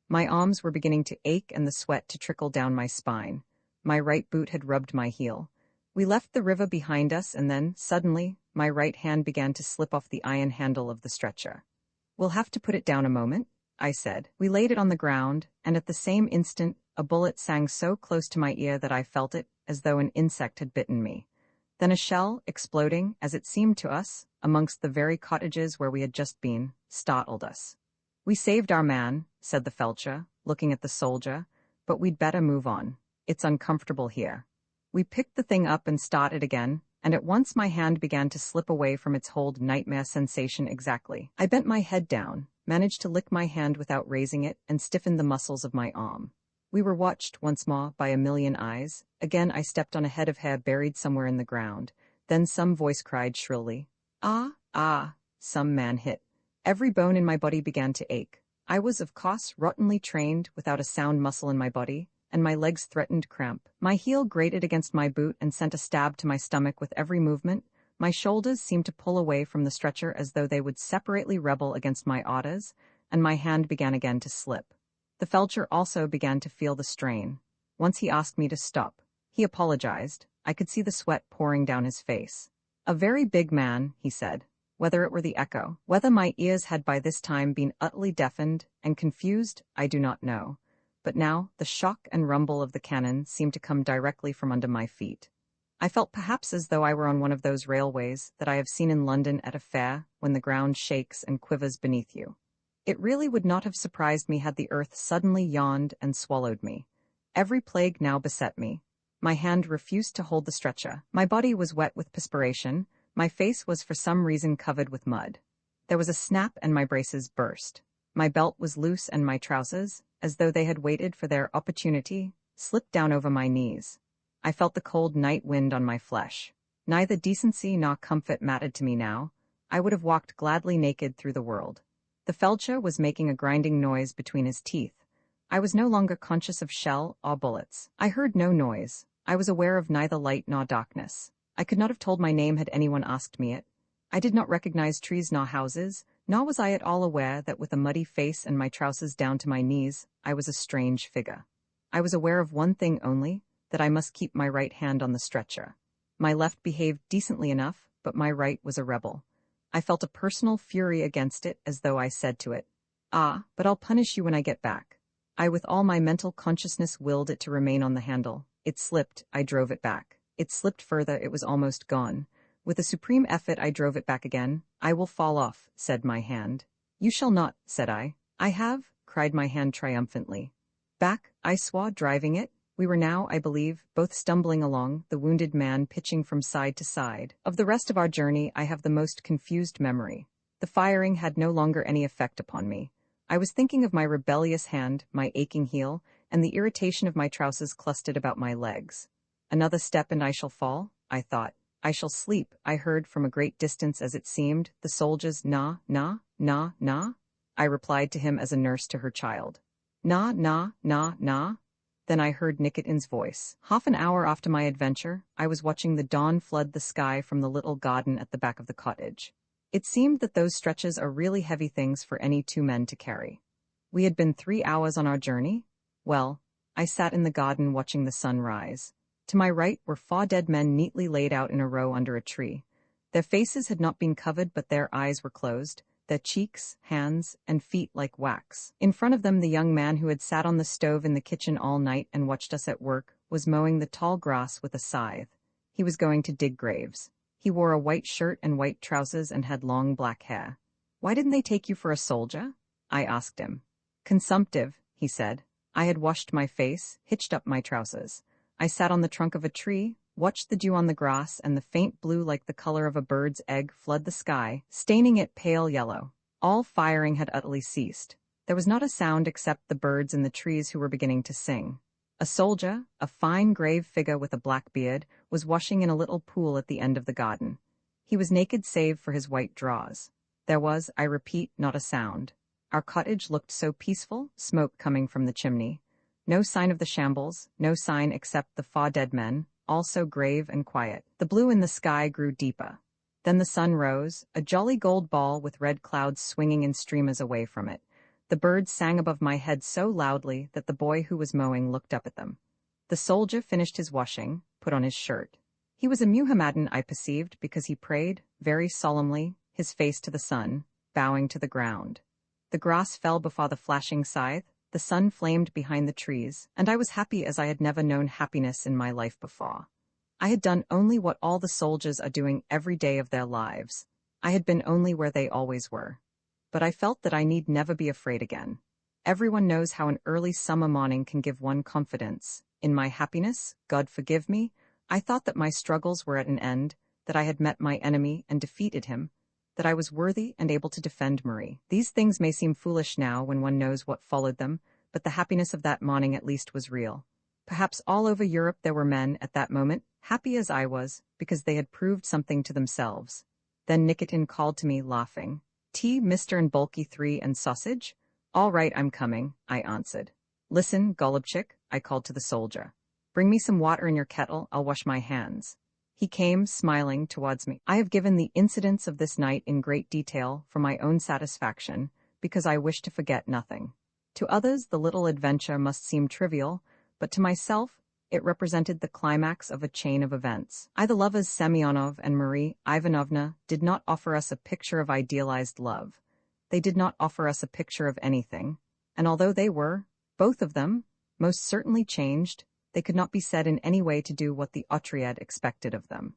My arms were beginning to ache and the sweat to trickle down my spine. My right boot had rubbed my heel. We left the river behind us, and then, suddenly, my right hand began to slip off the iron handle of the stretcher. "We'll have to put it down a moment," I said. We laid it on the ground, and at the same instant, a bullet sang so close to my ear that I felt it, as though an insect had bitten me. Then a shell, exploding, as it seemed to us, amongst the very cottages where we had just been, startled us. "We saved our man," said the felcher, looking at the soldier, "but we'd better move on. It's uncomfortable here." We picked the thing up and started again, and at once my hand began to slip away from its hold nightmare sensation exactly. I bent my head down, managed to lick my hand without raising it, and stiffened the muscles of my arm. We were watched, once more, by a million eyes. Again I stepped on a head of hair buried somewhere in the ground. Then some voice cried shrilly, "Ah, ah!" Some man hit. Every bone in my body began to ache. I was, of course, rottenly trained, without a sound muscle in my body, and my legs threatened cramp. My heel grated against my boot and sent a stab to my stomach with every movement. My shoulders seemed to pull away from the stretcher as though they would separately rebel against my orders, and my hand began again to slip. The felcher also began to feel the strain. Once he asked me to stop. He apologized. I could see the sweat pouring down his face. "A very big man," he said. Whether it were the echo, whether my ears had by this time been utterly deafened and confused, I do not know. But now the shock and rumble of the cannon seemed to come directly from under my feet. I felt perhaps as though I were on one of those railways that I have seen in London at a fair, when the ground shakes and quivers beneath you. It really would not have surprised me had the earth suddenly yawned and swallowed me. Every plague now beset me. My hand refused to hold the stretcher. My body was wet with perspiration. My face was for some reason covered with mud. There was a snap and my braces burst. My belt was loose and my trousers, as though they had waited for their opportunity, slipped down over my knees. I felt the cold night wind on my flesh. Neither decency nor comfort mattered to me now. I would have walked gladly naked through the world. The felcher was making a grinding noise between his teeth. I was no longer conscious of shell or bullets. I heard no noise. I was aware of neither light nor darkness. I could not have told my name had anyone asked me it. I did not recognize trees nor houses, nor was I at all aware that with a muddy face and my trousers down to my knees, I was a strange figure. I was aware of one thing only, that I must keep my right hand on the stretcher. My left behaved decently enough, but my right was a rebel. I felt a personal fury against it, as though I said to it, "Ah, but I'll punish you when I get back." I with all my mental consciousness willed it to remain on the handle. It slipped, I drove it back. It slipped further, it was almost gone. With a supreme effort I drove it back again. "I will fall off," said my hand. "You shall not," said I. "I have," cried my hand triumphantly. Back, I swore, driving it. We were now, I believe, both stumbling along, the wounded man pitching from side to side. Of the rest of our journey I have the most confused memory. The firing had no longer any effect upon me. I was thinking of my rebellious hand, my aching heel, and the irritation of my trousers clustered about my legs. Another step and I shall fall, I thought. I shall sleep, I heard from a great distance as it seemed, the soldier's "na, na, na, na." I replied to him as a nurse to her child. "Na, na, na, na." Then I heard Nikitin's voice. Half an hour after my adventure, I was watching the dawn flood the sky from the little garden at the back of the cottage. It seemed that those stretches are really heavy things for any 2 men to carry. We had been 3 hours on our journey. Well, I sat in the garden watching the sun rise. To my right were 4 dead men neatly laid out in a row under a tree. Their faces had not been covered, but their eyes were closed, their cheeks, hands, and feet like wax. In front of them the young man who had sat on the stove in the kitchen all night and watched us at work was mowing the tall grass with a scythe. He was going to dig graves. He wore a white shirt and white trousers and had long black hair. "Why didn't they take you for a soldier?" I asked him. Consumptive, he said. I had washed my face, hitched up my trousers. I sat on the trunk of a tree, watched the dew on the grass and the faint blue like the color of a bird's egg flood the sky, staining it pale yellow. All firing had utterly ceased. There was not a sound except the birds in the trees who were beginning to sing. A soldier, a fine grave figure with a black beard, was washing in a little pool at the end of the garden. He was naked save for his white drawers. There was, I repeat, not a sound. Our cottage looked so peaceful, smoke coming from the chimney. No sign of the shambles, no sign except the far dead men, all so grave and quiet. The blue in the sky grew deeper. Then the sun rose, a jolly gold ball with red clouds swinging in streamers away from it. The birds sang above my head so loudly that the boy who was mowing looked up at them. The soldier finished his washing, put on his shirt. He was a Muhammadan, I perceived, because he prayed, very solemnly, his face to the sun, bowing to the ground. The grass fell before the flashing scythe, the sun flamed behind the trees, and I was happy as I had never known happiness in my life before. I had done only what all the soldiers are doing every day of their lives. I had been only where they always were. But I felt that I need never be afraid again. Everyone knows how an early summer morning can give one confidence. In my happiness, God forgive me, I thought that my struggles were at an end, that I had met my enemy and defeated him, that I was worthy and able to defend Marie. These things may seem foolish now when one knows what followed them, but the happiness of that morning at least was real. Perhaps all over Europe there were men, at that moment, happy as I was, because they had proved something to themselves. Then Nikitin called to me, laughing. Tea, Mr. and Bulky 3 and sausage? All right, I'm coming, I answered. Listen, Golubchik, I called to the soldier. Bring me some water in your kettle, I'll wash my hands. He came, smiling, towards me. I have given the incidents of this night in great detail for my own satisfaction, because I wish to forget nothing. To others the little adventure must seem trivial, but to myself it represented the climax of a chain of events. The lovers Semyonov and Marie Ivanovna did not offer us a picture of idealized love. They did not offer us a picture of anything, and although they were, both of them, most certainly changed, they could not be said in any way to do what the Otriad expected of them.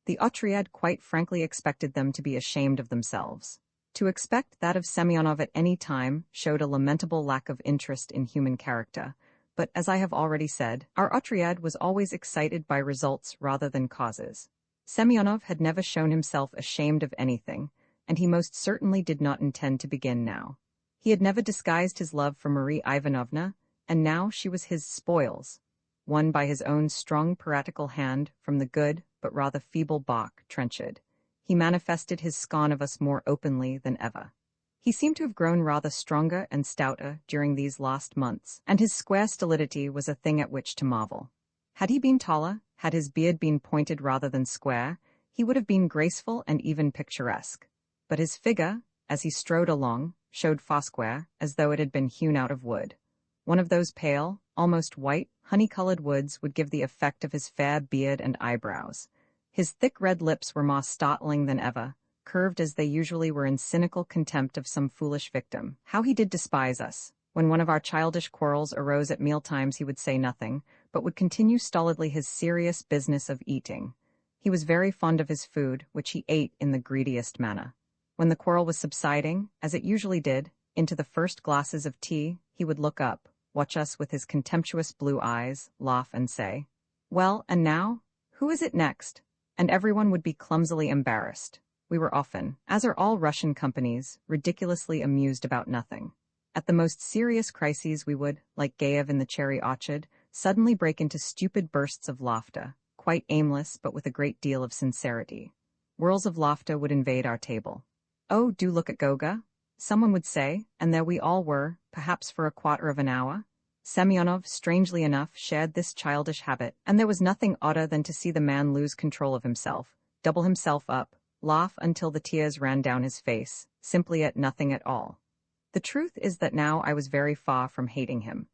The Otriad quite frankly expected them to be ashamed of themselves. To expect that of Semyonov at any time showed a lamentable lack of interest in human character. But, as I have already said, our Otriad was always excited by results rather than causes. Semyonov had never shown himself ashamed of anything, and he most certainly did not intend to begin now. He had never disguised his love for Marie Ivanovna, and now she was his spoils, won by his own strong piratical hand from the good, but rather feeble Bach Trenchard. He manifested his scorn of us more openly than ever. He seemed to have grown rather stronger and stouter during these last months, and his square stolidity was a thing at which to marvel. Had he been taller, had his beard been pointed rather than square, he would have been graceful and even picturesque. But his figure, as he strode along, showed foursquare, as though it had been hewn out of wood. One of those pale, almost white, honey-colored woods would give the effect of his fair beard and eyebrows. His thick red lips were more startling than ever, curved as they usually were in cynical contempt of some foolish victim. How he did despise us! When one of our childish quarrels arose at mealtimes he would say nothing, but would continue stolidly his serious business of eating. He was very fond of his food, which he ate in the greediest manner. When the quarrel was subsiding, as it usually did, into the first glasses of tea, he would look up, watch us with his contemptuous blue eyes, laugh and say, "Well, and now? Who is it next?" And everyone would be clumsily embarrassed. We were often, as are all Russian companies, ridiculously amused about nothing. At the most serious crises we would, like Gaev in the cherry orchard, suddenly break into stupid bursts of laughter, quite aimless but with a great deal of sincerity. Whirls of laughter would invade our table. "Oh, do look at Goga," someone would say, and there we all were, perhaps for a quarter of an hour. Semyonov, strangely enough, shared this childish habit, and there was nothing odder than to see the man lose control of himself, double himself up, laugh until the tears ran down his face, simply at nothing at all. The truth is that now I was very far from hating him.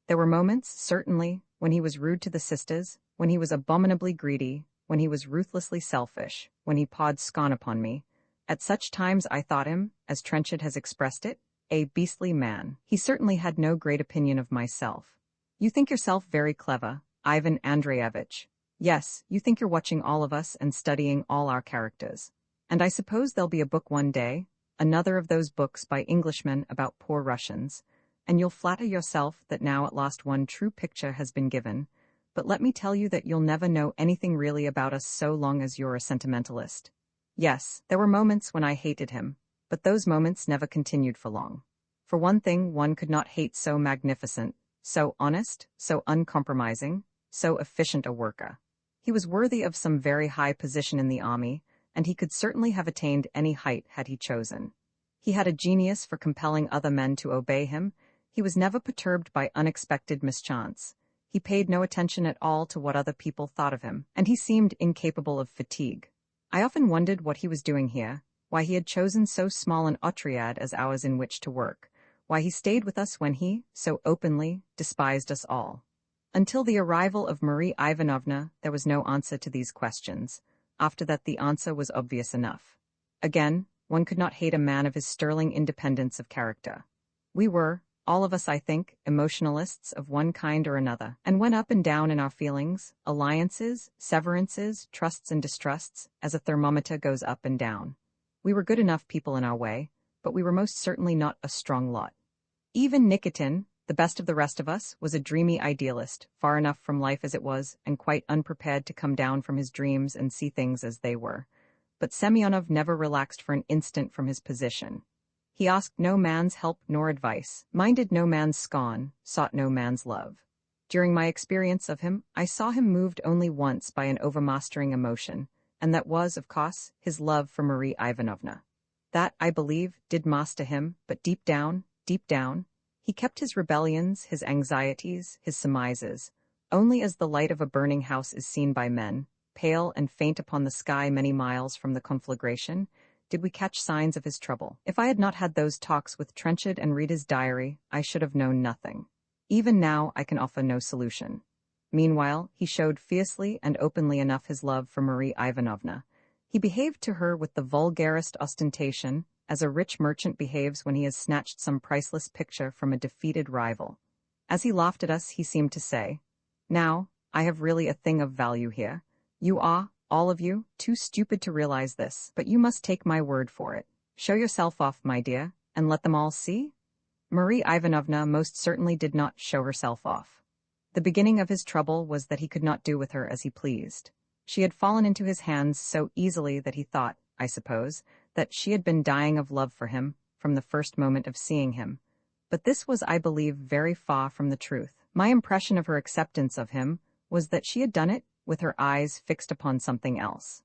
There were moments, certainly, when he was rude to the sisters, when he was abominably greedy, when he was ruthlessly selfish, when he pawed scorn upon me. At such times I thought him, as Trenchard has expressed it, a beastly man. He certainly had no great opinion of myself. "You think yourself very clever, Ivan Andreyevitch. Yes, you think you're watching all of us and studying all our characters. And I suppose there'll be a book one day, another of those books by Englishmen about poor Russians, and you'll flatter yourself that now at last one true picture has been given, but let me tell you that you'll never know anything really about us so long as you're a sentimentalist. Yes, there were moments when I hated him, but those moments never continued for long. For one thing, one could not hate so magnificent, so honest, so uncompromising, so efficient a worker. He was worthy of some very high position in the army, and he could certainly have attained any height had he chosen. He had a genius for compelling other men to obey him. He was never perturbed by unexpected mischance. He paid no attention at all to what other people thought of him, and he seemed incapable of fatigue. I often wondered what he was doing here, why he had chosen so small an otriad as ours in which to work, why he stayed with us when he, so openly, despised us all. Until the arrival of Marie Ivanovna, there was no answer to these questions. After that, the answer was obvious enough. Again, one could not hate a man of his sterling independence of character. We were, all of us I think, emotionalists of one kind or another, and went up and down in our feelings, alliances, severances, trusts and distrusts, as a thermometer goes up and down. We were good enough people in our way, but we were most certainly not a strong lot. Even Nikitin, the best of the rest of us, was a dreamy idealist, far enough from life as it was, and quite unprepared to come down from his dreams and see things as they were. But Semyonov never relaxed for an instant from his position. He asked no man's help nor advice, minded no man's scorn, sought no man's love. During my experience of him, I saw him moved only once by an overmastering emotion, and that was, of course, his love for Marie Ivanovna. That, I believe, did master him, but deep down, he kept his rebellions, his anxieties, his surmises, only as the light of a burning house is seen by men, pale and faint upon the sky many miles from the conflagration, did we catch signs of his trouble. If I had not had those talks with Trenchard and read his diary, I should have known nothing. Even now I can offer no solution. Meanwhile, he showed fiercely and openly enough his love for Marie Ivanovna. He behaved to her with the vulgarest ostentation, as a rich merchant behaves when he has snatched some priceless picture from a defeated rival. As he laughed at us, he seemed to say, "Now, I have really a thing of value here. You are, all of you, too stupid to realize this, but you must take my word for it. Show yourself off, my dear, and let them all see." Marie Ivanovna most certainly did not show herself off. The beginning of his trouble was that he could not do with her as he pleased. She had fallen into his hands so easily that he thought, I suppose, that she had been dying of love for him from the first moment of seeing him. But this was, I believe, very far from the truth. My impression of her acceptance of him was that she had done it with her eyes fixed upon something else.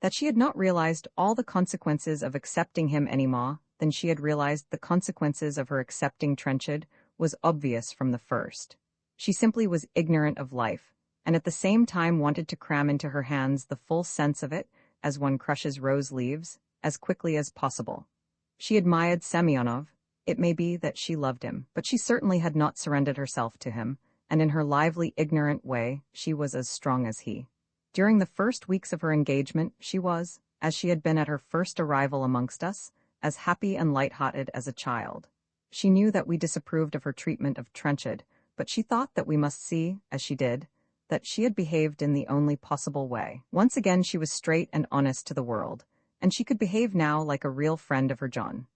That she had not realized all the consequences of accepting him any more than she had realized the consequences of her accepting Trenchard was obvious from the first. She simply was ignorant of life, and at the same time wanted to cram into her hands the full sense of it, as one crushes rose leaves, as quickly as possible. She admired Semyonov. It may be that she loved him, but she certainly had not surrendered herself to him, and in her lively, ignorant way, she was as strong as he. During the first weeks of her engagement, she was, as she had been at her first arrival amongst us, as happy and light-hearted as a child. She knew that we disapproved of her treatment of Trenchard, but she thought that we must see, as she did, that she had behaved in the only possible way. Once again she was straight and honest to the world, and she could behave now like a real friend of her John.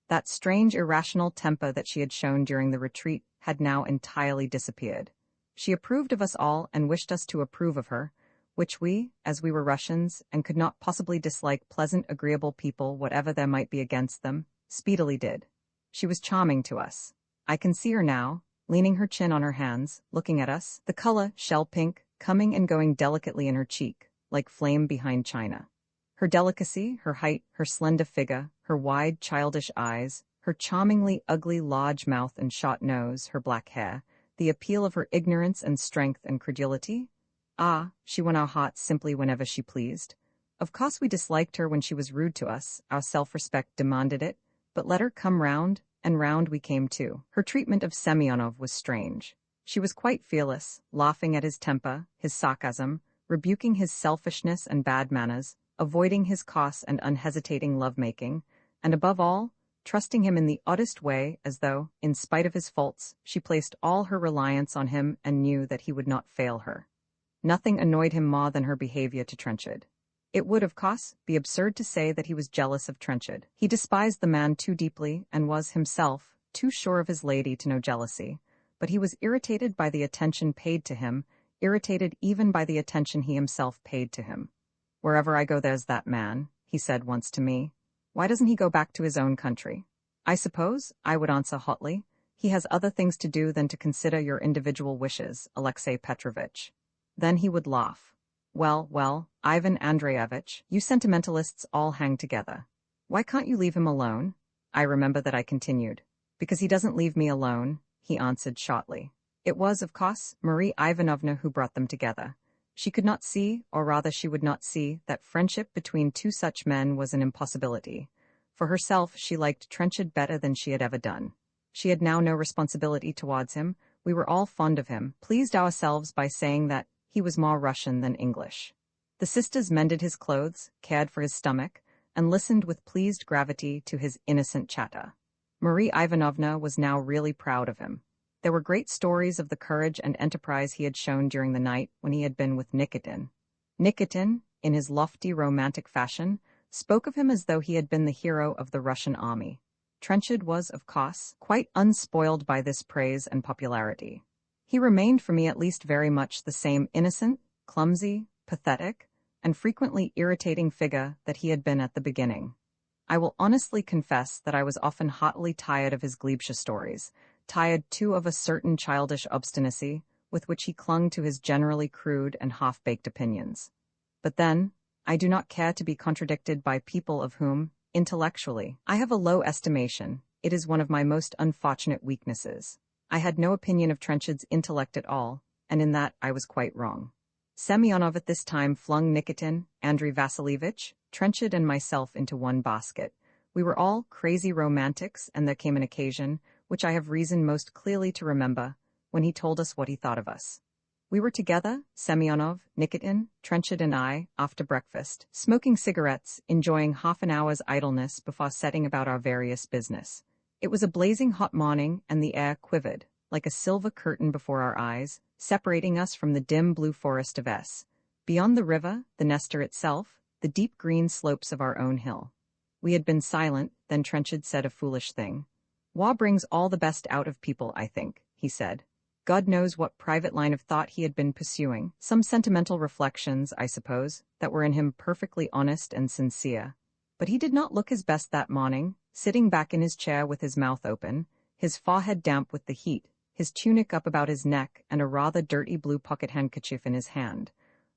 That strange irrational temper that she had shown during the retreat had now entirely disappeared. She approved of us all and wished us to approve of her, which we, as we were Russians and could not possibly dislike pleasant, agreeable people whatever there might be against them, speedily did. She was charming to us. I can see her now, leaning her chin on her hands, looking at us, the color, shell-pink, coming and going delicately in her cheek, like flame behind china. Her delicacy, her height, her slender figure, her wide, childish eyes, her charmingly ugly large mouth and short nose, her black hair, the appeal of her ignorance and strength and credulity. Ah, she won our hearts simply whenever she pleased. Of course we disliked her when she was rude to us, our self-respect demanded it, but let her come round, and round we came too. Her treatment of Semyonov was strange. She was quite fearless, laughing at his temper, his sarcasm, rebuking his selfishness and bad manners, avoiding his coarse and unhesitating love-making, and above all, trusting him in the oddest way as though, in spite of his faults, she placed all her reliance on him and knew that he would not fail her. Nothing annoyed him more than her behavior to Trenchard. It would, of course, be absurd to say that he was jealous of Trenchard. He despised the man too deeply and was, himself, too sure of his lady to know jealousy. But he was irritated by the attention paid to him, irritated even by the attention he himself paid to him. "Wherever I go there's that man," he said once to me. "Why doesn't he go back to his own country?" "I suppose," I would answer hotly, "he has other things to do than to consider your individual wishes, Alexei Petrovitch." Then he would laugh. "Well, well, Ivan Andreyevitch, you sentimentalists all hang together. Why can't you leave him alone?" I remember that I continued. "Because he doesn't leave me alone," he answered shortly. It was, of course, Marie Ivanovna who brought them together. She could not see, or rather she would not see, that friendship between two such men was an impossibility. For herself, she liked Trenchard better than she had ever done. She had now no responsibility towards him. We were all fond of him, pleased ourselves by saying that he was more Russian than English. The sisters mended his clothes, cared for his stomach, and listened with pleased gravity to his innocent chatter. Marie Ivanovna was now really proud of him. There were great stories of the courage and enterprise he had shown during the night when he had been with Nikitin. Nikitin, in his lofty romantic fashion, spoke of him as though he had been the hero of the Russian army. Trenchard was, of course, quite unspoiled by this praise and popularity. He remained for me at least very much the same innocent, clumsy, pathetic, and frequently irritating figure that he had been at the beginning. I will honestly confess that I was often heartily tired of his Glebsha stories, tired too of a certain childish obstinacy with which he clung to his generally crude and half-baked opinions. But then, I do not care to be contradicted by people of whom, intellectually, I have a low estimation. It is one of my most unfortunate weaknesses. I had no opinion of Trenchard's intellect at all, and in that I was quite wrong. Semyonov at this time flung Nikitin, Andrei Vasilievich, Trenchard and myself into one basket. We were all crazy romantics, and there came an occasion, which I have reason most clearly to remember, when he told us what he thought of us. We were together, Semyonov, Nikitin, Trenchard and I, after breakfast, smoking cigarettes, enjoying half an hour's idleness before setting about our various business. It was a blazing hot morning, and the air quivered, like a silver curtain before our eyes, separating us from the dim blue forest of S. Beyond the river, the Nestor itself, the deep green slopes of our own hill. We had been silent, then Trenchard said a foolish thing. "War brings all the best out of people, I think," he said. God knows what private line of thought he had been pursuing, some sentimental reflections, I suppose, that were in him perfectly honest and sincere. But he did not look his best that morning, sitting back in his chair with his mouth open, his forehead damp with the heat, his tunic up about his neck and a rather dirty blue pocket handkerchief in his hand.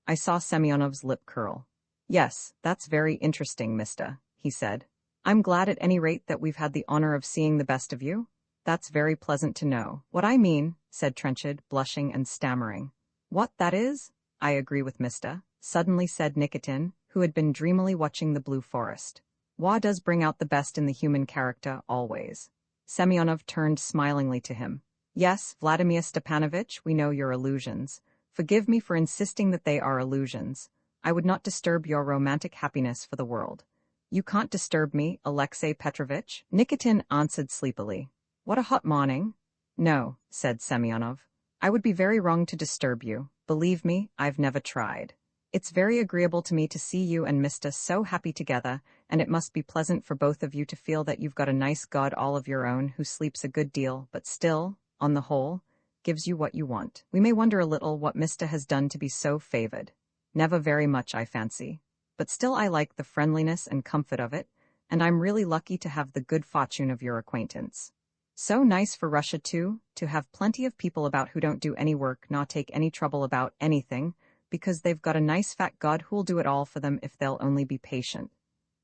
I saw Semyonov's lip curl. "Yes, that's very interesting, mister," he said. "I'm glad at any rate that we've had the honor of seeing the best of you. That's very pleasant to know." "What I mean," said Trenchard, blushing and stammering. "What that is?" "I agree with mister," suddenly said Nikitin, who had been dreamily watching the blue forest. "War does bring out the best in the human character, always." Semyonov turned smilingly to him. "Yes, Vladimir Stepanovitch, we know your illusions. Forgive me for insisting that they are illusions. I would not disturb your romantic happiness for the world." "You can't disturb me, Alexei Petrovitch," Nikitin answered sleepily. "What a hot morning." "No," said Semyonov. "I would be very wrong to disturb you. Believe me, I've never tried. It's very agreeable to me to see you and Mr. so happy together, and it must be pleasant for both of you to feel that you've got a nice god all of your own who sleeps a good deal, but still, on the whole, gives you what you want. We may wonder a little what Mr. has done to be so favored. Never very much, I fancy. But still I like the friendliness and comfort of it, and I'm really lucky to have the good fortune of your acquaintance. So nice for Russia, too, to have plenty of people about who don't do any work nor take any trouble about anything, because they've got a nice fat god who'll do it all for them if they'll only be patient.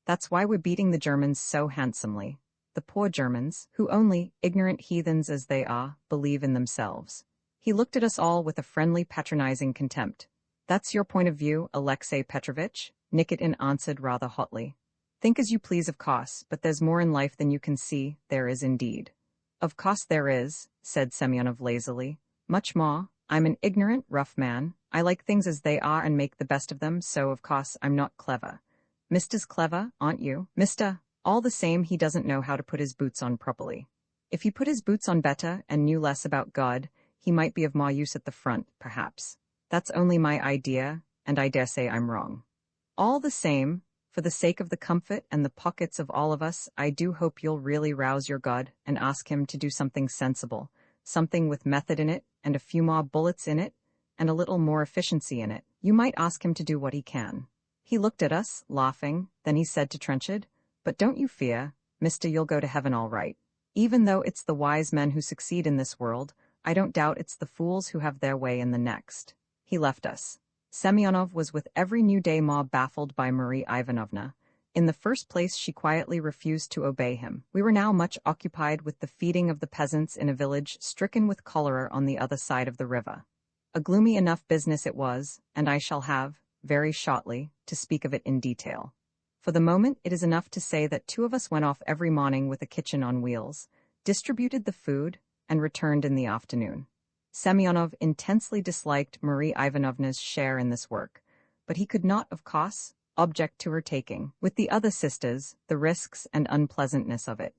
That's why we're beating the Germans so handsomely. The poor Germans, who only, ignorant heathens as they are, believe in themselves." He looked at us all with a friendly patronizing contempt. "That's your point of view, Alexei Petrovitch," Nikitin answered rather hotly. "Think as you please, of course, but there's more in life than you can see, there is indeed." "Of course there is," said Semyonov lazily. "Much more. I'm an ignorant, rough man. I like things as they are and make the best of them, so of course I'm not clever. Mister's clever, aren't you, Mister? All the same, he doesn't know how to put his boots on properly. If he put his boots on better and knew less about God, he might be of more use at the front, perhaps. That's only my idea, and I dare say I'm wrong." All the same, for the sake of the comfort and the pockets of all of us, I do hope you'll really rouse your God and ask him to do something sensible, something with method in it, and a few more bullets in it, and a little more efficiency in it. You might ask him to do what he can. He looked at us, laughing, then he said to Trenchard, "But don't you fear, mister, you'll go to heaven all right. Even though it's the wise men who succeed in this world, I don't doubt it's the fools who have their way in the next." He left us. Semyonov was with every new day more baffled by Marie Ivanovna. In the first place, she quietly refused to obey him. We were now much occupied with the feeding of the peasants in a village stricken with cholera on the other side of the river. A gloomy enough business it was, and I shall have, very shortly, to speak of it in detail. For the moment, it is enough to say that two of us went off every morning with a kitchen on wheels, distributed the food, and returned in the afternoon. Semyonov intensely disliked Marie Ivanovna's share in this work, but he could not, of course, object to her taking, with the other sisters, the risks and unpleasantness of it.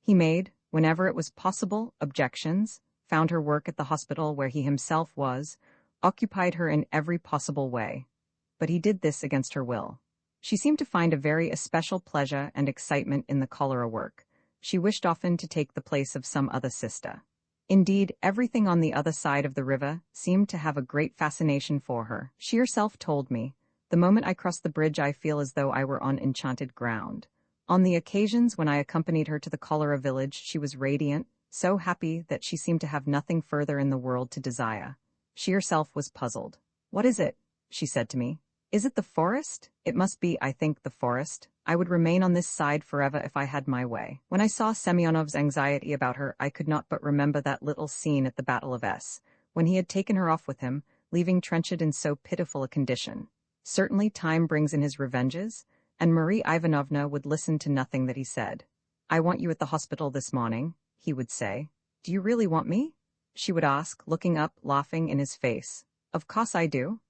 He made, whenever it was possible, objections, found her work at the hospital where he himself was, occupied her in every possible way. But he did this against her will. She seemed to find a very especial pleasure and excitement in the cholera work. She wished often to take the place of some other sister. Indeed, everything on the other side of the river seemed to have a great fascination for her. She herself told me, "The moment I cross the bridge I feel as though I were on enchanted ground." On the occasions when I accompanied her to the cholera village she was radiant, so happy that she seemed to have nothing further in the world to desire. She herself was puzzled. "What is it?" she said to me. "Is it the forest? It must be, I think, the forest. I would remain on this side forever if I had my way." When I saw Semyonov's anxiety about her, I could not but remember that little scene at the Battle of S, when he had taken her off with him, leaving Trenchard in so pitiful a condition. Certainly time brings in his revenges, and Marie Ivanovna would listen to nothing that he said. "I want you at the hospital this morning," he would say. "Do you really want me?" she would ask, looking up, laughing in his face. "Of course I do."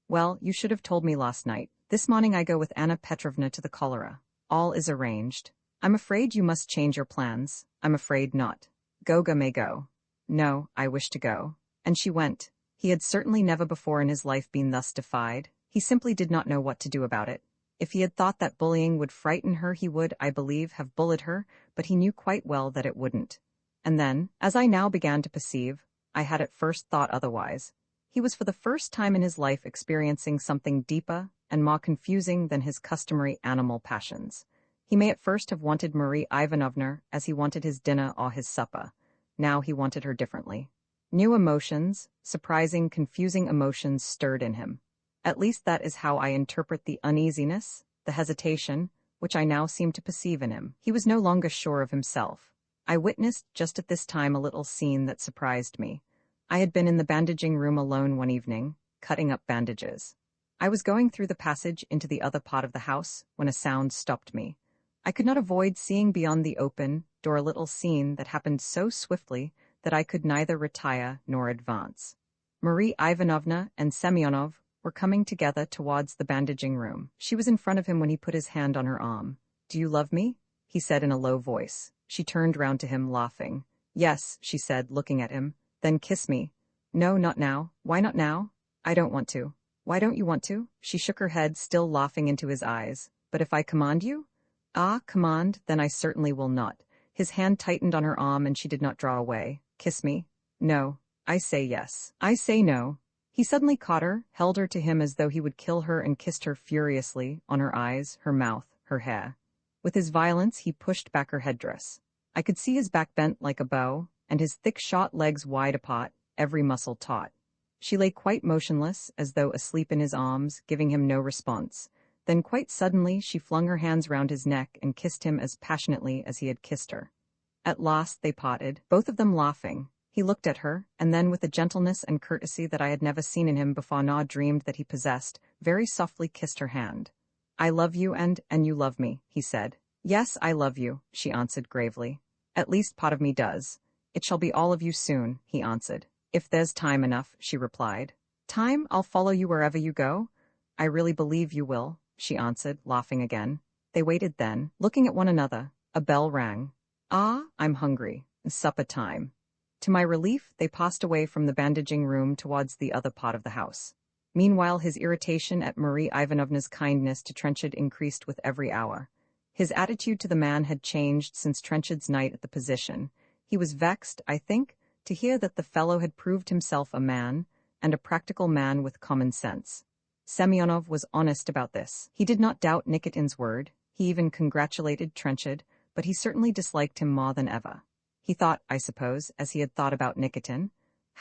"Well, you should have told me last night. This morning I go with Anna Petrovna to the cholera. All is arranged. I'm afraid you must change your plans. I'm afraid not. Goga may go." "No, I wish to go." And she went. He had certainly never before in his life been thus defied. He simply did not know what to do about it. If he had thought that bullying would frighten her, he would, I believe, have bullied her, but he knew quite well that it wouldn't. And then, as I now began to perceive, I had at first thought otherwise. He was for the first time in his life experiencing something deeper and more confusing than his customary animal passions. He may at first have wanted Marie Ivanovna as he wanted his dinner or his supper. Now he wanted her differently. New emotions, surprising, confusing emotions stirred in him. At least that is how I interpret the uneasiness, the hesitation, which I now seem to perceive in him. He was no longer sure of himself. I witnessed just at this time a little scene that surprised me. I had been in the bandaging room alone one evening, cutting up bandages. I was going through the passage into the other part of the house when a sound stopped me. I could not avoid seeing beyond the open door a little scene that happened so swiftly that I could neither retire nor advance. Marie Ivanovna and Semyonov were coming together towards the bandaging room. She was in front of him when he put his hand on her arm. "Do you love me?" he said in a low voice. She turned round to him, laughing. "Yes," she said, looking at him. "Then kiss me." "No, not now." "Why not now?" "I don't want to." "Why don't you want to?" She shook her head, still laughing into his eyes. "But if I command you?" "Ah, command, then I certainly will not." His hand tightened on her arm and she did not draw away. "Kiss me." "No." "I say yes." "I say no." He suddenly caught her, held her to him as though he would kill her and kissed her furiously, on her eyes, her mouth, her hair. With his violence he pushed back her headdress. I could see his back bent like a bow, and his thick short legs wide apart, every muscle taut. She lay quite motionless, as though asleep in his arms, giving him no response. Then quite suddenly she flung her hands round his neck and kissed him as passionately as he had kissed her. At last they parted, both of them laughing. He looked at her, and then with a gentleness and courtesy that I had never seen in him before nor dreamed that he possessed, very softly kissed her hand. "I love you and you love me," he said. "Yes, I love you," she answered gravely. "At least part of me does." "It shall be all of you soon," he answered. "If there's time enough," she replied. "Time? I'll follow you wherever you go." "I really believe you will," she answered, laughing again. They waited then, looking at one another. A bell rang. "Ah, I'm hungry. Supper time." To my relief, they passed away from the bandaging room towards the other part of the house. Meanwhile, his irritation at Marie Ivanovna's kindness to Trenchard increased with every hour. His attitude to the man had changed since Trenchard's night at the position. He was vexed, I think, to hear that the fellow had proved himself a man, and a practical man with common sense. Semyonov was honest about this. He did not doubt Nikitin's word. He even congratulated Trenchard, but he certainly disliked him more than ever. He thought, I suppose, as he had thought about Nikitin,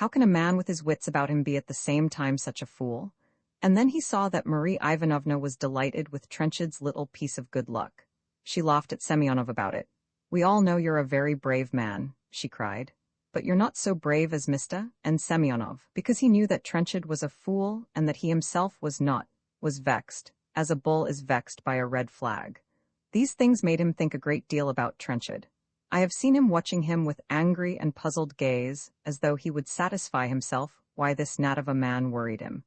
how can a man with his wits about him be at the same time such a fool? And then he saw that Marie Ivanovna was delighted with Trenchard's little piece of good luck. She laughed at Semyonov about it. "We all know you're a very brave man," she cried. "But you're not so brave as Mr. and Semyonov," because he knew that Trenchard was a fool and that he himself was not, was vexed, as a bull is vexed by a red flag. These things made him think a great deal about Trenchard. I have seen him watching him with angry and puzzled gaze, as though he would satisfy himself why this gnat of a man worried him.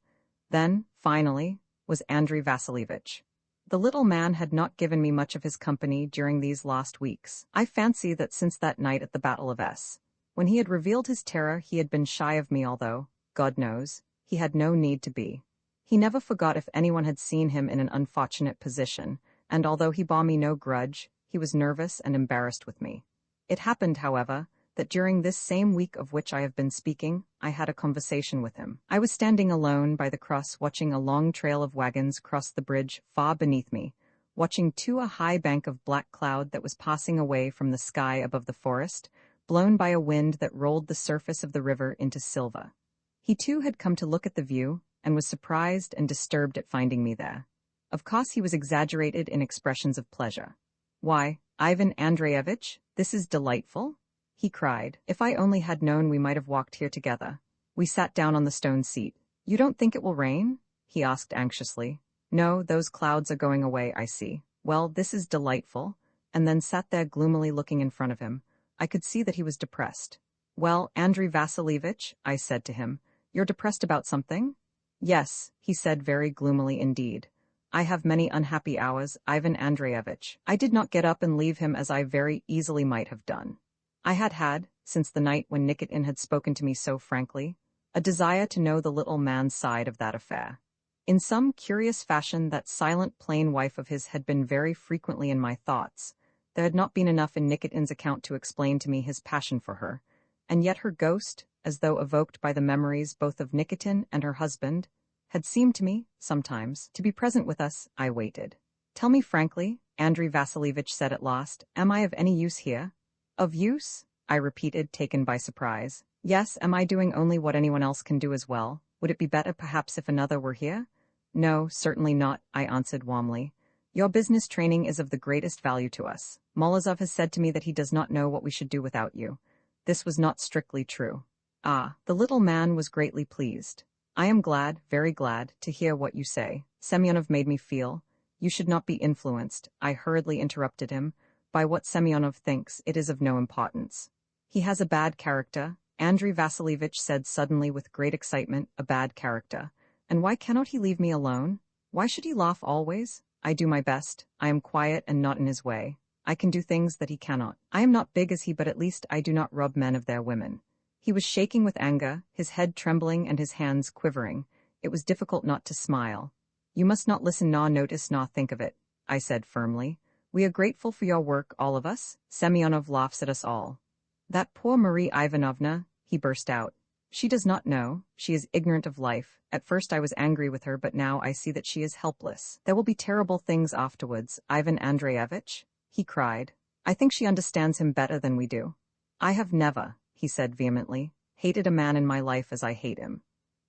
Then, finally, was Andrei Vasilievich. The little man had not given me much of his company during these last weeks. I fancy that since that night at the Battle of S, when he had revealed his terror, he had been shy of me, although, God knows, he had no need to be. He never forgot if anyone had seen him in an unfortunate position, and although he bore me no grudge, he was nervous and embarrassed with me. It happened, however, that during this same week of which I have been speaking, I had a conversation with him. I was standing alone by the cross watching a long trail of wagons cross the bridge far beneath me, watching a high bank of black cloud that was passing away from the sky above the forest, blown by a wind that rolled the surface of the river into silver. He too had come to look at the view, and was surprised and disturbed at finding me there. Of course he was exaggerated in expressions of pleasure. "Why, Ivan Andreyevich, this is delightful," he cried. "If I only had known we might have walked here together." We sat down on the stone seat. "You don't think it will rain?" he asked anxiously. "No, those clouds are going away, I see." "Well, this is delightful," and then sat there gloomily looking in front of him. I could see that he was depressed. "Well, Andrei Vasilievich," I said to him, "you're depressed about something?" "Yes," he said very gloomily indeed. "I have many unhappy hours, Ivan Andreyevich." I did not get up and leave him as I very easily might have done. I had, since the night when Nikitin had spoken to me so frankly, a desire to know the little man's side of that affair. In some curious fashion, that silent, plain wife of his had been very frequently in my thoughts. There had not been enough in Nikitin's account to explain to me his passion for her, and yet her ghost, as though evoked by the memories both of Nikitin and her husband, had seemed to me, sometimes, to be present with us. I waited. "Tell me frankly," Andrei Vasilievich said at last, "am I of any use here?" "Of use?" I repeated, taken by surprise. "Yes, am I doing only what anyone else can do as well? Would it be better perhaps if another were here?" "No, certainly not," I answered warmly. "Your business training is of the greatest value to us. Molozov has said to me that he does not know what we should do without you." This was not strictly true. "Ah," the little man was greatly pleased. "I am glad, very glad, to hear what you say." Semyonov made me feel. "You should not be influenced," I hurriedly interrupted him, "by what Semyonov thinks. It is of no importance." "He has a bad character," Andrei Vasilievich said suddenly with great excitement. "A bad character. And why cannot he leave me alone? Why should he laugh always? I do my best. I am quiet and not in his way. I can do things that he cannot. I am not big as he, but at least I do not rob men of their women." He was shaking with anger, his head trembling and his hands quivering. It was difficult not to smile. "You must not listen nor notice nor think of it," I said firmly. "We are grateful for your work, all of us. Semyonov laughs at us all." "That poor Marie Ivanovna," he burst out. "She does not know. She is ignorant of life. At first I was angry with her, but now I see that she is helpless. There will be terrible things afterwards, Ivan Andreyevich," he cried. "I think she understands him better than we do." "I have never," he said vehemently, "hated a man in my life as I hate him."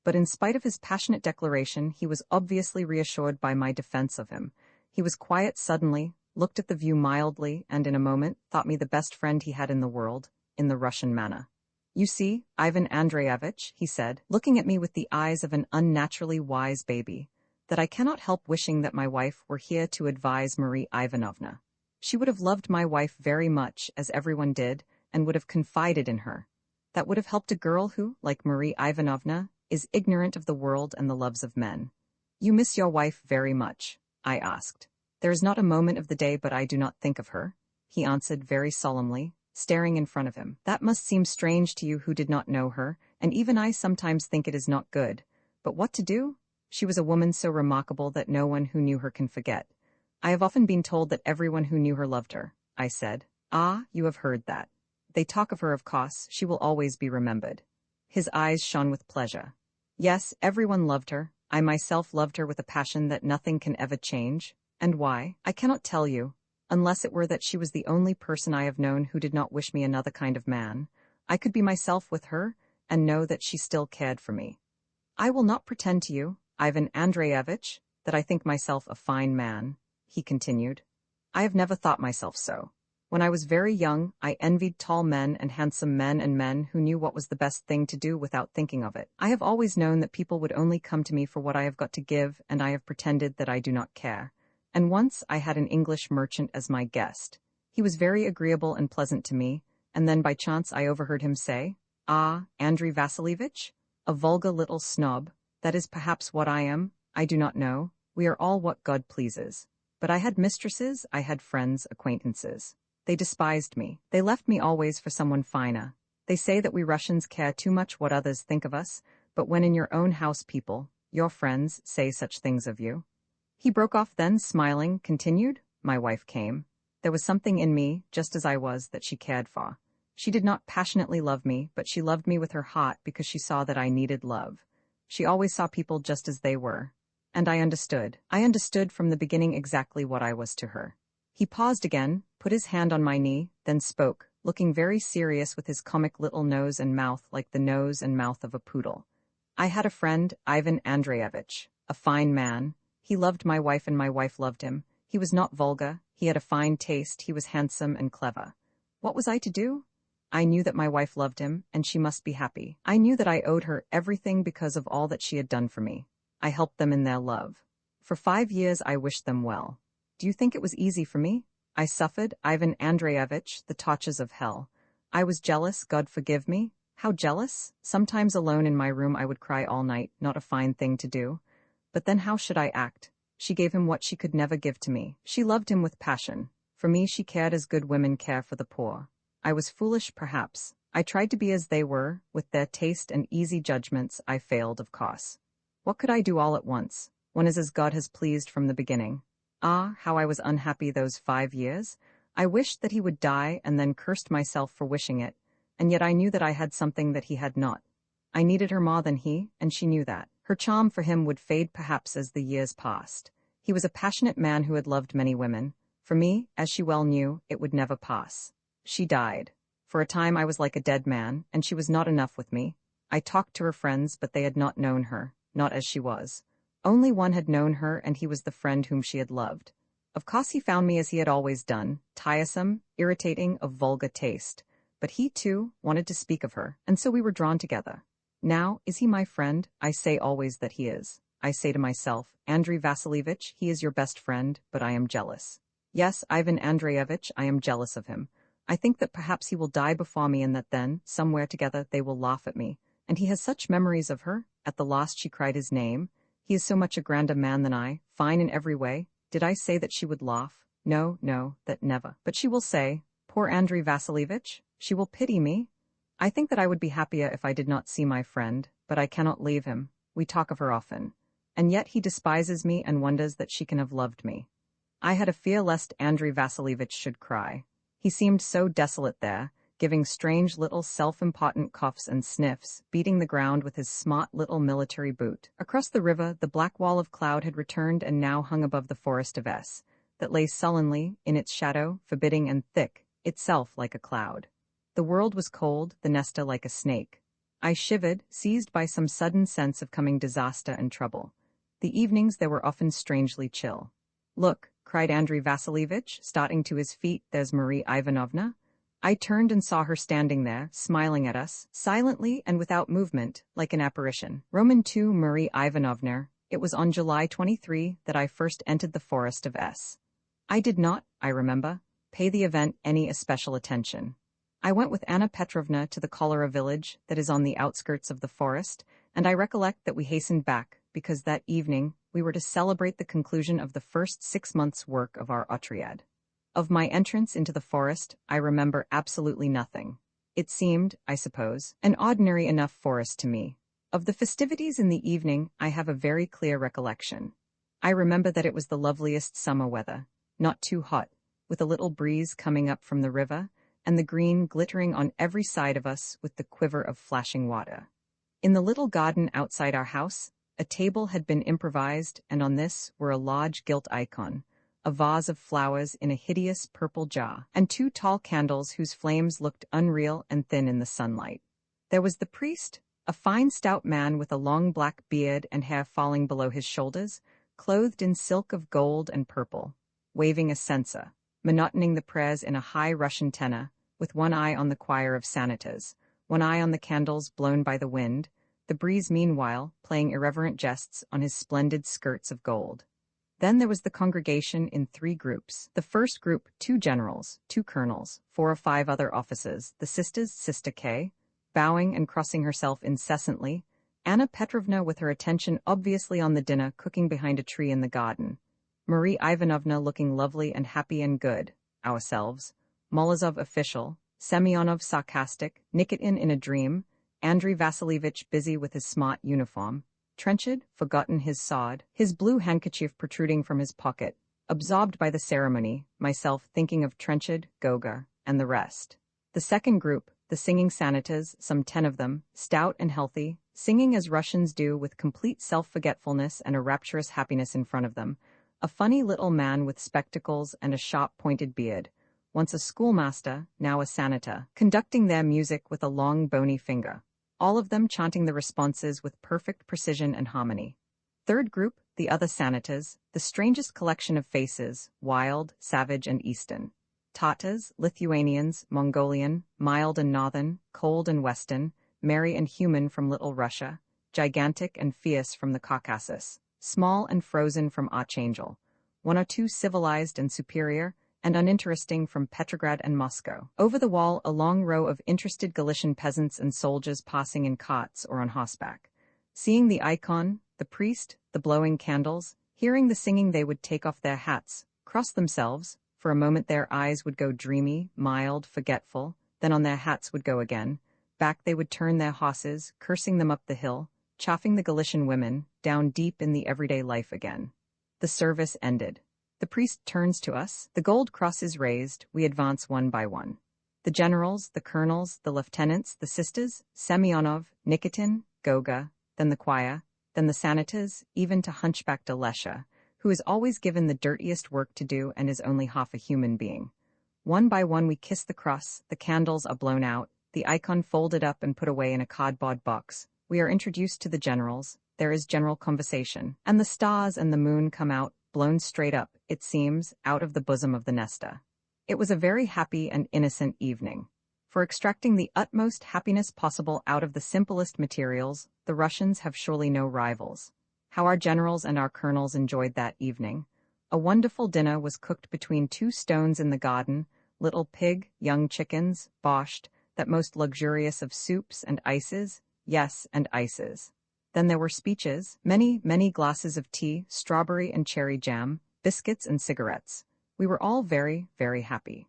But in spite of his passionate declaration, he was obviously reassured by my defense of him. He was quiet suddenly, looked at the view mildly, and in a moment thought me the best friend he had in the world, in the Russian manner. "You see, Ivan Andreyevich," he said, looking at me with the eyes of an unnaturally wise baby, "that I cannot help wishing that my wife were here to advise Marie Ivanovna. She would have loved my wife very much, as everyone did, and would have confided in her. That would have helped a girl who, like Marie Ivanovna, is ignorant of the world and the loves of men." "You miss your wife very much?" I asked. "There is not a moment of the day but I do not think of her," he answered very solemnly, staring in front of him. "That must seem strange to you who did not know her, and even I sometimes think it is not good. But what to do? She was a woman so remarkable that no one who knew her can forget. I have often been told that everyone who knew her loved her, I said. Ah, you have heard that. They talk of her, of course, she will always be remembered. His eyes shone with pleasure. Yes, everyone loved her. I myself loved her with a passion that nothing can ever change. And why? I cannot tell you, unless it were that she was the only person I have known who did not wish me another kind of man. I could be myself with her, and know that she still cared for me. I will not pretend to you, Ivan Andreyevich, that I think myself a fine man, he continued. I have never thought myself so. When I was very young, I envied tall men and handsome men and men who knew what was the best thing to do without thinking of it. I have always known that people would only come to me for what I have got to give, and I have pretended that I do not care. And once I had an English merchant as my guest. He was very agreeable and pleasant to me, and then by chance I overheard him say, "Ah, Andrei Vasilievich? A vulgar little snob, that is perhaps what I am, I do not know, we are all what God pleases. But I had mistresses, I had friends, acquaintances. They despised me. They left me always for someone finer. They say that we Russians care too much what others think of us, but when in your own house people, your friends, say such things of you." He broke off then, smiling, continued, "My wife came. There was something in me, just as I was, that she cared for. She did not passionately love me, but she loved me with her heart because she saw that I needed love. She always saw people just as they were. And I understood. I understood from the beginning exactly what I was to her." He paused again, put his hand on my knee, then spoke, looking very serious with his comic little nose and mouth like the nose and mouth of a poodle. "I had a friend, Ivan Andreyevich, a fine man. He loved my wife and my wife loved him. He was not vulgar, he had a fine taste, he was handsome and clever. What was I to do? I knew that my wife loved him, and she must be happy. I knew that I owed her everything because of all that she had done for me. I helped them in their love. For 5 years I wished them well. Do you think it was easy for me? I suffered, Ivan Andreyevich, the tortures of hell. I was jealous, God forgive me. How jealous? Sometimes alone in my room I would cry all night, not a fine thing to do. But then how should I act? She gave him what she could never give to me. She loved him with passion. For me she cared as good women care for the poor. I was foolish, perhaps. I tried to be as they were, with their taste and easy judgments. I failed, of course. What could I do all at once? One is as God has pleased from the beginning. Ah, how I was unhappy those 5 years. I wished that he would die and then cursed myself for wishing it, and yet I knew that I had something that he had not. I needed her more than he, and she knew that. Her charm for him would fade perhaps as the years passed. He was a passionate man who had loved many women. For me, as she well knew, it would never pass. She died. For a time I was like a dead man, and she was not enough with me. I talked to her friends, but they had not known her, not as she was. Only one had known her, and he was the friend whom she had loved. Of course he found me as he had always done, tiresome, irritating, of vulgar taste. But he, too, wanted to speak of her, and so we were drawn together. Now, is he my friend? I say always that he is. I say to myself, Andrei Vasilievich, he is your best friend, but I am jealous. Yes, Ivan Andreyevich, I am jealous of him. I think that perhaps he will die before me and that then, somewhere together, they will laugh at me. And he has such memories of her. At the last she cried his name. He is so much a grander man than I, fine in every way. Did I say that she would laugh? No, no, that never. But she will say, poor Andrei Vasilievich, she will pity me. I think that I would be happier if I did not see my friend, but I cannot leave him. We talk of her often. And yet he despises me and wonders that she can have loved me. I had a fear lest Andrei Vasilievich should cry. He seemed so desolate there, giving strange little self-important coughs and sniffs, beating the ground with his smart little military boot. Across the river, the black wall of cloud had returned and now hung above the forest of S, that lay sullenly, in its shadow, forbidding and thick, itself like a cloud. The world was cold, the Nesta like a snake. I shivered, seized by some sudden sense of coming disaster and trouble. The evenings they were often strangely chill. Look, cried Andrei Vasilievich, starting to his feet, there's Marie Ivanovna. I turned and saw her standing there, smiling at us, silently and without movement, like an apparition. Roman II Marie Ivanovna. It was on July 23 that I first entered the forest of S. I did not, I remember, pay the event any especial attention. I went with Anna Petrovna to the Cholera village that is on the outskirts of the forest, and I recollect that we hastened back, because that evening we were to celebrate the conclusion of the first 6 months' work of our Otriad. Of my entrance into the forest, I remember absolutely nothing. It seemed, I suppose, an ordinary enough forest to me. Of the festivities in the evening, I have a very clear recollection. I remember that it was the loveliest summer weather, not too hot, with a little breeze coming up from the river, and the green glittering on every side of us with the quiver of flashing water. In the little garden outside our house, a table had been improvised, and on this were a large gilt icon, a vase of flowers in a hideous purple jar, and two tall candles whose flames looked unreal and thin in the sunlight. There was the priest, a fine stout man with a long black beard and hair falling below his shoulders, clothed in silk of gold and purple, waving a censer, monotoning the prayers in a high Russian tenor, with one eye on the choir of senators, one eye on the candles blown by the wind, the breeze meanwhile playing irreverent jests on his splendid skirts of gold. Then there was the congregation in three groups. The first group, 2 generals, 2 colonels, 4 or 5 other officers, the sisters, Sister K, bowing and crossing herself incessantly, Anna Petrovna with her attention obviously on the dinner cooking behind a tree in the garden, Marie Ivanovna looking lovely and happy and good, ourselves, Molozov official, Semyonov sarcastic, Nikitin in a dream, Andrei Vasilievich busy with his smart uniform, Trenchard, forgotten his sword, his blue handkerchief protruding from his pocket, absorbed by the ceremony, myself thinking of Trenchard, Goga, and the rest. The second group, the singing senators, some 10 of them, stout and healthy, singing as Russians do with complete self-forgetfulness and a rapturous happiness in front of them, a funny little man with spectacles and a sharp-pointed beard, once a schoolmaster, now a senator, conducting their music with a long bony finger, all of them chanting the responses with perfect precision and harmony. Third group, the other senators, the strangest collection of faces, wild, savage, and Eastern. Tatars, Lithuanians, Mongolian, mild and northern, cold and western, merry and human from Little Russia, gigantic and fierce from the Caucasus, small and frozen from Archangel, 1 or 2 civilized and superior, and uninteresting from Petrograd and Moscow. Over the wall, a long row of interested Galician peasants and soldiers passing in carts or on horseback. Seeing the icon, the priest, the blowing candles, hearing the singing, they would take off their hats, cross themselves. For a moment their eyes would go dreamy, mild, forgetful, then on their hats would go again. Back they would turn their horses, cursing them up the hill, chaffing the Galician women, down deep in the everyday life again. The service ended. The priest turns to us, the gold cross is raised, we advance one by one. The generals, the colonels, the lieutenants, the sisters, Semyonov, Nikitin, Goga, then the choir, then the senators, even to hunchbacked Alesha, who is always given the dirtiest work to do and is only half a human being. One by one we kiss the cross, the candles are blown out, the icon folded up and put away in a cardboard box. We are introduced to the generals, there is general conversation, and the stars and the moon come out, blown straight up, it seems, out of the bosom of the nesta. It was a very happy and innocent evening. For extracting the utmost happiness possible out of the simplest materials, the Russians have surely no rivals. How our generals and our colonels enjoyed that evening. A wonderful dinner was cooked between 2 stones in the garden, little pig, young chickens, borscht, that most luxurious of soups and ices, yes, and ices. Then there were speeches, many, many glasses of tea, strawberry and cherry jam, biscuits and cigarettes. We were all very, very happy.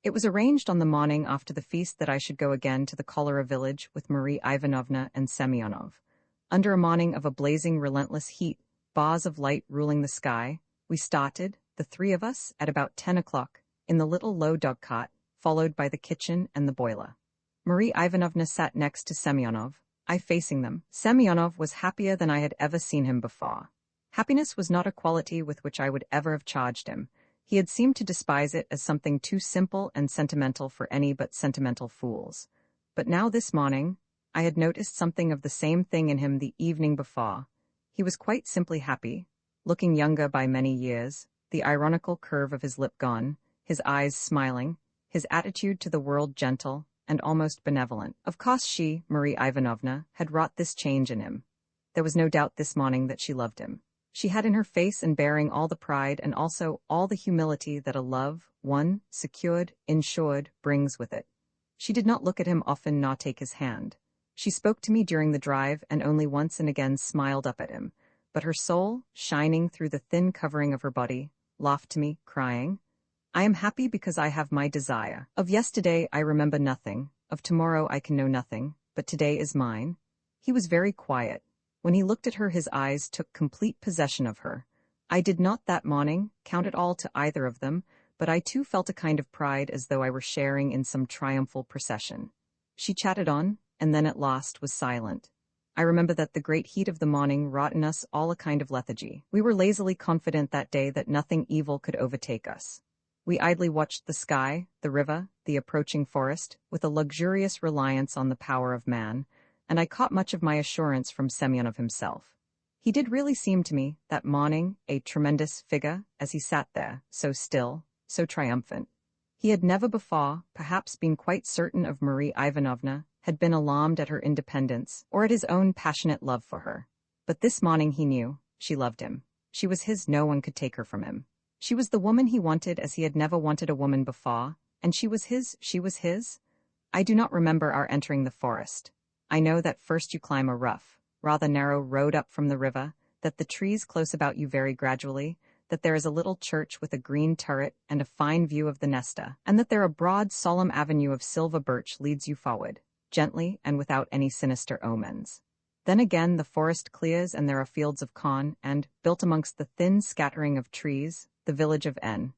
It was arranged on the morning after the feast that I should go again to the cholera village with Marie Ivanovna and Semyonov. Under a morning of a blazing, relentless heat, bars of light ruling the sky, we started, the 3 of us, at about 10 o'clock, in the little low dogcart, followed by the kitchen and the boiler. Marie Ivanovna sat next to Semyonov, I facing them. Semyonov was happier than I had ever seen him before. Happiness was not a quality with which I would ever have charged him. He had seemed to despise it as something too simple and sentimental for any but sentimental fools. But now this morning, I had noticed something of the same thing in him the evening before. He was quite simply happy, looking younger by many years, the ironical curve of his lip gone, his eyes smiling, his attitude to the world gentle and almost benevolent. Of course she, Marie Ivanovna, had wrought this change in him. There was no doubt this morning that she loved him. She had in her face and bearing all the pride and also all the humility that a love, won, secured, insured, brings with it. She did not look at him often nor take his hand. She spoke to me during the drive and only once and again smiled up at him, but her soul, shining through the thin covering of her body, laughed to me, crying, I am happy because I have my desire. Of yesterday I remember nothing, of tomorrow I can know nothing, but today is mine. He was very quiet. When he looked at her, his eyes took complete possession of her. I did not that morning count it all to either of them, but I too felt a kind of pride as though I were sharing in some triumphal procession. She chatted on, and then at last was silent. I remember that the great heat of the morning wrought in us all a kind of lethargy. We were lazily confident that day that nothing evil could overtake us. We idly watched the sky, the river, the approaching forest, with a luxurious reliance on the power of man, and I caught much of my assurance from Semyonov himself. He did really seem to me, that morning, a tremendous figure, as he sat there, so still, so triumphant. He had never before, perhaps, been quite certain of Marie Ivanovna, had been alarmed at her independence, or at his own passionate love for her. But this morning he knew, she loved him. She was his, no one could take her from him. She was the woman he wanted as he had never wanted a woman before, and she was his, she was his. I do not remember our entering the forest. I know that first you climb a rough, rather narrow road up from the river, that the trees close about you very gradually, that there is a little church with a green turret and a fine view of the Nesta, and that there a broad solemn avenue of silver birch leads you forward, gently and without any sinister omens. Then again the forest clears and there are fields of corn, and, built amongst the thin scattering of trees, the village of N.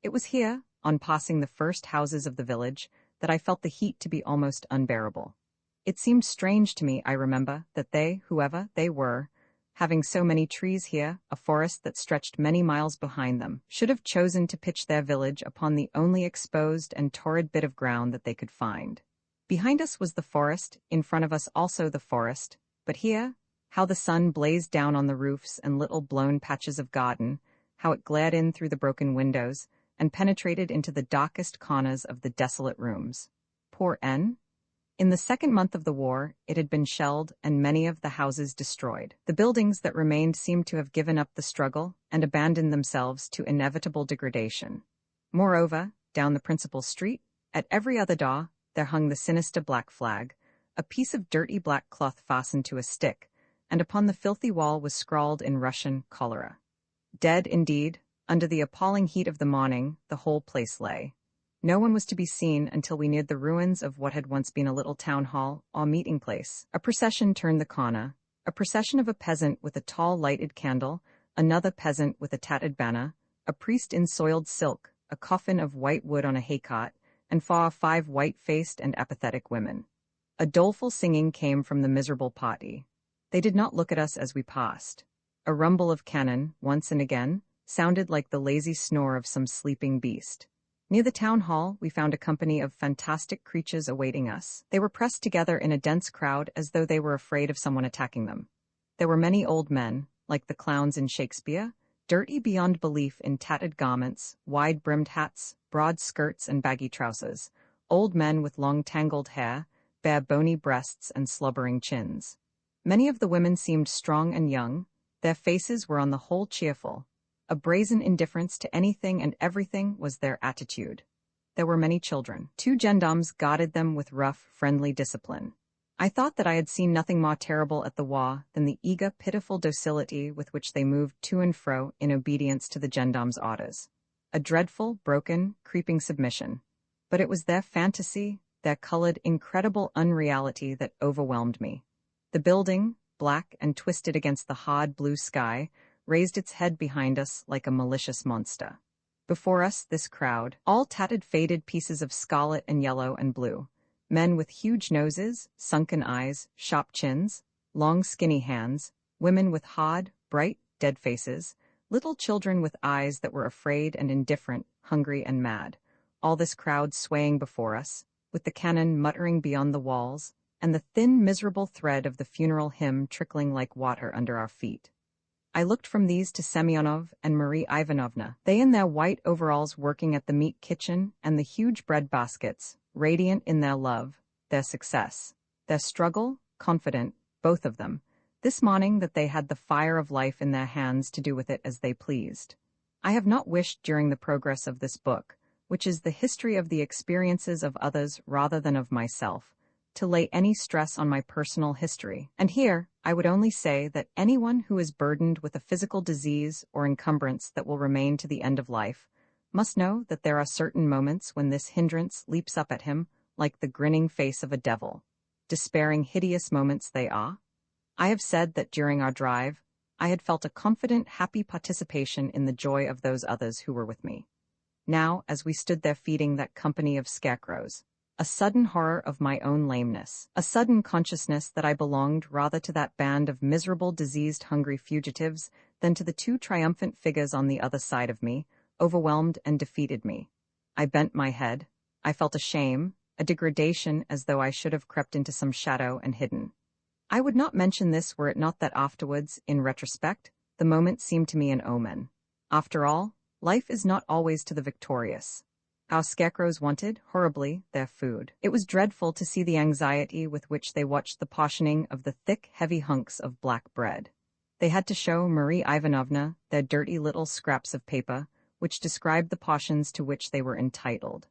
It was here, on passing the first houses of the village, that I felt the heat to be almost unbearable. It seemed strange to me, I remember, that they, whoever they were, having so many trees here, a forest that stretched many miles behind them, should have chosen to pitch their village upon the only exposed and torrid bit of ground that they could find. Behind us was the forest, in front of us also the forest, but here, how the sun blazed down on the roofs and little blown patches of garden, how it glared in through the broken windows, and penetrated into the darkest corners of the desolate rooms. Poor N. In the second month of the war, it had been shelled and many of the houses destroyed. The buildings that remained seemed to have given up the struggle and abandoned themselves to inevitable degradation. Moreover, down the principal street, at every other door, there hung the sinister black flag, a piece of dirty black cloth fastened to a stick, and upon the filthy wall was scrawled in Russian cholera. Dead, indeed, under the appalling heat of the morning, the whole place lay. No one was to be seen until we neared the ruins of what had once been a little town hall or meeting place. A procession turned the corner, a procession of a peasant with a tall lighted candle, another peasant with a tattered banner, a priest in soiled silk, a coffin of white wood on a haycart, and 5 white-faced and apathetic women. A doleful singing came from the miserable party. They did not look at us as we passed. A rumble of cannon, once and again, sounded like the lazy snore of some sleeping beast. Near the town hall, we found a company of fantastic creatures awaiting us. They were pressed together in a dense crowd as though they were afraid of someone attacking them. There were many old men, like the clowns in Shakespeare, dirty beyond belief in tattered garments, wide-brimmed hats, broad skirts and baggy trousers, old men with long tangled hair, bare bony breasts and slobbering chins. Many of the women seemed strong and young. Their faces were on the whole cheerful. A brazen indifference to anything and everything was their attitude. There were many children. 2 gendarmes guarded them with rough, friendly discipline. I thought that I had seen nothing more terrible at the war than the eager, pitiful docility with which they moved to and fro in obedience to the gendarmes' orders. A dreadful, broken, creeping submission. But it was their fantasy, their colored, incredible unreality that overwhelmed me. The building, black and twisted against the hard blue sky, raised its head behind us like a malicious monster. Before us, this crowd, all tattered faded pieces of scarlet and yellow and blue, men with huge noses, sunken eyes, sharp chins, long skinny hands, women with hard, bright, dead faces, little children with eyes that were afraid and indifferent, hungry and mad, all this crowd swaying before us, with the cannon muttering beyond the walls, and the thin, miserable thread of the funeral hymn trickling like water under our feet. I looked from these to Semyonov and Marie Ivanovna, they in their white overalls working at the meat kitchen, and the huge bread baskets, radiant in their love, their success, their struggle, confident, both of them, this morning that they had the fire of life in their hands to do with it as they pleased. I have not wished during the progress of this book, which is the history of the experiences of others rather than of myself, to lay any stress on my personal history, and here I would only say that anyone who is burdened with a physical disease or encumbrance that will remain to the end of life must know that there are certain moments when this hindrance leaps up at him like the grinning face of a devil. Despairing, hideous moments they are, I have said that during our drive, I had felt a confident, happy participation in the joy of those others who were with me. Now, as we stood there feeding that company of scarecrows, a sudden horror of my own lameness, a sudden consciousness that I belonged rather to that band of miserable, diseased, hungry fugitives than to the two triumphant figures on the other side of me, overwhelmed and defeated me. I bent my head. I felt a shame, a degradation, as though I should have crept into some shadow and hidden. I would not mention this were it not that afterwards, in retrospect, the moment seemed to me an omen. After all, life is not always to the victorious. Our scarecrows wanted, horribly, their food. It was dreadful to see the anxiety with which they watched the portioning of the thick, heavy hunks of black bread. They had to show Marie Ivanovna their dirty little scraps of paper, which described the portions to which they were entitled.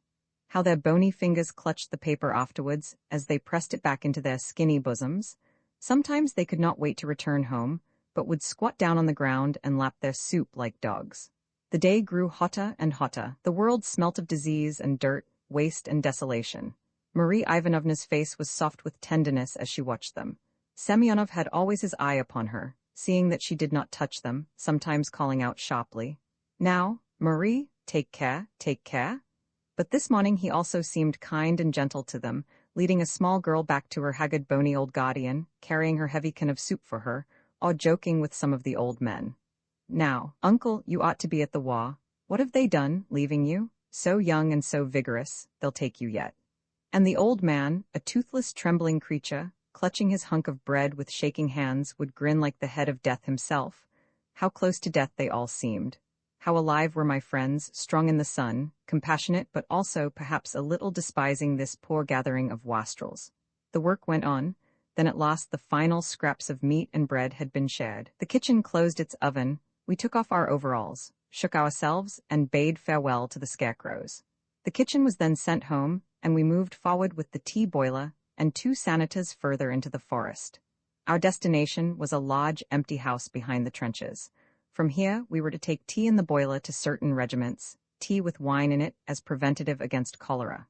How their bony fingers clutched the paper afterwards as they pressed it back into their skinny bosoms. Sometimes they could not wait to return home, but would squat down on the ground and lap their soup like dogs. The day grew hotter and hotter. The world smelt of disease and dirt, waste and desolation. Marie Ivanovna's face was soft with tenderness as she watched them. Semyonov had always his eye upon her, seeing that she did not touch them, sometimes calling out sharply, "Now, Marie, take care, take care." But this morning he also seemed kind and gentle to them, leading a small girl back to her haggard bony old guardian, carrying her heavy can of soup for her, or joking with some of the old men. "Now, uncle, you ought to be at the war. What have they done, leaving you? So young and so vigorous, they'll take you yet." And the old man, a toothless, trembling creature, clutching his hunk of bread with shaking hands, would grin like the head of death himself. How close to death they all seemed. How alive were my friends, strong in the sun, compassionate but also perhaps a little despising this poor gathering of wastrels. The work went on. Then at last the final scraps of meat and bread had been shared. The kitchen closed its oven. We took off our overalls, shook ourselves, and bade farewell to the scarecrows. The kitchen was then sent home, and we moved forward with the tea boiler and 2 sanitas further into the forest. Our destination was a large, empty house behind the trenches. From here, we were to take tea in the boiler to certain regiments, tea with wine in it as preventative against cholera.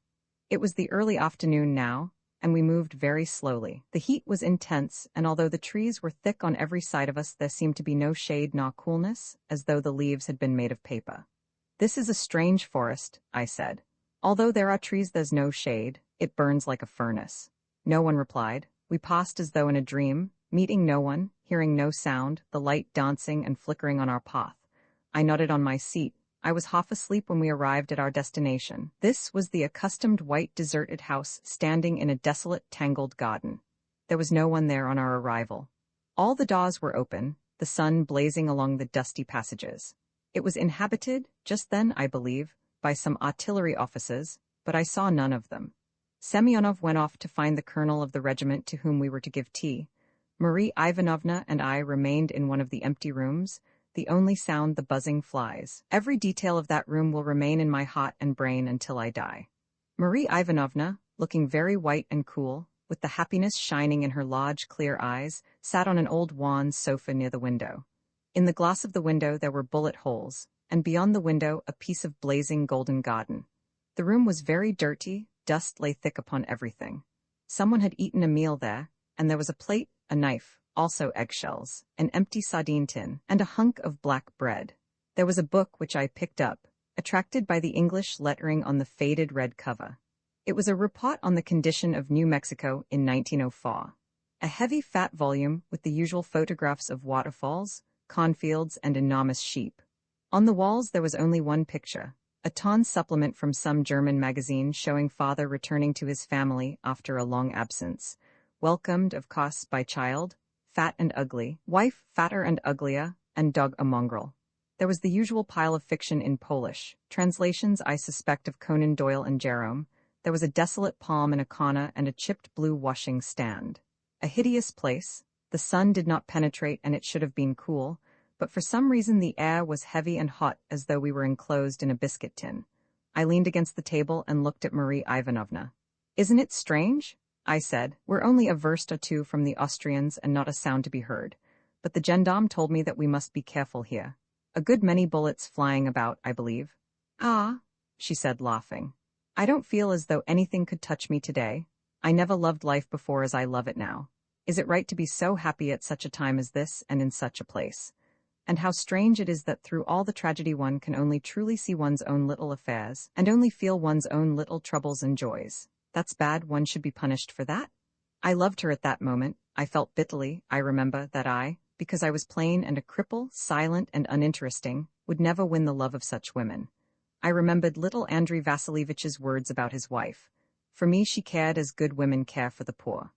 It was the early afternoon now, and we moved very slowly. The heat was intense, and although the trees were thick on every side of us, there seemed to be no shade nor coolness, as though the leaves had been made of paper. "This is a strange forest," I said. "Although there are trees, there's no shade. It burns like a furnace." No one replied. We passed as though in a dream, meeting no one, hearing no sound, the light dancing and flickering on our path. I nodded on my seat. I was half asleep when we arrived at our destination. This was the accustomed white deserted house standing in a desolate, tangled garden. There was no one there on our arrival. All the doors were open, the sun blazing along the dusty passages. It was inhabited, just then, I believe, by some artillery officers, but I saw none of them. Semyonov went off to find the colonel of the regiment to whom we were to give tea. Marie Ivanovna and I remained in one of the empty rooms, the only sound the buzzing flies. Every detail of that room will remain in my heart and brain until I die. Marie Ivanovna, looking very white and cool, with the happiness shining in her large, clear eyes, sat on an old wooden sofa near the window. In the glass of the window there were bullet holes, and beyond the window a piece of blazing golden garden. The room was very dirty, dust lay thick upon everything. Someone had eaten a meal there, and there was a plate, a knife, also eggshells, an empty sardine tin, and a hunk of black bread. There was a book which I picked up, attracted by the English lettering on the faded red cover. It was a report on the condition of New Mexico in 1904. A heavy, fat volume with the usual photographs of waterfalls, cornfields, and enormous sheep. On the walls there was only one picture, a torn supplement from some German magazine showing father returning to his family after a long absence, welcomed, of course, by child, fat and ugly, wife fatter and uglier, and dog a mongrel. There was the usual pile of fiction in Polish, translations I suspect of Conan Doyle and Jerome. There was a desolate palm in a corner and a chipped blue washing stand. A hideous place. The sun did not penetrate and it should have been cool, but for some reason the air was heavy and hot as though we were enclosed in a biscuit tin. I leaned against the table and looked at Marie Ivanovna. "Isn't it strange?" I said. "We're only a verst or two from the Austrians and not a sound to be heard. But the gendarme told me that we must be careful here. A good many bullets flying about, I believe." "Ah," she said, laughing. "I don't feel as though anything could touch me today. I never loved life before as I love it now. Is it right to be so happy at such a time as this and in such a place? And how strange it is that through all the tragedy one can only truly see one's own little affairs, and only feel one's own little troubles and joys. That's bad, one should be punished for that? I loved her at that moment. I felt bitterly, I remember, that I, because I was plain and a cripple, silent and uninteresting, would never win the love of such women. I remembered little Andrei Vasilievich's words about his wife. For me she cared as good women care for the poor.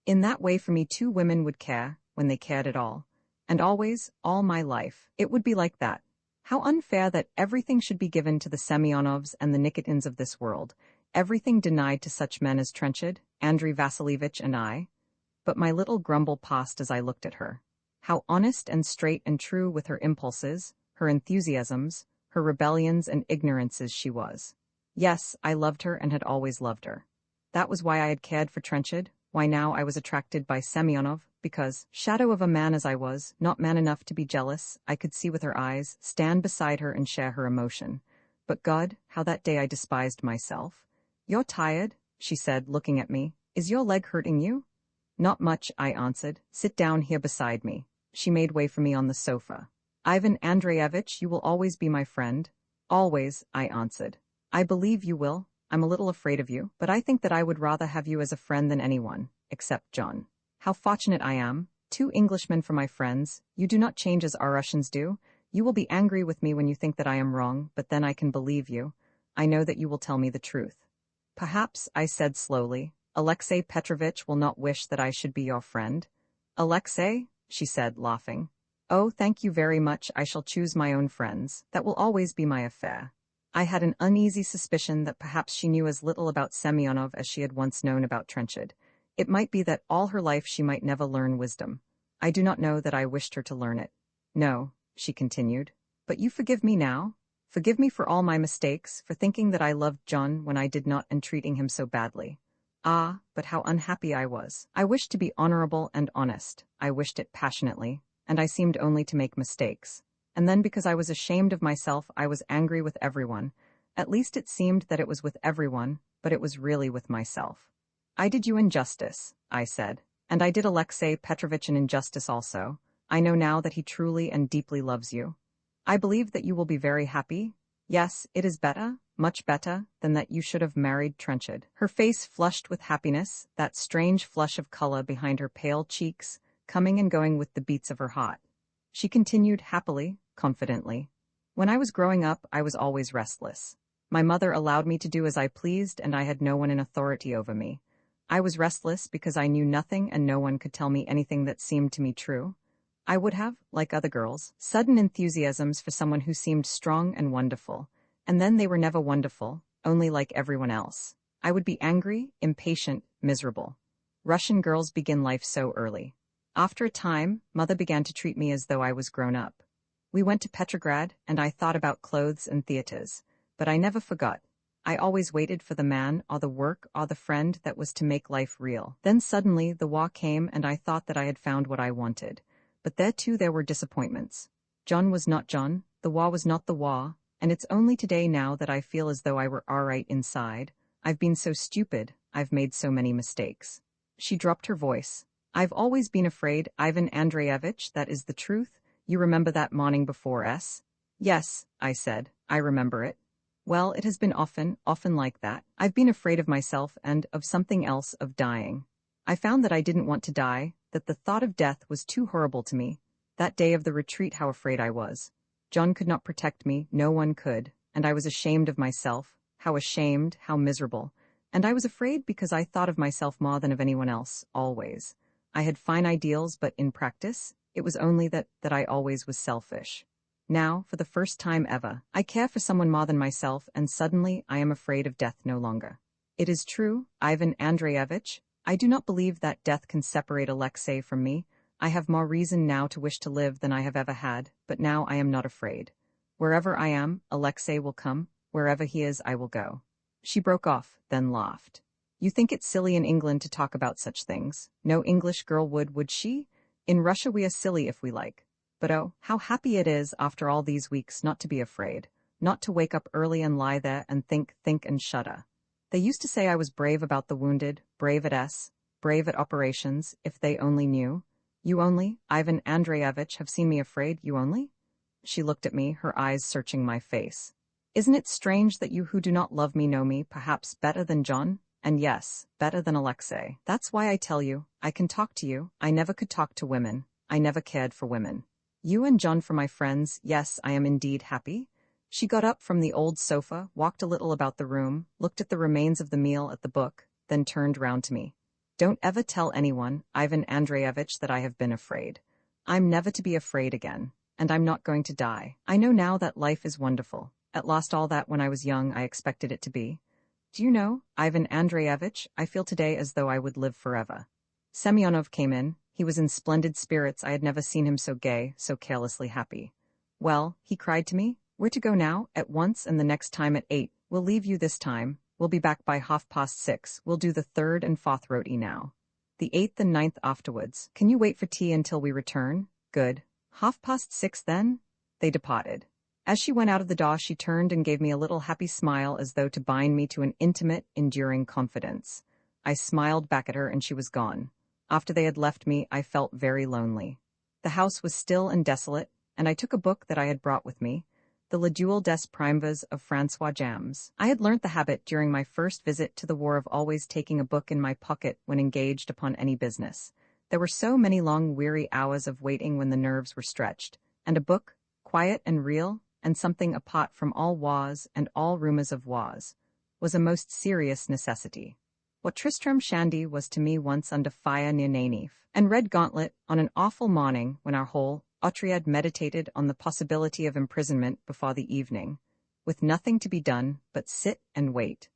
In that way for me too women would care, when they cared at all. And always, all my life, it would be like that. How unfair that everything should be given to the Semyonovs and the Nikitins of this world, everything denied to such men as Trenchard, Andrei Vasilievich and I. But my little grumble passed as I looked at her. How honest and straight and true with her impulses, her enthusiasms, her rebellions and ignorances she was. Yes, I loved her and had always loved her. That was why I had cared for Trenchard, why now I was attracted by Semyonov, because, shadow of a man as I was, not man enough to be jealous, I could see with her eyes, stand beside her and share her emotion. But God, how that day I despised myself. You're tired, she said, looking at me. Is your leg hurting you? Not much, I answered. Sit down here beside me. She made way for me on the sofa. Ivan Andreyevich, you will always be my friend. Always, I answered. I believe you will. I'm a little afraid of you, but I think that I would rather have you as a friend than anyone, except John. How fortunate I am. 2 Englishmen for my friends. You do not change as our Russians do. You will be angry with me when you think that I am wrong, but then I can believe you. I know that you will tell me the truth. Perhaps, I said slowly, Alexei Petrovitch will not wish that I should be your friend. Alexei, she said, laughing. Oh, thank you very much. I shall choose my own friends. That will always be my affair. I had an uneasy suspicion that perhaps she knew as little about Semyonov as she had once known about Trenchard. It might be that all her life she might never learn wisdom. I do not know that I wished her to learn it. No, she continued. But you forgive me now? Forgive me for all my mistakes, for thinking that I loved John when I did not and treating him so badly. Ah, but how unhappy I was. I wished to be honorable and honest. I wished it passionately, and I seemed only to make mistakes. And then because I was ashamed of myself, I was angry with everyone. At least it seemed that it was with everyone, but it was really with myself. I did you injustice, I said, and I did Alexei Petrovitch an injustice also. I know now that he truly and deeply loves you. I believe that you will be very happy. Yes, it is better, much better, than that you should have married Trenchard. Her face flushed with happiness, that strange flush of color behind her pale cheeks, coming and going with the beats of her heart. She continued happily, confidently. When I was growing up, I was always restless. My mother allowed me to do as I pleased, and I had no one in authority over me. I was restless because I knew nothing and no one could tell me anything that seemed to me true. I would have, like other girls, sudden enthusiasms for someone who seemed strong and wonderful, and then they were never wonderful, only like everyone else. I would be angry, impatient, miserable. Russian girls begin life so early. After a time, Mother began to treat me as though I was grown up. We went to Petrograd, and I thought about clothes and theaters, but I never forgot. I always waited for the man or the work or the friend that was to make life real. Then suddenly the war came and I thought that I had found what I wanted. But there too there were disappointments. John was not John, the war was not the war, and it's only today now that I feel as though I were all right inside. I've been so stupid, I've made so many mistakes. She dropped her voice. I've always been afraid, Ivan Andreyevich, that is the truth. You remember that morning before S? Yes, I said, I remember it. Well, it has been often like that. I've been afraid of myself and of something else, of dying. I found that I didn't want to die, that the thought of death was too horrible to me. That day of the retreat, how afraid I was. John could not protect me, no one could, and I was ashamed of myself, how ashamed, how miserable. And I was afraid because I thought of myself more than of anyone else, always. I had fine ideals, but in practice, it was only that I always was selfish. Now, for the first time ever, I care for someone more than myself, and suddenly I am afraid of death no longer. It is true, Ivan Andreyevich, I do not believe that death can separate Alexei from me. I have more reason now to wish to live than I have ever had, but now I am not afraid. Wherever I am, Alexei will come. Wherever he is, I will go. She broke off, then laughed. You think it's silly in England to talk about such things. No English girl would she? In Russia we are silly if we like. But oh, how happy it is after all these weeks not to be afraid, not to wake up early and lie there and think and shudder. They used to say I was brave about the wounded, brave at S. brave at operations, if they only knew. You only, Ivan Andreyevich, have seen me afraid, you only? She looked at me, her eyes searching my face. Isn't it strange that you who do not love me know me, perhaps better than John? And yes, better than Alexei. That's why I tell you, I can talk to you. I never could talk to women. I never cared for women. You and John for my friends, yes, I am indeed happy. She got up from the old sofa, walked a little about the room, looked at the remains of the meal at the book, then turned round to me. Don't ever tell anyone, Ivan Andreyevich, that I have been afraid. I'm never to be afraid again, and I'm not going to die. I know now that life is wonderful. At last all that when I was young I expected it to be. Do you know, Ivan Andreyevich, I feel today as though I would live forever. Semyonov came in. He was in splendid spirits. I had never seen him so gay, so carelessly happy. Well, he cried to me, we're to go now, at once, and the next time at 8. We'll leave you this time. We'll be back by 6:30. We'll do the 3rd and 4th roti now. The 8th and 9th afterwards. Can you wait for tea until we return? Good. 6:30 then? They departed. As she went out of the door, she turned and gave me a little happy smile as though to bind me to an intimate, enduring confidence. I smiled back at her and she was gone. After they had left me, I felt very lonely. The house was still and desolate, and I took a book that I had brought with me, the Le Duel des Primevas of François Jams. I had learnt the habit during my first visit to the war of always taking a book in my pocket when engaged upon any business. There were so many long, weary hours of waiting when the nerves were stretched, and a book, quiet and real, and something apart from all wars and all rumours of wars, was a most serious necessity. What Tristram Shandy was to me once under fire near Nainive, and Red Gauntlet on an awful morning when our whole Otriad meditated on the possibility of imprisonment before the evening, with nothing to be done but sit and wait.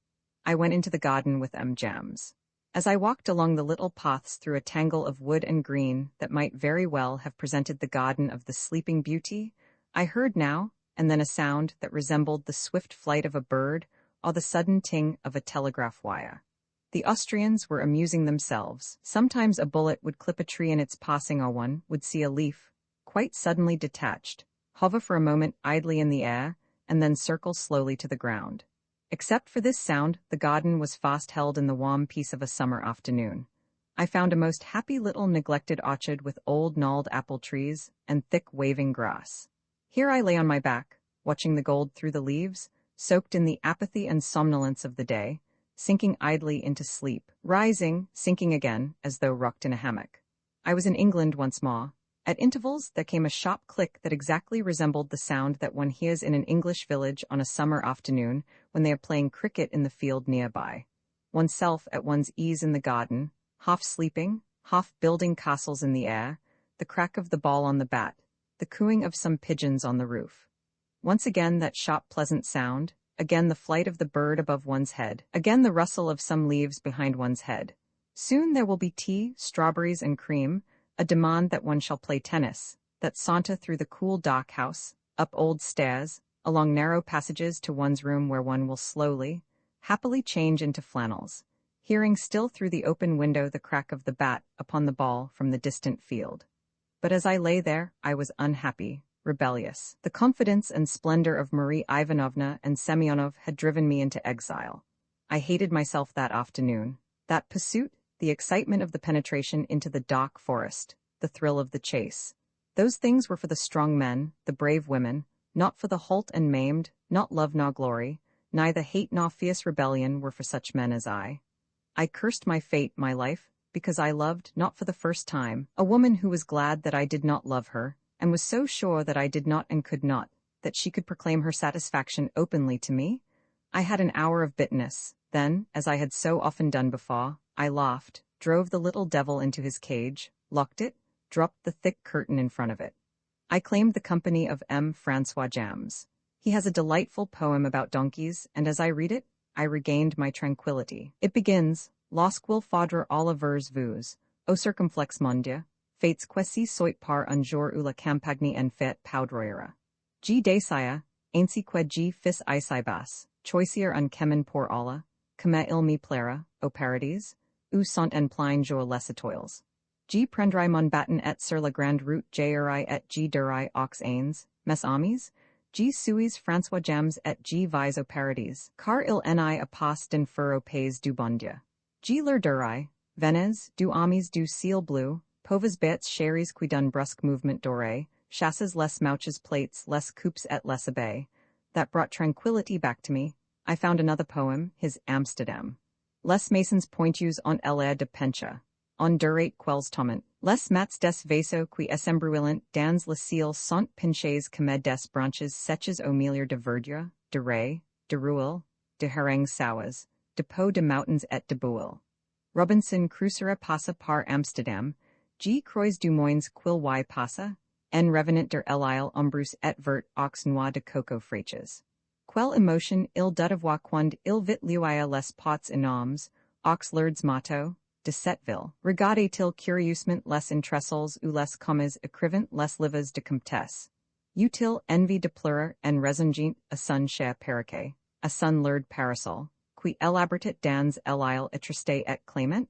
I went into the garden with Jams. As I walked along the little paths through a tangle of wood and green that might very well have presented the garden of the Sleeping Beauty, I heard now and then a sound that resembled the swift flight of a bird or the sudden ting of a telegraph wire. The Austrians were amusing themselves. Sometimes a bullet would clip a tree in its passing, or one would see a leaf, quite suddenly detached, hover for a moment idly in the air, and then circle slowly to the ground. Except for this sound, the garden was fast held in the warm peace of a summer afternoon. I found a most happy little neglected orchard with old gnarled apple trees and thick waving grass. Here I lay on my back, watching the gold through the leaves, soaked in the apathy and somnolence of the day, sinking idly into sleep, rising, sinking again, as though rocked in a hammock. I was in England once more. At intervals there came a sharp click that exactly resembled the sound that one hears in an English village on a summer afternoon when they are playing cricket in the field nearby. Oneself at one's ease in the garden, half sleeping, half building castles in the air, the crack of the ball on the bat, the cooing of some pigeons on the roof. Once again that sharp pleasant sound, again the flight of the bird above one's head, again the rustle of some leaves behind one's head. Soon there will be tea, strawberries and cream, a demand that one shall play tennis, that saunter through the cool dark house, up old stairs, along narrow passages to one's room where one will slowly, happily change into flannels, hearing still through the open window the crack of the bat upon the ball from the distant field. But as I lay there, I was unhappy, rebellious. The confidence and splendor of Marie Ivanovna and Semyonov had driven me into exile. I hated myself that afternoon. That pursuit, the excitement of the penetration into the dark forest, the thrill of the chase. Those things were for the strong men, the brave women, not for the halt and maimed, not love nor glory, neither hate nor fierce rebellion were for such men as I. I cursed my fate, my life, because I loved, not for the first time, a woman who was glad that I did not love her, and was so sure that I did not and could not, that she could proclaim her satisfaction openly to me. I had an hour of bitterness. Then, as I had so often done before, I laughed, drove the little devil into his cage, locked it, dropped the thick curtain in front of it. I claimed the company of François Jams. He has a delightful poem about donkeys, and as I read it, I regained my tranquillity. It begins, Lorsque will faudre olivers vous, au circumflex mondia, fates quasi soit par un jour où la campagne en fait poudroira. G desaya, ainsi que G fils isibas, choisier un chemin pour alla, comme il me plaira, au paradis, où sont en plein jour les étoiles. G prendrai mon bâton et sur la grande route j'irai et G dirai aux ains, mes amis, G suis François Jams et G vais au paradis, car il n'y a pas d'infer au pays du bon Dieu. G leur dirai, Venez, du amis du ciel bleu, pauvres bêtes chéries qui donnent brusque mouvement doré, chasses les mouches plates les coupes et les abeilles. That brought tranquility back to me. I found another poem, his Amsterdam. Les masons pointus en l'air de pencha. En durate quels toment. Les mats des vaisseaux qui essembruillant dans le ciel sont pinchés comme des branches sèches au milieu de verdure, de ray, de ruelle, de harangues sours, de peaux de mountains et de bouilles. Robinson Crusoe passa par Amsterdam, G. Croix du Moins quil y passa, en revenant der l'isle ombrus et vert aux noix de coco fraîches. Quelle emotion il devoir quand il vit luire les pots énormes, aux lourds matos, de Setteville. Regardait-il curieusement les entresols ou les commes écrivant les livres de comtesse. Eut-il envie de pleurer en résongant à son cher perroquet, à son lourd parasol, qui élaborait dans l'isle étristée et clément?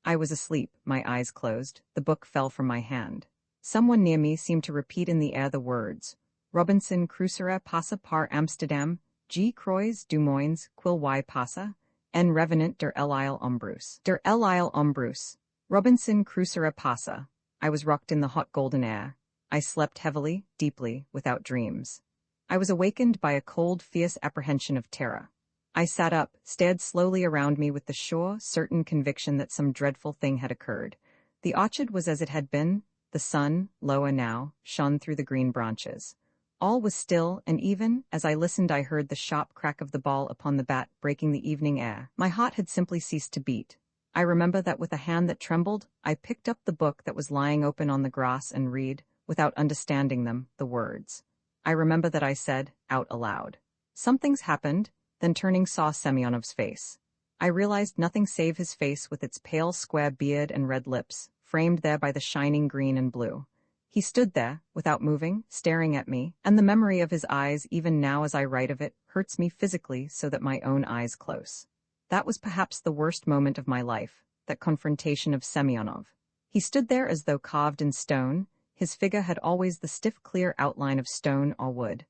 I was asleep, my eyes closed, the book fell from my hand. Someone near me seemed to repeat in the air the words, Robinson Crusoe passa par Amsterdam, G. Croix du Moins quil y passa, en revenant der l'isle ombrus. Der l'isle ombrus. Robinson Crusoe passa. I was rocked in the hot golden air. I slept heavily, deeply, without dreams. I was awakened by a cold, fierce apprehension of terror. I sat up, stared slowly around me with the sure, certain conviction that some dreadful thing had occurred. The orchard was as it had been. The sun, lower now, shone through the green branches. All was still, and even as I listened I heard the sharp crack of the ball upon the bat breaking the evening air. My heart had simply ceased to beat. I remember that with a hand that trembled, I picked up the book that was lying open on the grass and read, without understanding them, the words. I remember that I said, out aloud, "Something's happened," then turning saw Semyonov's face. I realized nothing save his face with its pale square beard and red lips, framed there by the shining green and blue. He stood there, without moving, staring at me, and the memory of his eyes, even now as I write of it, hurts me physically so that my own eyes close. That was perhaps the worst moment of my life, that confrontation of Semyonov. He stood there as though carved in stone. His figure had always the stiff, clear outline of stone or wood.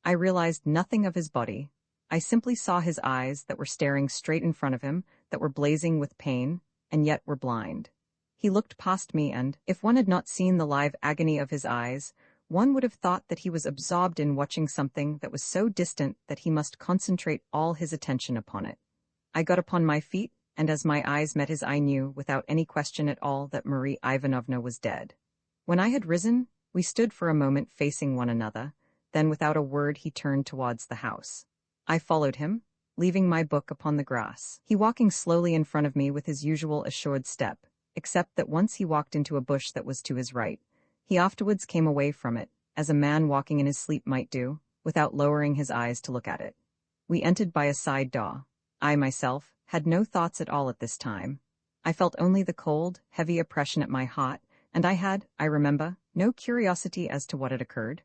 I realized nothing of his body. I simply saw his eyes that were staring straight in front of him, that were blazing with pain, and yet were blind. He looked past me and, if one had not seen the live agony of his eyes, one would have thought that he was absorbed in watching something that was so distant that he must concentrate all his attention upon it. I got upon my feet, and as my eyes met his I knew, without any question at all, that Marie Ivanovna was dead. When I had risen, we stood for a moment facing one another, then without a word he turned towards the house. I followed him, leaving my book upon the grass, he walking slowly in front of me with his usual assured step, except that once he walked into a bush that was to his right. He afterwards came away from it, as a man walking in his sleep might do, without lowering his eyes to look at it. We entered by a side door. I myself had no thoughts at all at this time. I felt only the cold, heavy oppression at my heart, and I had, I remember, no curiosity as to what had occurred.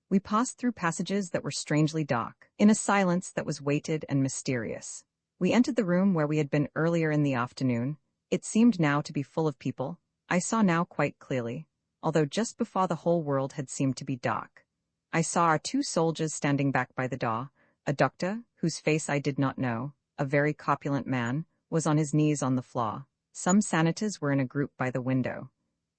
We passed through passages that were strangely dark, in a silence that was weighted and mysterious. We entered the room where we had been earlier in the afternoon. It seemed now to be full of people. I saw now quite clearly, although just before the whole world had seemed to be dark. I saw our two soldiers standing back by the door. A doctor, whose face I did not know, a very corpulent man, was on his knees on the floor. Some sanitors were in a group by the window.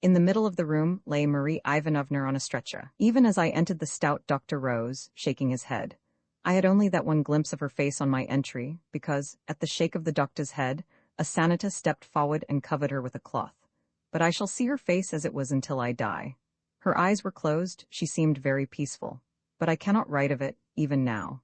In the middle of the room lay Marie Ivanovna on a stretcher. Even as I entered, the stout doctor rose, shaking his head. I had only that one glimpse of her face on my entry, because, at the shake of the doctor's head, a senator stepped forward and covered her with a cloth. But I shall see her face as it was until I die. Her eyes were closed, she seemed very peaceful. But I cannot write of it, even now.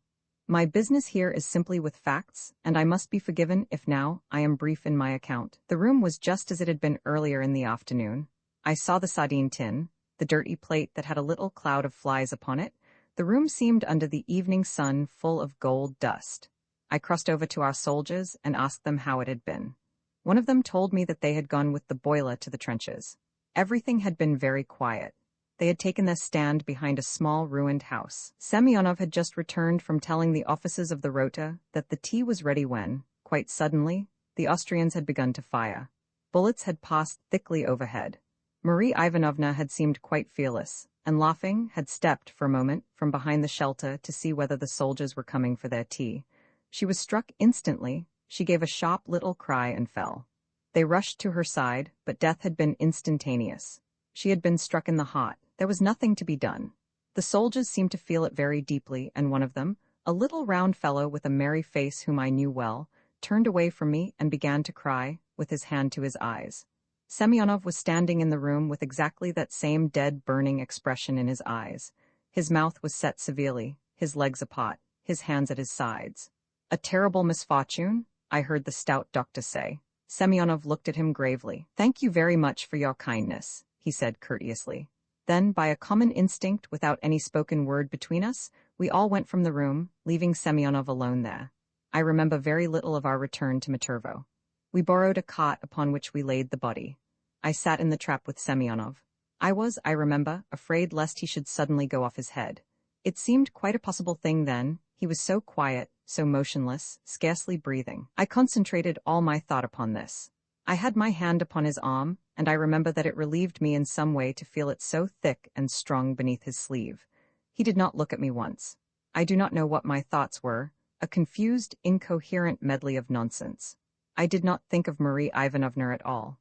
My business here is simply with facts, and I must be forgiven if now I am brief in my account. The room was just as it had been earlier in the afternoon. I saw the sardine tin, the dirty plate that had a little cloud of flies upon it. The room seemed under the evening sun full of gold dust. I crossed over to our soldiers and asked them how it had been. One of them told me that they had gone with the boiler to the trenches. Everything had been very quiet. They had taken their stand behind a small ruined house. Semyonov had just returned from telling the officers of the rota that the tea was ready when, quite suddenly, the Austrians had begun to fire. Bullets had passed thickly overhead. Marie Ivanovna had seemed quite fearless, and laughing, had stepped, for a moment, from behind the shelter to see whether the soldiers were coming for their tea. She was struck instantly. She gave a sharp little cry and fell. They rushed to her side, but death had been instantaneous. She had been struck in the heart. There was nothing to be done. The soldiers seemed to feel it very deeply, and one of them, a little round fellow with a merry face whom I knew well, turned away from me and began to cry, with his hand to his eyes. Semyonov was standing in the room with exactly that same dead, burning expression in his eyes. His mouth was set severely, his legs apart, his hands at his sides. "A terrible misfortune?" I heard the stout doctor say. Semyonov looked at him gravely. "Thank you very much for your kindness," he said courteously. Then, by a common instinct, without any spoken word between us, we all went from the room, leaving Semyonov alone there. I remember very little of our return to Maturvo. We borrowed a cot upon which we laid the body. I sat in the trap with Semyonov. I was, I remember, afraid lest he should suddenly go off his head. It seemed quite a possible thing then. He was so quiet, so motionless, scarcely breathing. I concentrated all my thought upon this. I had my hand upon his arm, and I remember that it relieved me in some way to feel it so thick and strong beneath his sleeve. He did not look at me once. I do not know what my thoughts were, a confused, incoherent medley of nonsense. I did not think of Marie Ivanovna at all.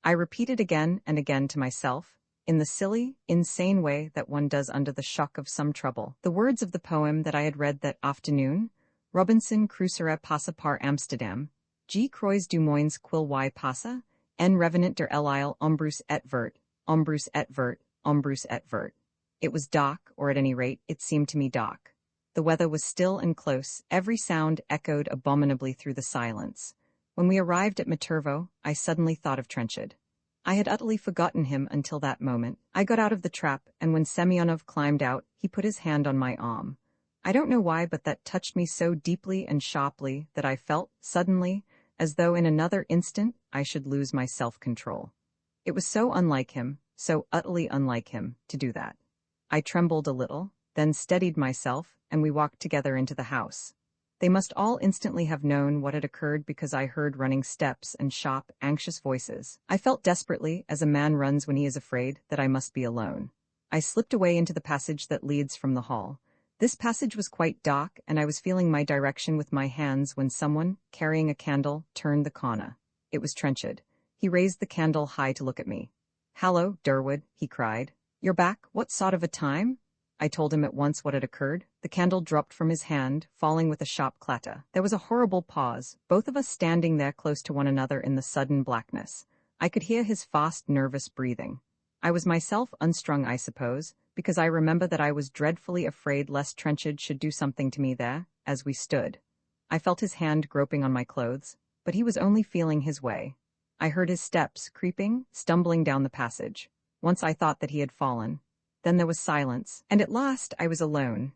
I repeated again and again to myself, in the silly, insane way that one does under the shock of some trouble, the words of the poem that I had read that afternoon: Robinson Crusoe passa par Amsterdam, G. Croix du Moins quil y passa, en revenant der L'Isle ombrus et vert, ombrus et vert, ombrus et vert. It was dark, or at any rate, it seemed to me dark. The weather was still and close, every sound echoed abominably through the silence. When we arrived at Maturvo, I suddenly thought of Trenchard. I had utterly forgotten him until that moment. I got out of the trap, and when Semyonov climbed out, he put his hand on my arm. I don't know why, but that touched me so deeply and sharply that I felt, suddenly, as though in another instant I should lose my self-control. It was so unlike him, so utterly unlike him, to do that. I trembled a little, then steadied myself, and we walked together into the house. They must all instantly have known what had occurred because I heard running steps and sharp, anxious voices. I felt desperately, as a man runs when he is afraid, that I must be alone. I slipped away into the passage that leads from the hall. This passage was quite dark, and I was feeling my direction with my hands when someone, carrying a candle, turned the corner. It was Trenchard. He raised the candle high to look at me. "Hallo, Durwood," he cried. "You're back? What sort of a time?" I told him at once what had occurred. The candle dropped from his hand, falling with a sharp clatter. There was a horrible pause, both of us standing there close to one another in the sudden blackness. I could hear his fast, nervous breathing. I was myself unstrung, I suppose, because I remember that I was dreadfully afraid lest Trenchard should do something to me there, as we stood. I felt his hand groping on my clothes, but he was only feeling his way. I heard his steps, creeping, stumbling down the passage. Once I thought that he had fallen. Then there was silence, and at last I was alone.